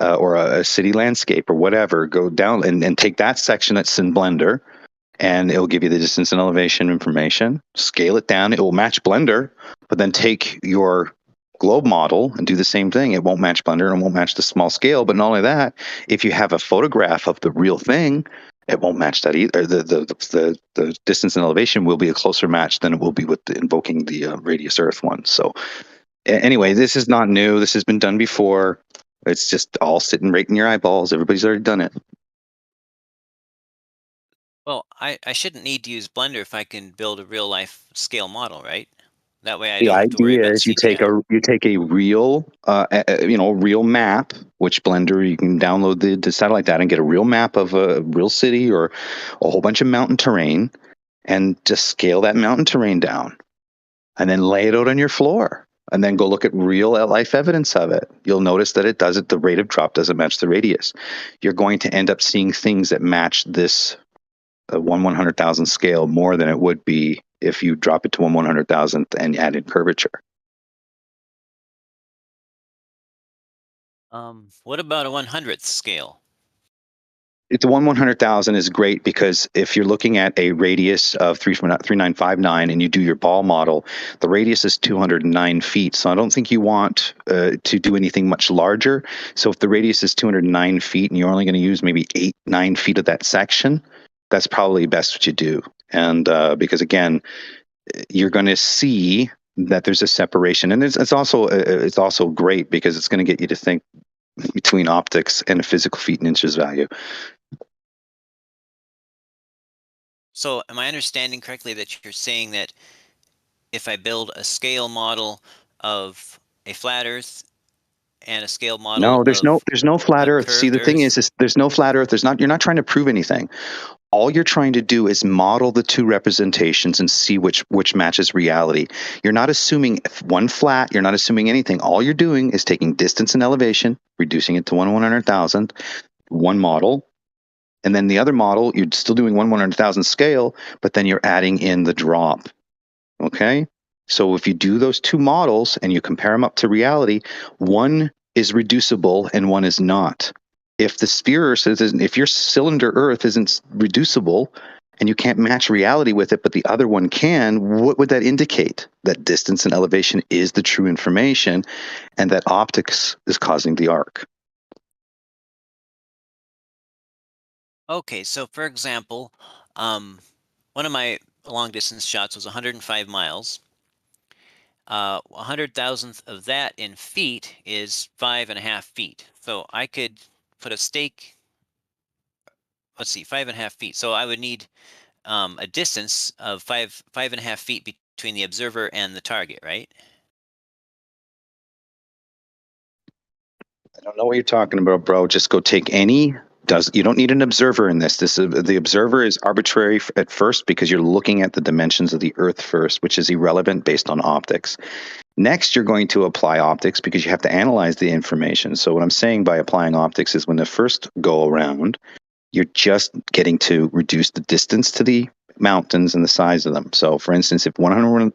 Or a city landscape or whatever, go down and take that section that's in Blender, and it'll give you the distance and elevation information. Scale it down. It will match Blender, but then take your globe model and do the same thing. It won't match Blender and won't match the small scale. But not only that, if you have a photograph of the real thing, it won't match that either. The distance and elevation will be a closer match than it will be with invoking the radius Earth one. So anyway, this is not new. This has been done before. It's just all sitting right in your eyeballs. Everybody's already done it. Well, I shouldn't need to use Blender if I can build a real life scale model, right? That way I The don't have to worry idea about is you CGI. take a real real map, which Blender you can download the satellite data and get a real map of a real city or a whole bunch of mountain terrain, and just scale that mountain terrain down, and then lay it out on your floor. And then go look at real life evidence of it. You'll notice that it doesn't. The rate of drop doesn't match the radius. You're going to end up seeing things that match this 1/100,000 scale more than it would be if you drop it to 1/100,000 and add in curvature. What about a 100th scale? The 1/100,000 is great because if you're looking at a radius of 3959 and you do your ball model, the radius is 209 feet. So I don't think you want to do anything much larger. So if the radius is 209 feet and you're only going to use maybe 8-9 feet of that section, that's probably best what you do. And because again, you're going to see that there's a separation, and it's also great because it's going to get you to think between optics and a physical feet and inches value. So am I understanding correctly that you're saying that if I build a scale model of a flat Earth and a scale model No, there's no flat Earth. See, the thing is there's no flat Earth. You're not trying to prove anything. All you're trying to do is model the two representations and see which matches reality. You're not assuming one flat. You're not assuming anything. All you're doing is taking distance and elevation, reducing it to 1/100,000, one model, and then the other model, you're still doing 1/100,000 scale, but then you're adding in the drop. Okay? So if you do those two models and you compare them up to reality, one is reducible and one is not. If the sphere Earth if your cylinder Earth isn't reducible and you can't match reality with it, but the other one can, what would that indicate? That distance and elevation is the true information and that optics is causing the arc. Okay, so for example, one of my long distance shots was 105 miles. 100,000th of that in feet is 5.5 feet. So I could put a stake. Let's see, 5.5 feet. So I would need a distance of 5.5 feet between the observer and the target, right? I don't know what you're talking about, bro. Just go take any. You don't need an observer in this. The observer is arbitrary at first because you're looking at the dimensions of the Earth first, which is irrelevant based on optics. Next, you're going to apply optics because you have to analyze the information. So what I'm saying by applying optics is when the first go around, you're just getting to reduce the distance to the mountains and the size of them. So for instance, if 1 to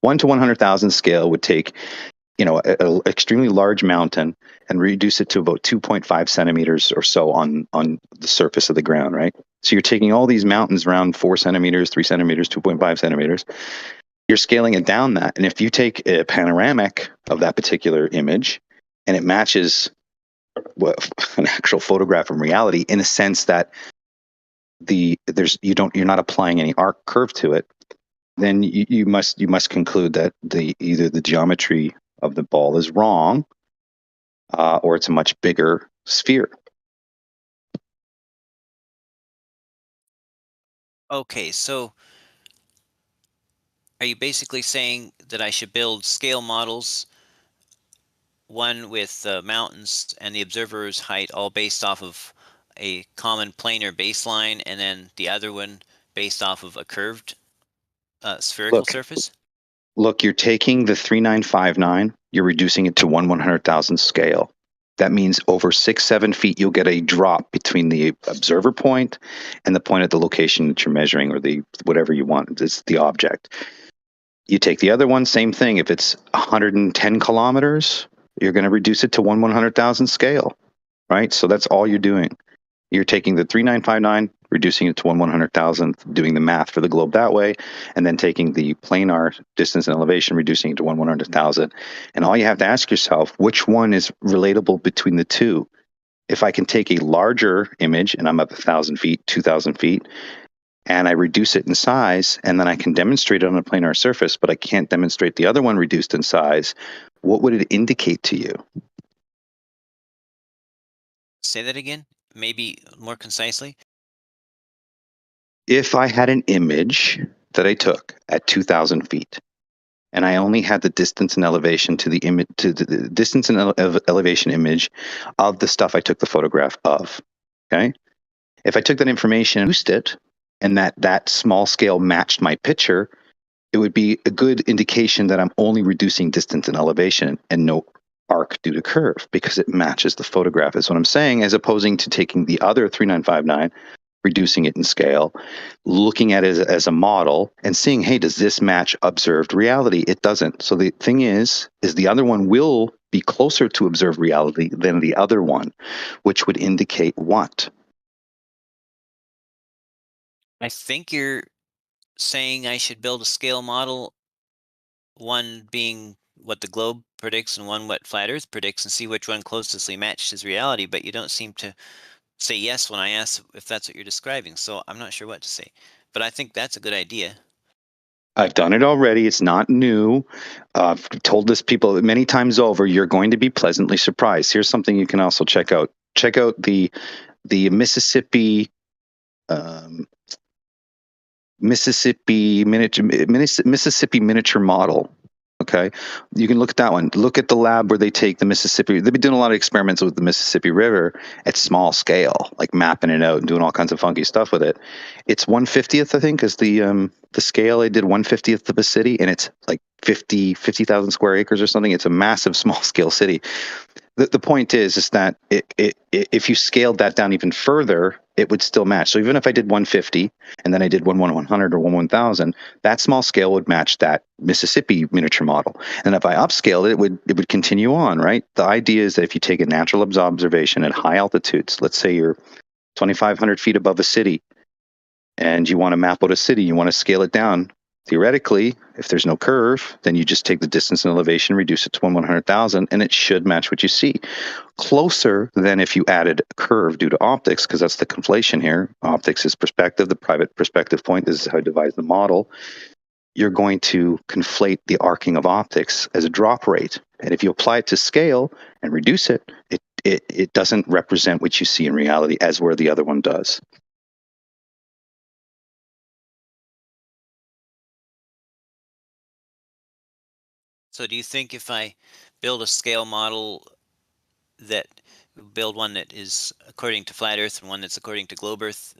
100,000 scale would take, you know, an extremely large mountain and reduce it to about 2.5 centimeters or so on the surface of the ground, right? So you're taking all these mountains around 4 centimeters, 3 centimeters, 2.5 centimeters. You're scaling it down that. And if you take a panoramic of that particular image and it matches an actual photograph in reality, in a sense that you're not applying any arc curve to it, then you must conclude that either the geometry of the ball is wrong, or it's a much bigger sphere. Okay, so are you basically saying that I should build scale models, one with mountains and the observer's height all based off of a common planar baseline, and then the other one based off of a curved spherical surface? Look, you're taking the 3959, you're reducing it to 1/100,000 scale. That means over 6-7 feet, you'll get a drop between the observer point and the point at the location that you're measuring, or the whatever you want. It's the object. You take the other one, same thing. If it's 110 kilometers, you're going to reduce it to 1/100,000 scale, right? So that's all you're doing. You're taking the 3959, reducing it to 1/100,000th, doing the math for the globe that way, and then taking the planar distance and elevation, reducing it to 1/100,000. And all you have to ask yourself, which one is relatable between the two? If I can take a larger image, and I'm up 1,000 feet, 2,000 feet, and I reduce it in size, and then I can demonstrate it on a planar surface, but I can't demonstrate the other one reduced in size, what would it indicate to you? Say that again, maybe more concisely. If I had an image that I took at 2,000 feet, and I only had the distance and elevation to the image, to the distance and elevation image of the stuff I took the photograph of, okay? If I took that information and reduced it, and that small scale matched my picture, it would be a good indication that I'm only reducing distance and elevation and no arc due to curve, because it matches the photograph, is what I'm saying, as opposing to taking the other 3959, reducing it in scale, looking at it as a model and seeing, hey, does this match observed reality? It doesn't. So the thing is the other one will be closer to observed reality than the other one, which would indicate what? I think you're saying I should build a scale model, one being what the globe predicts and one what flat Earth predicts, and see which one closestly matches reality, but you don't seem to say yes when I ask if that's what you're describing, so I'm not sure what to say. But I think that's a good idea. I've done it already. It's not new. I've told this people many times over. You're going to be pleasantly surprised. Here's something you can also check out. Check out the Mississippi Mississippi miniature model. Okay, you can look at that one. Look at the lab where they take the Mississippi. They've been doing a lot of experiments with the Mississippi River at small scale, like mapping it out and doing all kinds of funky stuff with it. It's 1/50th, I think, is the scale. They did 1/50th of a city, and it's like 50,000 square acres or something. It's a massive small scale city. The point is that if you scaled that down even further, it would still match. So even if I did 150 and then I did 1/100 or 1/1000, that small scale would match that Mississippi miniature model. And if I upscaled it, it would continue on, right? The idea is that if you take a natural observation at high altitudes, let's say you're 2,500 feet above a city, and you want to map out a city, you want to scale it down. Theoretically, if there's no curve, then you just take the distance and elevation, reduce it to 1/100,000, and it should match what you see. Closer than if you added a curve due to optics, because that's the conflation here. Optics is perspective. The private perspective point is how I devise the model. you're going to conflate the arcing of optics as a drop rate. And if you apply it to scale and reduce it, it doesn't represent what you see in reality as where the other one does. So do you think if I build a scale model build one that is according to flat Earth and one that's according to globe Earth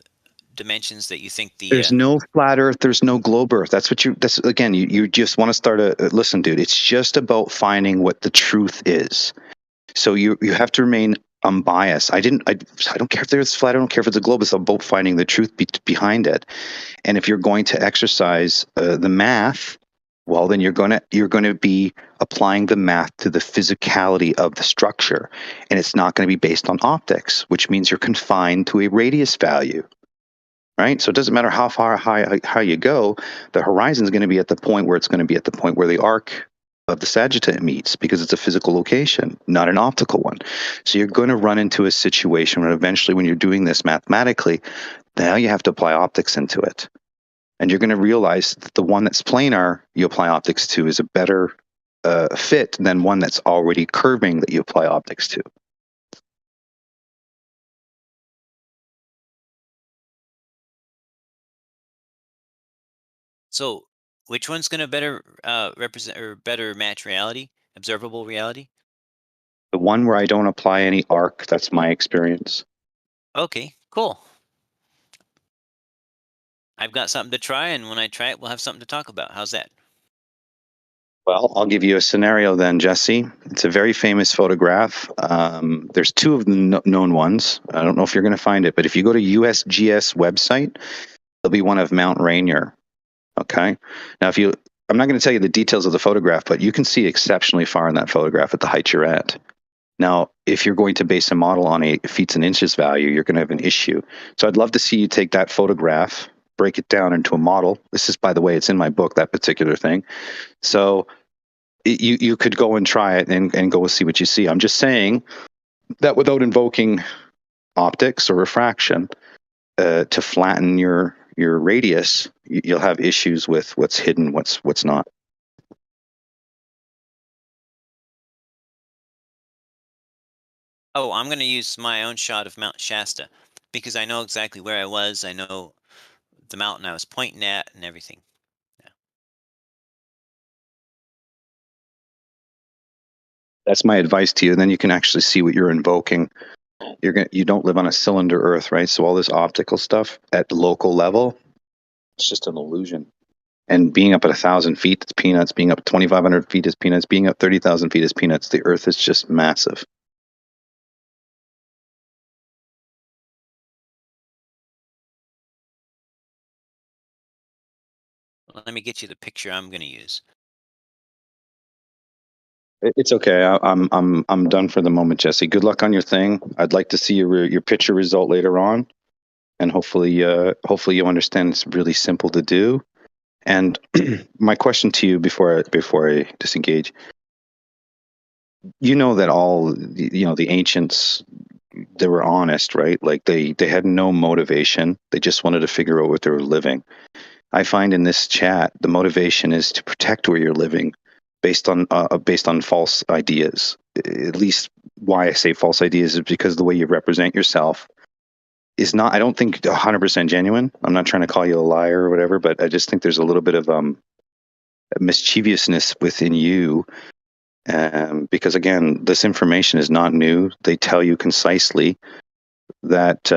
dimensions, that you think the There's no flat Earth. There's no globe Earth. That's what that's again. You just want to start listen, dude. It's just about finding what the truth is. So you have to remain unbiased. I don't care if there's flat. I don't care if it's a globe. It's about finding the truth behind it. And if you're going to exercise the math, well, then you're going to be applying the math to the physicality of the structure, and it's not going to be based on optics, which means you're confined to a radius value. Right? So it doesn't matter how far how you go, the horizon is going to be at the point where it's going to be at the point where the arc of the sagitta meets, because it's a physical location, not an optical one. So you're going to run into a situation where eventually, when you're doing this mathematically, now you have to apply optics into it. And you're going to realize that the one that's planar you apply optics to is a better fit than one that's already curving that you apply optics to. So which one's going to better represent or better match reality, observable reality? The one where I don't apply any arc, that's my experience. Okay, cool. I've got something to try, and when I try it, we'll have something to talk about. How's that? Well, I'll give you a scenario then, Jesse. It's a very famous photograph. There's two of the known ones. I don't know if you're going to find it, but if you go to USGS website, there'll be one of Mount Rainier. Okay. Now, I'm not going to tell you the details of the photograph, but you can see exceptionally far in that photograph at the height you're at. Now, if you're going to base a model on a feet and inches value, you're going to have an issue. So I'd love to see you take that photograph, break it down into a model. This is, by the way, it's in my book, that particular thing. So you could go and try it and go see what you see. I'm just saying that without invoking optics or refraction to flatten your radius, you'll have issues with what's hidden, what's not. Oh, I'm going to use my own shot of Mount Shasta because I know exactly where I was. I know the mountain I was pointing at and everything. Yeah. That's my advice to you. Then you can actually see what you're invoking. You don't live on a cylinder Earth, right? So all this optical stuff at the local level, it's just an illusion. And being up at 1,000 feet, it's peanuts. Being up 2,500 feet is peanuts. Being up 30,000 feet is peanuts. The Earth is just massive. Well, let me get you the picture I'm going to use. It's okay. I'm done for the moment, Jesse. Good luck on your thing. I'd like to see your picture result later on, and hopefully you understand it's really simple to do. And my question to you before I disengage, you know that all the ancients, they were honest, right? Like they had no motivation. They just wanted to figure out what they were living. I find in this chat the motivation is to protect where you're living, based on false ideas. At least why I say false ideas is because the way you represent yourself is not, I don't think, 100% genuine. I'm not trying to call you a liar or whatever, but I just think there's a little bit of mischievousness within you. Because again, this information is not new. They tell you concisely that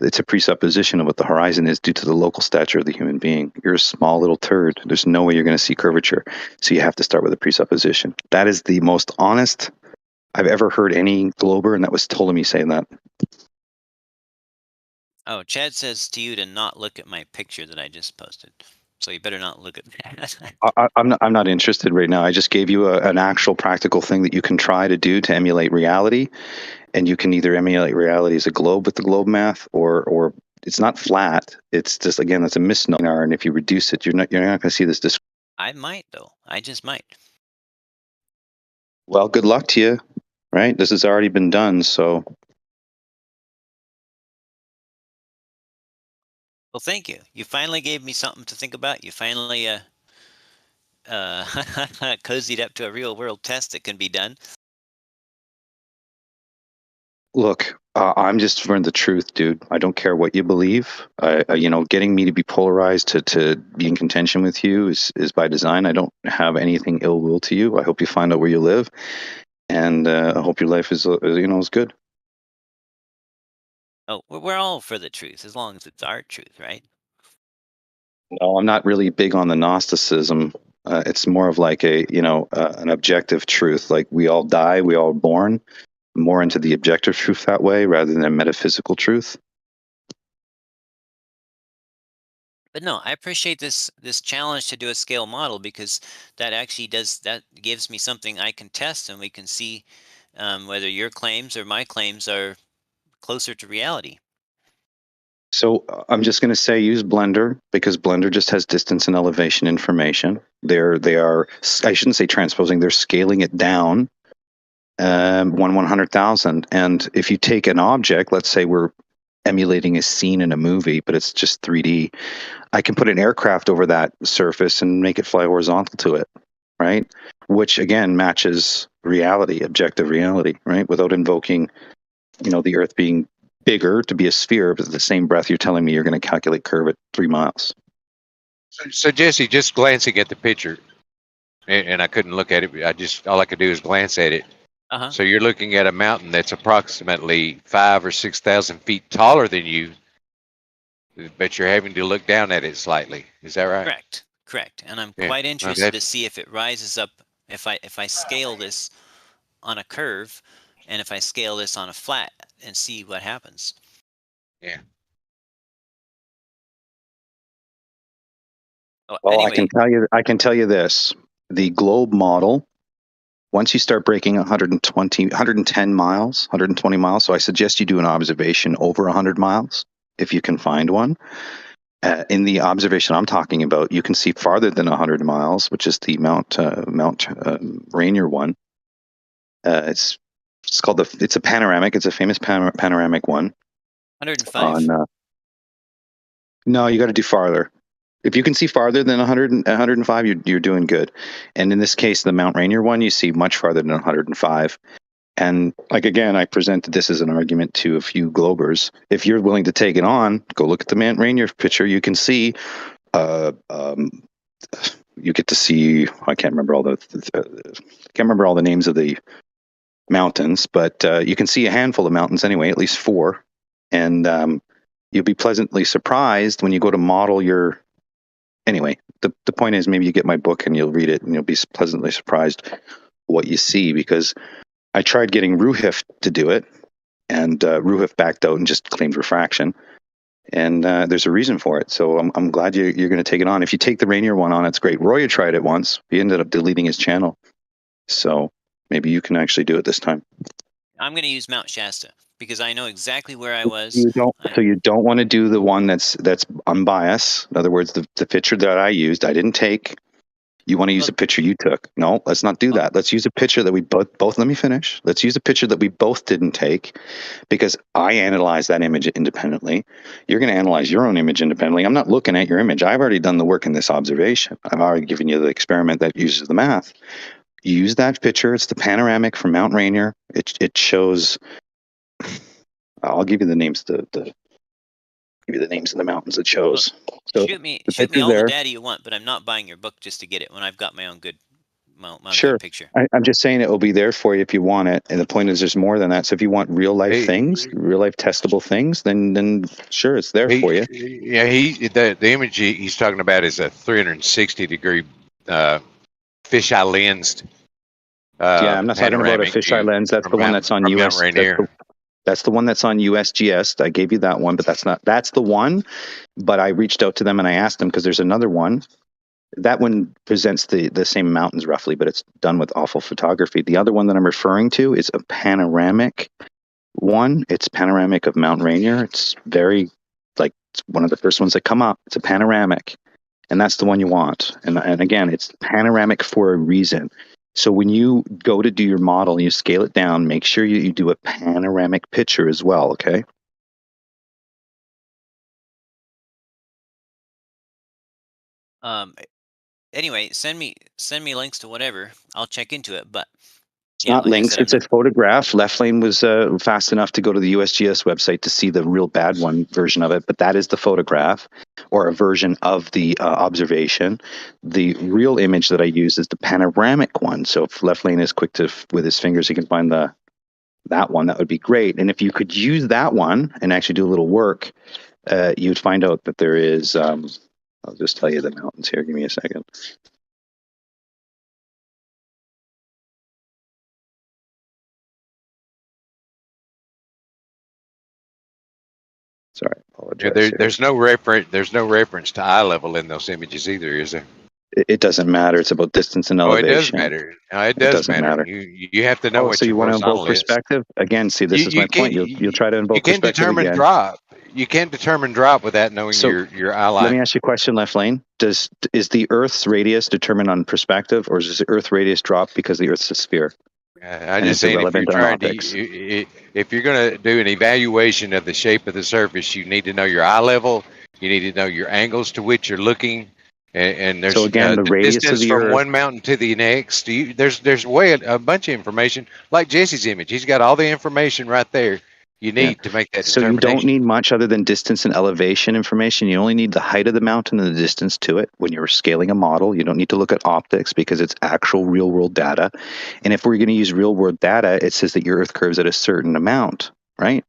it's a presupposition of what the horizon is due to the local stature of the human being. You're a small little turd. There's no way you're going to see curvature. So you have to start with a presupposition. That is the most honest I've ever heard any glober, and that was told to me saying that. Oh, Chad says to you to not look at my picture that I just posted. So you better not look at that. I'm not interested right now. I just gave you an actual practical thing that you can try to do to emulate reality. And you can either emulate reality as a globe with the globe math, or it's not flat. It's just, again, that's a misnomer. And if you reduce it, you're not going to see this. I might, though. I just might. Well, good luck to you. Right? This has already been done. So. Well, thank you. You finally gave me something to think about. You finally cozied up to a real world test that can be done. Look, I'm just for the truth, dude. I don't care what you believe. Getting me to be polarized to be in contention with you is by design. I don't have anything ill will to you. I hope you find out where you live, and I hope your life is is good. Oh, we're all for the truth as long as it's our truth, right? No, I'm not really big on the Gnosticism. It's more of like an objective truth. Like we all die, we all born. More into the objective truth that way rather than a metaphysical truth. But no, I appreciate this challenge to do a scale model because that actually gives me something I can test, and we can see whether your claims or my claims are closer to reality. So I'm just going to say use Blender because Blender just has distance and elevation information. They are I shouldn't say transposing. They're scaling it down 1/100,000. And if you take an object, let's say we're emulating a scene in a movie, but it's just 3D, I can put an aircraft over that surface and make it fly horizontal to it, right? Which again matches reality, objective reality, right? Without invoking, the Earth being bigger to be a sphere, but at the same breath, you're telling me you're going to calculate curve at 3 miles. So Jesse, just glancing at the picture, and I couldn't look at it. All I could do is glance at it. So you're looking at a mountain that's approximately 5,000 or 6,000 feet taller than you, but you're having to look down at it slightly. Is that right? Correct. And I'm Yeah. quite Well, interested to see if it rises up if I scale this on a curve, and if I scale this on a flat and see what happens. Yeah. Oh, Well, anyway, I can tell you this: the globe model. Once you start breaking 110 miles, 120 miles, so I suggest you do an observation over 100 miles if you can find one. In the observation I'm talking about, you can see farther than 100 miles, which is the Mount Rainier one. It's called it's a panoramic. It's a famous panoramic one. 105. No, you got to do farther. If you can see farther than 100 and 105, you're doing good. And in this case, the Mount Rainier one, you see much farther than 105. And like again, I presented this as an argument to a few Globers. If you're willing to take it on, go look at the Mount Rainier picture. You can see, you get to see. I can't remember all the names of the mountains, but you can see a handful of mountains anyway, at least 4, and you'll be pleasantly surprised when you go to model your. Anyway, the point is maybe you get my book and you'll read it and you'll be pleasantly surprised what you see, because I tried getting Ruhif to do it, and Ruhif backed out and just claimed refraction. And there's a reason for it. So I'm glad you're going to take it on. If you take the Rainier one on, it's great. Roya tried it once. He ended up deleting his channel. So maybe you can actually do it this time. I'm going to use Mount Shasta because I know exactly where I was. You don't want to do the one that's unbiased. In other words, the picture that I used, I didn't take. You want to use a picture you took. No, let's not do that. Let's use a picture that we both let me finish. Let's use a picture that we both didn't take, because I analyzed that image independently. You're going to analyze your own image independently. I'm not looking at your image. I've already done the work in this observation. I've already given you the experiment that uses the math. You use that picture. It's the panoramic from Mount Rainier. It shows. I'll give you the names. Give you the names of the mountains it shows. So shoot me picture's all there. the data you want, but I'm not buying your book just to get it when I've got my own good Sure. good picture. I'm just saying it will be there for you if you want it. And the point is there's more than that. So if you want real life things, real life testable things, then sure, it's there for you. Yeah, the image he's talking about is a 360 degree fisheye lensed. Yeah, I'm not talking about a fisheye lens. That's the one that's on US. That's the one that's on USGS. I gave you that one, but that's the one. But I reached out to them and I asked them, because there's another one. That one presents the same mountains roughly, but it's done with awful photography. The other one that I'm referring to is a panoramic one. It's panoramic of Mount Rainier. It's it's one of the first ones that come up. It's a panoramic, and that's the one you want. And again, it's panoramic for a reason. So when you go to do your model and you scale it down, make sure you do a panoramic picture as well, okay? anyway, send me links to whatever. I'll check into it. But It's yeah, not like I links. said, It's a photograph. Left Lane was fast enough to go to the USGS website to see the real bad one version of it, but that is the photograph or a version of the observation. The real image that I use is the panoramic one. So if Left Lane is quick to with his fingers, he can find that one. That would be great. And if you could use that one and actually do a little work, you'd find out that there is. I'll just tell you the mountains here. Give me a second. Sorry, I apologize. Yeah, there's no reference to eye level in those images either, is there? It doesn't matter. It's about distance and Oh, it does elevation. matter. It does doesn't matter. matter. You have to know what So your you want to invoke horizontal is. perspective? Again, see, this is my point. You'll try to You invoke can't perspective determine again. drop. You can't determine drop without knowing So your eye let line. me ask you a question, Left Lane. Is the Earth's radius determined on perspective, or does the Earth radius drop because the Earth's a sphere? I'm just saying, if you're trying to, if you're going to do an evaluation of the shape of the surface, you need to know your eye level. You need to know your angles to which you're looking, and there's So again, the radius of distance the from Earth. one mountain to the next. There's a bunch of information, like Jesse's image. He's got all the information right there you need to make that So you determination. don't need much other than distance and elevation information. You only need the height of the mountain and the distance to it. When you're scaling a model, you don't need to look at optics because it's actual real world data. And if we're going to use real world data, it says that your Earth curves at a certain amount, right?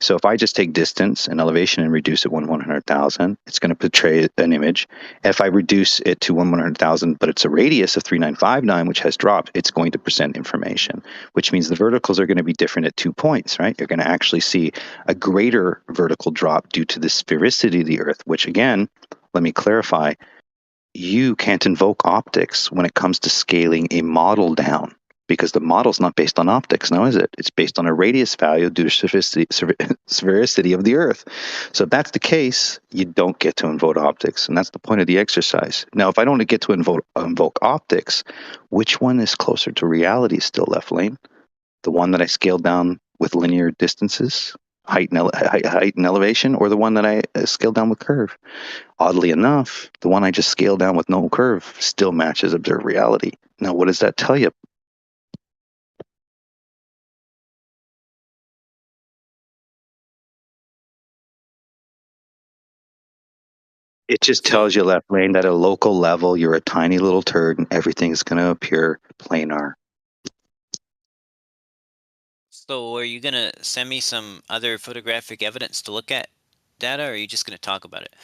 So if I just take distance and elevation and reduce it 1/100,000, it's going to portray an image. If I reduce it to 1/100,000, but it's a radius of 3959, which has dropped, it's going to present information, which means the verticals are going to be different at 2 points, right? You're going to actually see a greater vertical drop due to the sphericity of the Earth, which again, let me clarify, you can't invoke optics when it comes to scaling a model down, because the model's not based on optics now, is it? It's based on a radius value due to sphericity of the Earth. So if that's the case, you don't get to invoke optics, and that's the point of the exercise. Now, if I don't get to invoke optics, which one is closer to reality still, Left Lane? The one that I scaled down with linear distances, height and elevation, or the one that I scaled down with curve? Oddly enough, the one I just scaled down with no curve still matches observed reality. Now, what does that tell you? It just tells you, Left Lane, that at a local level, you're a tiny little turd and everything's going to appear planar. So are you gonna send me some other photographic evidence to look at data, or are you just gonna talk about it?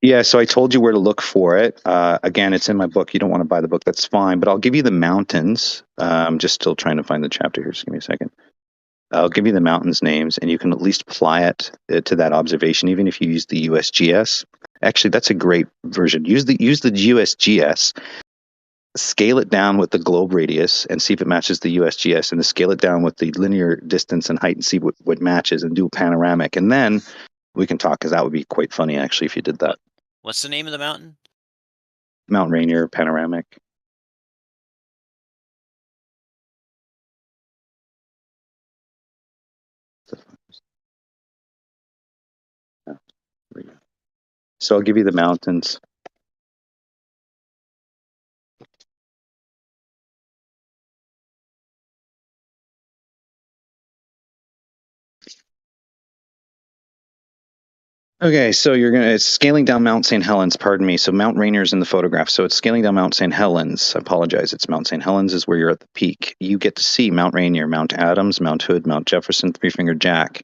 Yeah, so I told you where to look for it. Again, it's in my book. You don't want to buy the book, that's fine. But I'll give you the mountains. I'm just still trying to find the chapter here. Just give me a second. I'll give you the mountains names, and you can at least apply it to that observation, even if you use the USGS. Actually, that's a great version. Use the USGS, scale it down with the globe radius, and see if it matches the USGS, and then scale it down with the linear distance and height and see what matches, and do a panoramic. And then we can talk, because that would be quite funny, actually, if you did that. What's the name of the mountain? Mount Rainier panoramic. So I'll give you the mountains. Okay, so it's scaling down Mount St. Helens, pardon me. So Mount Rainier's in the photograph. So it's scaling down Mount St. Helens. I apologize. It's Mount St. Helens is where you're at the peak. You get to see Mount Rainier, Mount Adams, Mount Hood, Mount Jefferson, Three Finger Jack.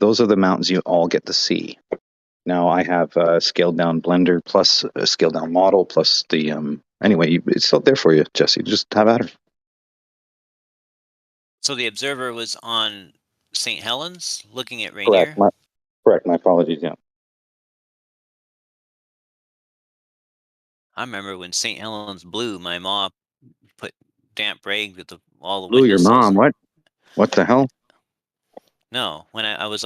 Those are the mountains you all get to see. Now I have a scaled down blender plus a scaled down model plus the, anyway, it's out there for you, Jesse. Just have at her. So the observer was on St. Helens looking at Rainier? Correct. My apologies, yeah. I remember when St. Helens blew, my mom put damp rag with all the Blew your windowsills. mom, what? What the hell? No, when I was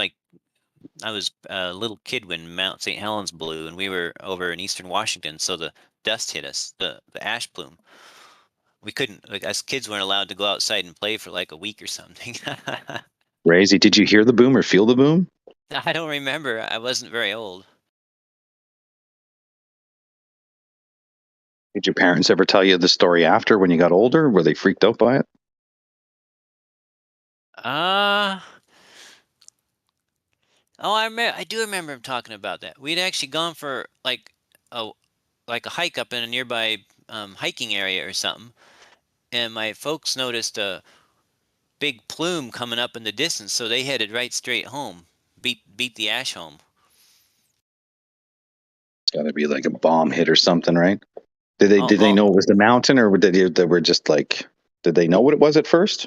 a little kid when Mount St. Helens blew, and we were over in eastern Washington, so the dust hit us, the ash plume. We couldn't, like, us kids weren't allowed to go outside and play for like a week or something. Crazy. Did you hear the boom or feel the boom? I don't remember. I wasn't very old. Did your parents ever tell you the story after when you got older? Were they freaked out by it? Oh, I do remember him talking about that. We'd actually gone for a hike up in a nearby hiking area or something, and my folks noticed a big plume coming up in the distance, so they headed right straight home. Beat the ash home. It's got to be like a bomb hit or something, right? Did they know it was the mountain, or they were just like, did they know what it was at first?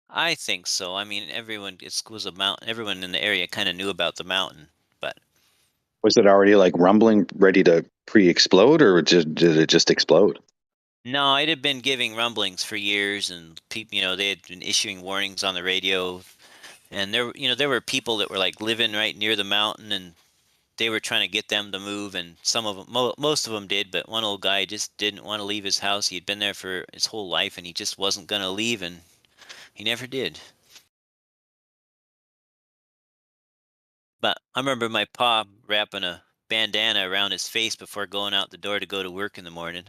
I think so. I mean, it was a mountain. Everyone in the area kind of knew about the mountain, but Was it already like rumbling, ready to pre-explode, or did it just explode? no, it had been giving rumblings for years, and people, they had been issuing warnings on the radio, and there were people that were like living right near the mountain, and they were trying to get them to move, and some of them, most of them did, but one old guy just didn't want to leave his house. He had been there for his whole life, and he just wasn't going to leave, and he never did. But I remember my pa wrapping a bandana around his face before going out the door to go to work in the morning.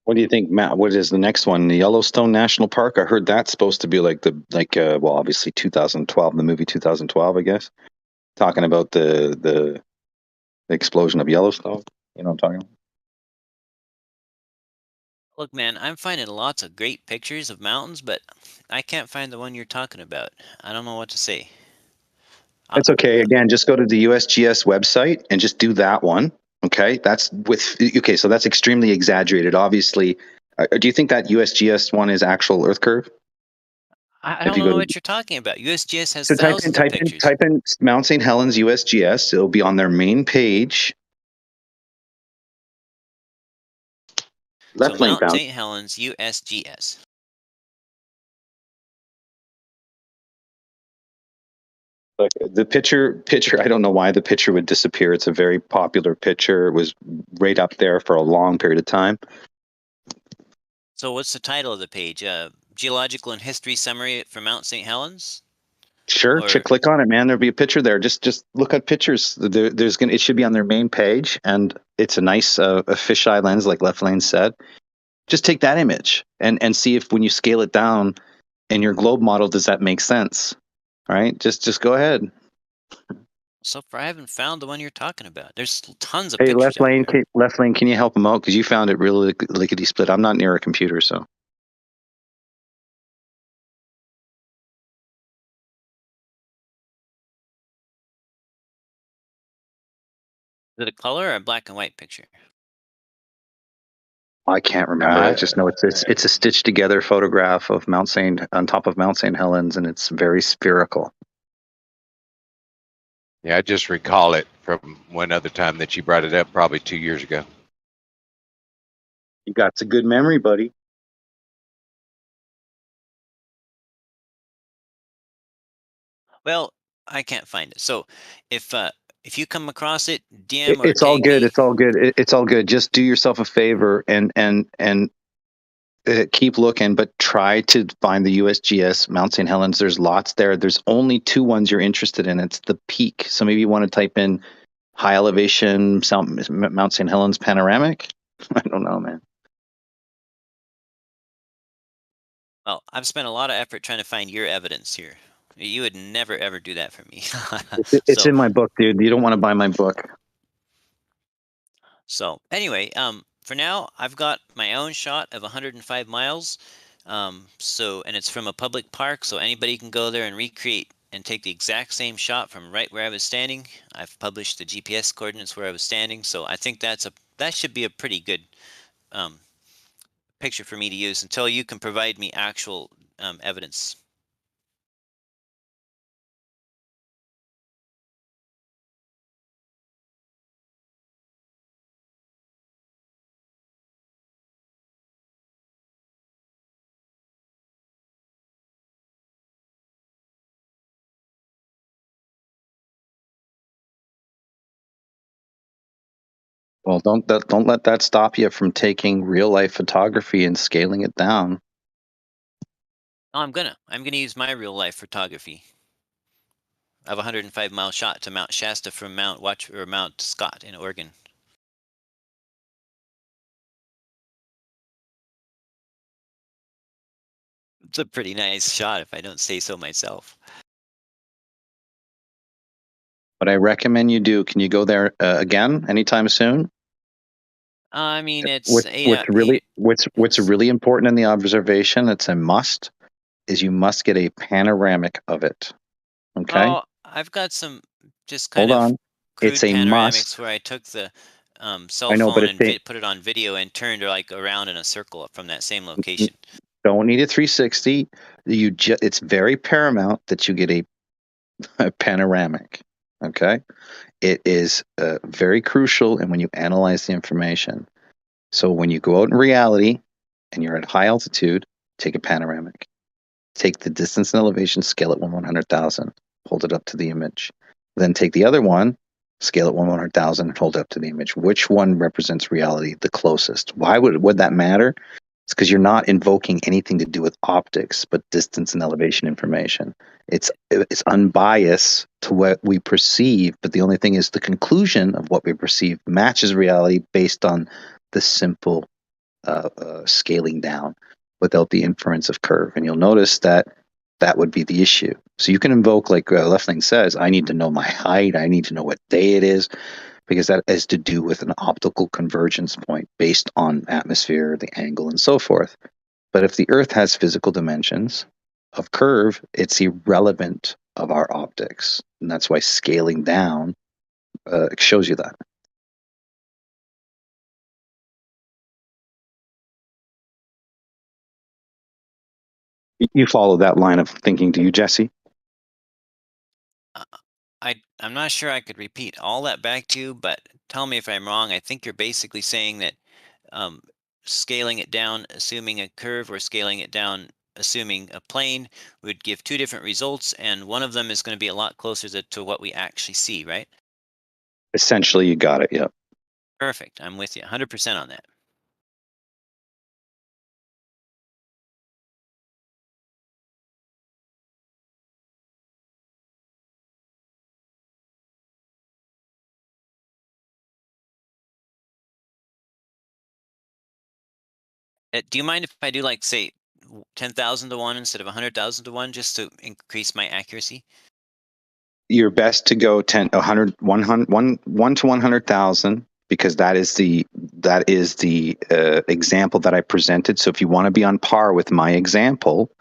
What do you think, Matt? What is the next one? The Yellowstone National Park? I heard that's supposed to be like well, obviously 2012, the movie 2012, I guess. Talking about the explosion of Yellowstone. You know what I'm talking about? Look, man, I'm finding lots of great pictures of mountains, but I can't find the one you're talking about. I don't know what to say. It's okay. Again, just go to the USGS website and just do that one. Okay, so that's extremely exaggerated. Obviously, do you think that USGS one is actual Earth curve? I don't know what you're talking about. USGS has So thousands of pictures. type in Mount St. Helens USGS. It'll be on their main page. Left lane Mount bound. St. Helens USGS. Like the picture, I don't know why the picture would disappear. It's a very popular picture. It was right up there for a long period of time. So what's the title of the page? Geological and History Summary for Mount St. Helens? Sure, click on it, man. There'll be a picture there. Just look at pictures. It should be on their main page, and it's a nice a fisheye lens, like Left Lane said. Just take that image and see if when you scale it down in your globe model, does that make sense? All right, just go ahead. So far, I haven't found the one you're talking about. There's tons of Hey, pictures. Left Lane, can you help him out? Because you found it really lickety split. I'm not near a computer, so. Is it a color or a black and white picture? I can't remember. I just know it's a stitched together photograph of on top of Mount St. Helens, and it's very spherical. Yeah, I just recall it from one other time that you brought it up, probably 2 years ago. You got a good memory, buddy. Well, I can't find it. So if you come across it, DM or It's all tag good. me. It's all good. It's all good. Just do yourself a favor and keep looking, but try to find the USGS Mount St. Helens. There's lots there. There's only two ones you're interested in. It's the peak. So maybe you want to type in high elevation Mount St. Helens panoramic. I don't know, man. Well, I've spent a lot of effort trying to find your evidence here. You would never ever do that for me. It's in my book, dude. You don't want to buy my book. So anyway, for now, I've got my own shot of 105 miles. And it's from a public park, so anybody can go there and recreate and take the exact same shot from right where I was standing. I've published the GPS coordinates where I was standing, so I think that should be a pretty good picture for me to use until you can provide me actual evidence. Well, don't let that stop you from taking real life photography and scaling it down. Oh, I'm gonna use my real life photography. of a 105-mile shot to Mount Shasta from Mount Scott in Oregon. It's a pretty nice shot, if I don't say so myself. What I recommend you do, can you go there again anytime soon? I mean, it's What's really important in the observation, it's a must, is you must get a panoramic of it. Okay? Oh, I've got some just kind Hold of on. crude It's a panoramics must. where I took the cell I know, but phone and put it on video and turned like around in a circle from that same location. Don't need a 360. It's very paramount that you get a panoramic. Okay? It is very crucial, and when you analyze the information. So when you go out in reality and you're at high altitude, take a panoramic. Take the distance and elevation, scale it 1/100,000, hold it up to the image. Then take the other one, scale it 1/100,000, and hold it up to the image. Which one represents reality the closest? Why would that matter? It's because you're not invoking anything to do with optics, but distance and elevation information. It's unbiased to what we perceive, but the only thing is the conclusion of what we perceive matches reality based on the simple scaling down without the inference of curve. And you'll notice that would be the issue. So you can invoke, like Leffling says, I need to know my height, I need to know what day it is, because that has to do with an optical convergence point based on atmosphere, the angle, and so forth. But if the Earth has physical dimensions of curve, it's irrelevant of our optics. And that's why scaling down shows you that. You follow that line of thinking, do you, Jesse? I'm not sure I could repeat all that back to you, but tell me if I'm wrong. I think you're basically saying that scaling it down, assuming a curve, or scaling it down, assuming a plane, would give two different results, and one of them is going to be a lot closer to what we actually see, right? Essentially, you got it, yeah. Perfect. I'm with you 100% on that. Do you mind if I do, like, say 10,000 to 1 instead of 100,000 to 1, just to increase my accuracy? You're best to go 1 to 100,000, because that is the example that I presented. So if you want to be on par with my example,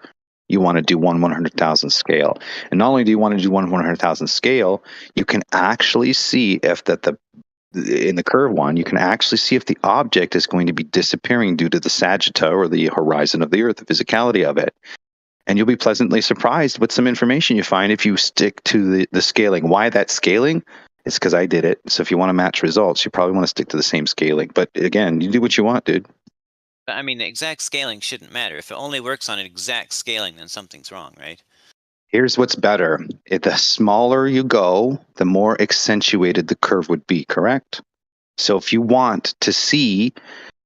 you want to do 1/100,000 scale. And not only do you want to do 1/100,000 scale, you can actually see if in the curve one, you can actually see if the object is going to be disappearing due to the sagitta, or the horizon of the Earth, the physicality of it. And you'll be pleasantly surprised with some information you find if you stick to the scaling. Why that scaling? It's because I did it. So if you want to match results, you probably want to stick to the same scaling. But again, you do what you want, dude. But I mean, the exact scaling shouldn't matter. If it only works on an exact scaling, then something's wrong, right? Here's what's better. The smaller you go, the more accentuated the curve would be, correct? So if you want to see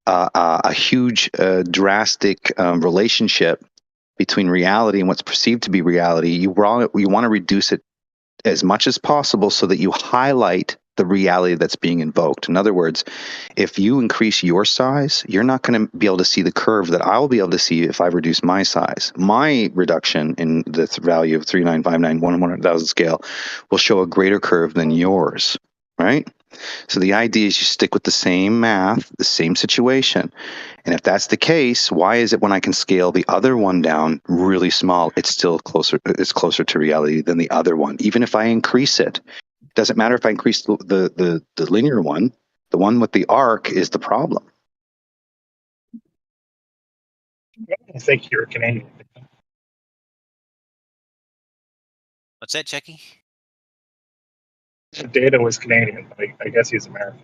a huge, drastic relationship between reality and what's perceived to be reality, you want to reduce it as much as possible so that you highlight the reality that's being invoked. In other words, if you increase your size, you're not going to be able to see the curve that I'll be able to see if I reduce my size. My reduction in the value of 3959 1/100,000 scale will show a greater curve than yours, right? So the idea is you stick with the same math, the same situation. And if that's the case, why is it when I can scale the other one down really small, it's closer to reality than the other one, even if I increase it? It doesn't matter if I increase the linear one, the one with the arc is the problem. I think you're Canadian. What's that, Jackie? Data was Canadian, but I guess he's American.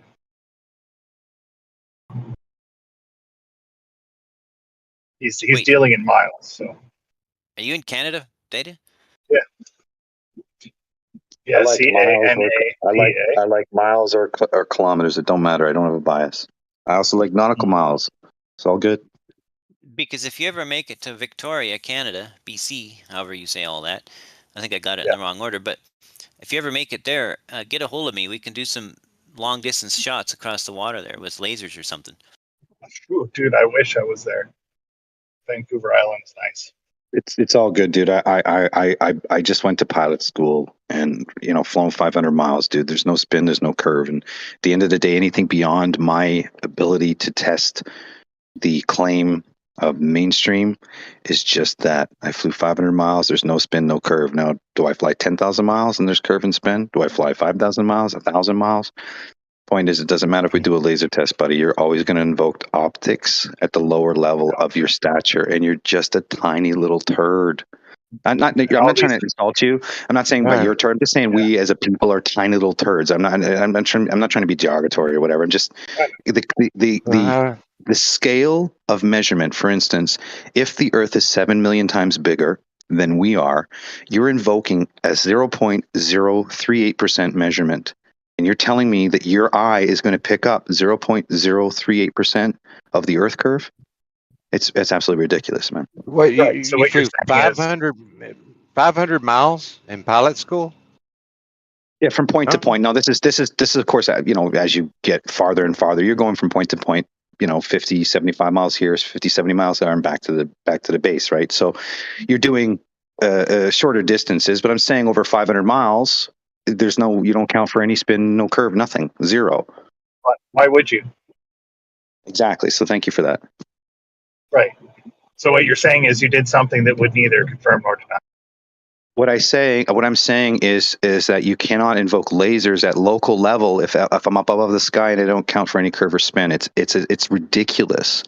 He's dealing in miles. So. Are you in Canada, Data? Yeah. Yeah. I like miles or kilometers. It don't matter. I don't have a bias. I also like nautical miles. It's all good. Because if you ever make it to Victoria, Canada, BC, however you say all that, I think I got it in the wrong order, but if you ever make it there, get a hold of me. We can do some long distance shots across the water there with lasers or something. Ooh, dude, I wish I was there. Vancouver Island is nice. It's all good, dude. I just went to pilot school and flown 500 miles, dude. There's no spin, there's no curve, and at the end of the day, anything beyond my ability to test the claim of mainstream is just that. I flew 500 miles. There's no spin, no curve. Now, do I fly 10,000 miles and there's curve and spin? Do I fly 5,000 miles, 1,000 miles? Point is, it doesn't matter if we do a laser test, buddy. You're always going to invoke optics at the lower level of your stature, and you're just a tiny little turd. I'm not trying to insult you. I'm not saying about your turd. I'm just saying we as a people are tiny little turds. I'm not trying to be derogatory or whatever. I'm just the scale of measurement. For instance, if the Earth is 7 million times bigger than we are, you're invoking a 0.038% measurement. And you're telling me that your eye is going to pick up 0.038% of the Earth curve? It's absolutely ridiculous, man. What you, Right, so you what you're flew saying 500 miles in pilot school? Yeah, from point to point. No, this is of course, as you get farther and farther, you're going from point to point, 50, 75 miles here, 50, 70 miles there, and back to the base, right? So you're doing shorter distances, but I'm saying over 500 miles, you don't count for any spin, no curve, nothing, zero. Why would you? Exactly. So thank you for that. Right. So what you're saying is you did something that would neither confirm nor deny. What I'm saying is that you cannot invoke lasers at local level if I'm up above the sky and I don't count for any curve or spin. It's ridiculous.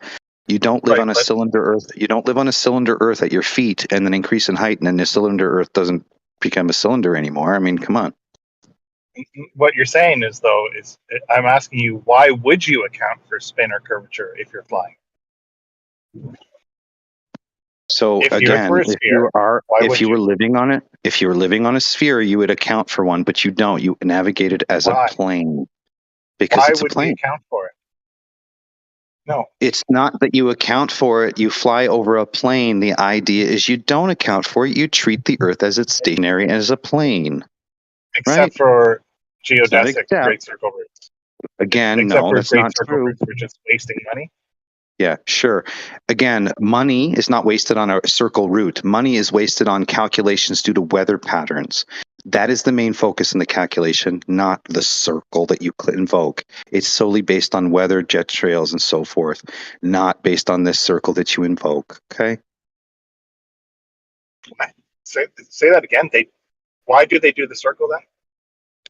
You don't live on a cylinder Earth. You don't live on a cylinder Earth at your feet and then increase in height, and then the cylinder Earth doesn't become a cylinder anymore. I mean, come on. What you're saying is, though, I'm asking you, why would you account for spin or curvature if you're flying? So if again, if you were living on a sphere, you would account for one, but you don't. You navigate it as a plane because it's a plane. Why would we account for it? No, it's not that you account for it. You fly over a plane. The idea is you don't account for it. You treat the Earth as it's stationary as a plane, except for geodesic except. great circle routes. Again, Except no, for that's great not circle true. routes, we're just wasting money. Yeah, sure. Again, money is not wasted on a circle route. Money is wasted on calculations due to weather patterns. That is the main focus in the calculation, not the circle that you invoke. It's solely based on weather, jet trails, and so forth, not based on this circle that you invoke. Okay? Say that again. Why do they do the circle then?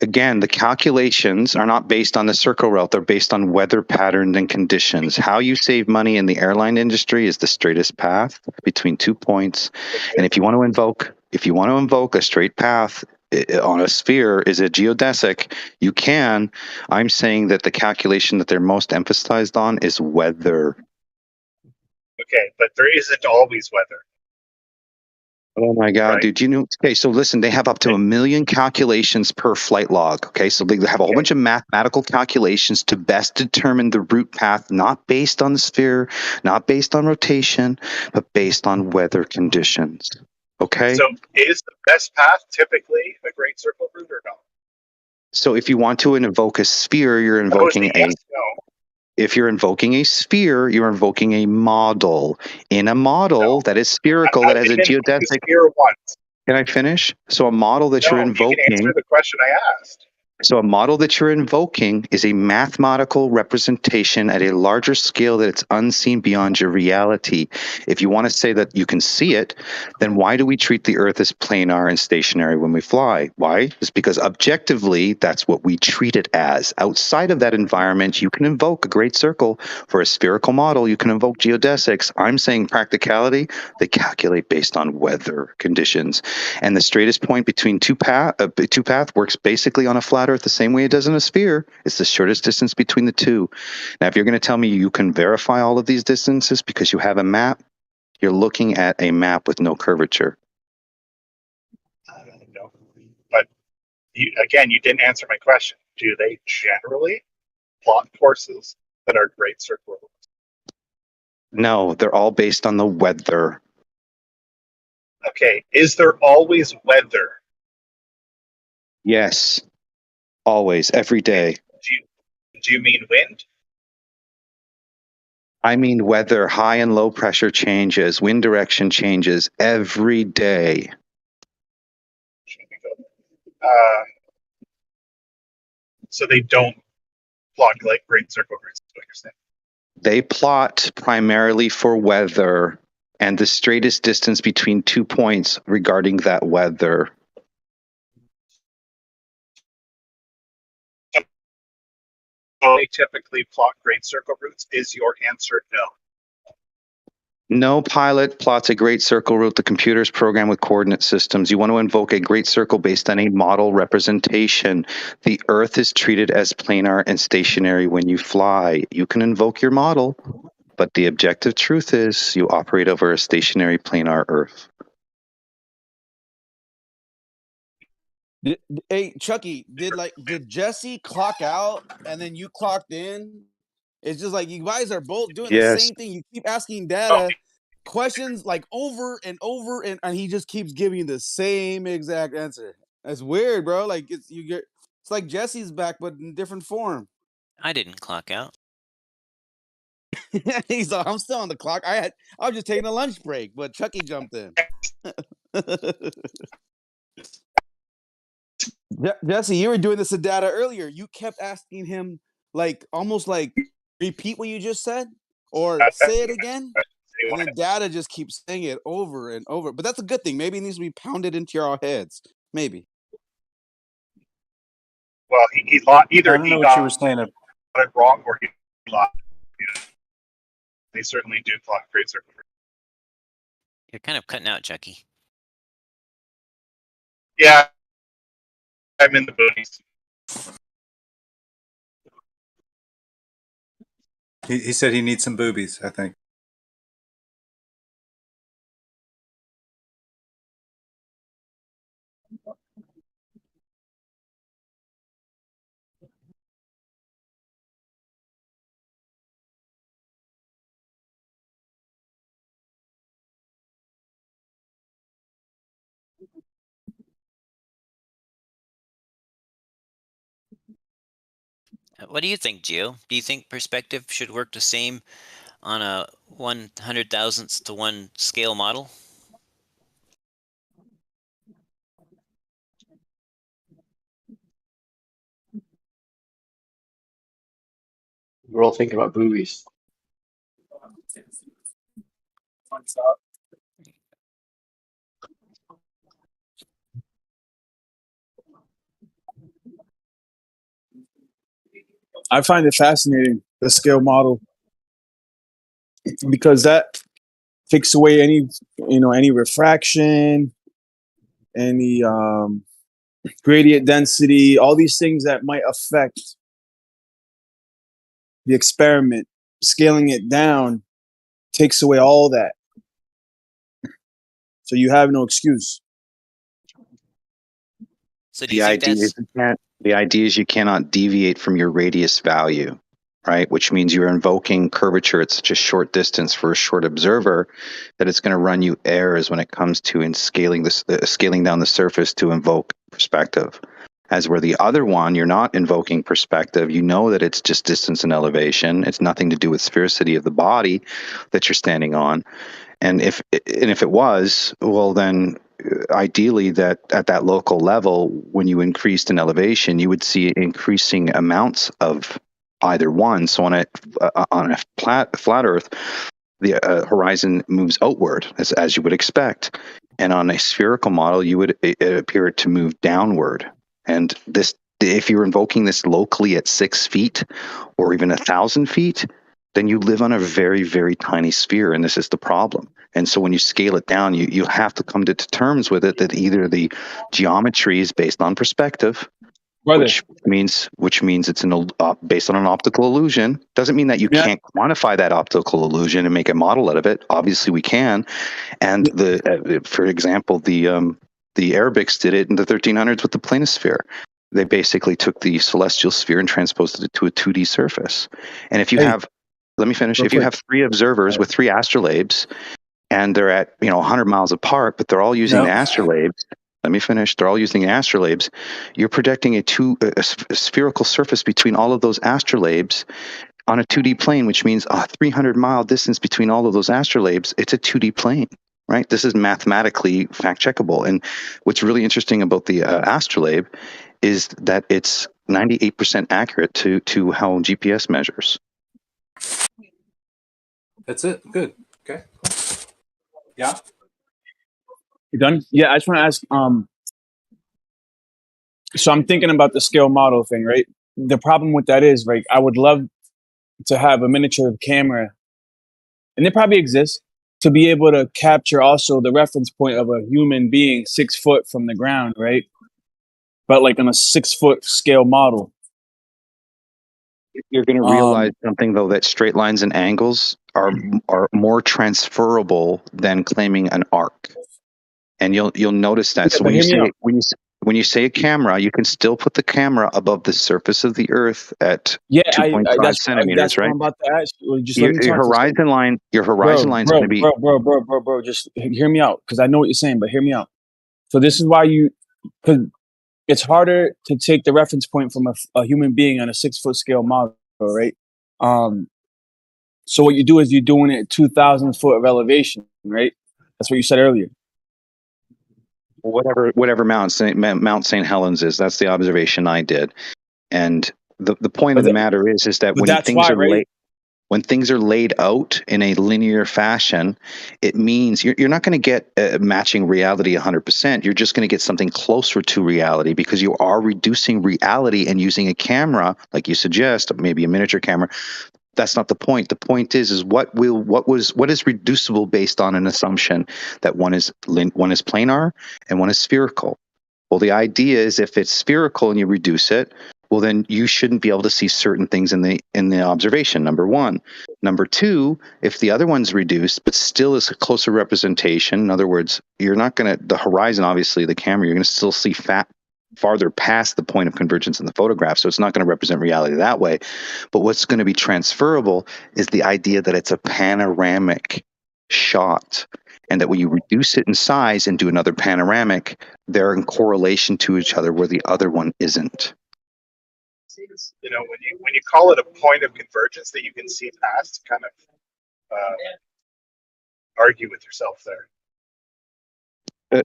Again, the calculations are not based on the circle route. They're based on weather patterns and conditions. How you save money in the airline industry is the straightest path between 2 points. And if you want to invoke a straight path on a sphere, is it geodesic? You can. I'm saying that the calculation that they're most emphasized on is weather. Okay, but there isn't always weather. Oh my God, dude! Okay, so listen, they have up to 1 million calculations per flight log. Okay, so they have a whole bunch of mathematical calculations to best determine the route path, not based on the sphere, not based on rotation, but based on weather conditions. Okay. So is the best path typically a great circle route or no? So if you want to invoke a sphere, you're invoking If you're invoking a sphere, you're invoking a model. In a model that is spherical, that has a geodesic. Can I finish? So a model that you're invoking. You can answer the question I asked. So a model that you're invoking is a mathematical representation at a larger scale that it's unseen beyond your reality. If you want to say that you can see it, then why do we treat the Earth as planar and stationary when we fly? Why? It's because objectively, that's what we treat it as. Outside of that environment, you can invoke a great circle. For a spherical model, you can invoke geodesics. I'm saying practicality, they calculate based on weather conditions. And the straightest point between two path works basically on a flat Earth the same way it does in a sphere. It's the shortest distance between the two. Now, if you're going to tell me you can verify all of these distances because you have a map, you're looking at a map with no curvature. No. But you didn't answer my question. Do they generally plot courses that are great circle routes? No, they're all based on the weather. Okay, is there always weather? Yes. Always, every day. Do you mean wind? I mean weather, high and low pressure changes, wind direction changes every day. So they don't plot like great circle routes, is what you're saying. They plot primarily for weather and the straightest distance between 2 points regarding that weather. So they typically plot great circle routes. Is your answer no? No pilot plots a great circle route. The computer is programmed with coordinate systems. You want to invoke a great circle based on a model representation. The Earth is treated as planar and stationary when you fly. You can invoke your model, but the objective truth is you operate over a stationary planar Earth. Hey, Chucky, did Jesse clock out and then you clocked in? It's just like you guys are both doing the Yes. same thing. You keep asking Data questions like over and over, and he just keeps giving you the same exact answer. That's weird, bro. Like it's like Jesse's back, but in different form. I didn't clock out. He's like, I'm still on the clock. I was just taking a lunch break, but Chucky jumped in. Jesse, you were doing this to Data earlier. You kept asking him, like, almost like, repeat what you just said or say it again. And then Data just keeps saying it over and over. But that's a good thing. Maybe it needs to be pounded into our heads. Maybe. Well, he lost. Either I don't know he what got you were saying. it wrong or he lost. Yeah. They certainly do plot great circle routes. You're kind of cutting out, Chucky. Yeah, I'm in the boonies. He said he needs some boobies, I think. What do you think, Gio? Do you think perspective should work the same on a 100,000th to 1 scale model? We're all thinking about boobies. I find it fascinating, the scale model, because that takes away any refraction, any gradient density, all these things that might affect the experiment. Scaling it down takes away all that. So you have no excuse. So The idea is you cannot deviate from your radius value, right? Which means you're invoking curvature at such a short distance for a short observer that it's going to run you errors when it comes to scaling down the surface to invoke perspective. As where the other one, you're not invoking perspective. You know that it's just distance and elevation. It's nothing to do with sphericity of the body that you're standing on. And if it was, well, then ideally that at that local level, when you increased in elevation, you would see increasing amounts of either one. So on a flat Earth, the horizon moves outward as you would expect, and on a spherical model, it appear to move downward. And this, if you're invoking this locally at 6 feet or even 1,000 feet, then you live on a very, very tiny sphere, and this is the problem. And so when you scale it down, you have to come to terms with it that either the geometry is based on perspective, which means it's based on an optical illusion. Doesn't mean that you can't quantify that optical illusion and make a model out of it. Obviously, we can. And for example, the Arabics did it in the 1300s with the planisphere. They basically took the celestial sphere and transposed it to a 2D surface. And if you have let me finish. If you have 3 observers with 3 astrolabes, and they're at 100 miles apart, but they're all using the astrolabes. Let me finish. They're all using astrolabes. You're projecting a spherical surface between all of those astrolabes on a 2D plane, which means a 300-mile distance between all of those astrolabes. It's a 2D plane, right? This is mathematically fact checkable. And what's really interesting about the astrolabe is that it's 98% accurate to how GPS measures. That's it. Good. Okay. Yeah. You done? Yeah, I just want to ask. So I'm thinking about the scale model thing, right? The problem with that is, right, I would love to have a miniature camera, and it probably exists, to be able to capture also the reference point of a human being 6 foot from the ground, right? But like on a 6 foot scale model. You're going to realize something though, that straight lines and angles are more transferable than claiming an arc, and you'll notice that. Yeah, So but when you say a camera, you can still put the camera above the surface of the Earth at 2.5 centimeters, that's what right? I'm about to ask you. Just let me Your talk. horizon line is going to be. Bro, just hear me out, because I know what you're saying, but hear me out. So this is why because it's harder to take the reference point from a human being on a 6 foot scale model, right? So what you do is you're doing it at 2,000 foot of elevation, right? That's what you said earlier. Whatever Mount St. Helens is, that's the observation I did. And the point of the matter is that when things are laid out in a linear fashion, it means you're not going to get matching reality 100%. You're just going to get something closer to reality, because you are reducing reality and using a camera, like you suggest, maybe a miniature camera. That's not the point. The point is what is reducible based on an assumption that one is planar and one is spherical. Well, the idea is if it's spherical and you reduce it, well, then you shouldn't be able to see certain things in the observation. Number one. Number two, if the other one's reduced but still is a closer representation, in other words, you're not going to, the horizon, obviously, the camera, you're going to still see farther past the point of convergence in the photograph, so it's not going to represent reality that way. But what's going to be transferable is the idea that it's a panoramic shot, and that when you reduce it in size and do another panoramic, they're in correlation to each other where the other one isn't. You know, when you call it a point of convergence that you can see past, kind of argue with yourself there.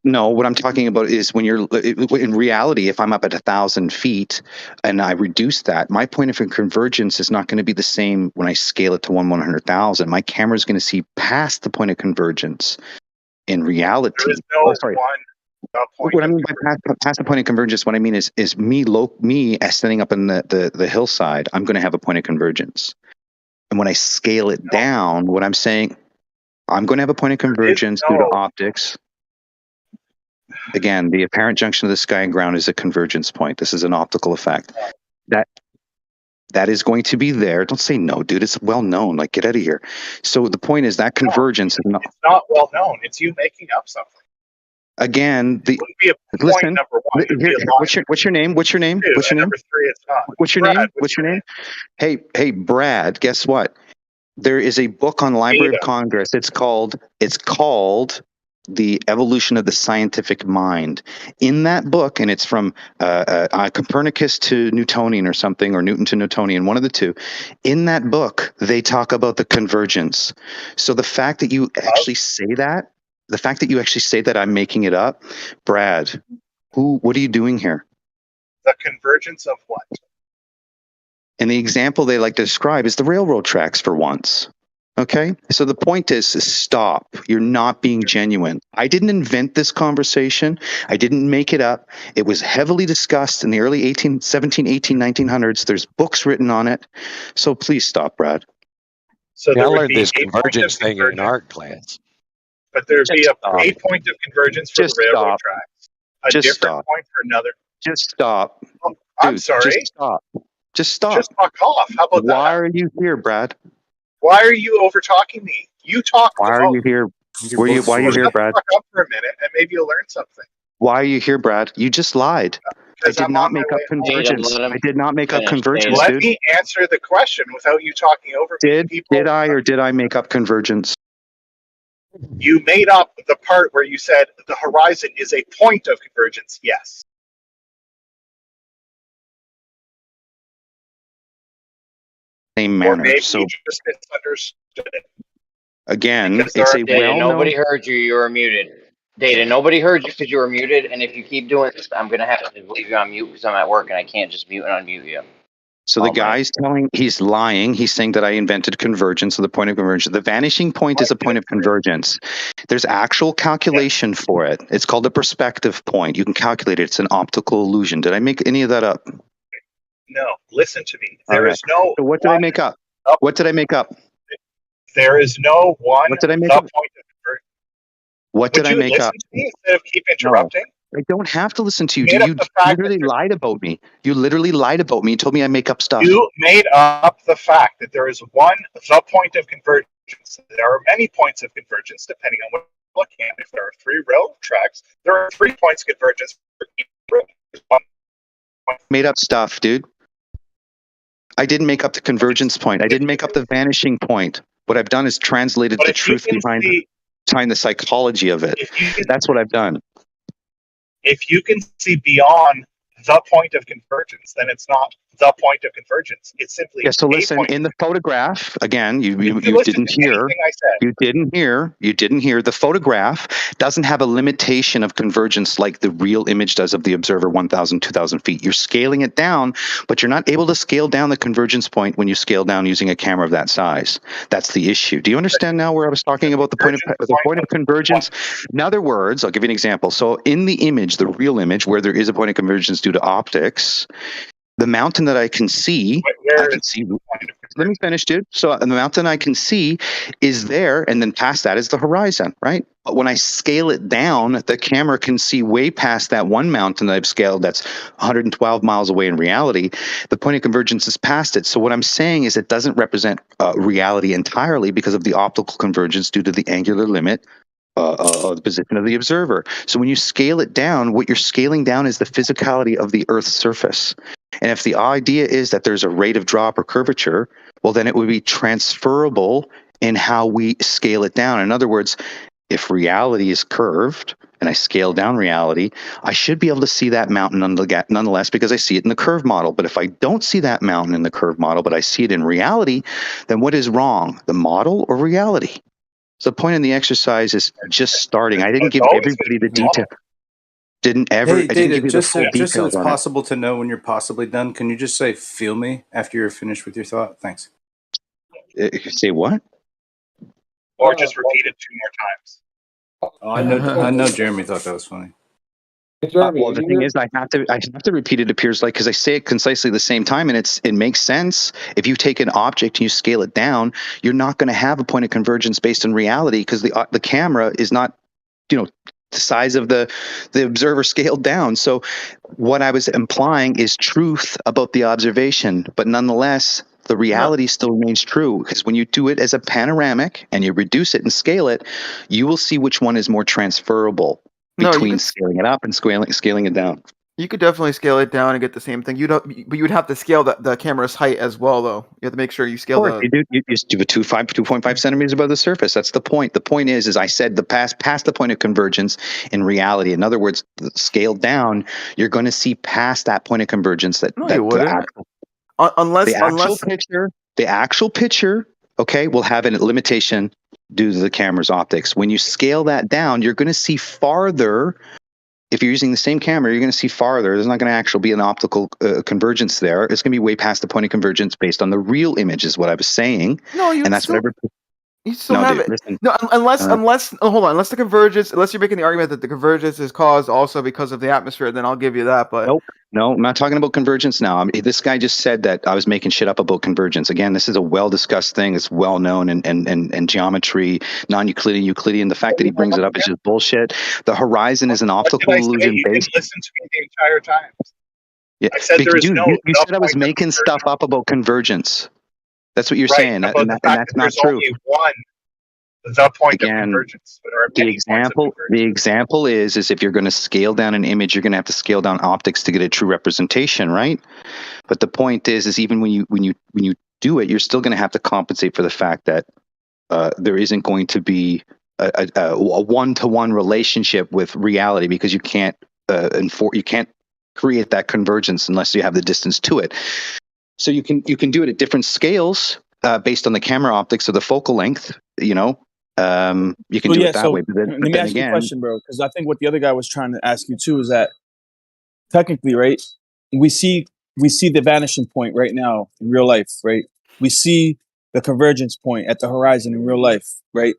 No, what I'm talking about is when you're in reality, if I'm up at 1,000 feet and I reduce that, my point of convergence is not going to be the same when I scale it to 1/100,000. My camera is going to see past the point of convergence. In reality, there is no point what I mean by past the point of convergence, what I mean is me as standing up in the hillside, I'm going to have a point of convergence. And when I scale it down, what I'm saying, I'm going to have a point of convergence due to optics. Again, the apparent junction of the sky and ground is a convergence point. This is an optical effect. That is going to be there. Don't say no, dude. It's well known. Like, get out of here. So the point is that convergence is not. It's not well known. It's you making up something. Again, listen. Number one. What's your name? What's your name? Two, what's your name? Number three, it's not. What's your name? What's your name? Hey, Brad. Guess what? There is a book on Library of Congress. It's called The Evolution of the Scientific Mind. In that book, and it's from Copernicus to Newtonian or something, or Newton to Newtonian, one of the two. In that book, they talk about the convergence. So the fact that you actually say that, I'm making it up, Brad, what are you doing here? The convergence of what? And the example they like to describe is the railroad tracks for once. Okay, so the point is stop. You're not being genuine. I didn't invent this conversation. I didn't make it up. It was heavily discussed in the early 17, 18, 1900s. There's books written on it. So please stop, Brad. So I learned this convergence thing in art class. But there'd be a point of convergence for the railroad tracks. A different point for another. Just stop. Oh, I'm sorry. Just stop. Just stop. Just fuck off. How about that? Why are you here, Brad? Why are you over talking me? You talk. Why are you here? Why are you here, Brad? Fuck up for a minute, and maybe you'll learn something. Why are you here, Brad? You just lied. I did not make up convergence. I did not make up convergence, Let dude. me answer the question without you talking over me. Did I or did I make up convergence? You made up the part where you said the horizon is a point of convergence. Yes. Same Or manner. maybe So you just misunderstood it. again, Because it's there a are- Data, well-known. nobody heard you. You were muted. Data, nobody heard you because you were muted. And if you keep doing this, I'm gonna have to leave you on mute because I'm at work and I can't just mute and unmute you. So the all night. guy's telling, he's lying. He's saying that I invented convergence, or the point of convergence. The vanishing point is a point of convergence. There's actual calculation for it. It's called a perspective point. You can calculate it. It's an optical illusion. Did I make any of that up? No, listen to me. All There right. is no. So what did I make up? What did I make up? There is no one. What did I make the up? point of convergence. What Would did I you make listen up? to me instead of keep No, interrupting? I don't have to listen to you. You made up You the fact literally lied about me. You literally lied about me. You told me I make up stuff. You made up the fact that there is one, the point of convergence. There are many points of convergence depending on what you're looking at. If there are 3 railroad tracks, there are 3 points of convergence for each railroad. There's one point. Made up stuff, dude. I didn't make up the convergence point. I didn't make up the vanishing point. What I've done is translated But the if you truth can behind see, the psychology of it. That's what I've done. if you can see beyond the point of convergence, then it's not the point of convergence. It's simply Yeah, so a listen, point. in the photograph, again, you listen didn't to hear. anything I said. You didn't hear. The photograph doesn't have a limitation of convergence like the real image does of the observer 1,000, 2,000 feet. You're scaling it down, but you're not able to scale down the convergence point when you scale down using a camera of that size. That's the issue. Do you understand now where I was talking about the point of convergence? In other words, I'll give you an example. So in the image, the real image, where there is a point of convergence due to optics, the mountain that I can see, let me finish, dude. So the mountain I can see is there, and then past that is the horizon, right? But when I scale it down, the camera can see way past that one mountain that I've scaled that's 112 miles away in reality. The point of convergence is past it. So what I'm saying is it doesn't represent reality entirely because of the optical convergence due to the angular limit the position of the observer. So when you scale it down, what you're scaling down is the physicality of the Earth's surface. And if the idea is that there's a rate of drop or curvature, well, then it would be transferable in how we scale it down. In other words, if reality is curved and I scale down reality, I should be able to see that mountain nonetheless because I see it in the curve model. But if I don't see that mountain in the curve model, but I see it in reality, then what is wrong, the model or reality? So the point in the exercise is just starting. I didn't give everybody the detail. I didn't give you the full just so details it's on possible to know when you're possibly done, can you just say "feel me" after you're finished with your thought? Thanks. Say what? Or just repeat it 2 more times. I know Jeremy thought that was funny. Well, the thing is, I have to repeat it. Appears like because I say it concisely the same time, and it makes sense. If you take an object and you scale it down, you're not going to have a point of convergence based on reality because the camera is not, the size of the observer scaled down. So what I was implying is truth about the observation, but nonetheless, the reality still remains true because when you do it as a panoramic and you reduce it and scale it, you will see which one is more transferable between scaling it up and scaling it down. You could definitely scale it down and get the same thing. But you would have to scale the camera's height as well, though. You have to make sure you scale you do. You do a 2.5 centimeters above the surface. That's the point. The point is I said past the point of convergence in reality. In other words, scaled down, you're going to see past that point of convergence. You wouldn't. The actual picture, okay, will have a limitation due to the camera's optics. When you scale that down, you're going to see farther. If you're using the same camera, you're going to see farther. There's not going to actually be an optical convergence there. It's going to be way past the point of convergence based on the real image, is what I was saying. No, and that's whatever. You still have it. Listen, no, unless hold on, unless you're making the argument that the convergence is caused also because of the atmosphere, then I'll give you that. But no, I'm not talking about convergence now. This guy just said that I was making shit up about convergence. Again, this is a well-discussed thing. It's well-known in geometry, non-Euclidean, Euclidean. The fact that he brings it up is just bullshit. The horizon is an optical illusion You based. didn't listen to me the entire time. Yeah, I said there is you said I was making stuff up about convergence. That's what you're saying, and that's not true. Only one, the point of convergence. But there are many the example is if you're going to scale down an image, you're going to have to scale down optics to get a true representation, right? But the point is even when you do it, you're still going to have to compensate for the fact that there isn't going to be a one-to-one relationship with reality because you can't you can't create that convergence unless you have the distance to it. So you can do it at different scales based on the camera optics or the focal length. You know, you can do it that way. But let me ask you a question, bro, because I think what the other guy was trying to ask you too is that technically, right? We see the vanishing point right now in real life, right? We see the convergence point at the horizon in real life, right?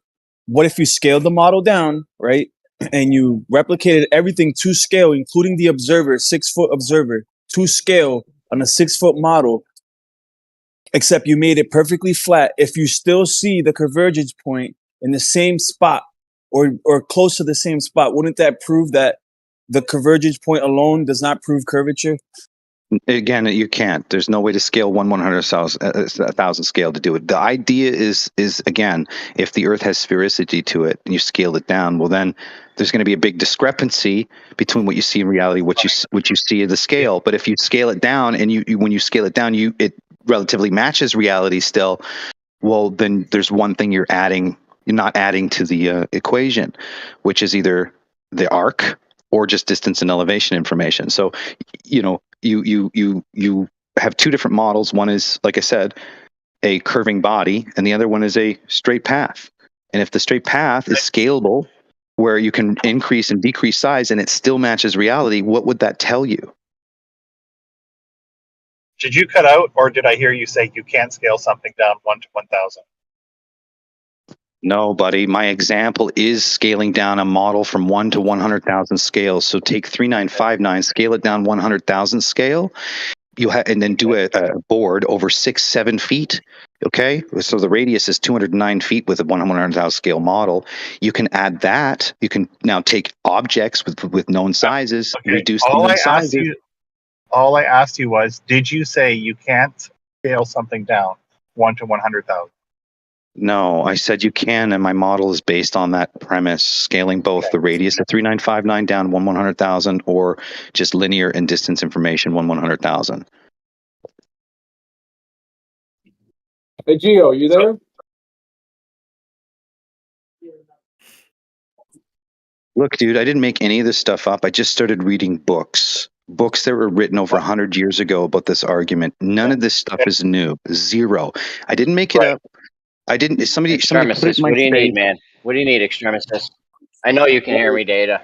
What if you scaled the model down, right? And you replicated everything to scale, including the observer, 6-foot observer, to scale on a 6-foot model, except you made it perfectly flat. If you still see the convergence point in the same spot or close to the same spot, wouldn't that prove that the convergence point alone does not prove curvature? Again, you can't. There's no way to scale 1/100,000 scale to do it. The idea is again, if the Earth has sphericity to it and you scale it down, well then there's going to be a big discrepancy between what you see in reality, what you see in the scale. But if you scale it down and you when you scale it down, it relatively matches reality still. Well, then there's one thing you're not adding to the equation, which is either the arc or just distance and elevation information. So, you know, you have two different models. One is, like I said, a curving body, and the other one is a straight path. And if the straight path is scalable, where you can increase and decrease size, and it still matches reality, what would that tell you? Did you cut out, or did I hear you say you can't scale something down 1 to 1,000? No, buddy. My example is scaling down a model from 1 to 100,000 scales. So take 3959, scale it down 100,000 scale. And then do a board over 6-7 feet. Okay, so the radius is 209 feet with a 100,000 scale model. You can add that. You can now take objects with known sizes, reduce the sizes. All I asked you was, did you say you can't scale something down 1 to 100,000? No, I said you can, and my model is based on that premise, scaling both the radius of 3959 down 1/100,000 or just linear and distance information 1/100,000. Hey, Gio, you there? Look, dude, I didn't make any of this stuff up. I just started reading books that were written over 100 years ago about this argument. None of this stuff is new. Zero. I didn't make it up. I didn't. Somebody put it in my What do you face. need, man? What do you need, extremist? I know you can hear me, Data.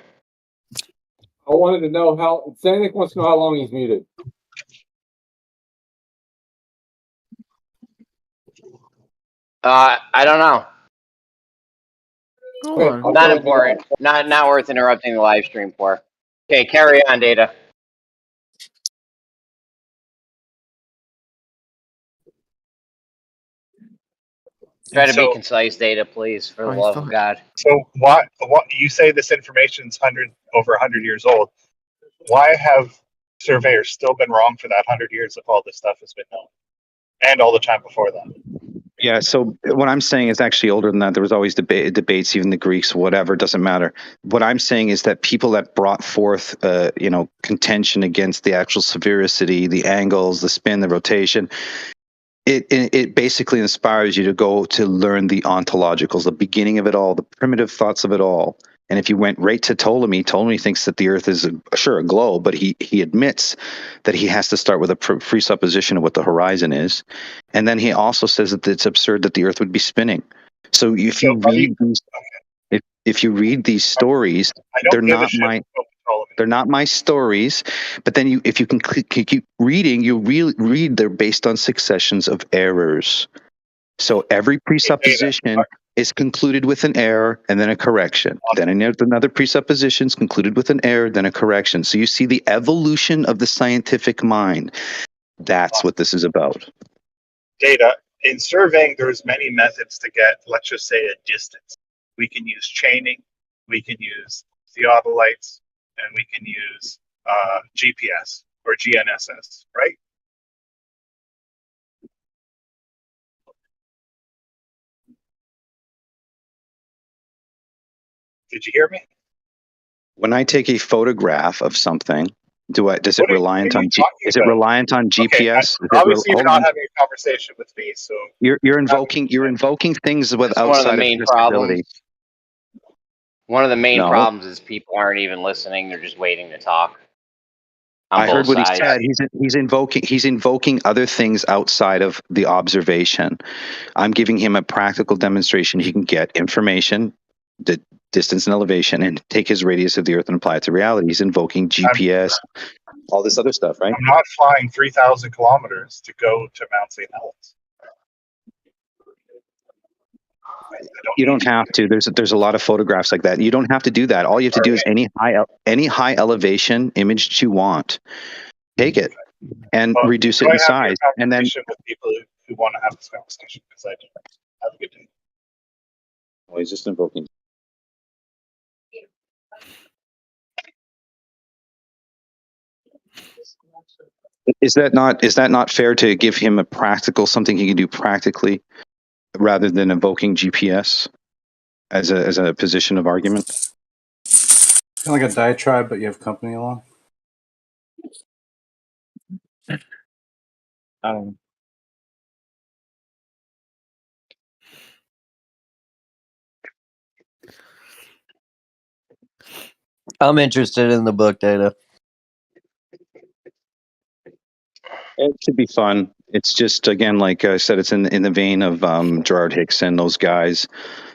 I wanted to know how. Sanic wants to know how long he's muted. I don't know. Hold on. Not important. Not worth interrupting the live stream for. Okay, carry on, Data. Try to be concise, Data, please, for the love of God. So what you say this information's over 100 years old? Why have surveyors still been wrong for that 100 years if all this stuff has been known, and all the time before that? Yeah, so what I'm saying is actually older than that. There was always debates, even the Greeks, whatever, doesn't matter. What I'm saying is that people that brought forth, contention against the actual sphericity, the angles, the spin, the rotation, it basically inspires you to go to learn the ontologicals, the beginning of it all, the primitive thoughts of it all. And if you went right to Ptolemy thinks that the Earth is a globe, but he admits that he has to start with a presupposition of what the horizon is. And then he also says that it's absurd that the Earth would be spinning. So if you read these stories, they're not my stories. But then if you can keep reading, you read they're based on successions of errors. So every presupposition is concluded with an error and then a correction. Then another presupposition is concluded with an error, then a correction. So you see the evolution of the scientific mind. That's what this is about. Data. In surveying, there's many methods to get, let's just say, a distance. We can use chaining, we can use theodolites, and we can use GPS or GNSS, right? Did you hear me? When I take a photograph of something, is it reliant on GPS? Obviously, you're not having a conversation with me, so you're invoking things with outside of main possibility. One of the main No. problems is people aren't even listening; they're just waiting to talk. On I heard both what sides. he said. He's invoking other things outside of the observation. I'm giving him a practical demonstration. He can get information, the distance and elevation, and take his radius of the Earth and apply it to reality. He's invoking GPS, all this other stuff, right? I'm not flying 3,000 kilometers to go to Mount St. Helens. You don't have to. There's a lot of photographs like that. You don't have to do that. All you have to do is any high elevation image that you want, take it and Well, reduce it enjoy in having your size, and then. conversation with people who want to have this conversation, because I do. Have a good day. Well, he's just invoking. Is that not fair to give him a practical something he can do practically, rather than invoking GPS as a position of argument? Kind of like a diatribe, but you have company along. I don't know. I'm interested in the book, Data. It should be fun. It's just, again, like I said, it's in the vein of Gerard Hickson, those guys,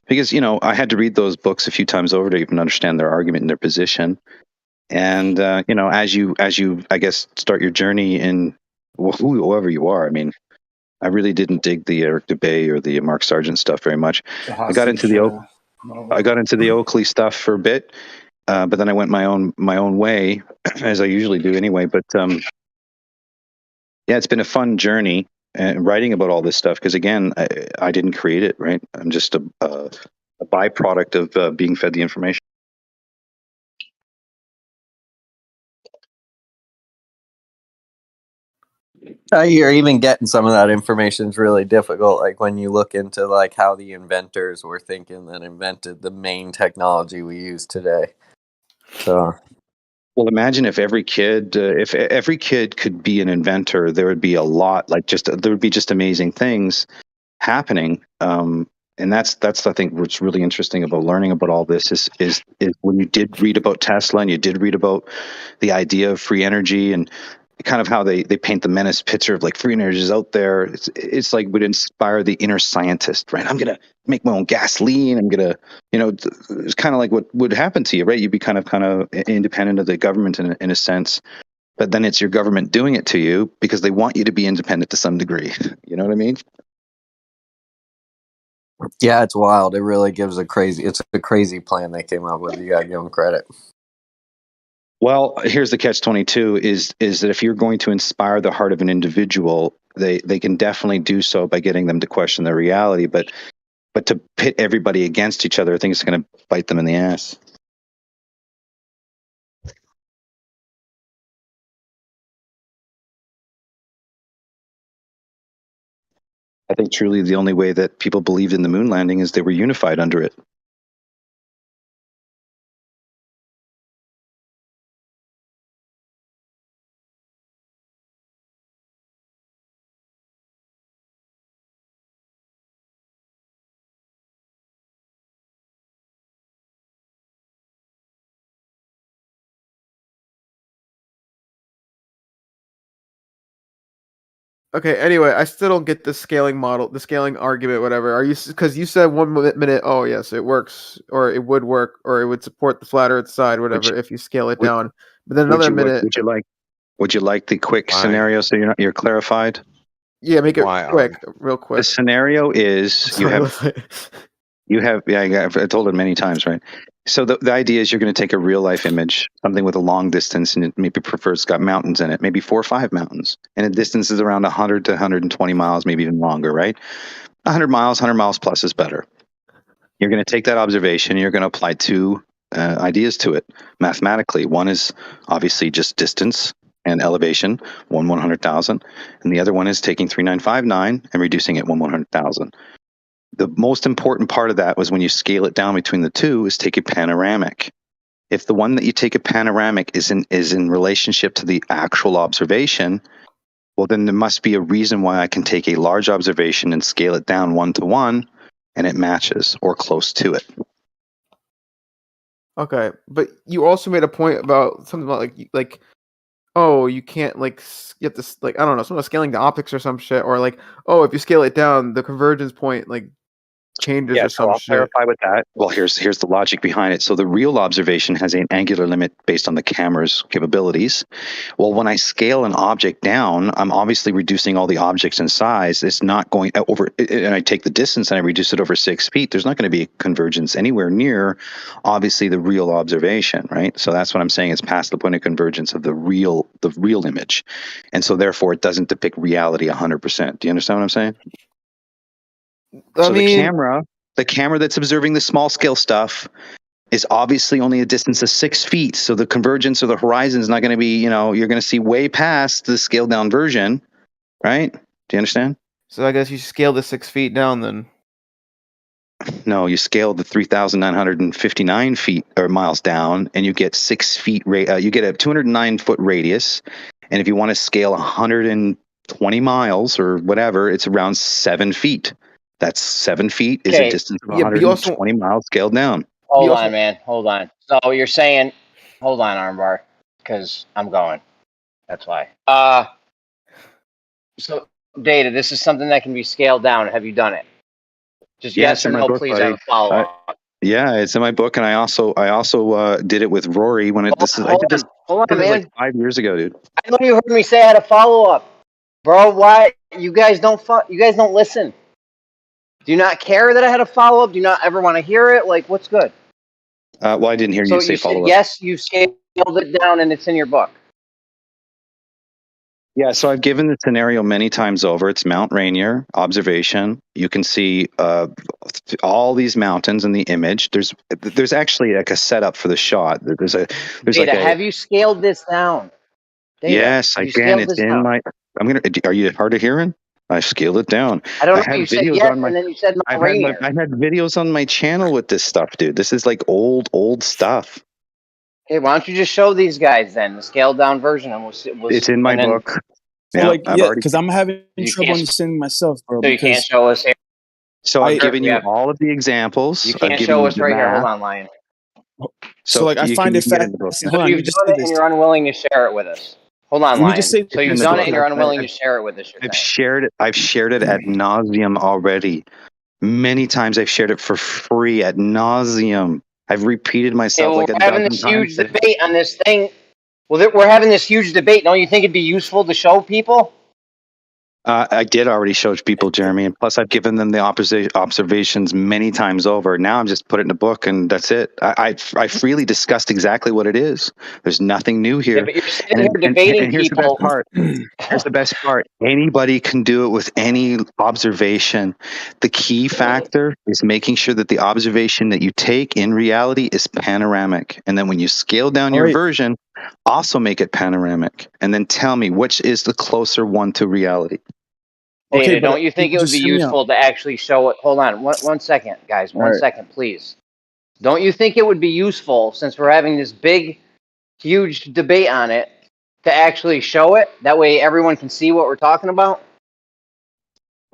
because I had to read those books a few times over to even understand their argument and their position. And as you I guess start your journey in whoever you are, I mean, I really didn't dig the Eric Dubay or the Mark Sargent stuff very much. I got into the Oakley stuff for a bit, but then I went my own way, as I usually do anyway. But yeah, it's been a fun journey writing about all this stuff, because again, I didn't create it, right? I'm just a byproduct of being fed the information. You're even getting some of that information is really difficult. Like when you look into like how the inventors were thinking that invented the main technology we use today. So, well, imagine if every kid could be an inventor, there would be a lot, there would be just amazing things happening. And that's I think what's really interesting about learning about all this is when you did read about Tesla and you did read about the idea of free energy and kind of how they paint the menace picture of like free energy is out there. It's like would inspire the inner scientist, right? I'm gonna make my own gasoline. I'm gonna, it's kind of like what would happen to you, right? You'd be kind of independent of the government in a sense, but then it's your government doing it to you because they want you to be independent to some degree. You know what I mean? yeah, it's wild. It really gives it's a crazy plan they came up with. You gotta give them credit. Well, here's the catch-22 is that if you're going to inspire the heart of an individual, they can definitely do so by getting them to question their reality, but to pit everybody against each other, I think it's going to bite them in the ass. I think truly the only way that people believed in the moon landing is they were unified under it. Okay. Anyway, I still don't get the scaling model, the scaling argument, whatever. Are you because you said 1 minute? Oh, yes, it works, or it would work, or it would support the flat Earth side, whatever, if you scale it down. But then another minute. Would you like the quick scenario so you're clarified? Yeah, make it quick, real quick. The scenario is I told it many times, right? So the idea is you're going to take a real life image, something with a long distance, and it maybe it's got mountains in it, maybe 4 or 5 mountains, and the distance is around 100 to 120 miles, maybe even longer, right? 100 miles plus is better. You're going to take that observation, and you're going to apply 2 ideas to it mathematically. One is obviously just distance and elevation, 1/100,000, and the other one is taking 3959 and reducing it 1/100,000. The most important part of that was when you scale it down between the 2 is take a panoramic. If the one that you take a panoramic is in relationship to the actual observation, well, then there must be a reason why I can take a large observation and scale it down 1 to 1, and it matches or close to it. Okay, but you also made a point about something about like oh, you can't you have to I don't know, something about scaling the optics or some shit, or oh, if you scale it down, the convergence point changes Yeah, or so some I'll shit. clarify with that. Well, here's the logic behind it. So the real observation has an angular limit based on the camera's capabilities. Well, when I scale an object down, I'm obviously reducing all the objects in size. It's not going over, and I take the distance and I reduce it over 6 feet. There's not going to be a convergence anywhere near, obviously, the real observation, right? So that's what I'm saying. It's past the point of convergence of the real image, and so therefore it doesn't depict reality 100%. Do you understand what I'm saying? I So mean, the camera that's observing the small scale stuff is obviously only a distance of 6 feet. So the convergence or the horizon is not going to be, you're going to see way past the scaled down version, right? Do you understand? So I guess you scale the 6 feet down then. No, you scale the 3,959 feet or miles down, and you get 6 feet. You get a 209 foot radius, and if you want to scale 120 miles or whatever, it's around 7 feet. That's 7 feet is a Okay. distance of Yeah, but you 120 miles scaled down. Hold on, man. Hold on. So you're saying, hold on, Armbar, because I'm going. That's why. So Data, this is something that can be scaled down. Have you done it? Just Yeah, yes it's or in my no, book, please. buddy. I have a follow up. Yeah, it's in my book, and I also did it with Rory when I did this. Hold on, This man. like 5 years ago, dude. I know you heard me say I had a follow up, bro. Why you guys don't listen? Do you not care that I had a follow up? Do you not ever want to hear it? Like, what's good? Well, I didn't hear So you say you said follow up. yes, you scaled it down, and it's in your book. Yeah, so I've given the scenario many times over. It's Mount Rainier observation. You can see all these mountains in the image. There's actually like a setup for the shot. There's Data, have you scaled this down? Data, yes, have you again, scaled it's this in down? my. Are you hard of hearing? I scaled it down. I don't I know. have You said videos yes, on my. and then you said Mount Rainier. I had videos on my channel with this stuff, dude. This is like old stuff. Okay, why don't you just show these guys then the scaled down version, and It's in my book. So Yeah, because I'm having You trouble can't- understanding myself, bro. So you can't Because show us here. So I've given you Yeah. all of the examples. You I've can't given show you us the right here. math. Hold on, Lion. So like I find you it can get in the book. fascinating. So Hold on, let me you've just done say it, and this. you're unwilling to share it with us. Hold on, Let me Lion. just say So you've in the done book. it, and you're unwilling to share it with us. I've shared it. I've shared it ad nauseum already. Many times I've shared it for free ad nauseum. I've repeated myself like we're a having dozen this huge times. debate on this thing. Well, we're having this huge debate. Don't you think it'd be useful to show people? I did already show people, Jeremy, and plus I've given them the observations many times over. Now I'm just put it in a book, and that's it. I freely discussed exactly what it is. There's nothing new here. Yeah, but you're sitting here debating and here's the people. best part. Here's the best part. Anybody can do it with any observation. The key factor is making sure that the observation that you take in reality is panoramic, and then when you scale down your version, also make it panoramic, and then tell me which is the closer one to reality. Data, don't you think it would be useful to actually show it? Hold on, one second, guys. One second, please. Don't you think it would be useful, since we're having this big, huge debate on it, to actually show it? That way everyone can see what we're talking about?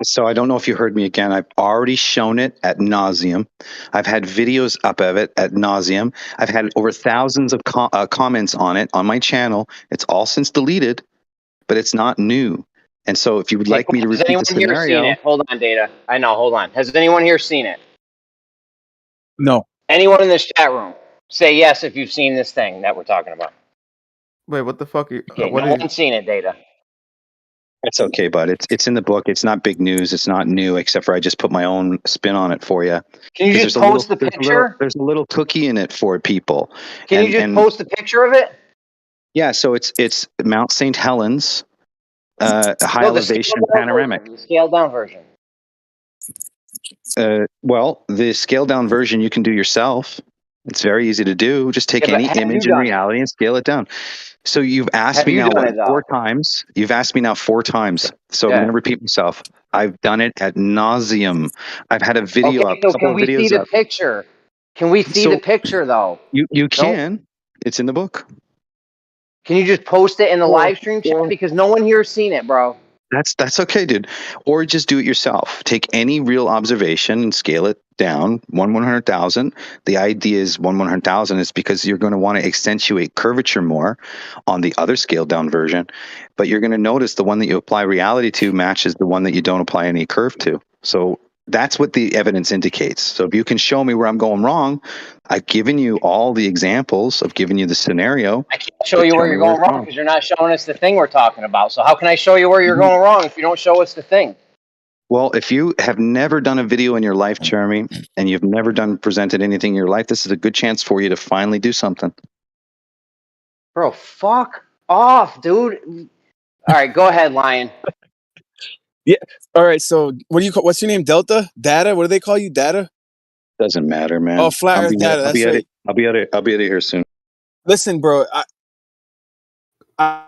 So I don't know if you heard me again. I've already shown it ad nauseum. I've had videos up of it ad nauseum. I've had over thousands of comments on it on my channel. It's all since deleted, but it's not new. And so if you would like me to Has repeat anyone the here seen scenario, it? Hold on, Data. I know, hold on. Has anyone here seen it? No. Anyone in this chat room? Say yes if you've seen this thing that we're talking about. Wait, what the fuck? Okay, no one's seen it, Data. it's okay, bud. It's in the book. It's not big news. It's not new, except for I just put my own spin on it for you. Can you just post the picture? There's a little cookie in it for people. Can you just post a picture of it? Yeah, so it's Mount St. Helens, high elevation panoramic. The scaled down version. Well, the scaled down version you can do yourself. It's very easy to do. Just take any image in reality and scale it down. So you've asked me now four times. You've asked me now 4 times. So I'm going to repeat myself. I've done it ad nauseum. I've had a video up. So can we see the picture? Can we see the picture though? You can. It's in the book. Can you just post it in the live stream chat? Because no one here has seen it, bro. That's okay, dude. Or just do it yourself. Take any real observation and scale it down 1/100,000. The idea is 1/100,000 is because you're going to want to accentuate curvature more on the other scaled down version, but you're going to notice the one that you apply reality to matches the one that you don't apply any curve to. So that's what the evidence indicates. So if you can show me where I'm going wrong, I've given you all the examples. I've given you the scenario. I can't show you where you're going wrong because you're not showing us the thing we're talking about. So how can I show you where you're going wrong if you don't show us the thing? Well, if you have never done a video in your life, Jeremy, and you've never presented anything in your life, this is a good chance for you to finally do something. Bro, fuck off, dude. All right, go ahead, Lion. Yeah. All right. So what do you call? What's your name? Delta? Data? What do they call you? Data? Doesn't matter, man. Oh, Flat Earth Data. That's right. I'll be out of here soon. Listen, bro. I'm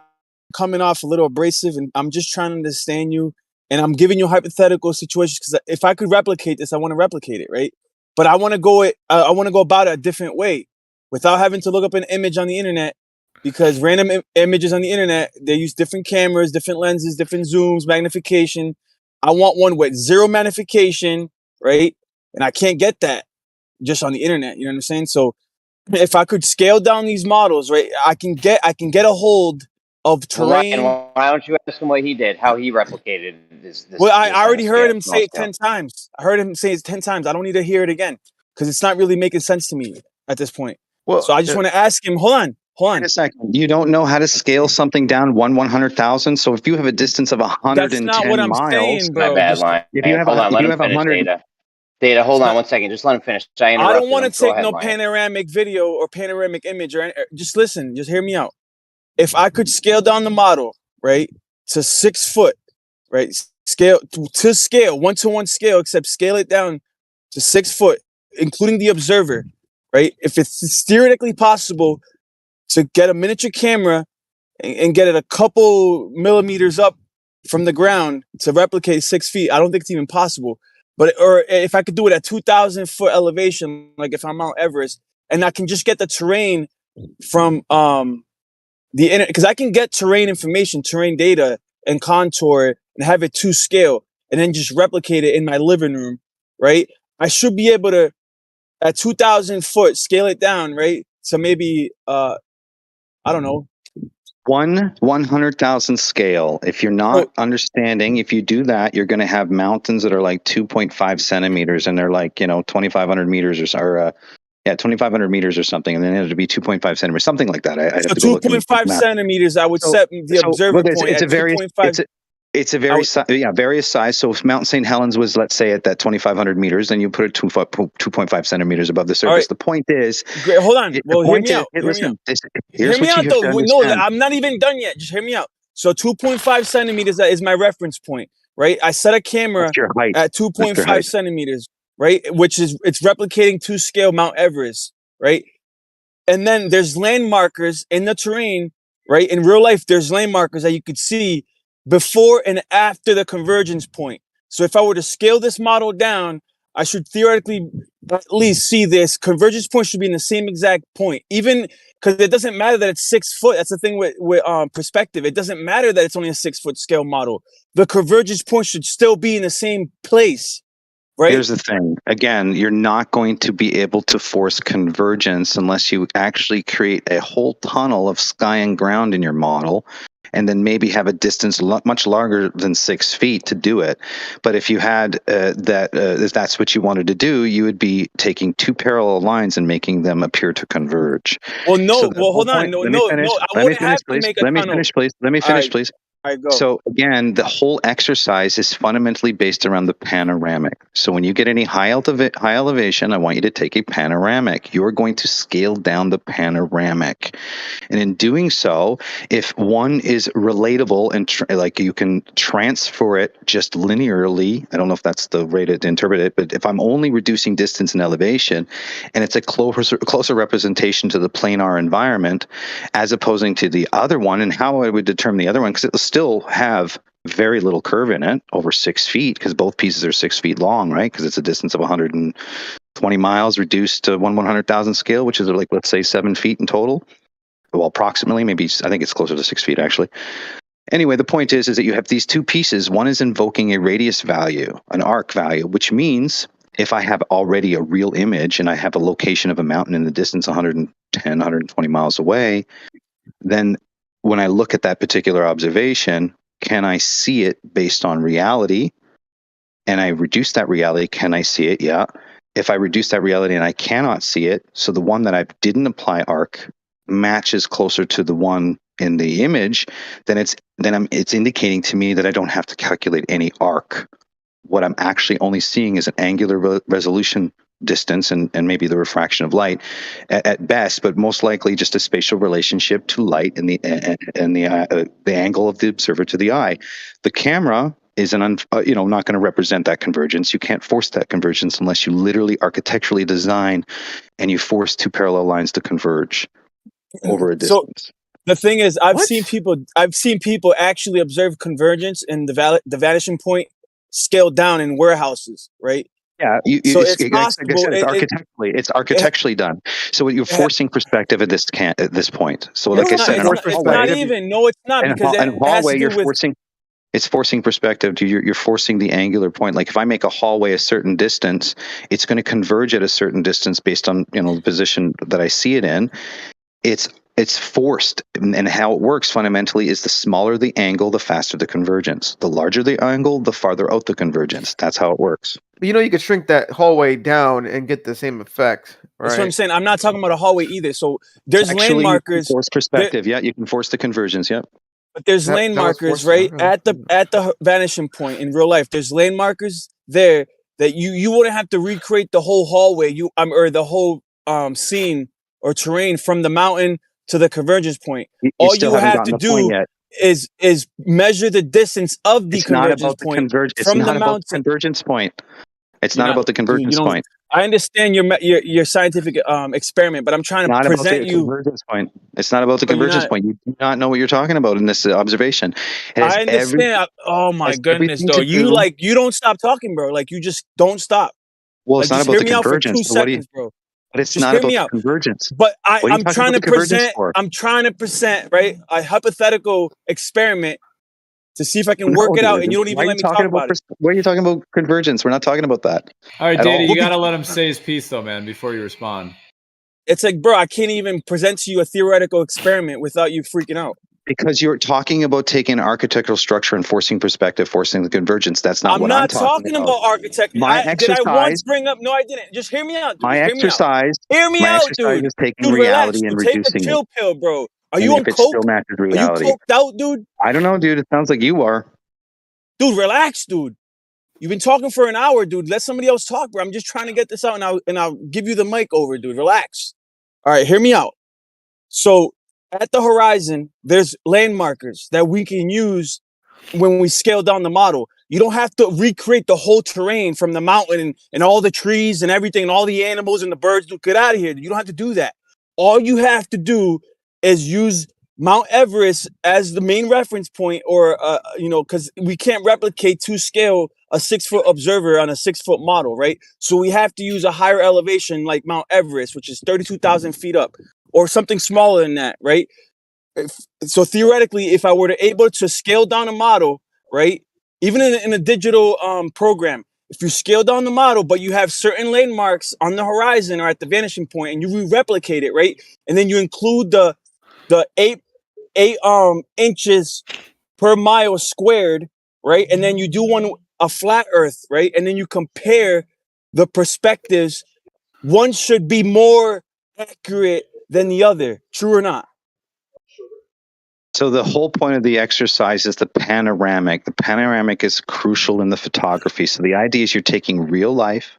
coming off a little abrasive, and I'm just trying to understand you. And I'm giving you hypothetical situations because if I could replicate this, I want to replicate it, right? But I want to go I want to go about it a different way, without having to look up an image on the internet, because random images on the internet, they use different cameras, different lenses, different zooms, magnification. I want one with zero magnification, right? And I can't get that just on the internet. You know what I'm saying? So if I could scale down these models, right, I can get a hold of terrain. Why don't you ask him what he did, how he replicated this? Well, I already heard him say it 10 times. I heard him say it 10 times. I don't need to hear it again because it's not really making sense to me at this point. Well, so I just want to ask him. Hold on. Wait a second. You don't know how to scale something down 1/100,000. So if you have a distance of 110 that's not what I'm miles, saying, bro. My bad, Lion. If you have hold on, let him finish. 100, Data, hold on one second. Just let him finish. I don't want to take no Lion. panoramic video or panoramic image or just listen. Just hear me out. If I could scale down the model, right, to 6 foot, right, scale to scale, 1-to-1 scale, except scale it down to 6 foot, including the observer, right? If it's theoretically possible to get a miniature camera and get it a couple millimeters up from the ground to replicate 6 feet, I don't think it's even possible. But or if I could do it at 2,000 foot elevation, like if I'm Mount Everest, and I can just get the terrain from the internet, because I can get terrain information, terrain data, and contour, and have it to scale, and then just replicate it in my living room, right? I should be able to, at 2,000 foot, scale it down, right? So maybe, I don't know, 1/100,000 scale. If you're not understanding, if you do that, you're going to have mountains that are like 2.5 centimeters, and they're like 2,500 meters or 2,500 meters or something, and then it would be 2.5 centimeters, something like that. I'd have to go look. 2.5 centimeters. I would set the observer point at 2.5. It's a very various size. So if Mount St. Helens was, let's say, at that 2,500 meters, then you put it 2.5 centimeters above the surface. Right. The point is, great. Hold on. Well, hear me out. Hear me out, though. No, I'm not even done yet. Just hear me out. So 2.5 centimeters is my reference point, right? I set a camera at 2.5 centimeters, right? Which is, it's replicating to scale Mount Everest, right? And then there's landmarkers in the terrain, right? In real life, there's landmarkers that you could see before and after the convergence point. So if I were to scale this model down, I should theoretically at least see this convergence point should be in the same exact point, even because it doesn't matter that it's 6 foot. That's the thing with perspective. It doesn't matter that it's only a 6 foot scale model. The convergence point should still be in the same place. Right? Here's the thing. Again, you're not going to be able to force convergence unless you actually create a whole tunnel of sky and ground in your model, and then maybe have a distance much larger than 6 feet to do it. But if you had if that's what you wanted to do, you would be taking two parallel lines and making them appear to converge. Well, no. Well, hold on. No. I wouldn't have to make a tunnel. Let me finish, please. All right, go. So again, the whole exercise is fundamentally based around the panoramic. So when you get any high elevation, I want you to take a panoramic. You're going to scale down the panoramic. And in doing so, if one is relatable and like you can transfer it just linearly, I don't know if that's the way to interpret it, but if I'm only reducing distance and elevation, and it's a closer representation to the planar environment, as opposing to the other one, and how I would determine the other one, because it will still have very little curve in it, over 6 feet, because both pieces are 6 feet long, right? Because it's a distance of 120 miles reduced to 1/100,000 scale, which is like, let's say 7 feet in total. Well, approximately, maybe, I think it's closer to 6 feet actually. Anyway, the point is that you have these two pieces. One is invoking a radius value, an arc value, which means if I have already a real image and I have a location of a mountain in the distance 110, 120 miles away, then when I look at that particular observation, can I see it based on reality? And I reduce that reality, can I see it? Yeah. If I reduce that reality and I cannot see it, so the one that I didn't apply arc matches closer to the one in the image, then it's indicating to me that I don't have to calculate any arc. What I'm actually only seeing is an angular resolution distance and maybe the refraction of light at best, but most likely just a spatial relationship to light and the angle of the observer to the eye. The camera is not going to represent that convergence. You can't force that convergence unless you literally architecturally design and you force two parallel lines to converge over a distance. So the thing is, I've seen people actually observe convergence in the vanishing point scaled down in warehouses, right? Yeah, so it's it's possible. It's architecturally done. So you're forcing perspective at this point. So, like I said, it's not even. No, it's not, because in a it has hallway to do you're with. forcing. It's forcing perspective. You're forcing the angular point. Like if I make a hallway a certain distance, it's going to converge at a certain distance based on the position that I see it in. It's forced, and how it works fundamentally is the smaller the angle, the faster the convergence. The larger the angle, the farther out the convergence. That's how it works. But you could shrink that hallway down and get the same effect, right? That's what I'm saying. I'm not talking about a hallway either. So there's lane markers. You can force perspective. Yeah, you can force the convergence. Yeah. But there's lane markers, right, at the vanishing point in real life. There's lane markers there that you wouldn't have to recreate the whole hallway, or the whole scene or terrain from the mountain to the convergence point. All you have to do is measure the distance of the convergence point from the mountain. Convergence point. It's not about the convergence point. I understand your scientific experiment, but I'm trying to present you. Convergence point. It's not about the convergence point. You do not know what you're talking about in this observation. I understand. Oh my goodness, though. You don't stop talking, bro. Like, you just don't stop. Well, it's not about the convergence. Just hear me out for 2 seconds, bro. But it's not about the convergence. But I'm trying to present. I'm trying to present, right, a hypothetical experiment to see if I can work it out, and you don't even let me talk about it. Why are you talking about convergence? We're not talking about that. All right, Data, you got to let him say his piece, though, man, before you respond. It's like, bro, I can't even present to you a theoretical experiment without you freaking out. Because you're talking about taking an architectural structure and forcing perspective, forcing the convergence. That's not what I'm talking about. I'm not talking about architecture. Did I once bring up? No, I didn't. Just hear me out. Dude. Hear me out, dude. Is taking reality and reducing Take a chill pill, bro. Are you on coke? Still matches reality. Are you coked out, dude? I don't know, dude. It sounds like you are. Dude, relax, dude. You've been talking for an hour, dude. Let somebody else talk, bro. I'm just trying to get this out, and I'll give you the mic over, dude. Relax. All right, hear me out. So at the horizon, there's lane markers that we can use when we scale down the model. You don't have to recreate the whole terrain from the mountain and all the trees and everything and all the animals and the birds. Dude, get out of here. You don't have to do that. All you have to do is use Mount Everest as the main reference point, or because we can't replicate to scale a 6-foot observer on a 6-foot model, right? So we have to use a higher elevation like Mount Everest, which is 32,000 feet up, or something smaller than that, right? So theoretically, if I were able to scale down a model, right, even in a digital program, if you scale down the model, but you have certain landmarks on the horizon or at the vanishing point, and you replicate it, right, and then you include the 8 inches per mile squared, right, and then you do a flat Earth, right, and then you compare the perspectives. One should be more accurate than the other. True or not? So the whole point of the exercise is the panoramic. The panoramic is crucial in the photography. So the idea is you're taking real life,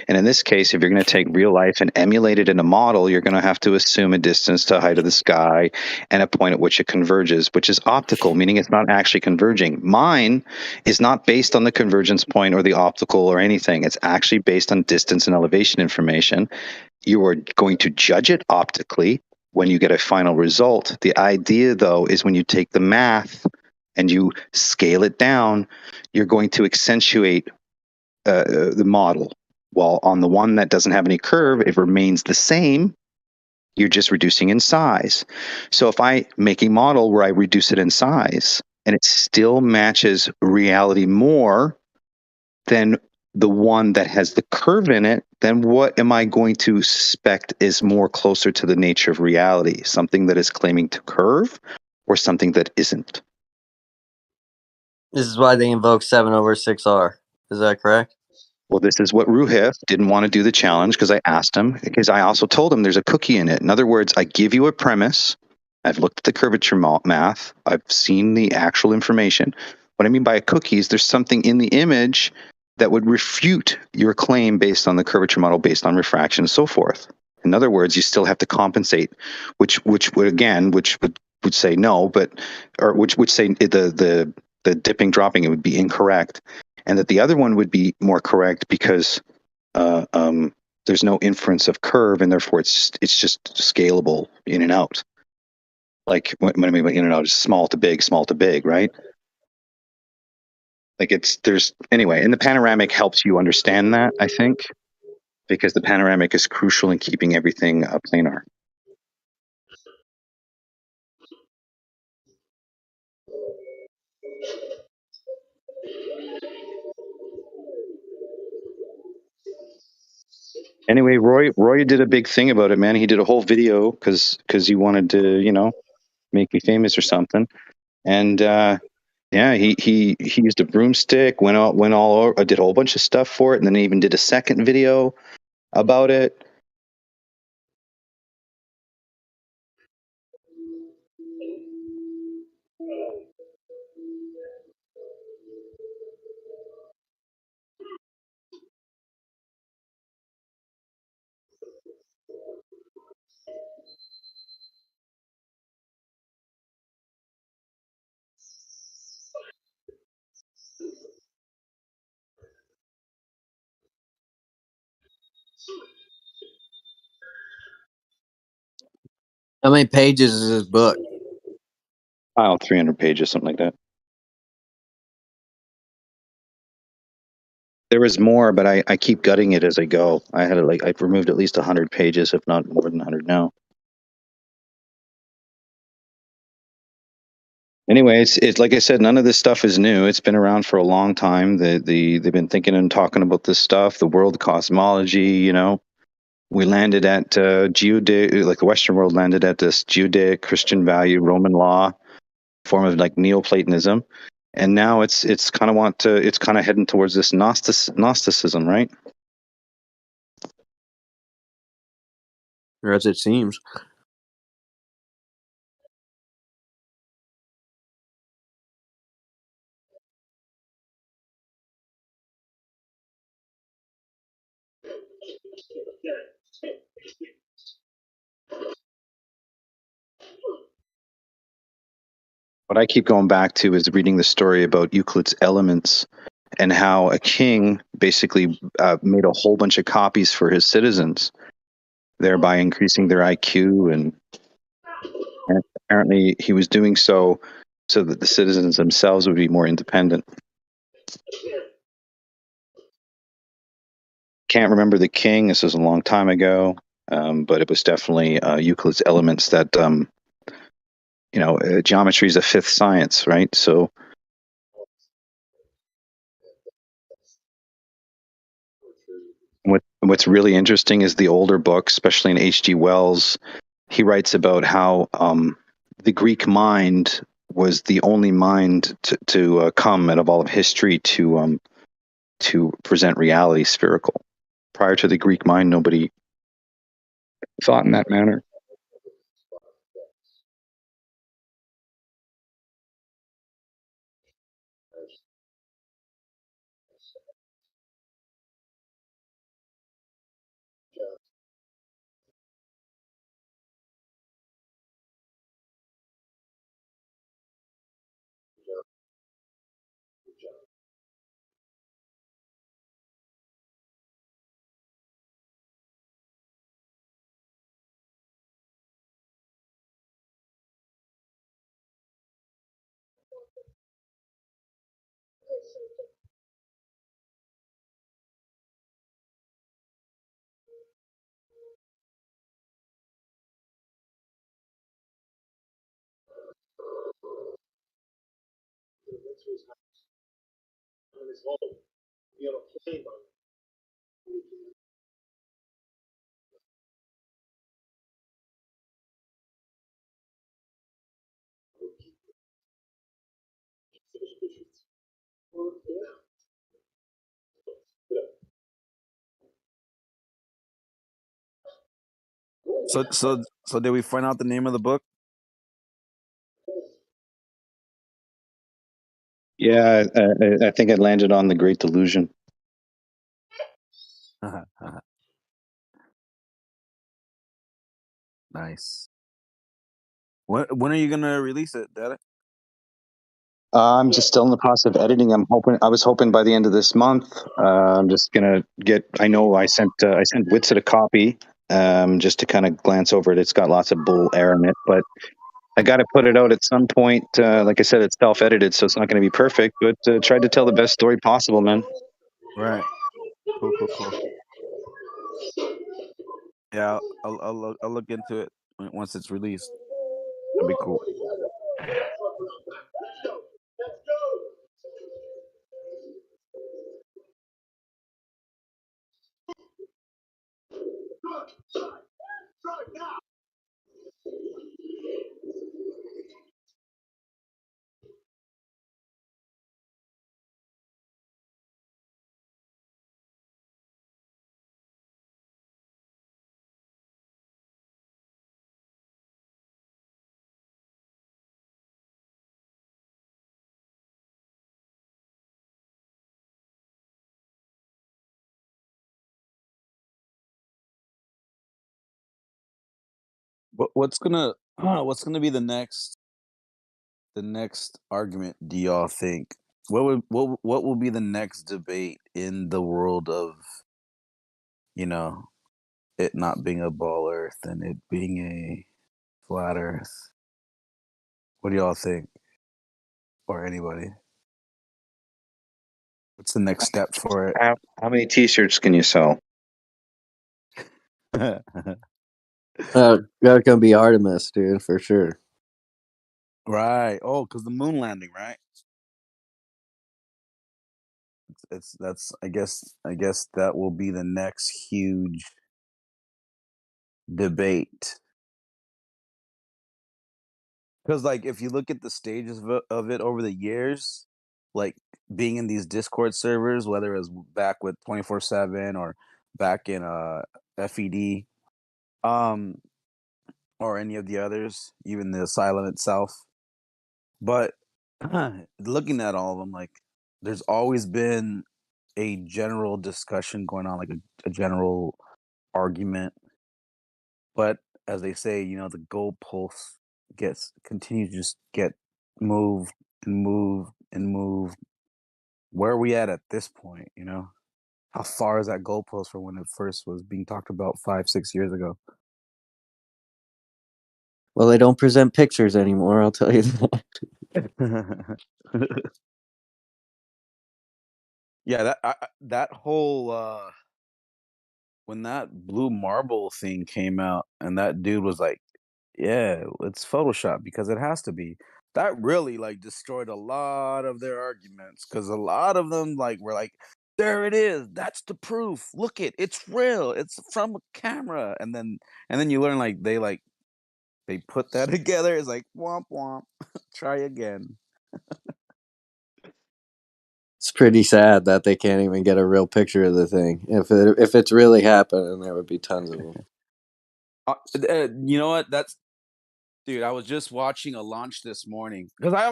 and in this case, if you're going to take real life and emulate it in a model, you're going to have to assume a distance to height of the sky and a point at which it converges, which is optical, meaning it's not actually converging. Mine is not based on the convergence point or the optical or anything. It's actually based on distance and elevation information. You are going to judge it optically when you get a final result. The idea, though, is when you take the math and you scale it down, you're going to accentuate the model. While on the one that doesn't have any curve, it remains the same. You're just reducing in size. So if I make a model where I reduce it in size, and it still matches reality more than the one that has the curve in it, then what am I going to suspect is more closer to the nature of reality? Something that is claiming to curve or something that isn't? This is why they invoke 7/6R. Is that correct? Well, this is what Ruhith didn't want to do the challenge because I asked him, because I also told him there's a cookie in it. In other words, I give you a premise. I've looked at the curvature math. I've seen the actual information. What I mean by a cookie is there's something in the image that would refute your claim based on the curvature model, based on refraction, and so forth. In other words, you still have to compensate, which would say no, but or which would say the dipping dropping it would be incorrect, and that the other one would be more correct because there's no inference of curve, and therefore it's just scalable in and out. Like what I mean by in and out is small to big, right? Like anyway, and the panoramic helps you understand that, I think, because the panoramic is crucial in keeping everything planar. Anyway, Roy did a big thing about it, man. He did a whole video because he wanted to, make me famous or something. And yeah, he used a broomstick, went all over, did a whole bunch of stuff for it, and then he even did a second video about it. How many pages is this book? 300 pages, something like that. There was more, but I keep gutting it as I go. I've removed at least 100 pages, if not more than 100 now. Anyway, it's like I said, none of this stuff is new. It's been around for a long time. They've been thinking and talking about this stuff. The world cosmology, we landed at like the Western world landed at this Judaic Christian value, Roman law, form of like Neoplatonism, and now it's kind of heading towards this Gnosticism, right? Or as it seems. What I keep going back to is reading the story about Euclid's Elements and how a king basically made a whole bunch of copies for his citizens, thereby increasing their IQ. And apparently he was doing so that the citizens themselves would be more independent. Can't remember the king. This was a long time ago, but it was definitely Euclid's Elements that, geometry is a fifth science, right? So what's really interesting is the older books, especially in H.G. Wells. He writes about how the Greek mind was the only mind to come out of all of history to present reality spherical. Prior to the Greek mind, nobody thought in that manner. So did we find out the name of the book? Yeah, I think I landed on The Great Delusion. Nice. When are you gonna release it, Dad? I'm just still in the process of editing. I was hoping by the end of this month. I'm just gonna get. I know I sent Witsit a copy, just to kind of glance over it. It's got lots of bull air in it, but I got to put it out at some point. Like I said, it's self-edited, so it's not going to be perfect. But tried to tell the best story possible, man. Right. Cool. Yeah, I'll look into it once it's released. That'd be cool. What's gonna be the next argument? Do y'all think? What will be the next debate in the world of, you know, it not being a ball Earth and it being a flat Earth? What do y'all think? Or anybody? What's the next step for it? How many T-shirts can you sell? That's gonna be Artemis, dude, for sure. Right. Oh, because the moon landing, right? That's I guess that will be the next huge debate. Because like if you look at the stages of it over the years, like being in these Discord servers, whether it was back with 24/7 or back in FED, um, or any of the others, even the Asylum itself. But looking at all of them, like there's always been a general discussion going on, like a general argument. But as they say, the goalposts continue to just get moved and moved and moved. Where are we at this point? How far is that goalpost from when it first was being talked about 5-6 years ago? Well, they don't present pictures anymore, I'll tell you that. Yeah, that whole when that blue marble thing came out, and that dude was like, "Yeah, it's Photoshop because it has to be." That really like destroyed a lot of their arguments because a lot of them were like, "There it is. That's the proof. Look it's real. It's from a camera." And then you learn they put that together. It's like womp womp. Try again. It's pretty sad that they can't even get a real picture of the thing. If it's really happening, there would be tons of them. You know what? Dude, I was just watching a launch this morning because I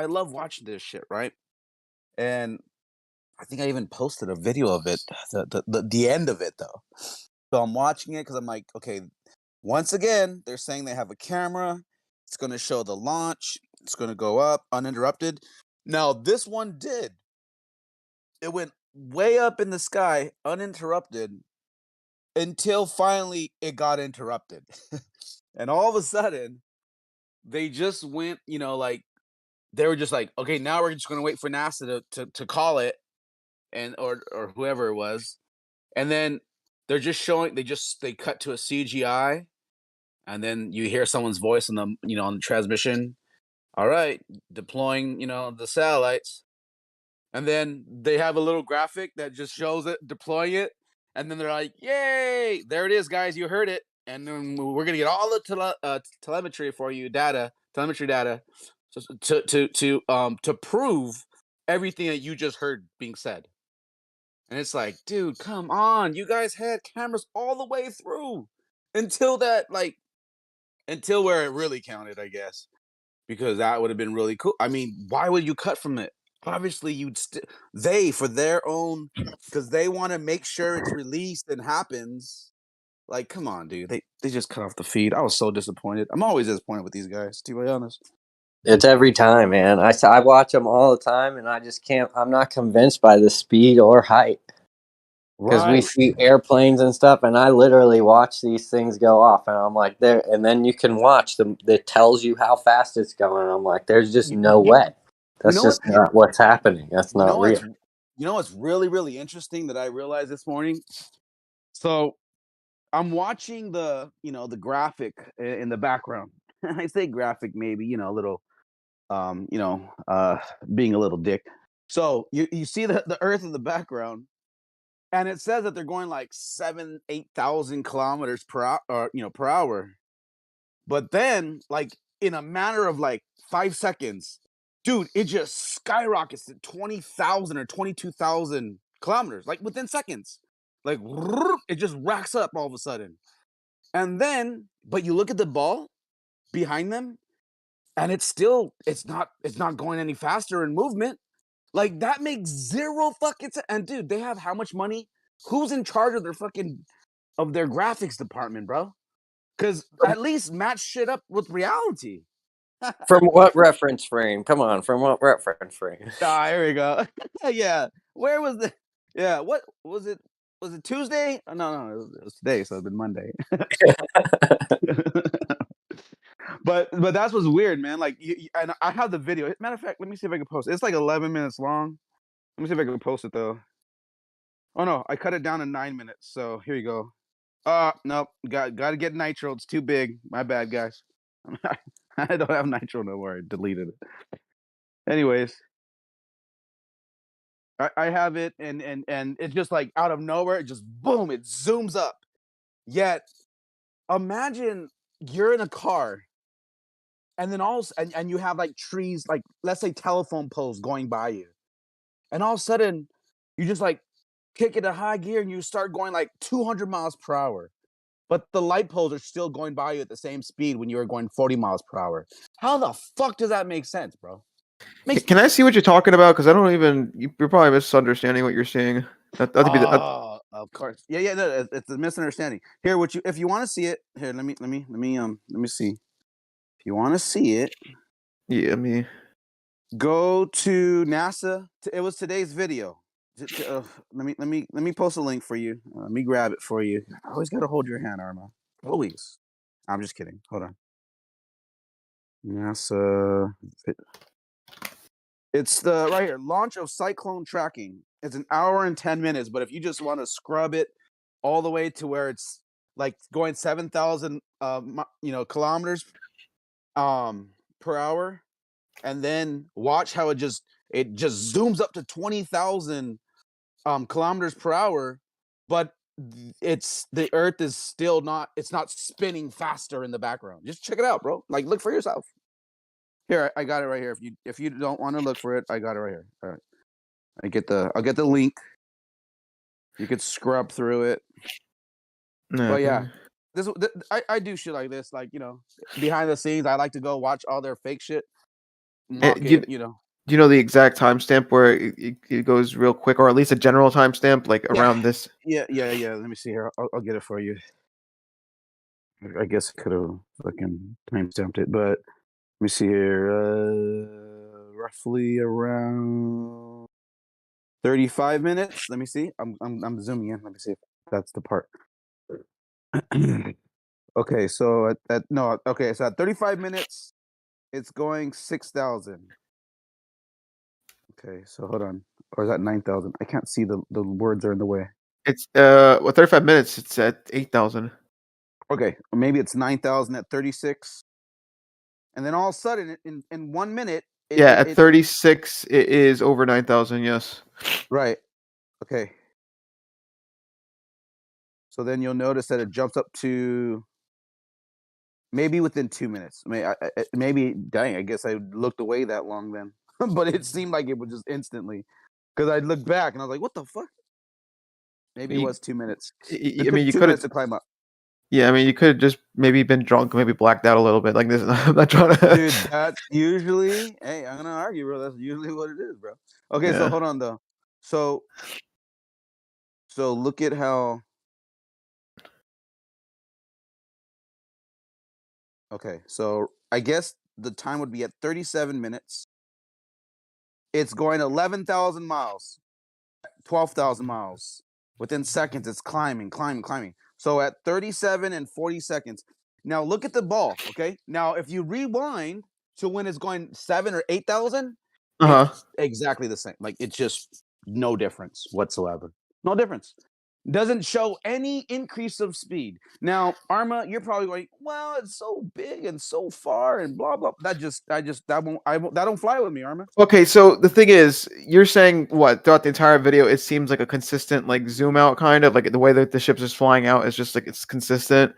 love watching this shit, right? And I think I even posted a video of it, the end of it though. So I'm watching it because I'm like, okay, once again, they're saying they have a camera. It's going to show the launch. It's going to go up uninterrupted. Now, this one did. It went way up in the sky, uninterrupted, until finally it got interrupted. And all of a sudden, they just went, they were just like, okay, now we're just going to wait for NASA to call it, and or whoever it was, and then they're just showing. They cut to a CGI, and then you hear someone's voice on the on the transmission. all right, deploying, the satellites. And then they have a little graphic that just shows it, deploying it. And then they're like, yay, there it is, guys, you heard it. And then we're going to get all the telemetry for you, telemetry data, to prove everything that you just heard being said. And it's like, dude, come on. You guys had cameras all the way through until where it really counted, I guess. Because that would have been really cool. I mean, why would you cut from it? Obviously, for their own, because they want to make sure it's released and happens. Like, come on, dude. They just cut off the feed. I was so disappointed. I'm always disappointed with these guys, to be honest. It's every time, man. I watch them all the time, and I just can't. I'm not convinced by the speed or height. Because we see airplanes and stuff, and I literally watch these things go off, and I'm like, there. And then you can watch them. It tells you how fast it's going. And I'm like, there's just no way. That's just not what's happening. That's not real. You know what's really, really interesting that I realized this morning? So I'm watching the graphic in the background. I say graphic, maybe, a little, being a little dick. So you see the Earth in the background. And it says that they're going like 8,000 kilometers per hour. But then, like, in a matter of like 5 seconds, dude, it just skyrockets to 20,000 or 22,000 kilometers, like within seconds. Like, it just racks up all of a sudden. And then, but you look at the ball behind them, and it's not going any faster in movement. Like, that makes zero fucking sense. And dude, they have how much money? Who's in charge of their graphics department, bro? Because at least match shit up with reality. From what reference frame? Come on, from what reference frame? Here we go. Yeah. Where was the? Yeah. What was it? Was it Tuesday? Oh, no, it was today, so it's been Monday. But that's what's weird, man. Like, and I have the video. Matter of fact, let me see if I can post it. It's like 11 minutes long. Let me see if I can post it though. Oh no, I cut it down to 9 minutes. So here you go. Nope. Got to get nitro. It's too big. My bad, guys. I don't have nitro no more. I deleted it. Anyways, I have it, and it's just like out of nowhere, it just boom, it zooms up. Yet, imagine you're in a car, and then and you have like trees, like let's say telephone poles going by you, and all of a sudden, you just like kick it to high gear, and you start going like 200 miles per hour. But the light poles are still going by you at the same speed when you were going 40 miles per hour. How the fuck does that make sense, bro? Can I see what you're talking about? Because I don't even. You're probably misunderstanding what you're seeing. That'd be of course. Yeah. No, it's a misunderstanding. Here, if you want to see it, here, let me see. If you want to see it, yeah, me. Go to NASA. It was today's video. Let me post a link for you. Let me grab it for you. I always gotta hold your hand, Arma. Always. I'm just kidding. Hold on. NASA. It's the right here. Launch of cyclone tracking. It's an hour and 10 minutes. But if you just want to scrub it all the way to where it's like going 7,000 kilometers per hour, and then watch how it just zooms up to 20,000 kilometers per hour, but the Earth is still not spinning faster in the background. Just check it out, bro. Like, look for yourself. Here, I got it right here. If you don't want to look for it, I got it right here. All right, I'll get the link. You could scrub through it. No, but yeah, I do shit like this, like, behind the scenes. I like to go watch all their fake shit. Mock it, Do you know the exact timestamp where it goes real quick, or at least a general timestamp, like around this? Yeah. Let me see here. I'll get it for you. I guess I could have fucking timestamped it, but let me see here. Roughly around 35 minutes. Let me see. I'm zooming in. Let me see if that's the part. Okay, so so at 35 minutes, it's going 6,000. Okay, so hold on. Or is that 9,000? I can't see, the words are in the way. It's 35 minutes. It's at 8,000. Okay, maybe it's 9,000 at 36, and then all of a sudden, in 1 minute, Yeah, at 36, it is over 9,000. Yes. Right. Okay. So then you'll notice that it jumps up to maybe within 2 minutes. Maybe, dang, I guess I looked away that long then. But it seemed like it was just instantly. Because I looked back and I was like, what the fuck? Maybe it was 2 minutes. It I took mean, you 2 could minutes have. to climb up. Yeah, I mean, you could have just maybe been drunk, maybe blacked out a little bit. Like this, I'm not trying to. Dude, that's usually, hey, I'm gonna argue, bro. That's usually what it is, bro. Okay, so Yeah. hold on though. So look at how. Okay, so I guess the time would be at 37 minutes. It's going 11,000 miles, 12,000 miles. Within seconds, it's climbing, climbing, climbing. So at 37 and 40 seconds. Now look at the ball, okay? Now if you rewind to when it's going 7 or 8,000, it's exactly the same. Like it's just no difference whatsoever. No difference. Doesn't show any increase of speed. Now, Arma, you're probably going, well, it's so big and so far and blah blah. That don't fly with me, Arma. Okay, so the thing is, you're saying what throughout the entire video, it seems like a consistent like zoom out kind of like the way that the ship's just flying out is just like it's consistent,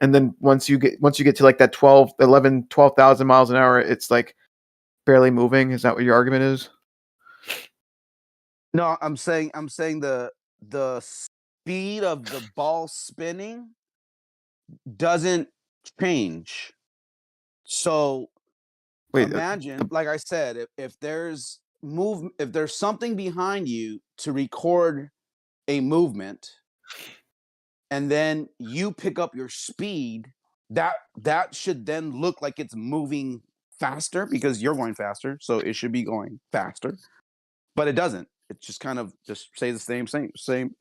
and then once you get to like that 12,000 miles an hour, it's like barely moving. Is that what your argument is? No, I'm saying the speed of the ball spinning doesn't change. So Wait, imagine, like I said, if there's something behind you to record a movement, and then you pick up your speed, that should then look like it's moving faster because you're going faster, so it should be going faster. But it doesn't. It just kind of just stays the same.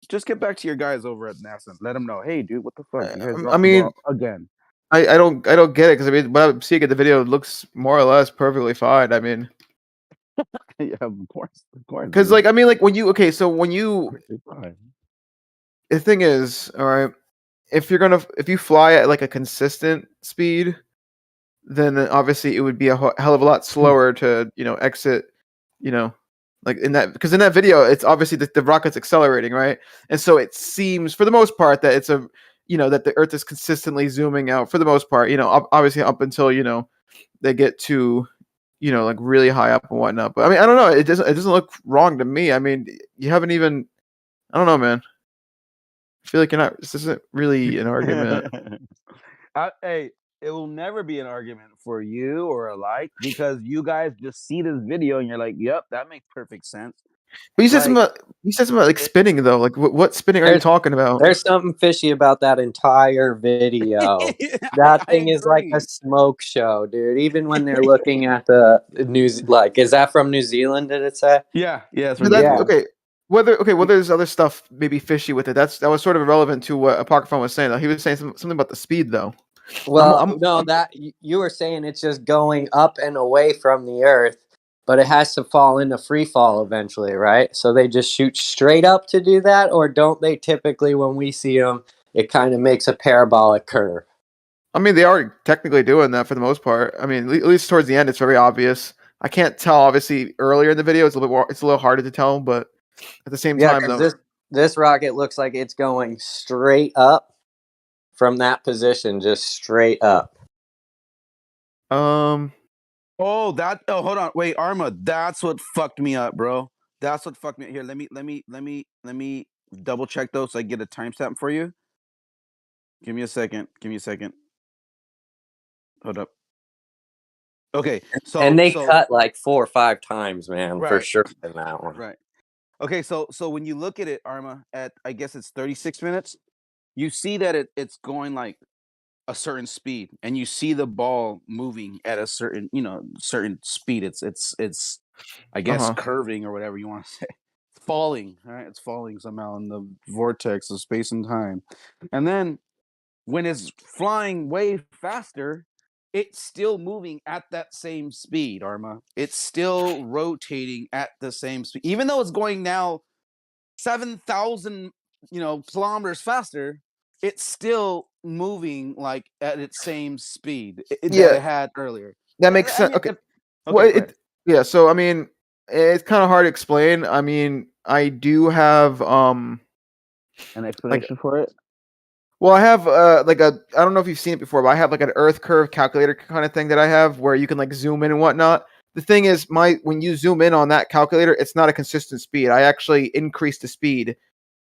Just get back to your guys over at NASA and let them know, hey, dude, what the fuck? You guys I dropped the mean, ball again. I don't get it because I mean, what I'm seeing in the video, it looks more or less perfectly fine. I mean, Yeah, of course, because like I mean, like when you when you the thing is, all right, if you fly at like a consistent speed, then obviously it would be a hell of a lot slower to exit, like in that because in that video it's obviously the rocket's accelerating, right? And so it seems for the most part that it's a that the Earth is consistently zooming out for the most part, obviously up until they get to like really high up and whatnot. But I mean, I don't know, it doesn't look wrong to me. I mean, you haven't even, I don't know, man. I feel like this isn't really an argument. Hey, it will never be an argument for you or a like because you guys just see this video and you're like, yep, that makes perfect sense. But you said something about like spinning though. Like what spinning are you talking about? There's something fishy about that entire video. That thing is like a smoke show, dude. Even when they're looking at the news, like, is that from New Zealand? Did it say? Yeah, it's from okay. Whether there's other stuff maybe fishy with it. That was sort of irrelevant to what Apocryphon was saying though. He was saying something about the speed though. Well, no, that you were saying it's just going up and away from the Earth, but it has to fall into free fall eventually, right? So they just shoot straight up to do that, or don't they typically, when we see them, it kind of makes a parabolic curve? I mean, they are technically doing that for the most part. I mean, at least towards the end, it's very obvious. I can't tell. Obviously, earlier in the video, it's a little harder to tell, but at the same time, though, this rocket looks like it's going straight up from that position, just straight up. Oh, hold on. Wait, Arma, that's what fucked me up, bro. That's what fucked me up. Here, let me double check those so I get a timestamp for you. Give me a second. Hold up. Okay, so and they cut like 4 or 5 times, man, for sure in that one. Right. Okay, so when you look at it, Arma, at I guess it's 36 minutes, you see that it's going like a certain speed, and you see the ball moving at a certain speed. It's I guess curving or whatever you want to say. It's falling, right? It's falling somehow in the vortex of space and time. And then when it's flying way faster, it's still moving at that same speed, Arma. It's still rotating at the same speed. Even though it's going now 7,000, kilometers faster, it's still moving like at its same speed that Yeah, it had earlier. that makes I sense. mean, Okay. if, Well, okay, go ahead. yeah. So I mean, it's kind of hard to explain. I mean, I do have An like explanation for it. well, I have like a I don't know if you've seen it before, but I have like an Earth curve calculator kind of thing that I have where you can like zoom in and whatnot. The thing is, when you zoom in on that calculator, it's not a consistent speed. I actually increase the speed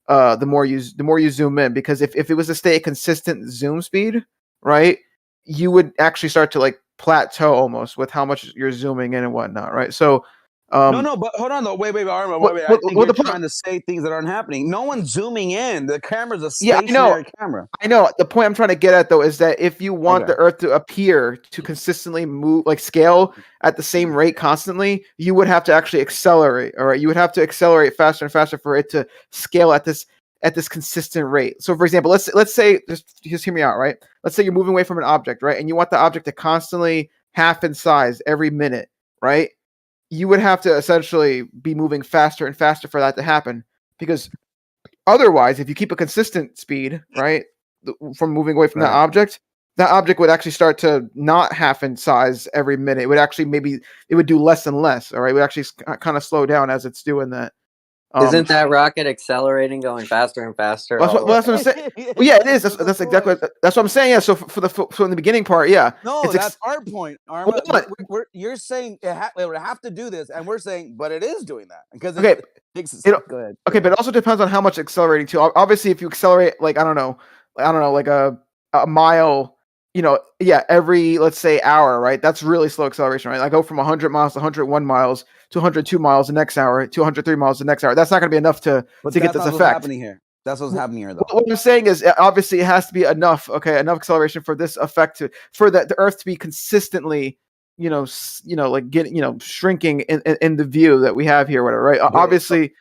the more you zoom in, because if it was to stay a consistent zoom speed, right, you would actually start to like plateau almost with how much you're zooming in and whatnot, right? So No, but hold on though. Wait, Arma, what, wait. I what, think what you're the point? trying to say things that aren't happening. No one's zooming in. The camera's a Yeah, I know. stationary camera. I know. The point I'm trying to get at though is that if you want Okay. the Earth to appear to consistently move, like scale at the same rate constantly, you would have to actually accelerate. All right, you would have to accelerate faster and faster for it to scale at this consistent rate. So, for example, let's say just hear me out, right? Let's say you're moving away from an object, right, and you want the object to constantly half in size every minute, right? You would have to essentially be moving faster and faster for that to happen, because otherwise, if you keep a consistent speed, right, from moving away from Right. that object would actually start to not half in size every minute. It would actually it would do less and less. All right, it would actually kind of slow down as it's doing that. Isn't that rocket accelerating, going faster and faster? That's what I'm saying. Well, yeah, it is. That's exactly that's what I'm saying. Yeah. So for the beginning part, yeah. No, that's our point, Arma. Well, You're saying it would have to do this, and we're saying, but it is doing that because okay. Go ahead. Okay, but it also depends on how much accelerating too. Obviously, if you accelerate like I don't know, like a mile, every let's say hour, right? That's really slow acceleration, right? I go from 100 miles to 101 miles to 102 miles the next hour to 103 miles the next hour. That's not going to be enough to get this What's effect. happening here. That's what's happening here, though. What I'm saying is, obviously, it has to be enough. Okay, enough acceleration for this effect for the Earth to be consistently, like getting, shrinking in the view that we have here, whatever, right? Obviously,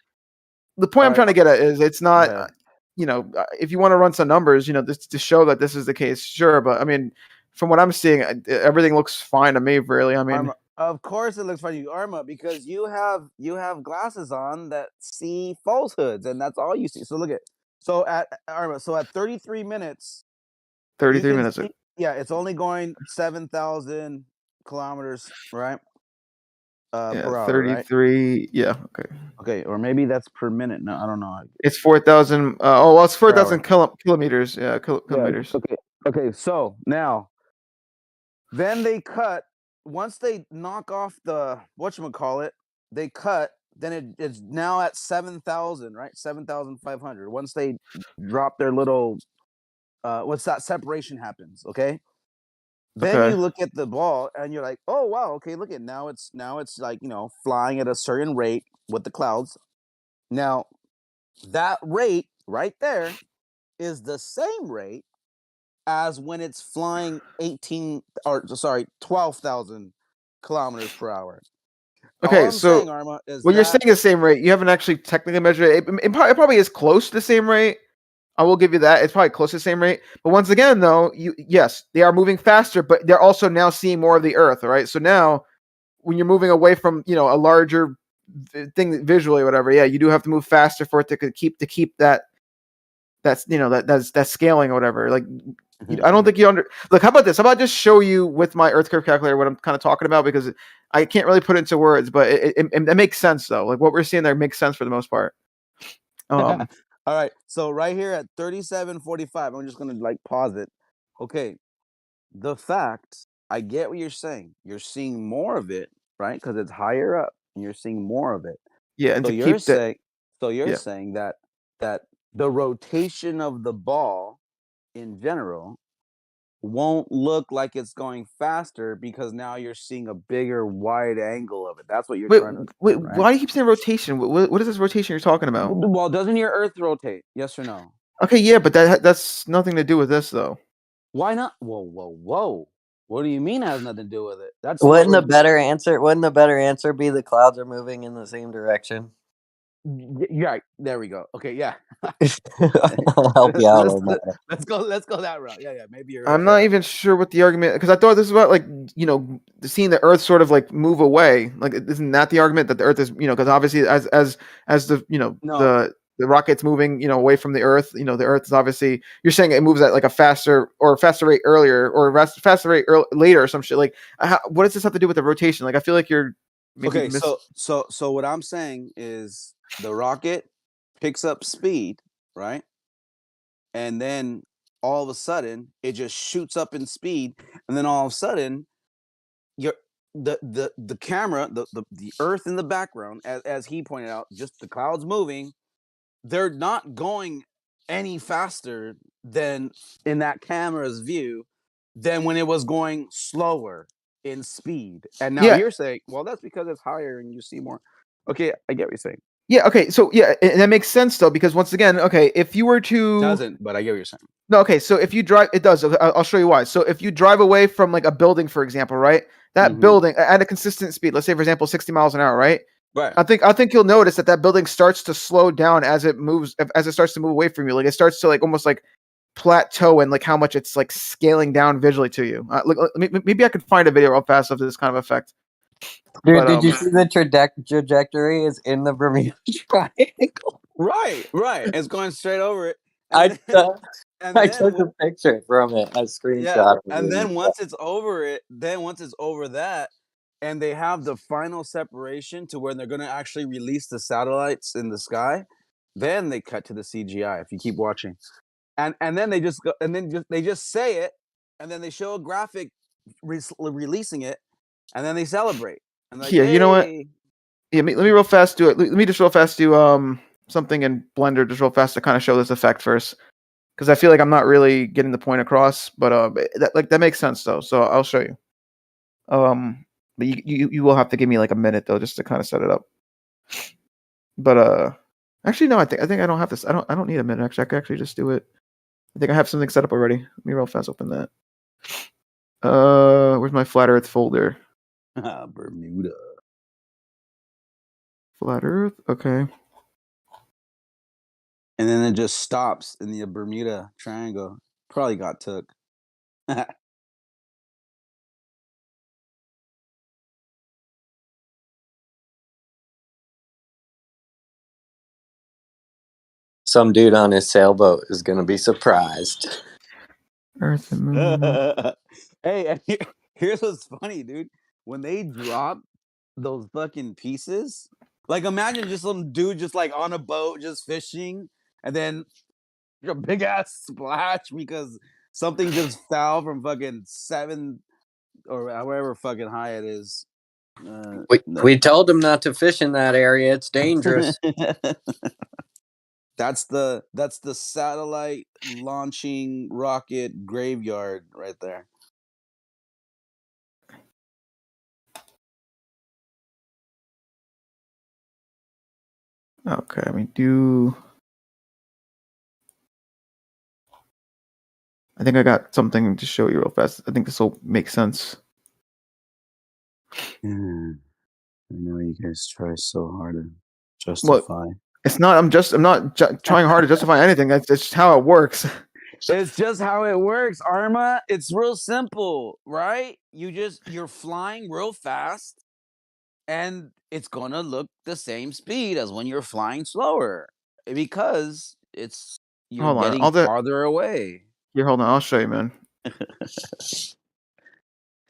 the point I'm trying to get at is it's not, if you want to run some numbers, this to show that this is the case, sure. But I mean, from what I'm seeing, everything looks fine to me, really. I mean, Arma, of course it looks funny, Arma, because you have glasses on that see falsehoods, and that's all you see. So look at Arma. So at 33 minutes, 33 minutes. Yeah, it's only going 7,000 kilometers, right? Per hour, 33. right? Yeah. Okay. Okay, or maybe that's per minute. No, I don't know. It's 4,000. It's 4,000 kilometers. Yeah, kilometers. Yeah, okay. So now, then they cut. Once they knock off the whatchamacallit, they cut. Then it's now at 7,000, right? 7,500. Once they drop their little, what's that separation happens? Okay. Then you look at the ball and you're like, oh wow, okay, look at now it's like flying at a certain rate with the clouds. Now that rate right there is the same rate as when it's flying 12,000 kilometers per hour. Okay, All I'm saying, Arma, is when you're saying the same rate, you haven't actually technically measured it. It probably is close to the same rate. I will give you that. It's probably close to the same rate. But once again, though, yes, they are moving faster, but they're also now seeing more of the Earth, all right? So now, when you're moving away from a larger thing visually, or whatever, yeah, you do have to move faster for it to keep that's scaling or whatever. Like, I don't think look. How about this? How about I just show you with my Earth curve calculator what I'm kind of talking about, because I can't really put it into words, but it makes sense though. Like what we're seeing there makes sense for the most part. All right, so right here at 37:45, I'm just gonna pause it. Okay, the fact, I get what you're saying. You're seeing more of it, right? Because it's higher up, and you're seeing more of it. Yeah, and so to you're keep saying, yeah. saying that the rotation of the ball in general won't look like it's going faster because now you're seeing a bigger wide angle of it. That's what you're trying to wait, right? why do you keep saying rotation? What is this rotation you're talking about? Well, doesn't your Earth rotate? Yes or no? Okay, yeah, but that's nothing to do with this though. Why not? Whoa. What do you mean it has nothing to do with it? Wouldn't the better answer be the clouds are moving in the same direction? Yeah, there we go. Okay, yeah. I'll help you out on that. Let's go that route. Yeah, maybe you're I'm not even sure what the argument, because I thought this was about seeing the Earth sort of move away. Like, isn't that the argument that the Earth is because obviously as the the rocket's moving, away from the Earth. The Earth is obviously, you're saying it moves at like a faster rate earlier or faster rate later or some shit. Like, what does this have to do with the rotation? Like, I feel like you're maybe Okay, so what I'm saying is the rocket picks up speed, right? And then all of a sudden it just shoots up in speed, and then all of a sudden you're the camera, the Earth in the background, as he pointed out, just the clouds moving, they're not going any faster than in that camera's view than when it was going slower in speed. And now Yeah. you're saying, well, that's because it's higher and you see more. Okay, I get what you're saying. Yeah. Okay. So yeah, and that makes sense though, because once again, okay, if you were to Doesn't, but I get what you're saying. No, okay. So if you drive, it does. I'll show you why. So if you drive away from like a building, for example, right? That building at a consistent speed, let's say for example, 60 miles an hour, right? Right. I think you'll notice that building starts to slow down as it moves, as it starts to move away from you. Like it starts to like almost like plateau and like how much it's like scaling down visually to you. Look, maybe I could find a video real fast of this kind of effect. Dude, But, did you see the trajectory is in the Bermuda Triangle? Right. It's going straight over it. I took then a picture from it, a screenshot. Yeah, of and it. then once it's over that, and they have the final separation to where they're going to actually release the satellites in the sky, then they cut to the CGI. If you keep watching, and then they just go, and then they just say it, and then they show a graphic releasing it, and then they celebrate. And like, here, you know what? "Hey." Yeah, let me real fast do it. Let me just real fast do something in Blender just real fast to kind of show this effect first, because I feel like I'm not really getting the point across. But that makes sense though. So I'll show you. But you will have to give me like a minute though, just to kind of set it up. But actually no, I think I don't have this. I don't need a minute. Actually, I can actually just do it. I think I have something set up already. Let me real fast open that. Where's my flat Earth folder? Bermuda. Flat Earth. Okay. And then it just stops in the Bermuda Triangle. Probably got took. Some dude on his sailboat is gonna be surprised. Earth and Moon. Hey, and here's what's funny, dude. When they drop those fucking pieces, like imagine just some dude just like on a boat just fishing, and then a big ass splash because something just fell from fucking 7 or however fucking high it is. We told him not to fish in that area. It's dangerous. That's the satellite launching rocket graveyard right there. Okay, I think I got something to show you real fast. I think this will make sense. I know you guys try so hard to justify. It's not. I'm not trying hard to justify anything. That's just how it works. It's just how it works, Arma. It's real simple, right? You're flying real fast, and it's gonna look the same speed as when you're flying slower because you're Hold on, getting farther away. Here, hold on. I'll show you, man.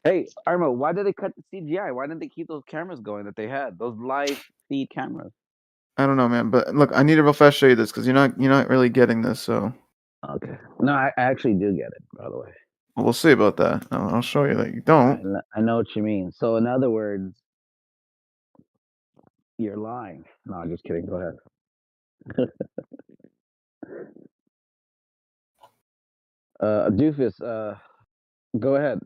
Hey, Armo, why did they cut the CGI? Why didn't they keep those cameras going that they had? Those live feed cameras. I don't know, man. But look, I need to real fast show you this because you're not really getting this. So Okay. No, I actually do get it, by the way. we'll see about that. I'll show you that you don't. I know what you mean. So, in other words, you're lying. No, I'm just kidding. Go ahead. Doofus, go ahead.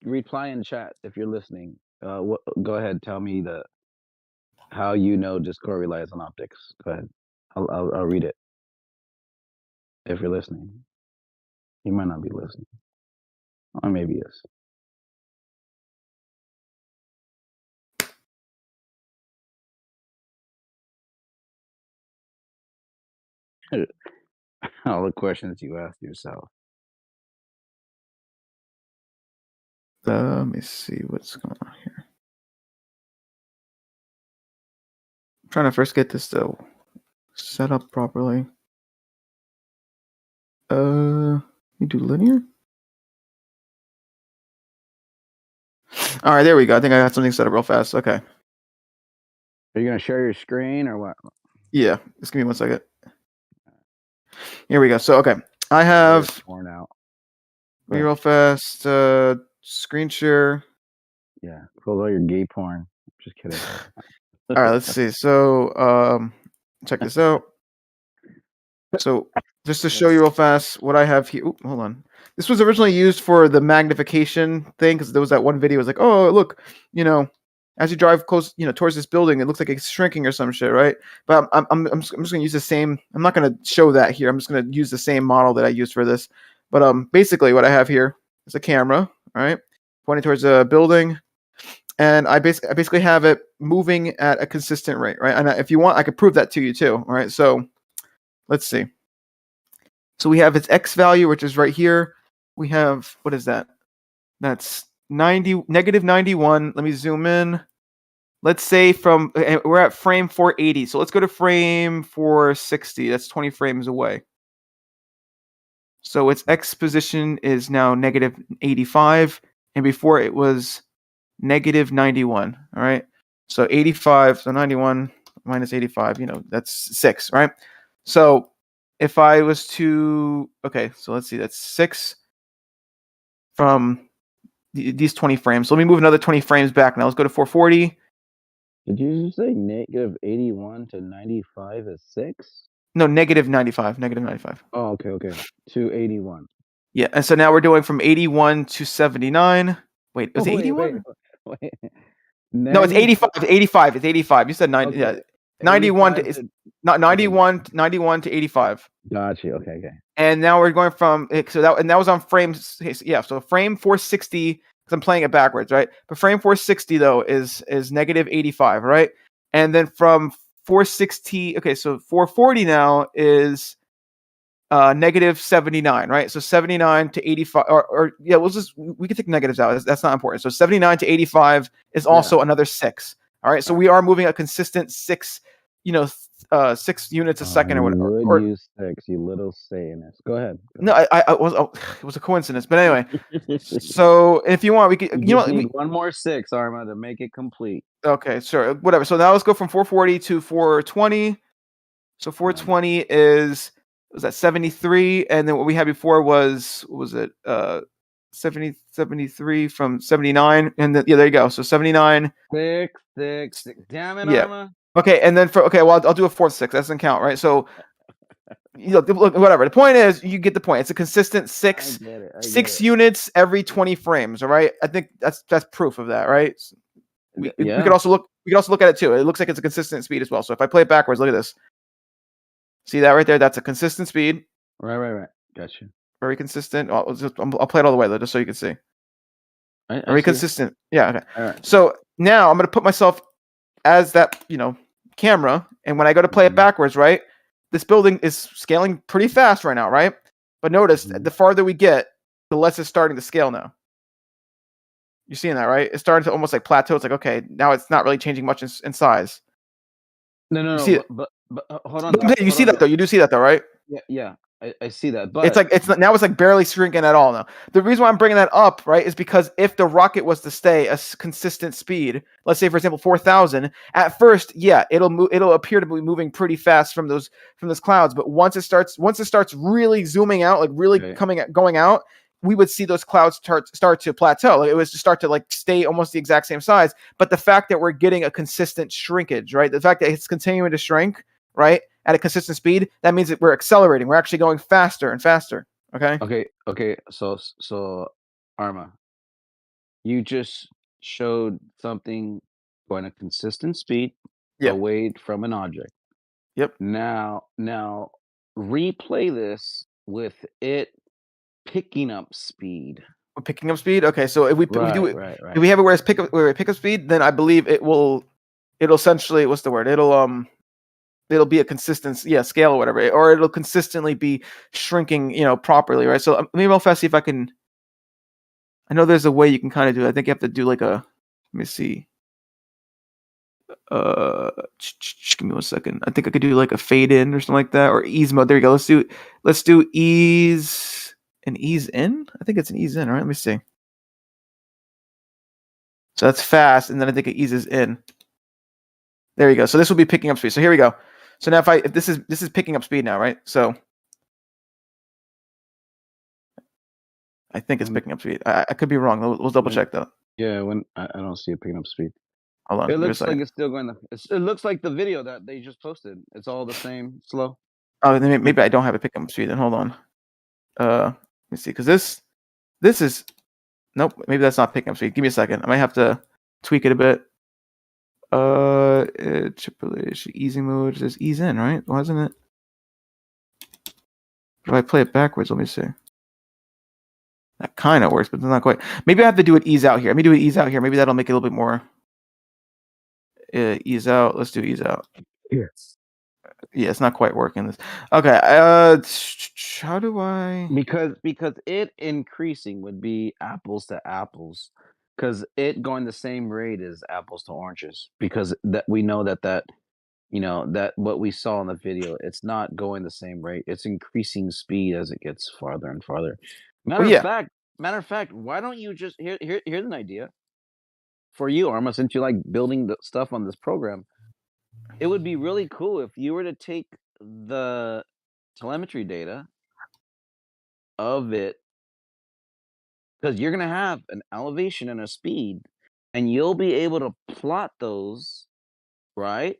Reply in chat if you're listening. Go ahead. Tell me how you know Discord relies on optics. Go ahead. I'll read it. If you're listening, you might not be listening, or maybe yes. All the questions you asked yourself. Let me see what's going on here. I'm trying to first get this to set up properly. You do linear. All right, there we go. I think I got something set up real fast. Okay. Are you gonna share your screen or what? Yeah, just give me 1 second. Here we go. So okay, I have torn out. me real fast. Screen share. Yeah, close all your gay porn. Just kidding. All right, let's see. So check this out. So just to show you real fast what I have here. Oop, hold on. This was originally used for the magnification thing because there was that one video. It was like, oh look, as you drive close, towards this building, it looks like it's shrinking or some shit, right? But I'm just gonna use the same. I'm not gonna show that here. I'm just gonna use the same model that I used for this. But basically, what I have here is a camera, all right, pointing towards a building, and I basically have it moving at a consistent rate, right? And if you want, I could prove that to you too, all right? So let's see. So we have its X value, which is right here. We have, what is that? That's negative 91. Let me zoom in. Let's say we're at frame 480. So let's go to frame 460. That's 20 frames away. So its X position is now negative 85. And before it was negative 91. All right. So 85, so 91 minus 85, that's 6, right? So if I was to, okay, so let's see, that's 6 from these 20 frames. So let me move another 20 frames back now. Let's go to 440. Did you just say negative 81 to 95 is 6? No, negative 95. Negative 95. Oh, okay. To 81. Yeah, and so now we're doing from 81 to 79. Wait, was it 81? Wait. No, it's 85. 85. It's 85. You said 90. Okay. Yeah. 91 to not 91. 91 to 85. Gotcha. Okay. And now we're going from that was on frames. Yeah. So frame 460 because I'm playing it backwards, right? But frame 460 though is negative 85, right? And then from 460, okay, so 440 now is negative 79, right? So 79 to 85, or yeah, we can take negatives out. That's not important. So 79 to 85 is also another 6. All right, so we are moving a consistent 6, 6 units a second or whatever. Would use 6, you little Satanist. Go ahead. No, I was. It was a coincidence, but anyway. So if you want, we could. You need one more 6, Arma, to make it complete. Okay, sure, whatever. So now let's go from 440 to 420. So 420 was that 73, and then what we had before was 73 from 79, and then there you go. So 79. 6. Damn it, Arma. Okay, and then I'll do a 4th 6. That doesn't count, right? So look, whatever. The point is, you get the point. It's a consistent 6 units every 20 frames. All right. I think that's proof of that, right? We could also look. We could also look at it too. It looks like it's a consistent speed as well. So if I play it backwards, look at this. See that right there? That's a consistent speed. Right. Gotcha. Very consistent. I'll play it all the way though, just so you can see. Very consistent. Yeah. Okay. All right. So now I'm going to put myself as that camera, and when I go to play it backwards, right? This building is scaling pretty fast right now, right? But notice the farther we get, the less it's starting to scale now. You're seeing that, right? It's starting to almost like plateau. It's like, okay, now it's not really changing much in size. No. But hold on. You see that though. You do see that though, right? Yeah. I see that, but it's like barely shrinking at all now. The reason why I'm bringing that up, right, is because if the rocket was to stay a consistent speed, let's say for example 4,000, at first, it'll appear to be moving pretty fast from those clouds, but once it starts really zooming out, like really going out, we would see those clouds start to plateau. Like it was to start to like stay almost the exact same size. But the fact that we're getting a consistent shrinkage, right? The fact that it's continuing to shrink, right, at a consistent speed, that means that we're accelerating. We're actually going faster and faster. Okay. So Arma, you just showed something going a consistent speed away from an object. Yep. Now replay this with it picking up speed. We're picking up speed. Okay, so if we do it, if we have it where it's pick up speed, then I believe it'll essentially, what's the word? It'll be a consistent scale or whatever, or it'll consistently be shrinking, properly, right? So maybe I'll fast see if I can. I know there's a way you can kind of do it. I think you have to do like let me see. Give me 1 second. I think I could do like a fade in or something like that, or ease mode. There you go. Let's do ease and ease in. I think it's an ease in. All right, let me see. So that's fast, and then I think it eases in. There you go. So this will be picking up speed. So here we go. So now if this is picking up speed now, right? So I think it's picking up speed. I could be wrong. We'll double check though. Yeah, when I don't see it picking up speed. Hold on. It give me a looks like second. it's still going. It looks like the video that they just posted. It's all the same, slow. Oh, then maybe I don't have it picking up speed. Then hold on. Let me see, because this is nope. Maybe that's not picking up speed. Give me a second. I might have to tweak it a bit. Triple H easy mode. It says ease in, right? Wasn't it? If I play it backwards, let me see. That kind of works, but not quite. Maybe I have to do it ease out here. Let me do it ease out here. Maybe that'll make it a little bit more. Ease out. Let's do ease out. Yes. Yeah, it's not quite working. This. Okay. How do I? Because it increasing would be apples to apples, because it going the same rate as apples to oranges. Because that we know that you know that what we saw in the video, it's not going the same rate. It's increasing speed as it gets farther and farther. Matter Well, of yeah. fact, why don't you just here's an idea for you, Arma, since you like building the stuff on this program. It would be really cool if you were to take the telemetry data of it, because you're going to have an elevation and a speed, and you'll be able to plot those, right?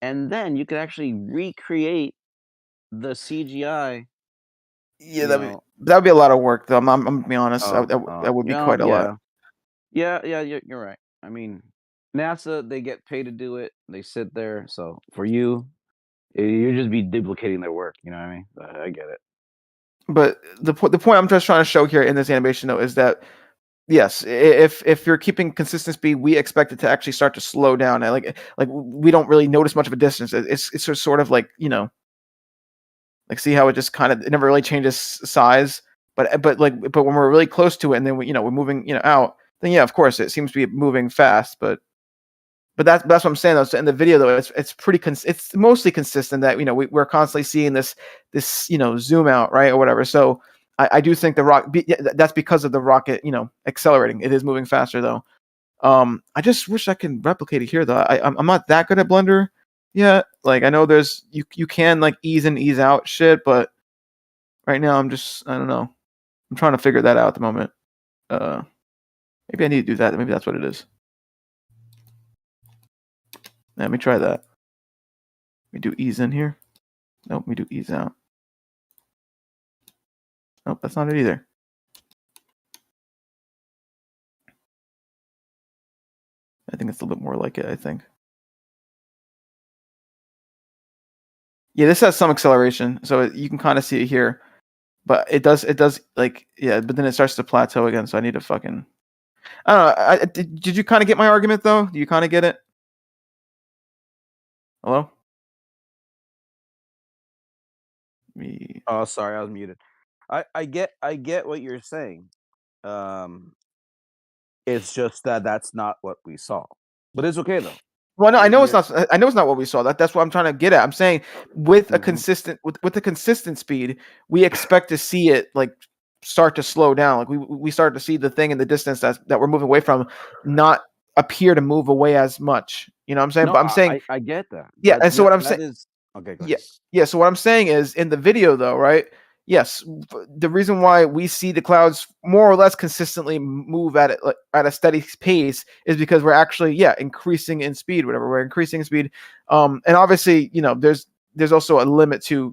And then you could actually recreate the CGI. Yeah, that'd be a lot of work, though. I'm gonna be honest. That would be quite a lot. Yeah, you're right. I mean, NASA, they get paid to do it. They sit there. So for you, you just be duplicating their work. You know what I mean? I get it. But the point I'm just trying to show here in this animation, though, is that yes, if you're keeping consistent speed, we expect it to actually start to slow down. And like we don't really notice much of a distance. It's just sort of like, you know, like see how it just kind of it never really changes size. But when we're really close to it, and then we're moving out, then yeah, of course it seems to be moving fast. But that's what I'm saying though. So in the video though, it's pretty it's mostly consistent that we're constantly seeing this zoom out, right, or whatever. So I do think that's because of the rocket accelerating. It is moving faster though. I just wish I can replicate it here though. I'm not that good at Blender yet. Like I know there's you can like ease in ease out shit, but right now I don't know. I'm trying to figure that out at the moment. Maybe I need to do that. Maybe that's what it is. Let me try that. We do ease in here. Nope, we do ease out. Nope, that's not it either. I think it's a little bit more like it, I think. Yeah, this has some acceleration, so you can kind of see it here. But it does like, yeah, but then it starts to plateau again, so I need to fucking... I don't know, did you kind of get my argument, though? Do you kind of get it? Hello? Oh, sorry, I was muted. I get what you're saying. It's just that that's not what we saw, but it's okay though. Well, no, I know it's not. I know it's not what we saw. That's what I'm trying to get at. I'm saying with a consistent with the consistent speed, we expect to see it like start to slow down. Like we start to see the thing in the distance that we're moving away from not appear to move away as much. You know what I'm saying? No, but I'm saying I get that. Yeah, and so what I'm saying is okay. Go ahead. Yeah. So what I'm saying is in the video though, right? Yes, the reason why we see the clouds more or less consistently move at it at a steady pace is because we're actually increasing in speed. Whatever, we're increasing in speed, and obviously there's also a limit to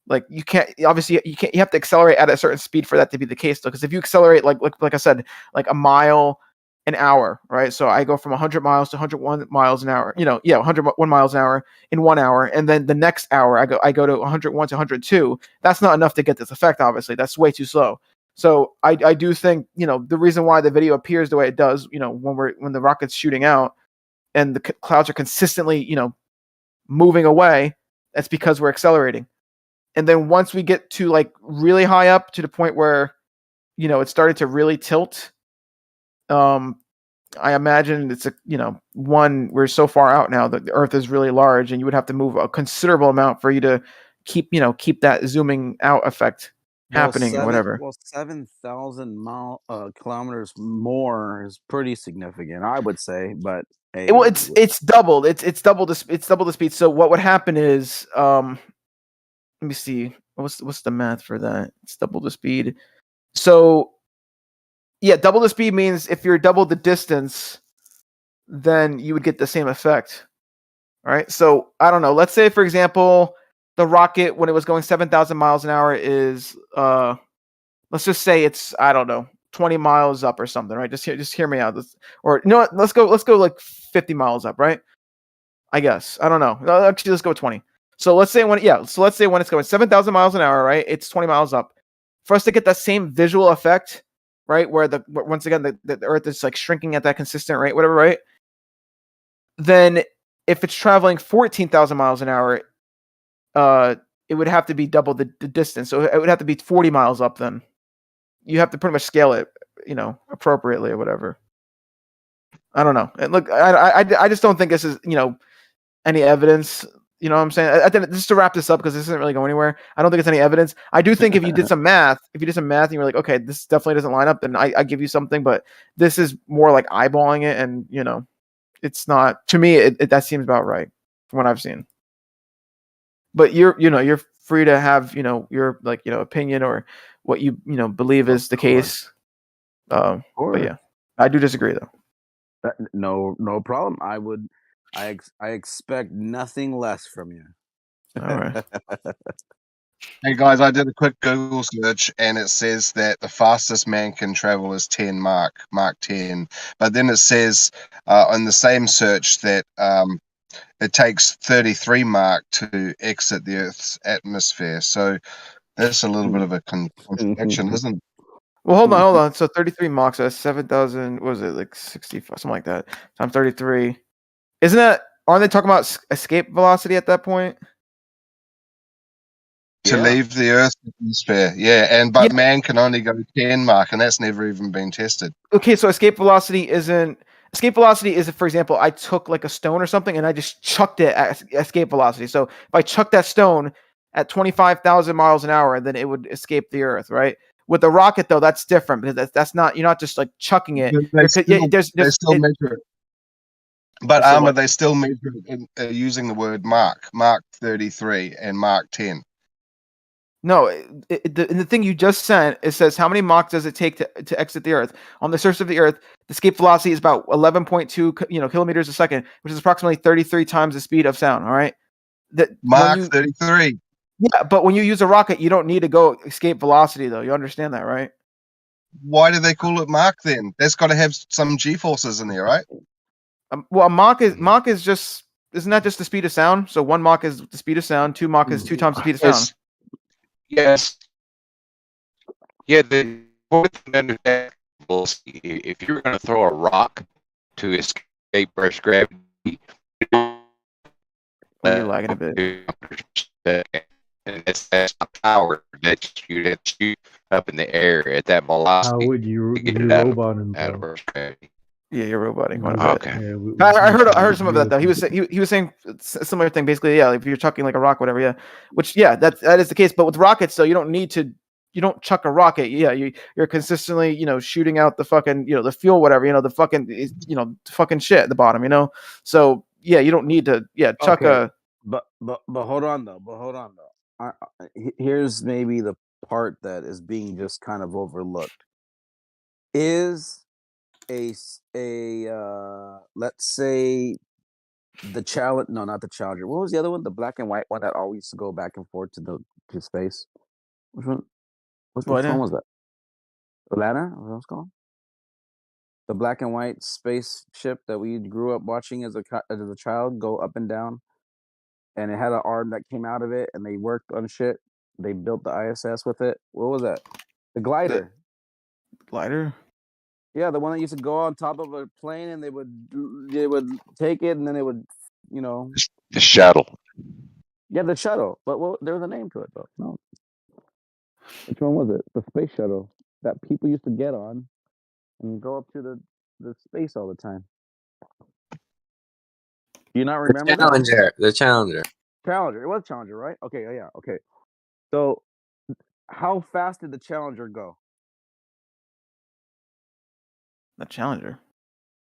like you have to accelerate at a certain speed for that to be the case though. Because if you accelerate like I said, like a mile an hour, right? So I go from 100 miles to 101 miles an hour. 101 miles an hour in 1 hour, and then the next hour I go to 101 to 102. That's not enough to get this effect. Obviously, that's way too slow. So I do think the reason why the video appears the way it does, when the rocket's shooting out and the clouds are consistently moving away, that's because we're accelerating. And then once we get to like really high up to the point where it started to really tilt, I imagine it's we're so far out now that the Earth is really large, and you would have to move a considerable amount for you to keep that zooming out effect happening and whatever. 7,000 kilometers more is pretty significant, I would say. But hey, Well, it's doubled. It's double the speed. So what would happen is, let me see, what's the math for that? It's double the speed. So yeah, double the speed means if you're double the distance, then you would get the same effect. All right. So I don't know. Let's say, for example, the rocket when it was going 7,000 miles an hour is let's just say it's, I don't know, 20 miles up or something, right? Just hear me out. Or you know what? Let's go like 50 miles up, right? I guess. I don't know. Actually, let's go with 20. So let's say when it's going 7,000 miles an hour, right? It's 20 miles up. For us to get that same visual effect, right? Where once again the Earth is like shrinking at that consistent rate, whatever, right? Then if it's traveling 14,000 miles an hour, it would have to be double the distance. So it would have to be 40 miles up then. You have to pretty much scale it, appropriately or whatever. I don't know. And look, I just don't think this is, any evidence. You know what I'm saying? I think just to wrap this up, because this isn't really going anywhere. I don't think it's any evidence. I do think if you did some math, and you're like, okay, this definitely doesn't line up, then I give you something. But this is more like eyeballing it, and it's not, to me. That seems about right from what I've seen. But you're free to have your opinion or what you believe is the case. But yeah, I do disagree though. No problem. I expect nothing less from you. All right. Hey guys, I did a quick Google search and it says that the fastest man can travel is Mach 10. But then it says on the same search that it takes 33 Mach to exit the Earth's atmosphere. So that's a little bit of a contradiction, isn't it? Well, hold on. So 33 Mach, so that's 7,000. What was it, like 60, something like that? Times 33. Isn't that? Aren't they talking about escape velocity at that point? To leave the Earth's atmosphere, yeah, but man can only go 10 Mach, and that's never even been tested. Okay, so escape velocity is, for example, I took like a stone or something and I just chucked it at escape velocity. So if I chuck that stone at 25,000 miles an hour, then it would escape the Earth, right? With the rocket, though, that's different because that's not, you're not just like chucking it. They still measure it. But Armor, they still measure it using the word Mach 33 and Mach 10. No, the thing you just sent, it says how many Mach does it take to exit the Earth? On the surface of the Earth, the escape velocity is about 11.2 kilometers a second, which is approximately 33 times the speed of sound. All right, Mach 33. Yeah, but when you use a rocket, you don't need to go escape velocity, though. You understand that, right? Why do they call it Mach then? That's got to have some G-forces in there, right? Well, Mach is just, isn't that just the speed of sound? So 1 Mach is the speed of sound, 2 Mach is 2 times the speed of sound. Yes. Yeah, if you're going to throw a rock to escape Earth's gravity, you're lagging a bit. And that's not power that you shoot up in the air at that velocity. How would you robot him? Out of Earth's gravity. Yeah, you're roboting. Okay. Yeah, I heard some of that though. He was saying a similar thing. Basically, yeah, if you're chucking like a rock, whatever, yeah. Which, yeah, that is the case. But with rockets, though, you don't chuck a rocket. Yeah, you're consistently, shooting out the fucking, the fuel, whatever, the fucking shit at the bottom, So yeah, you don't need to, chuck a. But hold on though. Here's maybe the part that is being just kind of overlooked. Is let's say the challenge, no, not the Challenger. What was the other one? The black and white one that always used to go back and forth to space. Which one? Which one was that? Atlanta? What was it called? The black and white spaceship that we grew up watching as a child go up and down, and it had an arm that came out of it, and they worked on shit. They built the ISS with it. What was that? The glider. Glider? Yeah, the one that used to go on top of a plane, and they would take it, and then they would, The shuttle. Yeah, the shuttle. But there was a name to it though. No. Which one was it? The space shuttle that people used to get on and go up to the the space all the time. Do you not The remember that? Challenger. The Challenger. Challenger. It was Challenger, right? Okay, yeah, okay. So, how fast did the Challenger go? The Challenger.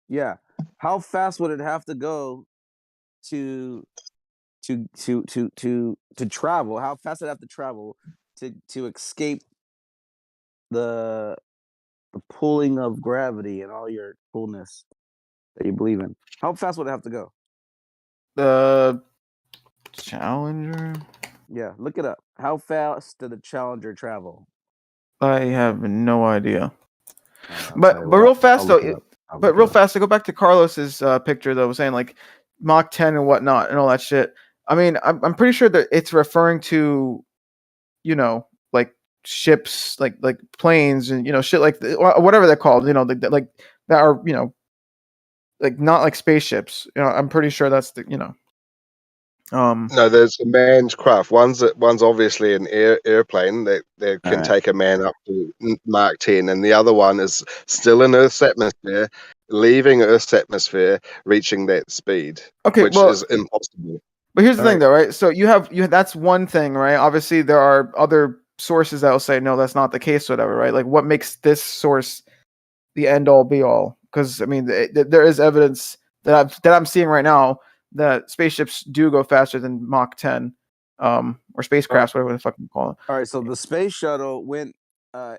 Yeah. How fast would it have to go to travel? How fast would it have to travel to escape the pulling of gravity and all your coolness that you believe in? How fast would it have to go? The Challenger. Yeah, look it up. How fast did the Challenger travel? I have no idea. But real fast though. But real fast to go back to Carlos's picture though, saying like Mach 10 and whatnot and all that shit. I mean, I'm pretty sure that it's referring to, you know, like ships, like planes and shit like whatever they're called. Like that are like not like spaceships. I'm pretty sure that's the No, there's a manned craft. One's obviously an airplane that can Alright. take a man up to Mark 10, and the other one is still in Earth's atmosphere, leaving Earth's atmosphere, reaching that speed, Okay, which well, is impossible. But here's the thing, though, right? So you have that's one thing, right? Obviously, there are other sources that will say no, that's not the case, whatever, right? Like, what makes this source the end all be all? Because I mean, there is evidence that I'm seeing right now that spaceships do go faster than Mach 10, or spacecrafts, whatever the fuck you call it. All right, so the space shuttle went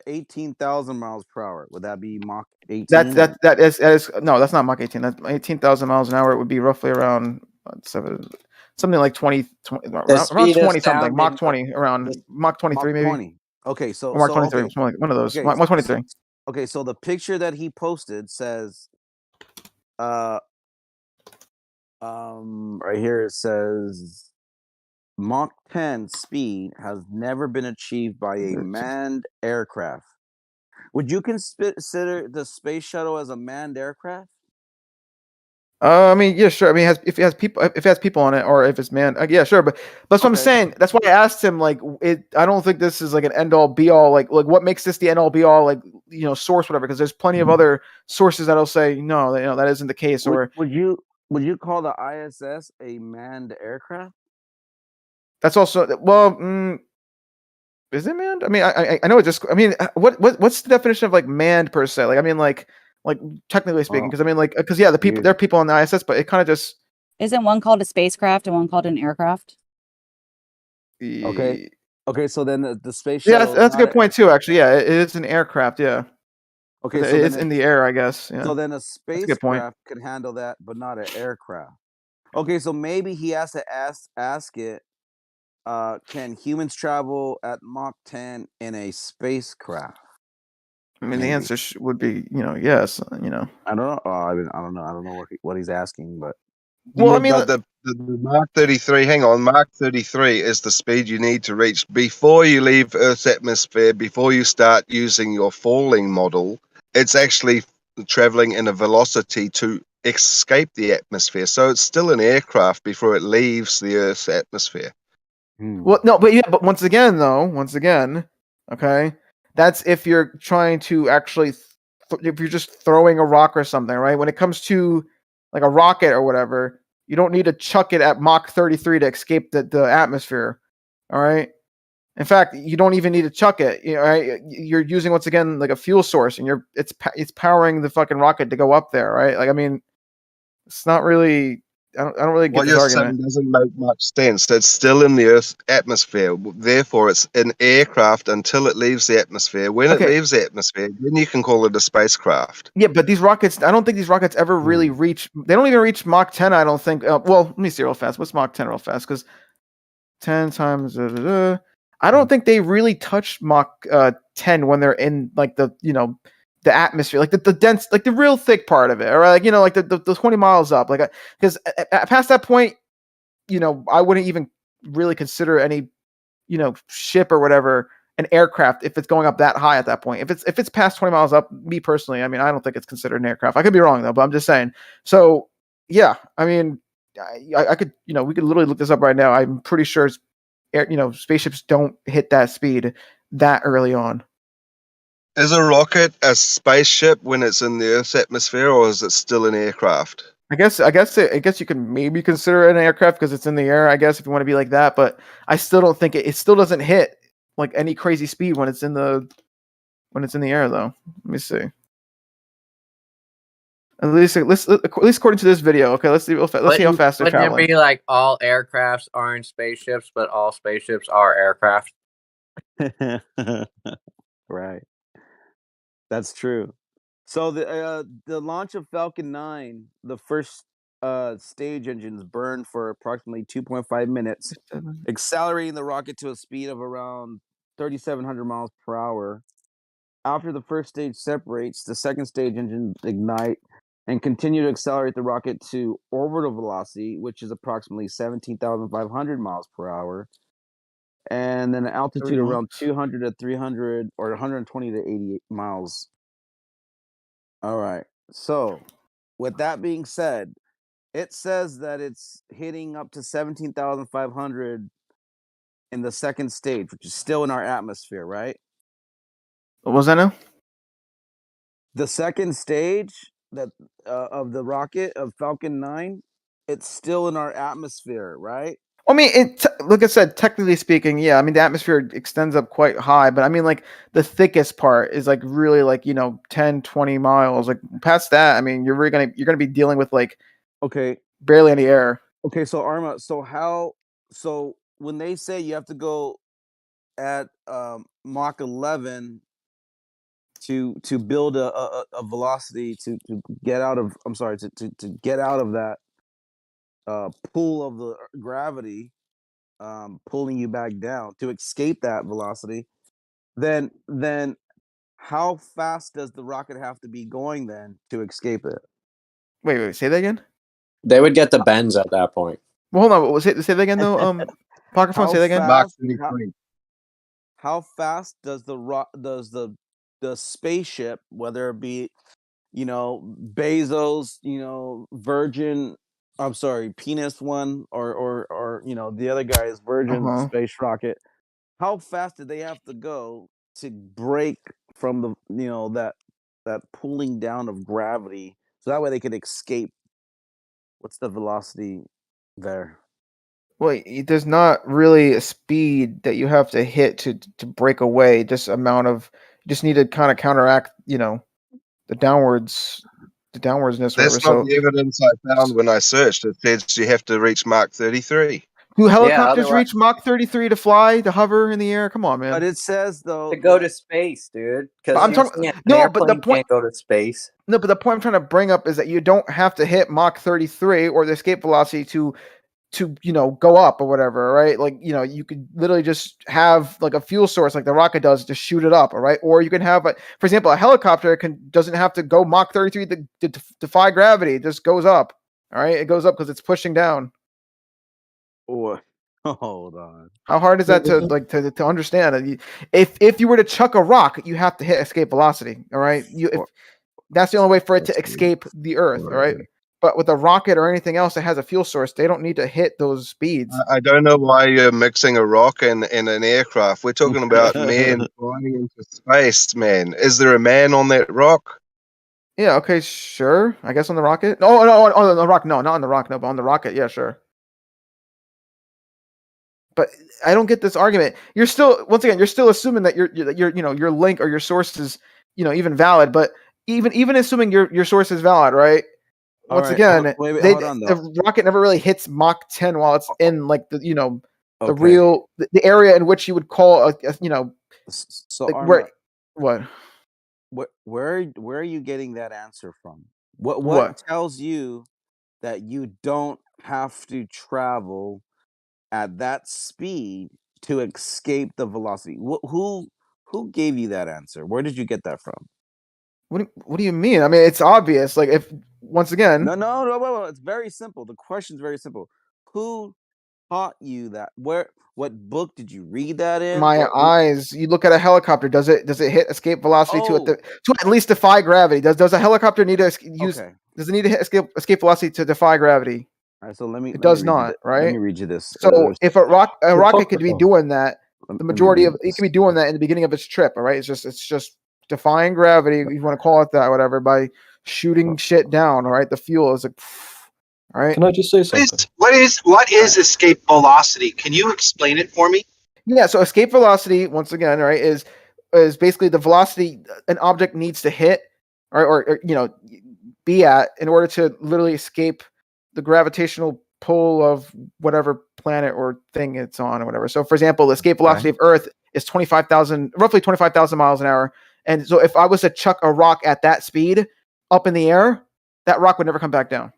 18,000 miles per hour. Would that be Mach 18? That is no, that's not Mach 18. That's 18,000 miles an hour. It would be roughly around something like 20 around 20 something, Mach 20, around Mach 23 maybe. 20. Okay, so or Mach so 23, okay. something like one of those. Okay, Mach 23. Okay, so the picture that he posted says right here it says Mach 10 speed has never been achieved by a manned aircraft. Would you consider the space shuttle as a manned aircraft? I mean, yeah, sure. I mean, if it has people on it, or if it's manned, yeah, sure. But that's what I'm saying. That's why I asked him. Like, I don't think this is like an end all be all. Like, what makes this the end all be all? Like, source whatever. Because there's plenty of other sources that'll say no, that isn't the case. Would you call the ISS a manned aircraft? That's also is it manned? I mean, I know it just. I mean, what's the definition of like manned per se? Like, I mean, like technically speaking, because I mean, like, because yeah, there are people on the ISS, but it kind of just isn't one called a spacecraft and one called an aircraft? Okay. Okay, so then the space yeah, shuttle. that's a good point too. Actually, yeah, it is an aircraft. Yeah. Okay, so so it's in the air, I guess. Yeah. So then a That's a good point. spacecraft could handle that, but not an aircraft. Okay, so maybe he has to ask it. Can humans travel at Mach 10 in a spacecraft? I mean, the answer would be, yes. I don't know. I mean, I don't know. I don't know what he's asking, but well, I mean, the Mach 33. Hang on, Mach 33 is the speed you need to reach before you leave Earth's atmosphere. Before you start using your falling model, it's actually traveling in a velocity to escape the atmosphere. So it's still an aircraft before it leaves the Earth's atmosphere. Well, no, but once again, okay, that's if you're trying to actually, if you're just throwing a rock or something, right? When it comes to like a rocket or whatever, you don't need to chuck it at Mach 33 to escape the atmosphere. All right. In fact, you don't even need to chuck it. Right? You're using once again like a fuel source, and it's powering the fucking rocket to go up there, right? Like, I mean, it's not really. I don't really get What this you're argument. saying doesn't make much sense. It's still in the Earth's atmosphere. Therefore, it's an aircraft until it leaves the atmosphere. When it leaves the atmosphere, then you can call it a spacecraft. Yeah, but these rockets, I don't think these rockets ever really reach. They don't even reach Mach 10. I don't think. Well, let me see real fast. What's Mach 10 real fast? Because 10 times. I don't think they really touch Mach 10 when they're in like the the atmosphere, like the dense, like the real thick part of it, or like like the 20 miles up, like because past that point, I wouldn't even really consider any ship or whatever an aircraft if it's going up that high at that point. If it's past 20 miles up, me personally, I mean, I don't think it's considered an aircraft. I could be wrong though, but I'm just saying. So yeah, I mean, I could we could literally look this up right now. I'm pretty sure spaceships don't hit that speed that early on. Is a rocket a spaceship when it's in the Earth's atmosphere, or is it still an aircraft? I guess you can maybe consider it an aircraft because it's in the air. I guess if you want to be like that, but I still don't think it still doesn't hit like any crazy speed when it's in the air though. Let me see. At least according to this video. Okay, let's see how fast they're Wouldn't it traveling. be like all aircrafts aren't spaceships, but all spaceships are aircraft? Right. That's true. So the launch of Falcon 9, the first stage engines burned for approximately 2.5 minutes, accelerating the rocket to a speed of around 3,700 miles per hour. After the first stage separates, the second stage engines ignite and continue to accelerate the rocket to orbital velocity, which is approximately 17,500 miles per hour, and then an altitude around 200 to 300 or 120 to 80 miles. All right. So, with that being said, it says that it's hitting up to 17,500 in the second stage, which is still in our atmosphere, right? What was that now? The second stage that of the rocket of Falcon 9, it's still in our atmosphere, right? I mean, like I said, technically speaking, yeah. I mean, the atmosphere extends up quite high, but I mean, like the thickest part is like really like 10, 20 miles. Like past that, I mean, you're gonna be dealing with like Okay. barely any air. Okay, so Arma, so when they say you have to go at Mach 11 to build a velocity to get out of to get out of that pull of the gravity pulling you back down to escape that velocity, then how fast does the rocket have to be going then to escape it? Wait, say that again. They would get the bends at that point. Well, hold on. Say that again though. Pocket phone. Say that again. How fast does the spaceship, whether it be Bezos, Virgin, I'm sorry, Penis One, or the other guy's Virgin space rocket, how fast did they have to go to break from the that pulling down of gravity, so that way they could escape? What's the velocity there? Well, there's not really a speed that you have to hit to break away. Just amount of you just need to kind of counteract, the downwardsness. That's Whatever. not So, the evidence I found when I searched. It says you have to reach Mach 33. do helicopters reach Mach 33 to fly, to hover in the air? Come on, man. But it says though To go to space, dude. But Because I'm talking an no, but the airplane point can't go to space. no, but the point I'm trying to bring up is that you don't have to hit Mach 33 or the escape velocity to go up or whatever, right? Like, you could literally just have like a fuel source like the rocket does to shoot it up, all right? Or you can have, for example, a helicopter doesn't have to go Mach 33 to defy gravity. It just goes up, all right? It goes up because it's pushing down. Or hold on. How hard is that to understand? If you were to chuck a rock, you have to hit escape velocity, all right? That's the only way for it to escape the Earth, all right? But with a rocket or anything else that has a fuel source, they don't need to hit those speeds. I don't know why you're mixing a rock and an aircraft. We're talking about men flying into space, man. Is there a man on that rock? Yeah, okay, sure. I guess on the rocket. No, on the rock. No, not on the rock. No, but on the rocket. Yeah, sure. But I don't get this argument. You're still assuming that your link or your source is even valid. But even assuming your source is valid, right? Once again, hold on, though. the rocket never really hits Mach 10 while it's in like the the Okay. real the area in which you would call So like Arma, where where are you getting that answer from? What What? tells you that you don't have to travel at that speed to escape the velocity? Who gave you that answer? Where did you get that from? What do you mean? I mean, it's obvious. Like if once again, No. It's very simple. The question's very simple. Who taught you that? What book did you read that in? my eyes. You look at a helicopter. Does it hit escape velocity to at least defy gravity? Does a helicopter need to use? Okay. Does it need to hit escape velocity to defy gravity? All right, so let me. It does not, right? Let me read you this. So if a rocket could be doing that, Let the me majority read of it could be doing that in the beginning of its trip. All right, it's just defying gravity, if you want to call it that, whatever, by shooting shit down. All right, the fuel is like, all right. Can I just say something? What is escape velocity? Can you explain it for me? Yeah, so escape velocity, once again, right, is basically the velocity an object needs to hit, or be at in order to literally escape the gravitational pull of whatever planet or thing it's on or whatever. So, for example, the escape velocity of Earth is roughly 25,000 miles an hour. And so, if I was to chuck a rock at that speed up in the air, that rock would never come back down.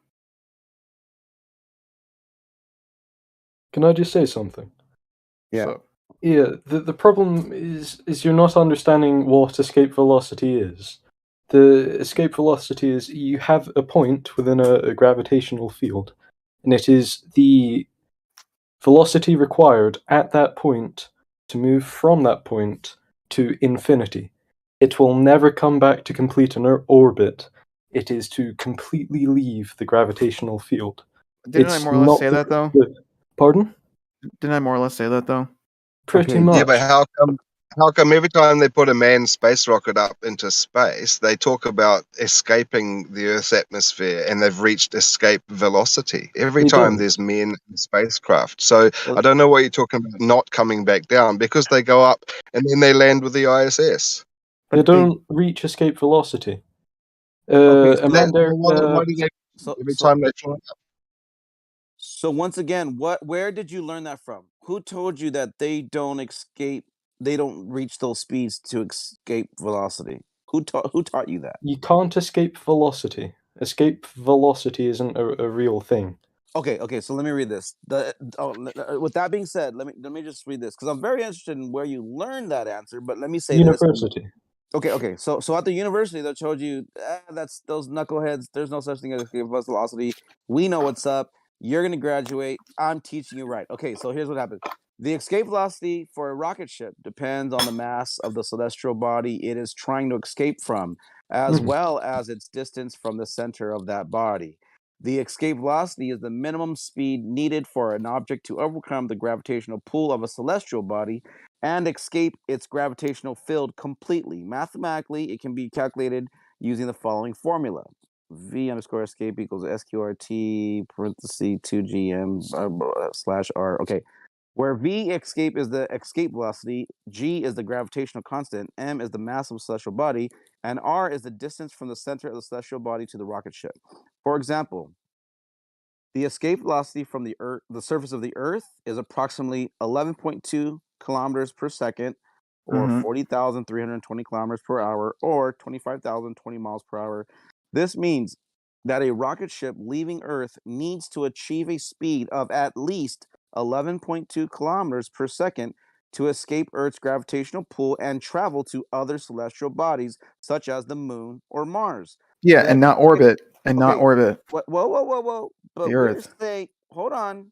Can I just say something? Yeah. So, yeah, the problem is you're not understanding what escape velocity is. The escape velocity is you have a point within a gravitational field, and it is the velocity required at that point to move from that point to infinity. It will never come back to complete an orbit. It is to completely leave the gravitational field. Didn't I more or less say that, though? Pardon? Didn't I more or less say that, though? Pretty much. Yeah, but how come every time they put a manned space rocket up into space, they talk about escaping the Earth's atmosphere and they've reached escape velocity every They time don't. there's men in spacecraft? So I don't know what you're talking about not coming back down, because they go up and then they land with the ISS. They don't reach escape velocity. Okay, a manned air- Why do they every time they fly up? So once again, where did you learn that from? Who told you that they don't reach those speeds to escape velocity? Who taught you that? You can't escape velocity. Escape velocity isn't a real thing. Okay, so let me read this. With that being said, let me just read this, because I'm very interested in where you learned that answer, but let me say University. this. Okay. So at the university, they told you that's those knuckleheads. There's no such thing as escape velocity. We know what's up. You're gonna graduate. I'm teaching you right. Okay, so here's what happens. The escape velocity for a rocket ship depends on the mass of the celestial body it is trying to escape from, as Mhm. well as its distance from the center of that body. The escape velocity is the minimum speed needed for an object to overcome the gravitational pull of a celestial body and escape its gravitational field completely. Mathematically, it can be calculated using the following formula. V underscore escape equals SQRT parenthesis 2GM slash R. Okay. Where V escape is the escape velocity, G is the gravitational constant, M is the mass of a celestial body, and R is the distance from the center of the celestial body to the rocket ship. For example, the escape velocity from the surface of the Earth is approximately 11.2 kilometers per second, or 40,320 kilometers per hour, or 25,020 miles per hour. This means that a rocket ship leaving Earth needs to achieve a speed of at least 11.2 kilometers per second to escape Earth's gravitational pull and travel to other celestial bodies, such as the Moon or Mars. Yeah, and not orbit. Whoa. But The we're Earth. saying, hold on.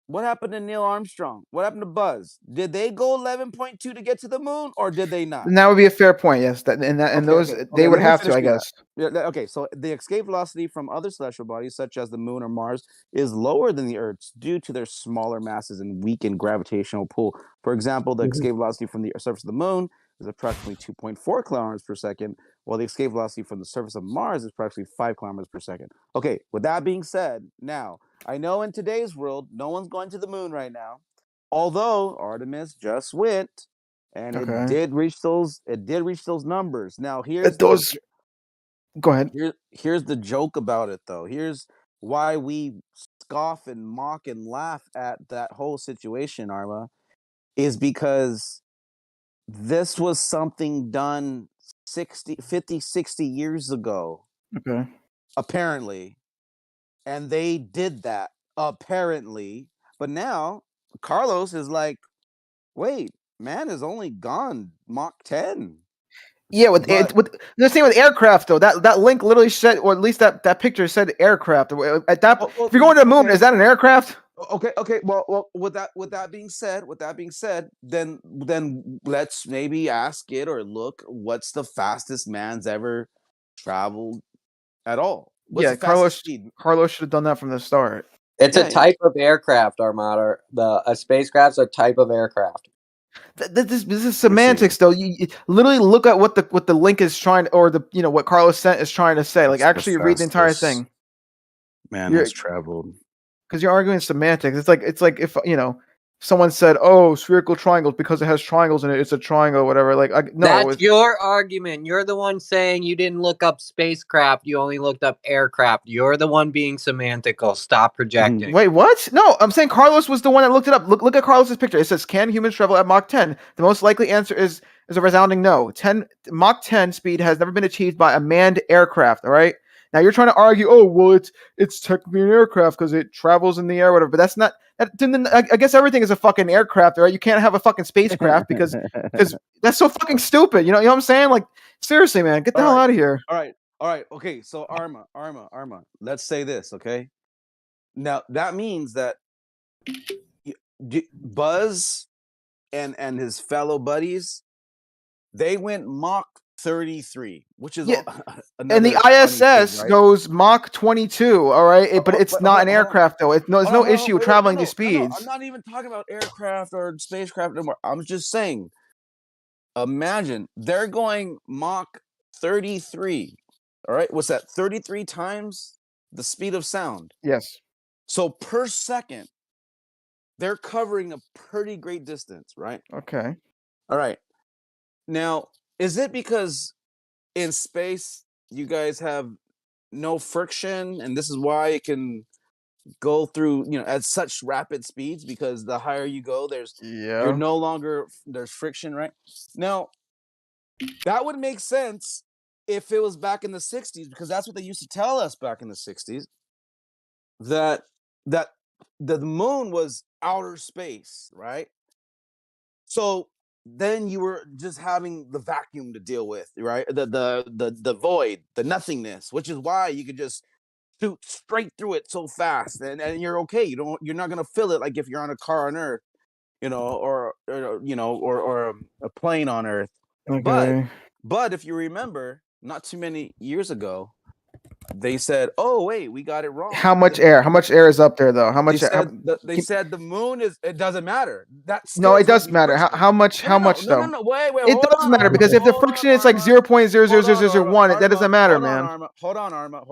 What happened to Neil Armstrong? What happened to Buzz? Did they go 11.2 to get to the moon, or did they not? And that would be a fair point, yes. They would let me have finish to, I with that. guess. Okay, so the escape velocity from other celestial bodies, such as the moon or Mars, is lower than the Earth's due to their smaller masses and weakened gravitational pull. For example, the escape velocity from the surface of the moon is approximately 2.4 kilometers per second, while the escape velocity from the surface of Mars is approximately 5 kilometers per second. Okay, with that being said, now, I know in today's world, no one's going to the moon right now, although Artemis just went, and it did reach those numbers. Now here's Go ahead. here's the joke about it, though. Here's why we scoff and mock and laugh at that whole situation, Arma, is because this was something done 50, 60 years ago, Okay. apparently. And they did that, apparently. But now Carlos is like, wait, man has only gone Mach 10. Yeah, with the same with aircraft though. That link literally said, or at least that picture said aircraft. At that, if you're going to the moon, is that an aircraft? Okay. Well, with that being said, then let's maybe ask it or look what's the fastest man's ever traveled at all. What's the fastest speed? Carlos should have done that from the start. It's a type of aircraft, Armada. A spacecraft's a type of aircraft. This is semantics, though. You literally look at what the link is trying, or the what Carlos sent is trying to say. Like, actually read the entire thing. Man has traveled. Because you're arguing semantics. It's like if someone said, "Oh, spherical triangles because it has triangles in it. It's a triangle, whatever." Like, no, That's your argument. You're the one saying you didn't look up spacecraft. You only looked up aircraft. You're the one being semantical. Stop projecting. Wait, what? No, I'm saying Carlos was the one that looked it up. Look at Carlos's picture. It says, "Can humans travel at Mach 10?" The most likely answer is a resounding no. Mach 10 speed has never been achieved by a manned aircraft. All right. Now you're trying to argue, oh well, it's technically an aircraft because it travels in the air, whatever. But that's not. I guess everything is a fucking aircraft, right? You can't have a fucking spacecraft because that's so fucking stupid. You know what I'm saying? Like, seriously, man, get the hell out of here. All right. Okay, so Arma. Let's say this, okay? Now that means that Buzz and his fellow buddies, they went Mach 33, which is and the ISS goes Mach 22. All right, but it's not an aircraft though. There's no issue traveling these speeds. I'm not even talking about aircraft or spacecraft anymore. I'm just saying, imagine they're going Mach 33. All right, what's that? 33 times the speed of sound. Yes. So per second, they're covering a pretty great distance, right? Okay. All right. Now, is it because in space you guys have no friction, and this is why it can go through at such rapid speeds? Because the higher you go, there's friction, right? Now, that would make sense if it was back in the 60s, because that's what they used to tell us back in the 60s, that the moon was outer space, right? So then you were just having the vacuum to deal with, right? The void, the nothingness, which is why you could just shoot straight through it so fast, and you're okay. You're not gonna feel it like if you're on a car on Earth, or a plane on Earth. Okay. But if you remember, not too many years ago, they said, "Oh wait, we got it wrong." How much air? How much air is up there though? How much? They said the moon is. It doesn't matter. No, it does matter. How much? How much though? No. Wait. It does matter because if the friction is like 0.00001, that doesn't matter, man. Hold on, Arma.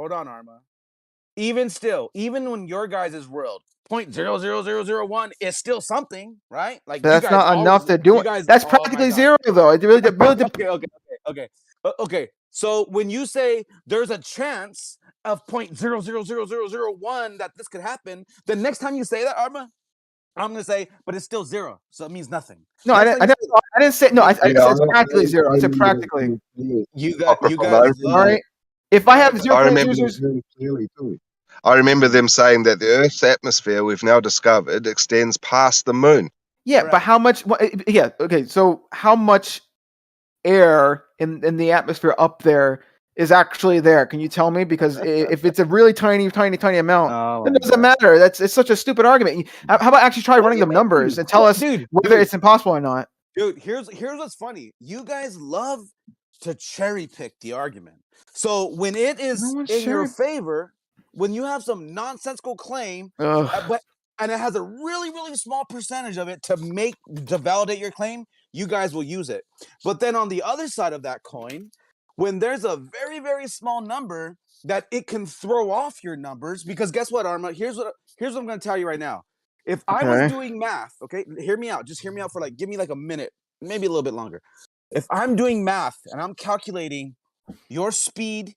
Even still, even when your guys' world 0.00001 is still something, right? Like that's not enough to do it. That's practically zero though. It really Okay. So when you say there's a chance of 0.00001 that this could happen, the next time you say that, Arma, I'm gonna say, but it's still zero, so it means nothing. No, I didn't say no. I said it's practically zero. I said practically. You guys all right. If I have 0.000, I remember them saying that the Earth's atmosphere we've now discovered extends past the moon. Yeah, but how much? Yeah, okay. So how much air in the atmosphere up there is actually there? Can you tell me? Because if it's a really tiny amount, it doesn't matter. It's such a stupid argument. How about actually try running the numbers and tell us whether it's impossible or not? Dude, here's what's funny. You guys love to cherry pick the argument. So when it is in your favor, when you have some nonsensical claim, and it has a really, really small percentage of it to validate your claim, you guys will use it. But then on the other side of that coin, when there's a very, very small number that it can throw off your numbers, because guess what, Arma? Here's what I'm going to tell you right now. If I was doing math, okay, hear me out. Just hear me out for give me a minute, maybe a little bit longer. If I'm doing math and I'm calculating your speed,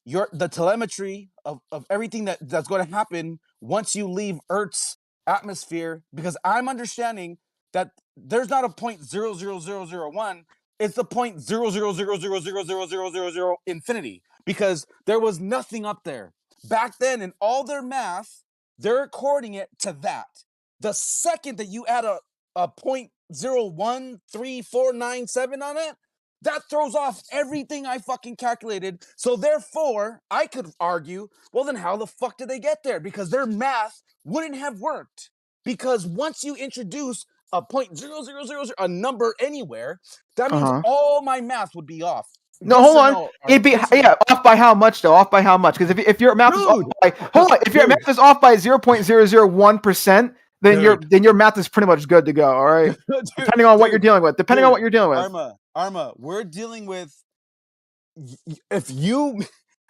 the telemetry of everything that's going to happen once you leave Earth's atmosphere, because I'm understanding that there's not a 0.00001, it's the 0.000000000 infinity, because there was nothing up there back then. In all their math, they're according it to that. The second that you add a 0.013497 on it, that throws off everything I fucking calculated. So therefore, I could argue, well, then how the fuck did they get there? Because their math wouldn't have worked. Because once you introduce a 0.0000, a number anywhere, that means all my math would be off. No, hold on. It'd be off by how much though? Off by how much? Because if your math is off by if your math is off by 0.001%, then your math is pretty much good to go. All right, depending on what you're dealing with. Depending on what you're dealing with. Arma, we're dealing with. If you,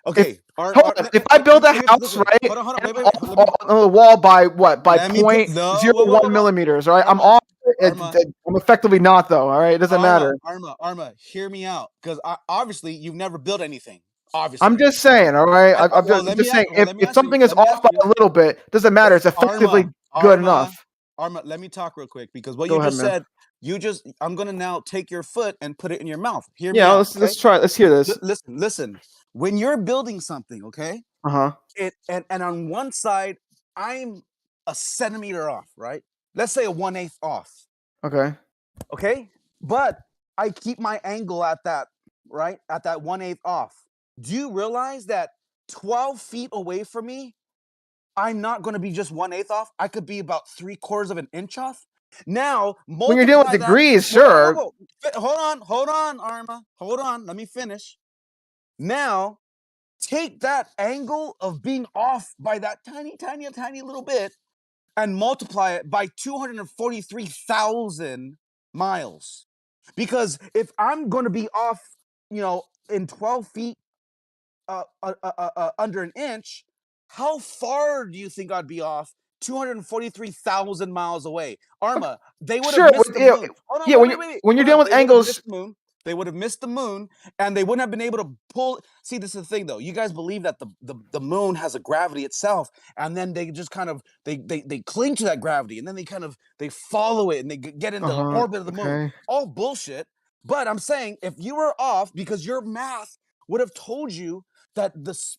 okay, if I build a house, right, hold on, wait, on the wall by what? By 0.01 millimeters, right? I'm off. I'm effectively not though. All right, it doesn't matter. Arma, hear me out, because obviously you've never built anything. Obviously, I'm just saying. All right, I'm just saying. If something is off by a little bit, doesn't matter. It's effectively good enough. Arma, let me talk real quick, because what you just said. I'm gonna now take your foot and put it in your mouth. Hear me out. Let's try. Let's hear this. Listen. When you're building something, okay? And on one side, I'm a centimeter off, right? Let's say a 1/8 off. Okay. But I keep my angle at that, right? At that 1/8 off. Do you realize that 12 feet away from me, I'm not going to be just 1/8 off? I could be about 3/4 of an inch off. Now, when you're dealing with degrees, sure. Hold on, Arma. Hold on. Let me finish. Now, take that angle of being off by that tiny little bit and multiply it by 243,000 miles. Because if I'm going to be off, in 12 feet under an inch, how far do you think I'd be off? 243,000 miles away. Arma, they would have missed the moon. Hold on, wait. When you're dealing with angles, they would have missed the moon, and they wouldn't have been able to pull. See, this is the thing, though. You guys believe that the moon has a gravity itself, and then they just kind of they cling to that gravity, and then they follow it, and they get into the orbit of the moon. All bullshit. But I'm saying, if you were off, because your math would have told you that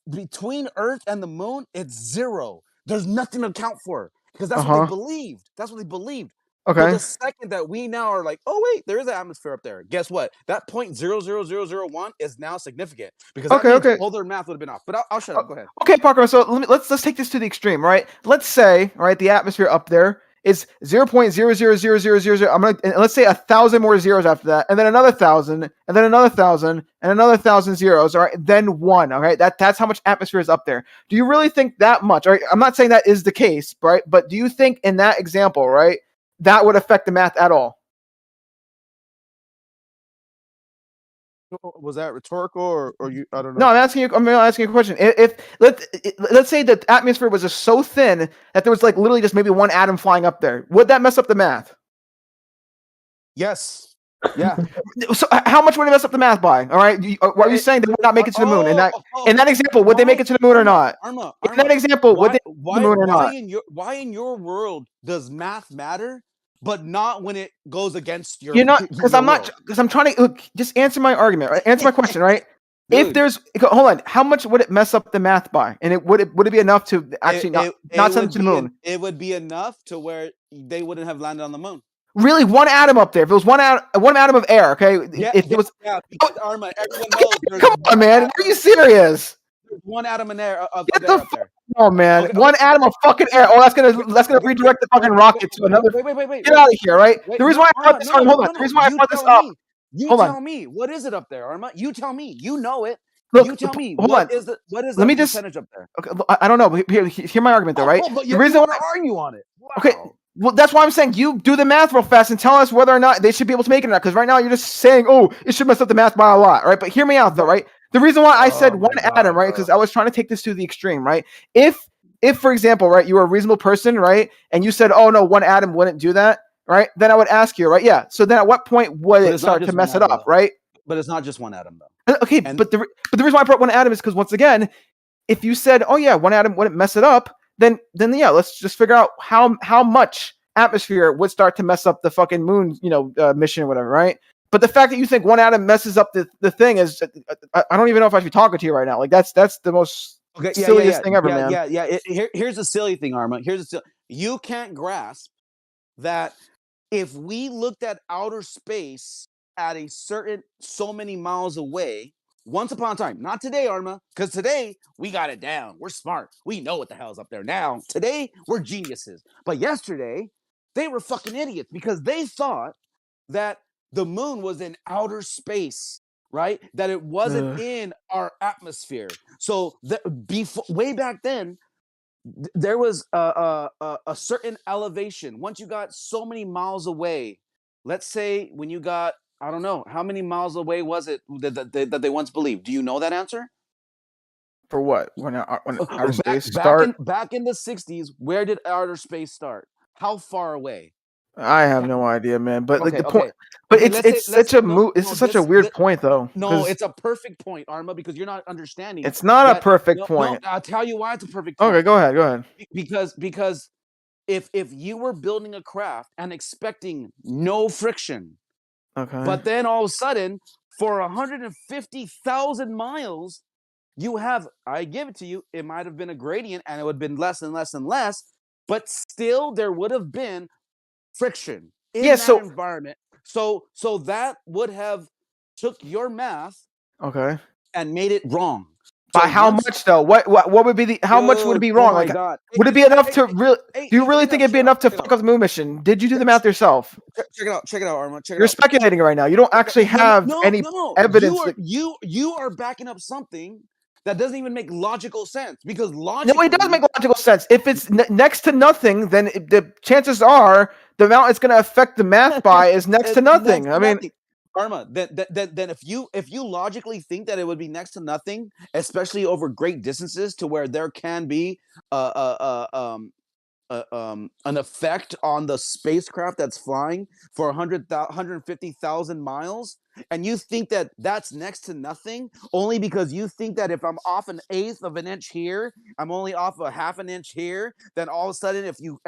between Earth and the moon, it's 0. There's nothing to account for, because that's what they believed. That's what they believed. But the second that we now are like, oh wait, there is an atmosphere up there. Guess what? That 0.00001 is now significant, because that means all their math would have been off. But I'll shut up. Go ahead. Okay, Parker. So let's take this to the extreme, right? Let's say, right, the atmosphere up there is 0.00000. Let's say 1,000 more zeros after that, and then another 1,000, and then another 1,000, and another 1,000 zeros. All right, then 1. All right, that's how much atmosphere is up there. Do you really think that much? All right, I'm not saying that is the case, right? But do you think in that example, right, that would affect the math at all? Was that rhetorical or you? I don't know. No, I'm asking you a question. If let's say that the atmosphere was just so thin that there was like literally just maybe one atom flying up there, would that mess up the math? Yes. Yeah. So how much would it mess up the math by? All right. Are you saying they would not make it to the moon? In that example, would they make it to the moon or not? Arma, in that example, would they make it to the moon or not? Why in your world does math matter, but not when it goes against your? You're not, because I'm not, because I'm trying to look, just answer my argument, right? Answer my question, right? If there's, hold on, how much would it mess up the math by? And would it be enough to actually not send them to the moon? It would be enough to where they wouldn't have landed on the moon. Really, one atom up there. If it was one atom of air, okay. If it was, Arma, everyone knows. Come on, man. Are you serious? There's one atom in air up there. Oh man, one atom of fucking air. Oh, that's gonna redirect the fucking rocket to another. Wait. Get out of here, right? The reason why I brought this up. Hold on. The reason why I brought this up. You tell me, what is it up there, Arma? You tell me. You know it. Look, you tell me. What is the Let me percentage up there? Okay, I don't know. But hear my argument though, right? But the reason you want to argue on it. Wow. Okay. Well, that's why I'm saying you do the math real fast and tell us whether or not they should be able to make it or not. Because right now you're just saying, oh, it should mess up the math by a lot, right? But hear me out though, right? The reason why I said one atom, right? Because I was trying to take this to the extreme, right? If for example, right, you were a reasonable person, right, and you said, oh no, one atom wouldn't do that, right? Then I would ask you, right? Yeah. So then at what point would it start to mess it up, right? But it's not just one atom though. Okay, but the reason why I brought one atom is because once again, if you said, oh yeah, one atom wouldn't mess it up, then yeah, let's just figure out how much atmosphere would start to mess up the fucking moon, mission or whatever, right? But the fact that you think one atom messes up the thing is, I don't even know if I should be talking to you right now. Like that's the most silliest thing ever, man. Yeah. Here's the silly thing, Arma. You can't grasp that if we looked at outer space at a certain so many miles away, once upon a time, not today, Arma, because today we got it down. We're smart. We know what the hell's up there now. Today we're geniuses. But yesterday they were fucking idiots because they thought that the moon was in outer space, right? That it wasn't in our atmosphere. So way back then, there was a certain elevation. Once you got so many miles away, let's say when you got, I don't know, how many miles away was it that they once believed? Do you know that answer? For what? When outer space Back start? in the 60s, where did outer space start? How far away? I have no idea, man. But like Okay, the point, okay. but Okay, it's such a no, This no, is such a weird point, though. no, 'Cause it's a perfect point, Arma, because you're not understanding it's not a that. perfect No, point. I'll tell you why it's a perfect Okay, point. go ahead. Go ahead. Because if you were building a craft and expecting no friction, Okay. but then all of a sudden for 150,000 miles, you have, I give it to you, it might have been a gradient and it would have been less and less and less, but still there would have been friction in that environment. So that would have took your math Okay. and made it wrong. By how much though? What would be the how much would it be wrong? Oh my Like, God. would it be enough to really? Do you really think it'd be enough to fuck up the moon mission? Did you do the math yourself? Check it out, Arma. Check it You're out. speculating right now. You don't actually have any evidence. You are backing up something that doesn't even make logical sense, because No, logically, it does make logical sense. If it's next to nothing, then the chances are the amount it's going to affect the math by is next to nothing. I mean, Arma, then if you logically think that it would be next to nothing, especially over great distances, to where there can be an effect on the spacecraft that's flying for 150,000 miles, and you think that that's next to nothing, only because you think that if I'm off an eighth of an inch here, I'm only off a half an inch here, then all of a sudden if you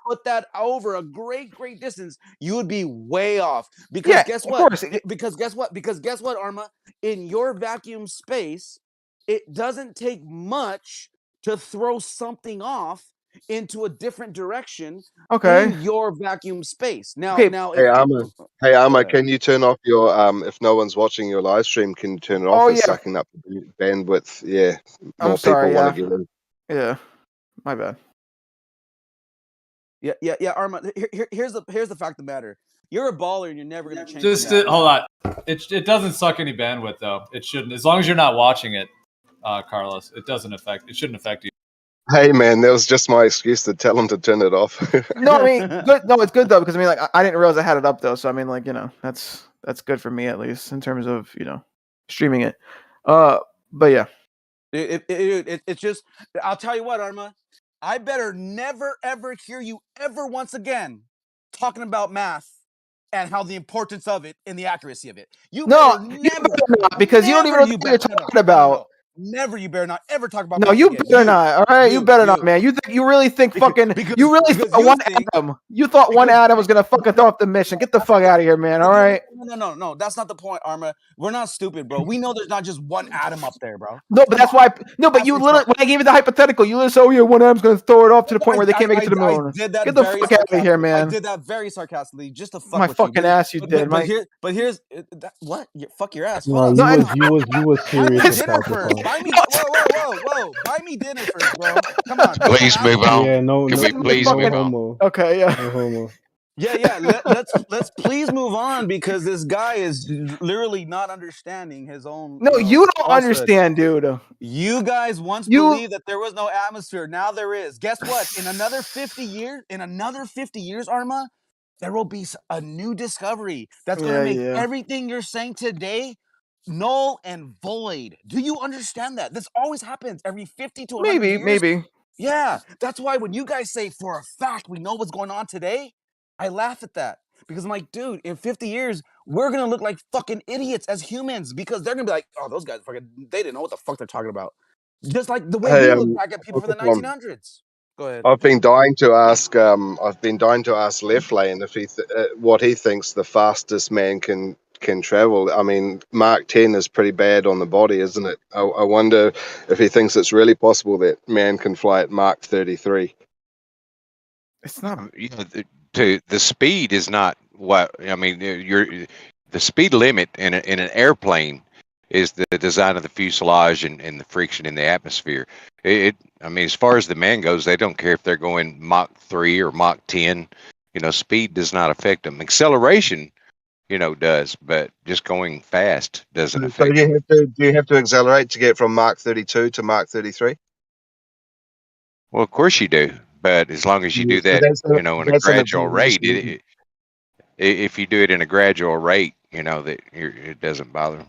put that over a great distance, you would be way off. Because guess what? Because guess what, Arma? In your vacuum space, it doesn't take much to throw something off into a different direction in your vacuum space. Now, Hey, if Arma. Hey, go Arma, ahead. can you turn off your if no one's watching your live stream, can you turn it off? Oh, It's yeah. sucking up the bandwidth. Yeah, I'm more sorry. people Yeah. want to get in. Yeah. My bad. Yeah, Arma. Here's the fact of the matter. You're a baller, and you're never gonna change. Just hold on. It doesn't suck any bandwidth though. It shouldn't. As long as you're not watching it, Carlos, it shouldn't affect you. Hey, man, that was just my excuse to tell him to turn it off. No, I mean, good. No, it's good though, because I mean, like, I didn't realize I had it up though. So I mean, like, that's good for me, at least in terms of streaming it. But yeah, it's just, I'll tell you what, Arma. I better never ever hear you ever once again talking about math and how the importance of it and the accuracy of it. You better never, not, because you don't even know what you're talking about. Never, you better not ever talk about No, math you again. better not. All right, you better not, man. You really think fucking? You really thought one atom? You thought one atom was gonna fucking throw off the mission? Get the fuck out of here, man. All right. No, that's not the point, Arma. We're not stupid, bro. We know there's not just one atom up there, bro. No, but that's why. No, but you literally, when I gave you the hypothetical, you literally said, "Oh yeah, one atom's gonna throw it off to the point where they can't make it to the moon." I did that. Get the very fuck out of here, man. I did that very sarcastically, just to fuck My with fucking you. ass, you did. But here's what? Fuck your ass. No, Hold on. you was Buy me serious dinner about the first. part. Buy me. Whoa. Buy me dinner first, bro. Come on. Please move on. Yeah, no, Can no, we please no move on? homo. Okay, yeah. No homo. Yeah. Let's please move on, because this guy is literally not understanding his own. No, you don't falsehood. understand, dude. You guys once believed that there was no atmosphere. Now there is. Guess what? In another 50 years, Arma, there will be a new discovery that's going to make everything you're saying today null and void. Do you understand that? This always happens every 50 to 100 years. Maybe. Yeah, that's why when you guys say for a fact we know what's going on today, I laugh at that, because I'm like, dude, in 50 years, we're going to look like fucking idiots as humans, because they're going to be like, oh, those guys fucking, they didn't know what the fuck they're talking about. Just like the way Hey, we look back at people from the 1900s. Go ahead. I've been dying to ask. Left Lane if what he thinks the fastest man can travel. I mean, Mark 10 is pretty bad on the body, isn't it? I wonder if he thinks it's really possible that man can fly at Mark 33. It's not. The speed is not what I mean. The speed limit in an airplane is the design of the fuselage and the friction in the atmosphere. I mean, as far as the man goes, they don't care if they're going Mach 3 or Mach 10. Speed does not affect them. Acceleration, does, but just going fast doesn't affect them. Do you have to accelerate to get from Mach 32 to Mach 33? Well, of course you do, but as long as you do So that, in a that's an gradual rate, observation. if you do it in a gradual rate, that it doesn't bother them.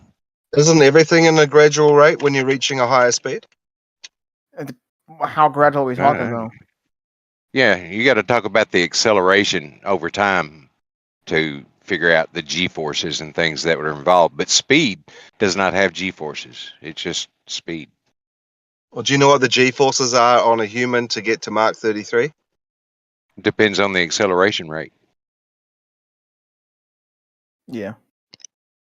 Isn't everything in a gradual rate when you're reaching a higher speed? How gradual are we talking though? Yeah, you got to talk about the acceleration over time to figure out the g-forces and things that were involved. But speed does not have g-forces. It's just speed. Well, do you know what the g-forces are on a human to get to Mach 33? Depends on the acceleration rate. Yeah.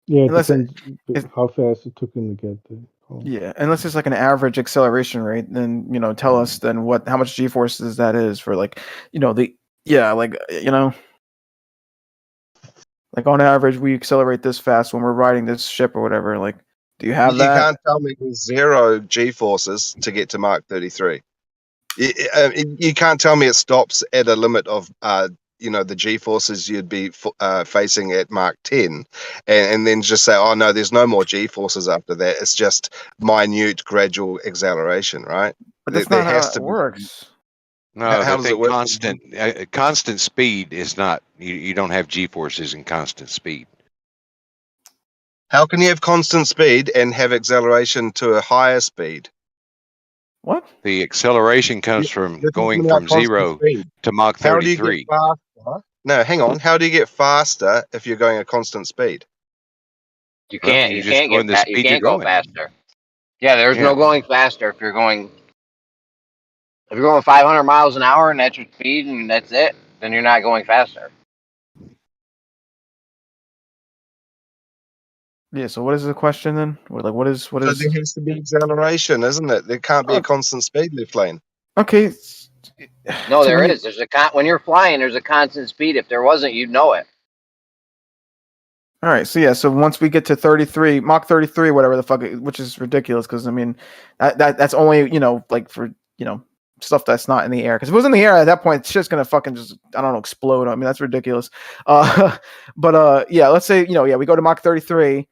Yeah, it Unless depends how fast it took him to get there. Yeah, unless it's like an average acceleration rate, then tell us then how much g-forces that is for like like on average we accelerate this fast when we're riding this ship or whatever. Like, do you have You that? can't tell me there's 0 g-forces to get to Mach 33. You can't tell me it stops at a limit of the g-forces you'd be facing at Mach 10 and then just say, oh no, there's no more g-forces after that. It's just minute gradual acceleration, right? But that's There not how has it to be. works. No, How the does thing it work? constant speed is not. You don't have g-forces in constant speed. How can you have constant speed and have acceleration to a higher speed? What? The acceleration comes from You're going talking about from constant 0 speed. to Mach How do you get 33. faster? No, hang on. How do you get faster if you're going at constant speed? You Well, can't. you You just can't go get in the fast. You speed you're can't go going. faster. Yeah, there's Yeah. no going faster if you're going. If you're going 500 miles an hour and that's your speed and that's it, then you're not going faster. Yeah. So what is the question then? What is? So there has to be acceleration, isn't it? There can't be a constant speed left lane. Okay. No, So there when is. There's when you're flying, there's a constant speed. If there wasn't, you'd know it. All right, so yeah, so once we get to 33, Mach 33, whatever the fuck, which is ridiculous because I mean, that's only like for stuff that's not in the air. Because if it was in the air at that point, it's just gonna fucking just I don't know explode. I mean, that's ridiculous. But yeah, let's say we go to Mach 33.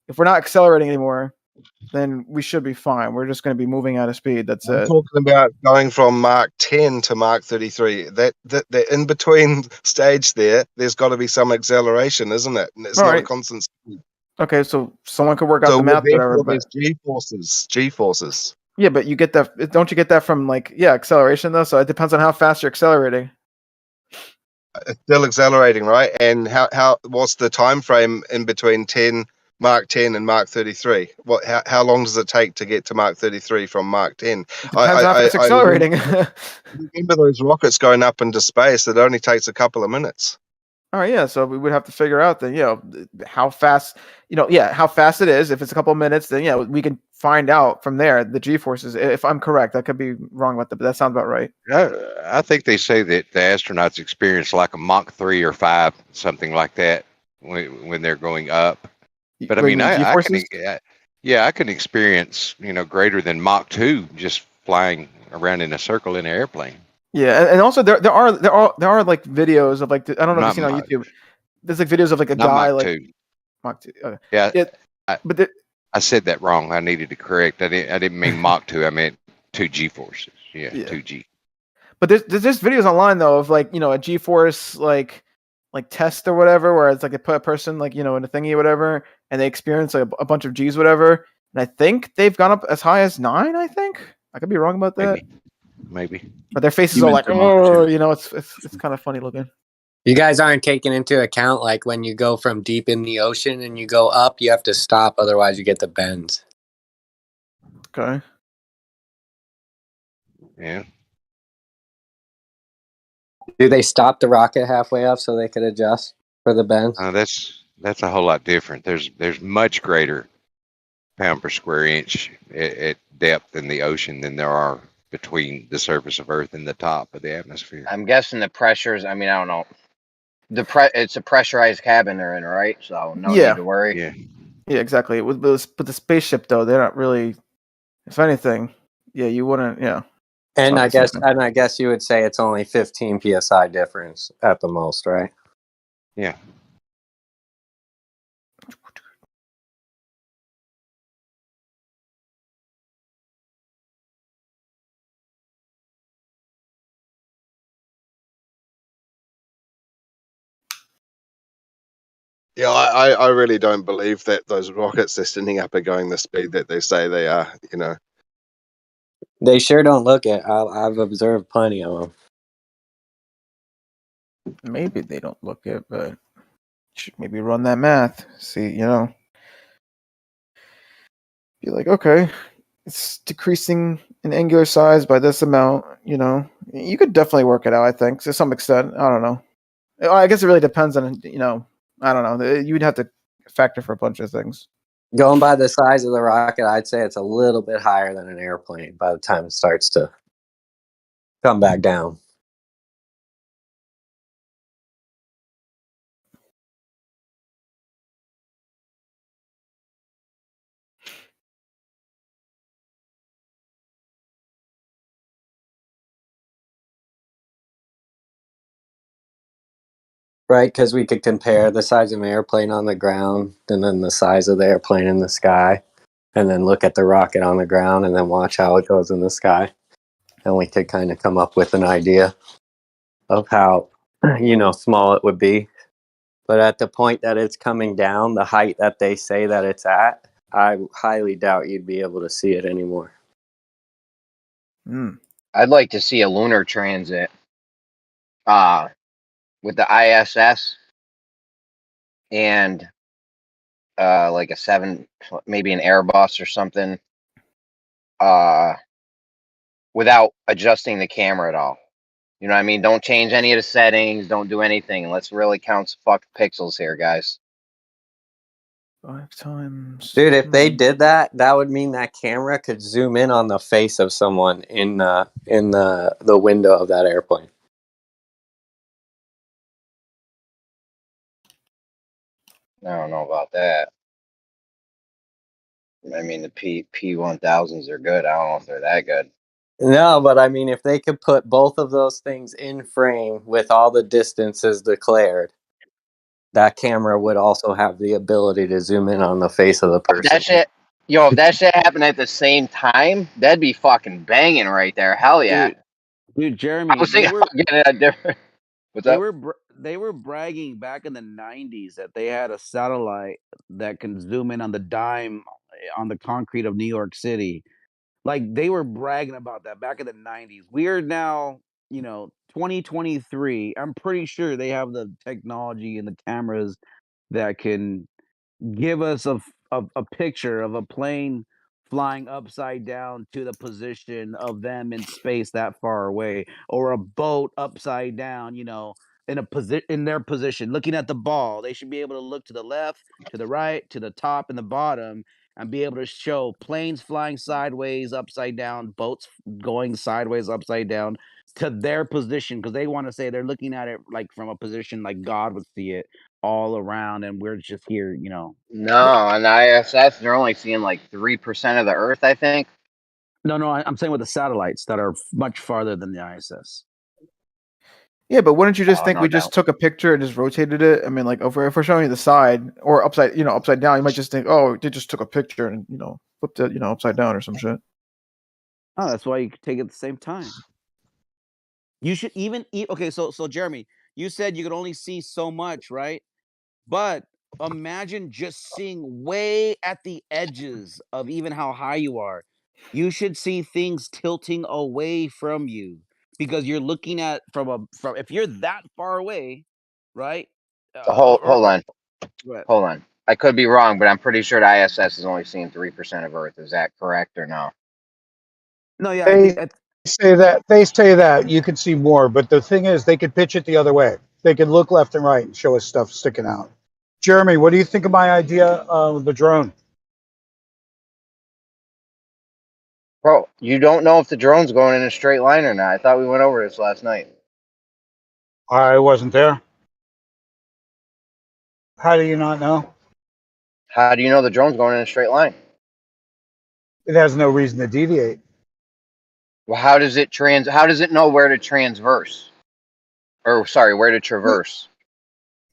If we're not accelerating anymore, then we should be fine. We're just gonna be moving at a speed. That's I'm it. talking about going from Mach 10 to Mach 33. That in between stage there's got to be some acceleration, isn't it? And it's All not a right. constant speed. Okay, so someone could work out So the math, whatever. therefore, But there's g-forces. G-forces. yeah, but you get that. Don't you get that from acceleration though? So it depends on how fast you're accelerating. It's still accelerating, right? And how what's the time frame in between Mach 10 and Mach 33? How long does it take to get to Mach 33 from Mach 10? Depends on how fast I accelerating. remember those rockets going up into space. It only takes a couple of minutes. All right, yeah. So we would have to figure out then, how fast, how fast it is. If it's a couple of minutes, then we can find out from there the g-forces. If I'm correct, I could be wrong about that, but that sounds about right. I think they say that the astronauts experience like a Mach 3 or 5, something like that, when they're going up. But I What do you mean, mean, I can experience greater than Mach 2 just flying around in a circle in an airplane. Yeah, and also there are like videos of like I don't know if Not you've seen on Mach. YouTube. There's like videos of like a Not guy Mach like 2. Mach 2. Okay. Yeah, But I said that wrong. I needed to correct. I didn't mean Mach 2. I meant 2 G-forces. Yeah, 2G. But there's videos online though of like a G-force like test or whatever, where it's like they put a person like in a thingy or whatever, and they experience like a bunch of G's whatever. And I think they've gone up as high as 9. I think I could be wrong about that. Maybe. But their faces You are like, mentioned Mach 2. it's kind of funny looking. You guys aren't taking into account like when you go from deep in the ocean and you go up, you have to stop, otherwise you get the bends. Okay. Yeah. Do they stop the rocket halfway up so they could adjust for the bends? That's a whole lot different. There's much greater pound per square inch at depth in the ocean than there are between the surface of Earth and the top of the atmosphere. I'm guessing the pressures. I mean, I don't know. It's a pressurized cabin they're in, right? So no need to worry. Yeah, exactly. With the spaceship though, they're not really. If anything, you wouldn't. Yeah. And It's not the same. I guess you would say it's only 15 psi difference at the most, right? Yeah. Yeah, I really don't believe that those rockets they're sending up are going the speed that they say they are. You know, They sure don't look it. I've observed plenty of them. Maybe they don't look it, but should maybe run that math. See, be like, okay, it's decreasing in angular size by this amount. You could definitely work it out. I think to some extent. I don't know. I guess it really depends on I don't know. You would have to factor for a bunch of things. Going by the size of the rocket, I'd say it's a little bit higher than an airplane by the time it starts to come back down. Right, because we could compare the size of an airplane on the ground and then the size of the airplane in the sky, and then look at the rocket on the ground and then watch how it goes in the sky. And we could kind of come up with an idea of how, small it would be. But at the point that it's coming down, the height that they say that it's at, I highly doubt you'd be able to see it anymore. I'd like to see a lunar transit with the ISS and like a 7, maybe an Airbus or something, without adjusting the camera at all. You know what I mean? Don't change any of the settings. Don't do anything. Let's really count some fucking pixels here, guys. 5 times. Dude, if they did that, that would mean that camera could zoom in on the face of someone in the window of that airplane. I don't know about that. I mean, the P1000s are good. I don't know if they're that good. No, but I mean, if they could put both of those things in frame with all the distances declared, that camera would also have the ability to zoom in on the face of the person. If that shit happened at the same time, that'd be fucking banging right there. Hell yeah. Dude, Jeremy, I was thinking about getting a different. What's up? They were bragging back in the 90s that they had a satellite that can zoom in on the dime on the concrete of New York City. Like, they were bragging about that back in the 90s. We are now, 2023. I'm pretty sure they have the technology and the cameras that can give us a picture of a plane flying upside down to the position of them in space that far away, or a boat upside down, in their position looking at the ball. They should be able to look to the left, to the right, to the top and the bottom, and be able to show planes flying sideways upside down, boats going sideways upside down to their position, because they want to say they're looking at it like from a position like God would see it all around, and we're just here. No, on the ISS, they're only seeing like 3% of the Earth, I think. No, I'm saying with the satellites that are much farther than the ISS. Yeah, but wouldn't you just think no we just doubt. took a picture and just rotated it? I mean, like if we're showing you the side or upside down, you might just think, oh, they just took a picture and flipped it, upside down or some shit. Oh, that's why you could take it at the same time. You should even eat. Okay, so Jeremy, you said you could only see so much, right? But imagine just seeing way at the edges of even how high you are. You should see things tilting away from you because you're looking at from if you're that far away, right? Hold on. What? Hold on. I could be wrong, but I'm pretty sure the ISS is only seeing 3% of Earth. Is that correct or no? No, yeah, I think They say that you could see more, but the thing is, they could pitch it the other way. They could look left and right and show us stuff sticking out. Jeremy, what do you think of my idea of the drone? Bro, you don't know if the drone's going in a straight line or not. I thought we went over this last night. I wasn't there. How do you not know? How do you know the drone's going in a straight line? It has no reason to deviate. Well, how does it know where to transverse? Or sorry, where to traverse?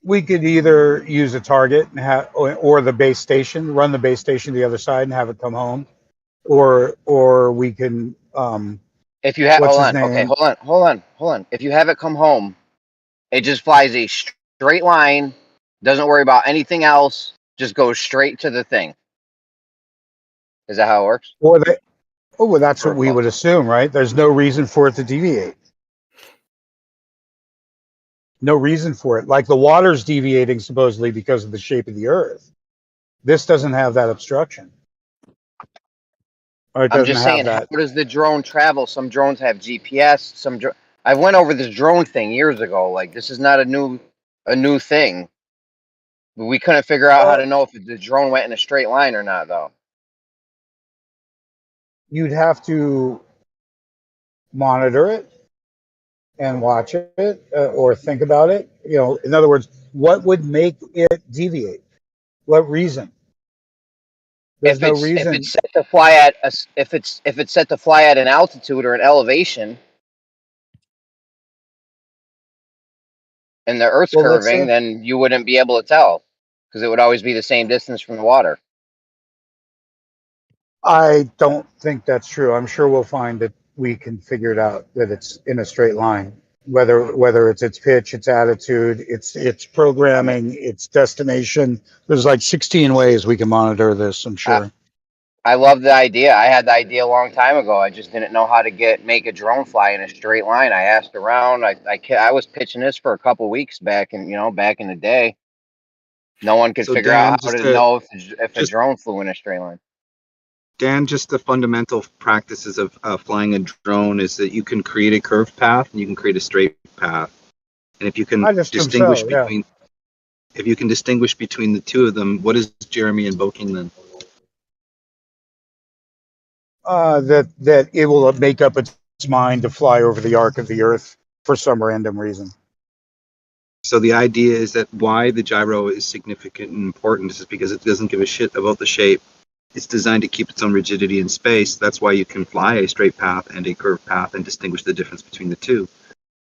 We could either use a target and or the base station, run the base station to the other side and have it come home, or we can. If you have, what's hold his on, okay, name? hold on. If you have it come home, it just flies a straight line Doesn't worry about anything else. Just goes straight to the thing. Is that how it works? Or they, oh, well, that's what we would assume, right? There's no reason for it to deviate. No reason for it. Like the water's deviating supposedly because of the shape of the Earth. This doesn't have that obstruction. Or it I'm doesn't just have saying, how that. does the drone travel? Some drones have GPS. I went over this drone thing years ago. Like, this is not a new thing. We couldn't figure out how to know if the drone went in a straight line or not, though. You'd have to monitor it and watch it or think about it. You know, in other words, what would make it deviate? What reason? There's no reason. If it's set to fly at if it's set to fly at an altitude or an elevation, and the Earth's Well, let's curving, say then you wouldn't be able to tell because it would always be the same distance from the water. I don't think that's true. I'm sure we'll find that we can figure it out that it's in a straight line. Whether it's its pitch, its attitude, its programming, its destination. There's like 16 ways we can monitor this, I'm sure. I love the idea. I had the idea a long time ago. I just didn't know how to make a drone fly in a straight line. I asked around. I was pitching this for a couple weeks back, and back in the day, no one could So figure Dan, out how to know if a drone flew in a straight line. Dan, just the fundamental practices of flying a drone is that you can create a curved path and you can create a straight path. And if you can distinguish between, if you can distinguish between the two of them, what is Jeremy invoking then? That it will make up its mind to fly over the arc of the Earth for some random reason. So the idea is that why the gyro is significant and important is because it doesn't give a shit about the shape. It's designed to keep its own rigidity in space. That's why you can fly a straight path and a curved path and distinguish the difference between the two.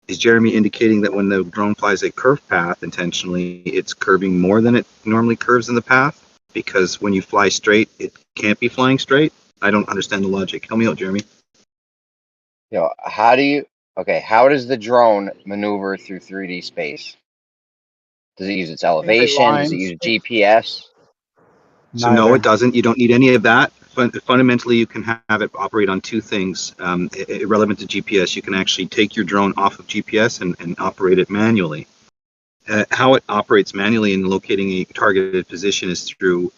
Is Jeremy indicating that when the drone flies a curved path intentionally, it's curving more than it normally curves in the path? Because when you fly straight, it can't be flying straight? I don't understand the logic. Help me out, Jeremy. How does the drone maneuver through 3D space? Does it use its elevation? Does it use GPS? So no, it doesn't. You don't need any of that. Fundamentally, you can have it operate on two things. Irrelevant to GPS, you can actually take your drone off of GPS and operate it manually. How it operates manually in locating a targeted position is through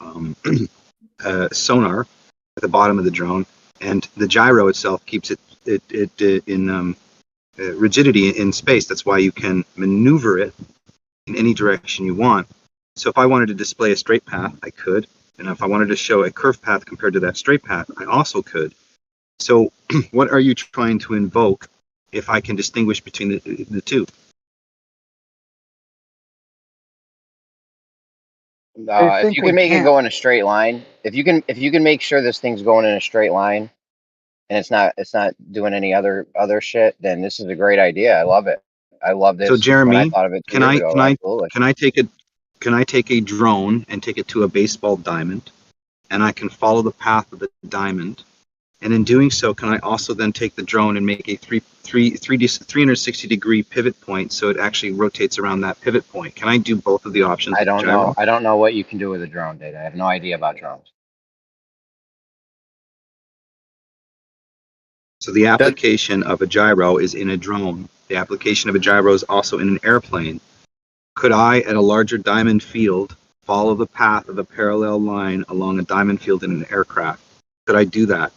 sonar at the bottom of the drone, and the gyro itself keeps it in rigidity in space. That's why you can maneuver it in any direction you want. So if I wanted to display a straight path, I could. And if I wanted to show a curved path compared to that straight path, I also could. So what are you trying to invoke if I can distinguish between the two? If you can make it go in a straight line, if you can make sure this thing's going in a straight line, and it's not doing any other shit, then this is a great idea. I love it. I love this. So Jeremy, when I thought of it 2 years ago, absolutely. Can I take a drone and take it to a baseball diamond, and I can follow the path of the diamond, and in doing so, can I also then take the drone and make a 360 degree pivot point so it actually rotates around that pivot point? Can I do both of the options? I don't know. I don't know what you can do with a drone, Data. I have no idea about drones. So the application of a gyro is in a drone. The application of a gyro is also in an airplane. Could I, at a larger diamond field, follow the path of a parallel line along a diamond field in an aircraft? Could I do that?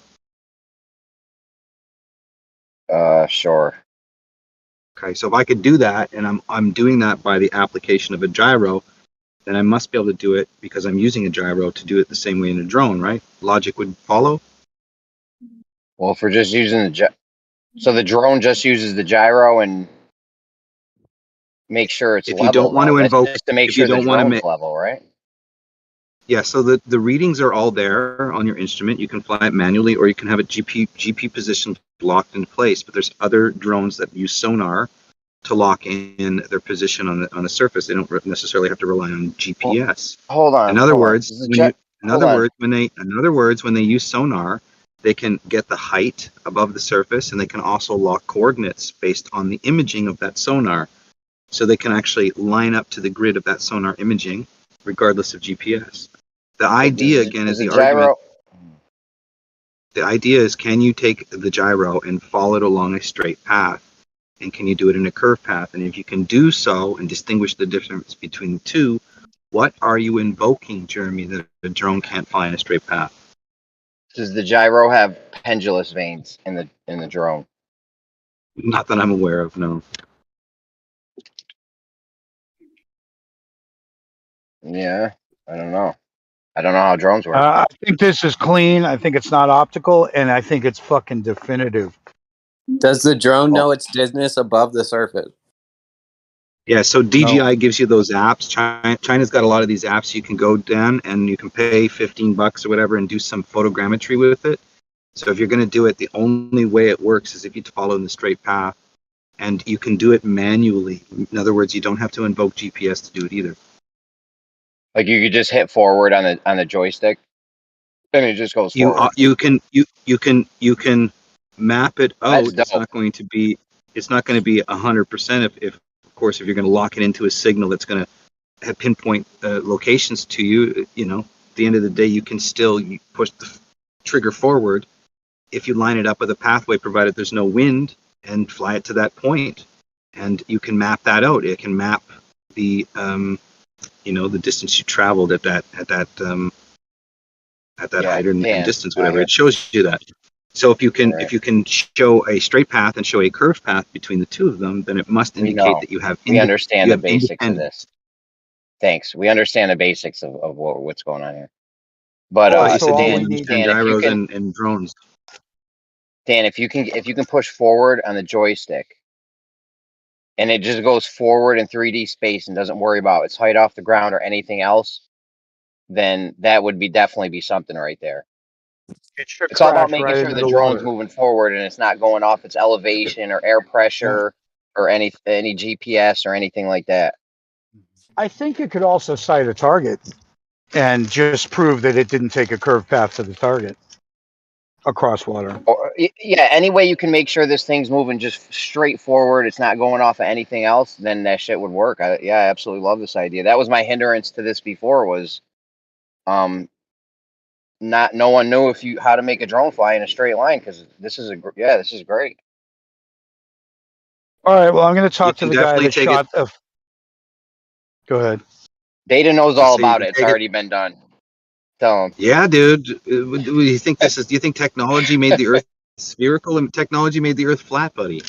Sure. Okay, so if I could do that, and I'm doing that by the application of a gyro, then I must be able to do it because I'm using a gyro to do it the same way in a drone, right? Logic would follow? Well, if we're just using so the drone just uses the gyro and make sure it's level. If you don't want to invoke, just to make sure the drone's level, right? Yeah, so the readings are all there on your instrument. You can fly it manually, or you can have it GP positioned locked in place. But there's other drones that use sonar to lock in their position on the surface. They don't necessarily have to rely on GPS. Hold on. In other words, when they use sonar, they can get the height above the surface, and they can also lock coordinates based on the imaging of that sonar. so they can actually line up to the grid of that sonar imaging, regardless of GPS. The idea, again, is the argument. The idea is, can you take the gyro and follow it along a straight path? And can you do it in a curved path? And if you can do so and distinguish the difference between the two, what are you invoking, Jeremy, that a drone can't fly in a straight path? Does the gyro have pendulous veins in the drone? Not that I'm aware of, no. Yeah, I don't know. I don't know how drones work. I think this is clean. I think it's not optical, and I think it's fucking definitive. Does the drone know its distance above the surface? Yeah, so DJI gives you those apps. China's got a lot of these apps. You can go down and you can pay $15 or whatever and do some photogrammetry with it. So if you're going to do it, the only way it works is if you follow in the straight path, and you can do it manually. In other words, you don't have to invoke GPS to do it either. Like you could just hit forward on the joystick, and it just goes forward. You can map it out. It's not going to be 100% if of course if you're going to lock it into a signal that's going to have pinpoint locations to you. You know, at the end of the day, you can still push the trigger forward if you line it up with a pathway, provided there's no wind, and fly it to that point, and you can map that out. It can map the the distance you traveled at that height and distance, whatever. It shows you that. So if you can show a straight path and show a curved path between the two of them, then it must indicate that you have. We understand the basics of this. Thanks. We understand the basics of what's going on here. But gyros and drones. Dan, if you can push forward on the joystick, and it just goes forward in 3D space and doesn't worry about its height off the ground or anything else, then that would definitely be something right there. It's all about making sure the drone's moving forward and it's not going off its elevation or air pressure or any GPS or anything like that. I think it could also sight a target and just prove that it didn't take a curved path to the target across water. Or, yeah, any way you can make sure this thing's moving just straight forward, it's not going off of anything else, then that shit would work. I absolutely love this idea. That was my hindrance to this before, was no one knew how to make a drone fly in a straight line, because this is great. All right, well, I'm going to talk to the guy that shot the. Go ahead. Data knows all about it. It's already been done. Tell him. Yeah, dude. Do you think do you think technology made the Earth spherical and technology made the Earth flat, buddy?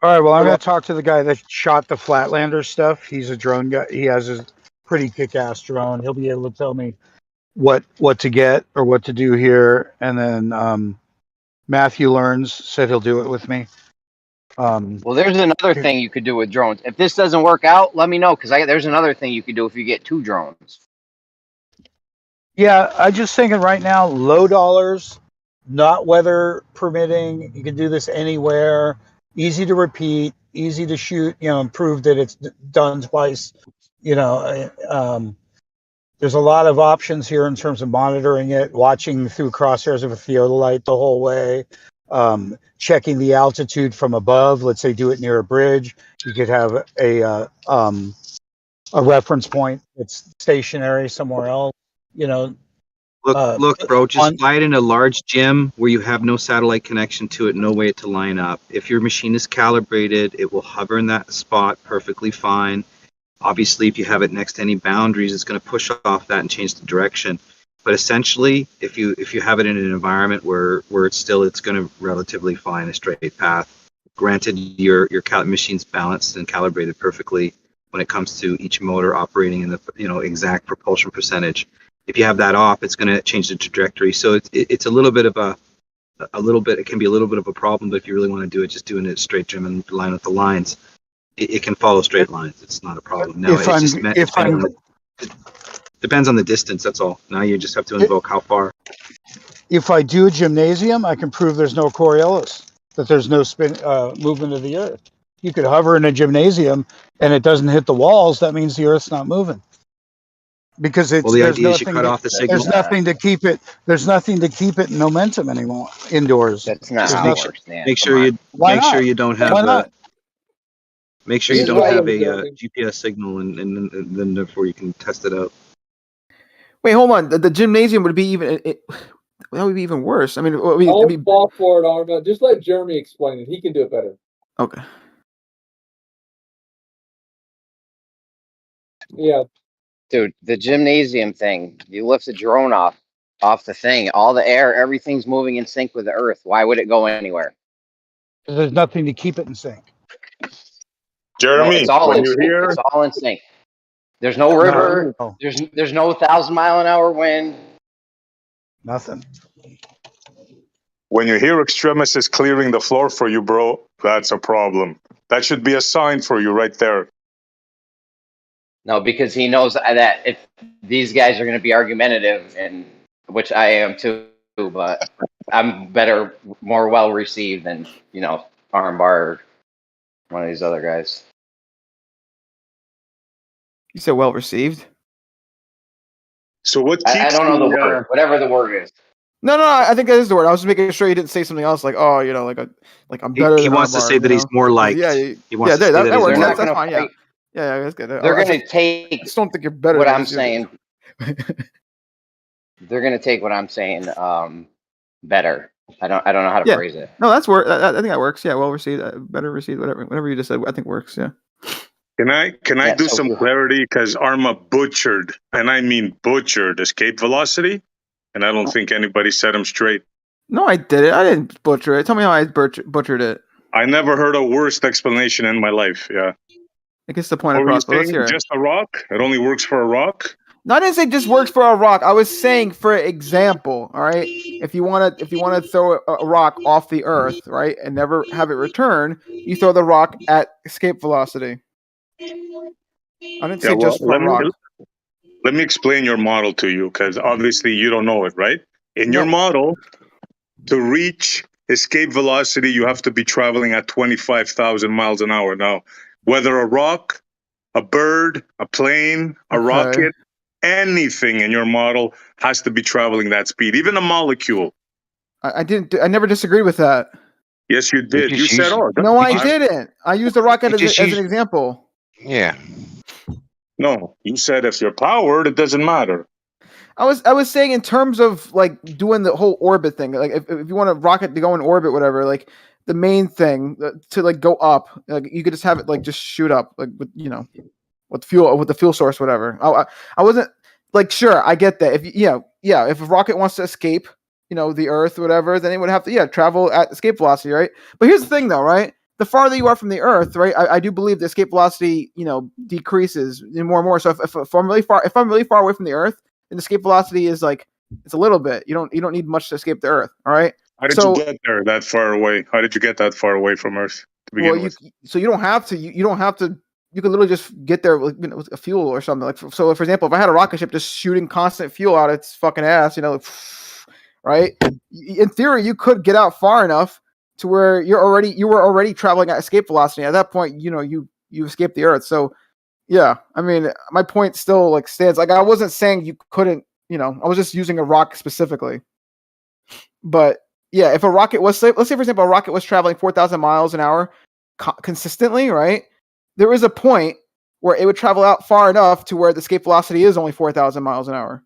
All right, well, I'm going to talk to the guy that shot the Flatlander stuff. He's a drone guy. He has a pretty kick-ass drone. He'll be able to tell me what to get or what to do here. And then Matthew Learns said he'll do it with me. Well, there's another thing you could do with drones. If this doesn't work out, let me know, because there's another thing you could do if you get 2 drones. Yeah, I'm just thinking right now, low dollars, not weather permitting. You can do this anywhere. Easy to repeat, easy to shoot. And prove that it's done twice. There's a lot of options here in terms of monitoring it, watching through crosshairs of a theodolite the whole way. Checking the altitude from above. Let's say do it near a bridge. You could have a reference point that's stationary somewhere else. Look, bro. Just fly it in a large gym where you have no satellite connection to it, no way to line up. If your machine is calibrated, it will hover in that spot perfectly fine. Obviously, if you have it next to any boundaries, it's going to push off that and change the direction. But essentially, if you have it in an environment where it's going to relatively fly in a straight path, granted your machine's balanced and calibrated perfectly when it comes to each motor operating in the exact propulsion percentage. If you have that off, it's going to change the trajectory. So it's a little bit of it can be a little bit of a problem. But if you really want to do it, just doing it straight trim and line with the lines. It can follow straight lines. It's not a problem. Now depends on the distance. That's all. Now you just have to invoke how far. If I do a gymnasium, I can prove there's no Coriolis, that there's no spin movement of the Earth. You could hover in a gymnasium and it doesn't hit the walls. That means the Earth's not moving. because it's Well, the there's idea is you nothing cut to, off the signal. there's nothing to keep it in momentum anymore indoors. That's not There's how it nothing. works, Dan. Make Come sure on. you Why make sure not? you don't Why have not? make sure This you is don't why have I'm a joking. GPS signal, and then therefore you can test it out. Wait, hold on. The gymnasium would be even. That would be even worse. I mean, Don't fall for it, Arma. Just let Jeremy explain it. He can do it better. okay. Yeah. Dude, the gymnasium thing, you lift the drone off the thing, all the air, everything's moving in sync with the earth. Why would it go anywhere? Because there's nothing to keep it in sync. No, Jeremy, it's all when in you're sync. here, It's all in sync. There's no river. No, There's no 1,000-mile-an-hour wind. nothing. when you hear Extremis is clearing the floor for you, bro, that's a problem. That should be a sign for you right there. No, because he knows that if these guys are going to be argumentative, and which I am too, but I'm better, more well received than Armbar or one of these other guys. You said well received. So what I keeps don't know the the word, whatever the word is. No, I think that is the word. I was just making sure you didn't say something else, like, oh, like I'm better He than wants to Armbar, say that he's more liked. Yeah, He wants to say that he's works. more That's liked. fine. Yeah, yeah, that's good. They're I going to take just don't think you're better. what than I'm just- saying. They're going to take what I'm saying better. I don't know how to Yeah. phrase it. No, that's work. I think that works. Yeah, well received, better received, whatever you just said. I think works. Yeah. Can I Yeah, do so some clarity? Because Arma butchered, and I mean butchered, escape velocity, and I don't think anybody set him straight. No, I did it. I didn't butcher it. Tell me how I butchered it. I never heard a worst explanation in my life. Yeah. It gets the point What were you across. But let's saying? hear it. Just a rock? It only works for a rock? No, I didn't say just works for a rock. I was saying, for example, all right, if you want to throw a rock off the Earth, right, and never have it return, you throw the rock at escape velocity. I didn't say just for a rock. Let me explain your model to you, because obviously you don't know it, right? In your model, to reach escape velocity, you have to be traveling at 25,000 miles an hour. Now, whether a rock, a bird, a plane, a rocket, anything in your model has to be traveling that speed, even a molecule. I never disagreed with that. Yes, you did. You said, "Oh, No, I didn't. I used the rocket as an example. Yeah. No, you said if you're powered, it doesn't matter. I was saying in terms of like doing the whole orbit thing. Like if you want a rocket to go in orbit, whatever, like the main thing to like go up, like you could just have it like just shoot up, like with with the fuel source, whatever. I wasn't like, sure, I get that. If if a rocket wants to escape, the Earth, whatever, then it would have to travel at escape velocity, right? But here's the thing, though, right? The farther you are from the Earth, right, I do believe the escape velocity, decreases more and more. So if I'm really far away from the Earth, then the escape velocity is like it's a little bit. You don't need much to escape the Earth. All right. How did you get there that far away? How did you get that far away from Earth to begin with? So you don't have to. You don't have to. You could literally just get there with, with a fuel or something. Like so, for example, if I had a rocket ship just shooting constant fuel out its fucking ass, right? In theory, you could get out far enough to where you were already traveling at escape velocity. At that point, you escaped the Earth. So yeah, I mean, my point still like stands. Like I wasn't saying you couldn't. I was just using a rock specifically. But yeah, if a rocket was, let's say for example, a rocket was traveling 4,000 miles an hour consistently, right? There is a point where it would travel out far enough to where the escape velocity is only 4,000 miles an hour.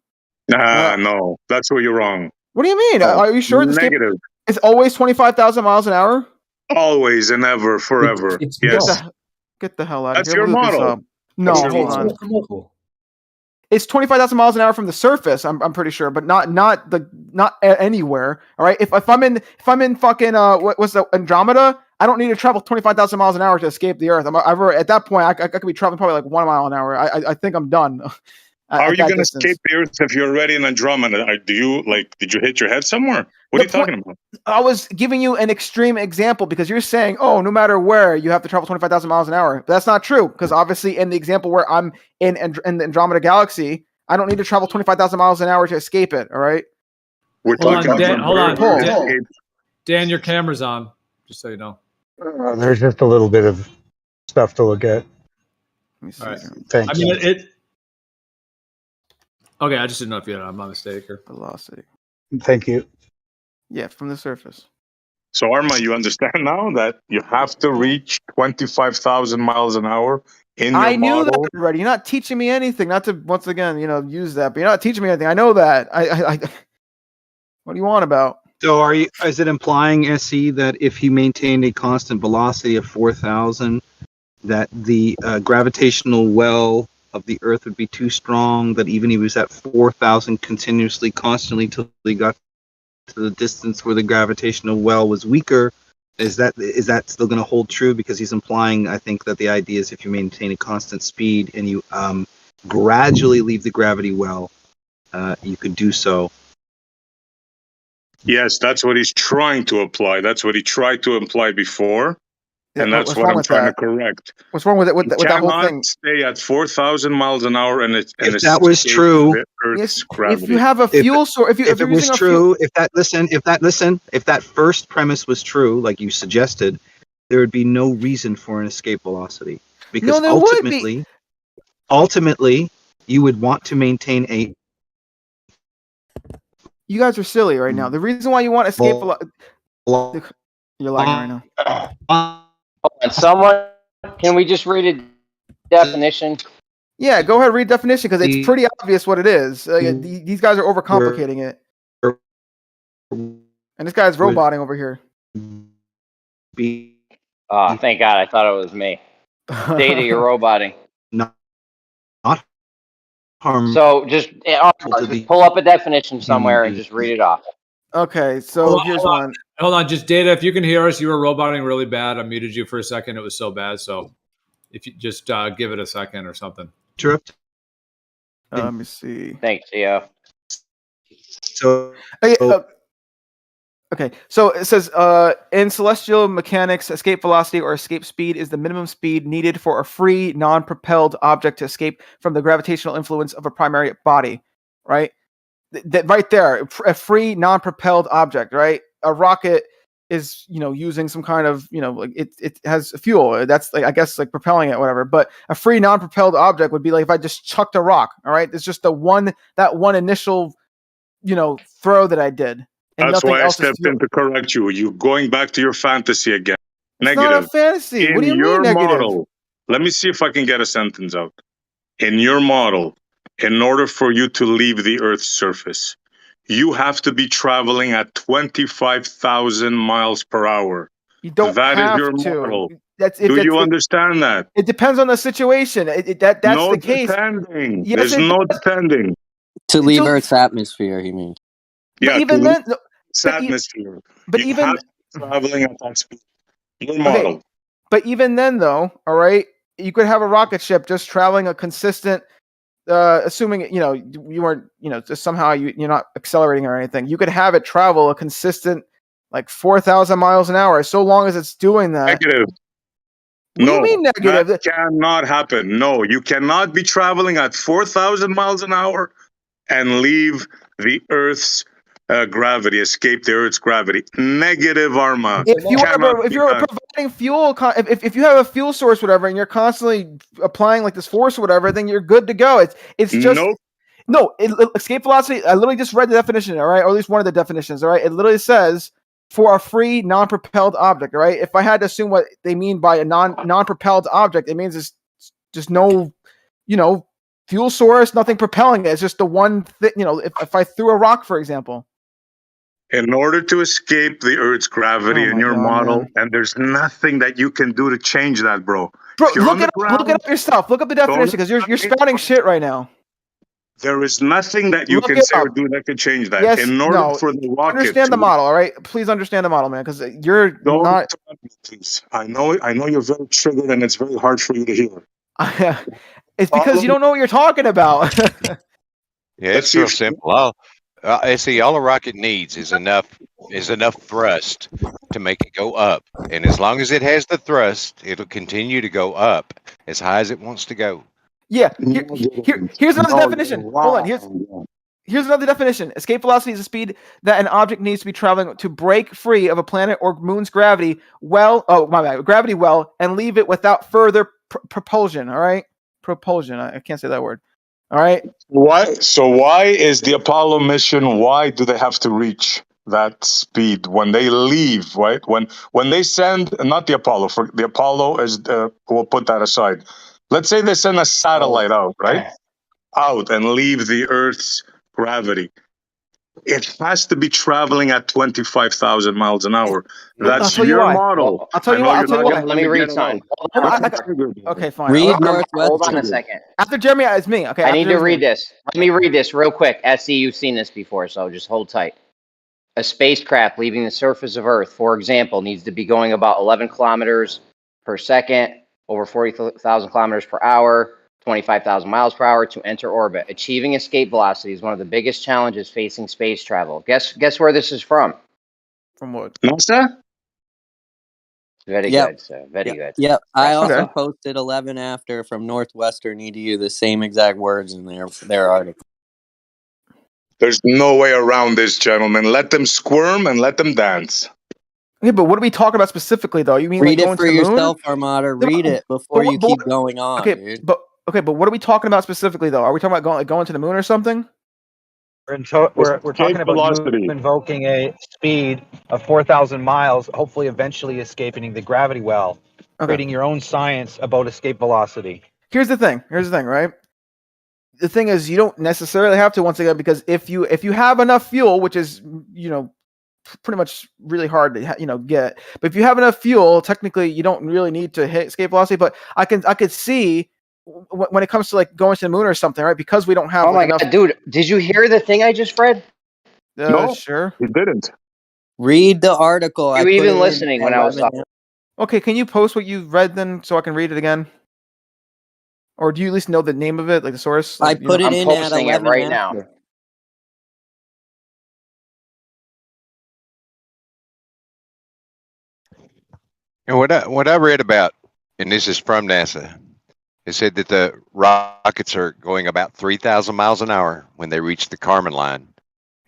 No, that's where you're wrong. What do you mean? Are you sure the escape Negative. is always 25,000 miles an hour? Always and ever, forever. Yes. Get the hell out That's of here. your Look this model. up. No, That's your hold model. on. It's 25,000 miles an hour from the surface. I'm pretty sure, but not anywhere. All right. If I'm in fucking what's the Andromeda, I don't need to travel 25,000 miles an hour to escape the Earth. At that point, I could be traveling probably like 1 mile an hour. I think I'm done. How are you going to escape the Earth if you're already in Andromeda? Did you hit your head somewhere? What are you talking about? I was giving you an extreme example because you're saying, oh, no matter where, you have to travel 25,000 miles an hour. But that's not true because obviously in the example where I'm in the Andromeda galaxy, I don't need to travel 25,000 miles an hour to escape it. All right. Hold on. Dan, your camera's on, just so you know. There's just a little bit of stuff to look at. All right. Thanks. I mean, Okay, I just didn't know if you had my mistake or velocity. Thank you. Yeah, from the surface. So Arma, you understand now that you have to reach 25,000 miles an hour in your I knew that model. already. You're not teaching me anything. Not to once again, use that, but you're not teaching me anything. I know that. I what do you want about? So is it implying, SE, that if he maintained a constant velocity of 4,000, that the gravitational well of the Earth would be too strong, that even if he was at 4,000 continuously, constantly, till he got to the distance where the gravitational well was weaker, is that still going to hold true? Because he's implying, I think, that the idea is if you maintain a constant speed and you gradually leave the gravity well, you could do so. Yes, that's what he's trying to apply. That's what he tried to imply before. Yeah, And that's what's what wrong I'm with trying that? to correct. What's wrong with it? With You that whole cannot thing? stay at 4,000 miles an hour and If that was escape true, the Earth's If gravity. you have a fuel source, if If you're it was using a fuel, true, if that first premise was true, like you suggested, there would be no reason for an escape velocity, because there would be. ultimately, you would want to maintain a. You guys are silly right now. The reason why you want escape velocity, you're lagging right now. And someone, can we just read a definition? Yeah, go ahead, read definition because it's pretty obvious what it is. These guys are overcomplicating it, and this guy's roboting over here. Oh, thank God! I thought it was me. Data, you're roboting. Not harm. So just pull up a definition somewhere and just read it off. Okay, so here's one. Hold on, just Data. If you can hear us, you were roboting really bad. I muted you for a second. It was so bad. So if you just give it a second or something. Drift. Let me see. Thanks, Theo. So. Okay, so it says in celestial mechanics, escape velocity or escape speed is the minimum speed needed for a free, non-propelled object to escape from the gravitational influence of a primary body. Right? That right there, a free, non-propelled object. Right? A rocket is using some kind of like it has fuel. That's like I guess like propelling it, whatever. But a free, non-propelled object would be like if I just chucked a rock. All right, it's just that one initial throw that I did. And that's why I else stepped in to correct you. You're going back to your fantasy again. It's Negative. not a fantasy. In What do you your mean negative? model, let me see if I can get a sentence out. In your model, in order for you to leave the Earth's surface, you have to be traveling at 25,000 miles per hour. You don't That have is your to. model. Do you understand that? It depends on the situation. That's no the case. Depending. Yes, There's no depending. To leave Earth's atmosphere, he means. Yeah, but even then, atmosphere. But you even have to be traveling at that speed. Your model. But even then, though, all right, you could have a rocket ship just traveling a consistent. Assuming you weren't just somehow you're not accelerating or anything, you could have it travel a consistent like 4,000 miles an hour, so long as it's doing that. Negative. What do you mean negative? That cannot happen. No, you cannot be traveling at 4,000 miles an hour and leave the Earth's gravity, escape the Earth's gravity. Negative, Arma. If you're providing fuel, if you have a fuel source, whatever, and you're constantly applying like this force or whatever, then you're good to go. It's just escape velocity. I literally just read the definition, all right, or at least one of the definitions, all right. It literally says for a free, non-propelled object, all right. If I had to assume what they mean by a non-propelled object, it means it's just no, fuel source, nothing propelling it. It's just the one thing, if I threw a rock, for example. In order to escape the Earth's gravity in your model, and there's nothing that you can do to change that, bro. Bro, look it up yourself. Look up the definition because you're spouting shit right now. There is nothing that you can say or do that can change that. Yes, in order for the rocket understand the model, all right? Please understand the model, man, because you're not. Please. I know you're very triggered, and it's very hard for you to hear. It's because you don't know what you're talking about. Yeah, it's real simple. All a rocket needs is enough thrust to make it go up, and as long as it has the thrust, it'll continue to go up as high as it wants to go. Yeah. Here's another definition. Hold on. Here's another definition. Escape velocity is the speed that an object needs to be traveling to break free of a planet or moon's gravity gravity well, and leave it without further propulsion. All right, propulsion. I can't say that word. All right. Why? So why is the Apollo mission? Why do they have to reach that speed when they leave? Right? When they send, not the Apollo. For the Apollo is, we'll put that aside. Let's say they send a satellite out, right? Out and leave the Earth's gravity. It has to be traveling at 25,000 miles an hour. I'll That's tell you your why. model. I'll tell I you know why. I'll you're tell you not why. gonna Let me really read get it something. out. Hold on. Okay, fine. Read Hold on a second. After Jeremy, it's me. Okay. I after need to Jeremy's read me. this. Let me read this real quick. SE, you've seen this before, so just hold tight. A spacecraft leaving the surface of Earth, for example, needs to be going about 11 kilometers per second, over 40,000 kilometers per hour, 25,000 miles per hour to enter orbit. Achieving escape velocity is one of the biggest challenges facing space travel. Guess where this is from? From what? NASA? Very Yep. good, sir. Very good. Yep. I Impressive. also posted 11 after from Northwestern EDU, the same exact words in their article. There's no way around this, gentlemen. Let them squirm and let them dance. Yeah, but what are we talking about specifically, though? You mean Read like it going for to the moon? yourself, Armada. Read it before you keep going on, Okay, dude. but what are we talking about specifically, though? Are we talking about going to the moon or something? We're talking about you velocity. invoking a speed of 4,000 miles, hopefully eventually escaping the gravity well, creating your own science about escape velocity. Here's the thing, right? The thing is, you don't necessarily have to, once again, because if you have enough fuel, which is pretty much really hard to get, but if you have enough fuel, technically you don't really need to hit escape velocity. But I could see when it comes to like going to the moon or something, right? Because we don't have Oh my enough. God, dude! Did you hear the thing I just read? No, sure. He didn't. Read the article. Were I you put even it listening in when I was 11 talking? Okay, can you post what you read then, so I can read it again? Or do you at least know the name of it, like the source? I Like, put it I'm in at posting it 11 right after. now. And what I read about, and this is from NASA, it said that the rockets are going about 3,000 miles an hour when they reach the Kármán line,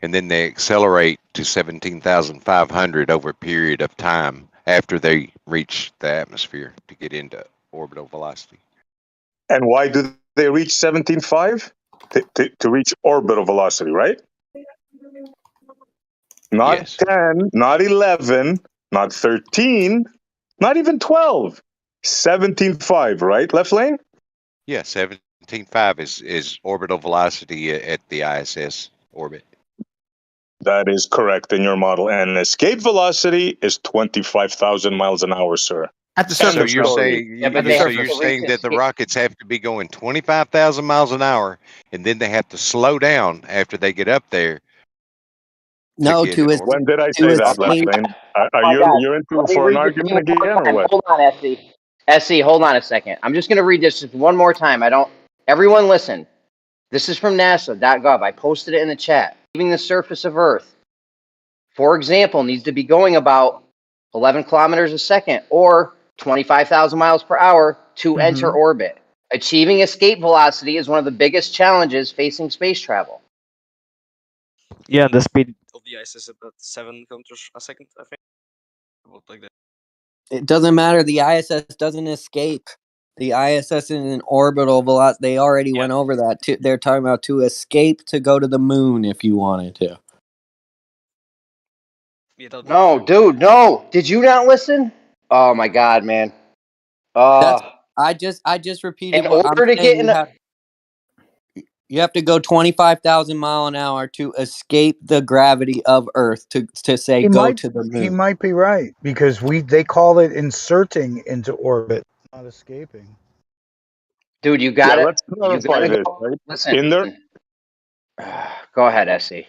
and then they accelerate to 17,500 over a period of time after they reach the atmosphere to get into orbital velocity. And why do they reach 17.5? To reach orbital velocity, right? Not 10, not 11, not 13, not even 12. 17.5, right? Left lane? Yeah, 17.5 is orbital velocity at the ISS orbit. That is correct in your model. And escape velocity is 25,000 miles an hour, sir. At the So surface. you're story. saying Yeah, but so they you're have to saying reach that the escape. rockets have to be going 25,000 miles an hour, and then they have to slow down after they get up there. No, get in orbit. When did I to say that, Left escape. Lane? Are Oh my you God. you're into Let me for an read this argument one more again or time. what? Hold on, SE. SE, hold on a second. I'm just going to read this just one more time. Everyone listen. This is from NASA.gov. I posted it in the chat. Leaving the surface of Earth, for example, needs to be going about 11 kilometers a second or 25,000 miles per hour to enter orbit. Achieving escape velocity is one of the biggest challenges facing space travel. Yeah, the speed of the ice is about 7 kilometers a second, I think. About like that. It doesn't matter. The ISS doesn't escape. The ISS is in orbital velocity. They already went over that. They're talking about to escape to go to the moon if you wanted to. No, dude, no. Did you not listen? Oh my God, man. I just repeated In what I'm order to saying. get You have to go 25,000 mile an hour to escape the gravity of Earth to say He go might to the he moon. might be right because they call it inserting into orbit, not escaping. Dude, you got it. Let's You clarify gotta this, go. right? Listen. In their Go ahead, SE.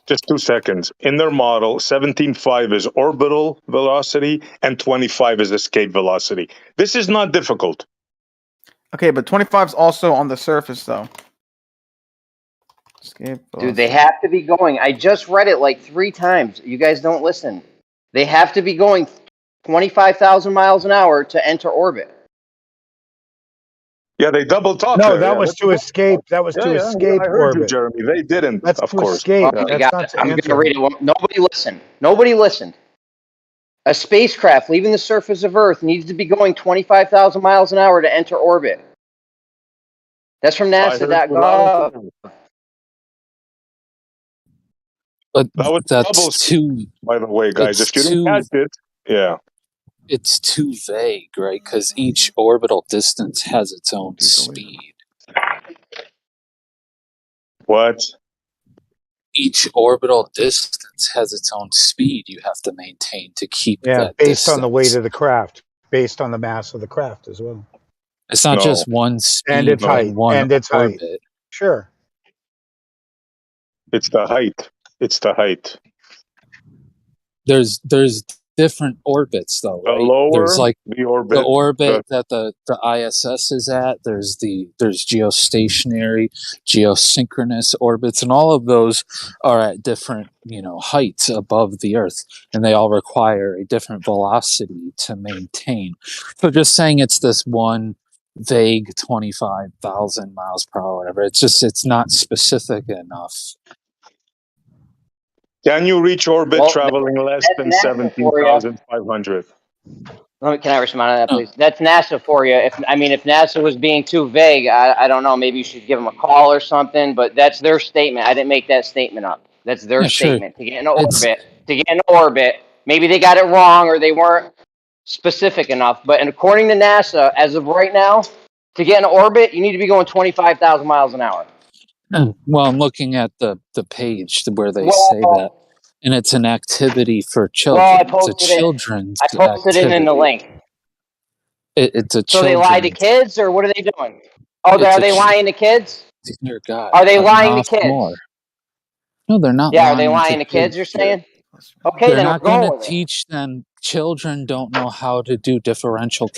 just 2 seconds. In their model, 17.5 is orbital velocity and 25 is escape velocity. This is not difficult. Okay, but 25 is also on the surface, though. Escape Dude, they velocity. have to be going. I just read it like 3 times. You guys don't listen. They have to be going 25,000 miles an hour to enter orbit. Yeah, they double talk No, there. that Yeah, was to escape. That was to escape I heard you, orbit. Jeremy. They didn't, That's of to course. escape. Oh my That's God. not to I'm going to answer. read it. Nobody listened. Nobody listened. A spacecraft leaving the surface of Earth needs to be going 25,000 miles an hour to enter orbit. That's from I heard you loud and NASA.gov. clear. But That was that's double too. by the way, guys. It's If you didn't too. catch it, yeah. It's too vague, right? Because each orbital distance has its own speed. What? Each orbital distance has its own speed you have to maintain to keep Yeah, that based on the weight distance. of the craft, based on the mass of the craft as well. It's not No. just one And speed its in height. one And its height. orbit. Sure. It's the height. It's the height. There's different orbits though, The right? There's lower like the orbit, the orbit that the ISS is at. There's geostationary, geosynchronous orbits, and all of those are at different heights above the Earth, and they all require a different velocity to maintain. So just saying it's this one vague 25,000 miles per hour, whatever. It's not specific enough. Can you reach orbit Well, traveling less that's than NASA for you. 17,500? Can I respond to that, please? That's NASA for you. If NASA was being too vague, I don't know. Maybe you should give them a call or something. But that's their statement. I didn't make that statement up. That's their Yeah, sure. statement. To get in orbit. Maybe they got it wrong or they weren't specific enough. But according to NASA, as of right now, to get in orbit, you need to be going 25,000 miles an hour. Well, I'm looking at the page where they say that, and it's an activity for children. Well, I It's a posted it. children's I posted it in the activity. link. It's a So they lie to children's. kids, or what are they doing? Oh, It's are a they lying to kids? Dear God, Are they a lying to kids? sophomore. No, they're not Yeah, are they lying to lying to kids? You're kids. saying? Okay, They're then we're not going going to with it. teach them. Children don't know how to do differential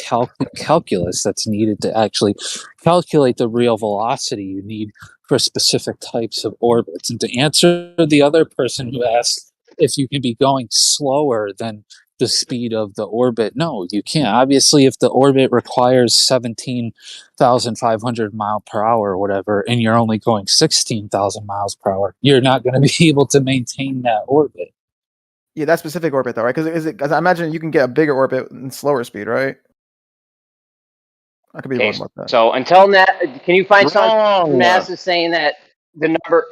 calculus that's needed to actually calculate the real velocity you need for specific types of orbits. And to answer the other person who asked if you can be going slower than the speed of the orbit, no, you can't. Obviously, if the orbit requires 17,500 mile per hour or whatever, and you're only going 16,000 miles per hour, you're not going to be able to maintain that orbit. Yeah, that specific orbit though, right? Because I imagine you can get a bigger orbit and slower speed, right? I could be wrong about that. So until NASA, can you find something from Wrong. NASA saying that the number?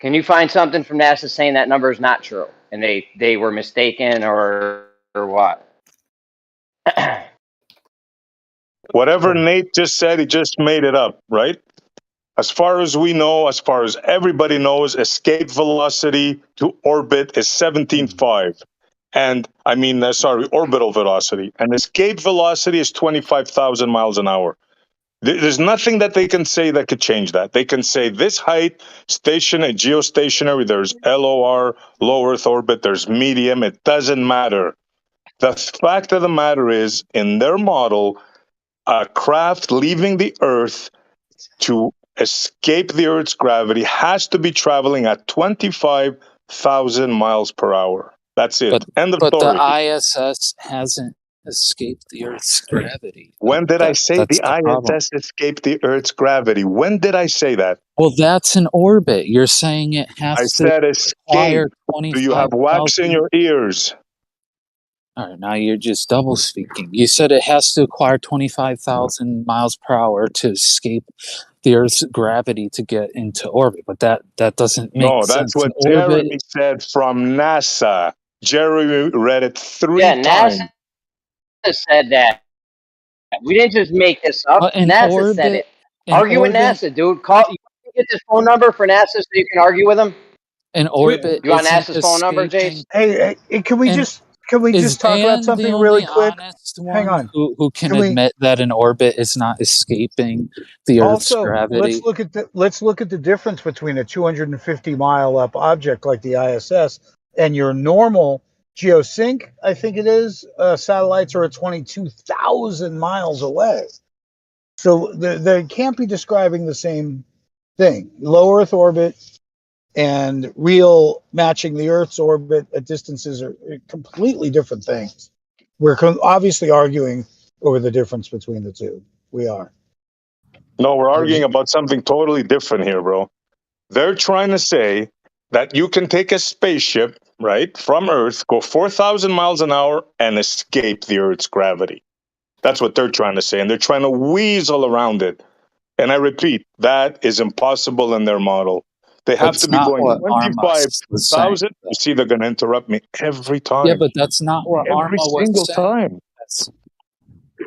Can you find something from NASA saying that number is not true and they were mistaken or what? Whatever Nate just said, he just made it up, right? As far as we know, as far as everybody knows, escape velocity to orbit is 17.5. And orbital velocity. And escape velocity is 25,000 miles an hour. There's nothing that they can say that could change that. They can say this height, geostationary, there's LOR, low Earth orbit, there's medium, it doesn't matter. The fact of the matter is, in their model, a craft leaving the Earth to escape the Earth's gravity has to be traveling at 25,000 miles per hour. That's it. End of But story. the ISS hasn't escaped the Earth's gravity. When did I say That's the the problem. ISS escaped the Earth's gravity? When did I say that? Well, that's an orbit. You're saying it has I to said require escape. Do you have wax in 25,000. your ears? All right, now you're just double speaking. You said it has to acquire 25,000 miles per hour to escape the Earth's gravity to get into orbit, but that doesn't make No, sense. that's what An orbit, Jeremy said from NASA. Jeremy read it three Yeah, times. NASA said that. We didn't just make this up. an NASA said orbit, it. an Argue with orbit, NASA, dude. Call. You can get this phone number for NASA so you can argue with them. an orbit You want isn't NASA's phone number, escaping. Hey, can we And just is talk about Dan the something only really quick? honest Hang one on. who can Can we admit that an orbit is not escaping the Earth's also gravity? let's look at the difference between a 250 mile up object like the ISS and your normal geosync, I think it is, satellites are at 22,000 miles away. So they can't be describing the same thing. Low Earth orbit and real matching the Earth's orbit at distances are completely different things. We're obviously arguing over the difference between the two. We are. No, we're arguing about something totally different here, bro. They're trying to say that you can take a spaceship, right, from Earth, go 4,000 miles an hour, and escape the Earth's gravity. That's what they're trying to say, and they're trying to weasel around it. And I repeat, that is impossible in their model. They have That's to be not going what Arma was saying. 25,000. You see, they're going to interrupt me every Yeah, time. but that's not what Every Arma was single saying. time.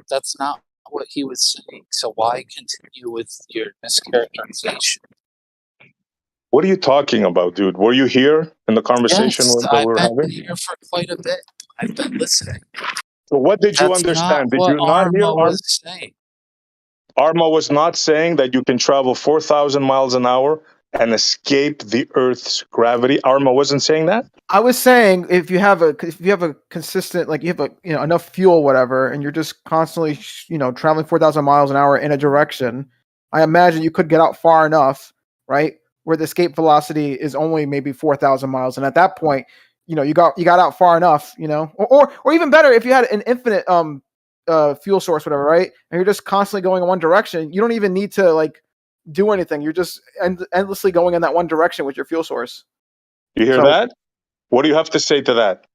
That's not what he was saying. So why continue with your mischaracterization? What are you talking about, dude? Were you here in the conversation Yes, that we I've were been having? here for quite a bit. I've been listening. So what did you That's not understand? Did what you not hear Arma was saying. Arma was not saying that you can travel 4,000 miles an hour and escape the Earth's gravity. Arma wasn't saying that? I was saying if you have a consistent, like you have enough fuel, whatever, and you're just constantly traveling 4,000 miles an hour in a direction, I imagine you could get out far enough, right, where the escape velocity is only maybe 4,000 miles, and at that point, you got out far enough, or even better, if you had an infinite fuel source, whatever, right, and you're just constantly going in one direction, you don't even need to like do anything. You're just endlessly going in that one direction with your fuel source. You hear that? What do you have to say to that?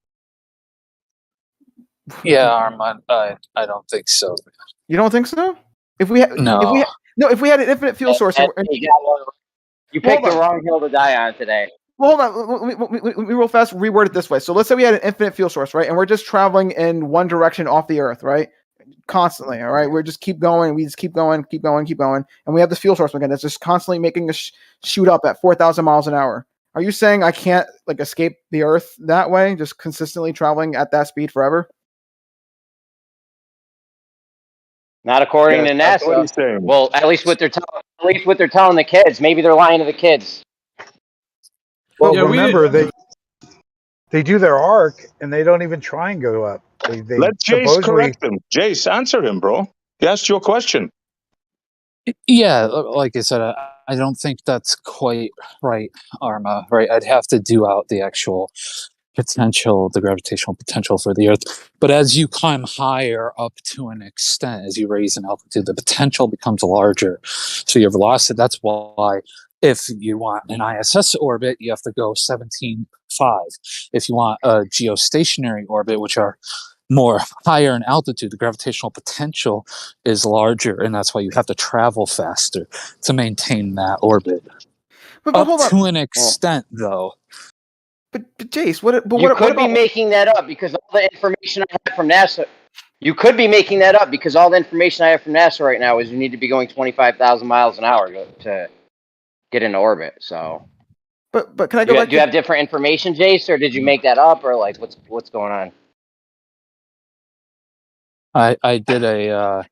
Yeah, Arma, I don't think so. You don't think so? If we had an infinite fuel source, You picked the wrong hill to die on today. Well, hold on. Let me real fast reword it this way. So let's say we had an infinite fuel source, right? And we're just traveling in one direction off the Earth, right? Constantly, all right? We're just keep going. We just keep going. And we have this fuel source again that's just constantly making us shoot up at 4,000 miles an hour. Are you saying I can't like escape the Earth that way, just consistently traveling at that speed forever? Not according to that's what NASA. he's saying. Well, at least what they're telling the kids. Maybe they're lying to the kids. Well, remember they do their arc and they don't even try and go up. They Let Jace correct him. Jace, answer him, bro. He asked you a question. Yeah, like I said, I don't think that's quite right, Arma. Right, I'd have to do out the actual potential, the gravitational potential for the Earth. But as you climb higher up to an extent, as you raise in altitude, the potential becomes larger. So your velocity, that's why if you want an ISS orbit, you have to go 17.5. If you want a geostationary orbit, which are more higher in altitude, the gravitational potential is larger, and that's why you have to travel faster to maintain that orbit. But up hold on. to an extent, though. But Jace, what You could about be making that up because all the information I have from NASA. You could be making that up because all the information I have from NASA right now is you need to be going 25,000 miles an hour to get into orbit. So. But can I go back? Do you have different information, Jace, or did you make that up, or like what's going on? I did a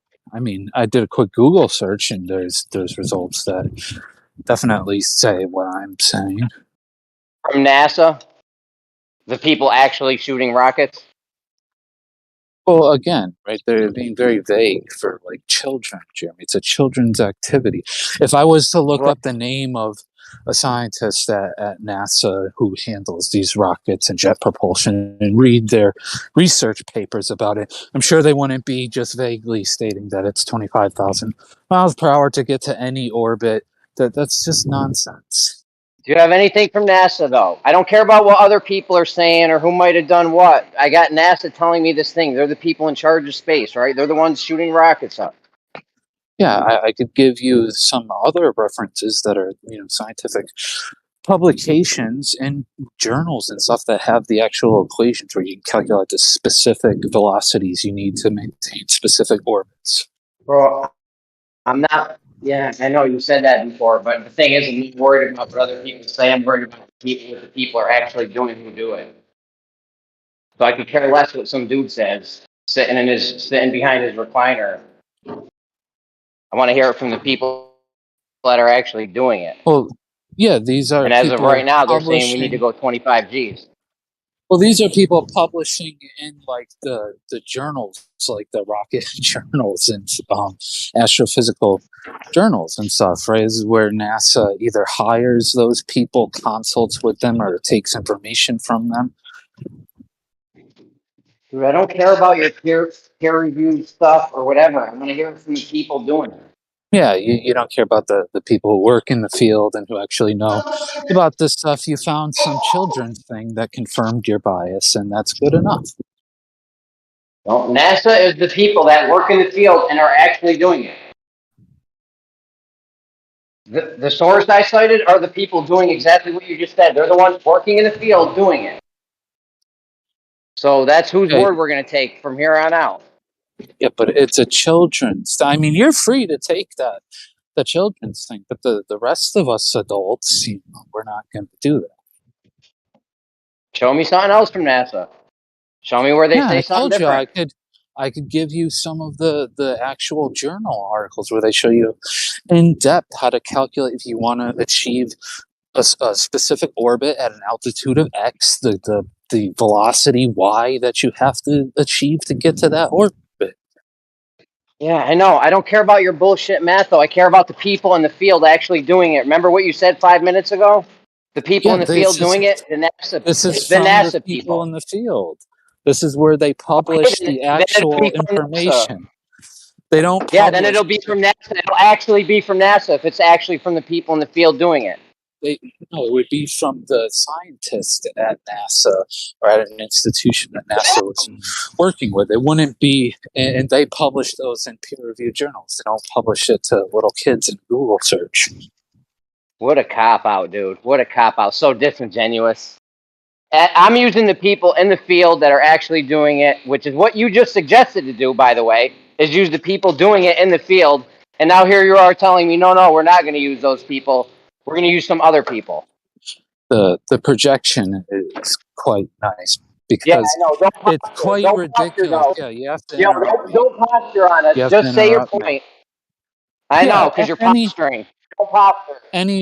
quick Google search, and there's results that definitely say what I'm saying. From NASA, the people actually shooting rockets. Well, again, right, they're being very vague for like children, Jeremy. It's a children's activity. If I was to look up the name of a scientist at NASA who handles these rockets and jet propulsion and read their research papers about it, I'm sure they wouldn't be just vaguely stating that it's 25,000 miles per hour to get to any orbit. That's just nonsense. Do you have anything from NASA, though? I don't care about what other people are saying or who might have done what. I got NASA telling me this thing. They're the people in charge of space, right? They're the ones shooting rockets up. Yeah, I could give you some other references that are, scientific publications and journals and stuff that have the actual equations where you can calculate the specific velocities you need to maintain specific orbits. Bro, I'm not. Yeah, I know you said that before, but the thing is, I'm not worried about what other people say. I'm worried about what the people are actually doing who do it. So I could care less what some dude says, sitting behind his recliner. I want to hear it from the people that are actually doing it. Well, yeah, these are. And as of right now, they're saying we need to publishing- go 25 Gs. Well, these are people publishing in like the journals, like the rocket journals and astrophysical journals and stuff, right? This is where NASA either hires those people, consults with them, or takes information from them. Dude, I don't care about your peer-reviewed stuff or whatever. I want to hear it from the people doing it. Yeah, you don't care about the people who work in the field and who actually know about this stuff. You found some children's thing that confirmed your bias, and that's good enough. Well, NASA is the people that work in the field and are actually doing it. The source I cited are the people doing exactly what you just said. They're the ones working in the field doing it. So that's whose Okay. word we're going to take from here on out. Yeah, but it's a children's. I mean, you're free to take the children's thing, but the rest of us adults, we're not going to do that. Show me something else from NASA. Show me where they Yeah, say I something told you different. I could give you some of the actual journal articles where they show you in depth how to calculate if you want to achieve a specific orbit at an altitude of X, the velocity Y that you have to achieve to get to that orbit. Yeah, I know. I don't care about your bullshit math, though. I care about the people in the field actually doing it. Remember what you said 5 minutes ago? The people in the field doing it? This is The from the NASA people people. in the field. This is where they publish Okay, the then it'll actual be from NASA. information. They don't Yeah, then it'll publish. be from NASA. It'll actually be from NASA if it's actually from the people in the field doing it. No, it would be from the scientists at NASA or at an institution that NASA was working with. It wouldn't be, and they publish those in peer-reviewed journals. They don't publish it to little kids in Google search. What a cop-out, dude. What a cop-out. So disingenuous. I'm using the people in the field that are actually doing it, which is what you just suggested to do, by the way, is use the people doing it in the field. And now here you are telling me, no, we're not going to use those people. We're going to use some other people. The projection is quite nice because it's quite ridiculous. Yeah, you have to interrupt me. Don't posture on us. You have to Just say your interrupt me. point. I know, because you're posturing. Don't posture. Yeah,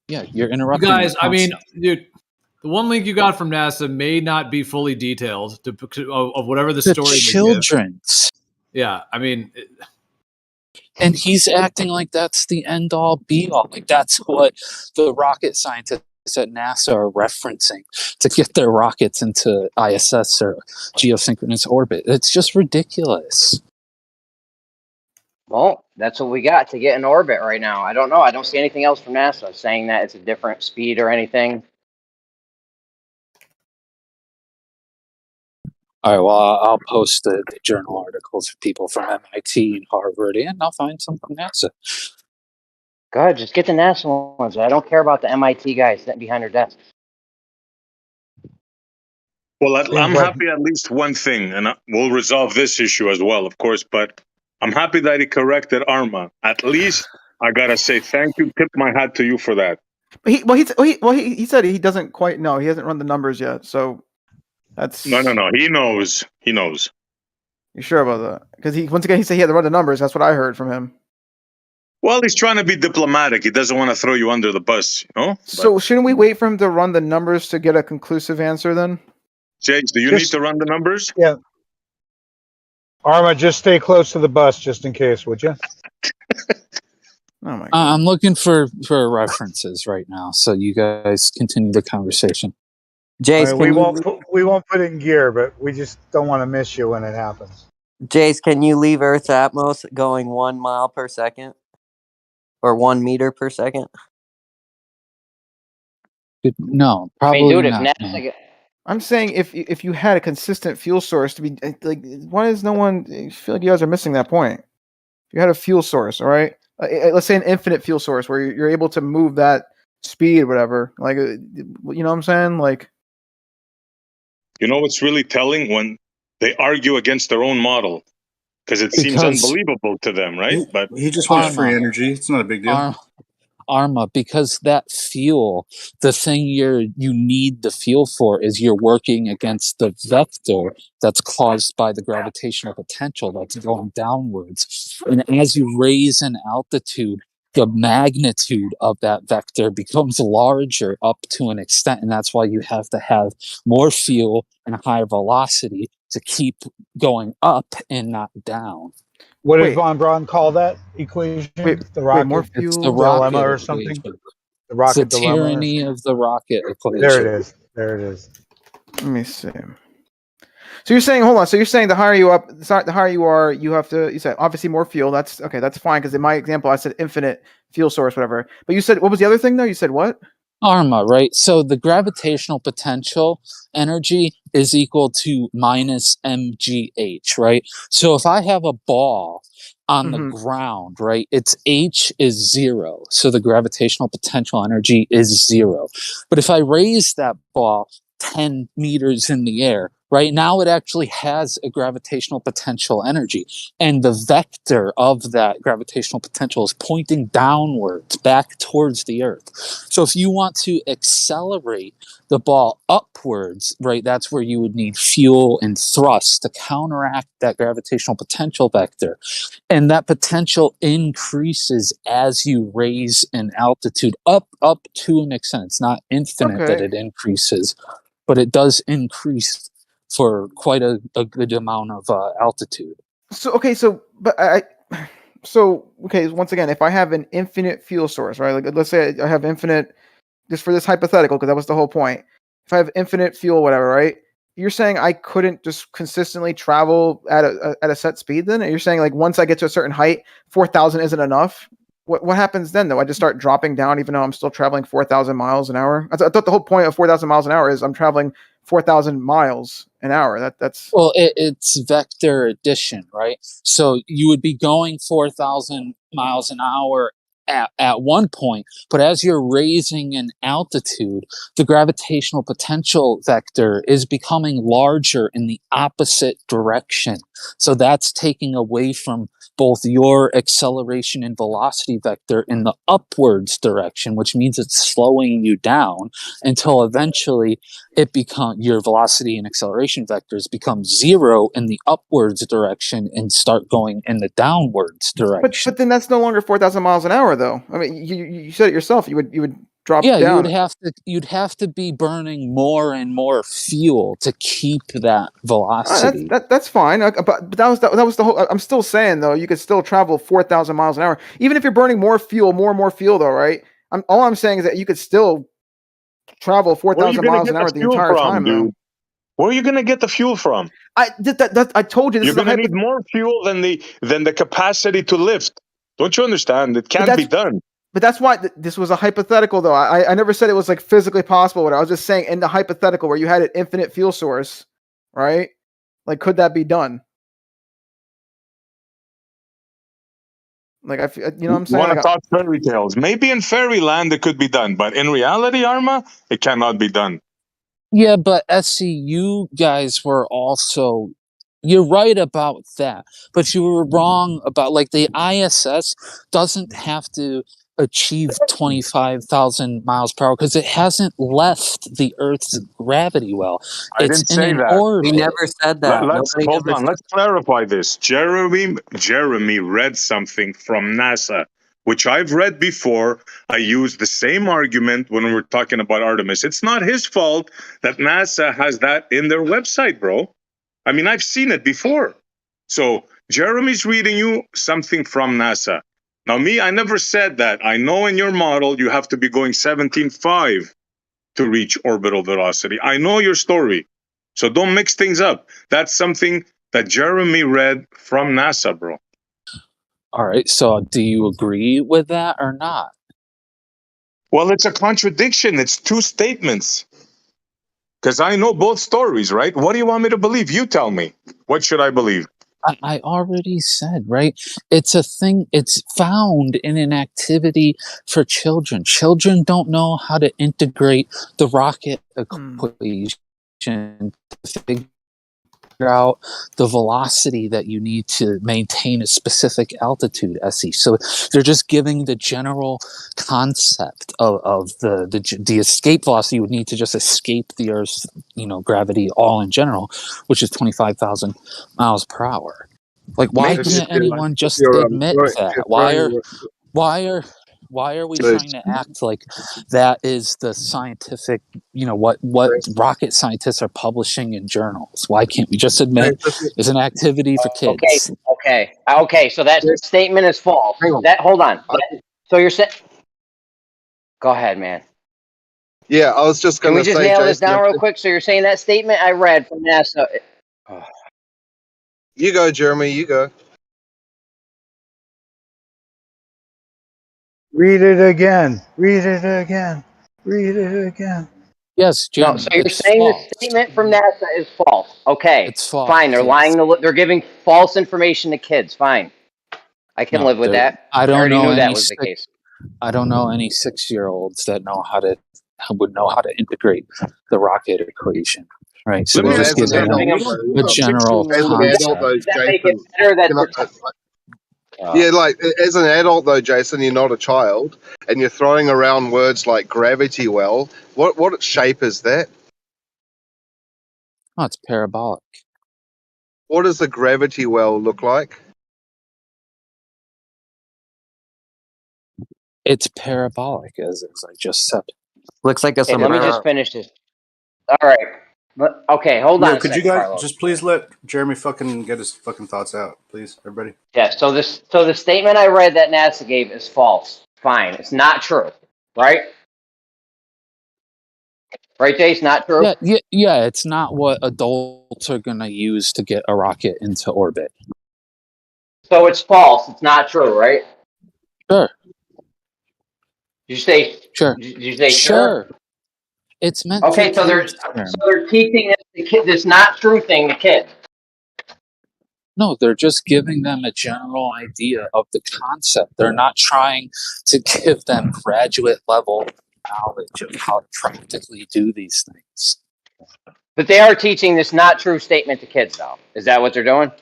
you're You interrupting guys, me I mean, constantly. dude, the one link you got from NASA may not be fully detailed of whatever the story they give. Children's. Yeah, I mean, and he's acting like that's the end all be all. Like that's what the rocket scientists at NASA are referencing to get their rockets into ISS or geosynchronous orbit. It's just ridiculous. Well, that's what we got to get in orbit right now. I don't know. I don't see anything else from NASA saying that it's a different speed or anything. All right, well, I'll post the journal articles of people from MIT and Harvard, and I'll find some from NASA. Go ahead, just get the NASA ones. I don't care about the MIT guys sitting behind their desks. Well, I'm happy at least one thing, and we'll resolve this issue as well, of course, but I'm happy that he corrected Arma. At least I got to say thank you, tip my hat to you for that. He said he doesn't quite know. He hasn't run the numbers yet, so that's No. He knows. He knows. You sure about that? Because once again he said he had to run the numbers. That's what I heard from him. Well, he's trying to be diplomatic. He doesn't want to throw you under the bus, you know? So shouldn't we wait for him to run the numbers to get a conclusive answer then? James, do you need to run the numbers? Yeah. Arma, just stay close to the bus just in case, would you? Oh my! I'm looking for references right now, so you guys continue the conversation. Jace, we won't put it in gear, but we just don't want to miss you when it happens. Jace, can you leave Earth's atmos going 1 mile per second? Or 1 meter per second? No, probably not. I'm saying if you had a consistent fuel source to be like, why does no one I feel like you guys are missing that point? If you had a fuel source, all right, let's say an infinite fuel source where you're able to move that speed, whatever. Like, you know what I'm saying? Like, you know what's really telling when they argue against their own model because it seems unbelievable to them, right? But he just wants free energy. It's not a big deal. Arma, because that fuel, the thing you need the fuel for is you're working against the vector that's caused by the gravitational potential that's going downwards. And as you raise in altitude, the magnitude of that vector becomes larger up to an extent. And that's why you have to have more fuel and a higher velocity to keep going up and not down. What did von Braun call that equation? The rocket more fuel? It's the dilemma rocket or something? equation. The rocket it's the dilemma. tyranny of the rocket equation. There it is. There it is. Let me see. So you're saying, hold on. So you're saying the higher you up, the higher you are, you have to. You said obviously more fuel. That's okay. That's fine because in my example, I said infinite fuel source, whatever. But you said what was the other thing though? You said what? Arma, right? So the gravitational potential energy is equal to minus mgh, right? So if I have a ball on the ground, right, its h is 0. So the gravitational potential energy is 0. But if I raise that ball 10 meters in the air, right, now it actually has a gravitational potential energy. And the vector of that gravitational potential is pointing downwards, back towards the Earth. So if you want to accelerate the ball upwards, right, that's where you would need fuel and thrust to counteract that gravitational potential vector. And that potential increases as you raise in altitude up to an extent. It's not infinite that Okay. it increases, but it does increase for quite a good amount of altitude. So okay, so okay, once again, if I have an infinite fuel source, right? Like let's say I have infinite, just for this hypothetical, because that was the whole point. If I have infinite fuel, whatever, right? You're saying I couldn't just consistently travel at a set speed then? You're saying like once I get to a certain height, 4,000 isn't enough? What happens then though? I just start dropping down even though I'm still traveling 4,000 miles an hour? I thought the whole point of 4,000 miles an hour is I'm traveling 4,000 miles an hour. That's Well, it's vector addition, right? So you would be going 4,000 miles an hour at one point, but as you're raising in altitude, the gravitational potential vector is becoming larger in the opposite direction. So that's taking away from both your acceleration and velocity vector in the upwards direction, which means it's slowing you down until eventually your velocity and acceleration vectors become 0 in the upwards direction and start going in the downwards direction. but then that's no longer 4,000 miles an hour though. I mean, you said it yourself. You would drop Yeah, down. you'd have to be burning more and more fuel to keep that velocity. That's fine. But that was the whole. I'm still saying though, you could still travel 4,000 miles an hour, even if you're burning more and more fuel though, right? All I'm saying is that you could still travel Where are you 4,000 going to miles get an the hour the fuel entire from, time though. dude? Where are you going to get the fuel from? I told you this You're is a going to need more fuel than the capacity to lift. Don't you understand? It can't be done. But that's why this was a hypothetical though. I never said it was like physically possible. I was just saying in the hypothetical where you had an infinite fuel source, right? Like, could that be done? Like, you know what I'm You saying? want to Like, talk fairy tales? Maybe in fairyland it could be done, but in reality, Arma, it cannot be done. Yeah, but SC, you guys were also, you're right about that, but you were wrong about, like, the ISS doesn't have to achieve 25,000 miles per hour because it hasn't left the Earth's gravity well. I It's didn't in say an that. orbit. We never said that. Let's Nobody hold ever on. said. Let's clarify this. Jeremy read something from NASA, which I've read before. I used the same argument when we were talking about Artemis. It's not his fault that NASA has that in their website, bro. I mean, I've seen it before. So Jeremy's reading you something from NASA. Now, me, I never said that. I know in your model you have to be going 17.5 to reach orbital velocity. I know your story. So don't mix things up. That's something that Jeremy read from NASA, bro. All right, so do you agree with that or not? Well, it's a contradiction. It's two statements. Because I know both stories, right? What do you want me to believe? You tell me. What should I believe? I already said, right? It's a thing, it's found in an activity for children. Children don't know how to integrate the rocket equation to figure out the velocity that you need to maintain a specific altitude, SE. So they're just giving the general concept of the escape velocity you would need to just escape the Earth's, gravity all in general, which is 25,000 miles per hour. Like, why can't anyone just admit that? Why are we trying to act like that is the scientific, what rocket scientists are publishing in journals? Why can't we just admit it's an activity for kids? Okay. So that statement is false. Hold on. So you're saying? Go ahead, man. Yeah, I was just Can going we to just say, nail this Jason, down real quick? So you're saying that statement I read from NASA? you go, Jeremy, you go. Read it again. Read it again. Read it again. Yes, No, Jim, so you're it's saying the false. statement from NASA is false. Okay, It's false. fine. They're Yes. lying. They're giving false information to kids. Fine, I can No, live with that. I I don't already know knew that any was the case. I don't know any 6-year-olds that would know how to integrate the rocket equation. Right. So Let we're me just as an giving them adult, a general as an adult concept. though, Does that make it Jason, better that can they're yeah, like as an adult though, Jason, you're not a child, and you're throwing around words like gravity well. What shape is that? Oh, it's parabolic. What does a gravity well look like? It's parabolic, as I just said. Looks like a Hey, let me just sombrero. finish this. All right. But, okay, hold on Yo, a could you second, guys Carlos. just please let Jeremy fucking get his fucking thoughts out, please, everybody? Yeah, so the statement I read that NASA gave is false. Fine. It's not true. Right? Right, Jace? Not true? Yeah, it's not what adults are gonna use to get a rocket into orbit. So it's false. It's not true, right? Sure. Did you say Sure. Did you say Sure. It's meant Okay, for so kids. they're teaching this not true thing to kids. No, they're just giving them a general idea of the concept. They're not trying to give them graduate level knowledge of how to practically do these things. But they are teaching this not true statement to kids, though. Is that what they're doing?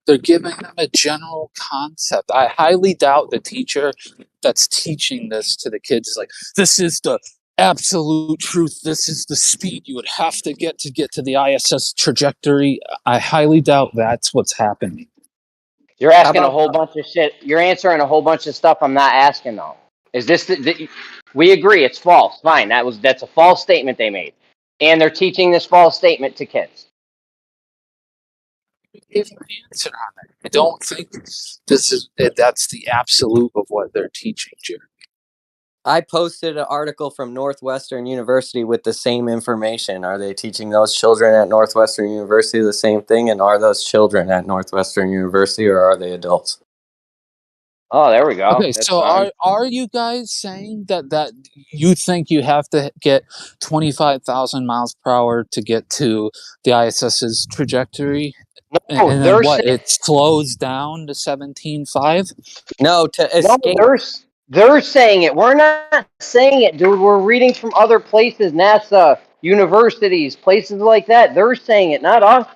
They're giving them a general concept. I highly doubt the teacher that's teaching this to the kids is like, this is the absolute truth. This is the speed you would have to get to the ISS trajectory. I highly doubt that's what's happening. You're asking a whole bunch of shit. You're answering a whole bunch of stuff I'm not asking, though. Is this we agree it's false? Fine. That's a false statement they made, and they're teaching this false statement to kids. Give an answer on it. I don't think that's the absolute of what they're teaching, Jerry. I posted an article from Northwestern University with the same information. Are they teaching those children at Northwestern University the same thing? And are those children at Northwestern University, or are they adults? Oh, there we go. Okay, That's so fine. are you guys saying that you think you have to get 25,000 miles per hour to get to the ISS's trajectory? No, And then what? It slows down to 17.5? No, to escape. No, they're saying it. We're not saying it, dude. We're reading from other places, NASA, universities, places like that. They're saying it, not us.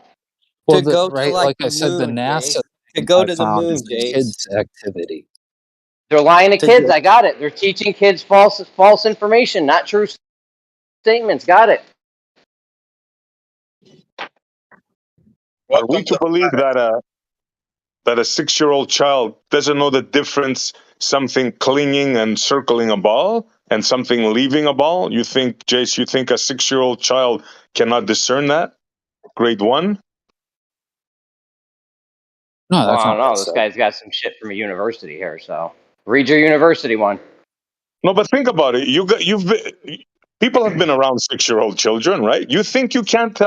Well, To go to right, like like the I said, the moon, NASA Jace. To go I to the found moon, is the Jace. kids' activity. They're lying to To kids. get- I got it. They're teaching kids false information, not true statements. Got it. Are we to believe that a 6-year-old child doesn't know the difference? Something clinging and circling a ball, and something leaving a ball. You think, Jace? You think a 6-year-old child cannot discern that? Grade 1. No, Well, that's I not don't what I know. This said. guy's got some shit from a university here, so read your university one. No, but think about it. People have been around 6-year-old children, right? You think you can't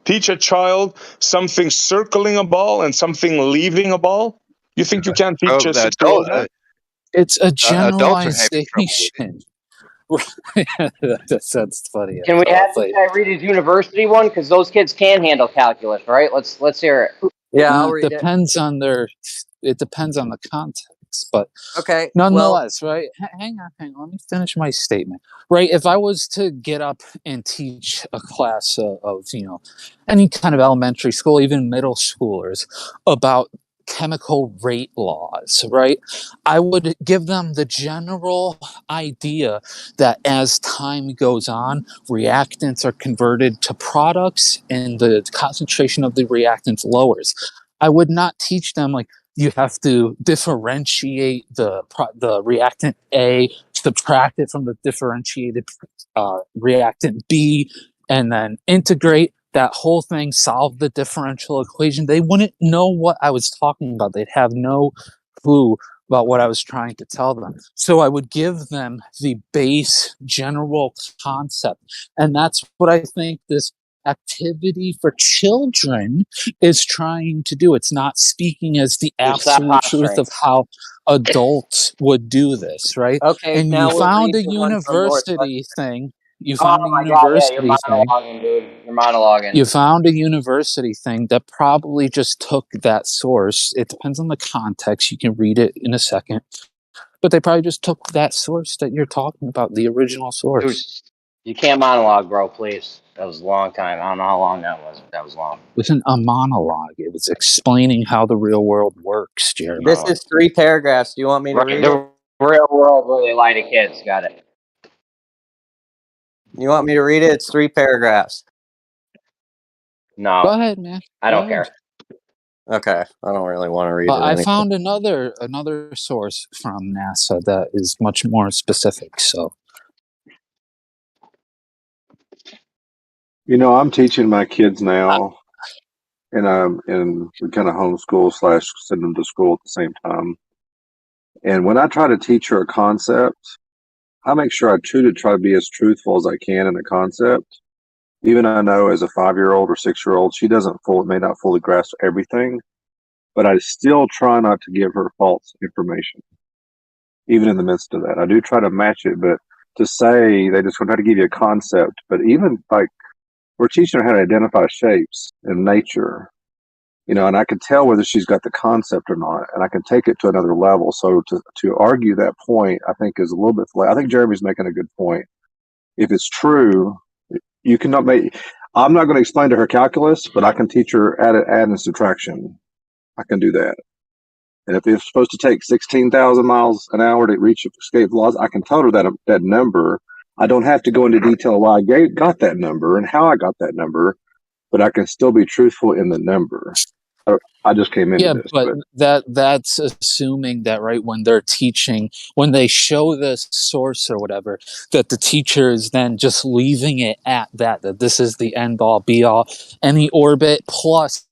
teach a child something circling a ball and something leaving a ball? You think you can't teach a 6-year-old that? It's a Adults are having trouble with generalization. That's funny. Can we have this guy read his university one? Because those kids can handle calculus, right? Let's hear it. Yeah, I'll read it. It depends on the context, but Okay. nonetheless, right? Hang on. Let me finish my statement. Right, if I was to get up and teach a class of any kind of elementary school, even middle schoolers, about chemical rate laws, right? I would give them the general idea that as time goes on, reactants are converted to products and the concentration of the reactants lowers. I would not teach them like you have to differentiate the reactant A, subtract it from the differentiated reactant B, and then integrate that whole thing, solve the differential equation. They wouldn't know what I was talking about. They'd have no clue about what I was trying to tell them. So I would give them the base general concept. And that's what I think this activity for children is trying to do. It's not speaking as the Dude, stop absolute truth posturing. of how adults would do this, right? Okay, And you now we'll found read a the one from university Northwest. thing. You Oh found a my god, yeah, you're university thing. monologuing, dude. You're monologuing. You found a university thing that probably just took that source. It depends on the context. You can read it in a second. But they probably just took that source that you're talking about, the original Dude, source. you can't monologue, bro, please. That was a long time. I don't know how long that was, but that was long. It wasn't a monologue. It was explaining how the real world works, Jeremy. This is 3 paragraphs. Do you want me to read it? The real world where they lie to kids. Got it. You want me to read it? It's 3 paragraphs. No. Go ahead, man. I Go don't ahead. care. Okay, I don't really want to read But it I anyway. found another source from NASA that is much more specific. So You know, I'm teaching my kids now, and we kind of homeschool / send them to school at the same time. And when I try to teach her a concept, I make sure I try to be as truthful as I can in the concept. Even I know as a 5-year-old or 6-year-old, she may not fully grasp everything, but I still try not to give her false information. Even in the midst of that, I do try to match it, but to say they just want to give you a concept, but even like we're teaching her how to identify shapes in nature, and I can tell whether she's got the concept or not, and I can take it to another level. So to argue that point, I think is a little bit. I think Jeremy's making a good point. If it's true, you cannot make. I'm not going to explain to her calculus, but I can teach her add and subtraction. I can do that. And if it's supposed to take 16,000 miles an hour to reach escape velocity, I can tell her that number. I don't have to go into detail why I got that number and how I got that number, but I can still be truthful in the number. I just came into this, but that's assuming that, right, when they're teaching, when they show the source or whatever, that the teacher is then just leaving it at that this is the end all be all. Any orbit plus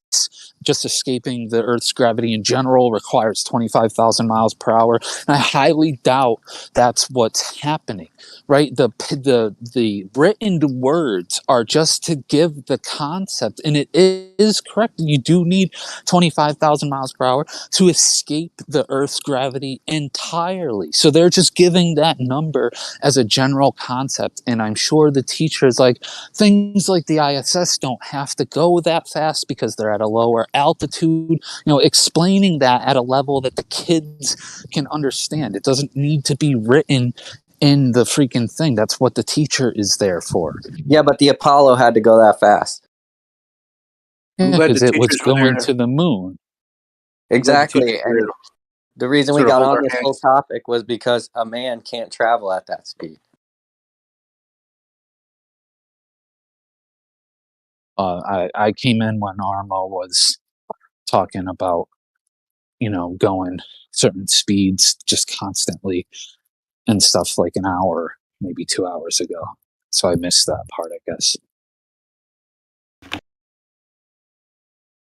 just escaping the Earth's gravity in general requires 25,000 miles per hour. And I highly doubt that's what's happening, right? The written words are just to give the concept, and it is correct. You do need 25,000 miles per hour to escape the Earth's gravity entirely. So they're just giving that number as a general concept. And I'm sure the teachers, like things like the ISS, don't have to go that fast because they're at a lower altitude, explaining that at a level that the kids can understand. It doesn't need to be written in the freaking thing. That's what the teacher is there for. Yeah, but the Apollo had to go that fast. Yeah, because it was going to the moon. Exactly. And the reason we sort of got hold on our this whole topic was because a man can't travel at that speed. I came in when Armo was talking about, going certain speeds just constantly and stuff like an hour, maybe 2 hours ago. So I missed that part, I guess.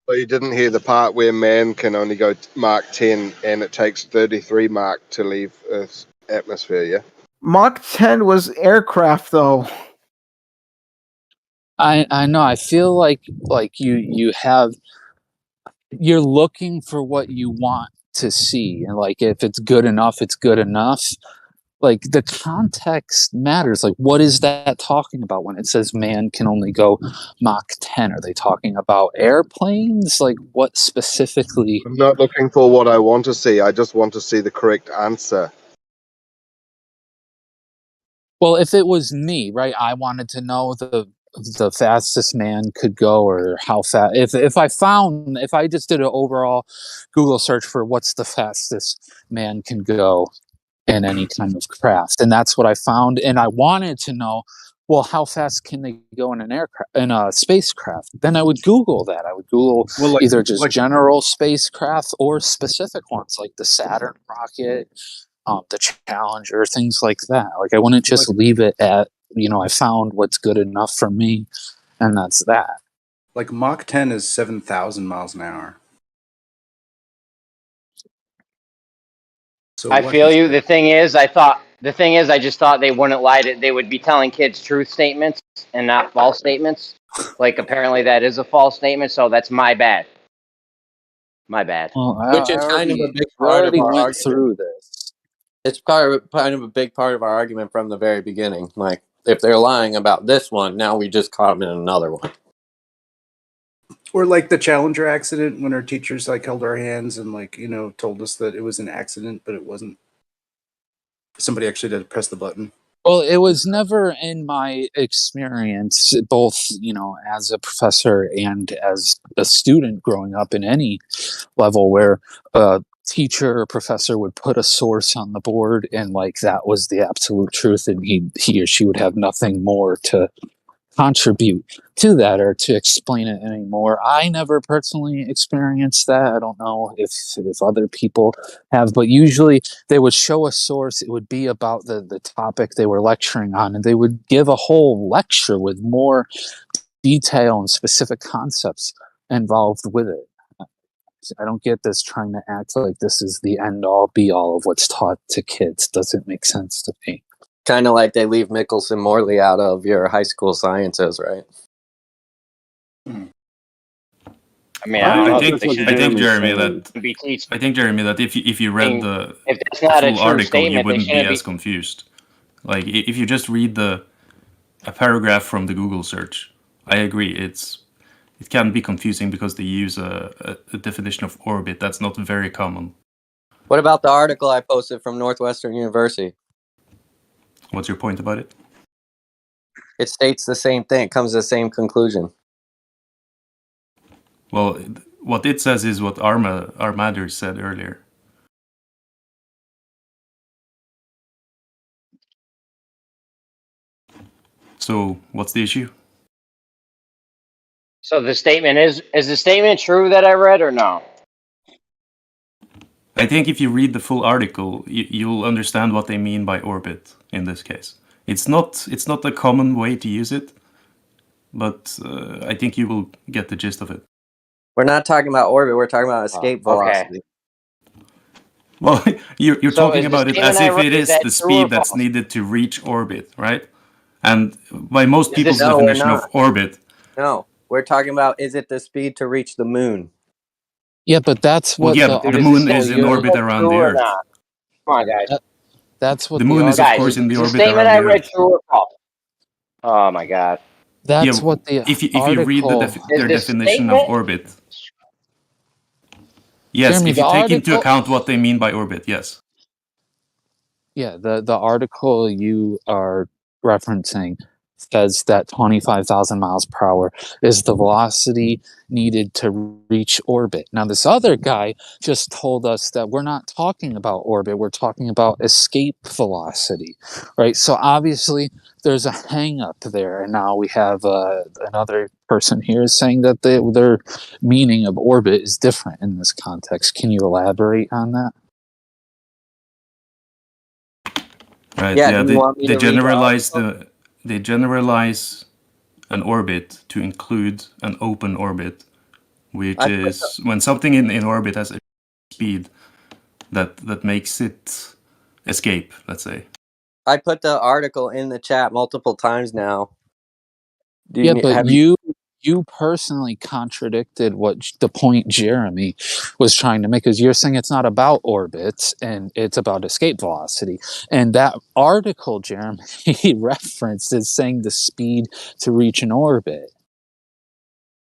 But you didn't hear the part where man can only go Mach 10 and it takes 33 Mach to leave Earth's atmosphere, yeah? Mach 10 was aircraft, though. I know. I feel like you're looking for what you want to see, and like if it's good enough, it's good enough. Like the context matters. Like what is that talking about when it says man can only go Mach 10? Are they talking about airplanes? Like what specifically? I'm not looking for what I want to see. I just want to see the correct answer. Well, if it was me, right, I wanted to know the fastest man could go, or how fast. If I just did an overall Google search for what's the fastest man can go in any kind of craft, and that's what I found, and I wanted to know, well, how fast can they go in a spacecraft? Then I would Google that. I would Google either just general spacecraft or specific ones like the Saturn rocket, the Challenger, things like that. Like I wouldn't just leave it at, I found what's good enough for me, and that's that. Like Mach 10 is 7,000 miles an hour. So I feel you. The thing is, I just thought they wouldn't lie to. They would be telling kids truth statements and not false statements. Like apparently that is a false statement, so that's my bad. My bad. Well, Which is kind of a big we part of already our went argument. through this. It's kind of a big part of our argument from the very beginning. Like, if they're lying about this one, now we just caught them in another one. Or like the Challenger accident when our teachers like held our hands and like, you know, told us that it was an accident, but it wasn't. Somebody actually did press the button. Well, it was never in my experience, both, you know, as a professor and as a student growing up in any level, where a teacher or professor would put a source on the board and like that was the absolute truth, and he or she would have nothing more to contribute to that or to explain it anymore. I never personally experienced that. I don't know if other people have, but usually they would show a source. It would be about the topic they were lecturing on, and they would give a whole lecture with more detail and specific concepts involved with it. I don't get this trying to act like this is the end all be all of what's taught to kids. Doesn't make sense to me. Kind of like they leave Mickelson Morley out of your high school sciences, right? I mean, I don't know. I think Jeremy that if you read the if that's not a full true article, you statement, they wouldn't be shouldn't as confused. Like if you just read a paragraph from the Google search, I agree it can be confusing because they use a definition of orbit that's not very common. What about the article I posted from Northwestern University? What's your point about it? It states the same thing. It comes to the same conclusion. Well, what it says is what Armadur said earlier. So, what's the issue? So the statement is the statement true that I read or no? I think if you read the full article, you'll understand what they mean by orbit in this case. It's not a common way to use it, but I think you will get the gist of it. We're not talking about orbit. We're talking about escape velocity. Well, you're So talking is the about it statement as I if wrote, it is is that the true or speed that's false? needed to reach orbit, right? And by most Is people's this- No, we're definition of not. orbit, No, we're talking about, is it the speed to reach the moon? Yeah, but that's well, what yeah, the but the moon is in orbit around the True or Earth. not? Come on, guys. That's what The moon is, of Guys, course, in the is the orbit statement around I the read Earth. true or false? Oh my god. That's Yeah, what the if you article read their Is this definition of statement- orbit, yes, Jeremy, if you the take into article- account what they mean by orbit, yes. Yeah, the article you are referencing says that 25,000 miles per hour is the velocity needed to reach orbit. Now, this other guy just told us that we're not talking about orbit, we're talking about escape velocity, right? So obviously there's a hang up there, and now we have another person here saying that their meaning of orbit is different in this context. Can you elaborate on that? Right. Yeah, Yeah. do you want me They to read the generalize an orbit to include an open orbit, which I put is when something in orbit has a speed that makes it escape. Let's say. I put the article in the chat multiple times now. Yeah, but you personally contradicted what the point Jeremy was trying to make, because you're saying it's not about orbits and it's about escape velocity. And that article Jeremy referenced is saying the speed to reach an orbit.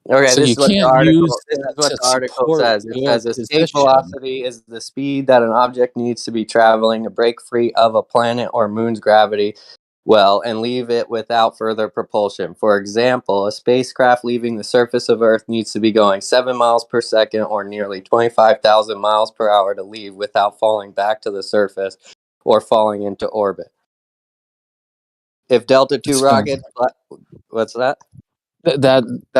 Okay, So this you is what the can't article. use This is that what to the article support says. It your says escape position. velocity is the speed that an object needs to be traveling to break free of a planet or moon's gravity well and leave it without further propulsion. For example, a spacecraft leaving the surface of Earth needs to be going 7 miles per second or nearly 25,000 miles per hour to leave without falling back to the surface or falling into orbit. If Delta II rockets, what's that? That